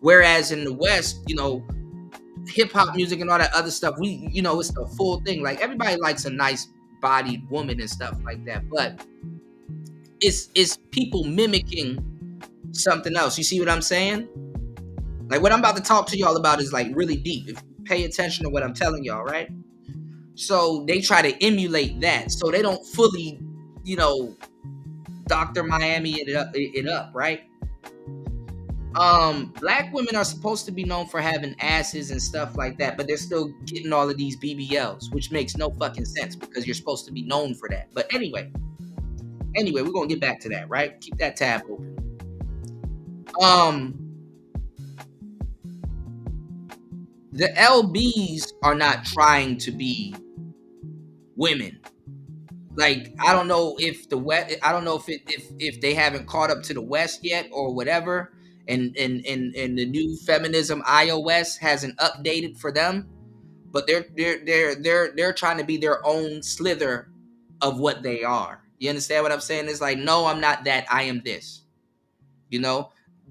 Whereas in the West, hip hop music and all that other stuff, it's the full thing. Like everybody likes a nice bodied woman and stuff like that, but it's people mimicking something else. You see what I'm saying? Like what I'm about to talk to y'all about is like really deep. If you pay attention to what I'm telling y'all, right? So they try to emulate that. So they don't fully, Dr. Miami it up, right? Black women are supposed to be known for having asses and stuff like that, but they're still getting all of these BBLs, which makes no fucking sense because you're supposed to be known for that. But anyway, we're gonna get back to that, right? Keep that tab open. The LBs are not trying to be women. Like I don't know if if they haven't caught up to the West yet or whatever, and the new feminism iOS hasn't updated for them, but they're trying to be their own slither of what they are. You understand what I'm saying? It's like, no, I'm not that. I am this.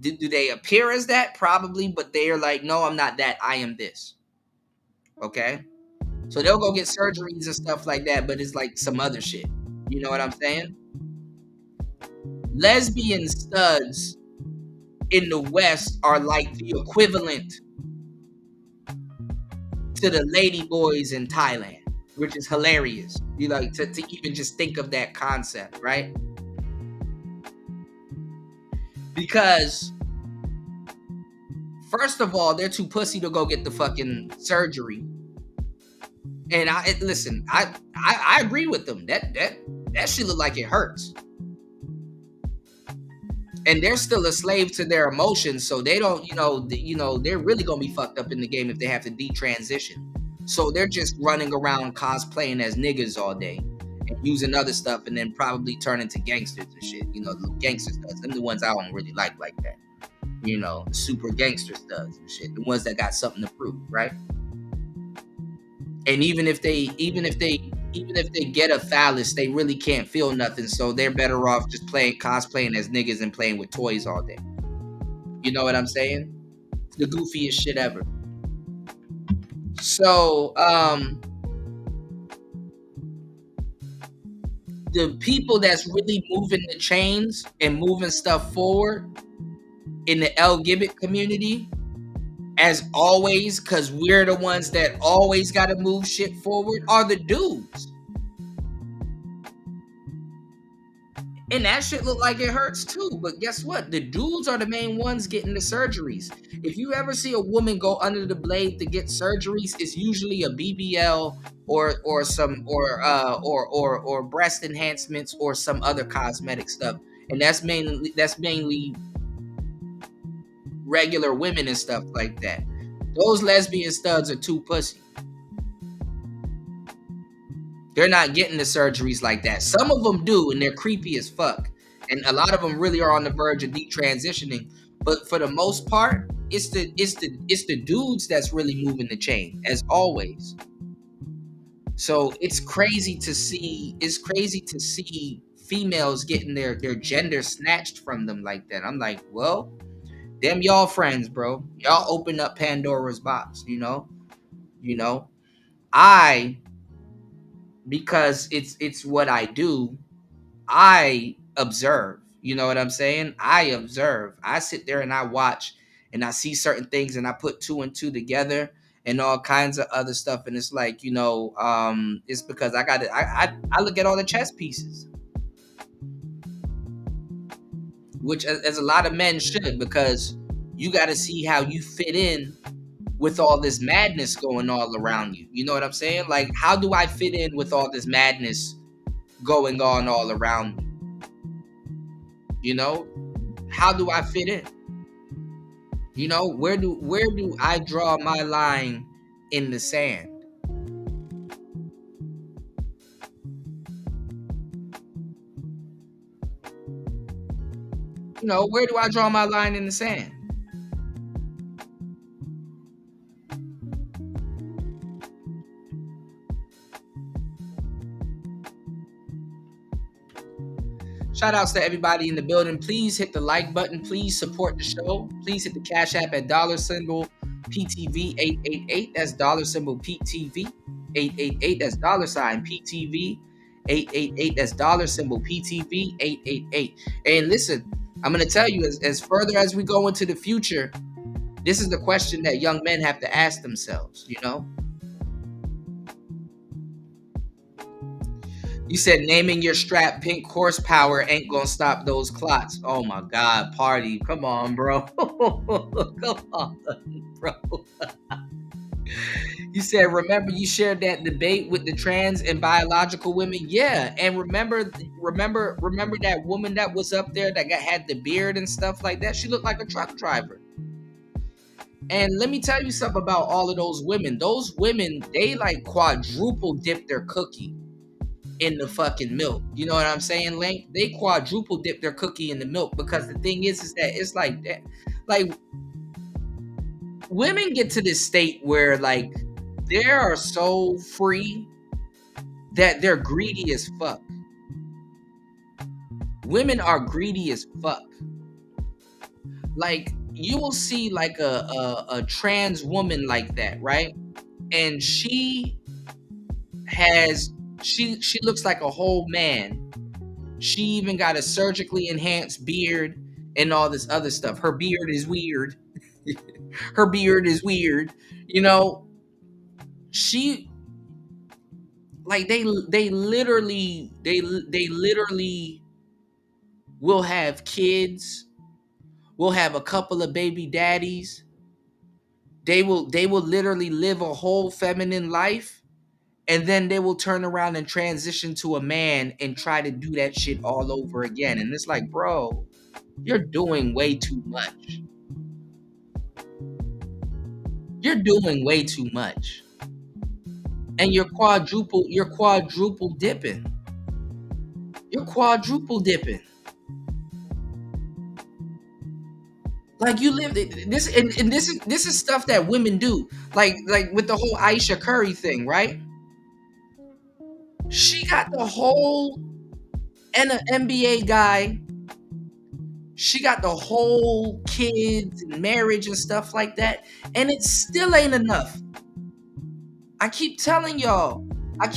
Do they appear as that? Probably, but they are like, no, I'm not that. I am this. Okay? So they'll go get surgeries and stuff like that, but it's like some other shit. You know what I'm saying? Lesbian studs in the West are like the equivalent to the lady boys in Thailand, which is hilarious. You like to even just think of that concept, right? Because first of all, they're too pussy to go get the fucking surgery. And I agree with them. That shit look like it hurts. And they're still a slave to their emotions, so they don't, they're really gonna be fucked up in the game if they have to detransition. So they're just running around cosplaying as niggas all day and using other stuff, and then probably turning to gangsters and shit. The little gangster studs. Them the ones I don't really like that. The super gangster studs and shit. The ones that got something to prove, right? And even if they get a phallus, they really can't feel nothing. So they're better off just cosplaying as niggas and playing with toys all day. You know what I'm saying? It's the goofiest shit ever. So, the people that's really moving the chains and moving stuff forward in the LGBT community, as always, because we're the ones that always got to move shit forward, are the dudes. And that shit look like it hurts too. But guess what? The dudes are the main ones getting the surgeries. If you ever see a woman go under the blade to get surgeries, it's usually a BBL or some or breast enhancements or some other cosmetic stuff. And that's mainly regular women and stuff like that. Those lesbian studs are too pussy. They're not getting the surgeries like that. Some of them do, and they're creepy as fuck. And a lot of them really are on the verge of detransitioning. But for the most part, it's the dudes that's really moving the chain, as always. So it's crazy to see. It's crazy to see females getting their gender snatched from them like that. I'm like, well, them y'all friends, bro. Y'all open up Pandora's box, you know. Because it's what I do, I observe. You know what I'm saying? I observe. I sit there and I watch and I see certain things and I put two and two together and all kinds of other stuff. And it's like, it's because I look at all the chess pieces, which as a lot of men should, because you got to see how you fit in with all this madness going all around you. You know what I'm saying? Like, how do I fit in with all this madness going on all around me? How do I fit in? Where do I draw my line in the sand? Where do I draw my line in the sand? Shout outs to everybody in the building. Please hit the like button. Please support the show. Please hit the Cash App at $PTV888. That's $PTV888. That's $PTV888. That's $PTV888. And listen, I'm going to tell you, as further as we go into the future, this is the question that young men have to ask themselves, You said naming your strap pink horsepower ain't gonna stop those clots. Oh my God, party. Come on, bro. Come on, bro. You said, remember you shared that debate with the trans and biological women? Yeah. And remember that woman that was up there that had the beard and stuff like that? She looked like a truck driver. And let me tell you something about all of those women. Those women, they like quadruple dip their cookie in the fucking milk. You know what I'm saying, Link? They quadruple dip their cookie in the milk, because the thing is that it's like that. Like, women get to this state where like they are so free that they're greedy as fuck. Women are greedy as fuck. Like, you will see like a trans woman like that, right? And she looks like a whole man. She even got a surgically enhanced beard and all this other stuff. Her beard is weird. Her beard is weird. She, like, they literally will have kids. Will have a couple of baby daddies. They will literally live a whole feminine life. And then they will turn around and transition to a man and try to do that shit all over again. And it's like, bro, you're doing way too much. You're doing way too much. And you're quadruple dipping. You're quadruple dipping. Like, you live this, and this is stuff that women do. Like with the whole Aisha Curry thing, right? She got the whole and an NBA guy. She got the whole kids and marriage and stuff like that. And it still ain't enough. I keep telling y'all. I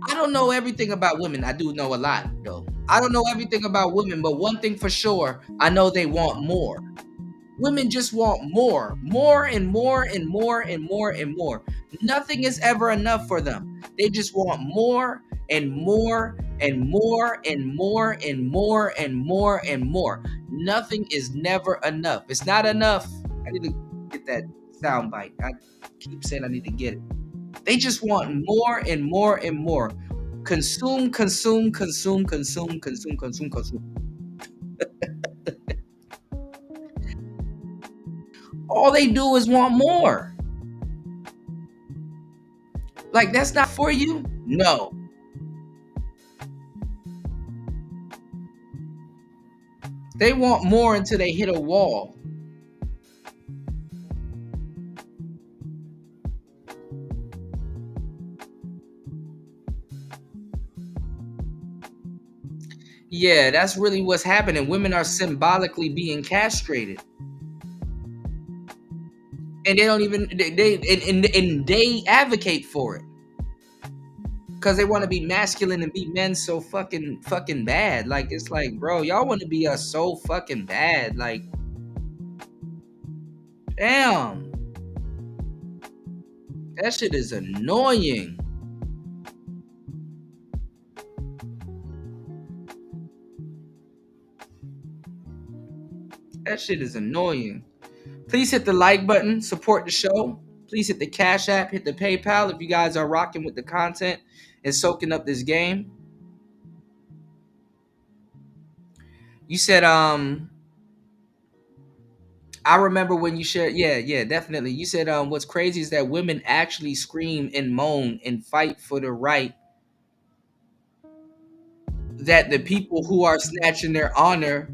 don't know everything about women. I do know a lot, though. I don't know everything about women, but one thing for sure, I know they want more. Women just want more and more and more and more and more. Nothing is ever enough for them. They just want more and more and more and more and more and more and more. Nothing is never enough. It's not enough. I need to get that sound bite. I keep saying I need to get it. They just want more and more and more. Consume, consume, consume, consume, consume, consume, consume. All they do is want more. Like, that's not for you? No. They want more until they hit a wall. Yeah, that's really what's happening. Women are symbolically being castrated. And they don't even they advocate for it. Cause they want to be masculine and be men so fucking bad. Like, it's like, bro, y'all want to be us so fucking bad. Like, damn. That shit is annoying. That shit is annoying. Please hit the like button, support the show. Please hit the Cash App, hit the PayPal if you guys are rocking with the content and soaking up this game. You said, I remember when you shared, yeah, definitely. You said, what's crazy is that women actually scream and moan and fight for the right that the people who are snatching their honor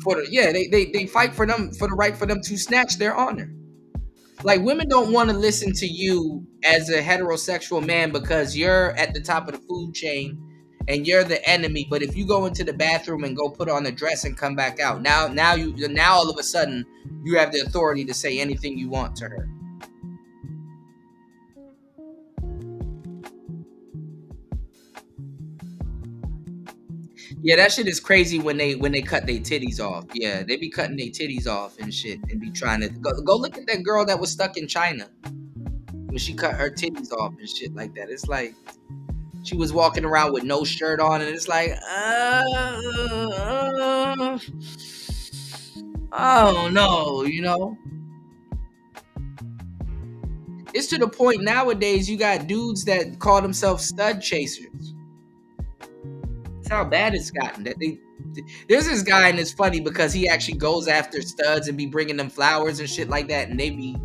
they fight for them, for the right for them to snatch their honor. Like, women don't want to listen to you as a heterosexual man because you're at the top of the food chain and you're the enemy. But if you go into the bathroom and go put on a dress and come back out, now all of a sudden you have the authority to say anything you want to her. Yeah, that shit is crazy when they cut their titties off. Yeah, they be cutting their titties off and shit and be trying to go look at that girl that was stuck in China when she cut her titties off and shit like that. It's like she was walking around with no shirt on, and it's like, oh no, you know. It's to the point nowadays you got dudes that call themselves stud chasers. That's how bad it's gotten. There's this guy, and it's funny because he actually goes after studs and be bringing them flowers and shit like that, and they be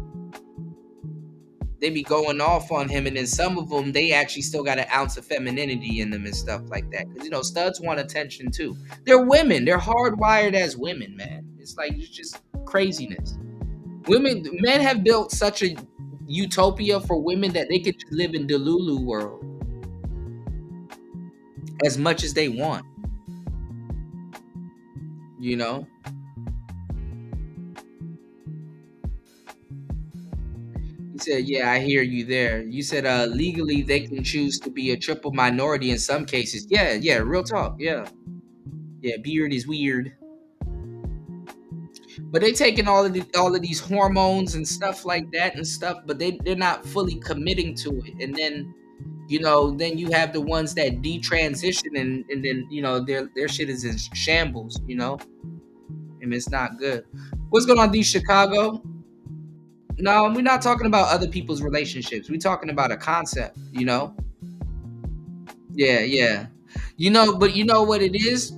going off on him, and then some of them, they actually still got an ounce of femininity in them and stuff like that. Because, you know, studs want attention too. They're women. They're hardwired as women, man. It's like, it's just craziness. Men have built such a utopia for women that they could live in Delulu world as much as they want. You know? He said, yeah, I hear you there. You said legally they can choose to be a triple minority in some cases. Yeah, real talk. Yeah, beard is weird. But they taking all of these hormones and stuff like that and stuff, but they're not fully committing to it. And then, you know, then you have the ones that detransition and then, you know, their shit is in shambles, you know? And it's not good. What's going on, D Chicago? No, we're not talking about other people's relationships. We're talking about a concept, you know? Yeah. You know, but you know what it is?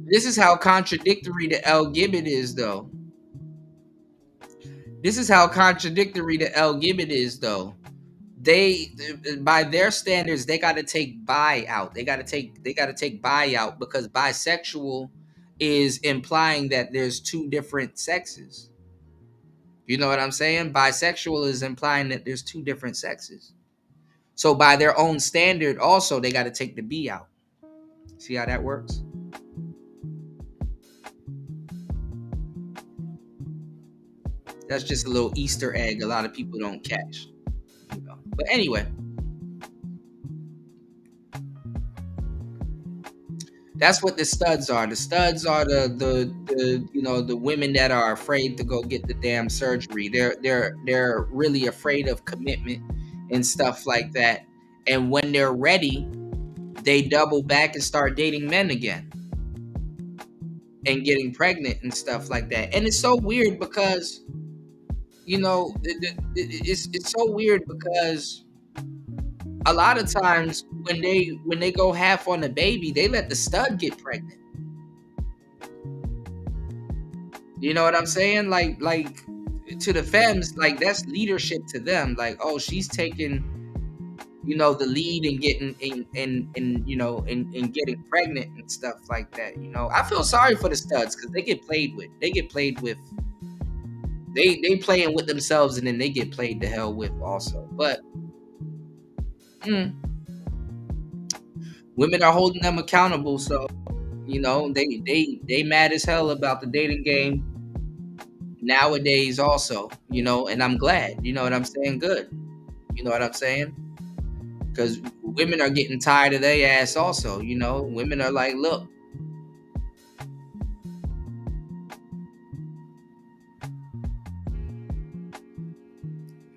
This is how contradictory the L Gibbet is, though. They, by their standards, they got to take bi out. They got to take bi out because bisexual is implying that there's two different sexes. You know what I'm saying? Bisexual is implying that there's two different sexes. So by their own standard, also, they got to take the B out. See how that works? That's just a little Easter egg a lot of people don't catch. You know? But anyway. That's what the studs are. The studs are the you know, the women that are afraid to go get the damn surgery. They're really afraid of commitment and stuff like that. And when they're ready, they double back and start dating men again and getting pregnant and stuff like that. And it's so weird because, you know, it's so weird because a lot of times when they go half on the baby, they let the stud get pregnant. You know what I'm saying? Like to the femmes, like that's leadership to them. Like, oh, she's taking, you know, the lead and getting and you know and getting pregnant and stuff like that. You know, I feel sorry for the studs because they get played with. They playing with themselves and then they get played the hell with also. But women are holding them accountable, so you know they mad as hell about the dating game nowadays also, you know, and I'm glad, you know what I'm saying? Good. You know what I'm saying? Because women are getting tired of their ass also, you know. Women are like, look,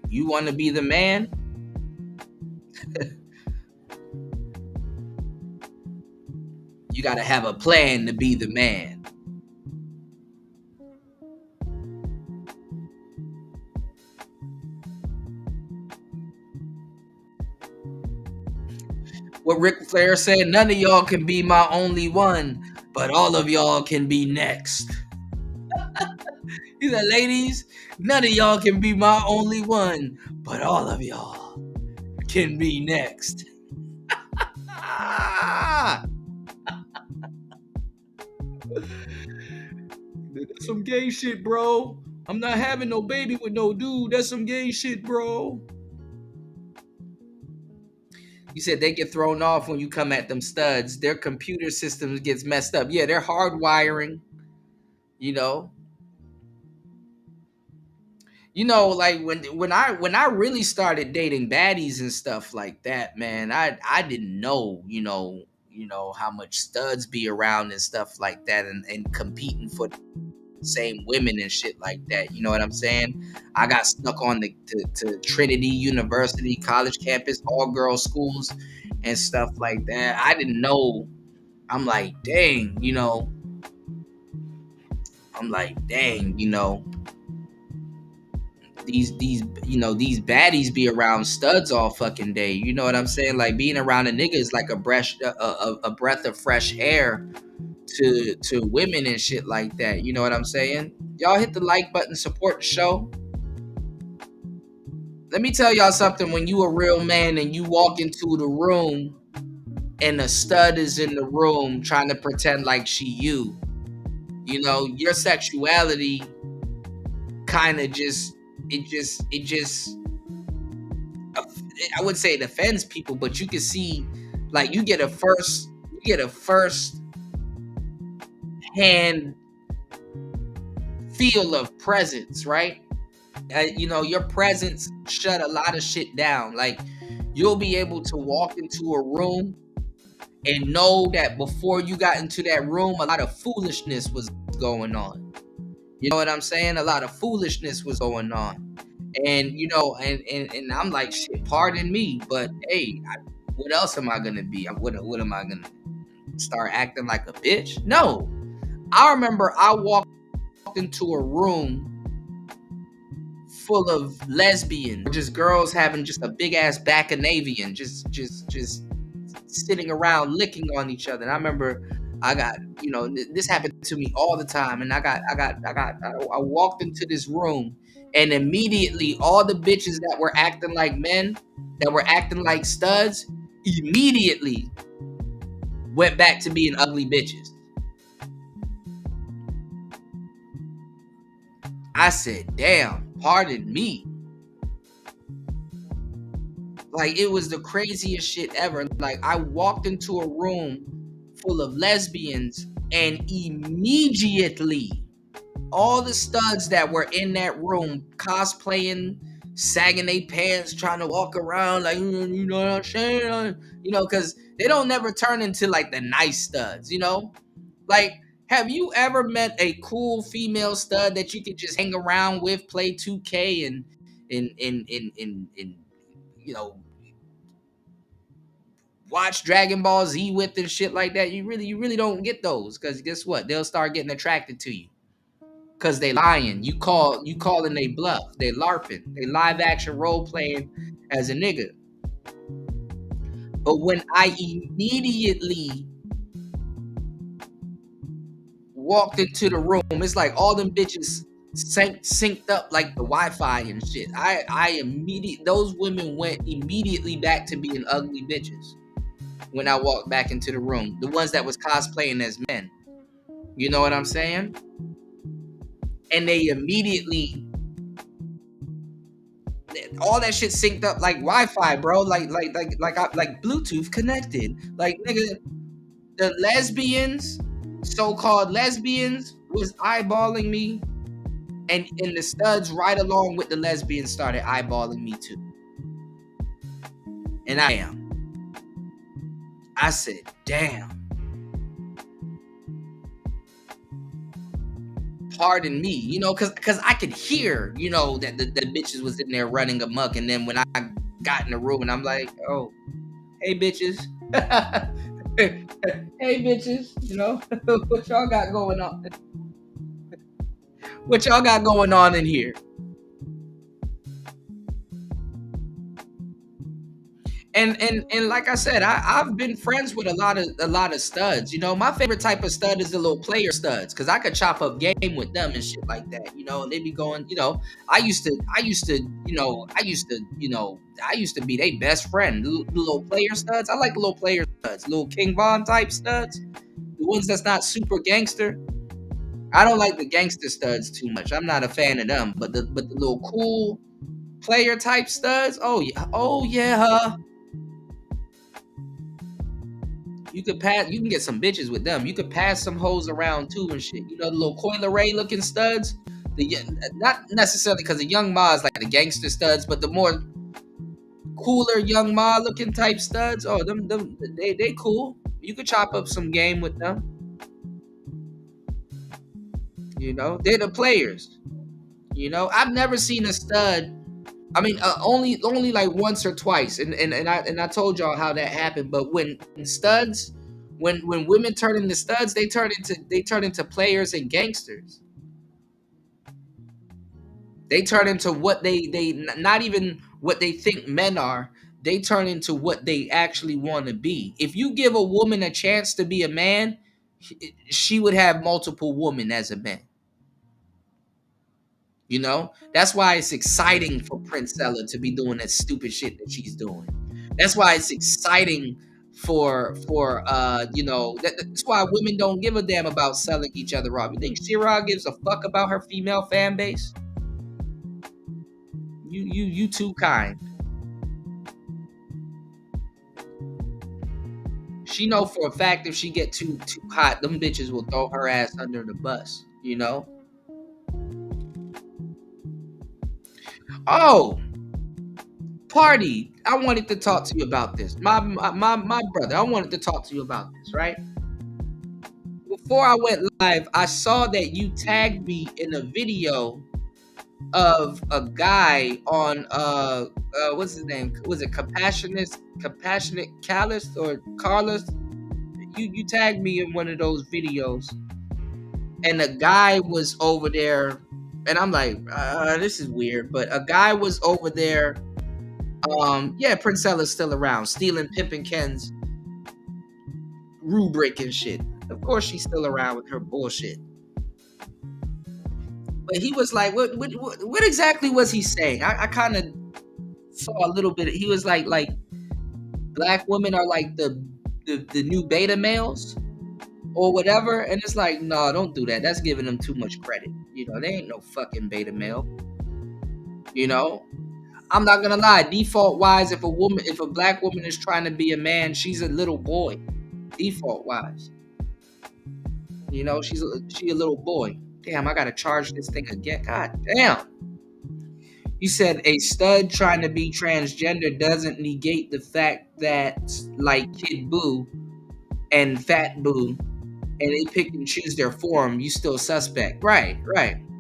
you want to be the man? You got to have a plan to be the man. What Ric Flair said, none of y'all can be my only one, but all of y'all can be next. He said, ladies, none of y'all can be my only one, but all of y'all can be next. That's some gay shit, bro. I'm not having no baby with no dude. That's some gay shit, bro. You said they get thrown off when you come at them studs. Their computer systems gets messed up. Yeah, they're hardwiring, you know. You know, like when I really started dating baddies and stuff like that, man, I didn't know, you know how much studs be around and stuff like that and competing for the same women and shit like that. You know what I'm saying? I got stuck on to Trinity University, college campus, all girls schools and stuff like that. I didn't know. I'm like, dang, you know. These you know these baddies be around studs all fucking day. You know what I'm saying? Like being around a nigga is like a breath of fresh air to women and shit like that. You know what I'm saying? Y'all hit the like button, support the show. Let me tell y'all something. When you a real man and you walk into the room and a stud is in the room trying to pretend like she you know, your sexuality kind of just I would say it offends people, but you can see like you get a first hand feel of presence, right? You know, your presence shut a lot of shit down. Like you'll be able to walk into a room and know that before you got into that room, a lot of foolishness was going on. You know what I'm saying? A lot of foolishness was going on. And, you know, and I'm like, shit, pardon me, but hey, what else am I going to be? What am I going to start acting like a bitch? No. I remember I walked into a room full of lesbians, just girls having just a big ass bacchanalian, just sitting around licking on each other. And I remember I got, you know, this happened to me all the time. And I walked into this room and immediately all the bitches that were acting like men, that were acting like studs, immediately went back to being ugly bitches. I said, damn, pardon me. Like, it was the craziest shit ever. Like, I walked into a room full of lesbians and immediately all the studs that were in that room cosplaying, sagging their pants, trying to walk around like, you know what I'm saying? You know, because they don't never turn into like the nice studs, you know? Like, have you ever met a cool female stud that you could just hang around with, play 2K and you know, watch Dragon Ball Z with and shit like that, you really don't get those, because guess what? They'll start getting attracted to you. Cause they lying. You calling they bluff. They LARPing. They live action role playing as a nigga. But when I immediately walked into the room, it's like all them bitches synced up like the Wi-Fi and shit. Those women went immediately back to being ugly bitches when I walked back into the room. The ones that was cosplaying as men. You know what I'm saying? And they immediately, all that shit synced up like Wi-Fi, bro. Like Bluetooth connected. Like, nigga, the lesbians, so-called lesbians, was eyeballing me, and the studs right along with the lesbians started eyeballing me too. And I said, damn. Pardon me, you know, because I could hear, you know, that the bitches was in there running amok. And then when I got in the room, and I'm like, oh, hey bitches. Hey bitches, you know, what y'all got going on? What y'all got going on in here? And like I said, I've been friends with a lot of studs. You know, my favorite type of stud is the little player studs, because I could chop up game with them and shit like that. You know, and they be going, you know, I used to be their best friend. The little player studs. I like the little player studs, little King Von type studs, the ones that's not super gangster. I don't like the gangster studs too much. I'm not a fan of them. But the little cool player type studs, oh yeah. You can get some bitches with them. You could pass some hoes around too and shit. You know, the little Coil Ray looking studs. Not necessarily because the Young Ma is like the gangster studs, but the more cooler Young Ma looking type studs. Oh, they cool. You could chop up some game with them. You know, they're the players. You know, I've never seen a stud. I mean, only like once or twice, and I told y'all how that happened. But when studs, when women turn into studs, they turn into players and gangsters. They turn into what they not even what they think men are. They turn into what they actually want to be. If you give a woman a chance to be a man, she would have multiple women as a man. You know, that's why it's exciting for Princella to be doing that stupid shit that she's doing. That's why it's exciting for you know, that's why women don't give a damn about selling each other off. You think Shira gives a fuck about her female fan base? You too kind. She know for a fact if she get too hot, them bitches will throw her ass under the bus, you know? Oh, Party, I wanted to talk to you about this. My brother, I wanted to talk to you about this, right? Before I went live, I saw that you tagged me in a video of a guy on what's his name? Was it Compassionate Callus or Carlos? You tagged me in one of those videos, and a guy was over there. And I'm like, this is weird. But a guy was over there. Yeah, Princella's still around, stealing Pimpin' Ken's rubric and shit. Of course, she's still around with her bullshit. But he was like, what exactly was he saying? I kind of saw a little bit. He was like black women are like the new beta males or whatever. And it's like, no, don't do that. That's giving them too much credit. You know, they ain't no fucking beta male. You know, I'm not gonna lie. Default wise, if a black woman is trying to be a man, she's a little boy. Default wise, you know, she a little boy. Damn, I gotta charge this thing again. God damn. You said a stud trying to be transgender doesn't negate the fact that, like Kid Boo and Fat Boo, and they pick and choose their form, you still suspect. Right.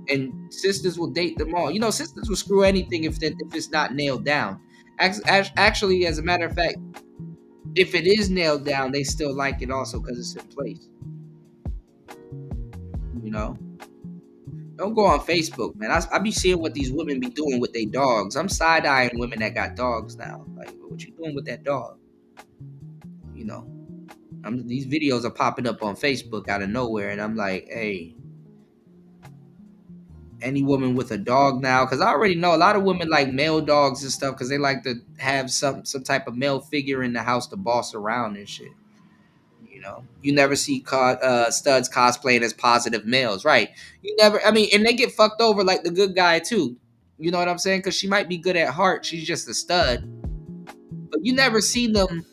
And sisters will date them all. You know, sisters will screw anything if it's not nailed down. Actually, as a matter of fact, if it is nailed down, they still like it also because it's in place. You know? Don't go on Facebook, man. I be seeing what these women be doing with their dogs. I'm side-eyeing women that got dogs now. Like, what you doing with that dog? You know? These videos are popping up on Facebook out of nowhere, and I'm like, hey, any woman with a dog now, because I already know a lot of women like male dogs and stuff because they like to have some type of male figure in the house to boss around and shit. You know, you never see studs cosplaying as positive males, right? You never. I mean, and they get fucked over like the good guy too. You know what I'm saying? Because she might be good at heart, she's just a stud, but you never see them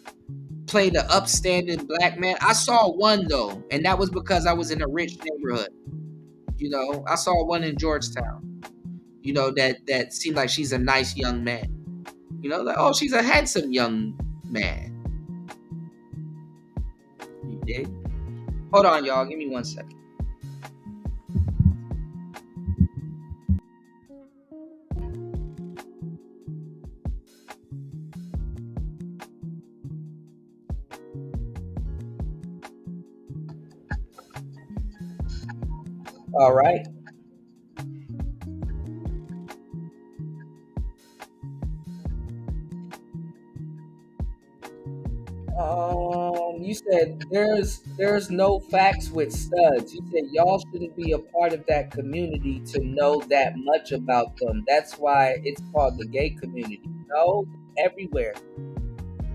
play the upstanding black man. I saw one though, and that was because I was in a rich neighborhood. You know, I saw one in Georgetown. You know, that seemed like she's a nice young man. You know, like, oh, she's a handsome young man. You dig? Hold on, y'all. Give me 1 second. All right. You said there's no facts with studs. You said y'all shouldn't be a part of that community to know that much about them. That's why it's called the gay community. No, everywhere.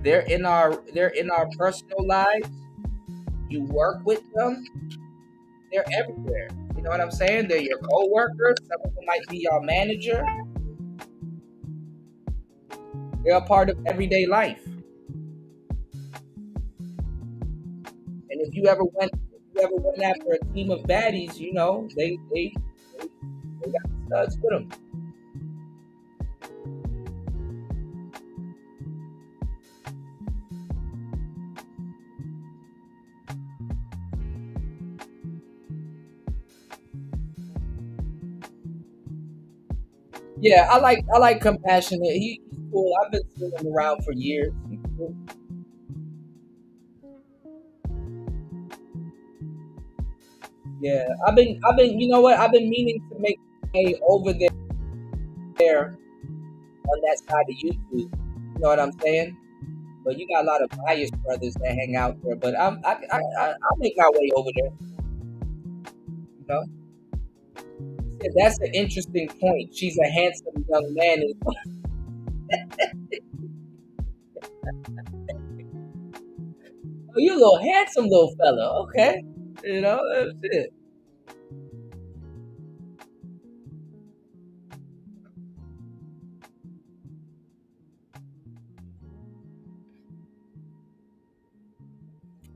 They're in our personal lives. You work with them. They're everywhere. You know what I'm saying? They're your co-workers. Some of them might be your manager. They're a part of everyday life. And if you ever went after a team of baddies, you know, they got studs with them. Yeah, I like Compassionate. He's cool. I've been seeing him around for years. He's cool. Yeah, I've been, you know what? I've been meaning to make a over there on that side of YouTube. You know what I'm saying? But you got a lot of biased brothers that hang out there. But I'll make my way over there. You know? Yeah, that's an interesting point. She's a handsome young man. Oh, you a little handsome little fella. Okay. You know, that's it.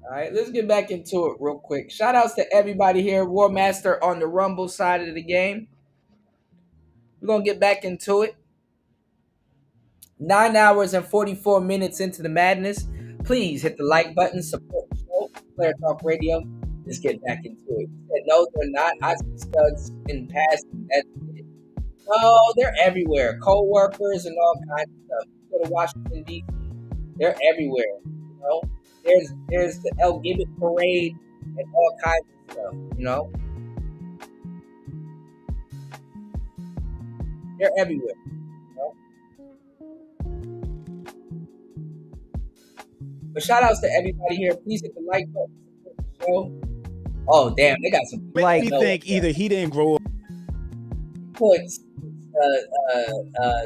All right, let's get back into it real quick. Shout outs to everybody here. War Master on the Rumble side of the game. We're going to get back into it. 9 hours and 44 minutes into the madness. Please hit the like button, support the show, Player Talk Radio. Let's get back into it. No, they're not. I see studs in passing. That's it. No, they're everywhere. Co-workers and all kinds of stuff. You go to Washington, D.C., they're everywhere. You know, there's the El Gibbet parade and all kinds of stuff. You know, they're everywhere. You know, but shout outs to everybody here. Please hit the like button, support the show. Oh damn, they got some. Make me think either he didn't grow up. Put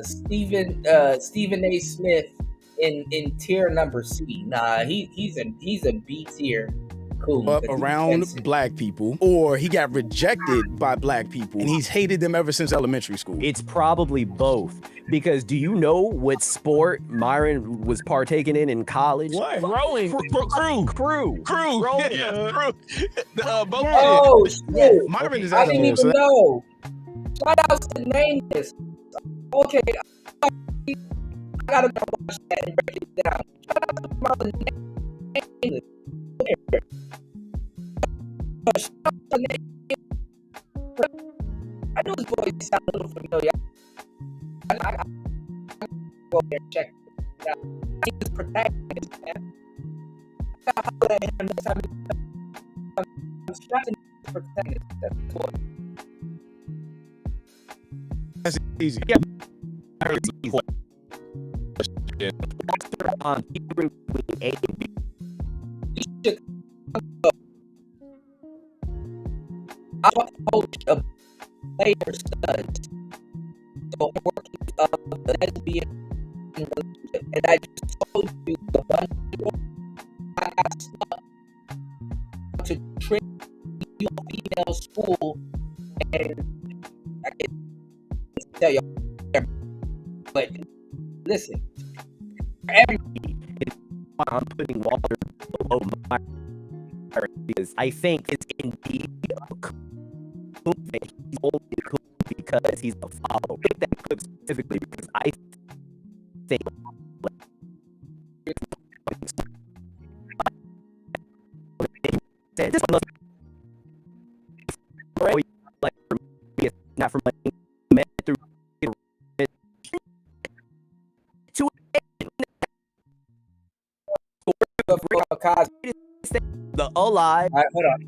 Stephen A. Smith in tier number C. Nah, he's a B tier. Cool. Up around black people, or he got rejected by black people and he's hated them ever since elementary school. It's probably both. Because do you know what sport Myron was partaking in college? What? Rowing. Crew. Rowing. Yeah. Boat oh, shit. Myron is I didn't even know. Shout out to name this. Okay. I gotta go watch that and break it down. Shout out to Marlon name this. I know this boy sound a little familiar. I go there and check it out. He's the protagonist, man. That's easy. Yeah. Between A and B. I coach a player studs. So I'm working a lesbian relationship, and I just told you the one I got stuck to train female school, and I can tell you, but listen, I'm putting Walter below my because I think it's indeed a cool thing. He's only cool because he's a follower. I picked that clip specifically because I think this one like for me, it's not for money. Met through the alive. All right, hold on.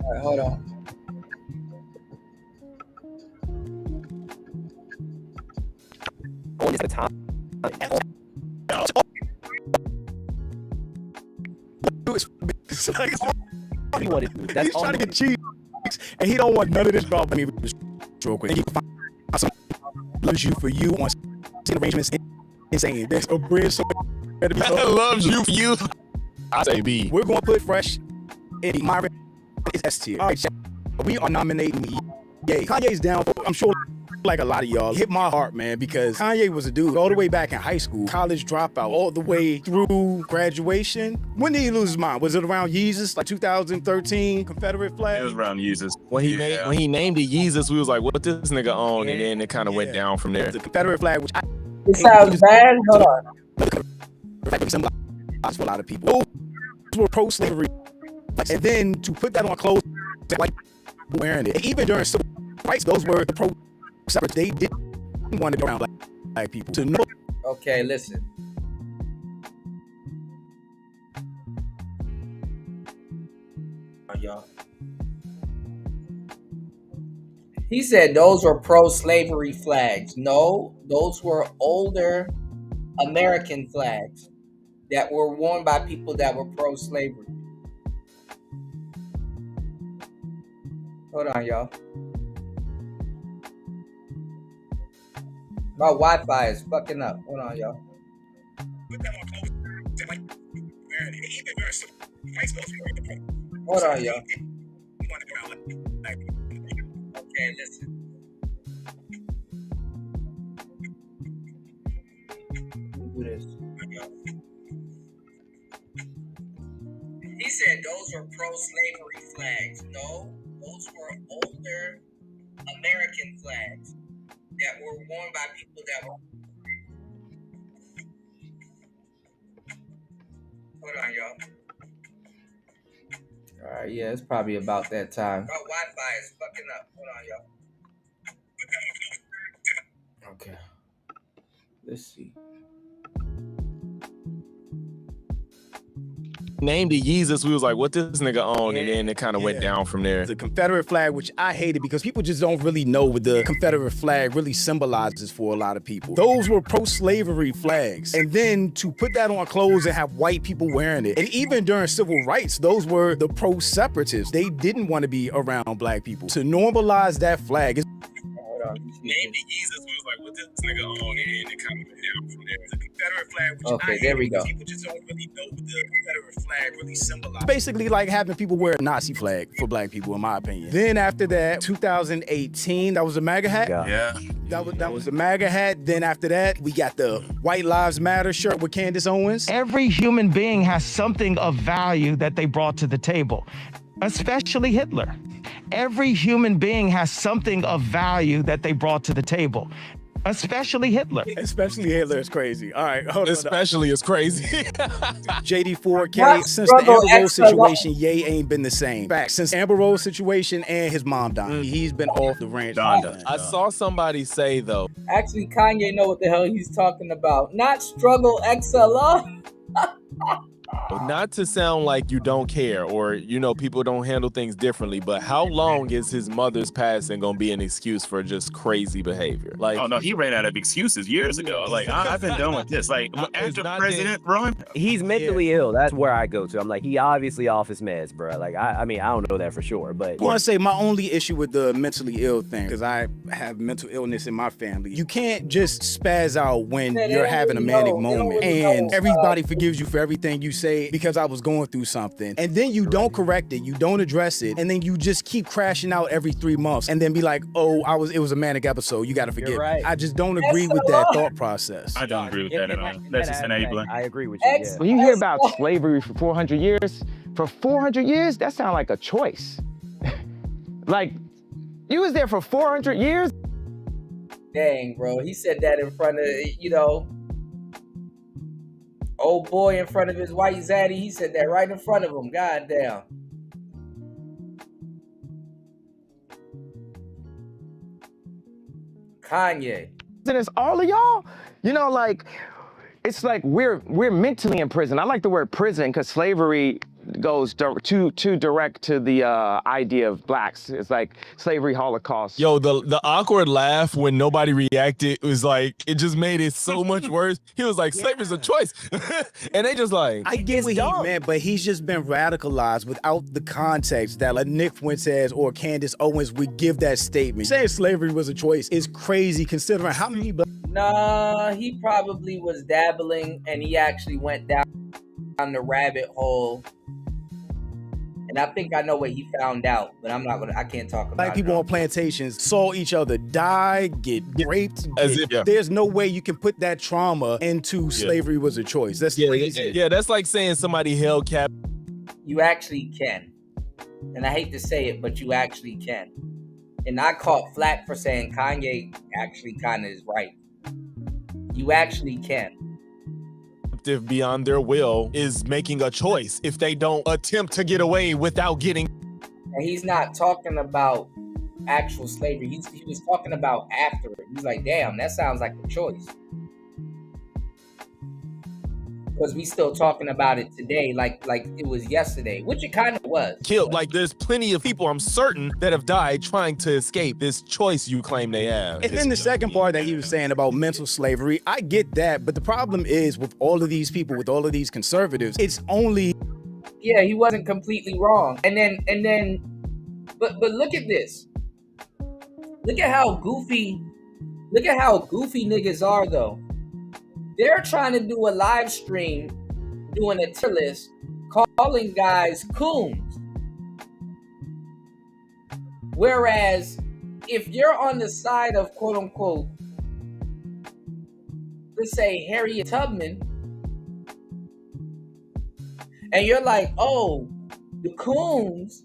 All right, hold on. One is at a time. He's trying to get cheese, and he don't want none of this drama. Real quick. He find some loves you for you on arrangements and saying there's a bridge somewhere to be loves you for you. I say B. We're going to put Fresh in my is S tier. All right, we are nominating Ye. Kanye's down for, I'm sure, like a lot of y'all, hit my heart, man, because Kanye was a dude all the way back in high school, college dropout, all the way through graduation. When did he lose his mind? Was it around Yeezus, like 2013, Confederate flag? It was around Yeezus. When he named it Yeezus, we was like, what this nigga on? And then it kind of went down from there. The Confederate flag, which It sounds bad. Hold on. For a lot of people, those were pro-slavery, and then to put that on clothes, like wearing it, even during civil rights, those were the pro-separate. They didn't want to be around black people. To know. Okay, listen. Y'all. He said those were pro-slavery flags. No, those were older American flags that were worn by people that were pro-slavery. Hold on, y'all. My Wi-Fi is fucking up. Hold on, y'all. Hold on, y'all. Okay, listen. Do this. He said those were pro-slavery flags. No, those were older American flags that were worn by people that were. Hold on, y'all. All right, yeah, it's probably about that time. My Wi-Fi is fucking up. Hold on, y'all. Okay. Let's see. Named it Yeezus, we was like, what this nigga on? And then it kind of went down from there. The Confederate flag, which I hated because people just don't really know what the Confederate flag really symbolizes for a lot of people. Those were pro-slavery flags. And then to put that on clothes and have white people wearing it. And even during civil rights, those were the pro-separatists. They didn't want to be around black people. To normalize that flag is Named it Yeezus, we was like, what this nigga on? And it kind of went down from there. The Confederate flag, which okay, there we go. People just don't really know what the Confederate flag really symbolizes. Basically like having people wear a Nazi flag for black people, in my opinion. Then after that, 2018, that was a MAGA hat? Yeah. That was the MAGA hat. Then after that, we got the White Lives Matter shirt with Candace Owens. Every human being has something of value that they brought to the table, especially Hitler. Every human being has something of value that they brought to the table. especially Hitler. Especially Hitler is crazy. All right, hold on. Especially is crazy. JD4K, Not since the struggle Amber Rose extra long. situation, Ye ain't been the same. Fact, since Amber Rose situation and his mom died, he's been off the ranch. I saw somebody say though. Actually, Kanye know what the hell he's talking about. Not struggle XLR. Not to sound like you don't care or people don't handle things differently, but how long is his mother's passing gonna be an excuse for just crazy behavior? Like, oh no, he ran out of excuses years ago. Like, I've been done with this. Like, after President run, he's mentally ill. That's where I go to. I'm like, he obviously off his meds, bro. Like, I mean, I don't know that for sure, but I want to say my only issue with the mentally ill thing, because I have mental illness in my family. You can't just spaz out when you're having a manic moment, and everybody forgives you for everything you say because I was going through something, and then you don't correct it, you don't address it, and then you just keep crashing out every 3 months, and then be like, oh, it was a manic episode, you got to forgive me. I just don't agree with that thought process. I don't agree with that at all. That's just enabling. I agree with you. Yeah. When you hear about slavery for 400 years, that sounds like a choice. Like, you was there for 400 years? Dang, bro. He said that in front of, old boy in front of his white zaddy. He said that right in front of him. God damn. Kanye. And it's all of y'all, it's like we're mentally in prison. I like the word prison because slavery goes too direct to the idea of blacks. It's like slavery, Holocaust. Yo, the awkward laugh when nobody reacted was like, it just made it so much worse. He was like, slavery's a choice. And they just like, I get what he meant, but he's just been radicalized without the context that like Nick Fuentes or Candace Owens would give that statement. Saying slavery was a choice is crazy considering how many... Nah, he probably was dabbling and he actually went down the rabbit hole. And I think I know what he found out, but I can't talk about it. Black people on plantations saw each other die, get raped. Yeah. There's no way you can put that trauma into slavery was a choice. That's crazy. Yeah, that's like saying somebody held cap. You actually can. And I hate to say it, but you actually can. And I caught flack for saying Kanye actually kind of is right. You actually can. Beyond their will is making a choice if they don't attempt to get away without getting. And he's not talking about actual slavery. He was talking about after it. He's like, damn, that sounds like a choice. Because we still talking about it today like it was yesterday, which it kind of was. Killed. Like, there's plenty of people, I'm certain, that have died trying to escape this choice you claim they have. And then the second part that he was saying about mental slavery, I get that, but the problem is with all of these people, with all of these conservatives, it's only... Yeah, he wasn't completely wrong. And then, but look at this. Look at how goofy niggas are though. They're trying to do a live stream, doing a tier list, calling guys coons. Whereas, if you're on the side of quote unquote, let's say Harriet Tubman, and you're like, oh, the coons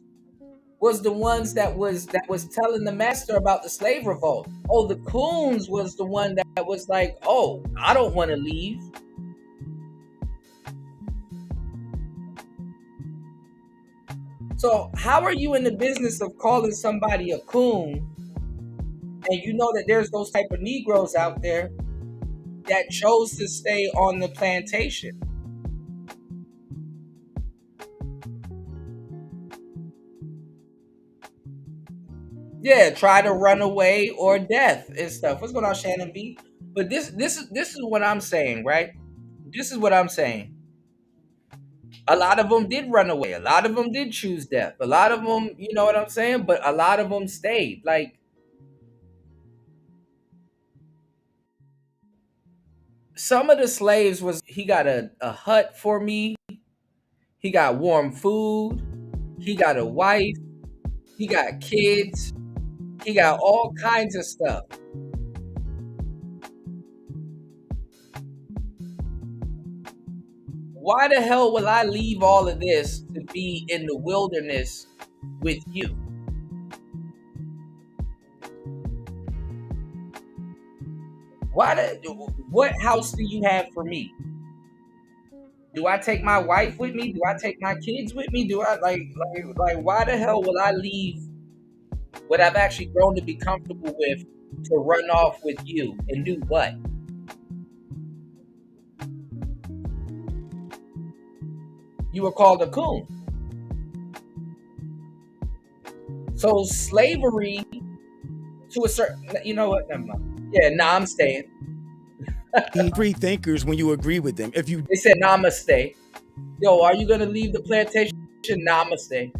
was the ones that was telling the master about the slave revolt. Oh, the coons was the one that was like, oh, I don't want to leave. So how are you in the business of calling somebody a coon, and you know that there's those type of Negroes out there that chose to stay on the plantation? Yeah, try to run away or death and stuff. What's going on, Shannon B? But this is what I'm saying, right? This is what I'm saying. A lot of them did run away. A lot of them did choose death. A lot of them, you know what I'm saying? But a lot of them stayed. Like, some of the slaves was, he got a hut for me. He got warm food. He got a wife. He got kids. He got all kinds of stuff. Why the hell will I leave all of this to be in the wilderness with you? What house do you have for me? Do I take my wife with me? Do I take my kids with me? Do I like why the hell will I leave what I've actually grown to be comfortable with to run off with you and do what? You were called a coon. So slavery to a certain, you know what? Never mind. Yeah, I'm staying. Free thinkers when you agree with them. If you They said namaste. Yo, are you gonna leave the plantation? Namaste.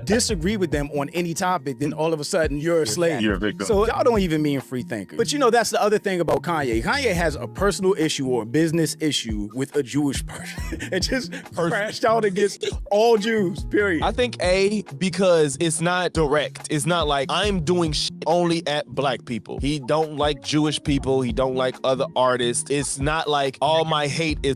disagree with them on any topic, then all of a sudden you're a slave. You're a victim. So y'all don't even mean free thinkers. But you know, that's the other thing about Kanye. Kanye has a personal issue or a business issue with a Jewish person. It just crashed out against all Jews, period. I think because it's not direct. It's not like I'm doing shit only at black people. He don't like Jewish people. He don't like other artists. It's not like all my hate is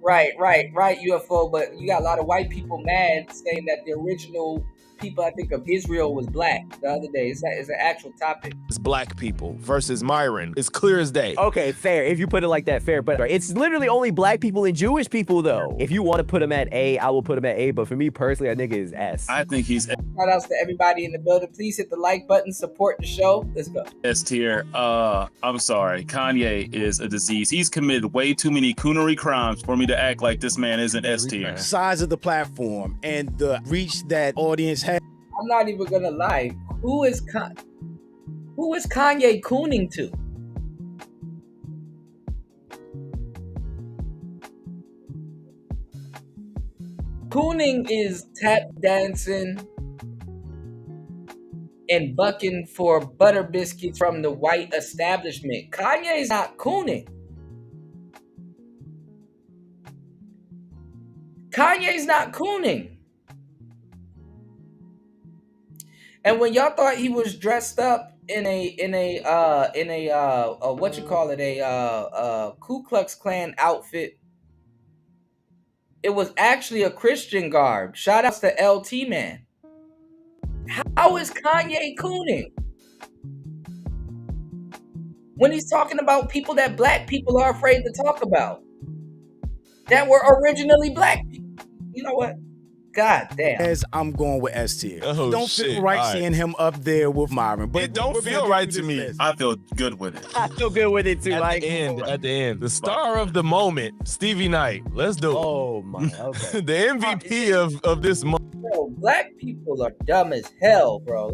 Right, UFO, but you got a lot of white people mad saying that the original people, I think, of Israel was black the other day. It's an actual topic. It's black people versus Myron. It's clear as day. Okay, fair. If you put it like that, fair. But it's literally only black people and Jewish people, though. If you want to put him at A, I will put him at A. But for me personally, I think it's S. I think he's Shout outs to everybody in the building. Please hit the like button, support the show. Let's go. S tier. I'm sorry. Kanye is a disease. He's committed way too many coonery crimes for me to act like this man isn't S tier. Size of the platform and the reach that audience has. I'm not even gonna lie. Who is Kanye cooning to? Cooning is tap dancing and bucking for butter biscuits from the white establishment. Kanye's not cooning. Kanye's not cooning. And when y'all thought he was dressed up in a what you call it, a Ku Klux Klan outfit, it was actually a Christian garb. Shout outs to LT Man. How is Kanye cooning? When he's talking about people that black people are afraid to talk about, that were originally black people. You know what? God damn. As I'm going with S tier. Oh, don't shit. feel right All right. seeing him up there with Myron. But It don't feel right to me. I feel good with it. I feel good with it too. At the end, the star of the moment, Stevie Knight. Let's do it. Oh my, okay. The MVP of this month. Bro, black people are dumb as hell, bro.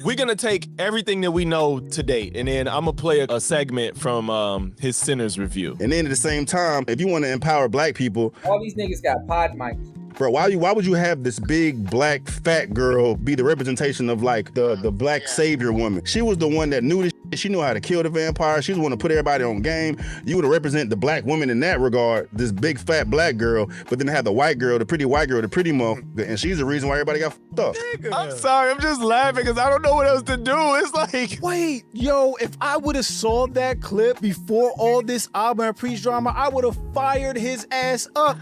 We're gonna take everything that we know to date, and then I'm gonna play a segment from his Sinners review. And then at the same time, if you want to empower black people, All these niggas got pod mics. bro, why would you have this big black fat girl be the representation of like the black savior woman? She was the one that knew this shit. She knew how to kill the vampire. She was the one to put everybody on game. You would represent the black woman in that regard, this big fat black girl, but then have the white girl, the pretty white girl, the pretty motherfucker, and she's the reason why everybody got fucked up. I'm sorry, I'm just laughing because I don't know what else to do. It's like, wait, yo, if I would have saw that clip before all this Auburn and Priest drama, I would have fired his ass up.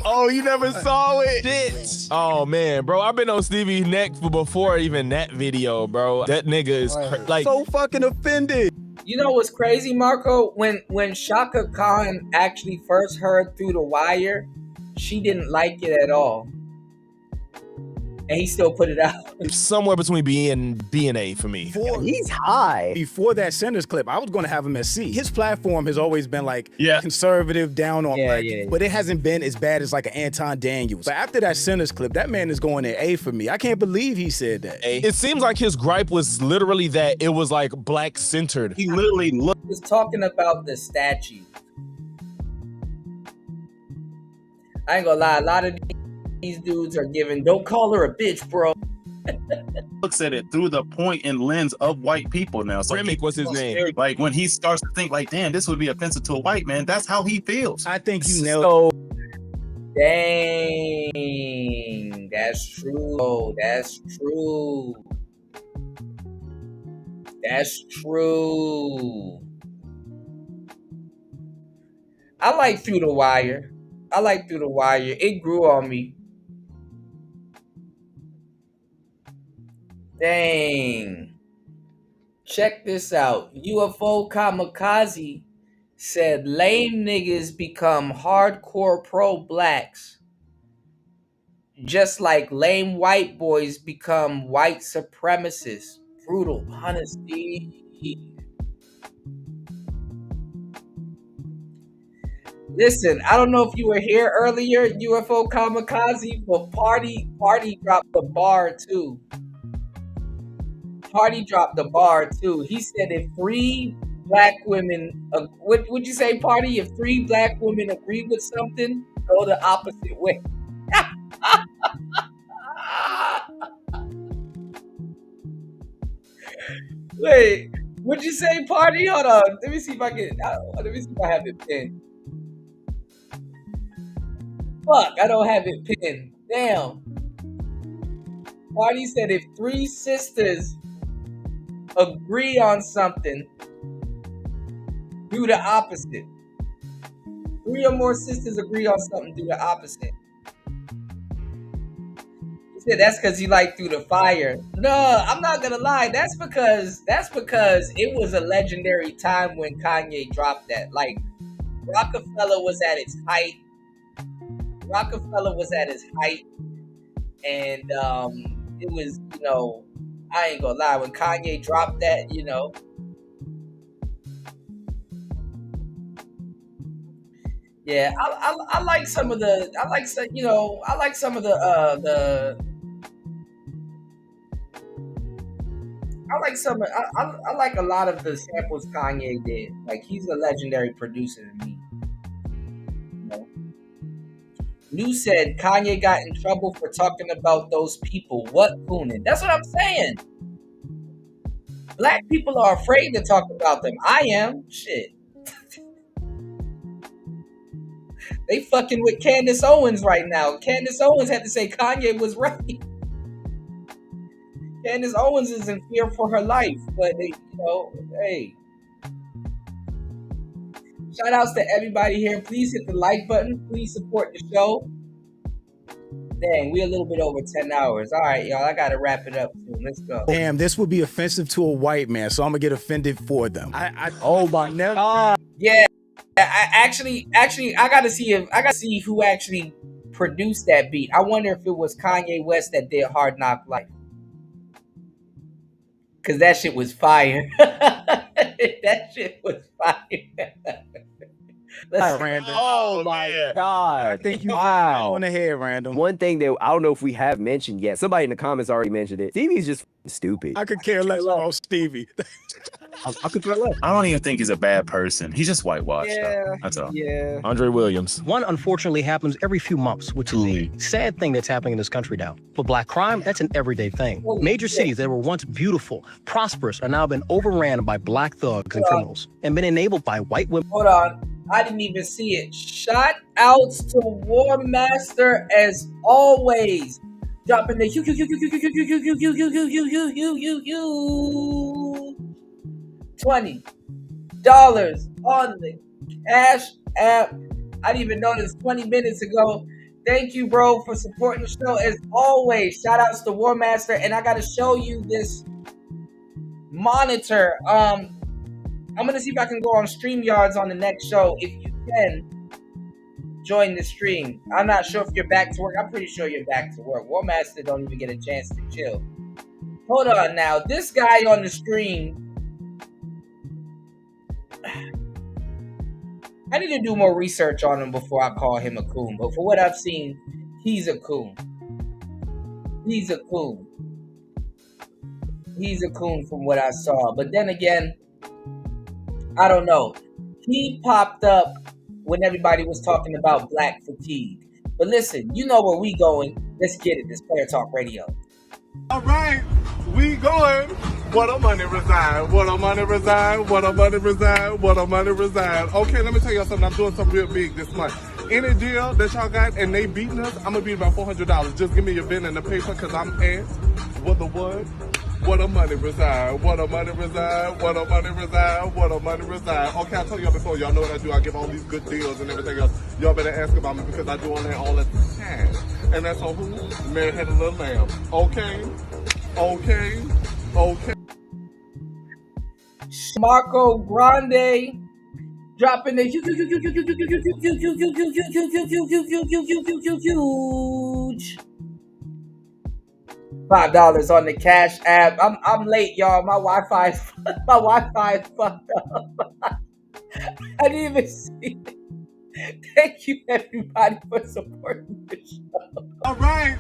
Oh, you never saw it? Shit. Oh man, bro, I've been on Stevie's neck for before even that video, bro. That nigga is like so fucking offended. You know what's crazy, Marco? When Shaka Khan actually first heard Through the Wire, she didn't like it at all. And he still put it out. somewhere between B and A for me. He's high. Before that Sinners clip, I was going to have him as C. His platform has always been like conservative, down on black people, but it hasn't been as bad as like an Anton Daniels. But after that Sinners clip, that man is going at A for me. I can't believe he said that. It seems like his gripe was literally that it was like black centered. He literally looked. He was talking about the statue. I ain't gonna lie, a lot of these dudes are giving, don't call her a bitch, bro. Looks at it through the point and lens of white people now. So Remick was his name. Like when he starts to think like, damn, this would be offensive to a white man, that's how he feels. I think you nailed it. Dang, that's true. Oh, that's true. That's true. I like Through the Wire. It grew on me. Dang. Check this out. UFO Kamikaze said lame niggas become hardcore pro-blacks, just like lame white boys become white supremacists. Brutal honesty. Listen, I don't know if you were here earlier, UFO Kamikaze, but Party dropped the bar too. Party dropped the bar too. He said if 3 black women, what would you say, Party? If 3 black women agree with something, go the opposite way. Wait, what'd you say, Party? Hold on. Let me see if I can. Let me see if I have it pinned. Fuck, I don't have it pinned. Damn. Party said if 3 sisters agree on something, do the opposite. 3 or more sisters agree on something, do the opposite. He said that's because you like through the fire. No, I'm not gonna lie. That's because it was a legendary time when Kanye dropped that. Like, Rockefeller was at its height. And it was, I ain't gonna lie, when Kanye dropped that, yeah, I like some of the, I like some of the I like a lot of the samples Kanye did. Like, he's a legendary producer to me. New said Kanye got in trouble for talking about those people. What cooning? That's what I'm saying. Black people are afraid to talk about them. I am. Shit. They fucking with Candace Owens right now. Candace Owens had to say Kanye was right. Candace Owens is in fear for her life. But, hey. Shout outs to everybody here. Please hit the like button. Please support the show. Dang, we're a little bit over 10 hours. All right, y'all. I got to wrap it up soon. Let's go. Damn, this would be offensive to a white man, so I'm going to get offended for them. Oh, my God. Yeah. I actually, I got to see who actually produced that beat. I wonder if it was Kanye West that did Hard Knock Life. Because that shit was fire. That shit was fire. Random. Oh my God. I think you wow. on the head, Random. One thing that I don't know if we have mentioned yet. Somebody in the comments already mentioned it. Stevie's just stupid. I could care less about Stevie. I could care less. I don't even think he's a bad person. He's just whitewashed. Yeah, that's all. Yeah. Andre Williams. One unfortunately happens every few months, which is a sad thing that's happening in this country now. For black crime, that's an everyday thing. Major cities that were once beautiful, prosperous, are now been overran by black thugs and criminals and been enabled by white women. Hold on. I didn't even see it. Shout outs to War Master as always. Dropping the $20 on the Cash App. I didn't even notice 20 minutes ago. Thank you, bro, for supporting the show as always. Shout outs to War Master, and I gotta show you this monitor. I'm gonna see if I can go on StreamYards on the next show. If you can, join the stream. I'm not sure if you're back to work. I'm pretty sure you're back to work. War Master don't even get a chance to chill. Hold on now. This guy on the stream, I need to do more research on him before I call him a coon. But for what I've seen, he's a coon. He's a coon. He's a coon from what I saw. But then again, I don't know. He popped up when everybody was talking about black fatigue. But listen, you know where we going. Let's get it. This Player Talk Radio. All right, we going. What a money reside. What a money reside. What a money reside. What a money reside. Okay, let me tell y'all something. I'm doing something real big this month. Any deal that y'all got and they beating us, I'm going to be about $400. Just give me your pen and the paper because I'm asked. What the what? What a money reside, what a money reside, what a money reside, what a money reside. Okay, I told y'all before, y'all know what I do. I give all these good deals and everything else. Y'all better ask about me because I do all that all the time. And that's on who? Mary Had a Little Lamb. Okay, okay, okay. Marco Grande dropping the huge $5 on the Cash App. I'm late, y'all. My Wi-Fi is fucked up. I didn't even see it. Thank you, everybody, for supporting the show. All right,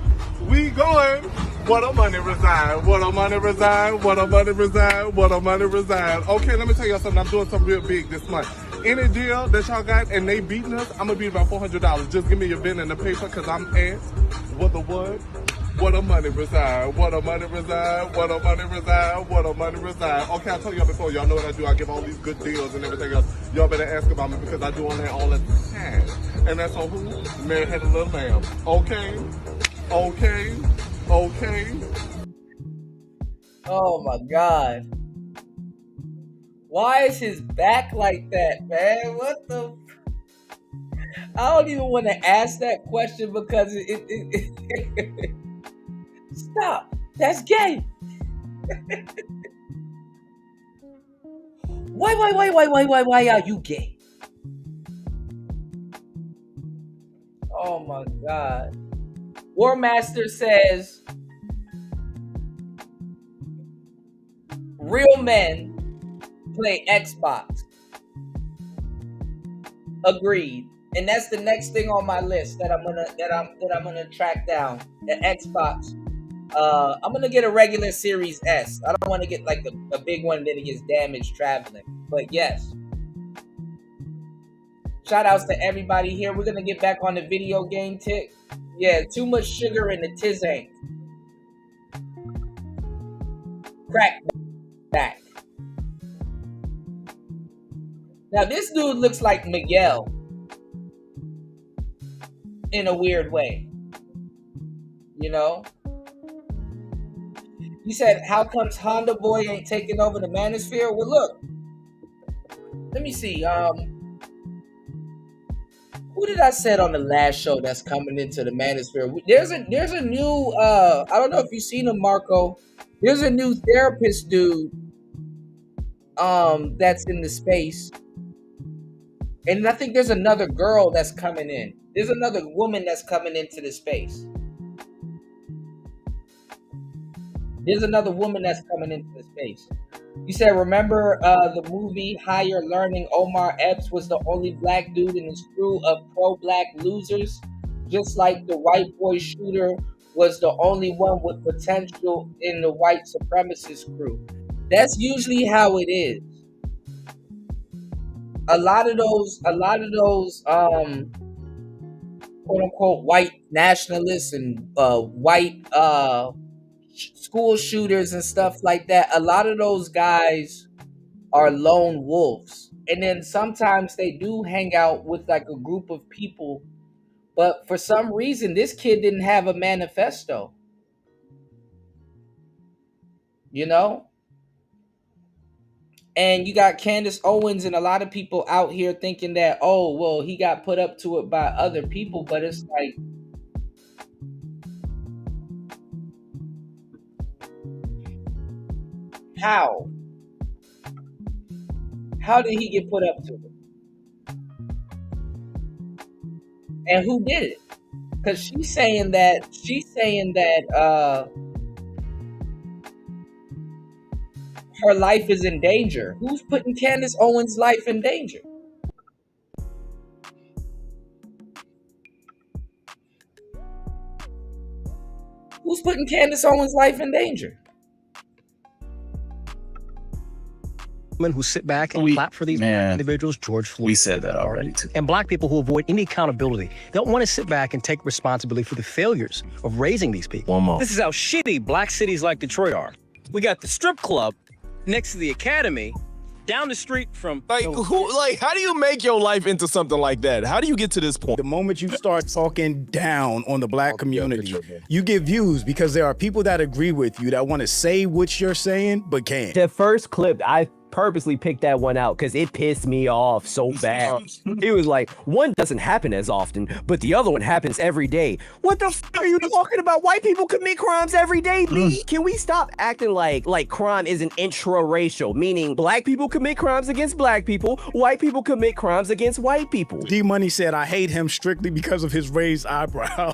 we going. What a money reside. What a money reside. What a money reside. What a money reside. Okay, let me tell y'all something. I'm doing something real big this month. Any deal that y'all got and they beating us, I'm gonna beat about $400. Just give me your pen and the paper, cause I'm at what the what? What a money reside. What a money reside. What a money reside. What a money reside. Okay, I told y'all before. Y'all know what I do. I give all these good deals and everything else. Y'all better ask about me because I do on that all the time. And that's on who? Man had a little lamb. Okay. Okay. Okay. Oh my God. Why is his back like that, man? What the? I don't even want to ask that question because it Stop. That's gay. Why are you gay? Oh my God. War Master says real men play Xbox. Agreed. And that's the next thing on my list that I'm gonna track down. The Xbox. I'm gonna get a regular Series S. I don't want to get like a big one that gets damaged traveling. But yes. Shout outs to everybody here. We're gonna get back on the video game tick. Yeah, too much sugar in the tizank. Crack back. Now this dude looks like Miguel in a weird way. You know? You said, how comes Honda Boy ain't taking over the Manosphere? Well, look. Let me see. Who did I say on the last show that's coming into the Manosphere? There's a new, I don't know if you've seen him, Marco. There's a new therapist dude that's in the space. And I think there's another girl that's coming in. There's another woman that's coming into the space. There's another woman that's coming into the space. You said, remember the movie Higher Learning? Omar Epps was the only black dude in his crew of pro-black losers, just like the white boy shooter was the only one with potential in the white supremacist crew. That's usually how it is. A lot of those quote unquote white nationalists and white school shooters and stuff like that, a lot of those guys are lone wolves. And then sometimes they do hang out with like a group of people, but for some reason this kid didn't have a manifesto. You know? And you got Candace Owens and a lot of people out here thinking that, oh, well, he got put up to it by other people, but it's like, how? How did he get put up to it? And who did it? Because she's saying that her life is in danger. Who's putting Candace Owens' life in danger? Who's putting Candace Owens' life in danger? Who sit back and clap for these individuals, George Floyd. We said that already too. And black people who avoid any accountability. They don't want to sit back and take responsibility for the failures of raising these people. One more. This is how shitty black cities like Detroit are. We got the strip club next to the academy, down the street from how do you make your life into something like that? How do you get to this point? The moment you start talking down on the black community, you get views because there are people that agree with you that want to say what you're saying but can't. The first clip, I purposely picked that one out because it pissed me off so bad. It was like, one doesn't happen as often, but the other one happens every day. What the f are you talking about? White people commit crimes every day, B. Can we stop acting like crime is an intra-racial, meaning black people commit crimes against black people, white people commit crimes against white people. D-Money said, I hate him strictly because of his raised eyebrow.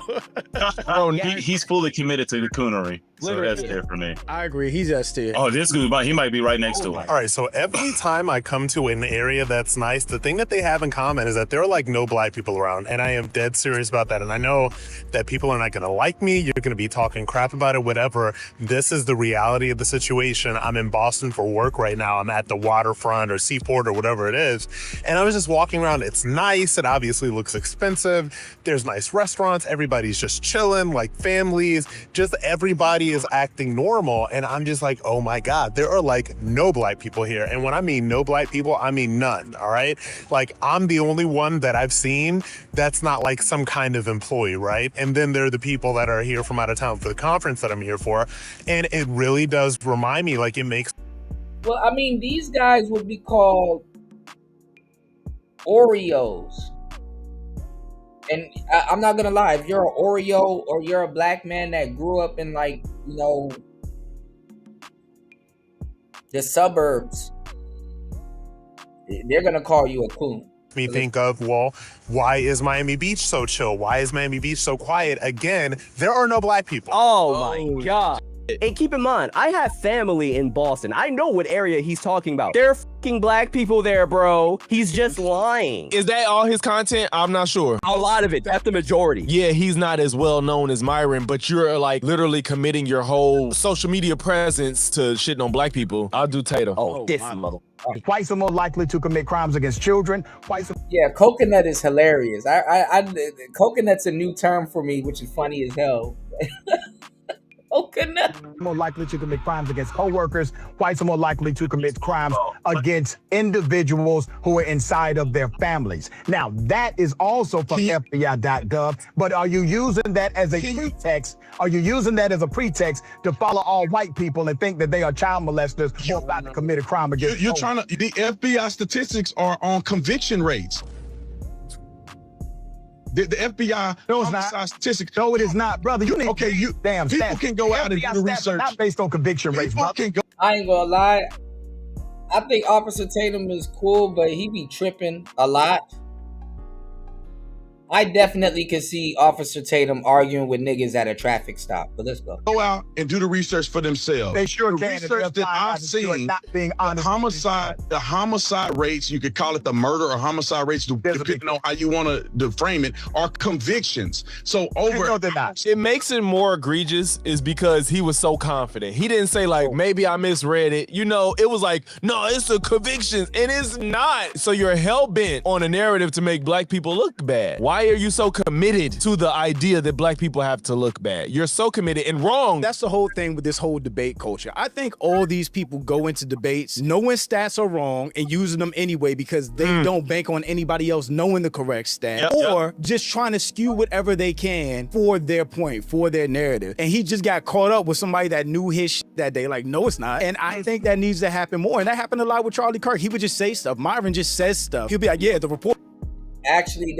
Bro, he's fully committed to the coonery. So that's there for me. I agree. He's S tier. Oh, this dude, he might be right next to him. All right, so every time I come to an area that's nice, the thing that they have in common is that there are like no black people around, and I am dead serious about that. And I know that people are not going to like me. You're going to be talking crap about it, whatever. This is the reality of the situation. I'm in Boston for work right now. I'm at the waterfront or seaport or whatever it is, and I was just walking around. It's nice. It obviously looks expensive. There's nice restaurants. Everybody's just chilling, like families. Just everybody is acting normal, and I'm just like, oh my God, there are like no black people here. And when I mean no black people, I mean none. All right, like I'm the only one that I've seen that's not like some kind of employee, right? And then there are the people that are here from out of town for the conference that I'm here for, and it really does remind me, like, it makes. Well, I mean, these guys would be called Oreos. And I'm not gonna lie, if you're an Oreo or you're a black man that grew up in, like, you know, the suburbs, they're gonna call you a coon. Me think of, well, why is Miami Beach so chill? Why is Miami Beach so quiet? Again, there are no black people. Oh my God. And keep in mind, I have family in Boston. I know what area he's talking about. There are fucking black people there, bro. He's just lying. Is that all his content? I'm not sure. A lot of it. That's the majority. Yeah, he's not as well known as Myron, but you're like literally committing your whole social media presence to shitting on black people. I'll do Tatum. Oh, this mother. Whites are more likely to commit crimes against children. Yeah, coconut is hilarious. Coconut's a new term for me, which is funny as hell. Coconut. More likely to commit crimes against co-workers. Whites are more likely to commit crimes against individuals who are inside of their families. Now, that is also from FBI.gov, but are you using that as a pretext? Are you using that as a pretext to follow all white people and think that they are child molesters who are about to commit a crime against You're trying to, the FBI statistics are on conviction rates. The FBI homicide statistics. No, it is not, brother. You need damn people stats. can go out and do the research. Not based on conviction rates, brother. I ain't gonna lie. I think Officer Tatum is cool, but he be tripping a lot. I definitely could see Officer Tatum arguing with niggas at a traffic stop, but let's go. Go out and do the research for themselves. They sure can. The research that I've seen, the homicide rates, you could call it the murder or homicide rates, depending on how you want to frame it, are convictions. So it makes it more egregious is because he was so confident. He didn't say like, maybe I misread it. You know, it was like, no, it's a conviction, and it's not. So you're hell-bent on a narrative to make black people look bad. Why are you so committed to the idea that black people have to look bad? You're so committed and wrong. That's the whole thing with this whole debate culture. I think all these people go into debates knowing stats are wrong and using them anyway because they don't bank on anybody else knowing the correct stat or just trying to skew whatever they can for their point, for their narrative. And he just got caught up with somebody that knew his shit that day. Like, no, it's not. And I think that needs to happen more. And that happened a lot with Charlie Kirk. He would just say stuff. Myron just says stuff. He'll be like, yeah, the report. Actually,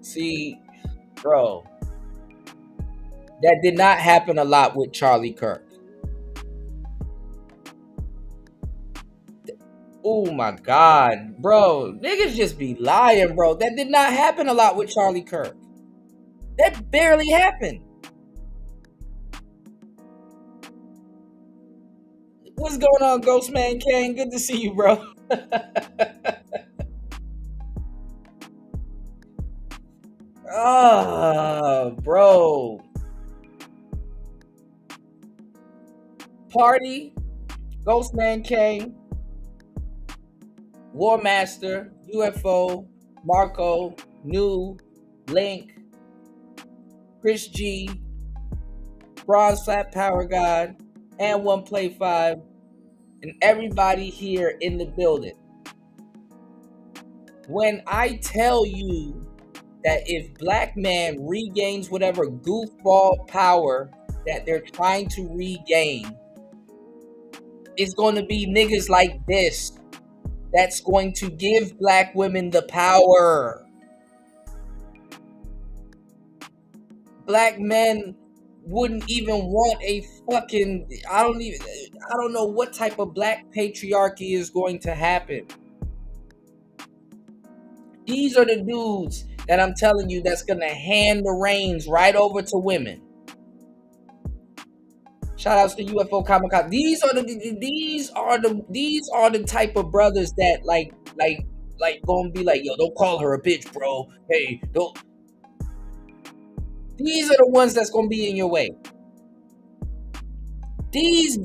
see, bro, that did not happen a lot with Charlie Kirk. Oh my God, bro, niggas just be lying, bro. That did not happen a lot with Charlie Kirk. That barely happened. What's going on, Ghostman Kane? Good to see you, bro. Bro. Party, Ghostman K, War Master, UFO, Marco, New, Link, Chris G, Bronze Flat Power God, and One Play 5, and everybody here in the building. When I tell you that if Black Man regains whatever goofball power that they're trying to regain, it's going to be niggas like this that's going to give black women the power. Black men wouldn't even want a fucking, I don't know what type of black patriarchy is going to happen. These are the dudes that I'm telling you that's gonna hand the reins right over to women. Shout outs to UFO Kamikaze. These are the type of brothers that like gonna be like, yo, don't call her a bitch, bro. Hey, don't. These are the ones that's gonna be in your way. These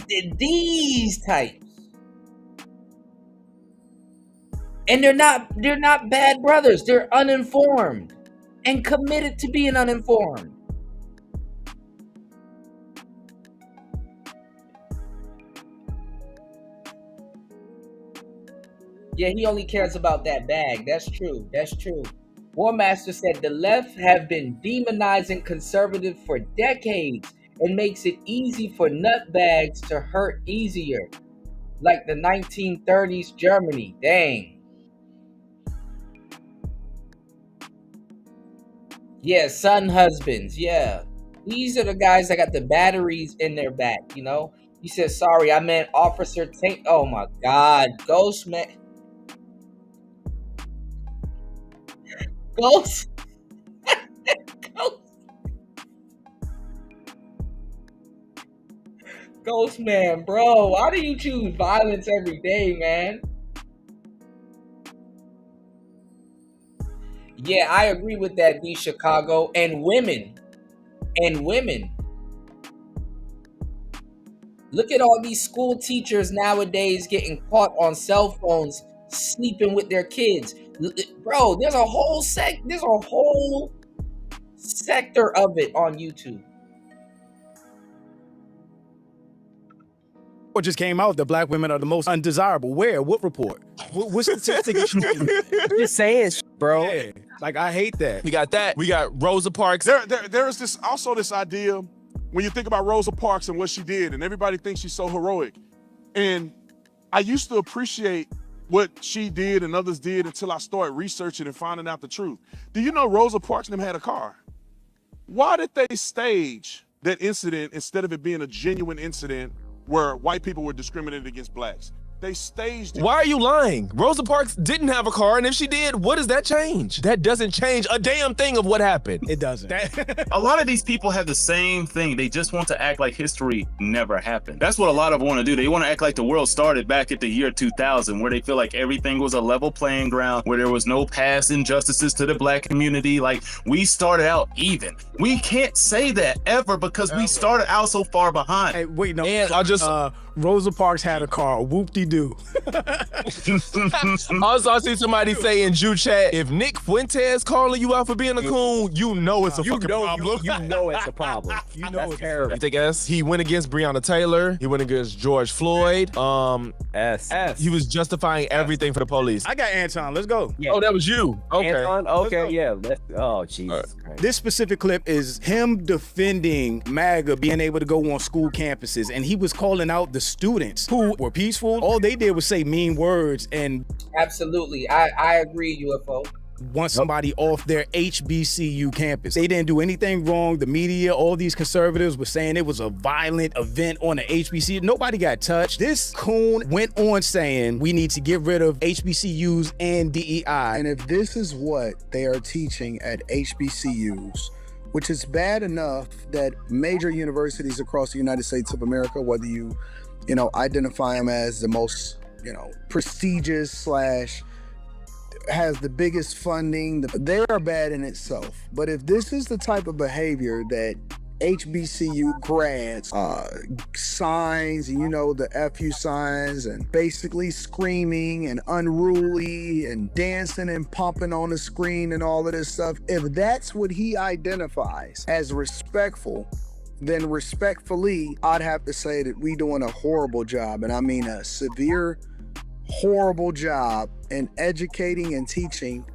types. And they're not bad brothers. They're uninformed and committed to being uninformed. Yeah, he only cares about that bag. That's true. That's true. War Master said the left have been demonizing conservative for decades and makes it easy for nutbags to hurt easier. Like the 1930s Germany. Dang. Yeah, son husbands. Yeah. These are the guys that got the batteries in their back, you know? He says, sorry, I meant Officer Tank. Oh my God. Ghost man. Ghost. Ghost man, bro. Why do you choose violence every day, man? Yeah, I agree with that, D Chicago. And women. Look at all these school teachers nowadays getting caught on cell phones sleeping with their kids. Bro, there's a whole sector of it on YouTube. What just came out? The black women are the most undesirable. Where? What report? What statistic? Just saying, bro. Yeah, like I hate that. We got that. We got Rosa Parks. There is this idea when you think about Rosa Parks and what she did, and everybody thinks she's so heroic. And I used to appreciate what she did and others did until I started researching and finding out the truth. Do you know Rosa Parks and them had a car? Why did they stage that incident instead of it being a genuine incident where white people were discriminated against blacks? They staged it. Why are you lying? Rosa Parks didn't have a car, and if she did, what does that change? That doesn't change a damn thing of what happened. It doesn't. A lot of these people have the same thing. They just want to act like history never happened. That's what a lot of them want to do. They want to act like the world started back at the year 2000, where they feel like everything was a level playing ground, where there was no past injustices to the black community. Like, we started out even. We can't say that ever because we started out so far behind. Hey, wait, no. And I just... Rosa Parks had a car. Whoop-de-doo. Also, I see somebody say in Jew chat, if Nick Fuentes calling you out for being a coon, you know it's a fucking problem. You know it's a problem. You know it's terrible. You take S? He went against Breonna Taylor. He went against George Floyd. S. He was justifying everything for the police. I got Anton. Let's go. Yeah. Oh, that was you. Okay. Anton? Okay, yeah. Oh, Jesus Christ. This specific clip is him defending MAGA being able to go on school campuses, and he was calling out the students who were peaceful. All they did was say mean words and absolutely. I agree, UFO. Want somebody off their HBCU campus. They didn't do anything wrong. The media, all these conservatives were saying it was a violent event on the HBCU. Nobody got touched. This coon went on saying we need to get rid of HBCUs and DEI. And if this is what they are teaching at HBCUs, which is bad enough that major universities across the United States of America, whether you identify them as the most, prestigious / has the biggest funding, they are bad in itself. But if this is the type of behavior that HBCU grads, signs, and the FU signs, and basically screaming and unruly and dancing and pumping on the screen and all of this stuff, if that's what he identifies as respectful, then respectfully, I'd have to say that we doing a horrible job, and I mean a severe, horrible job in educating and teaching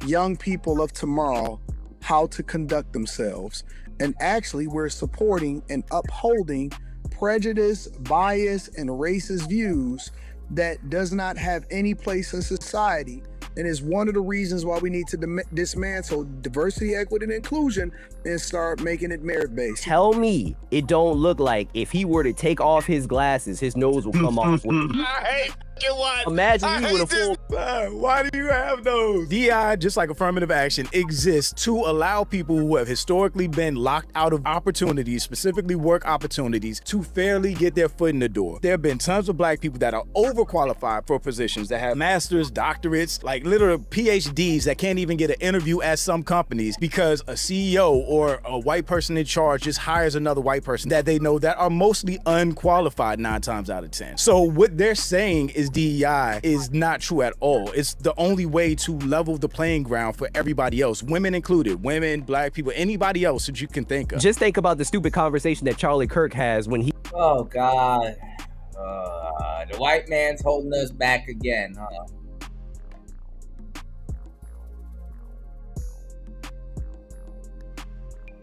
young people of tomorrow how to conduct themselves. And actually, we're supporting and upholding prejudice, bias, and racist views that does not have any place in society, and is one of the reasons why we need to dismantle diversity, equity, and inclusion and start making it merit-based. Tell me it don't look like if he were to take off his glasses, his nose will come off. I hate what? Imagine he would have full. Why do you have those? DI, just like affirmative action, exists to allow people who have historically been locked out of opportunities, specifically work opportunities, to fairly get their foot in the door. There have been tons of black people that are overqualified for positions, that have masters, doctorates, like literal PhDs that can't even get an interview at some companies because a CEO or a white person in charge just hires another white person that they know that are mostly unqualified 9 times out of 10. So what they're saying is DEI is not true at all. It's the only way to level the playing ground for everybody else, women included, women, black people, anybody else that you can think of. Just think about the stupid conversation that Charlie Kirk has when he. Oh God, the white man's holding us back again, huh?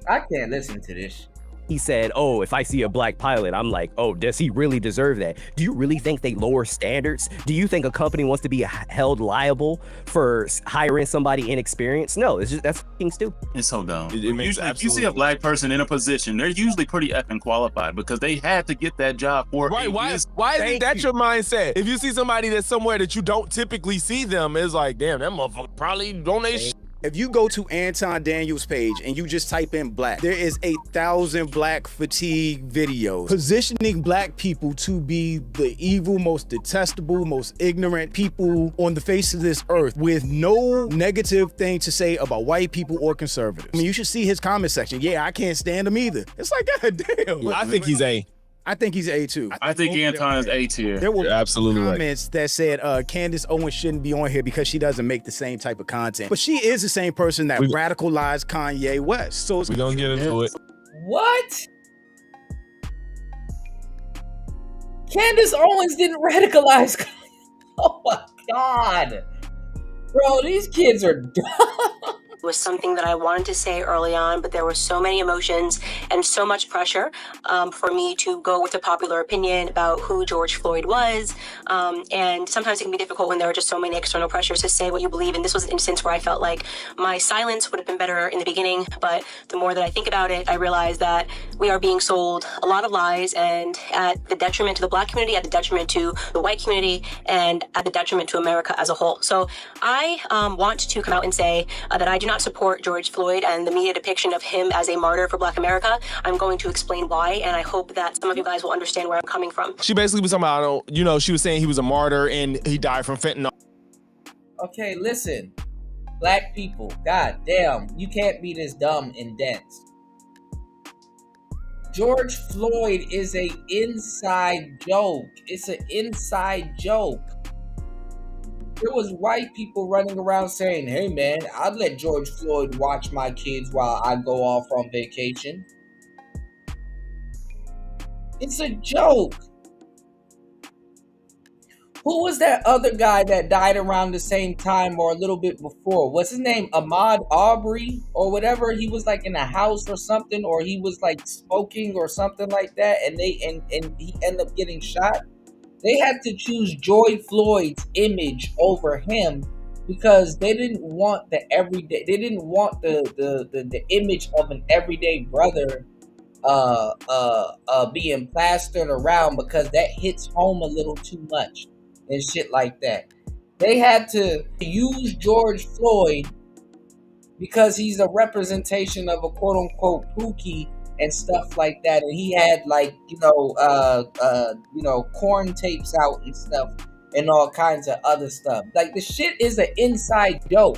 I can't listen to this. He said, oh, if I see a black pilot, I'm like, oh, does he really deserve that? Do you really think they lower standards? Do you think a company wants to be held liable for hiring somebody inexperienced? No, it's just, that's fucking stupid. It's so dumb. If you see a black person in a position, they're usually pretty effing qualified because they had to get that job for Right, why isn't that your mindset? If you see somebody that's somewhere that you don't typically see them, it's like, damn, that motherfucker probably don't they shit. If you go to Anton Daniels' page and you just type in black, there is 1,000 black fatigue videos positioning black people to be the evil, most detestable, most ignorant people on the face of this earth with no negative thing to say about white people or conservatives. I mean, you should see his comment section. Yeah, I can't stand him either. It's like, God damn. I think he's A. I think he's A too. I think Anton is A tier. There were absolutely comments that said Candace Owens shouldn't be on here because she doesn't make the same type of content. But she is the same person that radicalized Kanye West. So we don't get into it. What? Candace Owens didn't radicalize Kanye. Oh my God. Bro, these kids are dumb. Was something that I wanted to say early on, but there were so many emotions and so much pressure for me to go with a popular opinion about who George Floyd was. And sometimes it can be difficult when there are just so many external pressures to say what you believe. And this was an instance where I felt like my silence would have been better in the beginning. But the more that I think about it, I realize that we are being sold a lot of lies, and at the detriment to the black community, at the detriment to the white community, and at the detriment to America as a whole. So I want to come out and say that I do not support George Floyd and the media depiction of him as a martyr for Black America. I'm going to explain why, and I hope that some of you guys will understand where I'm coming from. She basically was talking about, she was saying he was a martyr and he died from fentanyl. Okay, listen. Black people, god damn, you can't be this dumb and dense. George Floyd is a inside joke. It's an inside joke. There was white people running around saying, hey man, I'd let George Floyd watch my kids while I go off on vacation. It's a joke. Who was that other guy that died around the same time or a little bit before? What's his name? Ahmaud Arbery or whatever? He was like in a house or something, or he was like smoking or something like that, and he ended up getting shot. They had to choose George Floyd's image over him because they didn't want the everyday. They didn't want the image of an everyday brother being plastered around, because that hits home a little too much and shit like that. They had to use George Floyd because he's a representation of a quote unquote pookie and stuff like that, and he had corn tapes out and stuff and all kinds of other stuff. Like, the shit is an inside joke.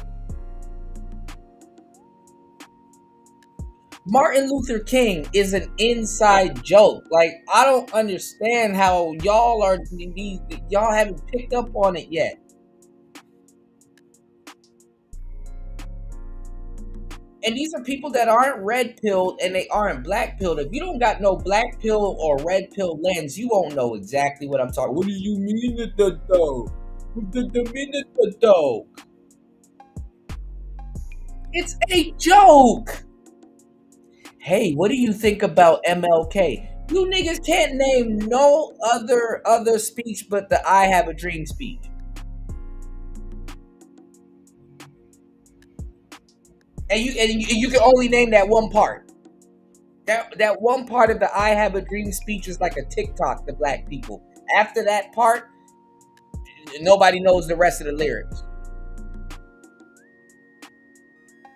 Martin Luther King is an inside joke. Like, I don't understand how y'all haven't picked up on it yet. And these are people that aren't red-pilled and they aren't black-pilled. If you don't got no black-pill or red-pill lens, you won't know exactly what I'm talking. What do you mean it though? What do you mean it though? It's a joke. Hey, what do you think about MLK? You niggas can't name no other speech but the "I Have a Dream" speech. And you can only name that one part. That one part of the "I Have a Dream" speech is like a TikTok to black people. After that part, nobody knows the rest of the lyrics.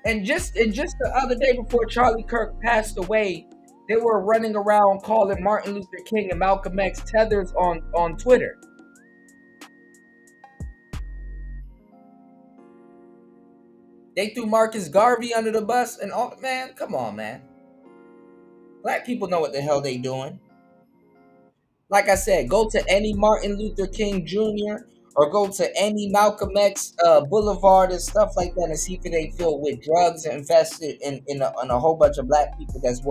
And just the other day before Charlie Kirk passed away, they were running around calling Martin Luther King and Malcolm X tethers on Twitter. They threw Marcus Garvey under the bus and all. Man, come on, man. Black people know what the hell they doing. Like I said, go to any Martin Luther King Jr. or go to any Malcolm X Boulevard and stuff like that and see if it ain't filled with drugs and invested in a whole bunch of black people that's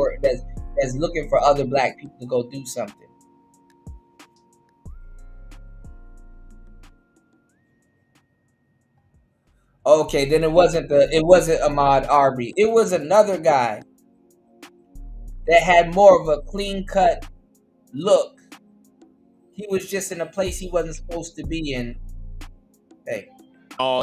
looking for other black people to go do something. Okay, then it wasn't Ahmaud Arbery. It was another guy that had more of a clean cut look. He was just in a place he wasn't supposed to be in. Hey.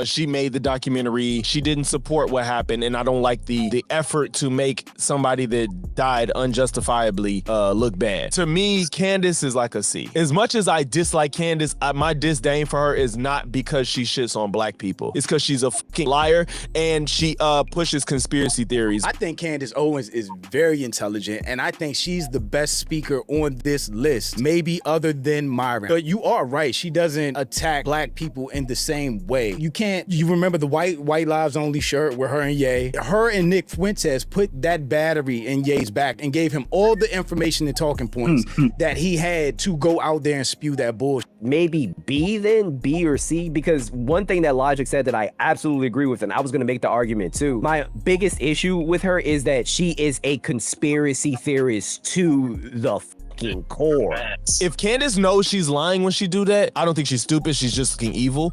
She made the documentary. She didn't support what happened, and I don't like the effort to make somebody that died unjustifiably look bad. To me, Candace is like a C. As much as I dislike Candace, my disdain for her is not because she shits on black people. It's because she's a fucking liar and she pushes conspiracy theories. I think Candace Owens is very intelligent, and I think she's the best speaker on this list, maybe other than Myron. But you are right. She doesn't attack black people in the same way. You remember the White Lives Only shirt with her and Ye? Her and Nick Fuentes put that battery in Ye's back and gave him all the information and talking points that he had to go out there and spew that bullshit. Maybe B then, B or C, because one thing that Logic said that I absolutely agree with, and I was gonna make the argument too. My biggest issue with her is that she is a conspiracy theorist to the core. If Candace knows she's lying when she do that, I don't think she's stupid. She's just fucking evil,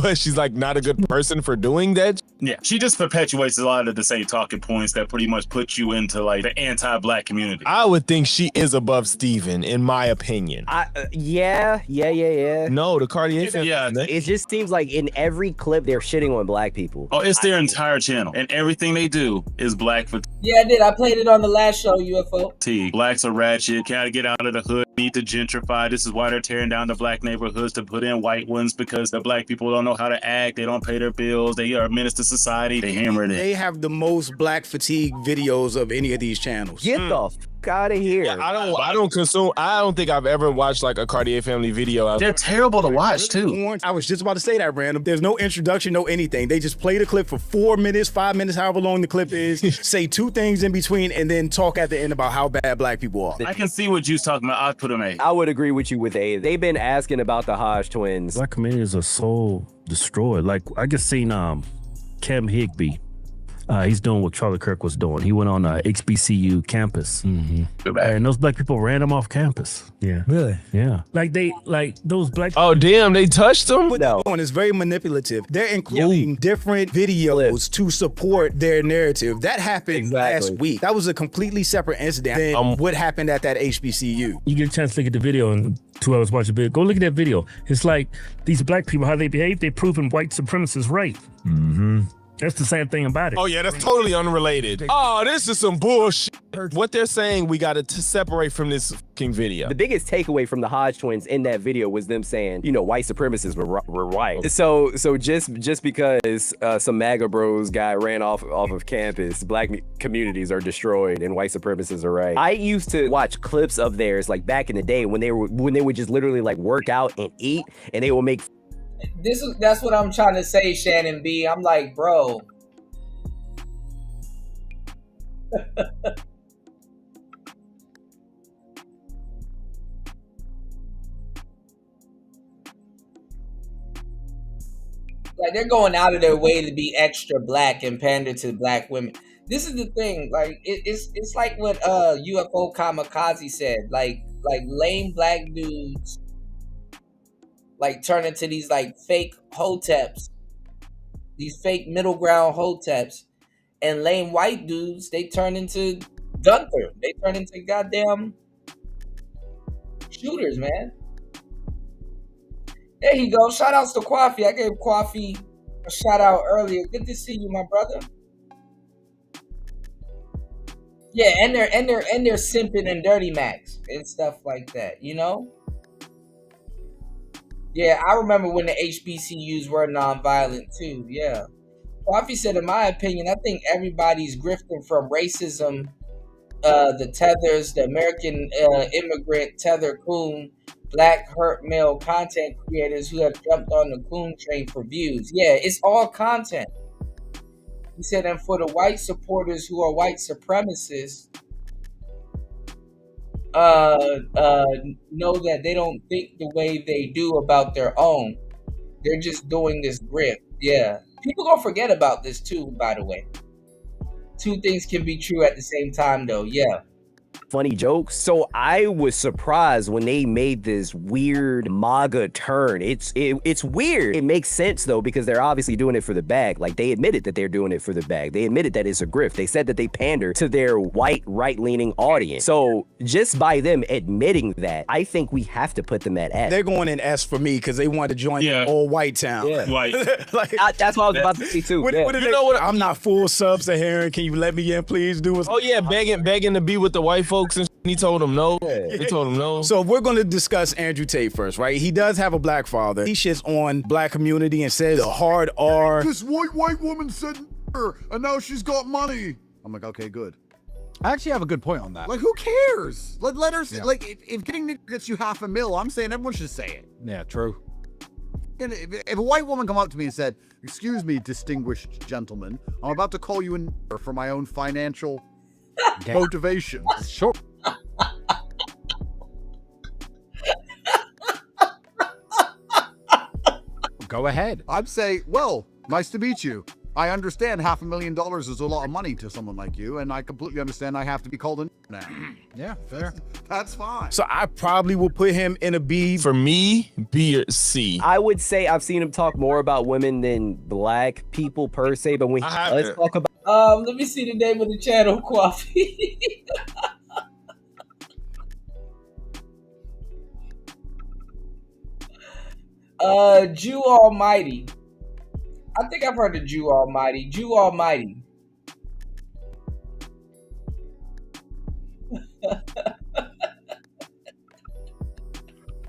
but she's like not a good person for doing that. Yeah, she just perpetuates a lot of the same talking points that pretty much put you into like the anti-black community. I would think she is above Steven, in my opinion. Yeah. No, the Cartier family. Yeah, it just seems like in every clip they're shitting on black people. Oh, it's their entire channel, and everything they do is black fatigue. Yeah, I did. I played it on the last show, UFO. Blacks are ratchet. Can't get out of the hood. Need to gentrify. This is why they're tearing down the black neighborhoods to put in white ones, because the black people don't know how to act. They don't pay their bills. They are a menace to society. They hammer it in. They have the most black fatigue videos of any of these channels. Get the fuck out of here. Yeah, I don't think I've ever watched like a Cartier family video. They're terrible to watch too. I was just about to say that, random. There's no introduction, no anything. They just play the clip for 4 minutes, 5 minutes, however long the clip is, say 2 things in between, and then talk at the end about how bad black people are. I can see what you're talking about. I'd put them A. I would agree with you with A. They've been asking about the Hodge twins. Black communities are so destroyed. Like I just seen Cam Higby. He's doing what Charlie Kirk was doing. He went on HBCU campus, and those black people ran him off campus. Yeah, really? Yeah, like those black. Oh damn, they touched him. No, and it's very manipulative. They're including different videos to support their narrative. That happened last week. That was a completely separate incident than what happened at that HBCU. You get a chance to look at the video and 2 hours watch the video. Go look at that video. It's like these black people, how they behave. They're proving white supremacists right. That's the same thing about it. Oh yeah, that's totally unrelated. Oh, this is some bullshit. What they're saying, we got to separate from this fucking video. The biggest takeaway from the Hodge twins in that video was them saying, white supremacists were right. So just because some MAGA bros guy ran off of campus, black communities are destroyed and white supremacists are right. I used to watch clips of theirs like back in the day when they would just literally like work out and eat, and they will make. That's what I'm trying to say, Shannon B. I'm like, bro. Like, they're going out of their way to be extra black and pander to black women. This is the thing. Like, it's like what UFO Kamikaze said. Like lame black dudes like turn into these like fake hoteps, these fake middle ground hoteps, and lame white dudes, they turn into Gunther. They turn into goddamn shooters, man. There he goes. Shout outs to Kwafi. I gave Kwafi a shout out earlier. Good to see you, my brother. Yeah, and they're simping and dirty Macs and stuff like that, you know? Yeah, I remember when the HBCUs were nonviolent too. Yeah. Kwafi said, in my opinion, I think everybody's grifting from racism, the tethers, the American immigrant tether coon, black hurt male content creators who have jumped on the coon train for views. Yeah, it's all content. He said, and for the white supporters who are white supremacists, know that they don't think the way they do about their own. They're just doing this grip. Yeah. People gonna forget about this too, by the way. Two things can be true at the same time though. Yeah. Funny jokes. So I was surprised when they made this weird MAGA turn. It's weird. It makes sense though, because they're obviously doing it for the bag. Like, they admitted that they're doing it for the bag. They admitted that it's a grift. They said that they pander to their white right-leaning audience. So just by them admitting that, I think we have to put them at S. They're going in S for me because they want to join all white town. Yeah. White. That's what I was about to say too. What you know what? I'm not full sub-Saharan. Can you let me in, please? Oh yeah, begging to be with the white folks, and he told him no. He told him no. So we're going to discuss Andrew Tate first, right? He does have a black father. He shits on black community and says the hard R. This white woman said her, and now she's got money. I'm like, okay, good. I actually have a good point on that. Like, who cares? Let her say, like, if getting nigger gets you $500,000, I'm saying everyone should say it. Yeah, true. And if a white woman come up to me and said, excuse me, distinguished gentleman, I'm about to call you a nigger for my own financial motivation. Sure. Go ahead. I'd say, well, nice to meet you. I understand $500,000 is a lot of money to someone like you, and I completely understand I have to be called a now. Yeah, fair. That's fine. So I probably will put him in a B. For me, B or C. I would say I've seen him talk more about women than black people per se, but when let's talk about. Let me see the name of the channel, Kwafi. Jew Almighty. I think I've heard of Jew Almighty. Jew Almighty.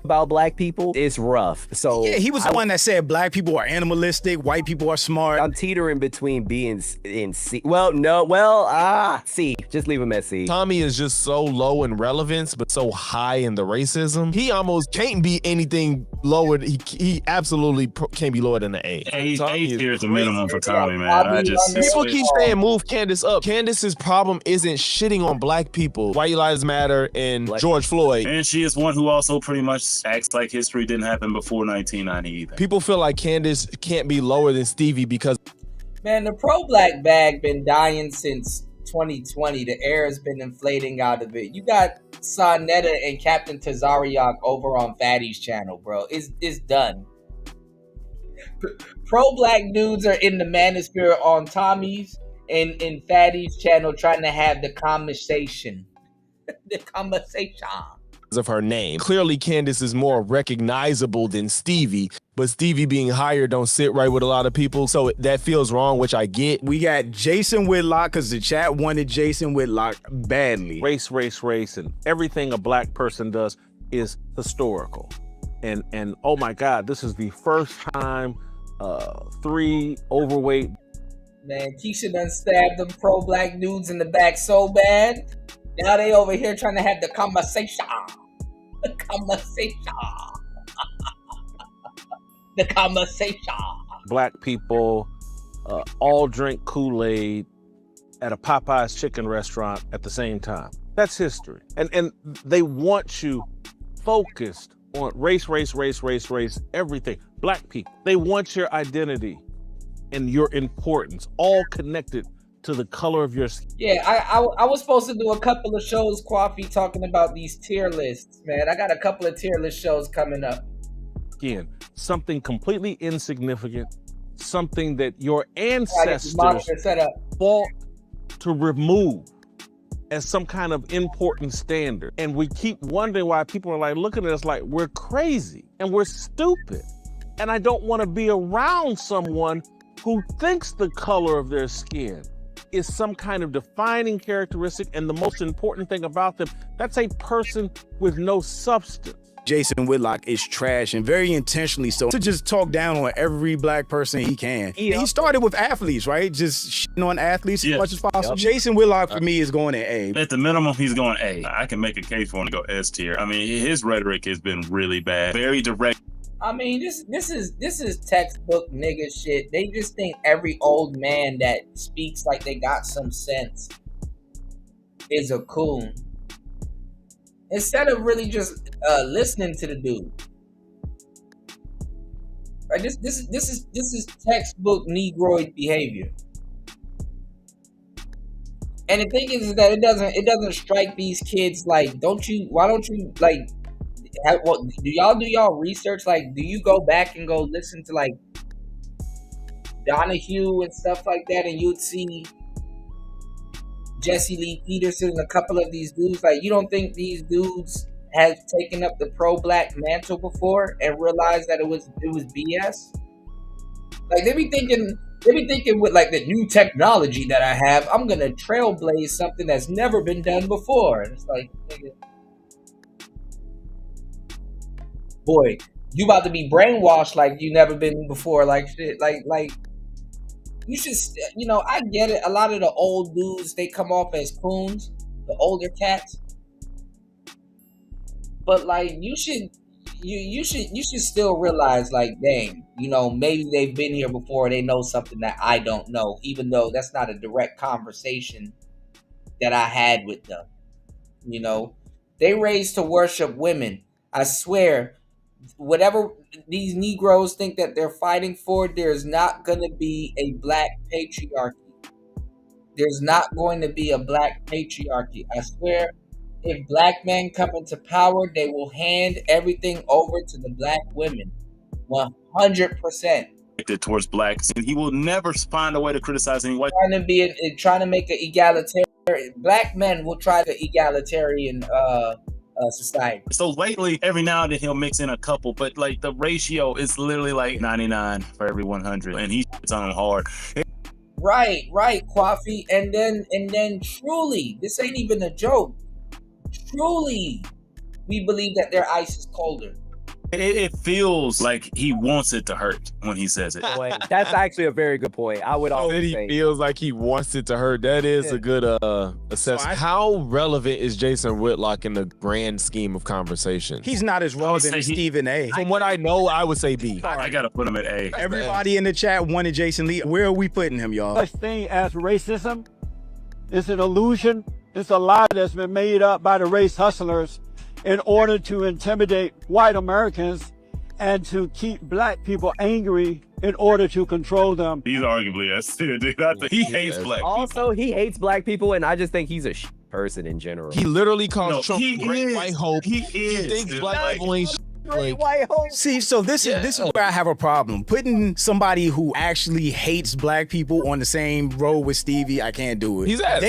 About black people, it's rough. So yeah, he was the one that said black people are animalistic, white people are smart. I'm teetering between B and C. C. Just leave him at C. Tommy is just so low in relevance, but so high in the racism. He almost can't be anything lower. He absolutely can't be lower than an A. A tier is the minimum for Tommy, man. People keep saying move Candace up. Candace's problem isn't shitting on black people, White Lives Matter, and George Floyd. And she is one who also pretty much acts like history didn't happen before 1990 either. People feel like Candace can't be lower than Stevie because... Man, the pro-black bag been dying since 2020. The air has been inflating out of it. You got Sonetta and Captain Tazariak over on Fatty's channel, bro. It's done. Pro-black dudes are in the manosphere on Tommy's and in Fatty's channel trying to have the conversation. The conversation. of her name. Clearly, Candace is more recognizable than Stevie, but Stevie being higher don't sit right with a lot of people, so that feels wrong, which I get. We got Jason Whitlock, because the chat wanted Jason Whitlock badly. Race, and everything a black person does is historical. And oh my God, this is the first time 3 overweight. Man, Keisha done stabbed them pro-black dudes in the back so bad. Now they over here trying to have the conversation. The conversation. The conversation. Black people all drink Kool-Aid at a Popeye's chicken restaurant at the same time. That's history. And they want you focused on race, everything. Black people, they want your identity and your importance, all connected to the color of your skin. Yeah, I was supposed to do a couple of shows, Kwafi, talking about these tier lists, man. I got a couple of tier list shows coming up. Again, something completely insignificant, something that your ancestors fought to remove. as some kind of important standard. And we keep wondering why people are like looking at us like we're crazy and we're stupid. And I don't want to be around someone who thinks the color of their skin is some kind of defining characteristic, and the most important thing about them, that's a person with no substance. Jason Whitlock is trash, and very intentionally so, to just talk down on every black person he can. He started with athletes, right? Just shitting on athletes as much as possible. Yep. Jason Whitlock for me is going to A. At the minimum, he's going A. I can make a case for him to go S tier. I mean, his rhetoric has been really bad, very direct. I mean, this is textbook nigga shit. They just think every old man that speaks like they got some sense is a coon, instead of really just listening to the dude. Right? This is textbook Negroid behavior. And the thing is that it doesn't strike these kids like, why don't you like, what do y'all research? Like, do you go back and go listen to like Donahue and stuff like that, and you'd see Jesse Lee Peterson and a couple of these dudes? Like, you don't think these dudes have taken up the pro-black mantle before and realized that it was BS? Like, they be thinking with like the new technology that I have, I'm gonna trailblaze something that's never been done before. And it's like, nigga, boy, you about to be brainwashed like you never been before. Like shit, like you should, I get it. A lot of the old dudes, they come off as coons, the older cats. But like, you should still realize, like, dang, maybe they've been here before. They know something that I don't know, even though that's not a direct conversation that I had with them. They raised to worship women. I swear, whatever these Negroes think that they're fighting for, there's not going to be a black patriarchy. There's not going to be a black patriarchy. I swear, if black men come into power, they will hand everything over to the black women. 100%. Towards blacks, and he will never find a way to criticize any white. Trying to make an egalitarian. Black men will try the egalitarian society. So lately, every now and then he'll mix in a couple, but like the ratio is literally like 99 for every 100, and he's on hard. Right, Kwafi, and then truly, this ain't even a joke. Truly, we believe that their ice is colder. It feels like he wants it to hurt when he says it. That's actually a very good point. I would also say he feels like he wants it to hurt. That is a good assessment. How relevant is Jason Whitlock in the grand scheme of conversation? He's not as relevant as Stephen A. From what I know, I would say B. I gotta put him at A. Everybody in the chat wanted Jason Lee. Where are we putting him, y'all? Such thing as racism is an illusion. It's a lie that's been made up by the race hustlers in order to intimidate white Americans and to keep black people angry in order to control them. He's arguably S tier, dude. He hates black people. Also, he hates black people, and I just think he's a person in general. He literally calls Trump great white hope. He thinks black people ain't See, so this is where I have a problem. Putting somebody who actually hates black people on the same row with Stevie, I can't do it. He's ass.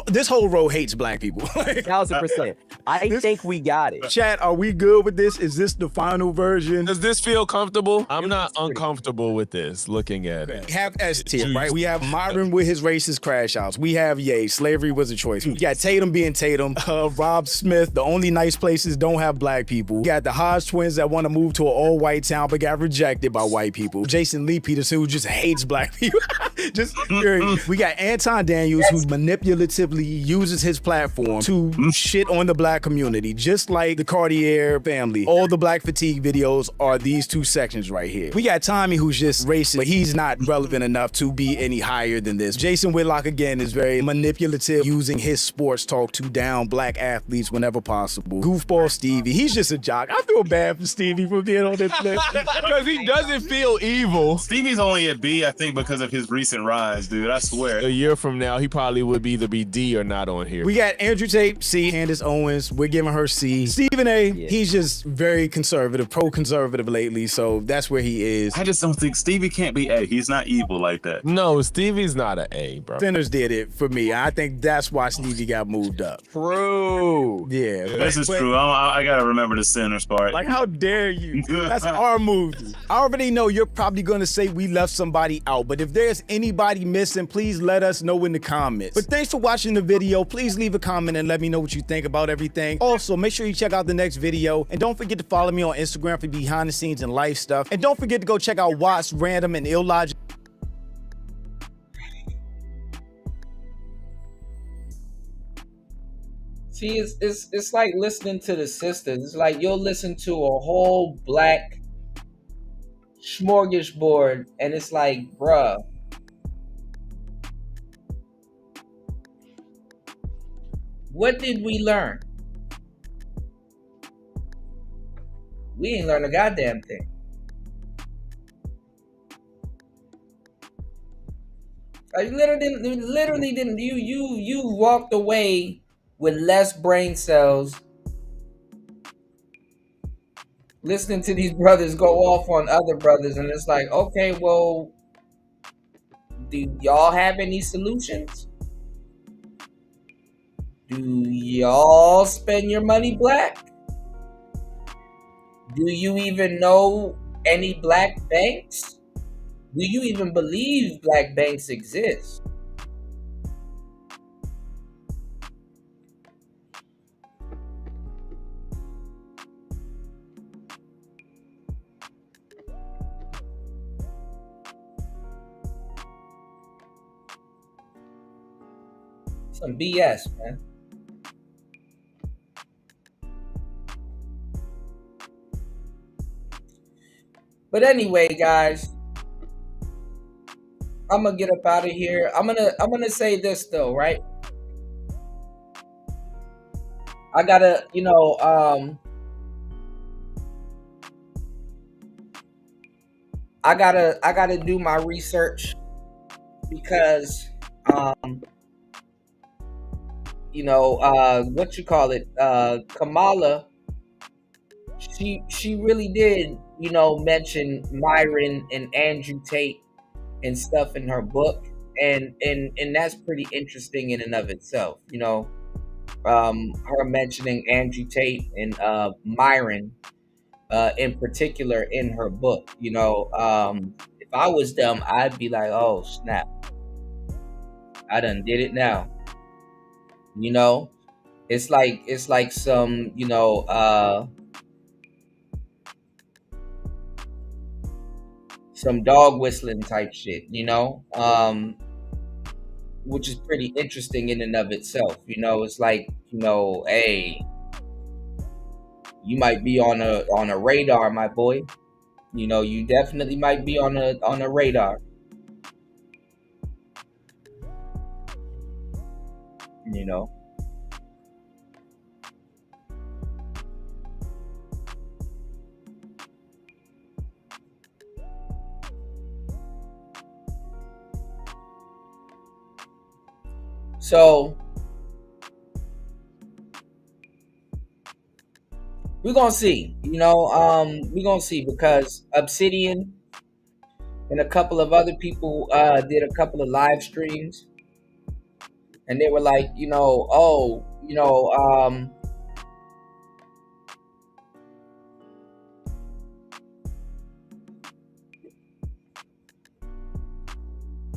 This whole row hates black people. 1,000%. I think we got it. Chat, are we good with this? Is this the final version? Does this feel comfortable? I'm not uncomfortable with this, looking at it. We have S tier, right? We have Myron with his racist crash outs. We have Ye, slavery was a choice. We got Tatum being Tatum. Rob Smith, the only nice places don't have black people. We got the Hodge twins that want to move to an all-white town but got rejected by white people. Jason Lee Peterson, who just hates black people. We got Anton Daniels, who manipulatively uses his platform to shit on the black community, just like the Cartier family. All the black fatigue videos are these two sections right here. We got Tommy, who's just racist, but he's not relevant enough to be any higher than this. Jason Whitlock, again, is very manipulative, using his sports talk to down black athletes whenever possible. Goofball Stevie, he's just a jock. I feel bad for Stevie for being on this list. Because he doesn't feel evil. Stevie's only at B, I think, because of his recent recent rise, dude. I swear. A year from now, he probably would either be D or not on here. We got Andrew Tate, C. Candace Owens. We're giving her C. Stephen A. He's just very conservative, pro-conservative lately, so that's where he is. I just don't think Stevie can't be A. He's not evil like that. No, Stevie's not an A, bro. Sinners did it for me. I think that's why Stevie got moved up. True. Yeah. This is true. I gotta remember the Sinners part. Like, how dare you? That's our movie. I already know you're probably gonna say we left somebody out, but if there's anybody missing, please let us know in the comments. But thanks for watching the video. Please leave a comment and let me know what you think about everything. Also, make sure you check out the next video, and don't forget to follow me on Instagram for behind the scenes and life stuff. And don't forget to go check out Watts, Random, and Illogic. See, it's like listening to the sisters. It's like you'll listen to a whole black smorgasbord, and it's like, bruh, what did we learn? We ain't learned a goddamn thing. Like literally didn't you walked away with less brain cells listening to these brothers go off on other brothers, and it's like, okay, well, do y'all have any solutions? Do y'all spend your money black? Do you even know any black banks? Do you even believe black banks exist? Some BS, man. But anyway, guys, I'm gonna get up out of here. I'm gonna say this though, right? I gotta, I gotta do my research because what you call it, Kamala, she really did, mention Myron and Andrew Tate and stuff in her book, and that's pretty interesting in and of itself. Her mentioning Andrew Tate and Myron in particular in her book. If I was them, I'd be like, oh snap, I done did it now. It's like some some dog whistling type shit, which is pretty interesting in and of itself. It's like, hey, you might be on a radar, my boy. You definitely might be on a radar. So we're gonna see, we're gonna see, because Obsidian and a couple of other people did a couple of live streams, and they were like,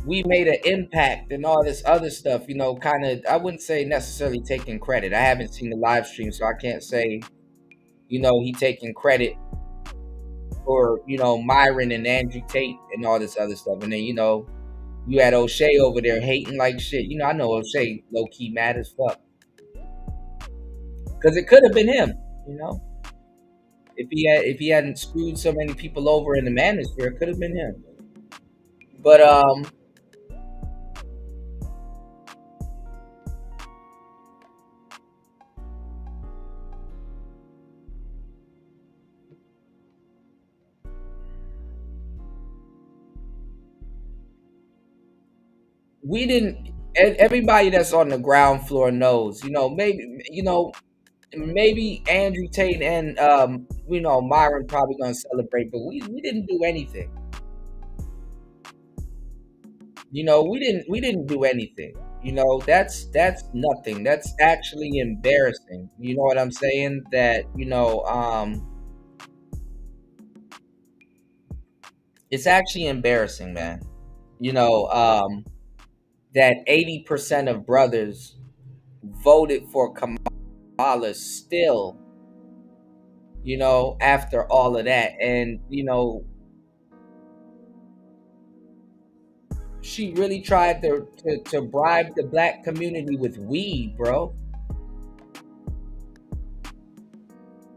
we made an impact and all this other stuff, kind of, I wouldn't say necessarily taking credit. I haven't seen the live stream, so I can't say, he taking credit for, Myron and Andrew Tate and all this other stuff. And then, you had O'Shea over there hating like shit. I know O'Shea low-key mad as fuck. Because it could have been him, If he hadn't screwed so many people over in the manosphere, it could have been him. But we didn't. Everybody that's on the ground floor knows. Maybe Andrew Tate and Myron probably gonna celebrate, but we didn't do anything. We didn't do anything. That's nothing. That's actually embarrassing. You know what I'm saying? That it's actually embarrassing, man. That 80% of brothers voted for Kamala still, after all of that. And, she really tried to bribe the black community with weed, bro.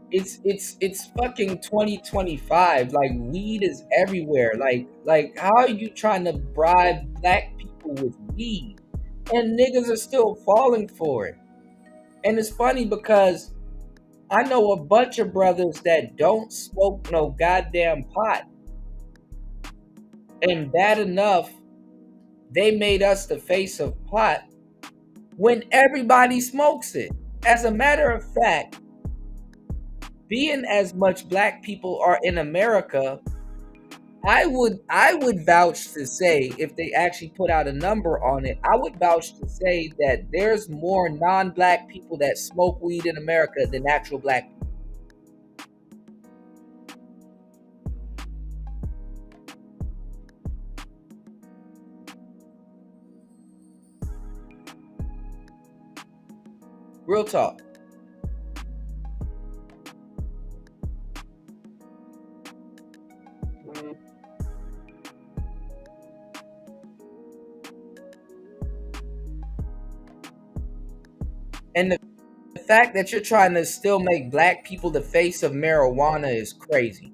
It's fucking 2025. Like, weed is everywhere. Like how are you trying to bribe black people with weed? And niggas are still falling for it. And it's funny because I know a bunch of brothers that don't smoke no goddamn pot. And bad enough, they made us the face of pot when everybody smokes it. As a matter of fact, being as much black people are in America, I would vouch to say, if they actually put out a number on it, I would vouch to say that there's more non-black people that smoke weed in America than actual black people. Real talk. And the fact that you're trying to still make black people the face of marijuana is crazy.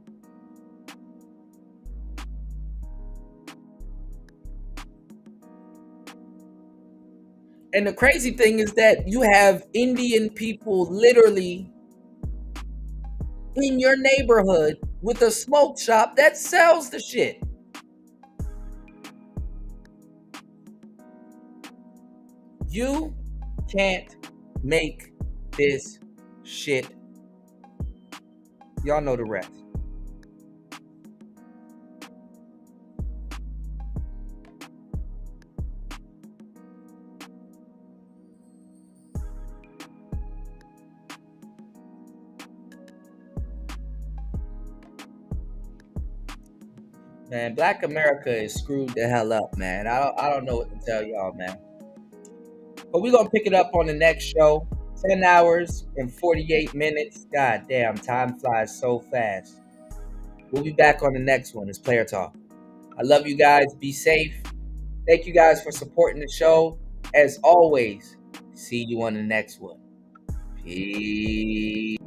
And the crazy thing is that you have Indian people literally in your neighborhood with a smoke shop that sells the shit. You can't make this shit. Y'all know the rest. Man, Black America is screwed the hell up, man. I don't know what to tell y'all, man. But we're going to pick it up on the next show. 10 hours and 48 minutes. God damn, time flies so fast. We'll be back on the next one. It's Player Talk. I love you guys. Be safe. Thank you guys for supporting the show. As always, see you on the next one. Peace.